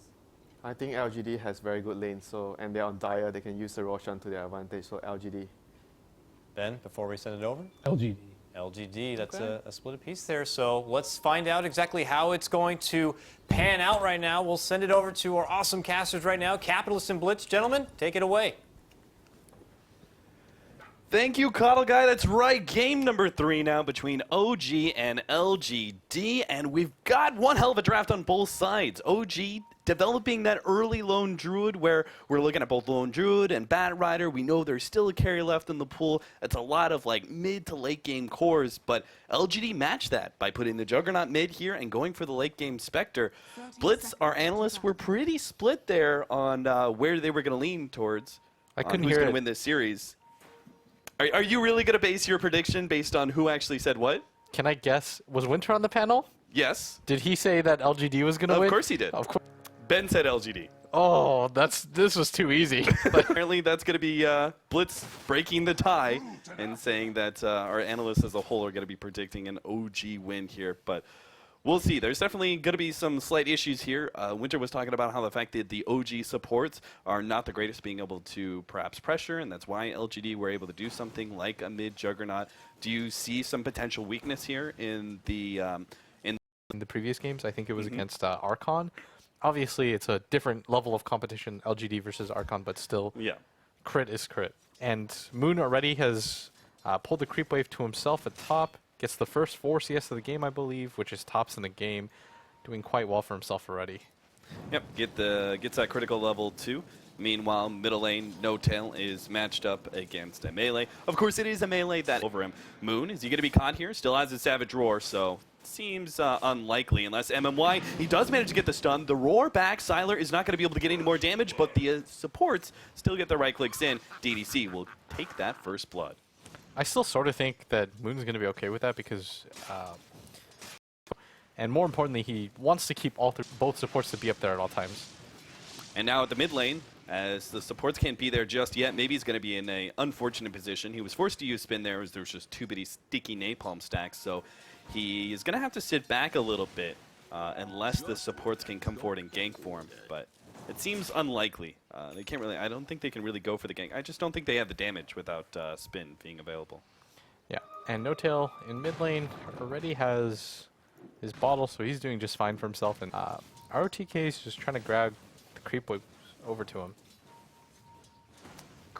I think LGD has very good lanes, and they're on Dire. They can use the Roshan to their advantage. So LGD. Ben, before we send it over. LGD. LGD, that's a split piece there. So let's find out exactly how it's going to pan out right now. We'll send it over to our awesome casters right now. Capitalist and Blitz, gentlemen, take it away. Thank you, Coddle Guy. That's right. Game number 3 now between OG and LGD, and we've got one hell of a draft on both sides. OG developing that early Lone Druid, where we're looking at both Lone Druid and Bat Rider. We know there's still a carry left in the pool. It's a lot of like mid to late game cores, but LGD matched that by putting the Juggernaut mid here and going for the late game Spectre. Blitz, our analysts, were pretty split there on where they were going to lean towards. I couldn't who's hear going to it. win this series. Are you really going to base your prediction based on who actually said what? Can I guess? Was Winter on the panel? Yes. Did he say that LGD was going to win? Of course he did. Of course. Ben said LGD. Oh, this was too easy. Apparently that's going to be Blitz breaking the tie and saying that our analysts as a whole are going to be predicting an OG win here. But we'll see. There's definitely going to be some slight issues here. Winter was talking about how the fact that the OG supports are not the greatest being able to perhaps pressure, and that's why LGD were able to do something like a mid-Juggernaut. Do you see some potential weakness here in the in the previous games? I think it was against Archon. Obviously, it's a different level of competition, LGD versus Archon, but still, crit is crit. And Moon already has pulled the creep wave to himself at top, gets the first 4 CS of the game, I believe, which is tops in the game, doing quite well for himself already. Yep, gets that critical level 2. Meanwhile, middle lane, No Tail is matched up against a melee. Of course, it is a melee that over him. Moon, is he going to be caught here? Still has his Savage Roar, so seems unlikely unless MMY, he does manage to get the stun. The Roar back, Sylar is not going to be able to get any more damage, but the supports still get the right clicks in. DDC will take that first blood. I still sort of think that Moon's going to be okay with that because, and more importantly, he wants to keep both supports to be up there at all times. And now at the mid lane, as the supports can't be there just yet, maybe he's going to be in an unfortunate position. He was forced to use spin there as there was just too many sticky napalm stacks, so he is going to have to sit back a little bit unless the supports can come forward and gank for him. But it seems unlikely. They can't really. I don't think they can really go for the gank. I just don't think they have the damage without spin being available. Yeah, and No Tail in mid lane already has his bottle, so he's doing just fine for himself. And ROTK is just trying to grab the creep wave over to him.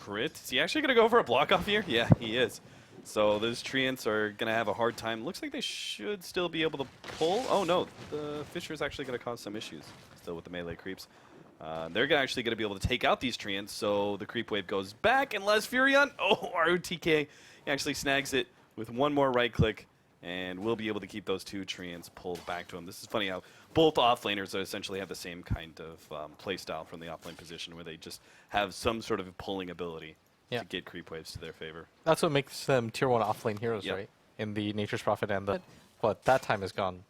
crit. Is he actually going to go for a block off here? Yeah, he is. So those Treants are going to have a hard time. Looks like they should still be able to pull. Oh no, the Fisher is actually going to cause some issues still with the melee creeps. They're actually going to be able to take out these Treants, so the creep wave goes back, and Les Furion, oh, ROTK, he actually snags it with one more right click, and will be able to keep those 2 Treants pulled back to him. This is funny how both offlaners essentially have the same kind of play style from the offlane position, where they just have some sort of pulling ability to get creep waves to their favor. That's what makes them tier 1 offlane heroes, right? In the Nature's Prophet and the... But that time is gone.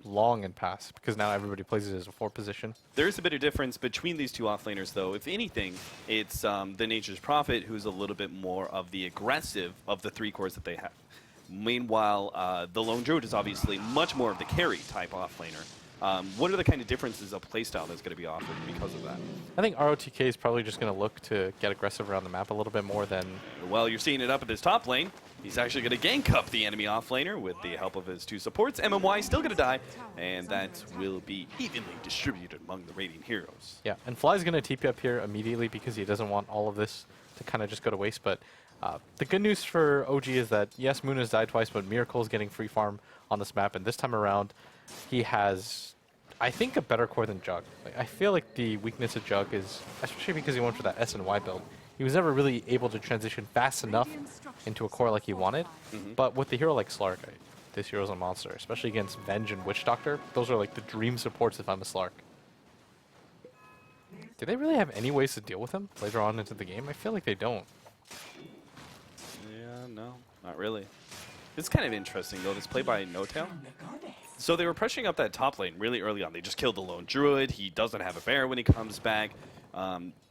Long and past, because now everybody plays it as a 4 position. There is a bit of difference between these 2 offlaners, though. If anything, it's the Nature's Prophet who's a little bit more of the aggressive of the 3 cores that they have. Meanwhile, the Lone Druid is obviously much more of the carry type offlaner. What are the kind of differences of playstyle that's going to be offered because of that? I think ROTK is probably just going to look to get aggressive around the map a little bit more than... Well, you're seeing it up at this top lane. He's actually going to gank up the enemy offlaner with the help of his 2 supports. MMY still going to die, and that will be evenly distributed among the Radiant heroes. Yeah, and Fly's going to TP up here immediately because he doesn't want all of this to kind of just go to waste, but the good news for OG is that, yes, Moon has died twice, but Miracle is getting free farm on this map, and this time around, he has, I think, a better core than Jug. Like, I feel like the weakness of Jug is, especially because he went for that S and Y build, he was never really able to transition fast enough into a core like he wanted, but with the hero like Slark, this hero's a monster, especially against Venge and Witch Doctor. Those are like the dream supports if I'm a Slark. Do they really have any ways to deal with him later on into the game? I feel like they don't. Yeah, no, not really. It's kind of interesting, though, this play by No-Tail. So they were pressuring up that top lane really early on. They just killed the Lone Druid. He doesn't have a bear when he comes back.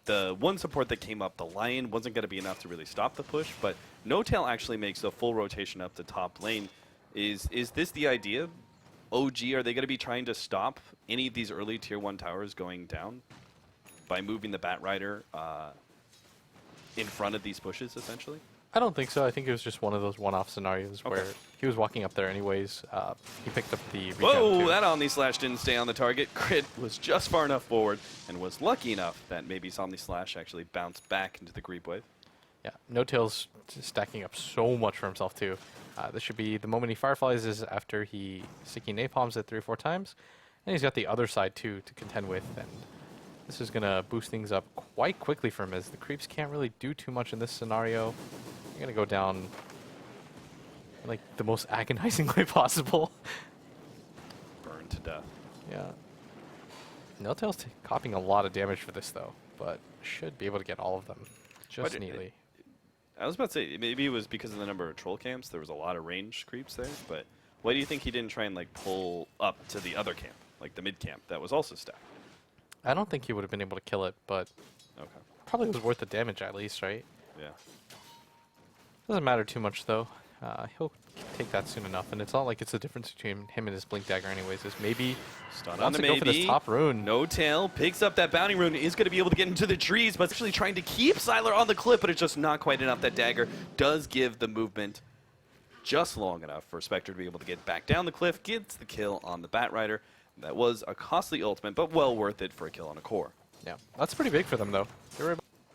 The one support that came up, the Lion, wasn't going to be enough to really stop the push, but No-Tail actually makes a full rotation up the top lane. Is this the idea? OG, are they going to be trying to stop any of these early tier 1 towers going down by moving the Bat Rider in front of these pushes, essentially? I don't think so. I think it was just one of those one-off scenarios where he was walking up there anyways. He picked up the Whoa, that Omni Slash didn't stay on the target. Crit was just far enough forward and was lucky enough that maybe Omni Slash actually bounced back into the creep wave. Yeah, No-Tail's stacking up so much for himself too. This should be the moment he Fireflies is after he sticky napalms it 3 or 4 times. And he's got the other side too to contend with, and this is going to boost things up quite quickly for him as the creeps can't really do too much in this scenario. You're going to go down in, like, the most agonizing way possible. Burned to death. Yeah. No-Tail's copying a lot of damage for this, though, but should be able to get all of them just neatly. I was about to say, maybe it was because of the number of troll camps. There was a lot of range creeps there, but why do you think he didn't try and, like, pull up to the other camp, like the mid camp that was also stacked? I don't think he would have been able to kill it, but probably was worth the damage at least, right? Yeah. Doesn't matter too much, though. He'll take that soon enough, and it's not like it's a difference between him and his Blink Dagger anyways. It's maybe Stun on wants the to go for this top rune. No-Tail picks up that bounty rune, is going to be able to get into the trees, but actually trying to keep Sylar on the cliff, but it's just not quite enough. That dagger does give the movement just long enough for Spectre to be able to get back down the cliff, gets the kill on the Bat Rider. That was a costly ultimate, but well worth it for a kill on a core. Yeah, that's pretty big for them, though.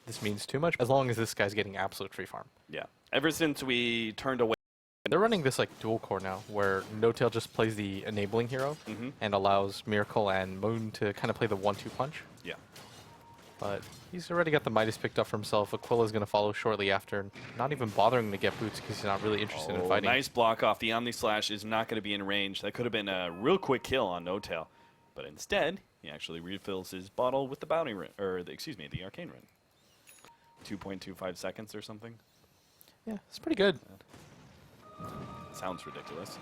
This means too much, as long as this guy's getting absolute free farm. Yeah. Ever since we turned away... They're running this like dual core now, where No-Tail just plays the enabling hero and allows Miracle and Moon to kind of play the 1-2 punch. Yeah. But he's already got the Midas picked up for himself. Aquila's going to follow shortly after, not even bothering to get boots because he's not really interested in fighting. Nice block off. The Omni Slash is not going to be in range. That could have been a real quick kill on No-Tail. But instead, he actually refills his bottle with the bounty ring, or the Arcane Ring. 2.25 seconds or something. Yeah, it's pretty good. Sounds ridiculous.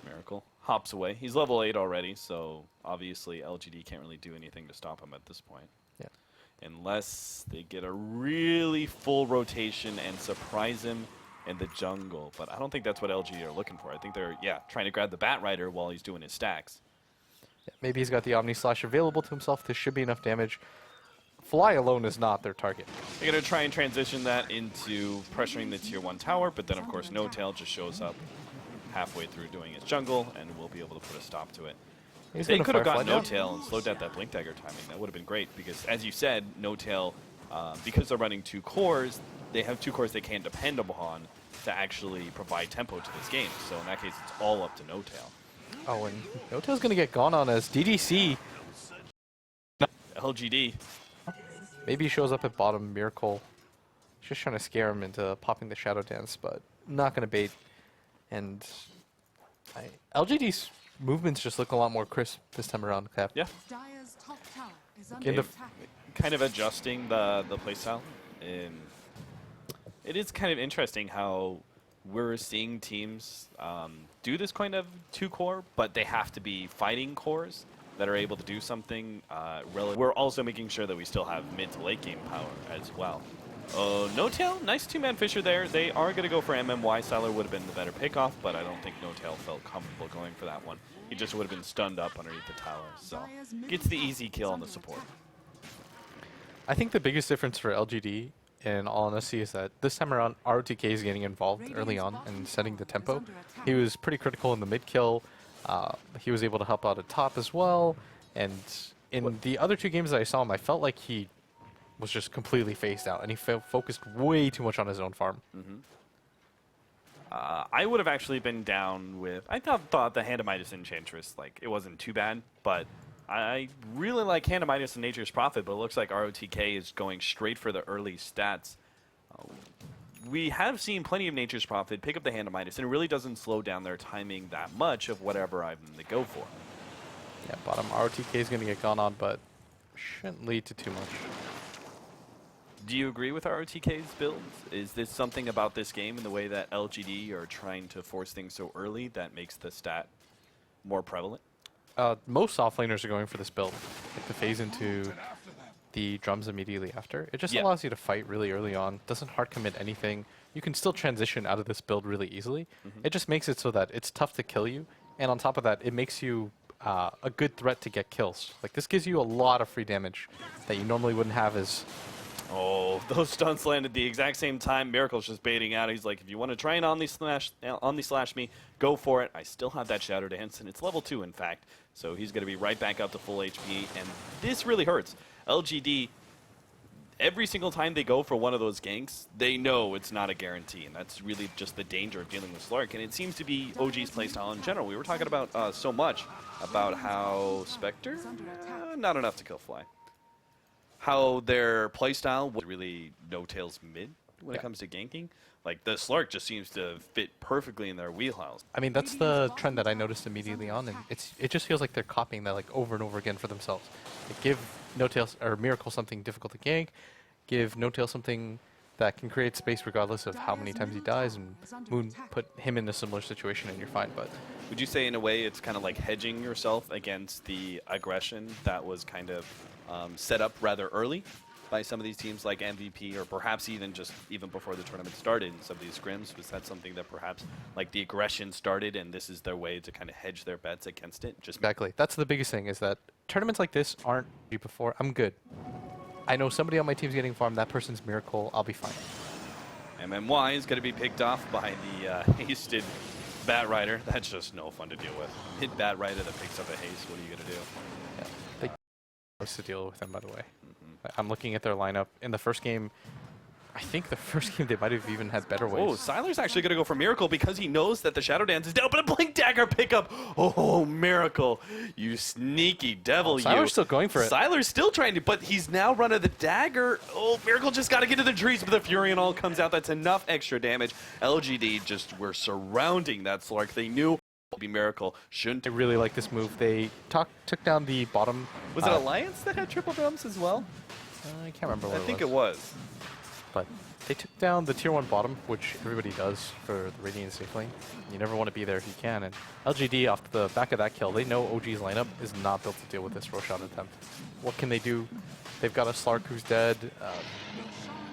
Miracle hops away. He's level 8 already, so obviously LGD can't really do anything to stop him at this point. Yeah. Unless they get a really full rotation and surprise him in the jungle. But I don't think that's what LGD are looking for. I think they're, trying to grab the Bat Rider while he's doing his stacks. Yeah, maybe he's got the Omni Slash available to himself. This should be enough damage. Fly alone is not their target. They're going to try and transition that into pressuring the tier 1 tower, but then of course No-Tail just shows up halfway through doing his jungle and will be able to put a stop to it. If they could have gotten No-Tail and slowed down that Blink Dagger timing, that would have been great because, as you said, No-Tail because they're running 2 cores, they have 2 cores they can't depend upon to actually provide tempo to this game. So in that case, it's all up to NoTail. Oh, and NoTail's going to get gone on as DDC. LGD. Maybe he shows up at bottom, Miracle. Just trying to scare him into popping the Shadow Dance, but not going to bait. And LGD's movements just look a lot more crisp this time around, Cap. Yeah. Dire's top tower is under attack. Kind of adjusting the playstyle. It is kind of interesting how we're seeing teams do this kind of 2-core, but they have to be fighting cores that are able to do something. We're also making sure that we still have mid to late game power as well. Oh, NoTail, nice 2-man Fisher there. They are going to go for MMY. Siler would have been the better pickoff, but I don't think NoTail felt comfortable going for that one. He just would have been stunned up underneath the tower, so gets the easy kill on the support. I think the biggest difference for LGD, in all honesty, is that this time around, ROTK is getting involved early on and setting the tempo. He was pretty critical in the mid kill. He was able to help out at top as well. And in the other 2 games that I saw him, I felt like he was just completely phased out, and he focused way too much on his own farm. I would have actually been down with... I thought the Hand of Midas Enchantress, like, it wasn't too bad, but I really like Hand of Midas and Nature's Prophet, but it looks like ROTK is going straight for the early stats. We have seen plenty of Nature's Prophet pick up the Hand of Midas, and it really doesn't slow down their timing that much of whatever item they go for. Yeah, bottom ROTK is going to get gone on, but shouldn't lead to too much. Do you agree with ROTK's builds? Is this something about this game in the way that LGD are trying to force things so early that makes the stat more prevalent? Most offlaners are going for this build, like the phase into the drums immediately after. It just allows you to fight really early on, doesn't hard commit anything. You can still transition out of this build really easily. It just makes it so that it's tough to kill you, and on top of that, it makes you a good threat to get kills. Like, this gives you a lot of free damage that you normally wouldn't have as... Oh, those stunts landed the exact same time. Miracle's just baiting out. He's like, if you want to try and Omni slash me, go for it. I still have that Shadow Dance, and it's level 2, in fact. So he's going to be right back up to full HP, and this really hurts. LGD, every single time they go for one of those ganks, they know it's not a guarantee, and that's really just the danger of dealing with Slark, and it seems to be OG's playstyle in general. We were talking about so much about how Spectre, not enough to kill Fly. How their playstyle was really NoTail's mid when it comes to ganking. Like, the Slark just seems to fit perfectly in their wheelhouse. I mean, that's the trend that I noticed immediately on, and it just feels like they're copying that like over and over again for themselves. Like, give NoTail or Miracle something difficult to gank, give NoTail something that can create space regardless of how many times he dies, and Moon put him in a similar situation and you're fine. But would you say in a way it's kind of like hedging yourself against the aggression that was kind of set up rather early by some of these teams like MVP, or perhaps even before the tournament started in some of these scrims? Was that something that perhaps like the aggression started and this is their way to kind of hedge their bets against it? Exactly. That's the biggest thing, is that tournaments like this aren't before. I'm good. I know somebody on my team's getting farmed. That person's Miracle. I'll be fine. MMY is going to be picked off by the hasted Bat Rider. That's just no fun to deal with. Hit Bat Rider that picks up a haste. What are you going to do? Yeah, they to deal with them, by the way. I'm looking at their lineup. In the first game, I think the first game they might have even had better ways. Oh, Siler's actually going to go for Miracle because he knows that the Shadow Dance is down, but a Blink Dagger pickup. Oh, Miracle, you sneaky devil, you. Siler's still going for it. Siler's still trying to, but he's now running the dagger. Oh, Miracle just got to get to the trees, but the Fury and all comes out. That's enough extra damage. LGD just were surrounding that Slark. They knew be Miracle shouldn't. I really like this move. They took down the bottom. Was it Alliance that had triple drums as well? I can't remember what I think it was. But they took down the tier 1 bottom, which everybody does for the Radiant safe lane. You never want to be there if you can. And LGD, off the back of that kill, they know OG's lineup is not built to deal with this rush shot attempt. What can they do? They've got a Slark who's dead.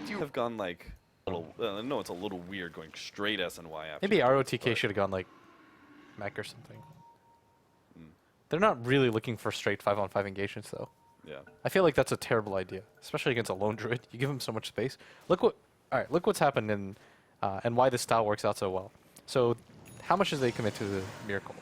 You have gone like a little. No, it's a little weird going straight SNY after. Maybe ROTK should have gone like mech or something. They're not really looking for straight 5-on-5 engagements, though. Yeah. I feel like that's a terrible idea, especially against a lone druid. You give him so much space. Look what's happened in, and why this style works out so well. So, how much does they commit to the Miracle?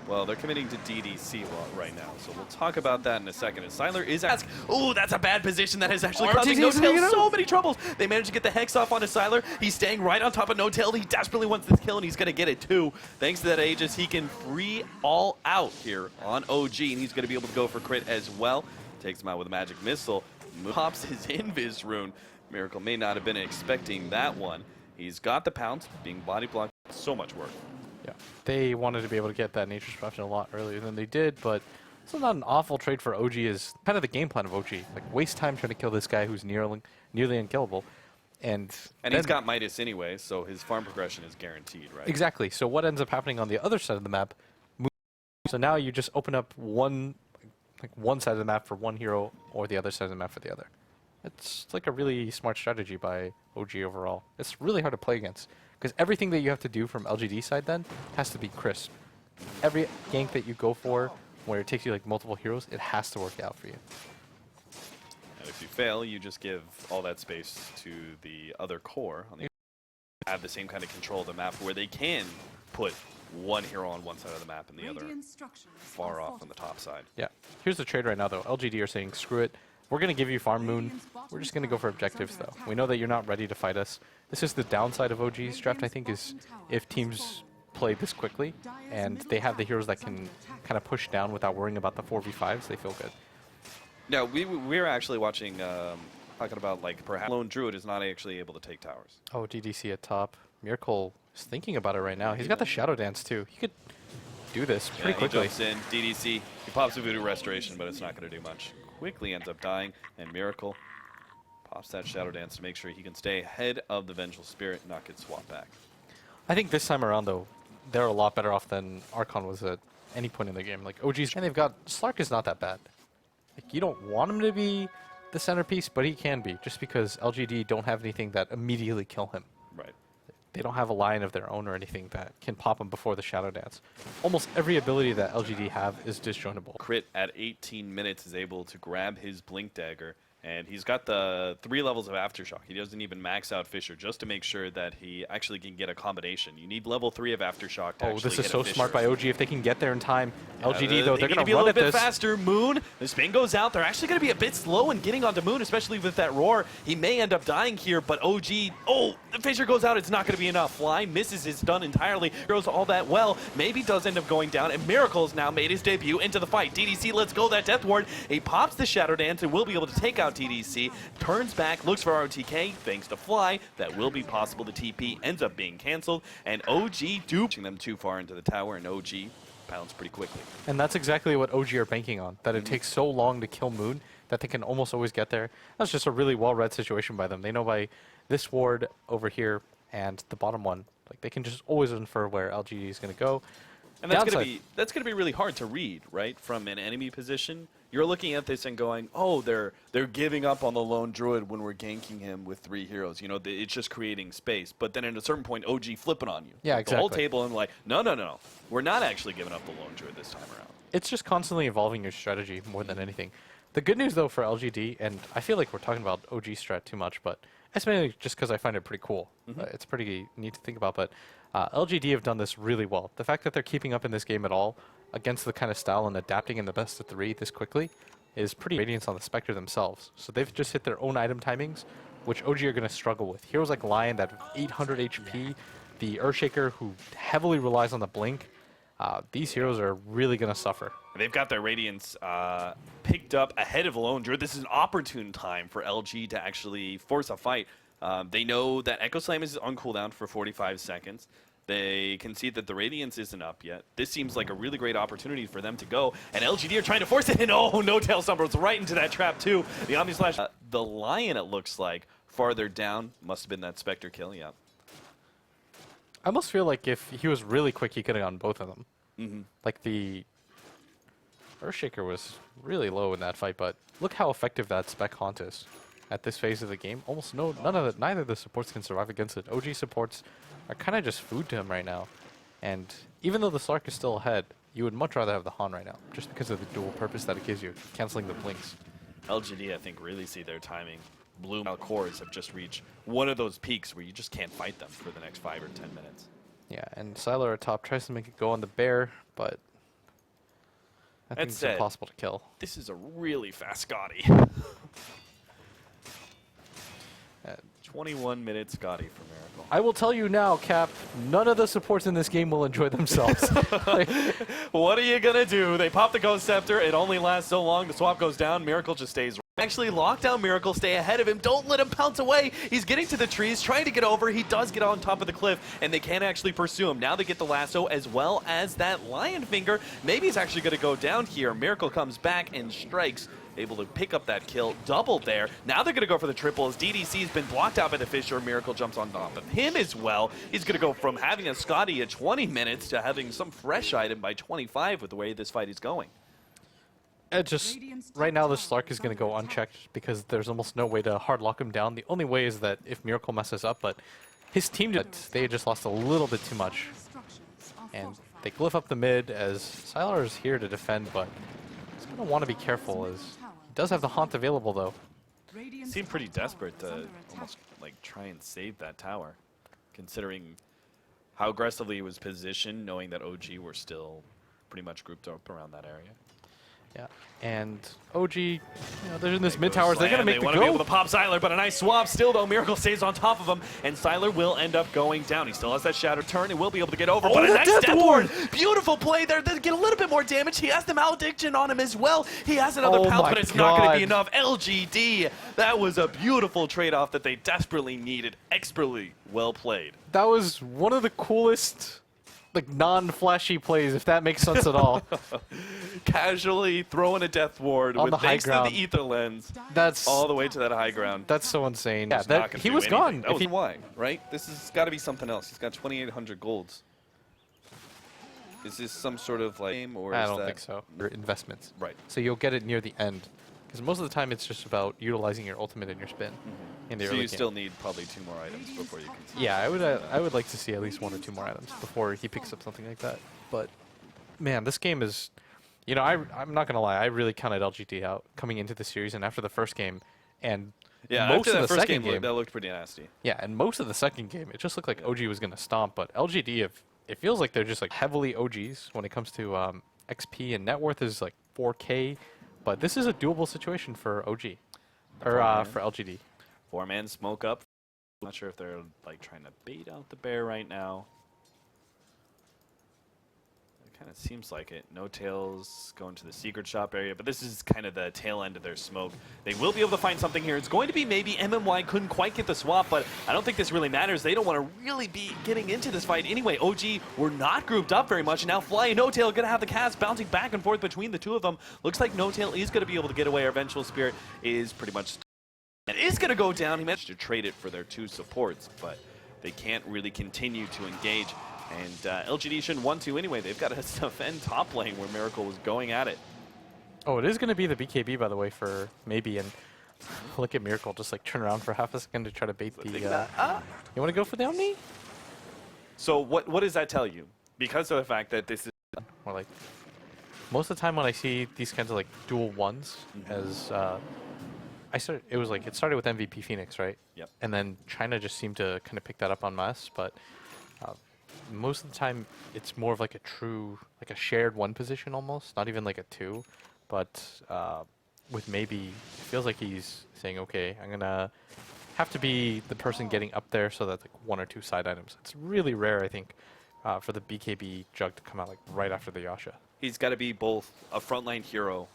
Well, they're committing to DDC right now, so we'll talk about that in a second. As Siler is asked, oh, that's a bad position. That is actually causing No-Tail so many troubles. They managed to get the Hex off onto Siler. He's staying right on top of No-Tail. He desperately wants this kill, and he's going to get it too. Thanks to that Aegis, he can free all out here on OG, and he's going to be able to go for crit as well. Takes him out with a magic missile. Pops his Invis rune. Miracle may not have been expecting that one. He's got the pounce, being body blocked. So much work. Yeah, they wanted to be able to get that nature disruption a lot earlier than they did, but it's not an awful trade for OG. Is kind of the game plan of OG. Like, waste time trying to kill this guy who's nearly unkillable. And he's got Midas anyway, so his farm progression is guaranteed, right? Exactly. So what ends up happening on the other side of the map? So now you just open up one side of the map for one hero, or the other side of the map for the other. It's like a really smart strategy by OG overall. It's really hard to play against, because everything that you have to do from LGD side then has to be crisp. Every gank that you go for, where it takes you like multiple heroes, it has to work out for you. And if you fail, you just give all that space to the other core on the have the same kind of control of the map where they can put one hero on one side of the map and the other far off on the top side. Yeah. Here's the trade right now, though. LGD are saying, screw it. We're going to give you Farm Moon. We're just going to go for objectives, though. We know that you're not ready to fight us. This is the downside of OG's draft, I think, is if teams play this quickly and they have the heroes that can kind of push down without worrying about the 4v5s, they feel good. Yeah, we're actually watching, talking about, like, perhaps Lone Druid is not actually able to take towers. Oh, DDC at top. Miracle is thinking about it right now. He's got the Shadow Dance, too. He could do this pretty quickly. He jumps in, DDC, he pops a Voodoo Restoration, but it's not going to do much. Quickly ends up dying, and Miracle pops that Shadow Dance to make sure he can stay ahead of the Vengeful Spirit and not get swapped back. I think this time around, though, they're a lot better off than Archon was at any point in the game. Like, OG's, and they've got, Slark is not that bad. Like, you don't want him to be the centerpiece, but he can be, just because LGD don't have anything that immediately kill him. Right. They don't have a line of their own or anything that can pop him before the Shadow Dance. Almost every ability that LGD have is disjointable. Crit at 18 minutes is able to grab his Blink Dagger, and he's got the 3 levels of Aftershock. He doesn't even max out Fisher just to make sure that he actually can get a combination. You need level 3 of Aftershock to actually this is hit so a Fisher. smart by OG if they can get there in time. Yeah, LGD, though, they're going to be a run little at bit this. faster. Moon, the spin goes out. They're actually going to be a bit slow in getting onto Moon, especially with that roar. He may end up dying here, but OG, oh, the Fisher goes out. It's not going to be enough. Fly misses his stun entirely. Goes all that well. Maybe does end up going down, and Miracle's now made his debut into the fight. DDC, let's go, that Death Ward. He pops the Shadow Dance and will be able to take out DDC. Turns back, looks for ROTK, thanks to Fly. That will be possible. The TP ends up being canceled, and OG duping them too far into the tower, and OG pounds pretty quickly. And that's exactly what OG are banking on, that it takes so long to kill Moon that they can almost always get there. That's just a really well-read situation by them. They know by this ward over here and the bottom one, like they can just always infer where LGD is going to go. And that's gonna be really hard to read, right? From an enemy position, you're looking at this and going, "Oh, they're giving up on the Lone Druid when we're ganking him with 3 heroes." You know, it's just creating space. But then at a certain point, OG flipping on you. Yeah, The whole exactly. table and like, no, we're not actually giving up the Lone Druid this time around. It's just constantly evolving your strategy more than anything. The good news, though, for LGD, and I feel like we're talking about OG strat too much, but it's mainly just because I find it pretty cool. It's pretty neat to think about, but LGD have done this really well. The fact that they're keeping up in this game at all against the kind of style and adapting in the best of 3 this quickly is pretty Radiance on the Spectre themselves. So they've just hit their own item timings, which OG are going to struggle with. Heroes like Lion that have 800 HP, the Earthshaker who heavily relies on the Blink, these heroes are really going to suffer. They've got their Radiance picked up ahead of Lone Druid. This is an opportune time for LG to actually force a fight. They know that Echo Slam is on cooldown for 45 seconds. They can see that the Radiance isn't up yet. This seems like a really great opportunity for them to go. And LGD are trying to force it in. Oh, No-Tail stumbles right into that trap too. The Omni Slash. The Lion, it looks like, farther down. Must have been that Spectre kill, yeah. I almost feel like if he was really quick, he could have gotten both of them. Like the Earthshaker was really low in that fight, but look how effective that Spec Haunt is at this phase of the game. Almost neither of the supports can survive against it. OG supports are kind of just food to him right now. And even though the Slark is still ahead, you would much rather have the Han right now, just because of the dual purpose that it gives you, canceling the blinks. LGD, I think, really see their timing. Blue cores have just reached one of those peaks where you just can't fight them for the next 5 or 10 minutes. Yeah, and Siler at top tries to make it go on the bear, but That That thing's said, impossible to kill. This is a really fast Scotty. 21 minutes Scotty for Miracle. I will tell you now, Cap, none of the supports in this game will enjoy themselves. What are you going to do? They pop the Ghost Scepter. It only lasts so long. The swap goes down. Miracle just stays. Actually, lock down Miracle. Stay ahead of him. Don't let him pounce away. He's getting to the trees, trying to get over. He does get on top of the cliff, and they can't actually pursue him. Now they get the lasso as well as that Lion Finger. Maybe he's actually going to go down here. Miracle comes back and strikes. Able to pick up that kill, double there. Now they're going to go for the triple as DDC's been blocked out by the Fisher. Miracle jumps on top of him as well. He's going to go from having a Scotty at 20 minutes to having some fresh item by 25 with the way this fight is going. It just, right now the Slark is going to go unchecked because there's almost no way to hard lock him down. The only way is that if Miracle messes up, but his team, they just lost a little bit too much. And they glyph up the mid as Sylar is here to defend, but he's going to want to be careful as he does have the Haunt available though. Seemed pretty desperate to almost like try and save that tower, considering how aggressively he was positioned, knowing that OG were still pretty much grouped up around that area. Yeah, and OG, you know, they're in this mid towers. They're gonna make the They want to be able to pop Sylar, but a nice swap still though. Miracle stays on top of him, and Sylar will end up going down. He still has that shadow turn and will be able to get over. Oh, But a the nice Death Death Ward! Ward! Beautiful play there. They get a little bit more damage. He has the malediction on him as well. He has another Oh pounce, my but it's not going to be God. enough. LGD. That was a beautiful trade-off that they desperately needed. Expertly well played. That was one of the coolest, like, non-flashy plays, if that makes sense at all. Casually throwing a Death Ward On with the high thanks to ground. the Ether Lens. That's all the way to that high ground. That's so insane. Yeah, He's not that, gonna he do was anything. gone. That If was he- why, right? This has got to be something else. He's got 2,800 golds. Is this some sort of like game, or I is don't that think so. Your investments. Right. So you'll get it near the end. Because most of the time it's just about utilizing your ultimate and your spin. In the So early you game. still need probably 2 more items before you can. Yeah, I would like to see at least 1 or 2 more items before he picks up something like that. But man, this game is, you know, I'm not gonna lie, I really counted LGD out coming into the series and after the first game, and Yeah, most after of that the first second game, that looked pretty nasty. Yeah, and most of the second game, it just looked like OG was gonna stomp, but LGD, it feels like they're just like heavily OGs when it comes to XP, and net worth is like 4K, but this is a doable situation for OG or for LGD. 4-man smoke up. Not sure if they're like trying to bait out the bear right now. It kind of seems like it. No tails going to the secret shop area, but this is kind of the tail end of their smoke. They will be able to find something here. It's going to be maybe MMY couldn't quite get the swap, but I don't think this really matters. They don't want to really be getting into this fight anyway. OG were not grouped up very much, and now Fly and No Tail going to have the cast bouncing back and forth between the two of them. Looks like No Tail is going to be able to get away. Our Vengeful Spirit is pretty much and is going to go down. He managed to trade it for their 2 supports, but they can't really continue to engage. And LGD shouldn't want to anyway. They've got to defend top lane where Miracle was going at it. Oh, it is going to be the BKB, by the way, for maybe, and look at Miracle just like turn around for half a second to try to bait the... You want to go for the Omni? So what does that tell you? Because of the fact that this is... Or like, most of the time when I see these kinds of like dual ones, as it started with MVP Phoenix, right? Yep. And then China just seemed to kind of pick that up on mass, but most of the time it's more of like a true, like a shared 1 position almost, not even like a 2, but with maybe, it feels like he's saying, okay, I'm gonna have to be the person getting up there so that's like 1 or 2 side items. It's really rare, I think, for the BKB Jug to come out like right after the Yasha. He's got to be both a frontline hero,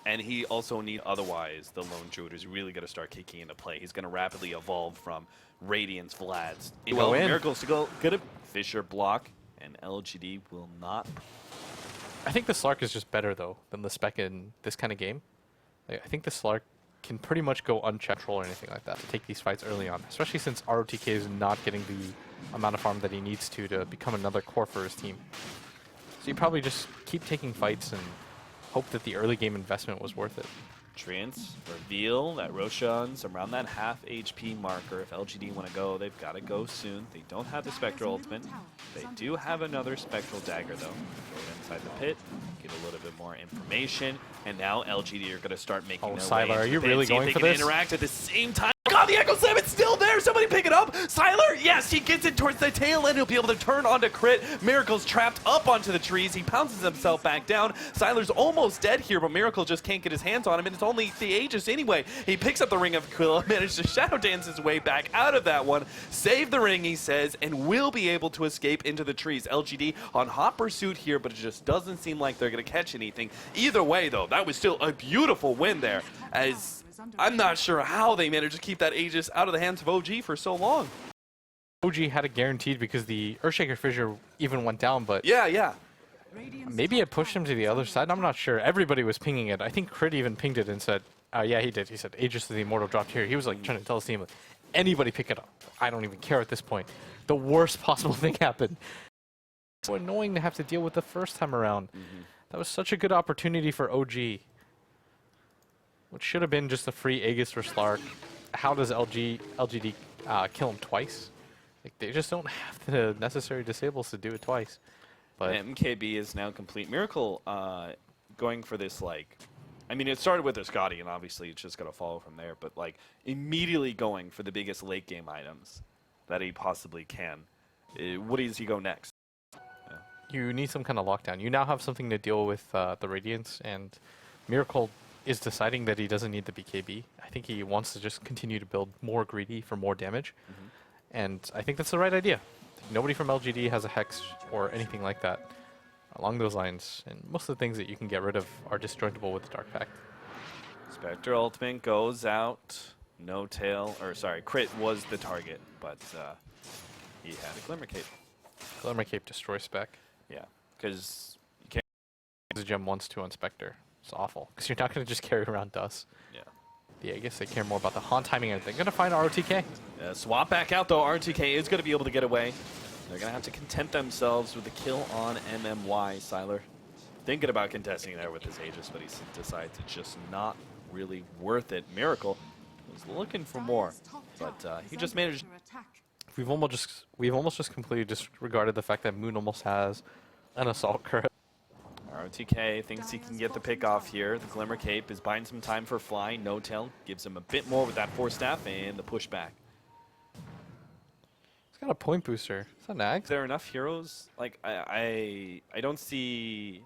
and he also need otherwise the lone druid is really going to start kicking into play. He's going to rapidly evolve from Radiance, Vlad's. Go in. Miracle's to go get a Fisher block, and LGD will not. I think the Slark is just better though than the spec in this kind of game. I think the Slark can pretty much go unchecked or anything like that to take these fights early on, especially since ROTK is not getting the amount of farm that he needs to become another core for his team. So you probably just keep taking fights and hope that the early game investment was worth it. Trance, reveal that Roshan's around that half HP marker. If LGD want to go, they've got to go soon. They don't have the Spectral Ultimate. They do have another Spectral Dagger, though. Go inside the pit, get a little bit more information, and now LGD are going to start making their way Sylar, into are you the pit, really see if going they for can this? interact at the same time. God, Oh, the Echo Slam, it's still there. Somebody pick it up. Siler, yes, he gets it towards the tail end. He'll be able to turn onto crit. Miracle's trapped up onto the trees. He pounces himself back down. Siler's almost dead here, but Miracle just can't get his hands on him, and it's only the Aegis anyway. He picks up the Ring of Aquila, managed to Shadow Dance his way back out of that one. Save the ring, he says, and will be able to escape into the trees. LGD on hot pursuit here, but it just doesn't seem like they're going to catch anything. Either way, though, that was still a beautiful win there, as I'm not sure how they managed to keep that Aegis out of the hands of OG for so long. OG had it guaranteed because the Earthshaker Fissure even went down, but yeah. Maybe it pushed him to the other side. I'm not sure. Everybody was pinging it. I think Crit even pinged it and said, yeah, he did. He said, Aegis of the Immortal dropped here. He was like trying to tell his team, like, anybody pick it up. I don't even care at this point. The worst possible thing happened. So annoying to have to deal with the first time around. That was such a good opportunity for OG. Which should have been just a free Aegis for Slark. How does LGD kill him twice? Like, they just don't have the necessary disables to do it twice. But MKB is now complete. Miracle going for this, like, I mean, it started with Escati, and obviously it's just going to follow from there, but, like, immediately going for the biggest late game items that he possibly can. What does he go next? you need some kind of lockdown. You now have something to deal with the Radiance, and Miracle is deciding that he doesn't need the BKB. I think he wants to just continue to build more greedy for more damage, and I think that's the right idea. Nobody from LGD has a Hex or anything like that along those lines, and most of the things that you can get rid of are disjointable with the Dark Pact. Spectre Ultimate goes out. No tail, or sorry, Crit was the target, but he had a Glimmer Cape. Glimmer Cape destroys Spec. Yeah, because you can't. The gem wants to on Spectre. It's awful, because you're not going to just carry around Dust. Yeah. I guess they care more about the Haunt timing, and they're going to find ROTK. Swap back out, though. ROTK is going to be able to get away. They're going to have to content themselves with the kill on MMY. Siler thinking about contesting there with his Aegis, but he decides it's just not really worth it. Miracle was looking for more, but he just managed. We've almost just completely disregarded the fact that Moon almost has an Assault Current. ROTK thinks he can get the pick off here. The Glimmer Cape is buying some time for Fly. No Tail gives him a bit more with that Force Staff and the pushback. He's got a point booster. Is that Nag? Is there enough heroes? Like, I don't see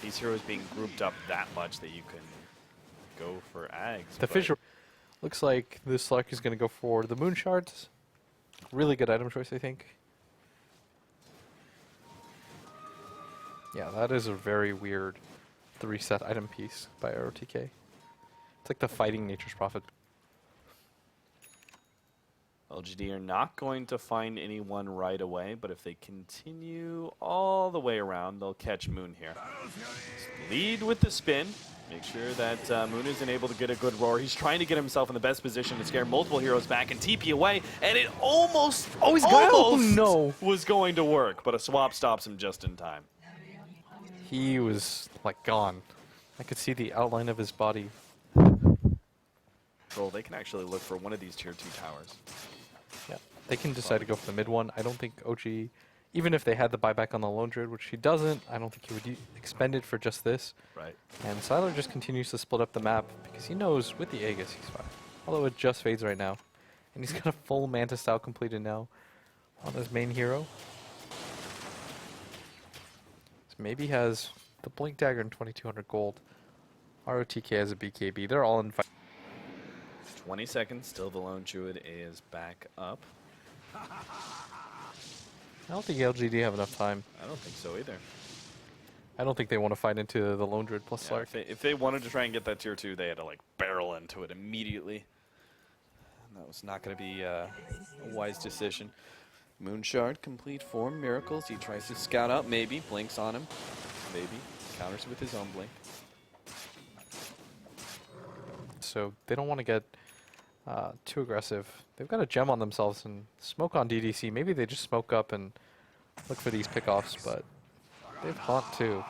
these heroes being grouped up that much that you can go for Ags. The Fissure looks like this Slark is going to go for the Moon Shards. Really good item choice, I think. Yeah, that is a very weird 3-set item piece by ROTK. It's like the Fighting Nature's Prophet. LGD are not going to find anyone right away, but if they continue all the way around, they'll catch Moon here. Lead with the spin. Make sure that Moon isn't able to get a good roar. He's trying to get himself in the best position to scare multiple heroes back and TP away, and it almost was going to work, but a swap stops him just in time. He was, like, gone. I could see the outline of his body. Well, they can actually look for one of these tier 2 towers. Yeah, they can decide to go for the mid one. I don't think OG, even if they had the buyback on the Lone Druid, which he doesn't, I don't think he would expend it for just this. Right. And Siler just continues to split up the map because he knows with the Aegis he's fine. Although it just fades right now. And he's got a full Manta style completed now on his main hero. So maybe he has the Blink Dagger and 2200 gold. ROTK has a BKB. They're all in fight. 20 seconds, still the Lone Druid is back up. I don't think LGD have enough time. I don't think so either. I don't think they want to fight into the Lone Druid plus Slark. If they wanted to try and get that tier 2, they had to like barrel into it immediately. And that was not going to be a wise decision. Moonshard complete form Miracles. He tries to scout out, maybe blinks on him, maybe counters with his own blink. So they don't want to get too aggressive. They've got a gem on themselves and smoke on DDC. Maybe they just smoke up and look for these pickoffs, but they have Haunt too.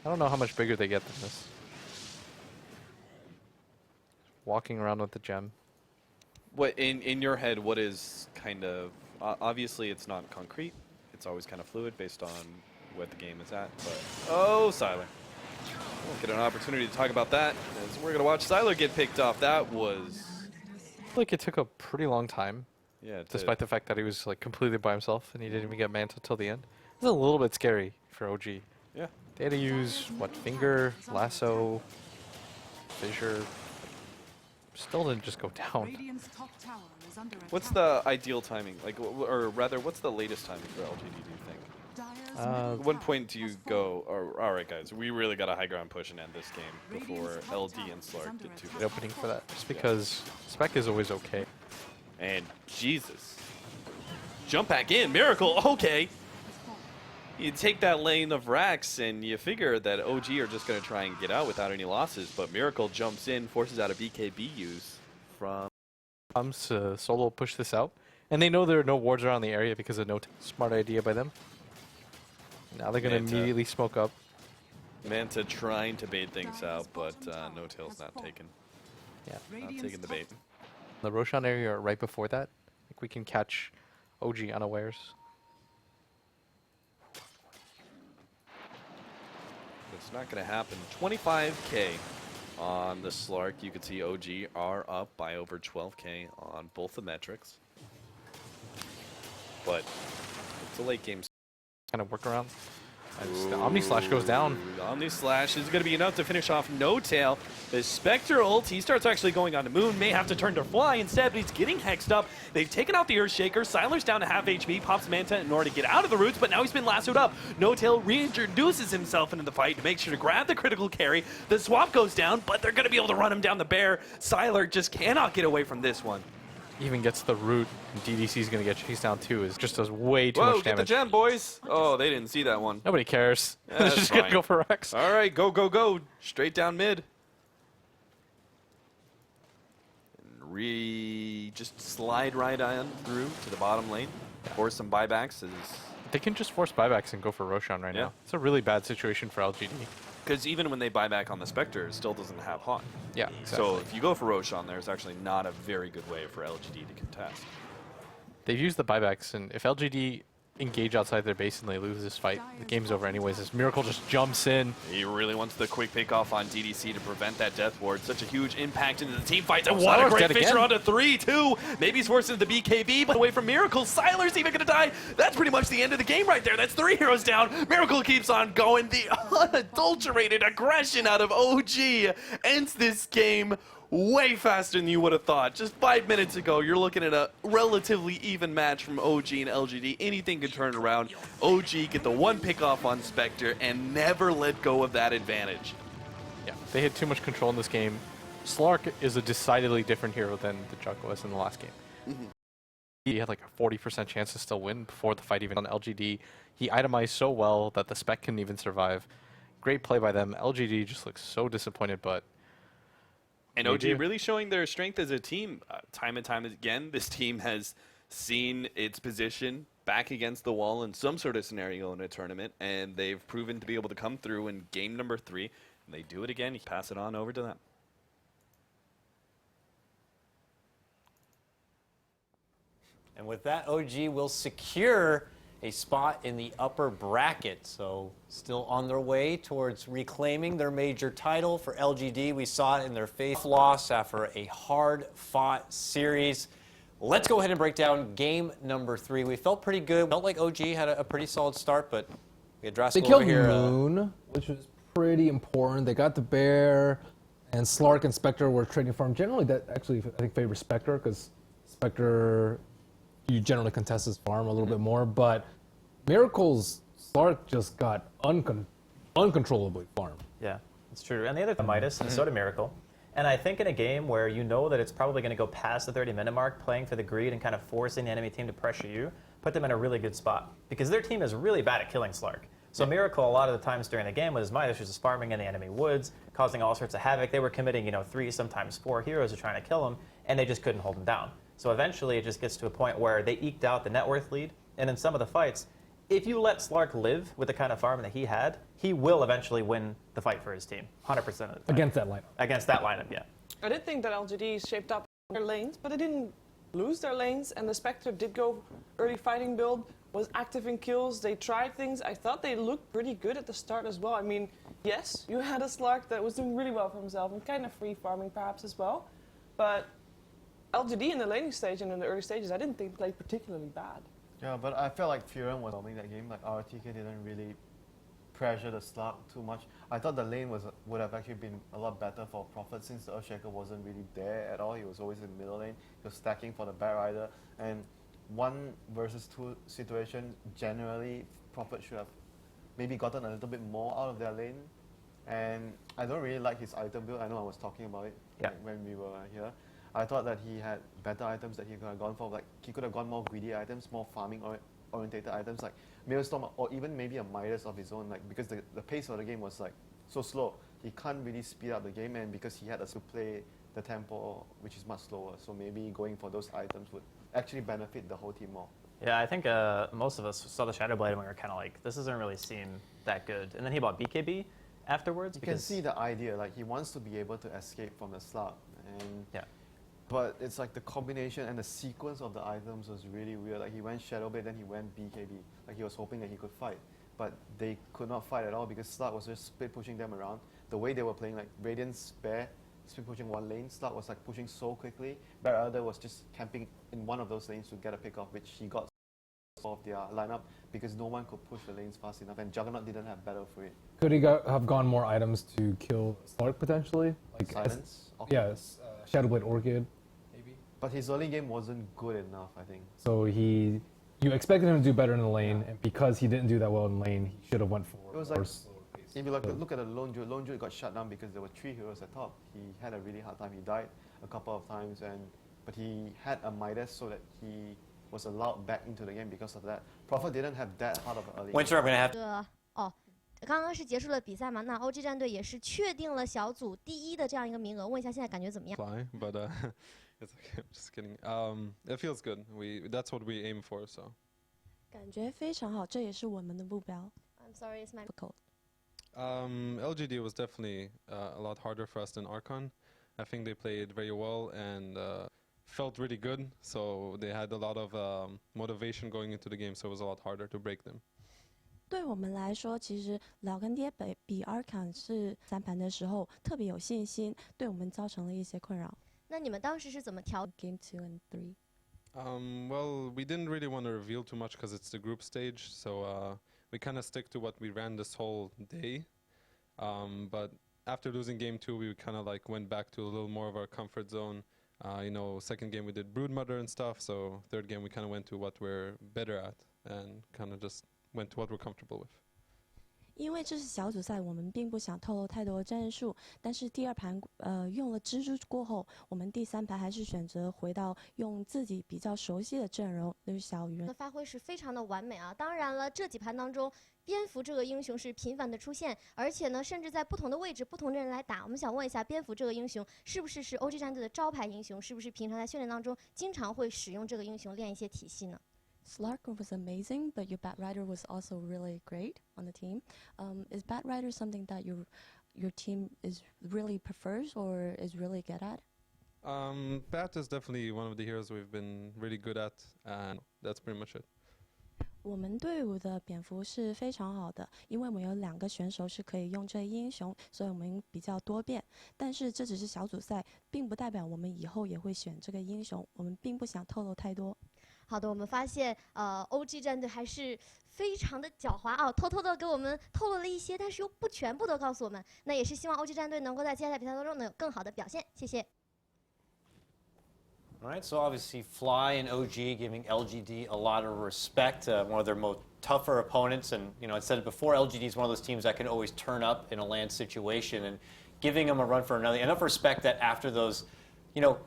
I don't know how much bigger they get than this. Walking around with the gem. What in your head? What is kind of obviously it's not concrete. It's always kind of fluid based on what the game is at. But oh, Siler. We'll get an opportunity to talk about that as we're going to watch Siler get picked off. That was like it took a pretty long time. Yeah, it despite did. the fact that he was like completely by himself and he didn't even get Manta till the end. It's a little bit scary for OG. Yeah. They had to use what, finger, lasso, fissure. Still didn't just go down. Radiant's top tower is under What's attack. the ideal timing? Like, or rather, what's the latest timing for LGD, do you think? Dyer's At what point do you go, all right, guys, we really got a high ground push and end this game before LD and Slark did too The good. opening for that, just because Spec is always okay. And Jesus. Jump back in, Miracle, okay. You take that lane of racks and you figure that OG are just going to try and get out without any losses, but Miracle jumps in, forces out a BKB use from... Comes to solo push this out, and they know there are no wards around the area because of no smart idea by them. Now they're going to Manta. immediately smoke up. Manta trying to bait things out, but No Tail's not taken. Yeah. Not taking the bait. The Roshan area right before that, like we can catch OG unawares. It's not going to happen. 25K on the Slark. You can see OG are up by over 12K on both the metrics. But it's a late game. Kind of work around. And the Omni Slash goes down. The Omni Slash is going to be enough to finish off No Tail. The Spectre ult, he starts actually going on to Moon. May have to turn to Fly instead, but he's getting hexed up. They've taken out the Earthshaker. Siler's down to half HP, pops Manta in order to get out of the roots, but now he's been lassoed up. No Tail reintroduces himself into the fight to make sure to grab the critical carry. The swap goes down, but they're going to be able to run him down the bear. Siler just cannot get away from this one. Even gets the root, and DDC's going to get chased down too. It just does way too Whoa, much get the damage. gem, boys. Oh, they didn't see that one. Nobody cares. Yeah, They're that's just going to fine. go for Rex. All right, go, go, go. Straight down mid. And just slide right on through to the bottom lane. Force some buybacks. They can just force buybacks and go for Roshan right Yeah. now. It's a really bad situation for LGD. Because even when they buy back on the Spectre, it still doesn't have Haunt. Yeah, So exactly. if you go for Roshan, there's actually not a very good way for LGD to contest. They've used the buybacks, and if LGD engage outside their base and they lose this fight, the game's over anyways. This Miracle just jumps in. He really wants the quick pick off on DDC to prevent that death ward. Such a huge impact into the team fights. And Oh, what a Siler's great dead Fisher again. onto 3, too. Maybe he's forced into the BKB, but away from Miracle. Siler's even going to die. That's pretty much the end of the game right there. That's 3 heroes down. Miracle keeps on going. The unadulterated aggression out of OG ends this game way faster than you would have thought. Just 5 minutes ago, you're looking at a relatively even match from OG and LGD. Anything could turn around. OG get the one pick off on Spectre and never let go of that advantage. Yeah, they had too much control in this game. Slark is a decidedly different hero than the Chuck was in the last game. He had like a 40% chance to still win before the fight even on LGD. He itemized so well that the spec couldn't even survive. Great play by them. LGD just looks so disappointed, but And OG really showing their strength as a team. Time and time again, this team has seen its position back against the wall in some sort of scenario in a tournament, and they've proven to be able to come through in game number 3. And they do it again. You pass it on over to them. And with that, OG will secure a spot in the upper bracket. So still on their way towards reclaiming their major title. For LGD, we saw it in their face loss after a hard-fought series. Let's go ahead and break down game number 3. We felt pretty good. Felt like OG had a pretty solid start, but we had Draskell They killed over here. Moon, which was pretty important. They got the bear, and Slark and Spectre were trading farm. Generally, that actually, I think, favors Spectre, because Spectre, you generally contest his farm a little bit more, but Miracle's Slark just got uncontrollably farmed. Yeah, it's true. And the other Midas, and so did Miracle. And I think in a game where you know that it's probably going to go past the 30-minute mark, playing for the greed and kind of forcing the enemy team to pressure you, put them in a really good spot. Because their team is really bad at killing Slark. So Miracle, a lot of the times during the game, with his Midas, was just farming in the enemy woods, causing all sorts of havoc. They were committing, 3, sometimes 4 heroes to trying to kill him, and they just couldn't hold him down. So eventually it just gets to a point where they eked out the net worth lead, and in some of the fights, if you let Slark live with the kind of farm that he had, he will eventually win the fight for his team, 100% of the time. Against that lineup. Against that lineup, yeah. I did think that LGD shaped up their lanes, but they didn't lose their lanes, and the Spectre did go early fighting build, was active in kills, they tried things. I thought they looked pretty good at the start as well. I mean, yes, you had a Slark that was doing really well for himself and kind of free farming perhaps as well, but LGD in the laning stage and in the early stages, I didn't think played particularly bad. Yeah, but I felt like Furen was dominating that game. Like RTK didn't really pressure the slug too much. I thought the lane would have actually been a lot better for Prophet since the Earthshaker wasn't really there at all. He was always in the middle lane. He was stacking for the Batrider. And 1 versus 2 situation, generally Prophet should have maybe gotten a little bit more out of their lane. And I don't really like his item build. I know I was talking about it when we were here. I thought that he had better items that he could have gone for. Like he could have gone more greedy items, more farming orientated items like Maelstrom or even maybe a Midas of his own. Like because the pace of the game was like so slow, he can't really speed up the game, and because he had to play the tempo which is much slower. So maybe going for those items would actually benefit the whole team more. Yeah, I think most of us saw the Shadow Blade and we were kind of like, this doesn't really seem that good. And then he bought BKB afterwards. You can see the idea, like he wants to be able to escape from the slug, and yeah. But it's like the combination and the sequence of the items was really weird. Like he went Shadow Blade, then he went BKB. Like he was hoping that he could fight, but they could not fight at all because Slug was just split pushing them around. The way they were playing, like Radiant's Bear split pushing one lane, Slug was like pushing so quickly. Batrider was just camping in one of those lanes to get a pick off, which he got of their lineup because no one could push the lanes fast enough, and Juggernaut didn't have battle for it. Could he have gone more items to kill Slark potentially? Like Silence? Yes, Shadowblade Orchid. But his early game wasn't good enough, I think. So you expected him to do better in the lane, and because he didn't do that well in lane, he should have went for it was like, if you look at the Lone Druid got shut down because there were 3 heroes at top. He had a really hard time. He died a couple of times, but he had a Midas so that he was allowed back into the game because of that. Prophet didn't have that hard of an early Winter, I'm going to have 刚刚是结束了比赛嘛？那 OG 战队也是确定了小组第1的这样一个名额。问一下现在感觉怎么样？ Fly, but it's okay. I'm just kidding. It feels good. That's what we aim for. So. 感觉非常好，这也是我们的目标。I'm sorry, it's my difficult. LGD was definitely a lot harder for us than Archon. I think they played very well and felt really good. So they had a lot of motivation going into the game. So it was a lot harder to break them. 对我们来说，其实老干爹比 Archon 是3盘的时候特别有信心，对我们造成了一些困扰。那你们当时是怎么调 Game 2 and 3? Well, we didn't really want to reveal too much because it's the group stage, so we kind of stick to what we ran this whole day. But after losing game 2, we kind of like went back to a little more of our comfort zone. Second game we did Broodmother and stuff, so third game we kind of went to what we're better at and kind of just went to what we're comfortable with. 因为这是小组赛，我们并不想透露太多战术。但是第2盘用了蜘蛛过后，我们第3盘还是选择回到用自己比较熟悉的阵容，就是小鱼人。发挥是非常的完美啊！当然了，这几盘当中，蝙蝠这个英雄是频繁的出现，而且呢，甚至在不同的位置、不同的人来打。我们想问一下，蝙蝠这个英雄是不是OG 战队的招牌英雄？是不是平常在训练当中经常会使用这个英雄练一些体系呢？ Slark was amazing, but your Batrider was also really great on the team. Is Batrider something that your team is really prefers or is really good at? Bat is definitely one of the heroes we've been really good at, and that's pretty much it. 我们队伍的蝙蝠是非常好的，因为我们有2个选手是可以用这英雄，所以我们比较多变。但是这只是小组赛，并不代表我们以后也会选这个英雄。我们并不想透露太多。 好的，我们发现OG 战队还是非常的狡猾啊，偷偷的给我们透露了一些，但是又不全部都告诉我们。那也是希望OG 战队能够在接下来比赛当中能有更好的表现。谢谢。All right, so obviously Fly and OG giving LGD a lot of respect, one of their most tougher opponents. And, I said it before, LGD is one of those teams that can always turn up in a land situation, and giving them a run for another. Enough respect that after those,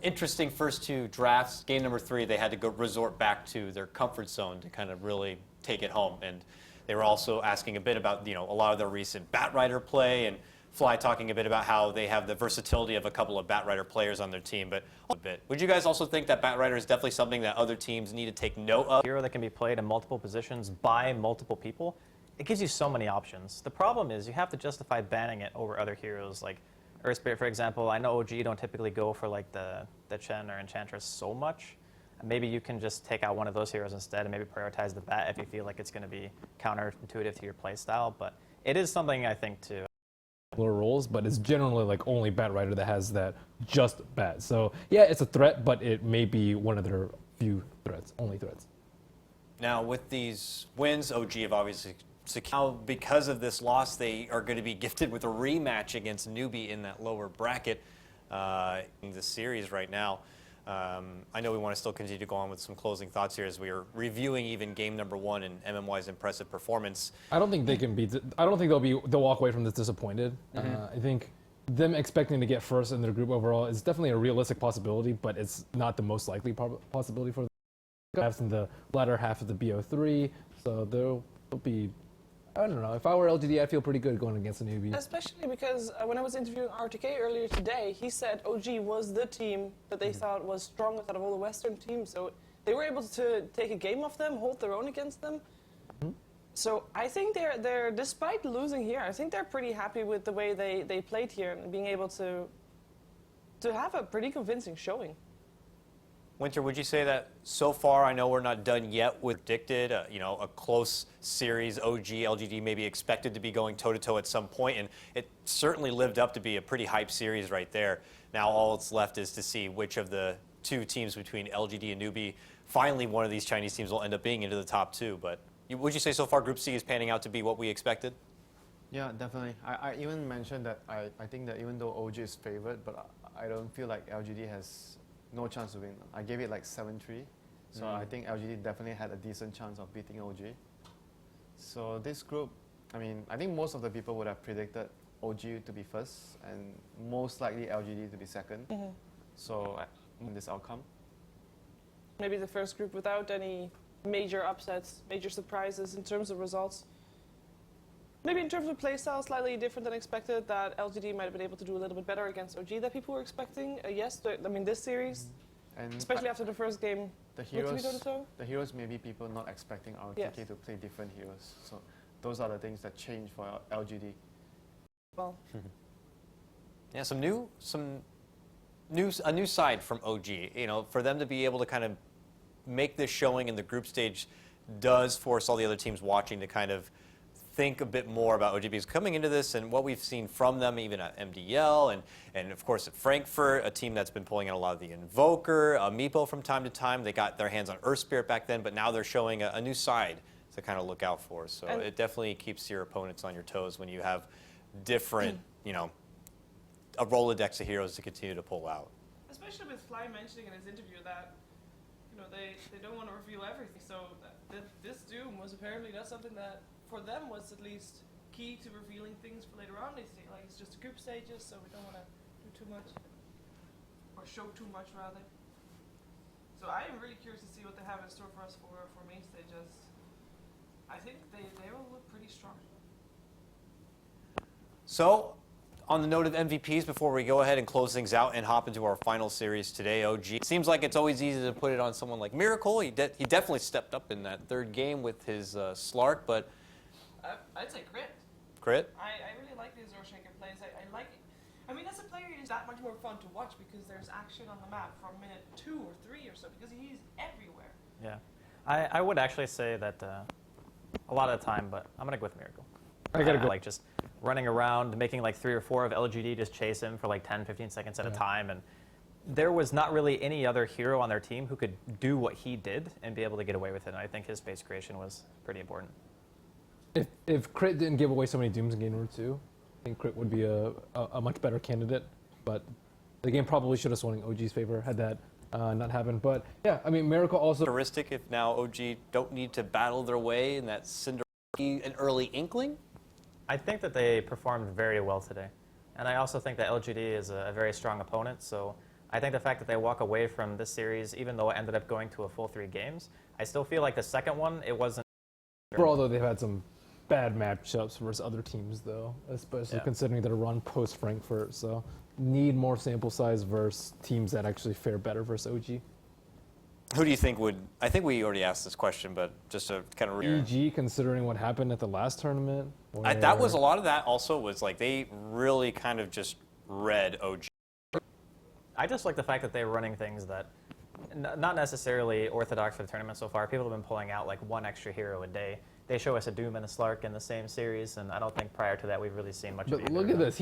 interesting first 2 drafts, game number 3, they had to go resort back to their comfort zone to kind of really take it home. And they were also asking a bit about, a lot of their recent Batrider play, and Fly talking a bit about how they have the versatility of a couple of Batrider players on their team. But a bit, would you guys also think that Batrider is definitely something that other teams need to take note of? Hero that can be played in multiple positions by multiple people, it gives you so many options. The problem is you have to justify banning it over other heroes like Earth Spirit, for example. I know OG don't typically go for like the Chen or Enchantress so much. Maybe you can just take out one of those heroes instead and maybe prioritize the Bat if you feel like it's going to be counterintuitive to your playstyle. But it is something I think to roles, but it's generally like only Bat Rider that has that just Bat. So yeah, it's a threat, but it may be one of their few threats, only threats. Now, with these wins, OG have obviously secured. Because of this loss, they are going to be gifted with a rematch against Newbee in that lower bracket in the series right now. I know we want to still continue to go on with some closing thoughts here as we are reviewing even game number 1 and MMY's impressive performance. I don't think they can be. I don't think they'll walk away from this disappointed. I think them expecting to get first in their group overall is definitely a realistic possibility, but it's not the most likely possibility for them. In the latter half of the BO3, so they'll be. I don't know. If I were LGD, I'd feel pretty good going against a Newbie. Especially because when I was interviewing RTK earlier today, he said OG was the team that they thought was strongest out of all the Western teams. So they were able to take a game off them, hold their own against them. So I think they're despite losing here, I think they're pretty happy with the way they played here and being able to have a pretty convincing showing. Winter, would you say that so far, I know we're not done yet with Predicted, a close series, OG, LGD maybe expected to be going toe-to-toe at some point, and it certainly lived up to be a pretty hype series right there. Now all that's left is to see which of the two teams between LGD and Newbee, finally one of these Chinese teams will end up being into the top 2. But would you say so far Group C is panning out to be what we expected? Yeah, definitely. I even mentioned that I think that even though OG is favored, but I don't feel like LGD has no chance to win. I gave it like 7-3. So I think LGD definitely had a decent chance of beating OG. So this group, I mean, I think most of the people would have predicted OG to be first and most likely LGD to be second. So in this outcome. Maybe the first group without any major upsets, major surprises in terms of results. Maybe in terms of playstyle, slightly different than expected, that LGD might have been able to do a little bit better against OG that people were expecting. Yes, I mean, this series, and especially after the first game, the heroes may be people not expecting RTK to play different heroes. So those are the things that change for LGD. Well, yeah, a new side from OG. For them to be able to kind of make this showing in the group stage does force all the other teams watching to kind of think a bit more about OG, because coming into this and what we've seen from them even at MDL and of course at Frankfurt, a team that's been pulling in a lot of the Invoker, Meepo from time to time. They got their hands on Earth Spirit back then, but now they're showing a new side to kind of look out for. So it definitely keeps your opponents on your toes when you have different, a Rolodex of heroes to continue to pull out. especially with Fly mentioning in his interview that they don't want to reveal everything. So this Doom was apparently not something that for them was at least key to revealing things for later on. They say like it's just group stages, so we don't want to do too much or show too much rather. So I am really curious to see what they have in store for us for main stages. I think they will look pretty strong. So, on the note of MVPs, before we go ahead and close things out and hop into our final series today, OG, it seems like it's always easy to put it on someone like Miracle. He definitely stepped up in that third game with his Slark, but I'd say Crit. Crit? I really like the Azure Shaker plays. I like it. I mean, as a player, it's that much more fun to watch because there's action on the map from minute 2 or 3 or so because he's everywhere. Yeah. I would actually say that a lot of the time, but I'm going to go with Miracle. I gotta go. Like just running around, making like 3 or 4 of LGD just chase him for like 10, 15 seconds at a time. And there was not really any other hero on their team who could do what he did and be able to get away with it. And I think his space creation was pretty important. If Crit didn't give away so many Dooms in game number 2, I think Crit would be a much better candidate. But the game probably should have swung in OG's favor had that not happened. But yeah, I mean, Miracle also... Characteristic if now OG don't need to battle their way in that Cinder an early inkling? I think that they performed very well today. And I also think that LGD is a very strong opponent. So I think the fact that they walk away from this series, even though it ended up going to a full 3 games, I still feel like the second one, it wasn't... Although they've had some bad matchups versus other teams, though, especially considering their run post-Frankfurt. So need more sample size versus teams that actually fare better versus OG. Who do you think would... I think we already asked this question, but just to kind of... EG, considering what happened at the last tournament? That was a lot of that also was like they really kind of just read OG. I just like the fact that they're running things that, not necessarily orthodox for the tournament so far. People have been pulling out like 1 extra hero a day. they show us a Doom and a Slark in the same series, and I don't think prior to that we've really seen much of But either look of at them. this.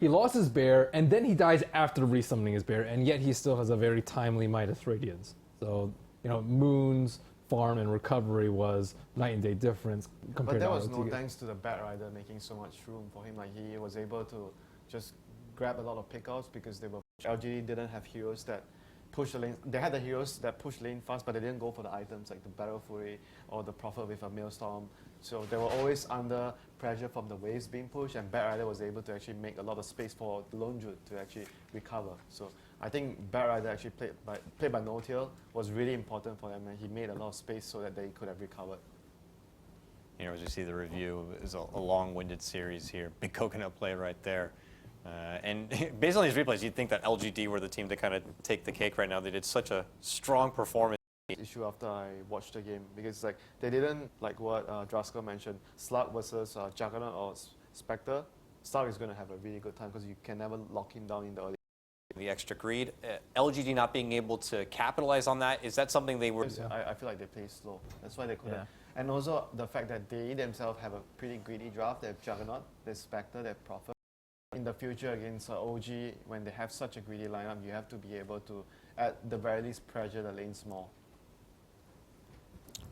He lost his bear, and then he dies after resummoning his bear, and yet he still has a very timely Midas Radiance. So, you know, Moon's farm and recovery was night and day difference compared But to there was no ROT. thanks to the Bat Rider making so much room for him. Like he was able to just grab a lot of pickouts because they were LGD didn't have heroes that push the lane. They had the heroes that push lane fast, but they didn't go for the items like the Battle Fury or the Prophet with a Maelstrom. So they were always under pressure from the waves being pushed, and Bat Rider was able to actually make a lot of space for the Lone Druid to actually recover. So I think Bat Rider actually played by No-Tail was really important for them, and he made a lot of space so that they could have recovered. You know, as you see the review, is a long-winded series here. Big coconut play right there. And based on these replays, you'd think that LGD were the team to kind of take the cake right now. They did such a strong performance. Issue after I watched the game because like they didn't like what Drasko mentioned, Slug versus Juggernaut or Spectre. Slug is going to have a really good time because you can never lock him down in the early. The extra greed, LGD not being able to capitalize on that, is that something they were? I feel like they play slow. That's why they couldn't. And also the fact that they themselves have a pretty greedy draft. They have Juggernaut, they have Spectre, they have Prophet. In the future against OG, when they have such a greedy lineup, you have to be able to, at the very least, pressure the lanes more.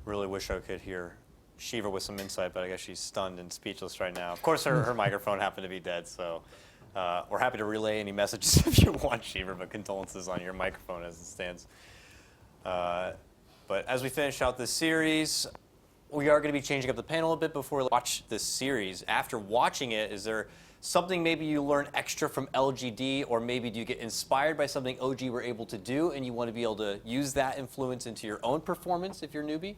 Really wish I could hear Shiva with some insight, but I guess she's stunned and speechless right now. Of course, her microphone happened to be dead, so we're happy to relay any messages if you want, Shiva, but condolences on your microphone as it stands. But as we finish out this series, we are going to be changing up the panel a bit before we watch this series. After watching it, is there something maybe you learn extra from LGD, or maybe do you get inspired by something OG were able to do and you want to be able to use that influence into your own performance if you're Newbee?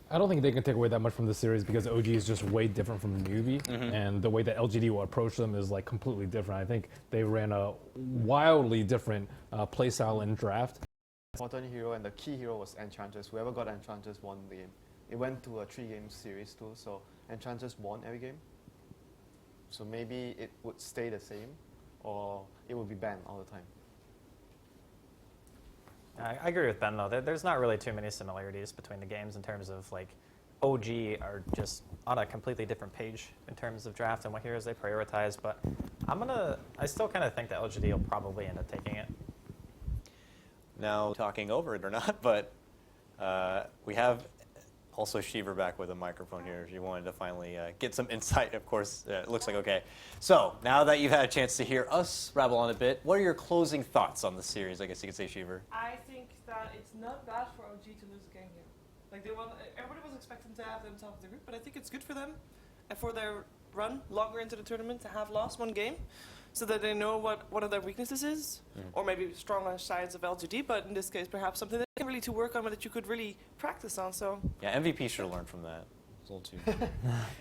I don't think they can take away that much from the series because OG is just way different from Newbee, and the way that LGD will approach them is like completely different. I think they ran a wildly different playstyle in draft. Important hero and the key hero was Enchantress. Whoever got Enchantress won the game. It went to a 3-game series too, so Enchantress won every game. So maybe it would stay the same, or it would be banned all the time. I agree with Ben though. There's not really too many similarities between the games in terms of like OG are just on a completely different page in terms of draft and what heroes they prioritize. But I still kind of think that LGD will probably end up taking it. Now, talking over it or not, but we have also Shiva back with a microphone here if you wanted to finally get some insight. Of course, it looks like okay. So now that you've had a chance to hear us rabble on a bit, what are your closing thoughts on the series? I guess you could say, Shiva. I think that it's not bad for OG to lose a game here. Like everybody was expecting to have themselves the group, but I think it's good for them and for their run longer into the tournament to have lost one game, so that they know what one of their weaknesses is, or maybe stronger sides of LGD. But in this case, perhaps something that you can really to work on, but that you could really practice on. So yeah, MVP should have learned from that. It's a little too.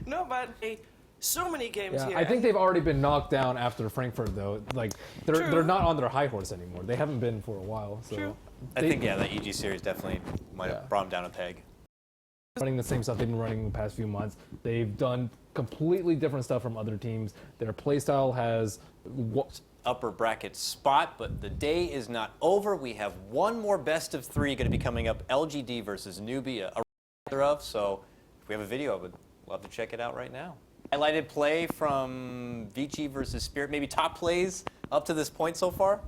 No, but so many games here. I think they've already been knocked down after Frankfurt, though. Like they're not on their high horse anymore. They haven't been for a while. So True. I think the EG series definitely might have brought them down a peg. Running the same stuff they've been running the past few months. They've done completely different stuff from other teams. Their playstyle has upper bracket spot, but the day is not over. We have one more best of 3 going to be coming up. LGD versus Newbee, of. So if we have a video, I would love to check it out right now. Highlighted play from Vici versus Spirit. Maybe top plays up to this point so far.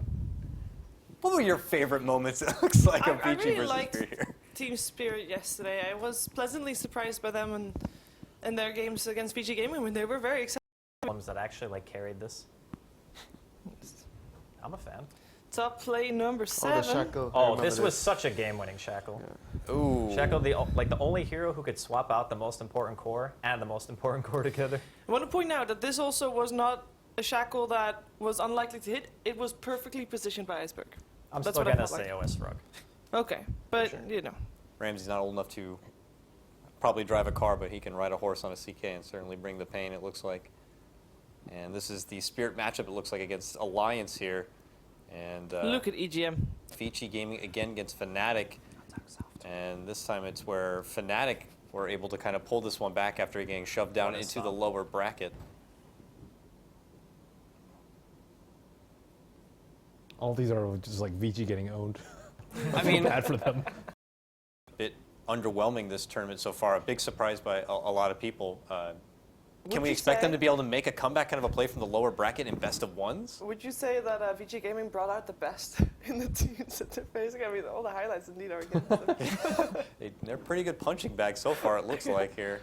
What were your favorite moments? It looks like a I Vici really versus liked Spirit here. Team Spirit yesterday. I was pleasantly surprised by them and their games against VG Gaming when they were very excited. Ones that actually like carried this. I'm a fan. Top play number 7. Shackle. Oh, this was such a game-winning Shackle. Yeah. Ooh. Shackle, the only hero who could swap out the most important core and the most important core together. I want to point out that this also was not a Shackle that was unlikely to hit. It was perfectly positioned by Iceberg. I'm That's still what I gonna felt say like. OS Rug. Okay, but you know. Ramsey's not old enough to probably drive a car, but he can ride a horse on a CK and certainly bring the pain, it looks like. And this is the Spirit matchup, it looks like, against Alliance here. And look at EGM. Vici Gaming again against Fnatic. And this time it's where Fnatic were able to kind of pull this one back after getting shoved down into the lower bracket. All these are just like Vici getting owned. I mean, bad for them. Bit underwhelming this tournament so far. A big surprise by a lot of people. Can we you expect them say- to be able to make a comeback, kind of a play from the lower bracket in best of ones? Would you say that VG Gaming brought out the best in the teams that they're facing? I mean, all the highlights indeed are against them. They're pretty good punching bags so far, it looks like here.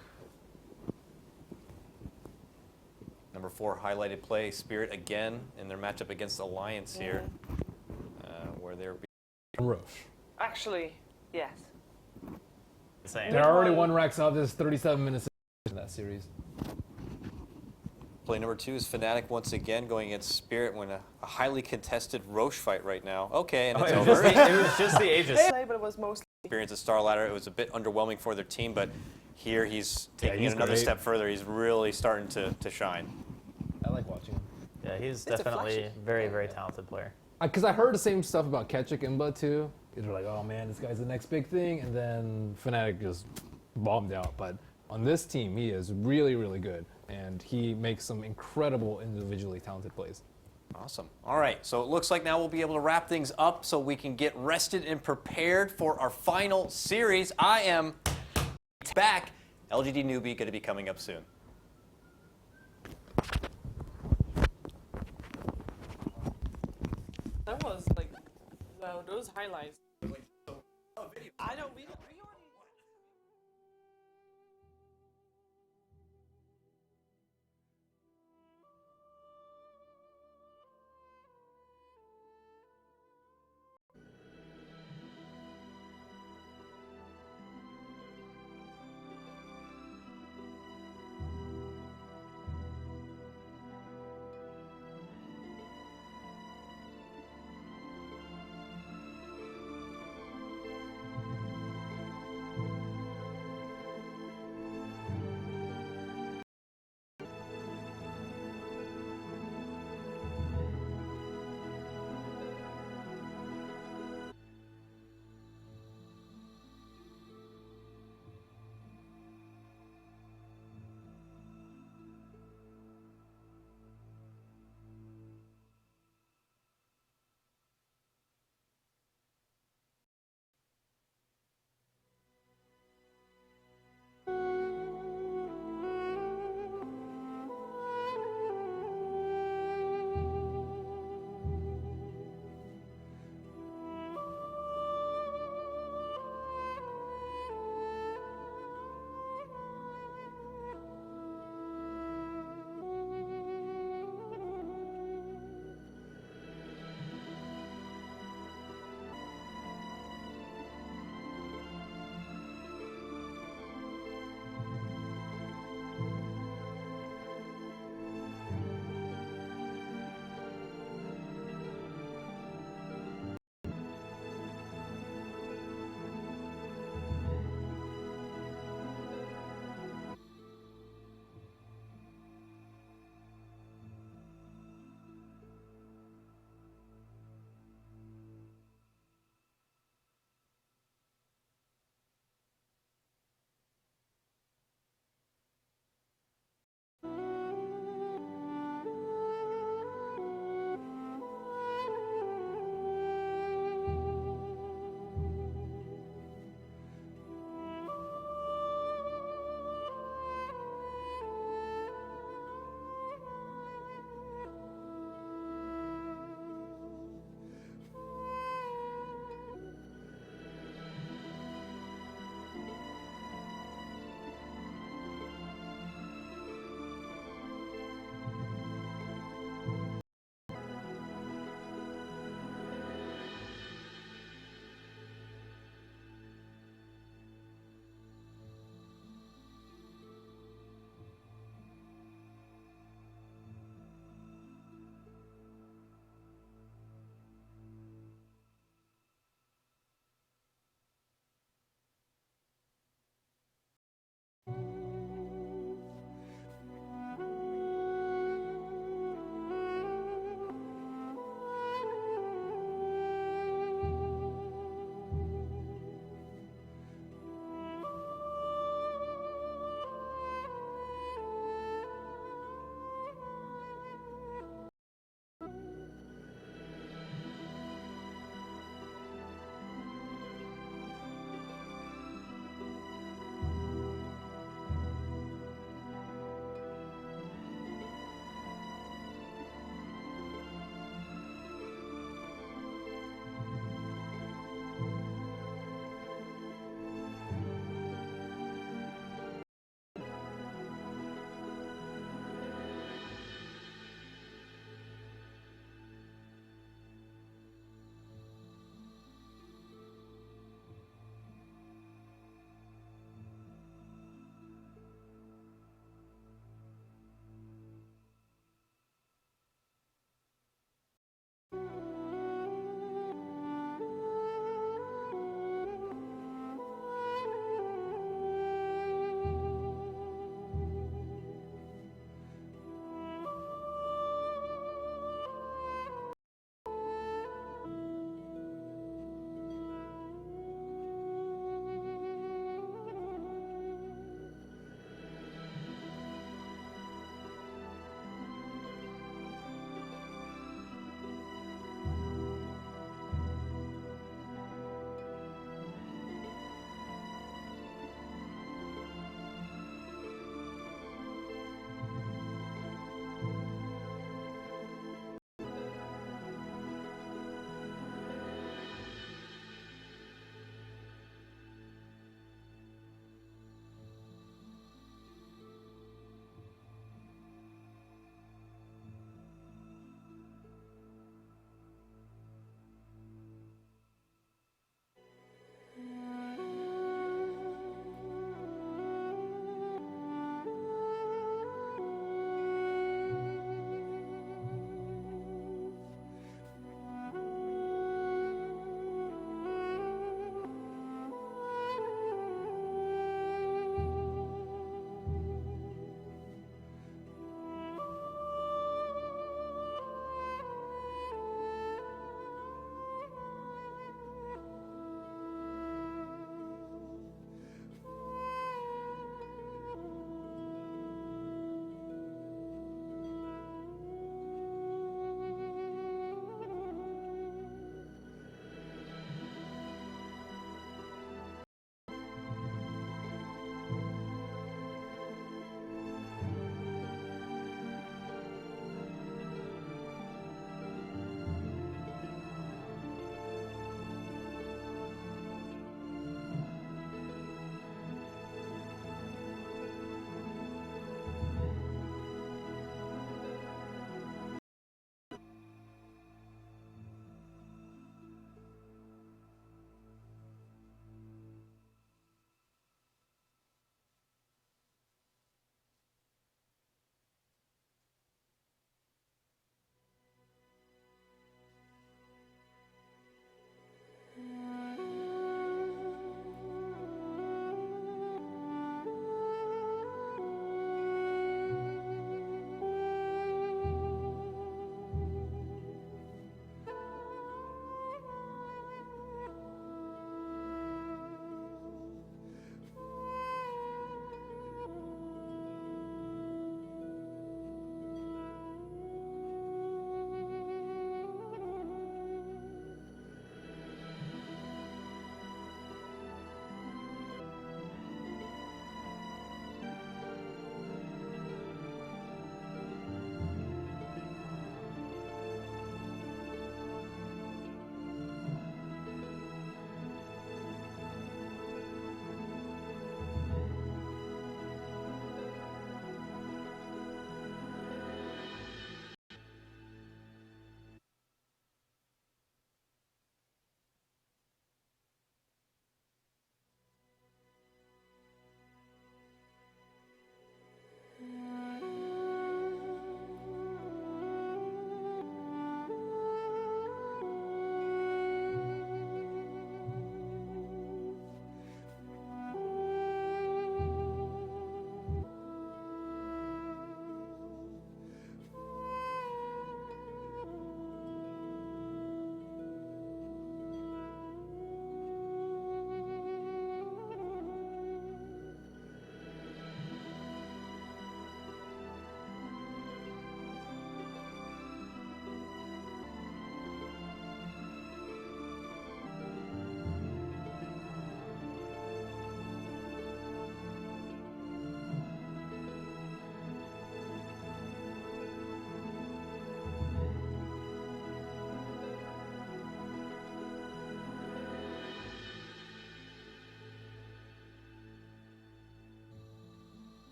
Number 4 highlighted play, Spirit again in their matchup against Alliance here, where they're Roche. Actually, yes. They're already one racks up. There's 37 minutes in that series. Play number 2 is Fnatic once again going against Spirit when a highly contested Roche fight right now. Okay, and it's over. It was just the Aegis. But it was mostly Experience at Star Ladder, it was a bit underwhelming for their team, but here he's taking he's it another great. step further. He's really starting to shine. I like watching him. Yeah, he's a definitely flashy. very, very talented player. Because I heard the same stuff about Ketchik Imba too. They're like, oh man, this guy's the next big thing, and then Fnatic just bombed out. But on this team, he is really, really good, and he makes some incredible individually talented plays. Awesome. All right, so it looks like now we'll be able to wrap things up so we can get rested and prepared for our final series. I am back. LGD Newbee going to be coming up soon. that was like, wow, those highlights. I don't. We already.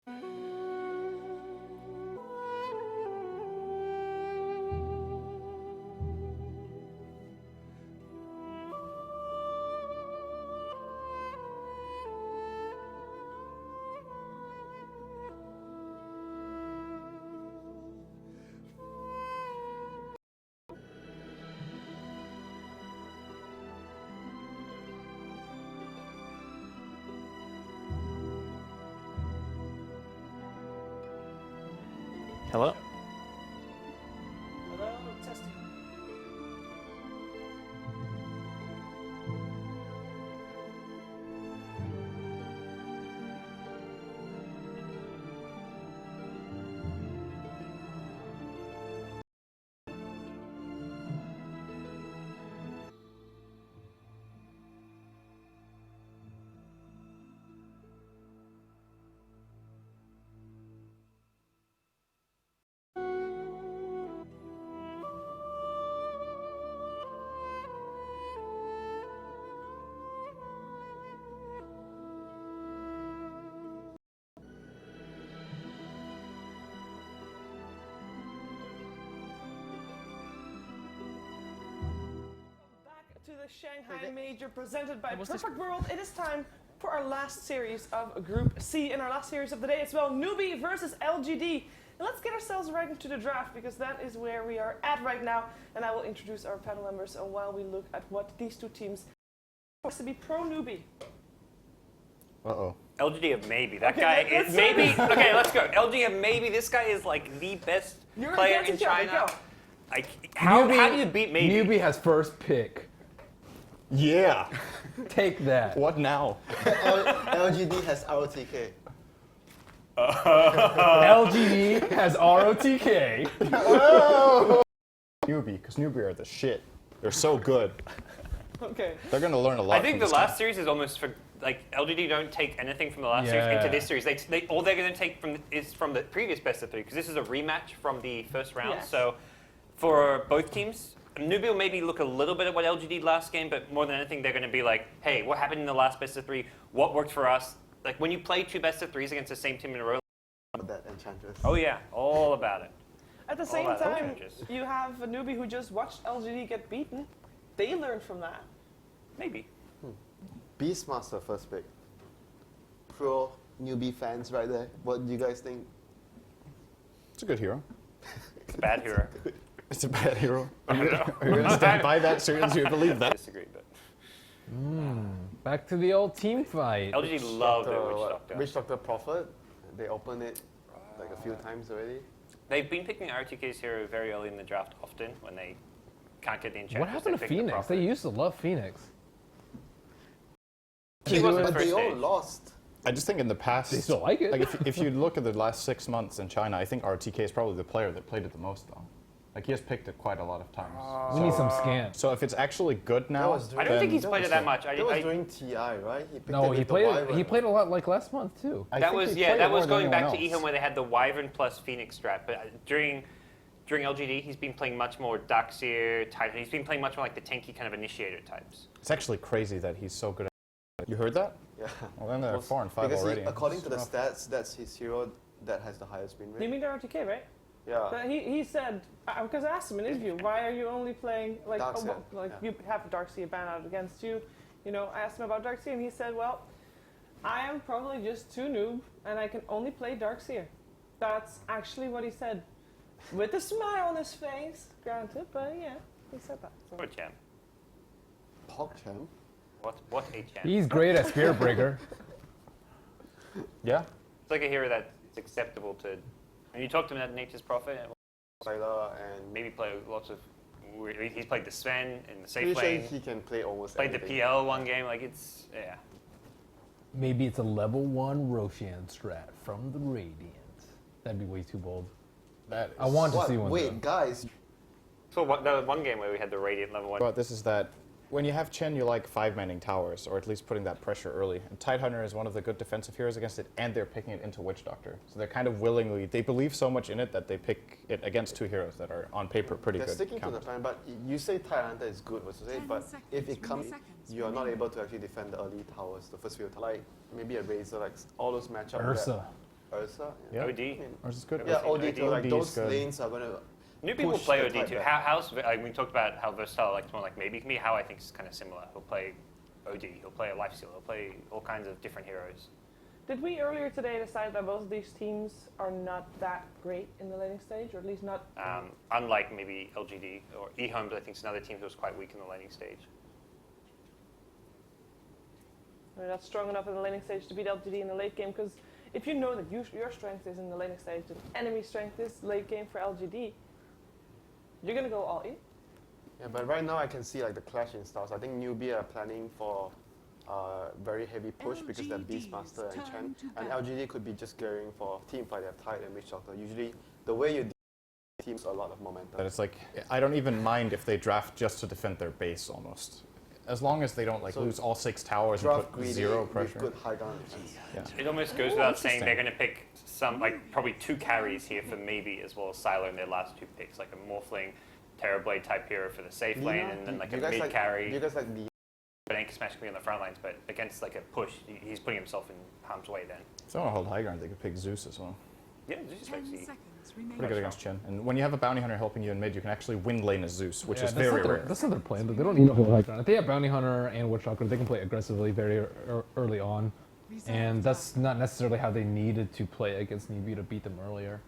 Hello? Hello, testing. To the Shanghai Major presented by Perfect World. It is time for our last series of Group C and our last series of the day. It's well Newbee versus LGD. And let's get ourselves right into the draft because that is where we are at right now. And I will introduce our panel members while we look at what these two teams are to be pro Newbee. Uh-oh. LGD of maybe. That guy is maybe. Okay, let's go. LGD of maybe. This guy is like the best player in China. Like, how do you beat maybe? Newbee has first pick. Yeah. Take that. What now? LGD has ROTK. LGD has ROTK. Newbee, because Newbee are the shit. They're so good. Okay. They're going to learn a lot. I think the last series is almost for like LGD don't take anything from the last series into this series. They all they're going to take is from the previous best of three because this is a rematch from the first round. Yes. So for both teams, Newbee will maybe look a little bit at what LGD did last game, but more than anything, they're going to be like, hey, what happened in the last best of three? What worked for us? Like when you play two best of threes against the same team in a row. That Enchantress. Oh yeah, all about it. At the same time, you have a Newbee who just watched LGD get beaten. They learned from that. Maybe. Beastmaster first pick. Pro Newbee fans right there. What do you guys think? It's a good hero. It's a bad hero. It's a bad hero. Are you going to stand by that seriously? You believe that? I disagree, but. Back to the old team fight. LGD loved their Witch Doctor. Witch Doctor Prophet. They opened it like a few times already. They've been picking RTK's hero very early in the draft often when they can't get the Enchantress. What happened to Phoenix? They used to love Phoenix. But they all lost. I just think in the past, they still like it. Like if you look at the last 6 months in China, I think RTK is probably the player that played it the most, though. Like he has picked it quite a lot of times. We need some scans. So if it's actually good now, I don't think he's played it that much. That was during TI, right? He picked No, it he with played. the Wyvern. He played a lot like last month too. That was going back to Ehim where they had the Wyvern plus Phoenix strat. But during LGD, he's been playing much more Darkseer type. He's been playing much more like the tanky kind of initiator types. it's actually crazy that he's so good at it. You heard that? Yeah. Well, then they're 4 and 5 because already. according to the stats, that's his hero that has the highest win rate. You mean the RTK, right? Yeah. But he said, because I asked him in an interview, why are you only playing, like, you have Darkseer ban out against you. You know, I asked him about Darkseer, and he said, well, I am probably just too noob, and I can only play Darkseer. That's actually what he said. With a smile on his face, granted, but yeah, he said that. So. Poor champ. PogChamp? What a champ. He's great at Spirit Breaker. Yeah. It's like a hero that's acceptable to. And you talk to him at Nature's Prophet, and maybe play lots of. He's played the Sven in the safe pretty sure lane. he can play almost Played anything. the PL one game. Like it's Maybe it's a level 1 Roshan strat from the Radiant. That'd be way too bold. I want to see one. Wait, guys. So the one game where we had the Radiant level 1. But this is that when you have Chen, you like 5-manning towers, or at least putting that pressure early. And Tidehunter is one of the good defensive heroes against it, and they're picking it into Witch Doctor. So they're kind of willingly, they believe so much in it that they pick it against 2 heroes that are on paper pretty They're good. sticking to the plan, but you say Tidehunter is good, what you say, but if it comes, you are not able to actually defend the early towers, the first few towers. Like maybe a Razor, like all those matchups. Ursa. Ursa. Yeah. OD. Ours is good. Yeah, OD too. Like OD is those good. lanes are gonna. New people push play the OD type too. back. How's like we talked about how versatile like someone like maybe can be. How I think is kind of similar. He'll play OD. He'll play a lifesteal. He'll play all kinds of different heroes. Did we earlier today decide that both of these teams are not that great in the laning stage, or at least not? Unlike maybe LGD or eHomes, I think is another team who was quite weak in the laning stage. They're not strong enough in the laning stage to beat LGD in the late game, because if you know that your strength is in the laning stage and enemy strength is late game for LGD, you're going to go all in. Yeah, but right now I can see like the clash in styles. I think Newbee are planning for very heavy push because they're Beastmaster and Chen, and LGD could be just gearing for team fight. They have Tide and Witch Doctor. Usually, the way you teams a lot of momentum. But it's like, I don't even mind if they draft just to defend their base almost. As long as they don't like lose all 6 towers and put greedy 0 pressure. with good high ground defense. Yeah. It almost goes without saying they're going to pick some, like probably 2 carries here for maybe, as well as Silo in their last 2 picks, like a Morphling, Terrorblade type hero for the safe lane, and then like a mid carry. Do you guys like the? But Anchor Smash can be on the front lines, but against like a push, he's putting himself in harm's way then. If they want to hold high ground, they could pick Zeus as well. Yeah, Zeus is actually Pretty good against Chen. And when you have a bounty hunter helping you in mid, you can actually win lane as Zeus, which Yeah, is that's very not their- rare. That's not their plan, but they don't need to hold high ground. If they have Bounty Hunter and Witch Doctor, they can play aggressively very early on. And that's not necessarily how they needed to play against Newbee to beat them earlier.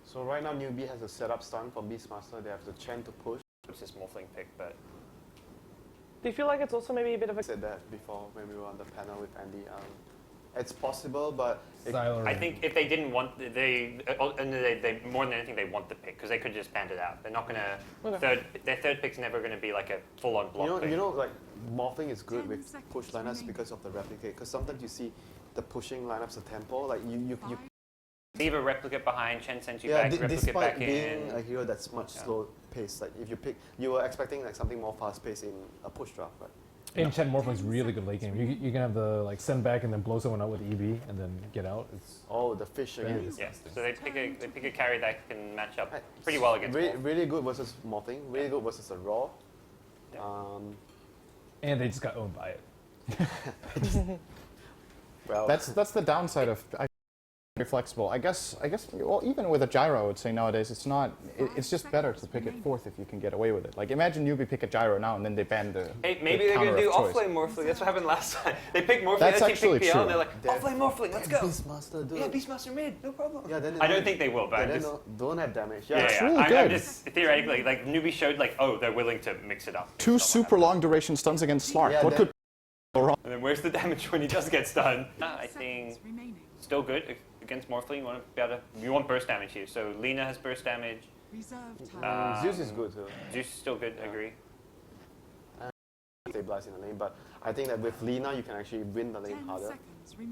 So right now Newbee has a setup stun for Beastmaster. They have the Chen to push. It's his Morphling pick, but Do you feel like it's also maybe a bit of a... I said that before when we were on the panel with Andy. It's possible, but I think if they didn't want, they more than anything they want the pick because they could just band it out. They're not gonna their third pick's never gonna be like a full-on block pick. You know, like Morphling is good with push lineups because of the replicate. Because sometimes you see the pushing lineups of tempo, like you leave a replicate behind, Chen sends you back, replicate despite back being in. a hero that's much slow paced, like if you were expecting like something more fast paced in a push draft, right? And Chen Morphling's really good late game. You can have the like send back and then blow someone out with EB and then get out. It's the fish again. Yeah, so they pick a carry that can match up pretty well against really good versus Morphling, really good versus a Raw. and they just got owned by it. Well, That's the downside of very flexible. I guess. Well, even with a gyro, I would say nowadays it's not. It's just better to pick it fourth if you can get away with it. Like imagine Newbee pick a gyro now and then they ban the. Hey, maybe the they're gonna counter do of choice. offlane Morphling. That's what happened last time. They picked Morphling, That's they actually picked PL, true. and they're like, offlane Morphling, let's go. Beastmaster, dude. Yeah, Beastmaster mid, no problem. Yeah, then I don't think they will, but they I'm just, don't have damage. yeah, Yeah, I'm just theoretically, like Newbee showed, like, oh, they're willing to mix it up. 2 super long duration stuns against Slark. Yeah, what could go wrong? And then where's the damage when he does get stunned? I think still good against Morphling. You want to be able to, you want burst damage here. So Lina has burst damage. Zeus is good too. Zeus is still good. I agree. Stabilize in the lane, but I think that with Lina you can actually win the lane harder.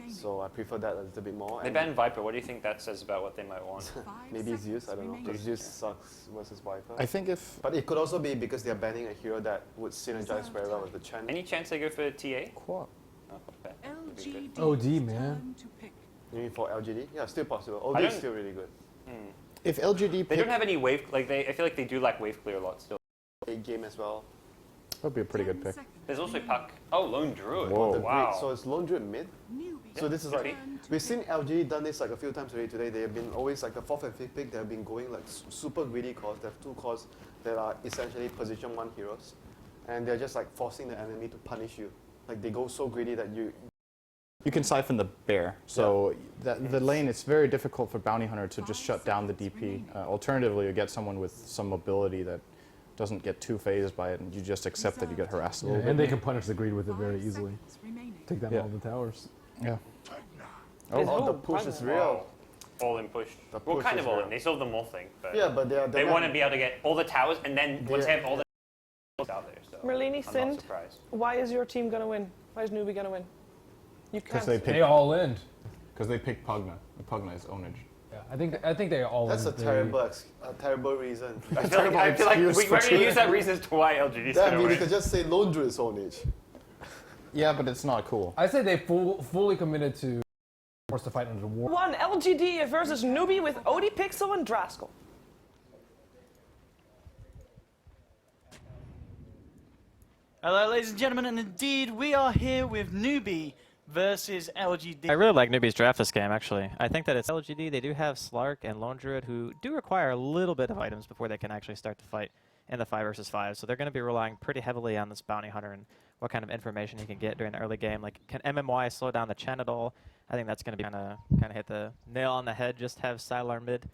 So I prefer that a little bit more. They And banned Viper. What do you think that says about what they might want? maybe Zeus, I don't know. Because Zeus sucks versus Viper. I think if. But it could also be because they're banning a hero that would synergize very well with the Chen. Any chance they go for TA? Quad. OD, man. You mean for LGD? Yeah, still possible. I OD is don't- still really good. If LGD They don't have any wave, like I feel like they do lack wave clear a lot still. Late game as well. that would be a pretty good pick. There's also Puck. Oh, Lone Druid. Whoa. The Wow. great, so it's Lone Druid mid. So this is like, we've seen LG done this like a few times already today. They have been always like the 4th and 5th pick. They have been going like super greedy cores. They have 2 cores that are essentially position 1 heroes, and they're just like forcing the enemy to punish you. Like they go so greedy that You can siphon the bear, so the lane, it's very difficult for Bounty Hunter to just shut down the DP. Alternatively, you get someone with some mobility that doesn't get too phased by it, and you just accept that you get harassed a little bit. And they can punish the greed with it very easily. Take down Yeah. all the towers. Yeah. Oh, the push is real. All in push. The Well, push kind is of all real. in. They still have the more thing, but Yeah, but they want to be able to get all the towers, and then once they have all the out there. So Merlini, I'm Sind, not surprised. why is your team going to win? Why is Newbee going to win? You Because can't. they all in. Because they pick Pugna. Pugna is ownage. Yeah, I think they all That's in. a terrible reason. I feel like we're going to use that reason as to why LGD is That going to means you win. could just say Lone Druid's own age. Yeah, but it's not cool. I say they fully committed to force the fight under the war. 1 LGD versus Newbee with Odie Pixel and Draskell. Hello, ladies and gentlemen, and indeed we are here with Newbee versus LGD. I really like Newbee's draft this game, actually. I think that it's LGD. They do have Slark and Lone Druid, who do require a little bit of items before they can actually start to fight in the 5 versus 5. So they're going to be relying pretty heavily on this Bounty Hunter and what kind of information he can get during the early game. Like, can MMY slow down the Chen at all? I think that's going to be kind of hit the nail on the head. Just have Sylar mid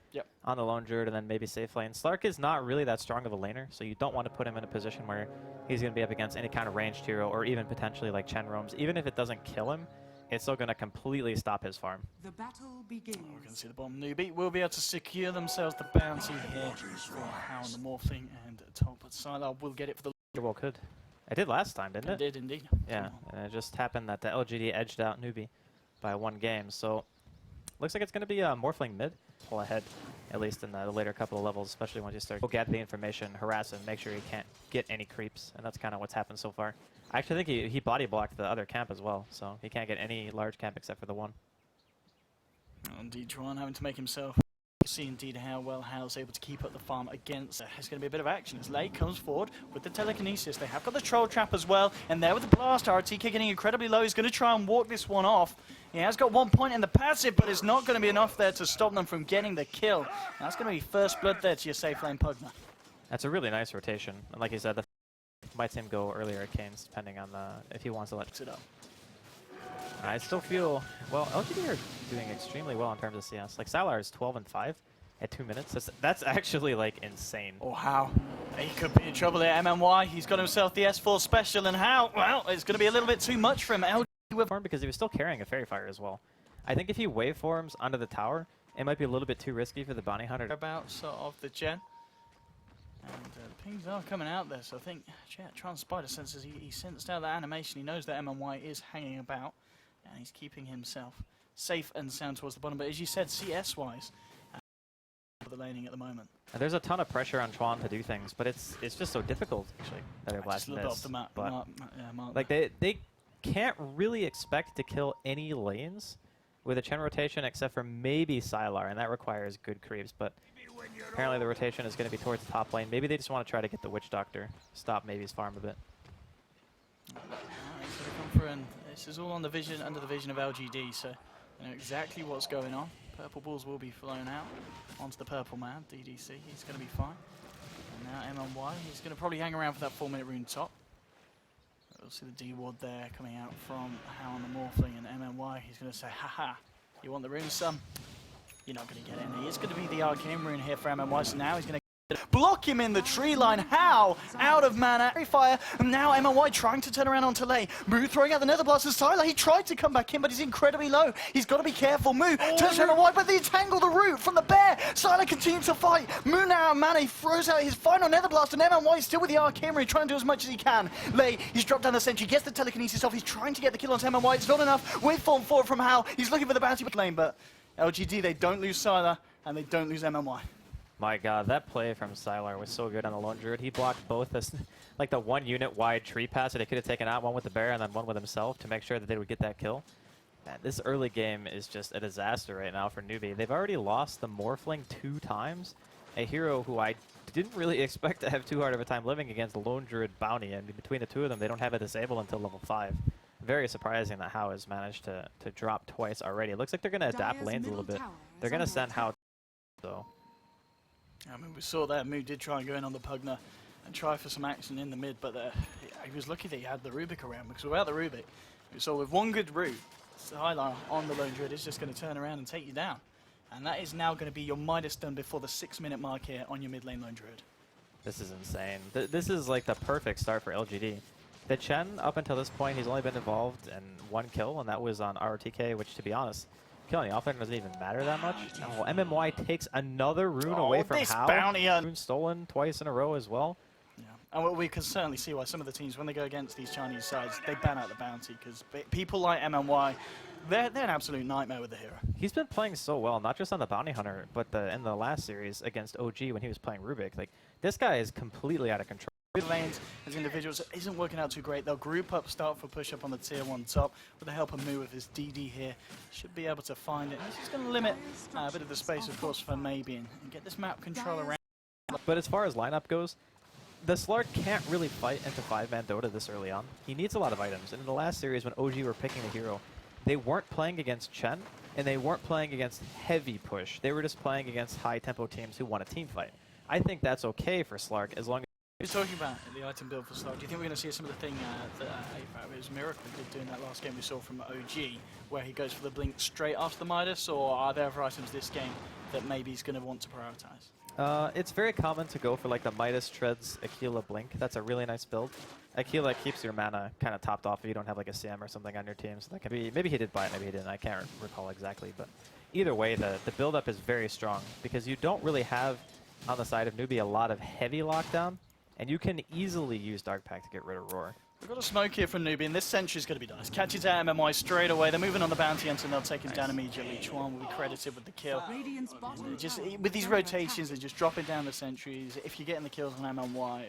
on the Lone Druid and then maybe safe lane. Slark is not really that strong of a laner, so you don't want to put him in a position where he's going to be up against any kind of ranged hero or even potentially like Chen roams. Even if it doesn't kill him, it's still going to completely stop his farm. The battle begins. We're going to see the bottom. Newbee will be able to secure themselves the bounty here for How and the Morphling and top. But Sylar will get it for the... Well, could. It did last time, didn't it? It did indeed. Yeah, and it just happened that the LGD edged out Newbee by 1 game. So looks like it's going to be Morphling mid. Pull ahead, at least in the later couple of levels, especially once you start to get the information, harass him, make sure he can't get any creeps. And that's kind of what's happened so far. I actually think he body blocked the other camp as well, so he can't get any large camp except for the one. Indeed, Juan having to make himself see indeed how well Hal's able to keep up the farm against. It's going to be a bit of action as Lei comes forward with the telekinesis. They have got the troll trap as well, and there with the blast, RTK getting incredibly low. He's going to try and walk this one off. He has got 1 point in the passive, but it's not going to be enough there to stop them from getting the kill. That's going to be first blood there to your safe lane Pugna. That's a really nice rotation, and like you said, the might see him go earlier at Canes, depending on if he wants to let it up. I still feel, well, LGD are doing extremely well in terms of CS. Like, Sylar is 12 and 5 at 2 minutes. That's actually, like, insane. Oh, How. He could be in trouble there, MMY. He's got himself the S4 special, and How, well, it's going to be a little bit too much for him. LGD because he was still carrying a Fairy Fire as well. I think if he waveforms under the tower, it might be a little bit too risky for the Bounty Hunter. About sort of the gen. And the pings are coming out there, so I think Spider senses he sensed out that animation. He knows that MMY is hanging about, and he's keeping himself safe and sound towards the bottom. But as you said, CS-wise, for the laning at the moment. And there's a ton of pressure on Chuan to do things, but it's just so difficult, actually, that they're blasting this. Off the map, like, they can't really expect to kill any lanes with a Chen rotation except for maybe Sylar, and that requires good creeps, but apparently the rotation is going to be towards the top lane. Maybe they just want to try to get the Witch Doctor, stop Maybe's farm a bit. This is all on the vision, under the vision of LGD, so you know exactly what's going on. Purple balls will be flown out onto the purple man, DDC. He's going to be fine. And now MMY, he's going to probably hang around for that 4-minute rune top. We'll see the D-ward there coming out from How on the Morphling, and MMY, he's going to say, haha, you want the rune, son? You're not going to get any. It's going to be the Arcane Rune here for MMY, so now he's going to block him in the tree line. How? Out of mana. Fire. And now MMY trying to turn around onto Lei. Moo throwing out the Nether Blaster. Sylar, he tried to come back in, but he's incredibly low. He's got to be careful. Moo turns around MMY, but they tangle the root from the bear. Sylar continues to fight. Moo now out of mana. He throws out his final Nether Blaster, and MMY is still with the Arcane Rune, trying to do as much as he can. Lei, he's dropped down the sentry, gets the telekinesis off. He's trying to get the kill onto MMY. It's not enough. Waveform forward from How. He's looking for the bounty lane, but LGD, they don't lose Sylar, and they don't lose MMY. My god, that play from Sylar was so good on the Lone Druid. He blocked both this, like the 1 unit wide tree pass that he could have taken out, one with the bear and then one with himself to make sure that they would get that kill. Man, this early game is just a disaster right now for Newbee. They've already lost the Morphling 2 times, a hero who I didn't really expect to have too hard of a time living against the Lone Druid Bounty, and between the two of them, they don't have a disable until level 5. Very surprising that How has managed to drop twice already. It looks like they're going to adapt lanes a little bit. They're going to send How, though. I mean, we saw that Moo did try and go in on the Pugna and try for some action in the mid, but he was lucky that he had the Rubik around, because without the Rubik, we saw with one good route, Sylar on the Lone Druid is just going to turn around and take you down. And that is now going to be your Midas done before the 6-minute mark here on your mid lane Lone Druid. This is insane. This is like the perfect start for LGD. The Chen, up until this point, he's only been involved in 1 kill, and that was on RTK, which, to be honest, killing the offlane doesn't even matter that much. No, MMY takes another rune away from How. Bounty Rune stolen twice in a row as well. Yeah, and we can certainly see why some of the teams, when they go against these Chinese sides, they ban out the bounty, because people like MMY, they're an absolute nightmare with the hero. He's been playing so well, not just on the Bounty Hunter, but in the last series against OG when he was playing Rubik. Like, this guy is completely out of control. Lanes as individuals isn't working out too great. They'll group up, start for push up on the tier 1 top with the help of Moo with his DD here. Should be able to find it. This is going to limit a bit of the space, of course, for Maybe and get this map control around. But as far as lineup goes, the Slark can't really fight into 5-man Dota this early on. He needs a lot of items. And in the last series when OG were picking the hero, they weren't playing against Chen, and they weren't playing against heavy push. They were just playing against high-tempo teams who won a team fight. I think that's okay for Slark as long as... You're talking about the item build for Slark. Do you think we're going to see some of the thing that it was Miracle did doing that last game we saw from OG, where he goes for the blink straight after the Midas, or are there other items this game that maybe he's going to want to prioritize? It's very common to go for like the Midas Treads Aquila Blink. That's a really nice build. Aquila keeps your mana kind of topped off if you don't have like a CM or something on your team. So that could be, maybe he did buy it, maybe he didn't. I can't recall exactly. But either way, the build-up is very strong because you don't really have on the side of Newbee a lot of heavy lockdown, and you can easily use Dark Pact to get rid of Roar. We've got a smoke here from Newbee, and this sentry's going to be nice. Catches out MMY straight away. They're moving on the bounty hunter, and they'll take him down immediately. Chuan will be credited with the kill. Just with these rotations, they're just dropping down the sentries. If you're getting the kills on MMY,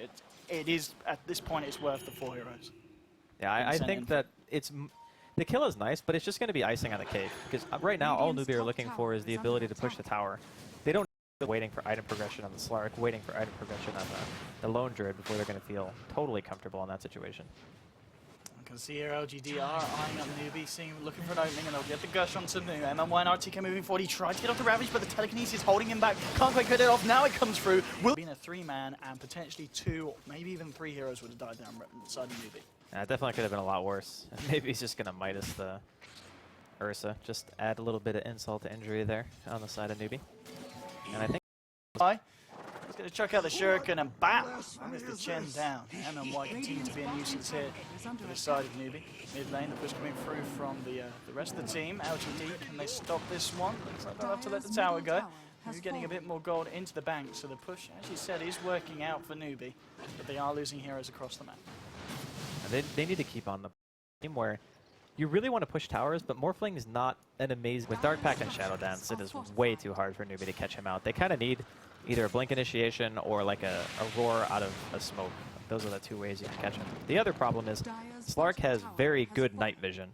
it is, at this point, it's worth the 4 heroes. Yeah, I think that the kill is nice, but it's just going to be icing on the cake. Because right now, all Newbee are looking for is the ability to push the tower. They don't waiting for item progression on the Slark, waiting for item progression on the Lone Druid before they're going to feel totally comfortable in that situation. You can see here LGD are eyeing up Newbee, looking for an opening, and they'll get the gush on something. MMY and RTK moving forward. He tried to get off the Ravage, but the telekinesis is holding him back. Can't quite get it off. Now it comes through. Being a 3-man and potentially 2, maybe even 3 heroes would have died down the side of Newbee. Yeah, it definitely could have been a lot worse. Maybe he's just going to Midas the Ursa. Just add a little bit of insult to injury there on the side of Newbee. And I think he's going to chuck out the Shuriken and BAP! With the Chen down. MMY continues to be a nuisance here to the side of Newbee. Mid lane, the push coming through from the rest of the team. LGD, can they stop this one? Looks like they'll have to let the tower go. He's getting a bit more gold into the bank, so the push, as you said, is working out for Newbee, but they are losing heroes across the map. And they need to keep on the team where you really want to push towers, but Morphling is not an amazing... With Dark Pact and Shadow Dance, it is way too hard for Newbee to catch him out. They kind of need either a Blink Initiation or like a Roar out of a smoke. Those are the 2 ways you can catch him. The other problem is Slark has very good night vision.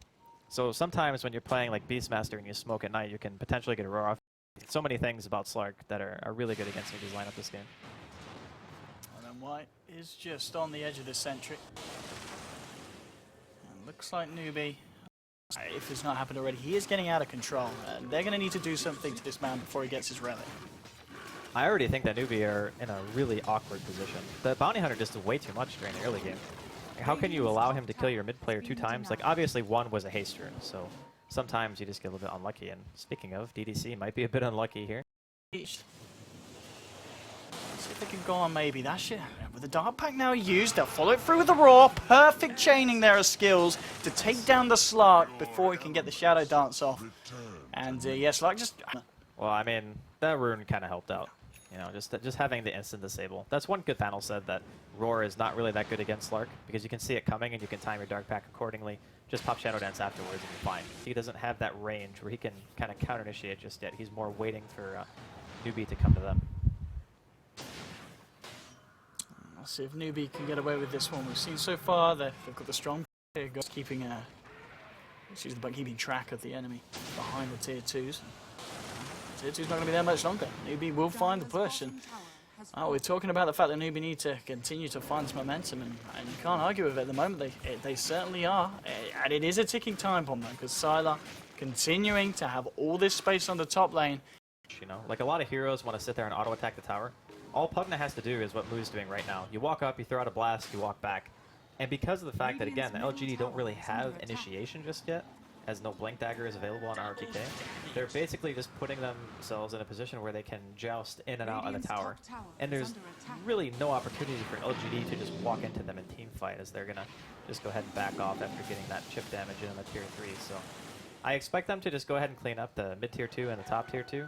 So sometimes when you're playing like Beastmaster and you smoke at night, you can potentially get a Roar off. So many things about Slark that are really good against Newbee's lineup this game. And then White is just on the edge of this sentry. And looks like Newbee, if it's not happened already, he is getting out of control. And they're going to need to do something to this man before he gets his relic. I already think that Newbee are in a really awkward position. The Bounty Hunter just did way too much during the early game. How can you allow him to kill your mid player 2 times? Like, obviously one was a haste rune, so sometimes you just get a little bit unlucky. And speaking of, DDC might be a bit unlucky here. Let's see if they can go on maybe. That's it. With the Dark Pact now used, they'll follow it through with the Roar. Perfect chaining there of skills to take down the Slark before he can get the Shadow Dance off. And yes, Slark just... Well, I mean, that rune kind of helped out. You know, just having the instant disable. That's one good panel said, that Roar is not really that good against Slark because you can see it coming and you can time your Dark Pact accordingly. Just pop Shadow Dance afterwards and you're fine. He doesn't have that range where he can kind of counter-initiate just yet. He's more waiting for Newbee to come to them. Let's see if Newbee can get away with this one. We've seen so far that they've got the strong player keeping keeping track of the enemy behind the tier 2s. Tier 2's not going to be there much longer. Newbee will find the push, and we're talking about the fact that Newbee need to continue to find this momentum, and you can't argue with it at the moment. They certainly are, and it is a ticking time bomb though, because Sylar continuing to have all this space on the top lane. You know, like a lot of heroes want to sit there and auto attack the tower. All Pugna has to do is what Moo's doing right now. You walk up, you throw out a blast, you walk back. And because of the fact that, again, the LGD don't really have initiation just yet, as no Blink Dagger is available on RTK, they're basically just putting themselves in a position where they can joust in and out of the tower. And there's really no opportunity for LGD to just walk into them in team fight, as they're going to just go ahead and back off after getting that chip damage in the tier 3. So I expect them to just go ahead and clean up the mid tier 2 and the top tier 2.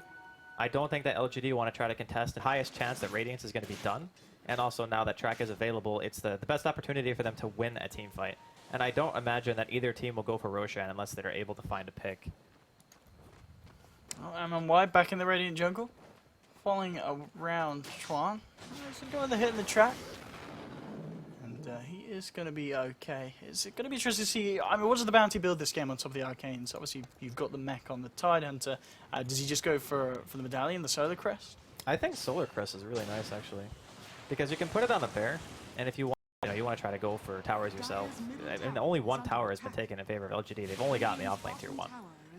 I don't think that LGD want to try to contest. The highest chance that Radiance is going to be done. And also now that track is available, it's the best opportunity for them to win a team fight. And I don't imagine that either team will go for Roshan unless they're able to find a pick. Oh, MMY back in the Radiant jungle. Following around Chuan. He's going to hit in the track. And he is going to be okay. It's going to be interesting to see. I mean, what does the bounty build this game on top of the Arcanes? Obviously, you've got the mech on the Tidehunter. Does he just go for the medallion, the Solar Crest? I think Solar Crest is really nice, actually. Because you can put it on a bear, and if you want, you want to try to go for towers yourself. And only one tower has been taken in favor of LGD. They've only gotten the offlane tier 1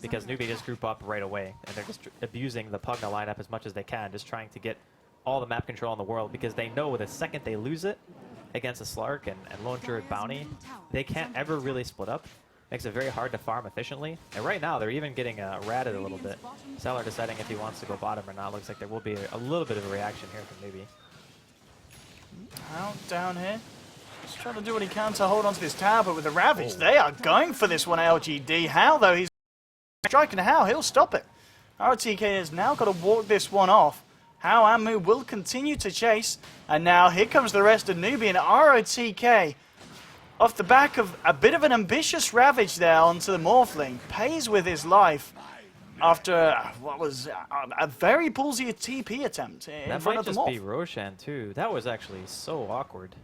because Newbee just group up right away, and they're just abusing the Pugna lineup as much as they can, just trying to get all the map control in the world, because they know the second they lose it against a Slark and Lone Druid Bounty, they can't ever really split up. Makes it very hard to farm efficiently. And right now, they're even getting ratted a little bit. Salar deciding if he wants to go bottom or not. Looks like there will be a little bit of a reaction here from Newbee. Out, down here. Just trying to do what he can to hold on to this tower, but with the Ravage, they are going for this one, LGD. How, though, he's striking How, he'll stop it. ROTK has now got to walk this one off. How and Moo will continue to chase, and now here comes the rest of Newbee, and ROTK, off the back of a bit of an ambitious Ravage there onto the Morphling, pays with his life after what was a very ballsy TP attempt in front of the Morph. That might just be Roshan too. That was actually so awkward.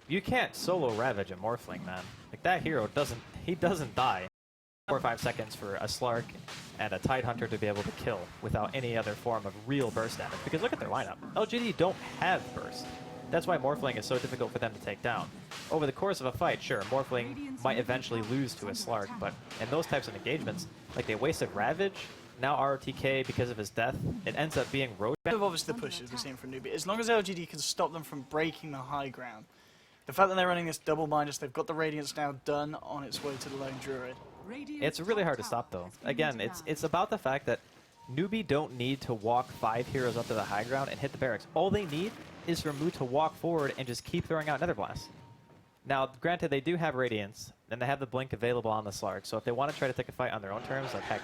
You can't solo Ravage a Morphling, man. Like, that hero doesn't die. 4 or 5 seconds for a Slark and a Tidehunter to be able to kill without any other form of real burst damage. Because look at their lineup. LGD don't have burst. That's why Morphling is so difficult for them to take down. Over the course of a fight, sure, Morphling might eventually lose to a Slark, but in those types of engagements, like they wasted Ravage, now ROTK because of his death, it ends up being Roshan. Obviously the pushes we're seeing from Newbee. As long as LGD can stop them from breaking the high ground, the fact that they're running this double Midas, they've got the Radiance now done on its way to the Lone Druid. It's really hard to stop, though. Again, it's about the fact that Newbee don't need to walk 5 heroes up to the high ground and hit the barracks. All they need is for Moo to walk forward and just keep throwing out Nether Blast. Now, granted, they do have Radiance, and they have the Blink available on the Slark, so if they want to try to take a fight on their own terms, like, heck,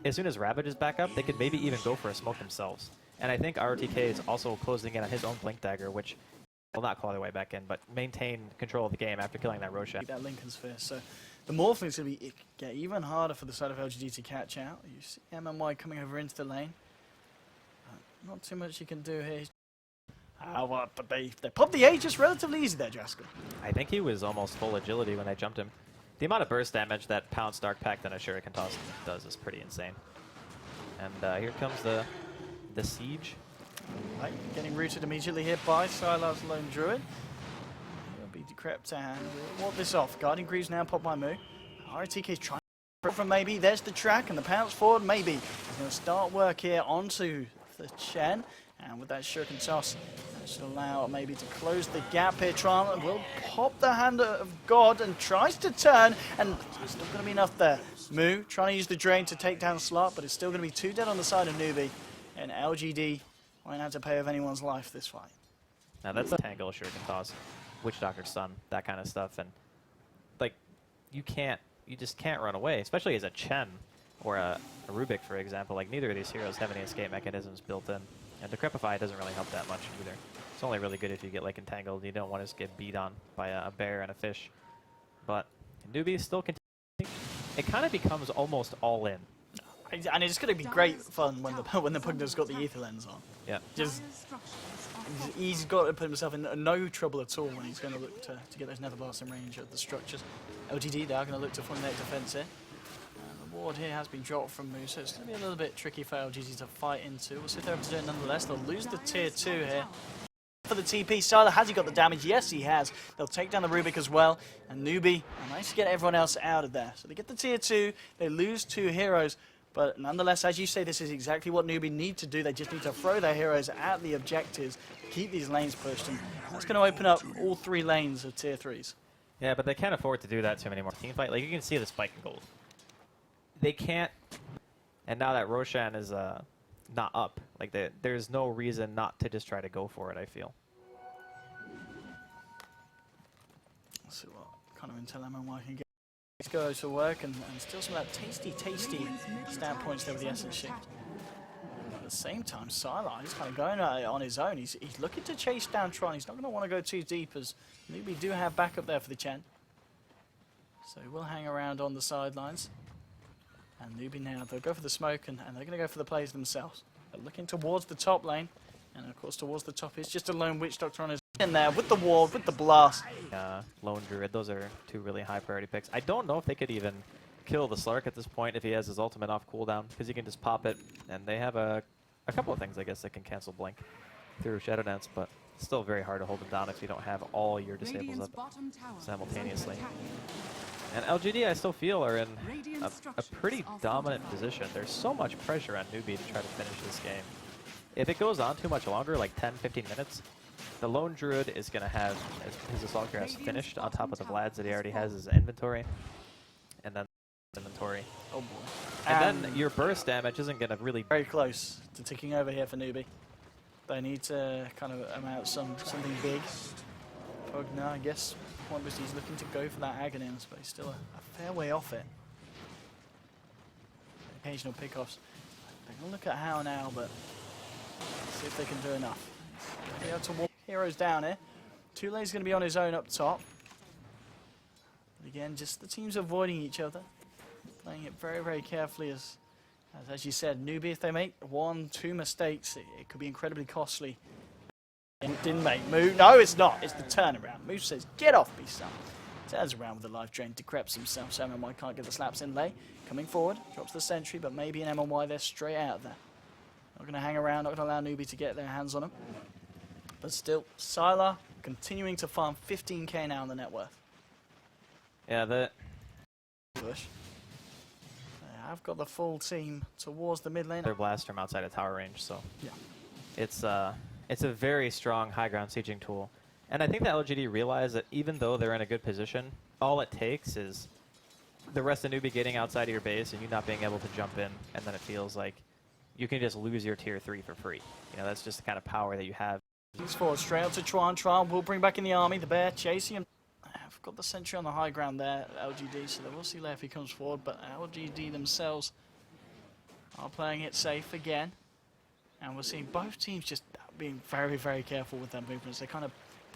as soon as Ravage is back up, they could maybe even go for a smoke themselves. And I think ROTK is also closing in on his own Blink Dagger, which will not claw their way back in, but maintain control of the game after killing that Roshan. That Lincoln Sphere, so the Morphling's going to get even harder for the side of LGD to catch out. You see MMY coming over into the lane. Not too much you can do here. But they popped the Aegis relatively easy there, Jaskal. I think he was almost full agility when they jumped him. The amount of burst damage that Pounce Dark Pact and a Shuriken Toss does is pretty insane. And here comes the siege. Right, getting rooted immediately here by Sylar's Lone Druid. He'll be decrepit and we'll walk this off. Guardian Greaves now popped by Moo. ROTK is trying from maybe. There's the track and the pounce forward. Maybe he's going to start work here onto the Chen. And with that Shuriken Toss, that should allow maybe to close the gap here. Tron will pop the Hand of God and tries to turn, and there's still going to be enough there. Moo trying to use the Drain to take down Slot, but it's still going to be 2 dead on the side of Newbee. And LGD won't have to pay with anyone's life this fight. Now that's a Tangle, Shuriken Toss, Witch Doctor's Son, that kind of stuff. And like, you just can't run away, especially as a Chen or a Rubik, for example. Like, neither of these heroes have any escape mechanisms built in. And Decrepify doesn't really help that much either. It's only really good if you get like entangled. You don't want to just get beat on by a bear and a fish. But Newbee still continuing. It kind of becomes almost all in. And it's going to be great fun when the Pugna's got the Ether Lens on. Yeah. Just he's got to put himself in no trouble at all when he's going to look to get those Nether Blasts in range of the structures. LGD, they are going to look to formulate defense here. The ward here has been dropped from Moo, so it's going to be a little bit tricky for LGD to fight into. We'll see if they're able to do it nonetheless. They'll lose the tier 2 here. For the TP, Sylar, has he got the damage? Yes, he has. They'll take down the Rubik as well, and Newbee managed to get everyone else out of there. So they get the tier 2, they lose 2 heroes, but nonetheless, as you say, this is exactly what Newbee need to do. They just need to throw their heroes at the objectives, keep these lanes pushed, and that's going to open up all 3 lanes of tier 3s. Yeah, but they can't afford to do that too many more team fight. Like, you can see the spike in gold. They can't, and now that Roshan is not up, like there's no reason not to just try to go for it, I feel. Let's see what kind of intel MMY can get. Let's go to work and steal some of that tasty stat points there with the Essence Shift. At the same time, Sylar, he's kind of going on his own. He's looking to chase down Tron. He's not going to want to go too deep, as Newbee do have backup there for the Chen. So he will hang around on the sidelines. And Newbee now, they'll go for the smoke, and they're going to go for the plays themselves. They're looking towards the top lane, and of course towards the top is just a lone Witch Doctor on his in there with the ward, with the blast. Lone Druid, those are 2 really high priority picks. I don't know if they could even kill the Slark at this point if he has his ultimate off cooldown, because he can just pop it, and they have a couple of things, I guess, that can cancel Blink through Shadow Dance, but still very hard to hold them down if you don't have all your disables Radiant's up bottom tower is simultaneously. under attack. And LGD, I still feel, are in Radiant a structures pretty are dominant fortified. position. There's so much pressure on Newbee to try to finish this game. If it goes on too much longer, like 10, 15 minutes, the lone druid is going to have his assault gear has finished on top of the Vlads that he already has his inventory. And then inventory. Oh boy. And then your burst damage isn't going to really... Very close to ticking over here for Newbee. They need to kind of amount something big. Pogna, I guess, obviously he's looking to go for that agony, but he's still a fair way off it. Occasional pickoffs. They're going to look at how now, but see if they can do enough. Be able to walk heroes down here. Tule's going to be on his own up top. But again, just the teams avoiding each other, playing it very, very carefully. As you said, Newbee, if they make 1, 2 mistakes, it could be incredibly costly. And didn't make move. No, it's not. It's the turnaround. Move says, "Get off me, son." Turns around with the life drain, decreps himself. So MMY can't get the slaps in lay. Coming forward, drops the sentry, but maybe an MMY they're straight out of there. Not going to hang around, not going to allow Newbee to get their hands on him. But still, Sylar continuing to farm 15k now on the net worth. Yeah, the... Bush. I've got the full team towards the mid lane. Their blast from outside of tower range, so... Yeah. It's a very strong high ground sieging tool. And I think that LGD realized that even though they're in a good position, all it takes is the rest of Newbee getting outside of your base and you not being able to jump in, and then it feels like you can just lose your tier 3 for free. You know, that's just the kind of power that you have. He's forward straight up to Tron. Tron will bring back in the army. The bear chasing him. I've got the sentry on the high ground there, LGD, so we'll see if he comes forward. But LGD themselves are playing it safe again. And we're seeing both teams just being very, very careful with their movements. They're kind of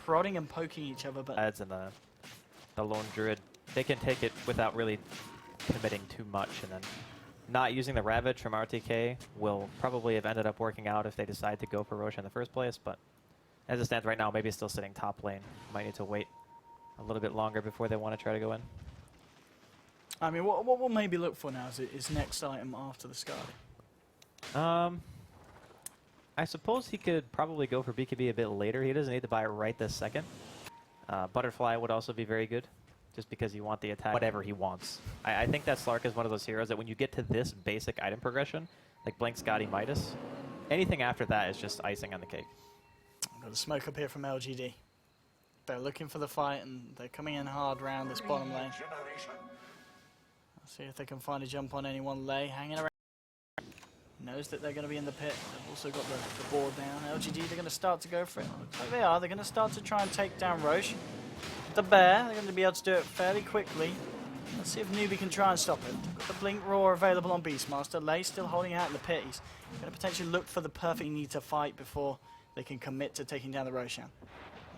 prodding and poking each other. But Ads and the lone druid, they can take it without really committing too much. And then not using the Ravage from RTK will probably have ended up working out if they decide to go for Rosh in the first place. But as it stands right now, maybe it's still sitting top lane. Might need to wait a little bit longer before they want to try to go in. I mean, what we'll maybe look for now is next item after the Scarlet. I suppose he could probably go for BKB a bit later. He doesn't need to buy it right this second. Butterfly would also be very good, just because you want the attack whatever he wants. I think that Slark is one of those heroes that when you get to this basic item progression, like Blink, Scotty, Midas, anything after that is just icing on the cake. Got the smoke up here from LGD. They're looking for the fight and they're coming in hard round this bottom lane. Let's see if they can find a jump on anyone. Lay hanging around. Knows that they're going to be in the pit. They've also got the board down. LGD, they're going to start to go for it. Looks like they are. They're going to start to try and take down Roche. The bear, they're going to be able to do it fairly quickly. Let's see if Newbee can try and stop it. Got the Blink Roar available on Beastmaster. Lay still holding out in the pit. He's going to potentially look for the perfect need to fight before they can commit to taking down the Roshan.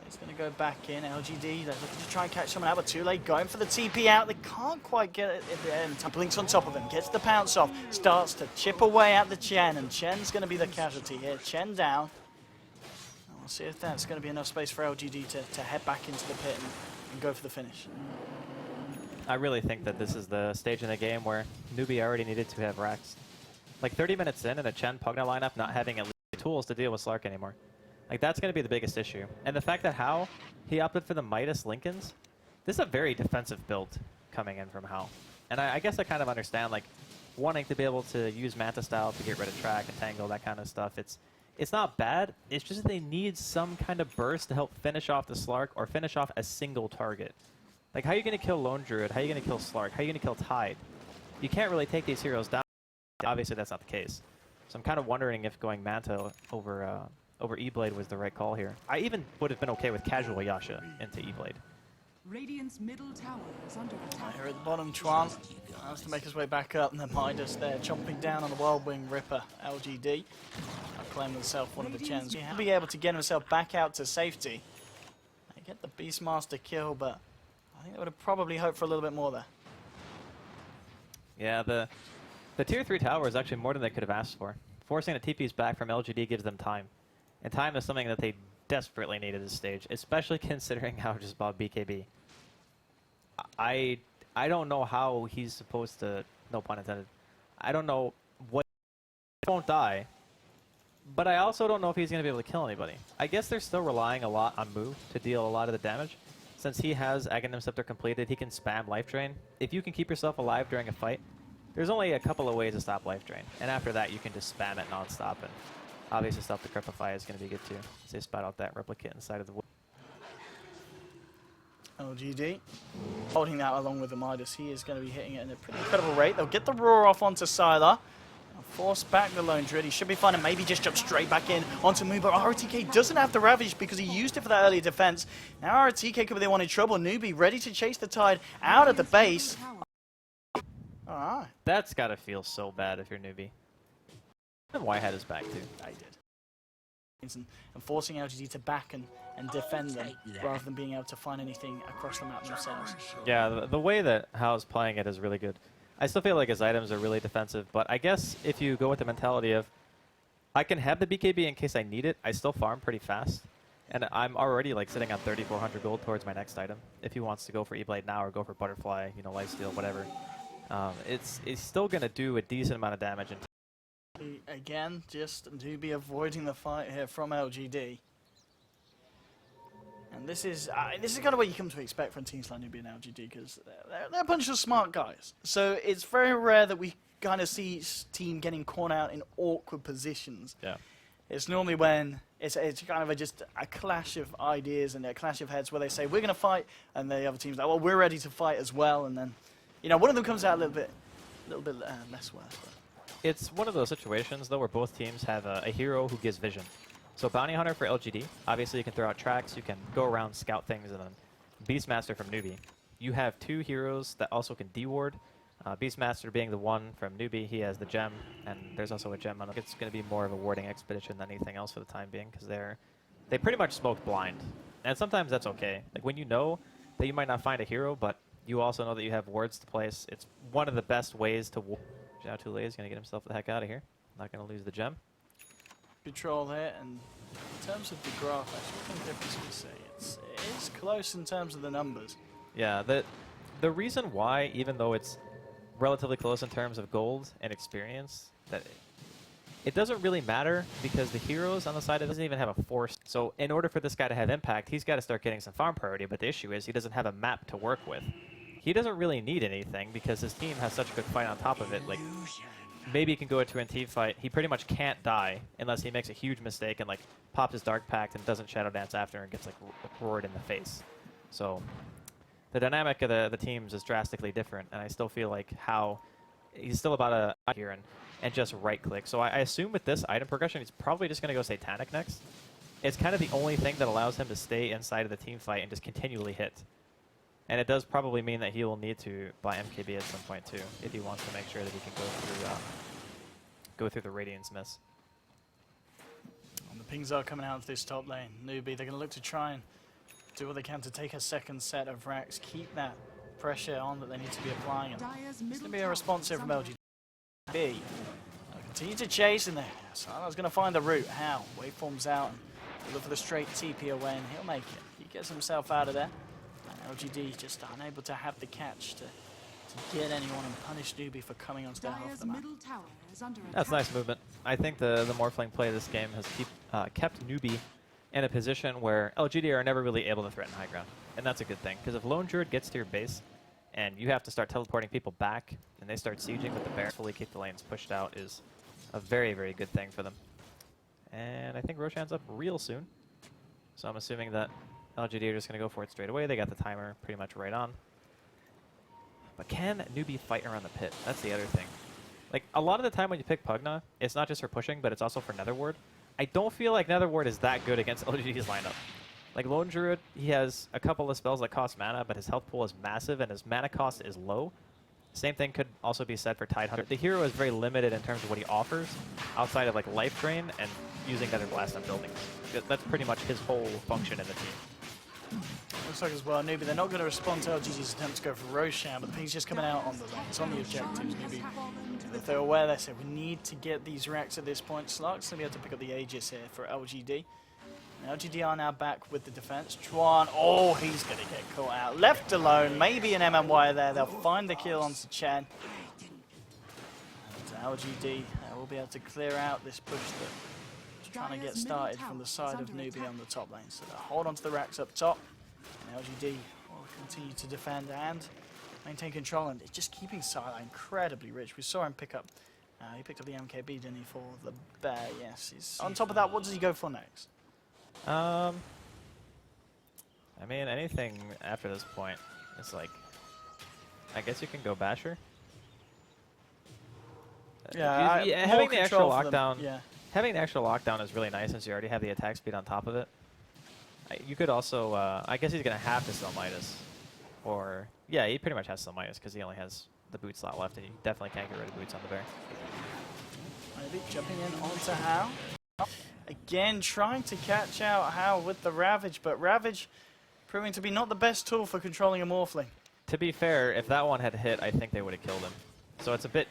He's going to go back in. LGD, they're looking to try and catch someone out, but too late. Going for the TP out. They can't quite get it at the end. Blinks on top of him. Gets the pounce off. Starts to chip away at the Chen, and Chen's going to be the casualty here. Chen down. And we'll see if that's going to be enough space for LGD to head back into the pit and go for the finish. I really think that this is the stage in the game where Newbee already needed to have racks. Like 30 minutes in a Chen Pugna lineup not having at least tools to deal with Slark anymore. Like, that's going to be the biggest issue. And the fact that Hao, he opted for the Midas Lincolns, this is a very defensive build coming in from Hao. And I guess I kind of understand, like, wanting to be able to use Manta style to get rid of track and tangle, that kind of stuff. It's not bad. It's just that they need some kind of burst to help finish off the Slark or finish off a single target. Like, how are you going to kill Lone Druid? How are you going to kill Slark? How are you going to kill Tide? You can't really take these heroes down. Obviously, that's not the case. So I'm kind of wondering if going Manta over E-Blade was the right call here. I even would have been okay with casual Yasha into E-Blade. Radiant's middle tower is under attack. Here at the bottom, Chuan has to make his way back up, and then Midas there, chomping down on the Whirlwind Ripper, LGD. Claiming himself one of the Chens. He'll be able to get himself back out to safety. They get the Beastmaster kill, but I think they would have probably hoped for a little bit more there. Yeah, the tier 3 tower is actually more than they could have asked for. Forcing the TPs back from LGD gives them time. And time is something that they desperately need at this stage, especially considering how just bought BKB. I don't know how he's supposed to, no pun intended, I don't know what, he won't die, but I also don't know if he's going to be able to kill anybody. I guess they're still relying a lot on Mu to deal a lot of the damage. Since he has Aghanim Scepter completed, he can spam Life Drain. If you can keep yourself alive during a fight, there's only a couple of ways to stop Life Drain. And after that, you can just spam it non-stop. And obviously, Stealth Decrepify is going to be good too. So they spot out that replicate inside of the wood. LGD holding that along with the Midas. He is going to be hitting it at a pretty incredible rate. They'll get the roar off onto Sylar. Force back the Lone Druid. He should be fine and maybe just jump straight back in onto Mu. But RTK doesn't have the Ravage because he used it for that earlier defense. Now RTK could be the one in trouble. Newbee ready to chase the Tide out of the base. Alright. That's got to feel so bad if you're Newbee. And Whitehead is back too. I did. And forcing LGD to back and defend them rather than being able to find anything across the map themselves. Yeah, the way that Hao's playing it is really good. I still feel like his items are really defensive, but I guess if you go with the mentality of, I can have the BKB in case I need it, I still farm pretty fast. And I'm already like sitting on 3,400 gold towards my next item. If he wants to go for E-Blade now or go for Butterfly, you know, Lifesteal, whatever. It's still going to do a decent amount of damage. Again, just Newbee avoiding the fight here from LGD. And this is kind of what you come to expect from teams like Newbee and LGD, because they're a bunch of smart guys. So it's very rare that we kind of see team getting caught out in awkward positions. Yeah. It's normally when it's kind of just a clash of ideas and a clash of heads where they say, we're going to fight, and the other team's like, well, we're ready to fight as well. And then, you know, one of them comes out a little bit less worse. It's one of those situations, though, where both teams have a hero who gives vision. So Bounty Hunter for LGD, obviously you can throw out tracks, you can go around, scout things, and then Beastmaster from Newbee. You have two heroes that also can deward. Beastmaster being the one from Newbee, he has the gem, and there's also a gem on it. It's going to be more of a warding expedition than anything else for the time being, because they pretty much smoke blind. And sometimes that's okay. Like when you know that you might not find a hero, but you also know that you have wards to place, it's one of the best ways to ward. Zhao Tulei is going to get himself the heck out of here. Not going to lose the gem. Control there, and in terms of the graph, actually, I think difference would say it is close in terms of the numbers. Yeah, the reason why, even though it's relatively close in terms of gold and experience, that it doesn't really matter because the heroes on the side doesn't even have a force. So in order for this guy to have impact, he's got to start getting some farm priority. But the issue is he doesn't have a map to work with. He doesn't really need anything because his team has such a good fight on top of it. Like, maybe he can go into a team fight. He pretty much can't die unless he makes a huge mistake and like pops his Dark Pact and doesn't Shadow Dance after and gets like roared in the face. So the dynamic of the teams is drastically different, and I still feel like how he's still about to here and just right click. So I assume with this item progression, he's probably just going to go Satanic next. It's kind of the only thing that allows him to stay inside of the team fight and just continually hit. And it does probably mean that he will need to buy MKB at some point too, if he wants to make sure that he can go through the Radiance Miss. And the pings are coming out of this top lane. Newbee, they're going to look to try and do what they can to take a second set of racks, keep that pressure on that they need to be applying. And it's going to be a response here from LGD. They'll continue to chase in there. Sylar's going to find the route. How? Waveform's out. And look for the straight TP away, and he'll make it. He gets himself out of there. LGD just unable to have the catch to get anyone and punish Newbee for coming onto their half the map. That's nice movement. I think the Morphling play of this game has kept Newbee in a position where LGD are never really able to threaten high ground. And that's a good thing, because if Lone Druid gets to your base and you have to start teleporting people back and they start sieging with the bear, fully keep the lanes pushed out is a very, very good thing for them. And I think Roshan's up real soon. So I'm assuming that LGD are just going to go for it straight away. They got the timer pretty much right on. But can Newbee fight around the pit? That's the other thing. Like, a lot of the time when you pick Pugna, it's not just for pushing, but it's also for Nether Ward. I don't feel like Nether Ward is that good against LGD's lineup. Like, Lone Druid, he has a couple of spells that cost mana, but his health pool is massive and his mana cost is low. Same thing could also be said for Tidehunter. The hero is very limited in terms of what he offers, outside of like Life Drain and using Nether Blast on buildings. That's pretty much his whole function in the team. Looks like as well, Newbee, they're not going to respond to LGD's attempt to go for Roshan, but the ping's just coming out on the lanes, on the objectives. Newbee, if they're aware, they say, we need to get these racks at this point. Slark's going to be able to pick up the Aegis here for LGD. And LGD are now back with the defense. Chuan, oh, he's going to get caught out. Left alone, maybe an MMY there. They'll find the kill onto Chen. And LGD will be able to clear out this push that trying to get started from the side of Newbee on the top lane. So they'll hold onto the racks up top, and LGD will continue to defend and maintain control, and it's just keeping Sila incredibly rich. We saw him pick up, he picked up the MKB, didn't he, for the bear? Yes, he's on top of that. What does he go for next? I mean, anything after this point is like, I guess you can go Basher. Yeah, having the extra lockdown. Yeah. Having the extra lockdown is really nice since you already have the attack speed on top of it. You could also, I guess he's gonna have to sell Midas, or yeah, he pretty much has to sell Midas because he only has the boot slot left, and you definitely can't get rid of boots on the bear. Maybe jumping in onto Hao. Again, trying to catch out Hao with the Ravage, but Ravage proving to be not the best tool for controlling a Morphling. To be fair, if that one had hit, I think they would have killed him. So it's a bit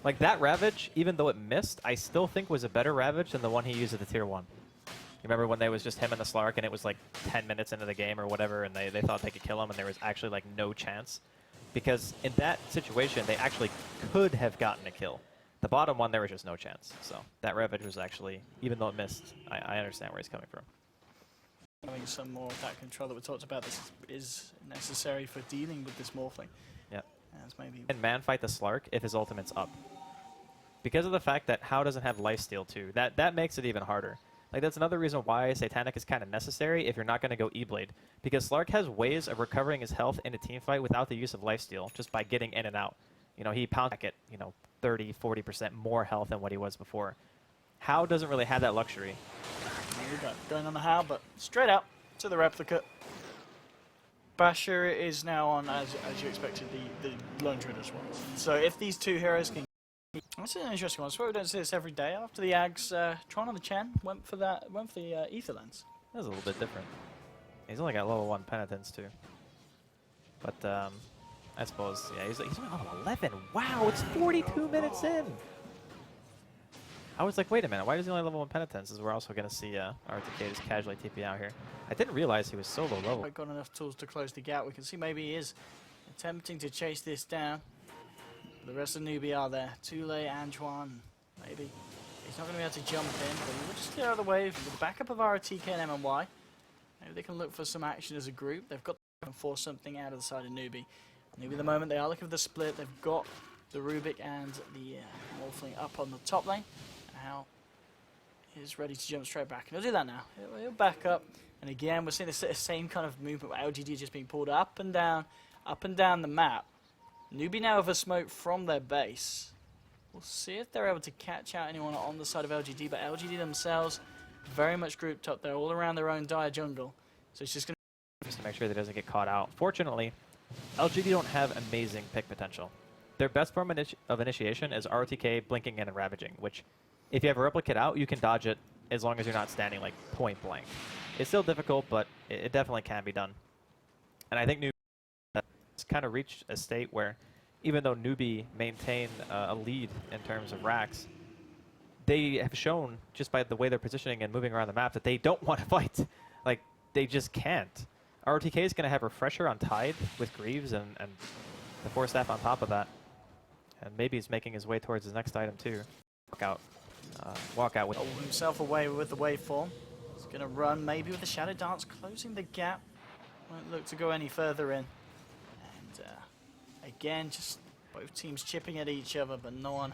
like that Ravage, even though it missed, I still think was a better Ravage than the one he used at the tier 1. You remember when there was just him and the Slark, and it was like 10 minutes into the game or whatever, and they thought they could kill him, and there was actually like no chance? Because in that situation, they actually could have gotten a kill. The bottom one, there was just no chance. So that Ravage was actually, even though it missed, I understand where he's coming from. Having some more of that control that we talked about this is necessary for dealing with this Morphling. Yep. As maybe And man fight the Slark if his ultimate's up. Because of the fact that Hao doesn't have lifesteal too, that makes it even harder. Like that's another reason why Satanic is kind of necessary if you're not going to go E-Blade. Because Slark has ways of recovering his health in a team fight without the use of lifesteal, just by getting in and out. You know, he pounds back at, 30, 40% more health than what he was before. Hao doesn't really have that luxury. There we go. Going on the Hao, but straight out to the replica. Basher is now on, as you expected, the Lone Traders one. So if these two heroes can... That's an interesting one. I swear we don't see this every day. After the Ags, Tron on the Chen went for the Ether Lens. That was a little bit different. He's only got level 1 penitence too. But I suppose, yeah, he's only level 11. Wow, it's 42 minutes in. I was like, wait a minute, why does he only level 1 penitence? As we're also going to see RTK just casually TP out here. I didn't realize he was so low level. Got enough tools to close the gap. We can see maybe he is attempting to chase this down. The rest of Newbee are there. Tule, Antoine, maybe. He's not going to be able to jump in, but he will just clear out of the way with the backup of RTK and MMY. Maybe they can look for some action as a group. They've got to force something out of the side of Newbee. Newbee at the moment, they are looking for the split. They've got the Rubik and the Morphling up on the top lane. Hao is ready to jump straight back. And he'll do that now. He'll back up. And again, we're seeing the same kind of movement where LGD just being pulled up and down the map. Newbee now with a smoke from their base. We'll see if they're able to catch out anyone on the side of LGD, but LGD themselves very much grouped up. They're all around their own dire jungle. So it's just going to make sure that it doesn't get caught out. Fortunately, LGD don't have amazing pick potential. Their best form of initiation is RTK, blinking in, and ravaging, which if you have a replicate out, you can dodge it as long as you're not standing like point blank. It's still difficult, but it definitely can be done. And I think Newbee has kind of reached a state where even though Newbee maintain a lead in terms of racks, they have shown just by the way they're positioning and moving around the map that they don't want to fight. Like, they just can't. RTK is going to have Refresher on Tide with Greaves and the Force Staff on top of that. And maybe he's making his way towards his next item too. Walk out with himself away with the waveform. He's going to run maybe with the Shadow Dance, closing the gap. Won't look to go any further in. And again, just both teams chipping at each other, but no one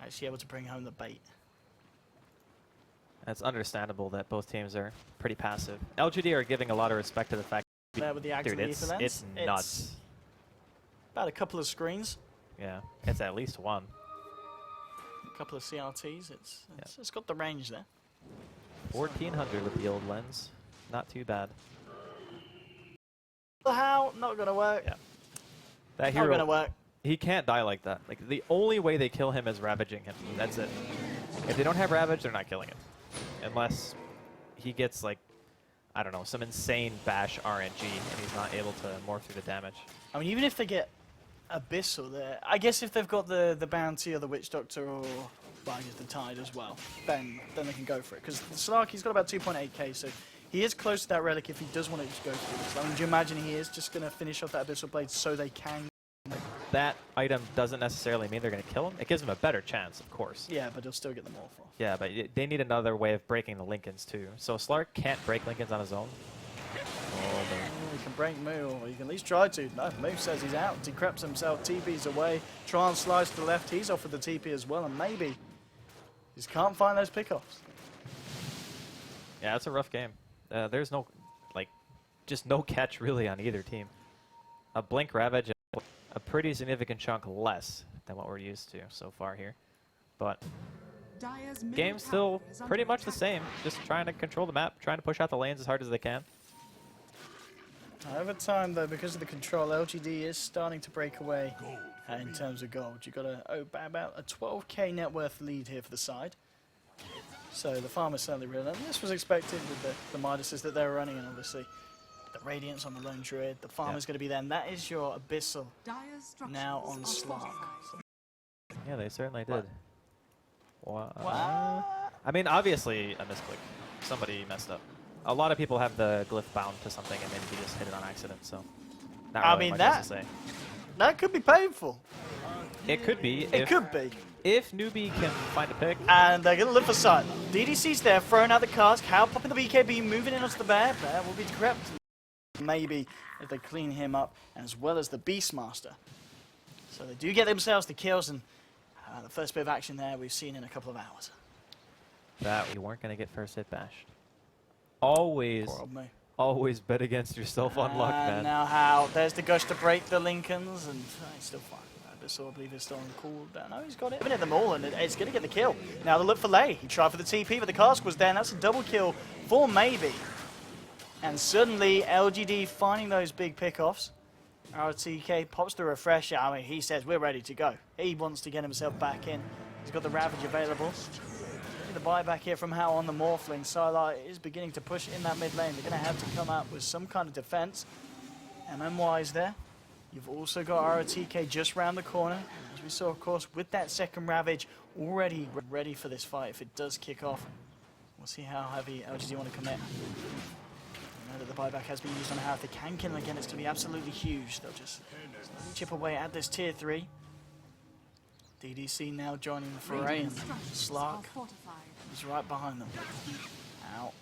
actually able to bring home the bait. It's understandable that both teams are pretty passive. LGD are giving a lot of respect to the fact there with the dude, it's nuts. About a couple of screens. Yeah, it's at least one. A couple of CRTs. It's got the range there. 1400 with the old lens. Not too bad. How? Not gonna work. Yeah. That hero, not gonna work. He can't die like that. Like, the only way they kill him is ravaging him. That's it. If they don't have Ravage, they're not killing him. Unless he gets, like, I don't know, some insane bash RNG and he's not able to morph through the damage. I mean, even if they get Abyssal there, I guess if they've got the Bounty or the Witch Doctor or, well, I guess the Tide as well, then they can go for it. Because Slarky's got about 2.8k, so he is close to that Relic if he does want to just go for this. I mean, do you imagine he is just going to finish off that Abyssal Blade so they can... that item doesn't necessarily mean they're going to kill him. It gives them a better chance, of course. Yeah, but he'll still get them off. Yeah, but they need another way of breaking the Lincolns too. So Slark can't break Lincolns on his own. He can break Moo, or he can at least try to. No, Moo says he's out. Decreps himself, TP's away. Tron slides to the left. He's off with the TP as well, and maybe just can't find those pickoffs. Yeah, it's a rough game. There's no, just no catch really on either team. A Blink Ravage, a pretty significant chunk less than what we're used to so far here. But game's still pretty much the same. Just trying to control the map, trying to push out the lanes as hard as they can. Over time, though, because of the control, LGD is starting to break away in terms of gold. You've got about a 12k net worth lead here for the side. So the farmer's certainly real. And this was expected with the Midases that they were running, and obviously the Radiance on the Lone Druid. The farmer's going to be there, and that is your Abyssal now on Slark. So yeah, they certainly did. Wow. I mean, obviously a misclick. Somebody messed up. A lot of people have the glyph bound to something, and maybe he just hit it on accident. So, not really much else to say. That could be painful. It could be. It could be. If Newbee can find a pick. And they're going to look for sight. DDC's there, throwing out the cask. How popping the BKB, moving in onto the bear. Bear will be decrept. Maybe if they clean him up, as well as the Beastmaster. So they do get themselves the kills, and the first bit of action there we've seen in a couple of hours. That you weren't going to get first hit bashed. Always bet against yourself on luck, man. Now how? There's the gush to break the Lincolns, and he's still fine. Abyssal, I believe, is still on cooldown. No, he's got it. Hit them all, and it's going to get the kill. Now they look for Lei. He tried for the TP, but the cask was there, and that's a double kill for Maybe. And suddenly, LGD finding those big pickoffs. RTK pops the refresher. I mean, he says, we're ready to go. He wants to get himself back in. He's got the Ravage available. The buyback here from How on the Morphling. Sylar is beginning to push in that mid lane. They're going to have to come up with some kind of defense. MMY is there. You've also got ROTK just round the corner. As we saw, of course, with that second Ravage already ready for this fight if it does kick off. We'll see how heavy LGD want to commit. I know that the buyback has been used on How. If they can kill him again, it's going to be absolutely huge. They'll just chip away at this tier 3. DDC now joining the fray, and Slark is right behind them. Out.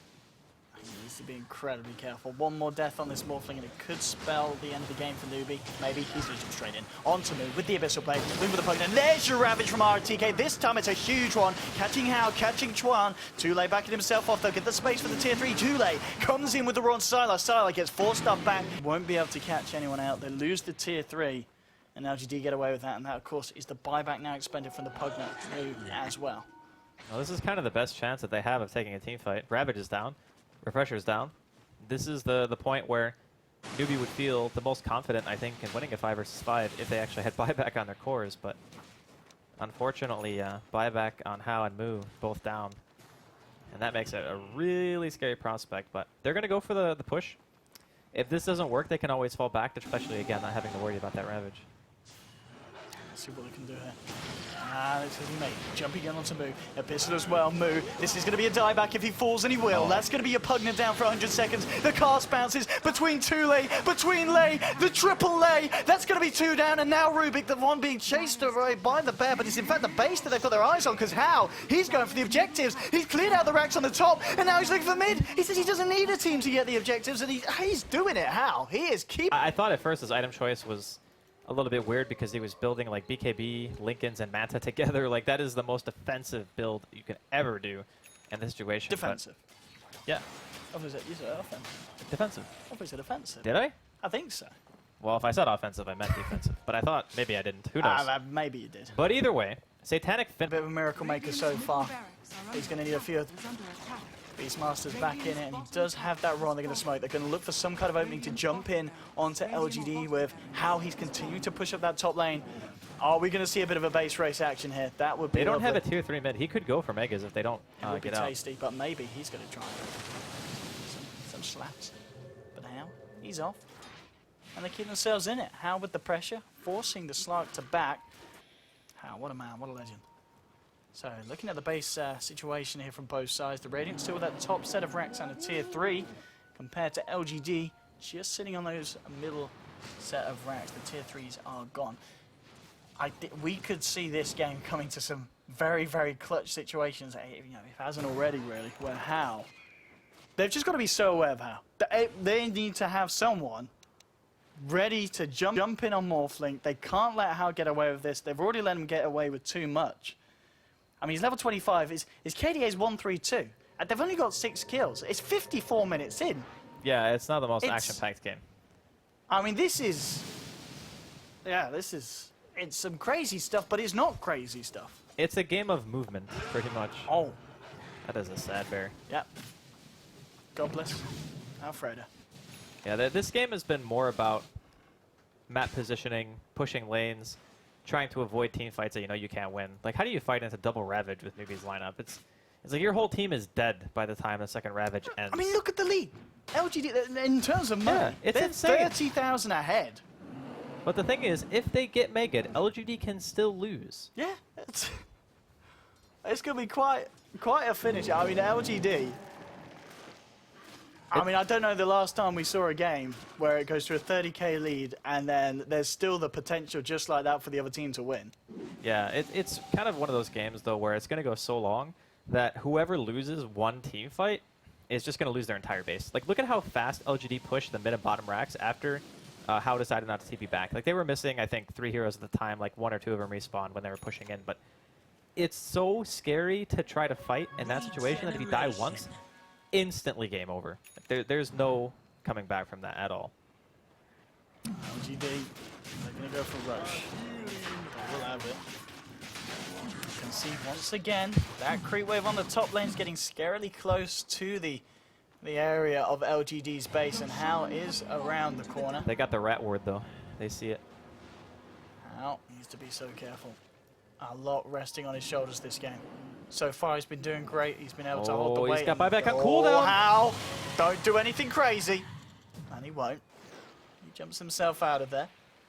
He needs to be incredibly careful. One more death on this Morphling, and it could spell the end of the game for Newbee. Maybe he's losing straight in. On to Moo with the Abyssal Blade. Moving with the poke, and there's your Ravage from RTK. This time it's a huge one. Catching How, catching Chuan. Tule backing himself off, though. Get the space for the tier 3. Tule comes in with the Ron Sylar. Sylar gets forced up back. Won't be able to catch anyone out. They lose the tier 3. And LGD get away with that, and that, of course, is the buyback now expended from the Pugnet as well. Well, this is kind of the best chance that they have of taking a team fight. Ravage is down. Refresher is down. This is the point where Newbee would feel the most confident, I think, in winning a 5 versus 5 if they actually had buyback on their cores. But unfortunately, buyback on How and Moo both down. And that makes it a really scary prospect. But they're going to go for the push. If this doesn't work, they can always fall back, especially, again, not having to worry about that Ravage. Let's see what they can do here. This is Mate jumping in onto Moo. Abyssal as well. Moo. This is going to be a dieback if he falls, and he will. That's going to be a Pugnet down for 100 seconds. The cast bounces between Tule, between Lei, the triple Lei. That's going to be 2 down, and now Rubik, the one being chased away by the bear, but it's in fact the base that they've got their eyes on, because How? He's going for the objectives. He's cleared out the racks on the top, and now he's looking for mid. He says he doesn't need a team to get the objectives, and he's doing it. How? He is keeping. I thought at first his item choice was a little bit weird because he was building like BKB, Lincolns, and Manta together. Like, that is the most offensive build you can ever do in this situation. Defensive. But, yeah. You said offensive. Defensive. I said offensive. Did I? I think so. Well, if I said offensive, I meant defensive. But I thought maybe I didn't. Who knows? Maybe you did. But either way, Satanic Fin. A bit of a miracle maker so far. He's going to need a few. Beastmaster's back in it, and he does have that run. They're going to smoke. They're going to look for some kind of opening to jump in onto LGD with How he's continuing to push up that top lane. Are we going to see a bit of a base race action here? That would be They don't lovely. have a tier 3 mid. He could go for Megas if they don't It would be get out. tasty, but maybe he's going to try some slaps. But How? He's off. And they keep themselves in it. How with the pressure, forcing the Slark to back. How? What a man. What a legend. So, looking at the base situation here from both sides, the Radiant still with that top set of racks and a tier 3, compared to LGD, just sitting on those middle set of racks. The tier 3s are gone. we could see this game coming to some very, very clutch situations. You know, if it hasn't already, really. Where how? They've just got to be so aware of how. They need to have someone ready to jump in on Morphlink. They can't let Hao get away with this. They've already let him get away with too much. I mean, he's level 25. His KDA's 132. And they've only got 6 kills. It's 54 minutes in. Yeah, it's not the most action-packed game. I mean, this is... Yeah, it's some crazy stuff, but it's not crazy stuff. It's a game of movement, pretty much. Oh. That is a sad bear. Yep. God bless Alfredo. Yeah, this game has been more about map positioning, pushing lanes, trying to avoid team fights that you know you can't win. Like, how do you fight into double Ravage with Newbee's lineup? It's like your whole team is dead by the time the second Ravage ends. I mean, look at the lead. LGD, in terms of money, it's they're insane. 30,000 ahead. But the thing is, if they get Mega'd, LGD can still lose. Yeah, it's going to be quite a finish. I mean, LGD... I mean, I don't know the last time we saw a game where it goes to a 30k lead and then there's still the potential just like that for the other team to win. Yeah, it's kind of one of those games, though, where it's going to go so long that whoever loses one team fight is just going to lose their entire base. Like, look at how fast LGD pushed the mid and bottom racks after Hao decided not to TP back. Like, they were missing, I think, 3 heroes at the time, like 1 or 2 of them respawned when they were pushing in. But it's so scary to try to fight in that situation that if you die once, instantly game over. There's no coming back from that at all. LGD, they're going to go for Rush. They will have it. You can see once again that creep wave on the top lane is getting scarily close to the area of LGD's base, and Hao is around the corner. They got the rat ward, though. They see it. Hao needs to be so careful. A lot resting on his shoulders this game. So far, he's been doing great. He's been able to hold the weight. He's got buyback on cooldown. Hao, don't do anything crazy. And he won't. He jumps himself out of there.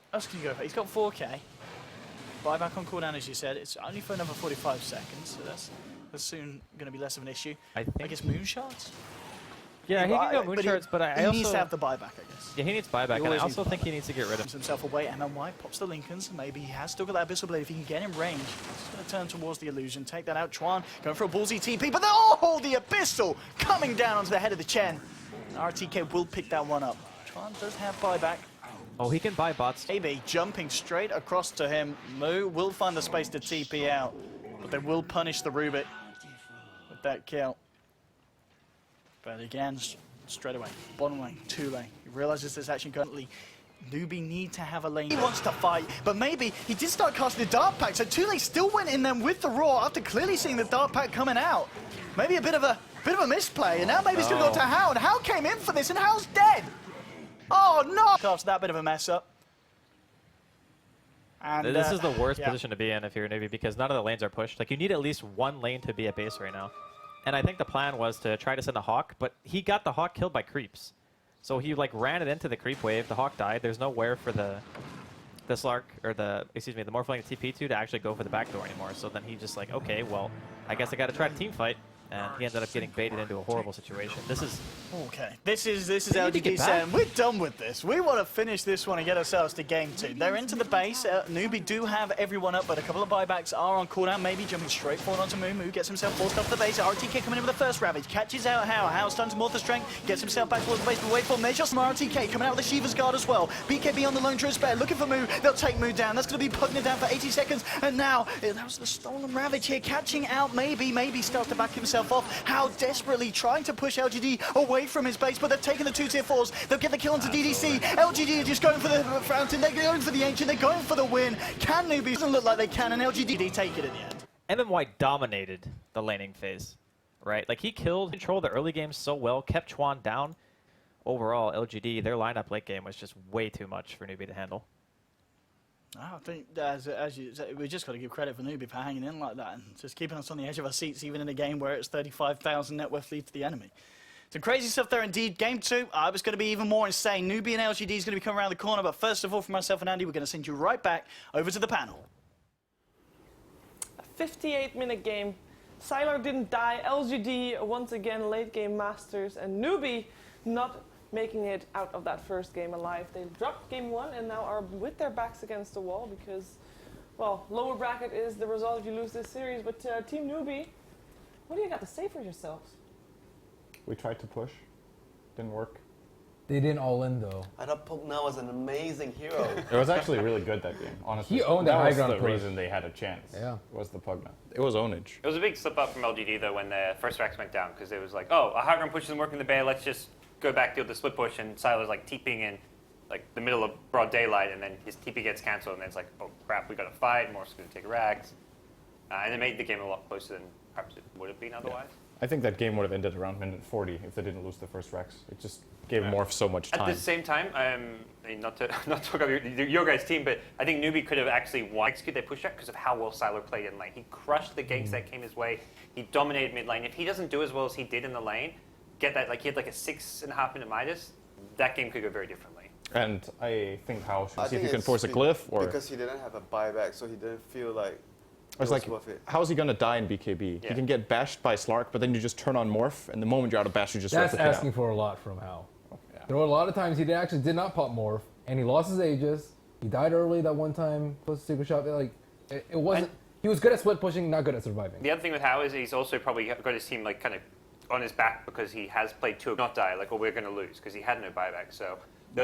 What else can you go for? He's got 4k. Buyback on cooldown, as you said. It's only for another 45 seconds, so that's soon going to be less of an issue. I guess moonshots? Yeah, he can go moonshots, but I also... He needs to have the buyback, I guess. Yeah, he needs buyback, and I also think he needs to get rid of himself away, and then White pops the Lincolns. Maybe he has still got that Abyssal Blade. If he can get in range, he's going to turn towards the illusion, take that out. Chuan going for a ballsy TP, but the Abyssal coming down onto the head of the Chen. And RTK will pick that one up. Chuan does have buyback. Oh, he can buy bots. AB jumping straight across to him. Moo will find the space to TP out, but they will punish the Rubik with that kill. But again, straight away, bottom lane, 2 lane. He realizes there's actually currently Newbee need to have a lane. He wants to fight, but maybe he did start casting the Dark Pack, so 2 lane still went in them with the Raw after clearly seeing the Dark Pack coming out. Maybe a bit of a misplay, and now maybe it's going to go to Hao, and Hao came in for this, and Hao's dead. Oh no! After that bit of a mess up. And this is the worst position to be in if you're a Newbee, because none of the lanes are pushed. Like, you need at least 1 lane to be at base right now. And I think the plan was to try to send a Hawk, but he got the Hawk killed by creeps. So he like ran it into the creep wave, the Hawk died, there's nowhere for the Slark, or the Morphling TP2 to actually go for the back door anymore. So then he just like, okay, well, I guess I gotta try to team fight. And he ended up getting baited into a horrible situation. This is... Okay, this is LGD saying, we're done with this. We want to finish this one and get ourselves to game 2. They're into the base. Newbee do have everyone up, but a couple of buybacks are on cooldown. Maybe jumping straight forward onto Moo. Moo gets himself forced off the base. RTK coming in with the first Ravage. Catches out Hao. Hao starting to mortar strength. Gets himself back towards the base, but wait for Measure. Some RTK coming out with the Shiva's Guard as well. BKB on the lone true spare. Looking for Moo. They'll take Moo down. That's going to be putting it down for 80 seconds. And now, that was the stolen Ravage here. Catching out Maybe starts to back himself off. Hao desperately trying to push LGD away from his base, but they've taken the 2 tier 4s. They'll get the kill onto DDC. LGD are just going for the Fountain. They're going for the Ancient. They're going for the win. Can Newbee? Doesn't look like they can, and LGD take it in the end. MMY dominated the laning phase, right? Like, he controlled the early game so well, kept Chuan down. Overall, LGD, their lineup late game was just way too much for Newbee to handle. I think, as you said, we just got to give credit for Newbee for hanging in like that and just keeping us on the edge of our seats, even in a game where it's 35,000 net worth lead to the enemy. Some crazy stuff there indeed. Game 2, it's going to be even more insane. Newbee and LGD is going to be coming around the corner, but first of all, for myself and Andy, we're going to send you right back over to the panel. A 58-minute game. Sylar didn't die. LGD, once again, late game masters, and Newbee not making it out of that first game alive. They dropped game 1 and now are with their backs against the wall because well, lower bracket is the result if you lose this series. But Team Newbee, what do you got to say for yourselves? We tried to push, didn't work. They didn't all in though. I thought Pugna was an amazing hero. It was actually really good that game, honestly. He owned that the high was ground the push. reason they had a chance. Yeah. Was the Pugna. It was ownage. It was a big slip up from LGD though when the first Rex went down because it was like, oh, a high ground push isn't working in the bay. Let's just go back to the split push, and Siler's like TPing in like the middle of broad daylight, and then his TP gets cancelled, and then it's like, oh crap, we got to fight. Morph's going to take Rags, and it made the game a lot closer than perhaps it would have been otherwise. I think that game would have ended around minute 40 if they didn't lose the first Rex. It just gave Morph so much time. At the same time, I mean, not to talk about your guys' team, but I think Newbee could have actually won execute their push out because of how well Siler played in lane. He crushed the ganks that came his way. He dominated mid lane. If he doesn't do as well as he did in the lane, get that like he had like a 6.5 minute Midas, that game could go very differently. And I think how should we I see if think you can it's force a glyph or because he didn't have a buyback, so he didn't feel like I was like, worth it. how is he going to die in BKB? Yeah. He can get bashed by Slark, but then you just turn on Morph, and the moment you're out of bash, you just That's replicate asking out. for a lot from Hal. There were a lot of times he actually did not pop Morph, and he lost his Aegis. He died early that one time, close to Secret Shot. Like, it wasn't. He was good at split pushing, not good at surviving. The other thing with Howe is he's also probably got his team like kind of on his back because he has played two not die, like, oh, we're going to lose because he had no buyback. So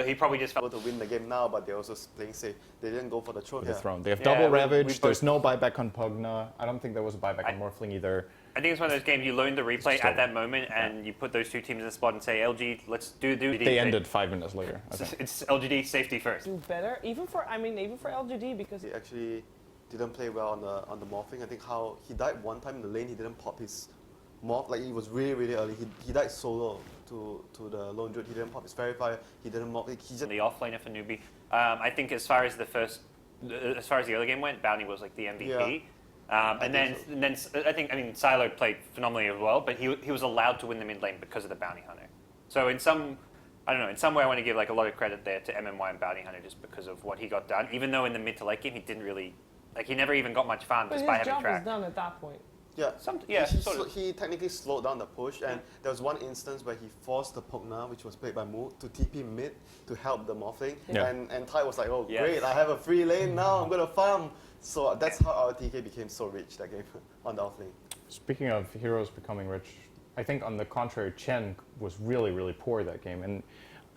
he probably just felt to win the game now, but they're also playing safe. They didn't go for the trophy. The throne. They have double Ravage. There's no buyback on Pugna. I don't think there was a buyback on Morphling either. I think it's one of those games you learn the replay at that moment and you put those two teams in the spot and say, LG, let's do. They ended 5 minutes later. I think. It's LGD safety first. Do better, even for LGD because he actually didn't play well on the morphing. I think how he died one time in the lane. He didn't pop his morph, like it was really early. He died solo to the lone druid. He didn't pop his fairy fire. He didn't morph. He just the offlaner for Newbee. I think as far as the early game went, Bounty was like the MVP. And then I mean Silo played phenomenally as well, but he was allowed to win the mid lane because of the Bounty Hunter. So in some way I want to give like a lot of credit there to MMY and Bounty Hunter just because of what he got done. Even though in the mid to late game he didn't really he never even got much farm just by having track. But his job was done at that point. Yeah, he technically slowed down the push, and there was one instance where he forced the Pugna, which was played by Mu, to TP mid to help the morphing. Yeah. And Tai was like, oh great, I have a free lane now, I'm gonna farm. So that's how our TK became so rich that game on the offlane. Speaking of heroes becoming rich, I think on the contrary, Chen was really poor that game, and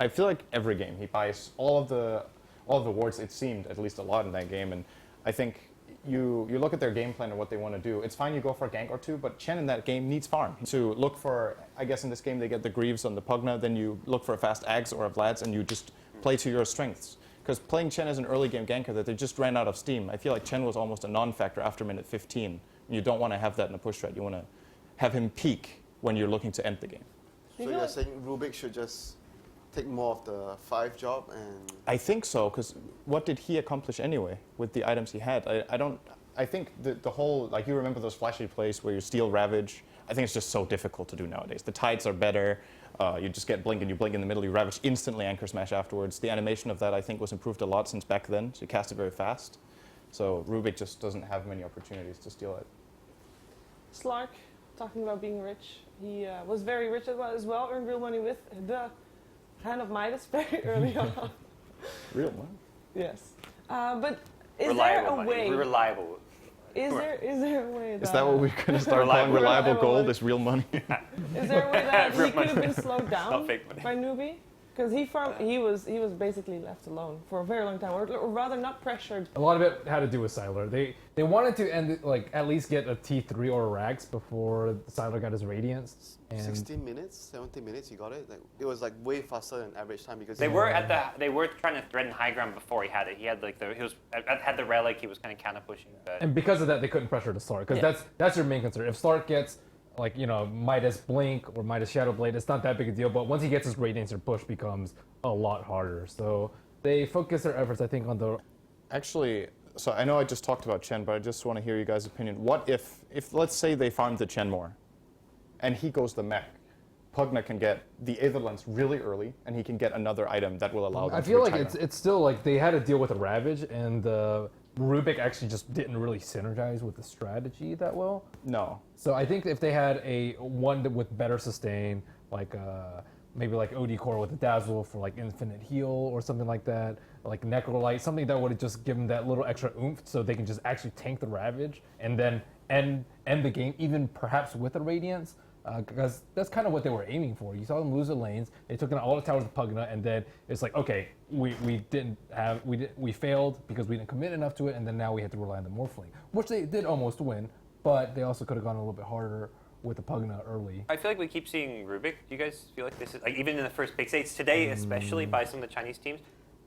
I feel like every game he buys all of the wards. It seemed at least a lot in that game, and I think you look at their game plan and what they want to do. It's fine you go for a gank or two, but Chen in that game needs farm. To look for, I guess in this game they get the Greaves on the Pugna, then you look for a fast Ags or a Vlad's, and you just play to your strengths. Because playing Chen as an early game ganker that they just ran out of steam, I feel like Chen was almost a non-factor after minute 15. You don't want to have that in a push strat. You want to have him peak when you're looking to end the game. So you're saying Rubik should just take more of the 5 job and... I think so, because what did he accomplish anyway with the items he had? I think the whole, like you remember those flashy plays where you steal Ravage, I think it's just so difficult to do nowadays. The tides are better, you just get blink and you blink in the middle, you Ravage instantly Anchor Smash afterwards. The animation of that I think was improved a lot since back then, so you cast it very fast. So Rubik just doesn't have many opportunities to steal it. Slark, talking about being rich, he was very rich as well, earned real money with the Hand of Midas very early on. Real money? Yes. But is reliable there a money. way... Reliable. Is there a way that... Is that what we're going to start calling reliable gold? Is real money? Is there a way that he Real could have money. been slowed down Not fake money. by Newbee? Because he was basically left alone for a very long time, or rather not pressured. A lot of it had to do with Siler. They wanted to end it, like at least get a T3 or a Rags before Siler got his Radiance. And 16 minutes, 17 minutes, he got it. Like, it was like way faster than average time because They were trying to threaten high ground before he had it. He had like had the relic. He was kind of counter pushing. But And because of that, they couldn't pressure the Slark, because that's your main concern. If Slark gets like, you know, Midas Blink or Midas Shadow Blade, it's not that big a deal, but once he gets his Radiance, their push becomes a lot harder. So they focus their efforts, I think, on the... Actually, so I know I just talked about Chen, but I just want to hear you guys' opinion. What if let's say they farm the Chen more, and he goes the mech, Pugna can get the Aether Lens really early, and he can get another item that will allow them I to feel like retire. it's still like they had to deal with a Ravage, and Rubik actually just didn't really synergize with the strategy that well. No. So I think if they had one with better sustain, like maybe like OD core with a dazzle for like infinite heal or something like that, or like Necrolite, something that would just give them that little extra oomph so they can just actually tank the Ravage and then end the game, even perhaps with a Radiance, because that's kind of what they were aiming for. You saw them lose the lanes, they took in all the towers of Pugna, and then it's like, okay, we failed because we didn't commit enough to it, and then now we had to rely on the Morphling, which they did almost win, but they also could have gone a little bit harder with the Pugna early. I feel like we keep seeing Rubik. Do you guys feel like this is, like, even in the first big states today, especially by some of the Chinese teams,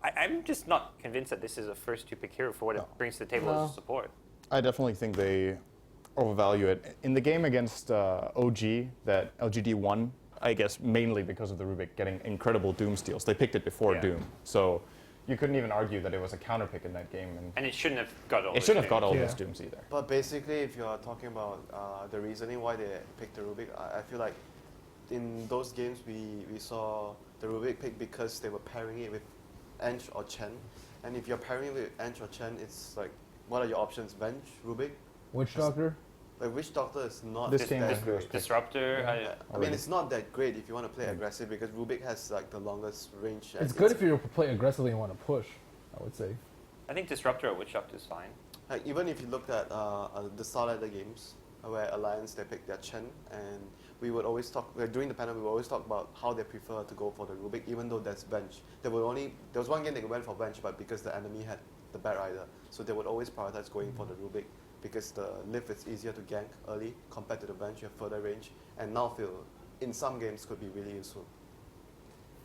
I'm just not convinced that this is a first two-pick hero for what it brings to the table as support. I definitely think they overvalue it. In the game against OG that LGD won, I guess mainly because of the Rubik getting incredible Doom steals. They picked it before Doom, so you couldn't even argue that it was a counter pick in that game. And it shouldn't have got all. It shouldn't have got all those Dooms either. But basically, if you are talking about the reasoning why they picked the Rubik, I feel like in those games we saw the Rubik pick because they were pairing it with Ench or Chen. And if you're pairing it with Ench or Chen, it's like, what are your options? Venge, Rubik? Witch Doctor? Like Witch Doctor is not this game that Disruptor. I mean, it's not that great if you want to play aggressive because Rubik has like the longest range. It's good if you play aggressively and want to push, I would say. I think Disruptor or Witch Doctor is fine. Like, even if you looked at the Starlighter games, where Alliance they picked their Chen, and we would always talk during the panel. We would always talk about how they prefer to go for the Rubik, even though there's Venge. There was one game they went for Venge, but because the enemy had the Bat Rider, so they would always prioritize going for the Rubik because the lift is easier to gank early compared to the Venge. You have further range, and Nowfield in some games could be really useful.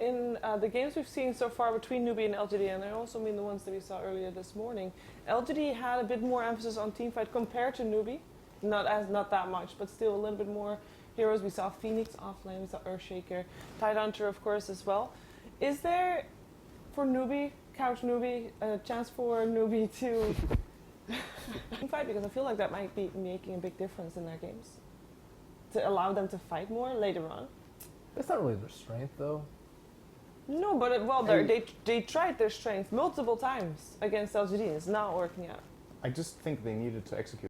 In the games we've seen so far between Newbee and LGD, and I also mean the ones that we saw earlier this morning, LGD had a bit more emphasis on teamfight compared to Newbee. Not that much, but still a little bit more heroes. We saw Phoenix offlane, we saw Earthshaker, Tidehunter of course as well. Is there, for Newbee, Couch Newbee, a chance for Newbee to teamfight? Because I feel like that might be making a big difference in their games. To allow them to fight more later on. That's not really their strength though. No, but they tried their strength multiple times against LGD. It's not working out. I just think they needed to execute.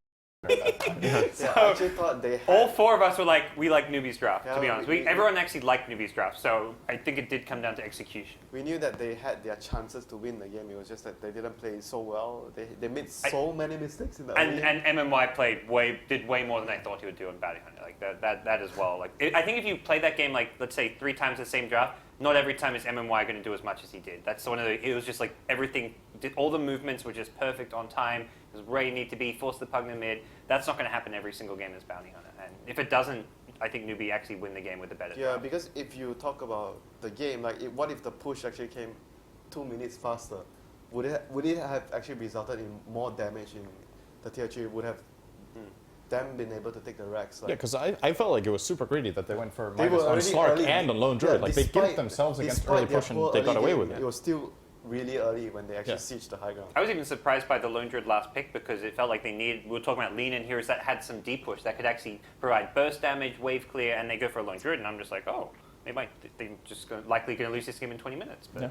So I actually thought they had all four of us were like, we like Newbee's draft, Yeah, to be honest. Everyone actually liked Newbee's draft, so I think it did come down to execution. We knew that they had their chances to win the game. It was just that they didn't play so well. They made so many mistakes in the early game. And MMY did way more than I thought he would do in Bounty Hunter. Like that as well. Like I think if you play that game like let's say 3 times the same draft, not every time is MMY going to do as much as he did. That's one of the. It was just like everything. All the movements were just perfect on time. It was where you need to be. Force the Pugna mid. That's not going to happen every single game as Bounty Hunter. And if it doesn't, I think Newbee actually win the game with the better. Yeah, because if you talk about the game, like what if the push actually came 2 minutes faster? Would it have actually resulted in more damage in the tier 3? Would have them been able to take the Rex? Like, Yeah, because I felt like it was super greedy that they went for They minus were on already Slark early. and on Lone Druid. Yeah, like they despite- gave themselves against despite early their push and poor they got early away game, with it. It was still really early when they actually sieged the high ground. I was even surprised by the Lone Druid last pick because it felt like they needed. We were talking about lean in heroes that had some deep push that could actually provide burst damage, wave clear, and they go for a Lone Druid, and I'm just like, oh, they're just likely going to lose this game in 20 minutes. But. Yeah.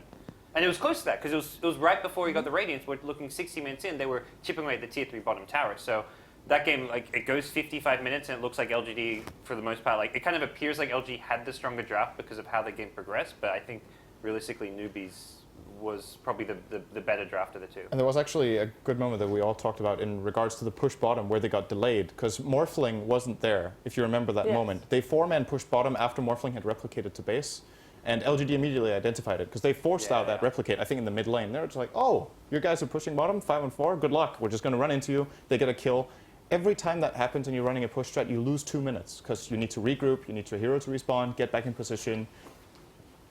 And it was close to that because it was right before he got the Radiance. We're looking 60 minutes in, they were chipping away at the tier 3 bottom tower. So that game, like, it goes 55 minutes, and it looks like LGD, for the most part, like, it kind of appears like LG had the stronger draft because of how the game progressed. But I think realistically, Newbee's was probably the better draft of the two. And there was actually a good moment that we all talked about in regards to the push bottom where they got delayed because Morphling wasn't there, if you remember that moment. They 4-man pushed bottom after Morphling had replicated to base, and LGD immediately identified it because they forced out that replicate, I think, in the mid lane. They're just like, oh, you guys are pushing bottom, 5-on-4, good luck. We're just going to run into you. They get a kill. Every time that happens and you're running a push strat, you lose 2 minutes because you need to regroup, you need your hero to respawn, get back in position.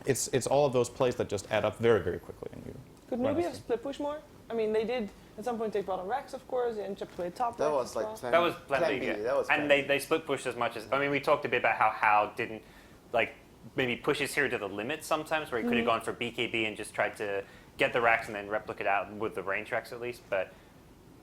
It's all of those plays that just add up very, very quickly. And you Could Newbee have split push more? I mean, they did at some point take bottom Rex, of course, and chipped away top That Rex was as like well. That was plan Plan B, B, yeah. that was And plan they split pushed as much as, I mean, we talked a bit about how Hao didn't, like, maybe push his hero to the limit sometimes, where he could have gone for BKB and just tried to get the racks and then replicate out with the range racks at least. But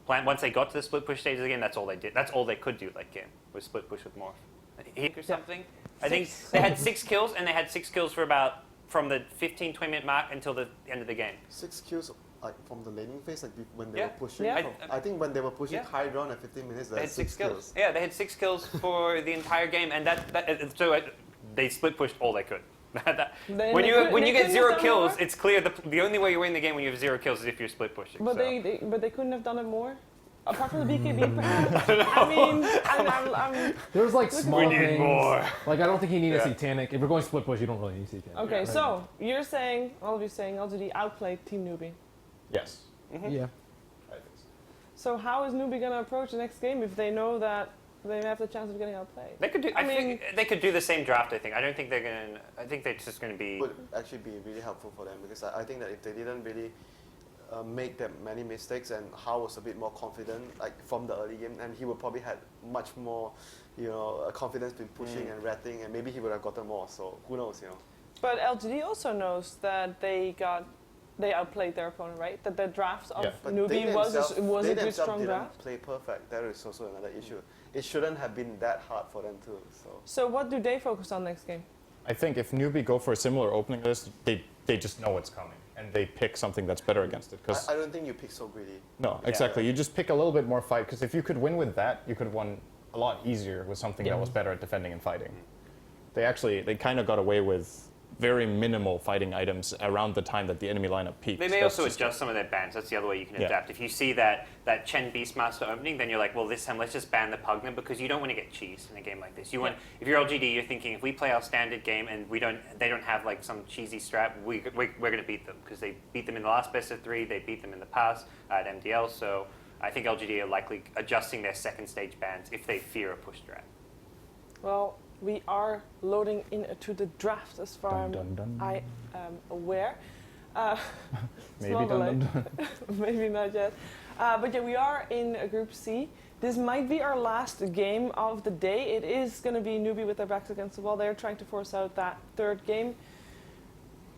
once they got to the split push stage of the game, that's all they did. That's all they could do that game, was split push with Morph. Or something. I think they had 6 kills, and they had 6 kills for about, from the 15-20 minute mark until the end of the game. 6 kills like from the laning phase, like when they Yeah. were pushing. Yeah. I think when they were pushing high ground at 15 minutes, They had 6 kills. Yeah, they had 6 kills for the entire game, and they split pushed all they could. When you get 0 kills, more? it's clear the only way you win the game when you have 0 kills is if you're split pushing. But so. they couldn't have done it more. Apart from the BKB, perhaps. I mean, I'm There's like small We need things. more. Like I don't think he needed Yeah. Satanic. If we're going split push, you don't really need Satanic. okay. Right. So you're saying, all of you saying, LGD outplayed Team Newbie. Yes. Yeah. So how is Newbie gonna approach the next game if they know that they have the chance of getting outplayed? They could do. I think they could do the same draft. I think. I don't think they're gonna. I think they're just gonna be. Would actually be really helpful for them because I think that if they didn't really make that many mistakes and Hao was a bit more confident like from the early game, and he would probably had much more, confidence in pushing and ratting, and maybe he would have gotten more. So who knows, But LGD also knows that they outplayed their opponent, right? That the draft of But Newbie they was a themselves good strong didn't draft. play perfect. That is also another issue. It shouldn't have been that hard for them too. So what do they focus on next game? I think if Newbie go for a similar opening list, they just know what's coming and they pick something that's better against it. I don't think you pick so greedy. No, exactly. You just pick a little bit more fight because if you could win with that, you could have won a lot easier with something that was better at defending and fighting. They kind of got away with very minimal fighting items around the time that the enemy lineup peaked. They may also adjust some of their bans. That's the other way you can adapt. If you see that Chen Beastmaster opening, then you're like, well, this time let's just ban the Pugna because you don't want to get cheesed in a game like this. You want, if you're LGD, you're thinking if we play our standard game and they don't have like some cheesy strap, we're going to beat them because they beat them in the last best of 3. They beat them in the past at MDL. So I think LGD are likely adjusting their second stage bans if they fear a push strat. Well, we are loading into the draft as far as I am aware. Maybe small delay. dun. Maybe not yet. But yeah, we are in Group C. This might be our last game of the day. It is going to be Newbie with their backs against the wall. They're trying to force out that third game.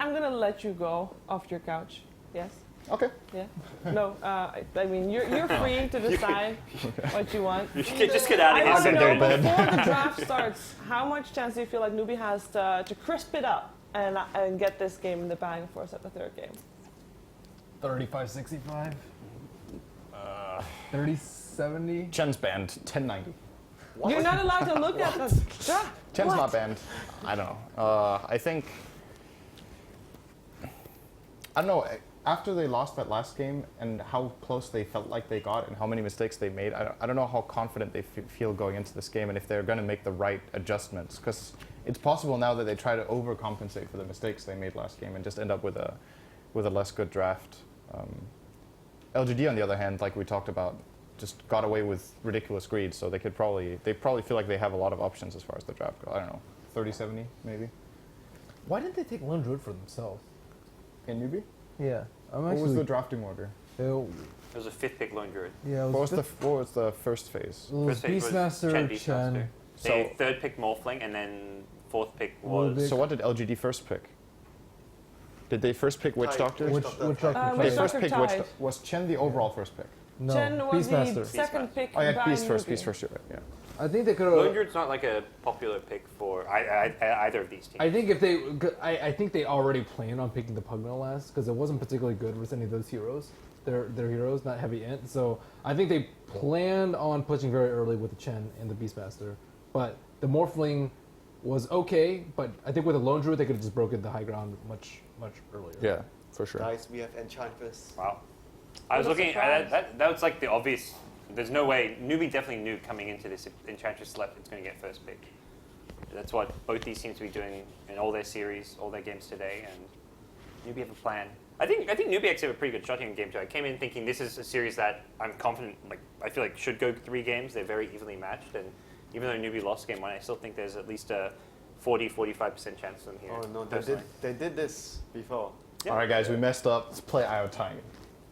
I'm going to let you go off your couch. Yes? Okay. Yeah? No, I mean, you're free to decide what you want. You should just get out of here. I don't know, before the draft starts, how much chance do you feel like Newbie has to crisp it up and get this game in the bag and force out the third game? 35-65. 30-70. Chen's banned 1090. You're not allowed to look at the draft. Chen's not banned. I don't know. I think. I don't know. After they lost that last game and how close they felt like they got and how many mistakes they made, I don't know how confident they feel going into this game and if they're going to make the right adjustments. Because it's possible now that they try to overcompensate for the mistakes they made last game and just end up with a less good draft. LGD, on the other hand, like we talked about, just got away with ridiculous greed, so they probably feel like they have a lot of options as far as the draft goes. I don't know, 30-70 maybe. Why didn't they take Lone Druid for themselves? In Newbee? Yeah. What was the drafting order? It was a 5th pick Lone Druid. Yeah. What was the first phase? It was Beastmaster, Chen. They 3rd pick Morphling and then 4th pick was. So what did LGD first pick? Did they first pick Witch Doctor? Witch Doctor. They first picked Witch Doctor. Was Chen the overall first pick? No. Chen was Beastmaster. the second pick. Oh yeah, by Beast first. Newbie. Beast first. You're right. Yeah. I think they could Lone have. Druid's not like a popular pick for either of these teams. I think if they, I think they already planned on picking the Pugna last because it wasn't particularly good with any of those heroes. Their heroes, not heavy int. So I think they planned on pushing very early with the Chen and the Beastmaster. But the Morphling was okay. But I think with the Lone Druid, they could have just broken the high ground much earlier. Yeah, for sure. Guys, we have Enchantress. Wow. I was looking at that was like the obvious. There's no way. Newbie definitely knew coming into this if Enchantress left, it's going to get first pick. That's what both these teams to be doing in all their series, all their games today, and Newbie have a plan. I think Newbie actually have a pretty good shot here in game 2. I came in thinking this is a series that I'm confident, like I feel like should go 3 games. They're very evenly matched, and even though Newbie lost game 1, I still think there's at least a 40-45% chance of them here. Oh no, personally. they did this before. Yeah. All right, guys, we messed up. Let's play IO Tiny.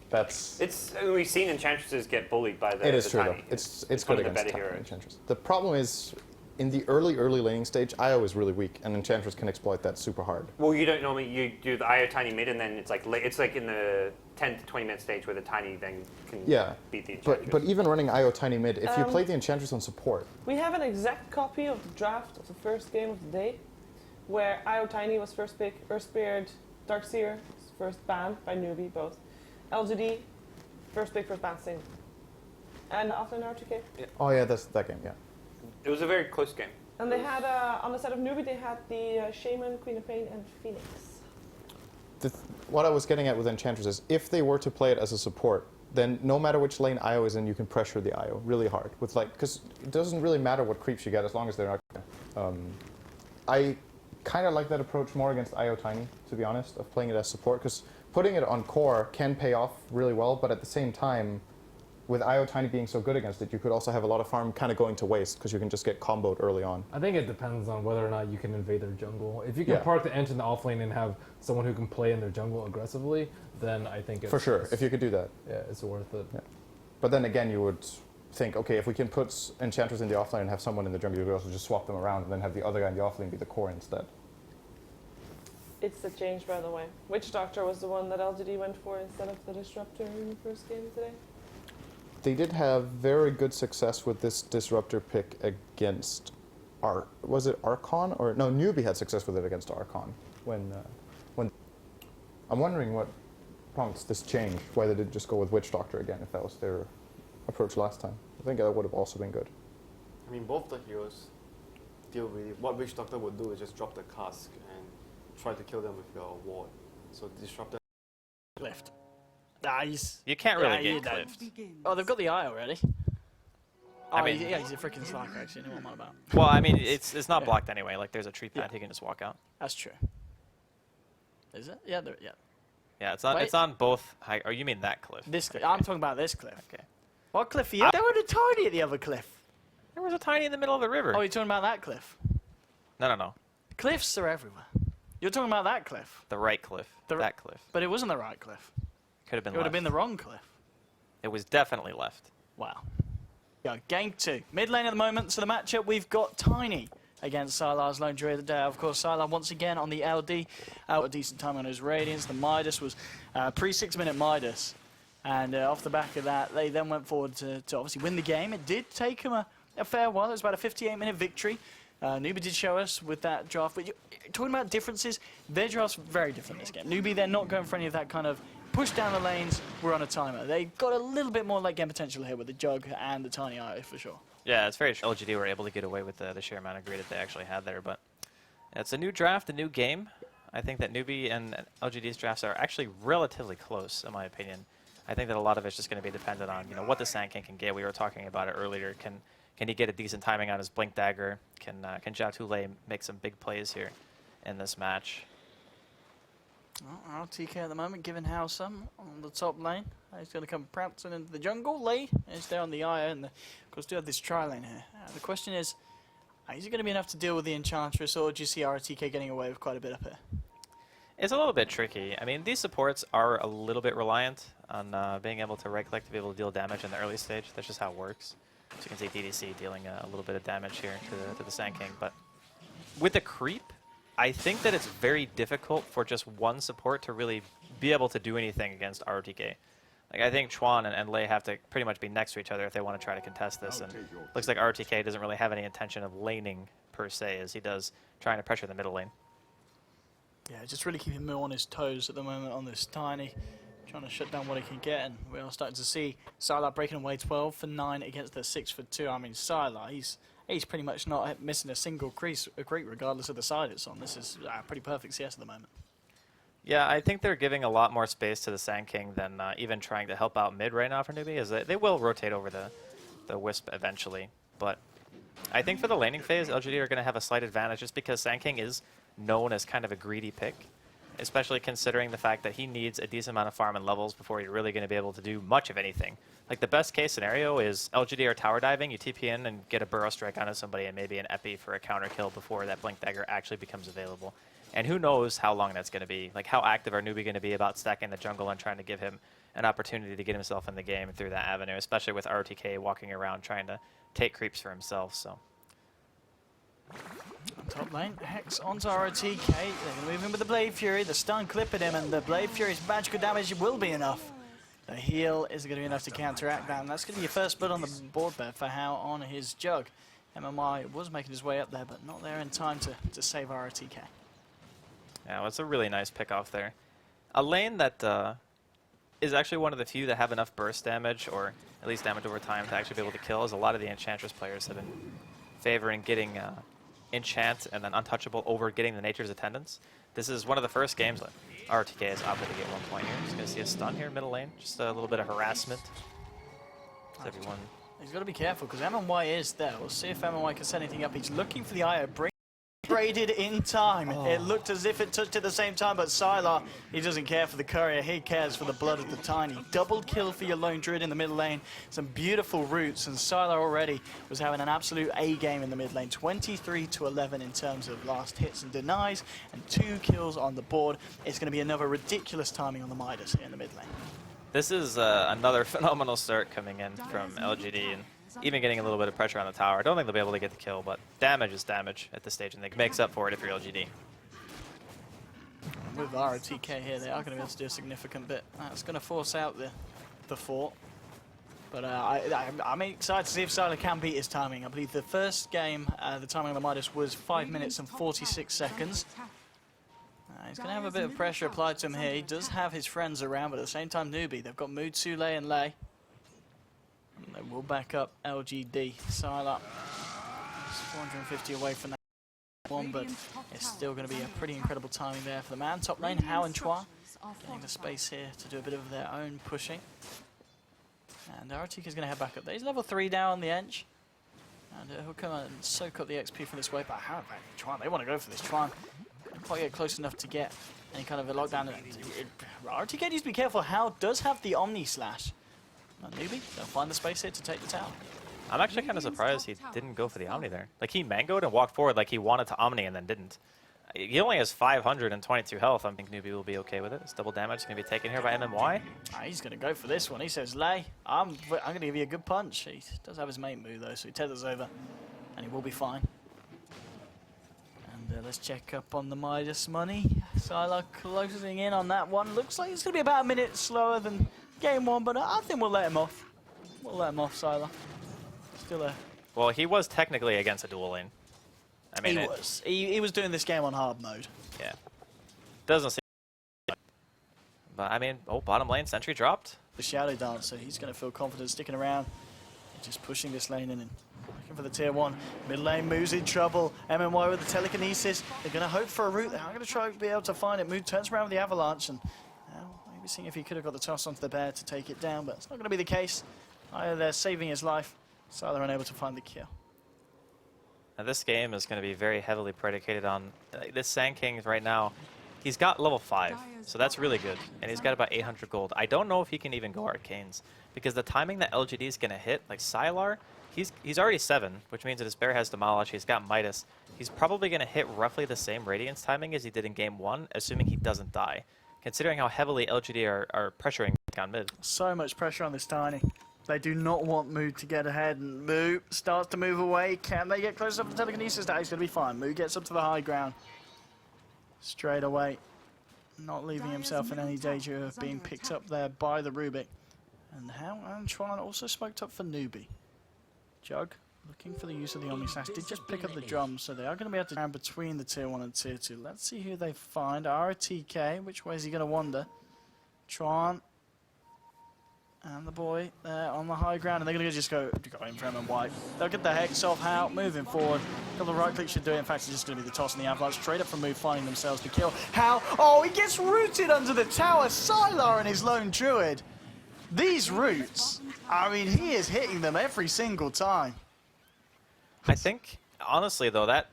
We've seen Enchantresses get bullied by the. It is the true Tiny. though. It's one good of the against better Tiny heroes. Enchantress. The problem is, in the early laning stage, IO is really weak, and Enchantress can exploit that super hard. Well, you don't normally you do the IO Tiny mid, and then it's like in the 10 to 20 minute stage where the Tiny then can beat the Enchantress. But even running IO Tiny mid, if you play the Enchantress on support, We have an exact copy of the draft of the first game of the day, where IO Tiny was first pick, Earthspirit, Darkseer, first ban by Newbie, both. LGD, first pick, first ban, same. And after an RTK? oh yeah, that's that game, yeah. It was a very close game. And they had, on the side of Newbee, they had the Shaman, Queen of Pain, and Phoenix. What I was getting at with Enchantress is if they were to play it as a support, then no matter which lane IO is in, you can pressure the IO really hard. With like, because it doesn't really matter what creeps you get as long as they're not. I kind of like that approach more against IO Tiny, to be honest, of playing it as support, because putting it on core can pay off really well, but at the same time, with IO Tiny being so good against it, you could also have a lot of farm kind of going to waste because you can just get comboed early on. I think it depends on whether or not you can invade their jungle. If you can park the Ent in the offlane and have someone who can play in their jungle aggressively, then I think it's... For sure, if you could do that. Yeah, it's worth it. Yeah. But then again, you would think, okay, if we can put Enchantress in the offlane and have someone in the jungle, you could also just swap them around and then have the other guy in the offlane be the core instead. It's the change, by the way. Which Doctor was the one that LGD went for instead of the Disruptor in the first game today? They did have very good success with this Disruptor pick against was it Archon? Or no, Newbee had success with it against Archon. When I'm wondering what prompts this change, why they didn't just go with Witch Doctor again if that was their approach last time. I think that would have also been good. I mean, both the heroes deal with what Witch Doctor would do is just drop the cask and try to kill them with your ward. So Disruptor Cliffed. Nice. You can't really get cliffed. Oh, they've got the eye already. I mean, yeah, he's a freaking Slacker, actually. I know what I'm on about. Well, I mean, it's not blocked anyway. Like, there's a tree path, he can just walk out. That's true. Is it? Yeah, yeah. Yeah, it's on both high. Oh, you mean that cliff? This cliff. I'm talking about this cliff. Okay. What cliff are you? There was a tiny at the other cliff. There was a tiny in the middle of the river. Oh, you're talking about that cliff? No. Cliffs are everywhere. You're talking about that cliff. The right cliff. That cliff. But it wasn't the right cliff. Could have been It would have been the wrong cliff. It was definitely left. Wow. Yeah, game 2. Mid lane at the moment, so the matchup we've got Tiny against Sylar's Lone Druid. Of course, Sylar once again on the LD. A decent time on his Radiance. The Midas was pre-6-minute Midas. And off the back of that, they then went forward to obviously win the game. It did take him a fair while. It was about a 58-minute victory. Newbee did show us with that draft. But talking about differences, their draft's very different this game. Newbee, they're not going for any of that kind of push down the lanes, we're on a timer. They got a little bit more late game potential here with the Jug and the Tiny Eye for sure. Yeah, it's very true. LGD were able to get away with the sheer amount of greed that they actually had there, but it's a new draft, a new game. I think that Newbee and LGD's drafts are actually relatively close, in my opinion. I think that a lot of it's just going to be dependent on what the Sand King can get. We were talking about it earlier. Can he get a decent timing on his Blink Dagger? Can Jatule make some big plays here in this match? Well, RTK at the moment giving House some on the top lane. He's going to come prancing into the jungle. Lee is there on the Aya, and of course do have this tri-lane here. The question is it going to be enough to deal with the Enchantress, or do you see RTK getting away with quite a bit up here? It's a little bit tricky. I mean, these supports are a little bit reliant on being able to right-click to be able to deal damage in the early stage. That's just how it works. So you can see DDC dealing a little bit of damage here to the Sand King. But with the creep, I think that it's very difficult for just one support to really be able to do anything against RTK. Like, I think Chuan and Lei have to pretty much be next to each other if they want to try to contest this. And looks like RTK doesn't really have any intention of laning per se, as he does trying to pressure the middle lane. Yeah, just really keeping him on his toes at the moment on this Tiny, trying to shut down what he can get. And we are starting to see Sylar breaking away 12 for 9 against the 6 for 2. I mean, Sylar, he's pretty much not missing a single creep regardless of the side it's on. This is a pretty perfect CS at the moment. Yeah, I think they're giving a lot more space to the Sand King than even trying to help out mid right now for Newbee, as they will rotate over the Wisp eventually. But I think for the laning phase, LGD are going to have a slight advantage just because Sand King is known as kind of a greedy pick, especially considering the fact that he needs a decent amount of farm and levels before you're really going to be able to do much of anything. Like, the best case scenario is LGD are tower diving, you TP in and get a burrow strike onto somebody and maybe an epi for a counter kill before that Blink Dagger actually becomes available. And who knows how long that's going to be. Like, how active are Newbee going to be about stacking the jungle and trying to give him an opportunity to get himself in the game through that avenue, especially with RTK walking around trying to take creeps for himself. So. Top lane, Hex onto RTK. They're going to move in with the Blade Fury. The stun clip at him, and the Blade Fury's magical damage will be enough. The heal is going to be enough to counteract that, and that's going to be your first blood on the board there for Hao on his Jug. MMI was making his way up there, but not there in time to save RTK. Yeah, well, it's a really nice pick off there. A lane that is actually one of the few that have enough burst damage, or at least damage over time, to actually be able to kill, is a lot of the Enchantress players have been favoring getting Enchant and then Untouchable over getting the Nature's Attendance. This is one of the first games that RTK is opted to get 1 point here. Just going to see a stun here, middle lane. Just a little bit of harassment. Everyone. He's got to be careful because MNY is there. We'll see if MNY can set anything up. He's looking for the IO. Braided in time. It looked as if it touched at the same time, but Sylar, he doesn't care for the courier. He cares for the blood of the Tiny. Double kill for your Lone Druid in the mid lane. Some beautiful roots, and Sylar already was having an absolute A game in the mid lane. 23-11 in terms of last hits and denies, and 2 kills on the board. It's going to be another ridiculous timing on the Midas here in the mid lane. This is another phenomenal start coming in from LGD, and even getting a little bit of pressure on the tower. I don't think they'll be able to get the kill, but damage is damage at this stage, and it makes up for it if you're LGD. With ROTK here, they are going to be able to do a significant bit. That's going to force out the fort. But I'm excited to see if Sylar can beat his timing. I believe the first game, the timing on the Midas was 5 minutes and 46 seconds. He's going to have a bit of pressure applied to him here. He does have his friends around, but at the same time, Newbee. They've got Mood, Sule, and Lei. And they will back up LGD. Sylar, 450 away from that one, but it's still going to be a pretty incredible timing there for the man. Top lane, Hao and Chua getting the space here to do a bit of their own pushing. And RTK is going to head back up there. He's level 3 down on the edge. And he'll come and soak up the XP from this way. But Hao and Chuan, they want to go for this. Chuan can't quite get close enough to get any kind of a lockdown. RTK needs to be careful. Hao does have the Omni Slash. And Newbee, they'll find the space here to take the tower. I'm actually kind of surprised he didn't go for the Omni there. Like, he mangoed and walked forward like he wanted to Omni and then didn't. He only has 522 health. I think Newbee will be okay with it. This double damage is going to be taken here by MMY. He's going to go for this one. He says, Lei, I'm going to give you a good punch. He does have his main move, though, so he tethers over, and he will be fine. And let's check up on the Midas money. Sylar closing in on that one. Looks like it's going to be about a minute slower than game 1, but I think we'll let him off. We'll let him off, Sylar. Still a... Well, he was technically against a dual lane. I mean, he was doing this game on hard mode. Yeah. Doesn't seem... But, I mean, bottom lane, Sentry dropped. The Shadow Dancer, he's going to feel confident sticking around. Just pushing this lane in and looking for the tier 1. Mid lane, Moo's in trouble. MMY with the telekinesis. They're going to hope for a route. They're going to try to be able to find it. Moo turns around with the avalanche and maybe seeing if he could have got the toss onto the bear to take it down, but it's not going to be the case. Either they're saving his life, so they're unable to find the kill. Now this game is going to be very heavily predicated on this Sand King right now. He's got level 5, so that's really good, and he's got about 800 gold. I don't know if he can even go Arcanes, because the timing that LGD is going to hit, like Sylar, he's already 7, which means that his bear has Demolish, he's got Midas. He's probably going to hit roughly the same Radiance timing as he did in game 1, assuming he doesn't die, considering how heavily LGD are pressuring on mid. So much pressure on this Tiny. They do not want Moo to get ahead, and Moo starts to move away. Can they get close enough to telekinesis? That is going to be fine. Moo gets up to the high ground straight away, not leaving himself in any danger of being picked up there by the Rubik. And Hao and Chuan also smoked up for Newbee. Jug looking for the use of the Omni Slash. Did just pick up the drum, so they are going to be able to round between the tier 1 and tier 2. Let's see who they find. RTK, which way is he going to wander? Chuan and the boy there on the high ground, and they're going to just go in for MMY. They'll get the Hex off Hao, moving forward. Got the right click should do it. In fact, it's just going to be the toss and the avalanche. Straight up from Move, finding themselves to kill. Hao, oh, he gets rooted under the tower. Sylar and his Lone Druid. These roots, I mean, he is hitting them every single time. I think, honestly, though, that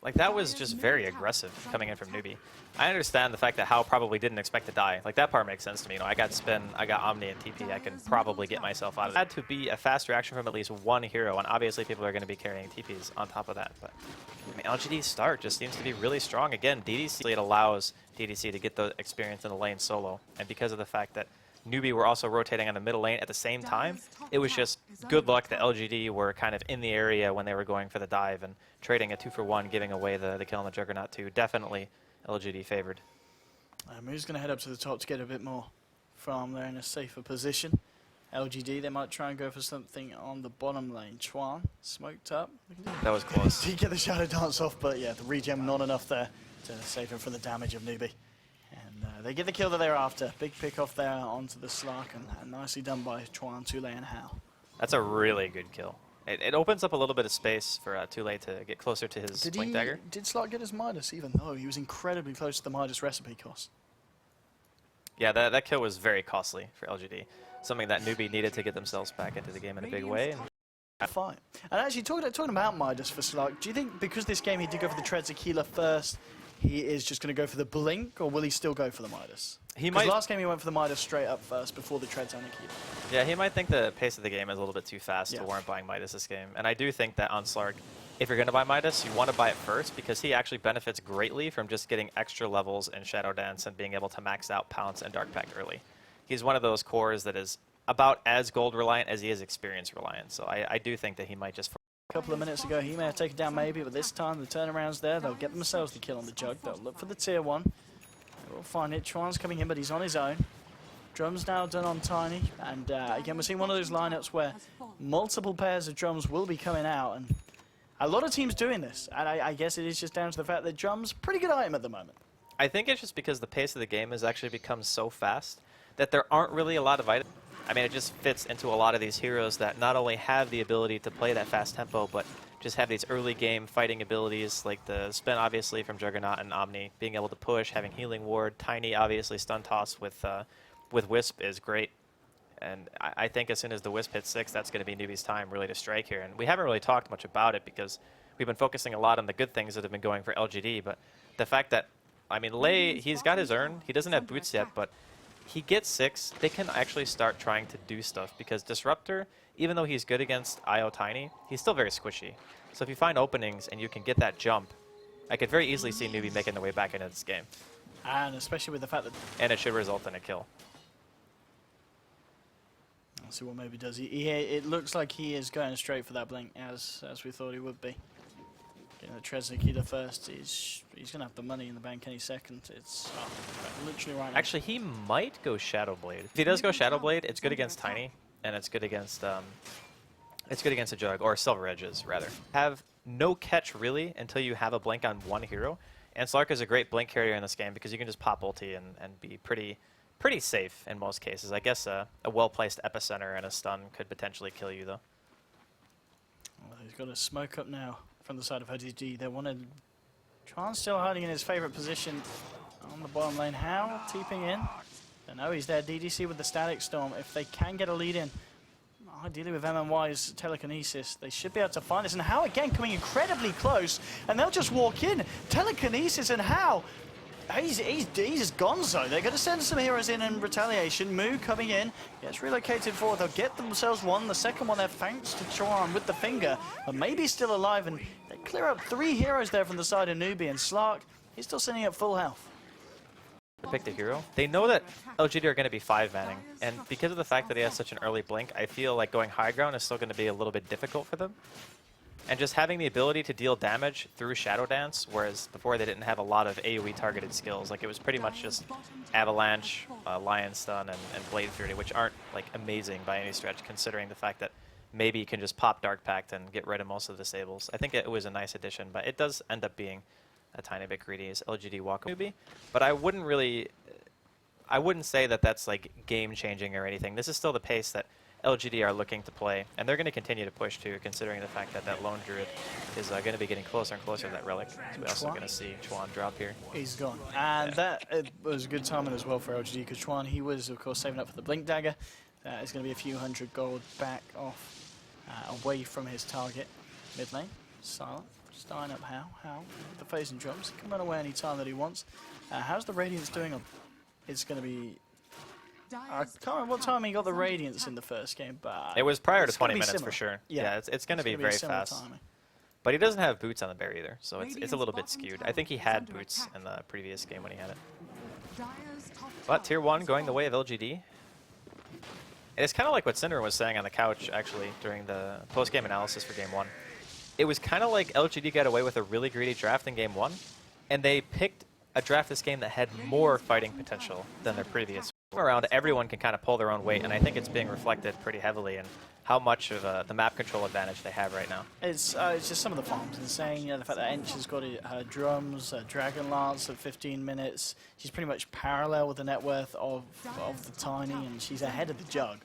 was just very aggressive coming in from Newbee. I understand the fact that Hao probably didn't expect to die. Like, that part makes sense to me. You know, I got Spin, I got Omni and TP. I can probably get myself out of it. It had to be a fast reaction from at least one hero, and obviously people are going to be carrying TPs on top of that. But I mean, LGD's start just seems to be really strong. Again, DDC, it allows DDC to get the experience in the lane solo, and because of the fact that Newbee were also rotating on the middle lane at the same time, it was just good luck that LGD were kind of in the area when they were going for the dive and trading a 2-for-1, giving away the kill on the Juggernaut too. Definitely LGD favored. Moo's going to head up to the top to get a bit more farm there in a safer position. LGD, they might try and go for something on the bottom lane. Chuan, smoked up. That was close. Did get the Shadow Dance off, but yeah, the regen not enough there to save him from the damage of Newbee. And they get the kill that they're after. Big pick off there onto the Slark, and nicely done by Chuan, Tule, and Hao. That's a really good kill. It opens up a little bit of space for Tule to get closer to his Blink Dagger. Did Slark get his Midas, even though he was incredibly close to the Midas recipe cost? Yeah, that kill was very costly for LGD. Something that Newbee needed to get themselves back into the game in a big way. Fine. And actually, talking about Midas for Slark, do you think because this game he did go for the Treads Aquila first, he is just going to go for the Blink, or will he still go for the Midas? He might. Last game he went for the Midas straight up first before the Treads on Aquila. Yeah, he might think the pace of the game is a little bit too fast to warrant buying Midas this game. And I do think that on Slark, if you're going to buy Midas, you want to buy it first because he actually benefits greatly from just getting extra levels in Shadow Dance and being able to max out Pounce and Dark Pact early. He's one of those cores that is about as gold reliant as he is experience reliant. So I do think that he might just... A couple of minutes ago, he may have taken down maybe, but this time the turnaround's there. They'll get themselves the kill on the Jug. They'll look for the tier 1. They will find it. Chuan's coming in, but he's on his own. Drums now done on Tiny. And again, we're seeing one of those lineups where multiple pairs of drums will be coming out. And a lot of teams doing this. And I guess it is just down to the fact that drums, pretty good item at the moment. I think it's just because the pace of the game has actually become so fast that there aren't really a lot of items. I mean, it just fits into a lot of these heroes that not only have the ability to play that fast tempo, but just have these early game fighting abilities, like the spin, obviously, from Juggernaut and Omni, being able to push, having Healing Ward. Tiny, obviously, stun toss with Wisp is great. And I think as soon as the Wisp hits 6, that's going to be Newbee's time really to strike here. And we haven't really talked much about it because we've been focusing a lot on the good things that have been going for LGD, but the fact that, I mean, Lei, he's got his urn. He doesn't have boots yet, but he gets 6, they can actually start trying to do stuff because Disruptor, even though he's good against IO Tiny, he's still very squishy. So if you find openings and you can get that jump, I could very easily see Newbee making their way back into this game. And especially with the fact that... And it should result in a kill. Let's see what maybe does. It looks like he is going straight for that Blink as we thought he would be. Getting the Treads Aquila first, he's going to have the money in the bank any second. It's literally right now. Actually, he might go Shadowblade. If he does go Shadowblade, it's good against Tiny, and it's good against a Jug, or Silver Edges, rather. Have no catch, really, until you have a Blink on one hero. And Slark is a great Blink carrier in this game because you can just pop ulti and be pretty safe in most cases. I guess a well-placed Epicenter and a stun could potentially kill you, though. Well, he's got a smoke up now from the side of OTG. They want to... Chuan's still hiding in his favorite position on the bottom lane. How? Teeping in. They know he's there. DDC with the Static Storm. If they can get a lead in, ideally with MMY's Telekinesis, they should be able to find this. And How, again, coming incredibly close. And they'll just walk in. Telekinesis and How. He's just gonzo. They're going to send some heroes in retaliation. Moo coming in, gets relocated forward. They'll get themselves one. The second one there, thanks to Chuan with the finger, but maybe still alive. And they clear up 3 heroes there from the side of Newbee. And Slark, he's still sitting at full health. To pick the hero, they know that LGD are going to be 5-manning, and because of the fact that he has such an early Blink, I feel like going high ground is still going to be a little bit difficult for them. And just having the ability to deal damage through Shadow Dance, whereas before they didn't have a lot of AoE targeted skills. Like it was pretty much just Avalanche, Lion Stun, and Blade Fury, which aren't like amazing by any stretch, considering the fact that maybe you can just pop Dark Pact and get rid of most of the disables. I think it was a nice addition, but it does end up being a tiny bit greedy as LGD walk Newbee. But I wouldn't say that that's like game changing or anything. This is still the pace that LGD are looking to play, and they're going to continue to push too, considering the fact that that Lone Druid is going to be getting closer and closer to that Relic. So we're also going to see Chuan drop here. He's gone. And that was good timing as well for LGD, because Chuan, he was, of course, saving up for the Blink Dagger. That is going to be a few hundred gold back off, away from his target. Mid lane, silent. Stein up How with the phasing drums. He can run away any time that he wants. How's the Radiance doing? It's going to be... I can't remember what time he got the Radiance in the first game, but... It was prior to 20 be minutes similar. for sure. Yeah, it's going to be very fast. Timing. But he doesn't have boots on the bear either, so it's a little bit skewed. I think he had boots in the previous game when he had it. But Tier 1 going the way of LGD. It's kind of like what Cinder was saying on the couch, actually, during the post-game analysis for Game 1. It was kind of like LGD got away with a really greedy draft in Game 1, and they picked a draft this game that had more fighting potential than their previous. Around, everyone can kind of pull their own weight, and I think it's being reflected pretty heavily in how much of the map control advantage they have right now. It's just some of the farms insane. You know, the fact that Ench has got her drums, Dragon Lance at 15 minutes. She's pretty much parallel with the net worth of the Tiny, and she's ahead of the Jug.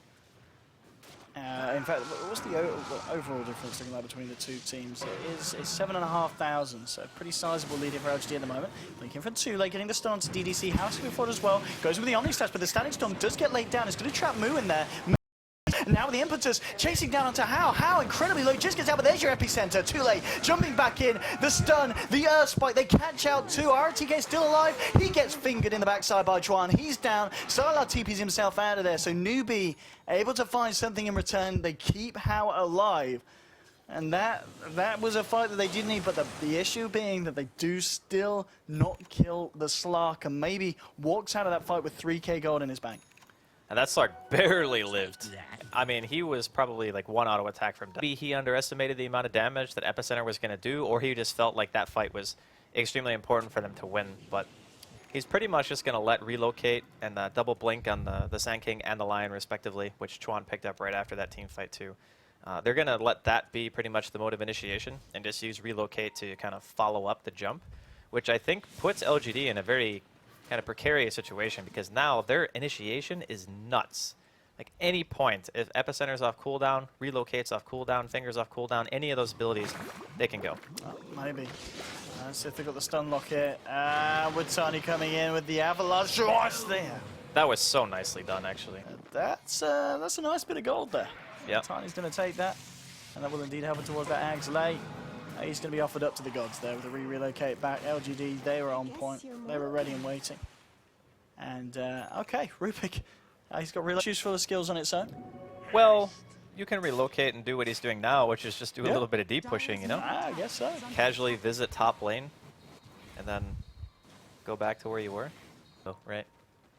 In fact, what's the overall difference looking like between the two teams? It is 7,500, so pretty sizable lead for LGD at the moment. Blinking for Tule, getting the stun to DDC. House moving forward as well. Goes with the Omni Slash, but the Static Storm does get laid down. It's going to trap Moo in there. Now with the impetus, chasing down onto How incredibly low, just gets out, but there's your epicenter. Too late, jumping back in, the stun, the Earth Spike, they catch out too. RTK still alive, he gets fingered in the backside by Chuan, he's down. Salar TPs himself out of there, so Newbee able to find something in return. They keep How alive. And that was a fight that they did need, but the issue being that they do still not kill the Slark, and maybe walks out of that fight with 3k gold in his bank. And that Slark barely lived. I mean, he was probably like one auto attack from death. Maybe he underestimated the amount of damage that Epicenter was going to do, or he just felt like that fight was extremely important for them to win. But he's pretty much just going to let relocate and double blink on the Sand King and the Lion, respectively, which Chuan picked up right after that team fight, too. They're going to let that be pretty much the mode of initiation and just use relocate to kind of follow up the jump, which I think puts LGD in a very kind of precarious situation because now their initiation is nuts. Like any point, if Epicenter's off cooldown, relocates off cooldown, fingers off cooldown, any of those abilities, they can go. Maybe. Let's see if they got the stun locket. With Tiny coming in with the avalanche there. That was so nicely done, actually. That's a nice bit of gold there. Yeah. Tiny's going to take that, and that will indeed help him towards that Ag's late. He's going to be offered up to the gods there with a relocate back. LGD, they were on point. They were ready and waiting. And, okay, Rubik. He's got real useful skills on its own. Well, you can relocate and do what he's doing now, which is just do a little bit of deep pushing, you know? I guess so. Casually visit top lane, and then go back to where you were. Oh, right.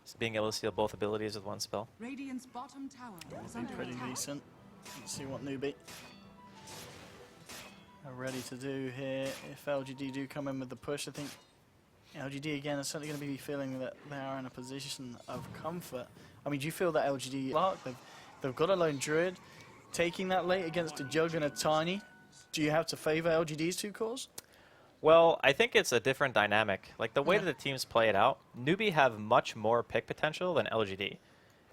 Just being able to steal both abilities with one spell. Radiant's bottom tower is under Pretty attack. decent. Let's see what Newbee are ready to do here. If LGD do come in with the push, I think LGD again is certainly going to be feeling that they are in a position of comfort. I mean, do you feel that LGD, they've got a lone druid, taking that late against a Jug and a Tiny, do you have to favor LGD's two cores? Well, I think it's a different dynamic. Like the way that the teams play it out, Newbee have much more pick potential than LGD.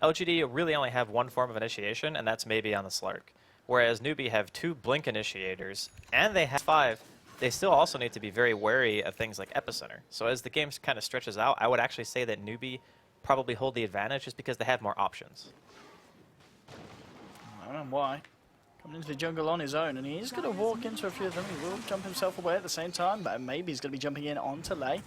LGD really only have one form of initiation, and that's maybe on the Slark. Whereas Newbee have 2 blink initiators, and they have 5. They still also need to be very wary of things like Epicenter. So as the game kind of stretches out, I would actually say that Newbee probably hold the advantage just because they have more options. I don't know why. Coming into the jungle on his own, and he's going to walk into a few of them. He will jump himself away at the same time, but maybe he's going to be jumping in onto Lei.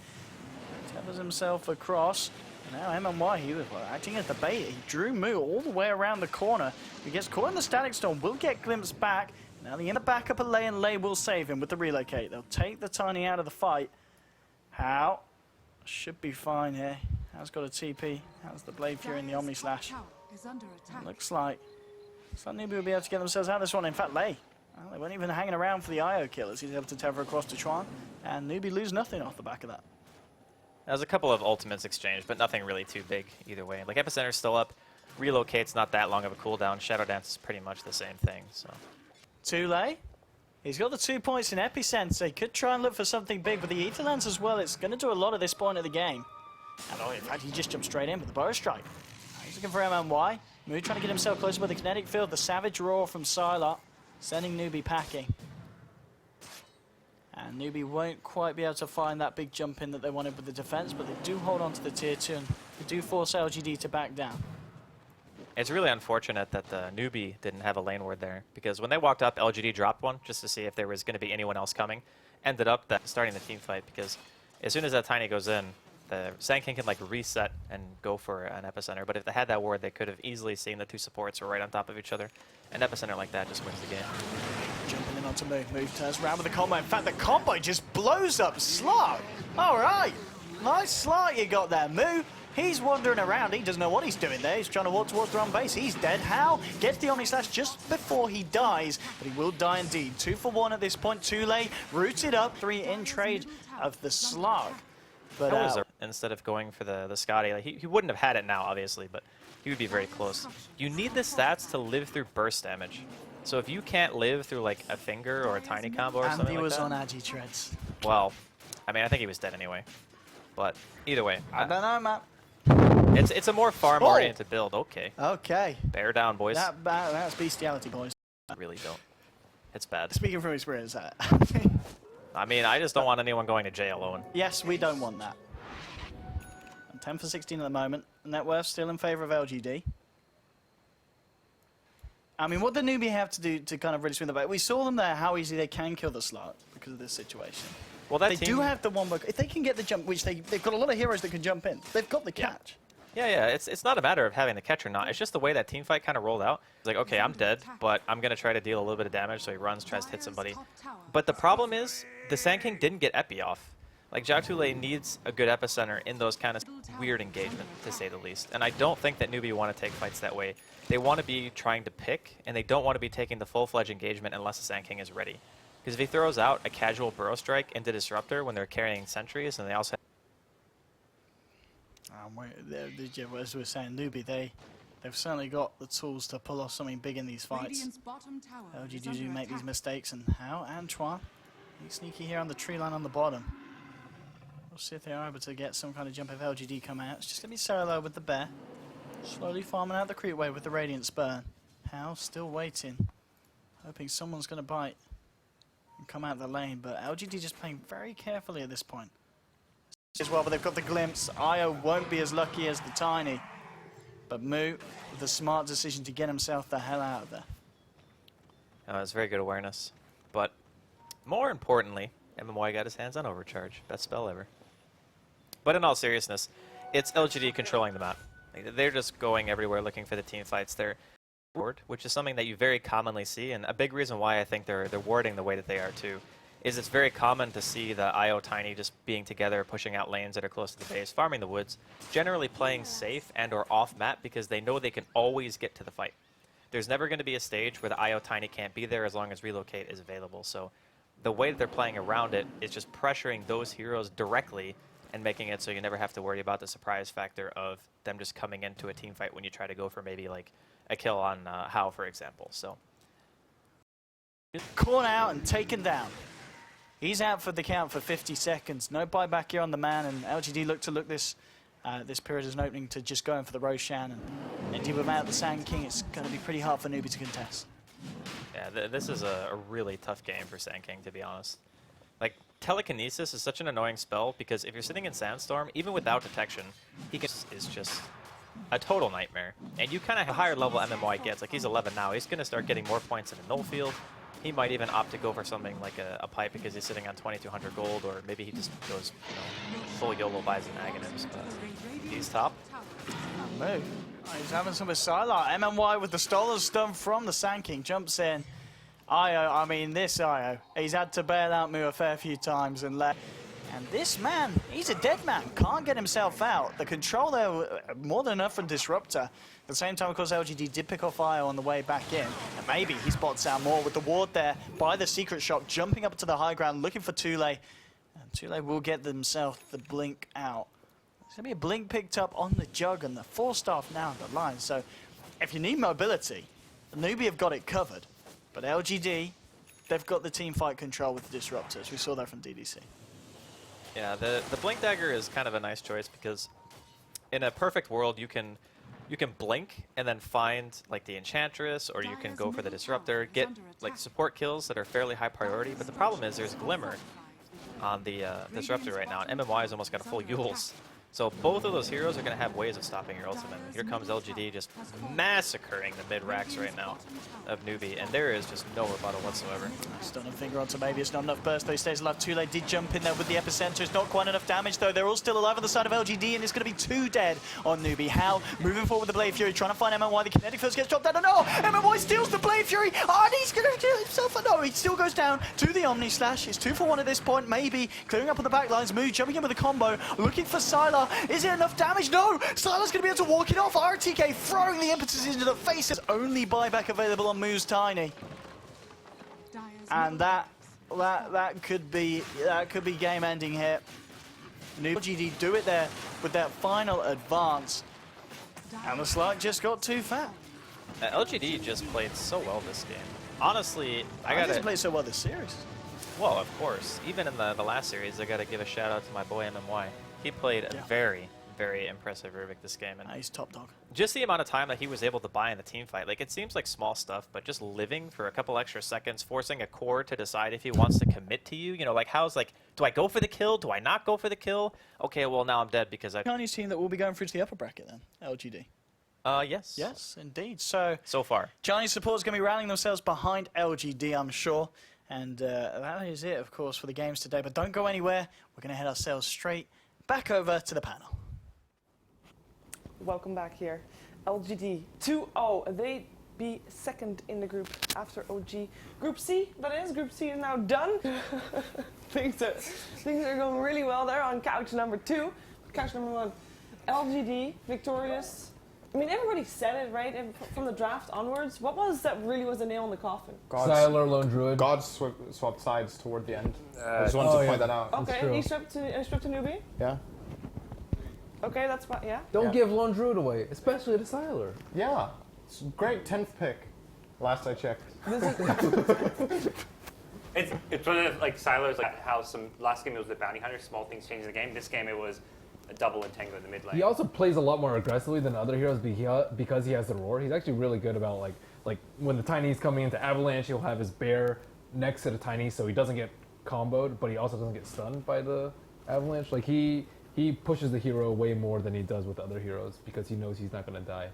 Tethers himself across. Now MMY, he was acting as the bait. He drew Moo all the way around the corner. He gets caught in the Static Storm, will get glimpsed back. Now the backup of Lei, and Lei will save him with the relocate. They'll take the Tiny out of the fight. How? Should be fine here. How's got a TP. How's the Blade Fury and the Omni Slash. Looks like Newbee will be able to get themselves out of this one. In fact, Lei, well, they weren't even hanging around for the IO killers. He's able to tether across to Chuan, and Newbee lose nothing off the back of that. There's a couple of ultimates exchanged, but nothing really too big either way. Like Epicenter's still up, relocate's not that long of a cooldown, Shadow Dance is pretty much the same thing. So. Tule, he's got the 2 points in Epicenter. He could try and look for something big, but the Ether Lance as well, it's going to do a lot at this point of the game. And in fact, he just jumped straight in with the Burrow Strike. He's looking for MMY. Moo trying to get himself closer by the kinetic field. The Savage Roar from Sylar, sending Newbee packing. And Newbee won't quite be able to find that big jump in that they wanted with the defense, but they do hold on to the tier 2, and they do force LGD to back down. It's really unfortunate that the Newbee didn't have a lane ward there, because when they walked up, LGD dropped one just to see if there was going to be anyone else coming. Ended up starting the team fight, because as soon as that Tiny goes in, the Sand King can like reset and go for an Epicenter, but if they had that ward, they could have easily seen the 2 supports were right on top of each other. An Epicenter like that just wins the game. Jumping in onto Moo. Moo turns around with the combo. In fact, the combo just blows up Slark. All right. Nice Slark you got there, Moo. He's wandering around. He doesn't know what he's doing there. He's trying to walk towards the wrong base. He's dead. How? Gets the Omni Slash just before he dies, but he will die indeed. 2 for 1 at this point. Tule rooted up. 3 in trade of the Slark. But that was instead of going for the Scotty, like he wouldn't have had it now, obviously, but he would be very close. You need the stats to live through burst damage. So if you can't live through like a finger or a Tiny combo or something like that. And he was on Agi Treads. Well, I mean, I think he was dead anyway. But either way. I don't know, Matt. It's a more farm-oriented build. Okay. Okay. Bear down, boys. That's bestiality, boys. I really don't. It's bad. Speaking from experience, I mean, I just don't want anyone going to jail, Owen. yes, we don't want that. And 10 for 16 at the moment. Net worth still in favor of LGD. I mean, what the Newbee have to do to kind of really swing the back? We saw them there, how easy they can kill the slot because of this situation. Well, that they team... do have the one, if they can get the jump, which they've got a lot of heroes that can jump in. They've got the catch. Yeah, it's not a matter of having the catch or not. It's just the way that team fight kind of rolled out. It's like, okay, I'm dead, but I'm going to try to deal a little bit of damage, so he runs, tries to hit somebody. But the problem is, the Sand King didn't get Epi off. Like, Jiaotule needs a good epicenter in those kind of weird engagement, to say the least. And I don't think that Newbee want to take fights that way. They want to be trying to pick, and they don't want to be taking the full-fledged engagement unless the Sand King is ready. Because if he throws out a casual Burrow Strike into Disruptor when they're carrying sentries, and they also as we were saying, Newbee, they've certainly got the tools to pull off something big in these fights. LGD do make these mistakes, and how Antoine, he's sneaky here on the tree line on the bottom. We'll see if they are able to get some kind of jump if LGD come out. It's just going to be solo with the bear. Slowly farming out the creep wave with the Radiant Spurn. How still waiting, hoping someone's going to bite and come out the lane, but LGD just playing very carefully at this point. As well, but they've got the glimpse. Io won't be as lucky as the Tiny, but Mu with a smart decision to get himself the hell out of there. it's very good awareness. But more importantly, MMY got his hands on Overcharge. Best spell ever. But in all seriousness, it's LGD controlling the map. Like, they're just going everywhere looking for the team fights. They're ward, which is something that you very commonly see, and a big reason why I think they're warding the way that they are too, is it's very common to see the IO Tiny just being together, pushing out lanes that are close to the base, farming the woods, generally playing safe and or off map because they know they can always get to the fight. There's never going to be a stage where the IO Tiny can't be there as long as relocate is available. So the way that they're playing around it is just pressuring those heroes directly and making it so you never have to worry about the surprise factor of them just coming into a team fight when you try to go for maybe like a kill on Hao, for example. So caught out and taken down. He's out for the count for 50 seconds. No buyback here on the man, and LGD look this period as an opening to just going for the Roshan. And indeed, without the Sand King, it's going to be pretty hard for Newbee to contest. Yeah, this is a really tough game for Sand King, to be honest. Like, Telekinesis is such an annoying spell because if you're sitting in Sandstorm, even without detection, is just a total nightmare. And you kind of have a higher level MMY gets. Like, he's 11 now. He's going to start getting more points in a null field. He might even opt to go for something like a pipe because he's sitting on 2,200 gold, or maybe he just goes full YOLO buys an Aghanims. But he's top. Move. He's having some with Sylar. MMY with the Stolen Stun from the Sand King jumps in. Io, I mean this Io, he's had to bail out Mu a fair few times and left. And this man, he's a dead man, can't get himself out. The control there, more than enough from Disruptor. At the same time, of course, LGD did pick off Io on the way back in. And maybe he spots out more with the ward there by the secret shop, jumping up to the high ground, looking for Tule. And Tule will get themselves the blink out. There's going to be a blink picked up on the Jug and the 4-staff now on the line. So if you need mobility, the Newbee have got it covered. But LGD, they've got the team fight control with the Disruptors. We saw that from DDC. Yeah, the Blink Dagger is kind of a nice choice because in a perfect world, you can blink and then find like the Enchantress, or you can go for the Disruptor, get like support kills that are fairly high priority. But the problem is there's Glimmer on the Disruptor right now, and MMY has almost got a full Yules. So both of those heroes are going to have ways of stopping your ultimate. Here comes LGD just massacring the mid-racks right now of Newbee, and there is just no rebuttal whatsoever. Stunning finger onto maybe it's not enough burst, though he stays alive. Tule did jump in there with the epicenter. It's not quite enough damage, though. They're all still alive on the side of LGD, and it's going to be 2 dead on Newbee. Hao moving forward with the Blade Fury, trying to find MMY. The kinetic first gets dropped down. No! MMY steals the Blade Fury, and he's going to kill himself. No, he still goes down to the Omni Slash. It's 2 for 1 at this point, maybe. Clearing up on the back lines. Mu jumping in with a combo, looking for Sylar. Is it enough damage? No! Sylar's going to be able to walk it off. RTK throwing the impetus into the face. There's only buyback available on Mu's Tiny. And that could be game ending here. LGD do it there with that final advance. And the slug just got too fat. LGD just played so well this game. Honestly, I gotta play so well this series. Well, of course. Even in the last series, I gotta give a shout out to my boy MMY. He played very, very impressive Rubik this game. And he's top dog. Just the amount of time that he was able to buy in the team fight. Like, it seems like small stuff, but just living for a couple extra seconds, forcing a core to decide if he wants to commit to you. You know, like, how's, like, do I go for the kill? Do I not go for the kill? Okay, well, now I'm dead because I... Chinese team that will be going through to the upper bracket then, LGD. Yes. Yes, indeed. So far. Chinese support is going to be rallying themselves behind LGD, I'm sure. And that is it, of course, for the games today. But don't go anywhere. We're going to head ourselves straight back over to the panel. Welcome back here. LGD 2-0. They be second in the group after OG. Group C, that is. Group C is now done. things are going really well there on couch number 2. Couch number 1. LGD, victorious. I mean, everybody said it, right? From the draft onwards. What was that really was the nail in the coffin? Siler, Lone Druid. God swapped sides toward the end. I just wanted to point that out. Okay, he swapped to Newbee? Yeah. Okay, that's fine, yeah. Don't give Lone Druid away, especially to Siler. Yeah. It's a great 10th pick, last I checked. It's one of like Siler's, like how some last game it was the bounty hunter, small things changing the game. This game it was a double entangle in the mid lane. He also plays a lot more aggressively than other heroes because he has the roar. He's actually really good about like when the Tiny's coming into Avalanche, he'll have his bear next to the Tiny so he doesn't get comboed, but he also doesn't get stunned by the Avalanche. Like he pushes the hero way more than he does with other heroes because he knows he's not going to die.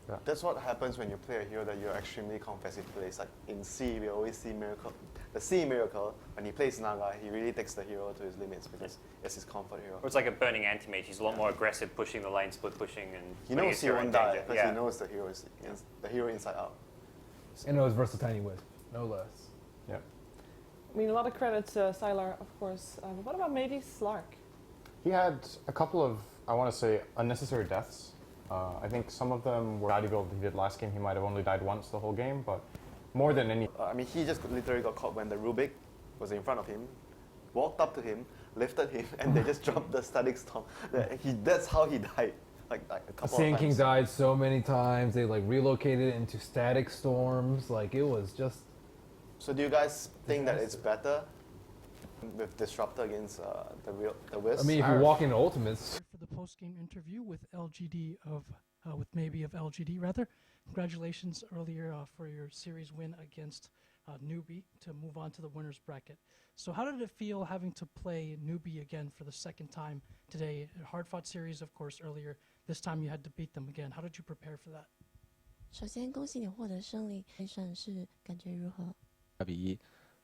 Yeah. That's what happens when you play a hero that you're extremely confessive plays. Like in C, we always see Miracle. The C Miracle, when he plays Naga, he really takes the hero to his limits because it's his comfort hero. Or it's like a burning anti-mage. He's a lot more aggressive, pushing the lane, split pushing, and he putting knows his he hero won't in die danger. because he knows the hero is the hero inside out. And knows versatility with, no less. Yeah. I mean, a lot of credit to Sylar, of course. But what about maybe Slark? He had a couple of, I want to say, unnecessary deaths. I think some of them were valuable. He did last game. He might have only died once the whole game, but more than any. I mean, he just literally got caught when the Rubik was in front of him, walked up to him, lifted him, and they just dropped the static storm. That's how he died. Like a couple Sand of King times. died so many times. They like relocated it into static storms. Like it was just. So do you guys think that it's better with Disruptor against the Wisp? I mean, if you walk into Ultimates. For the post-game interview with LGD with maybe of LGD rather. Congratulations earlier for your series win against Newbee to move on to the winners bracket. So how did it feel having to play Newbee again for the second time today? A hard-fought series, of course, earlier. This time you had to beat them again. How did you prepare for that? 首先恭喜你获得胜利，胜是感觉如何？ 2-1，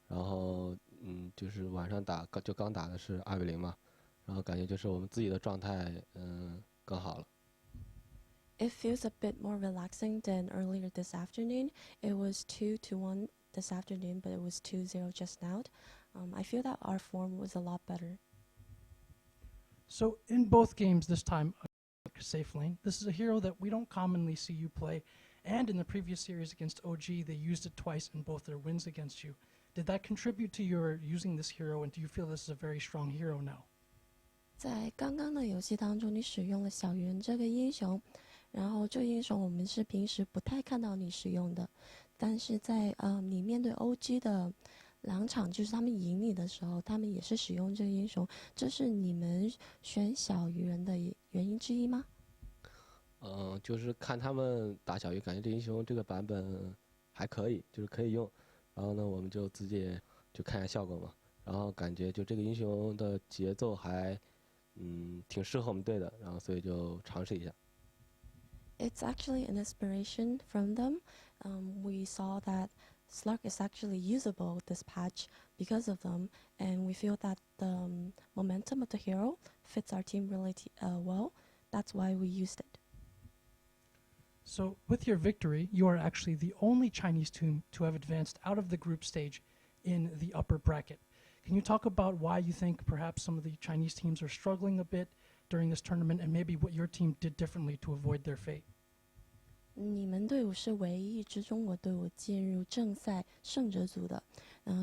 然后就是晚上刚打的是2-0嘛，然后感觉就是我们自己的状态更好了。 It feels a bit more relaxing than earlier this afternoon. It was 2-1 this afternoon, but it was 2-0 just now. I feel that our form was a lot better. So in both games this time, safe lane. This is a hero that we don't commonly see you play. And in the previous series against OG, they used it twice in both their wins against you. Did that contribute to your using this hero, and do you feel this is a very strong hero now? 在刚刚的游戏当中，你使用了小圆这个英雄，然后这个英雄我们是平时不太看到你使用的，但是在你面对 OG 的2场，就是他们赢你的时候，他们也是使用这个英雄，这是你们选小鱼人的原因之一吗？就是看他们打小鱼，感觉这英雄这个版本还可以，就是可以用。然后呢，我们就自己就看一下效果嘛。然后感觉就这个英雄的节奏还挺适合我们队的，然后所以就尝试一下。It's actually an inspiration from them. We saw that Slurk is actually usable this patch because of them, and we feel that the momentum of the hero fits our team really well. That's why we used it. So with your victory, you are actually the only Chinese team to have advanced out of the group stage in the upper bracket. Can you talk about why you think perhaps some of the Chinese teams are struggling a bit during this tournament, and maybe what your team did differently to avoid their fate? 你们队伍是唯一支中国队伍进入正赛胜者组的，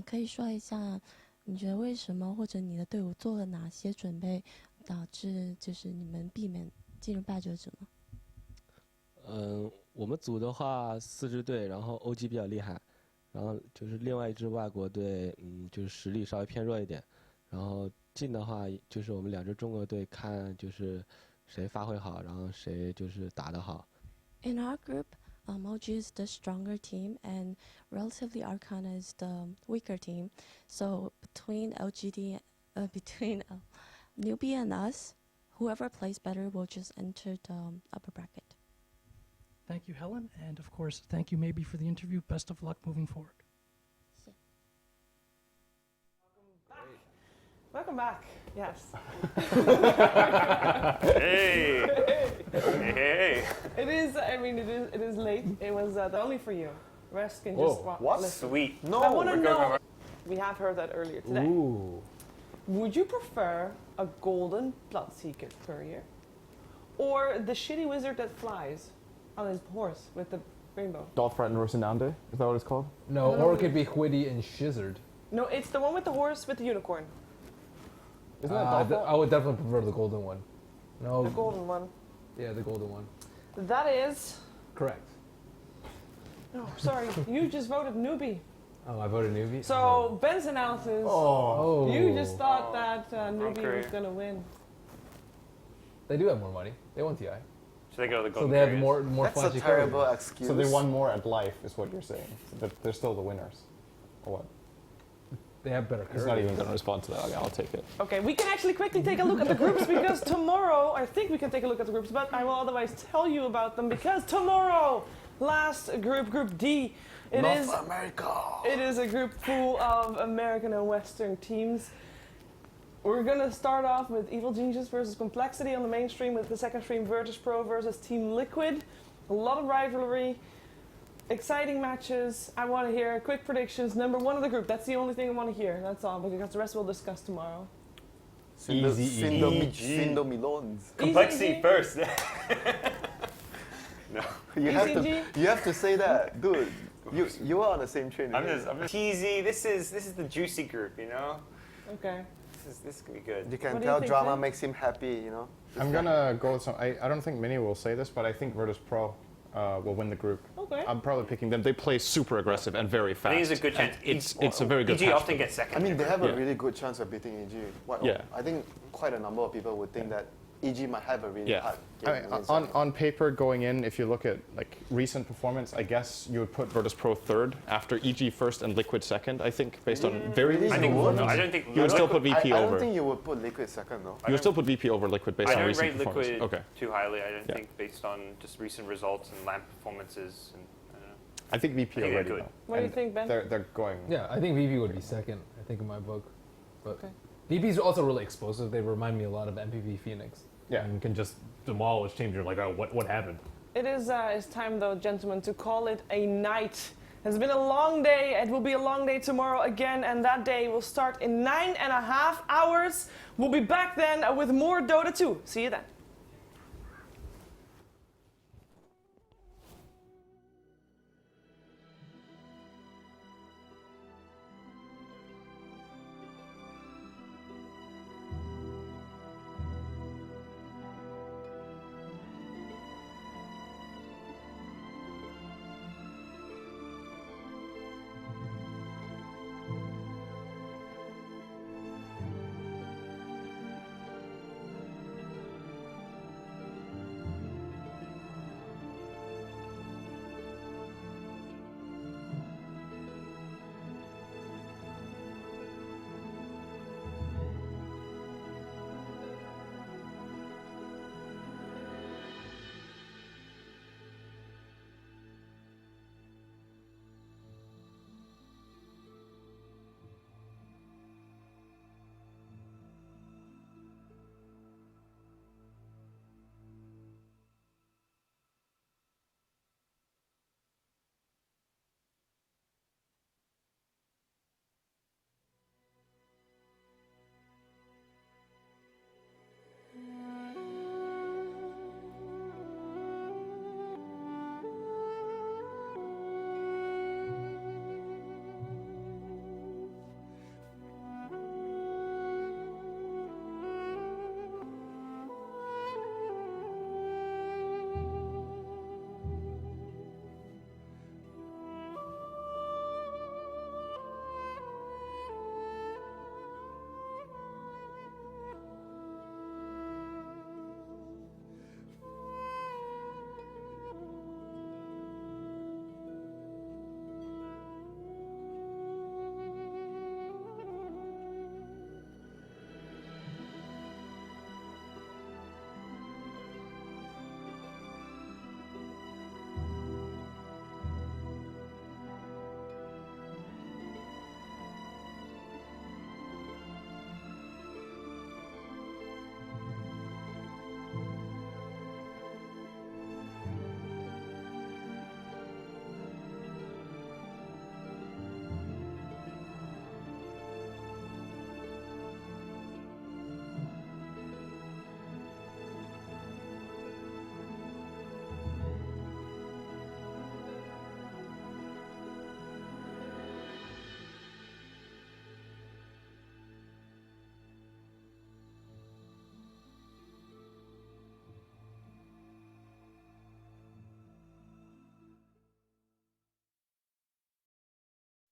可以说一下，你觉得为什么，或者你的队伍做了哪些准备，导致就是你们避免进入败者组呢？我们组的话4支队，然后 OG 比较厉害，然后就是另外一支外国队，就是实力稍微偏弱一点。然后进的话，就是我们2支中国队看就是谁发挥好，然后谁就是打得好。In our group, OG is the stronger team, and relatively Arcana is the weaker team. So between Newbee and us, whoever plays better will just enter the upper bracket. Thank you, Helen, and of course, thank you, Maybe, for the interview. Best of luck moving forward. Welcome back. Yes. Hey. Hey. It is. I mean, it is late. It was only for you. Rest can just What? listen. Sweet. No. I want to know. We have heard that earlier today. Ooh. Would you prefer a golden Bloodseeker courier, or the shitty wizard that flies on his horse with the rainbow? Dolphrat and Rosinante? Is that what it's called? No, or it could be Whitty and Shizzard. No, it's the one with the horse with the unicorn. Isn't that I would definitely prefer the golden one. No. The golden one. Yeah, the golden one. That is. Correct. No, sorry. You just voted Newbee. Oh, I voted Newbee? So, Ben's analysis. Oh. You just thought that Newbee was going to win. They do have more money. They won TI. So they go to the So golden they have couriers. more That's flashy a terrible couriers. excuse. So they won more at life, is what you're saying. So they're still the winners. Or what? They have better He's not even going to respond to that. Okay, I'll take it. Okay, we can actually quickly take a look at the groups because tomorrow, I think we can take a look at the groups, but I will otherwise tell you about them because tomorrow, last group, Group D, North America. It is a group full of American and Western teams. We're going to start off with Evil Genius versus Complexity on the main stream, with the second stream Virtus Pro versus Team Liquid. A lot of rivalry. Exciting matches. I want to hear quick predictions. Number one of the group. That's the only thing I want to hear. That's all, because the rest we'll discuss tomorrow. Sindomilons. Complexity first. No. You have to say that, dude. You are on the same train. I'm just teasy. This is the juicy group, you know. Okay. This can be good. You can tell drama makes him happy, you know. I'm going to go with some... I don't think Mini will say this, but I think Virtus Pro will win the group. Okay. I'm probably picking them. They play super aggressive and very fast. I think it's a good chance. It's a very good EG patch often gets second. I mean, they have a really good chance of beating EG. Yeah. I think quite a number of people would think that EG might have a really hard game. I mean, on paper, going in, if you look at like recent performance, I guess you would put Virtus Pro third after EG first and Liquid second. I think based on very recent performance. I don't think you would still put VP I over. don't think you would put Liquid second though. You would still put VP over Liquid based on recent performance. I don't rate Liquid okay. too highly. I don't think based on just recent results and LAMP performances. And, I don't know. I think VP already though. What do you think, Ben? They're going. Yeah, I think VP would be second, I think, in my book. But VP's also really explosive. They remind me a lot of MPV Phoenix. Yeah. And can just demolish teams. You're like, oh, what happened? It is it's time, though, gentlemen, to call it a night. It's been a long day. It will be a long day tomorrow again, and that day will start in 9.5 hours. We'll be back then with more Dota 2. See you then.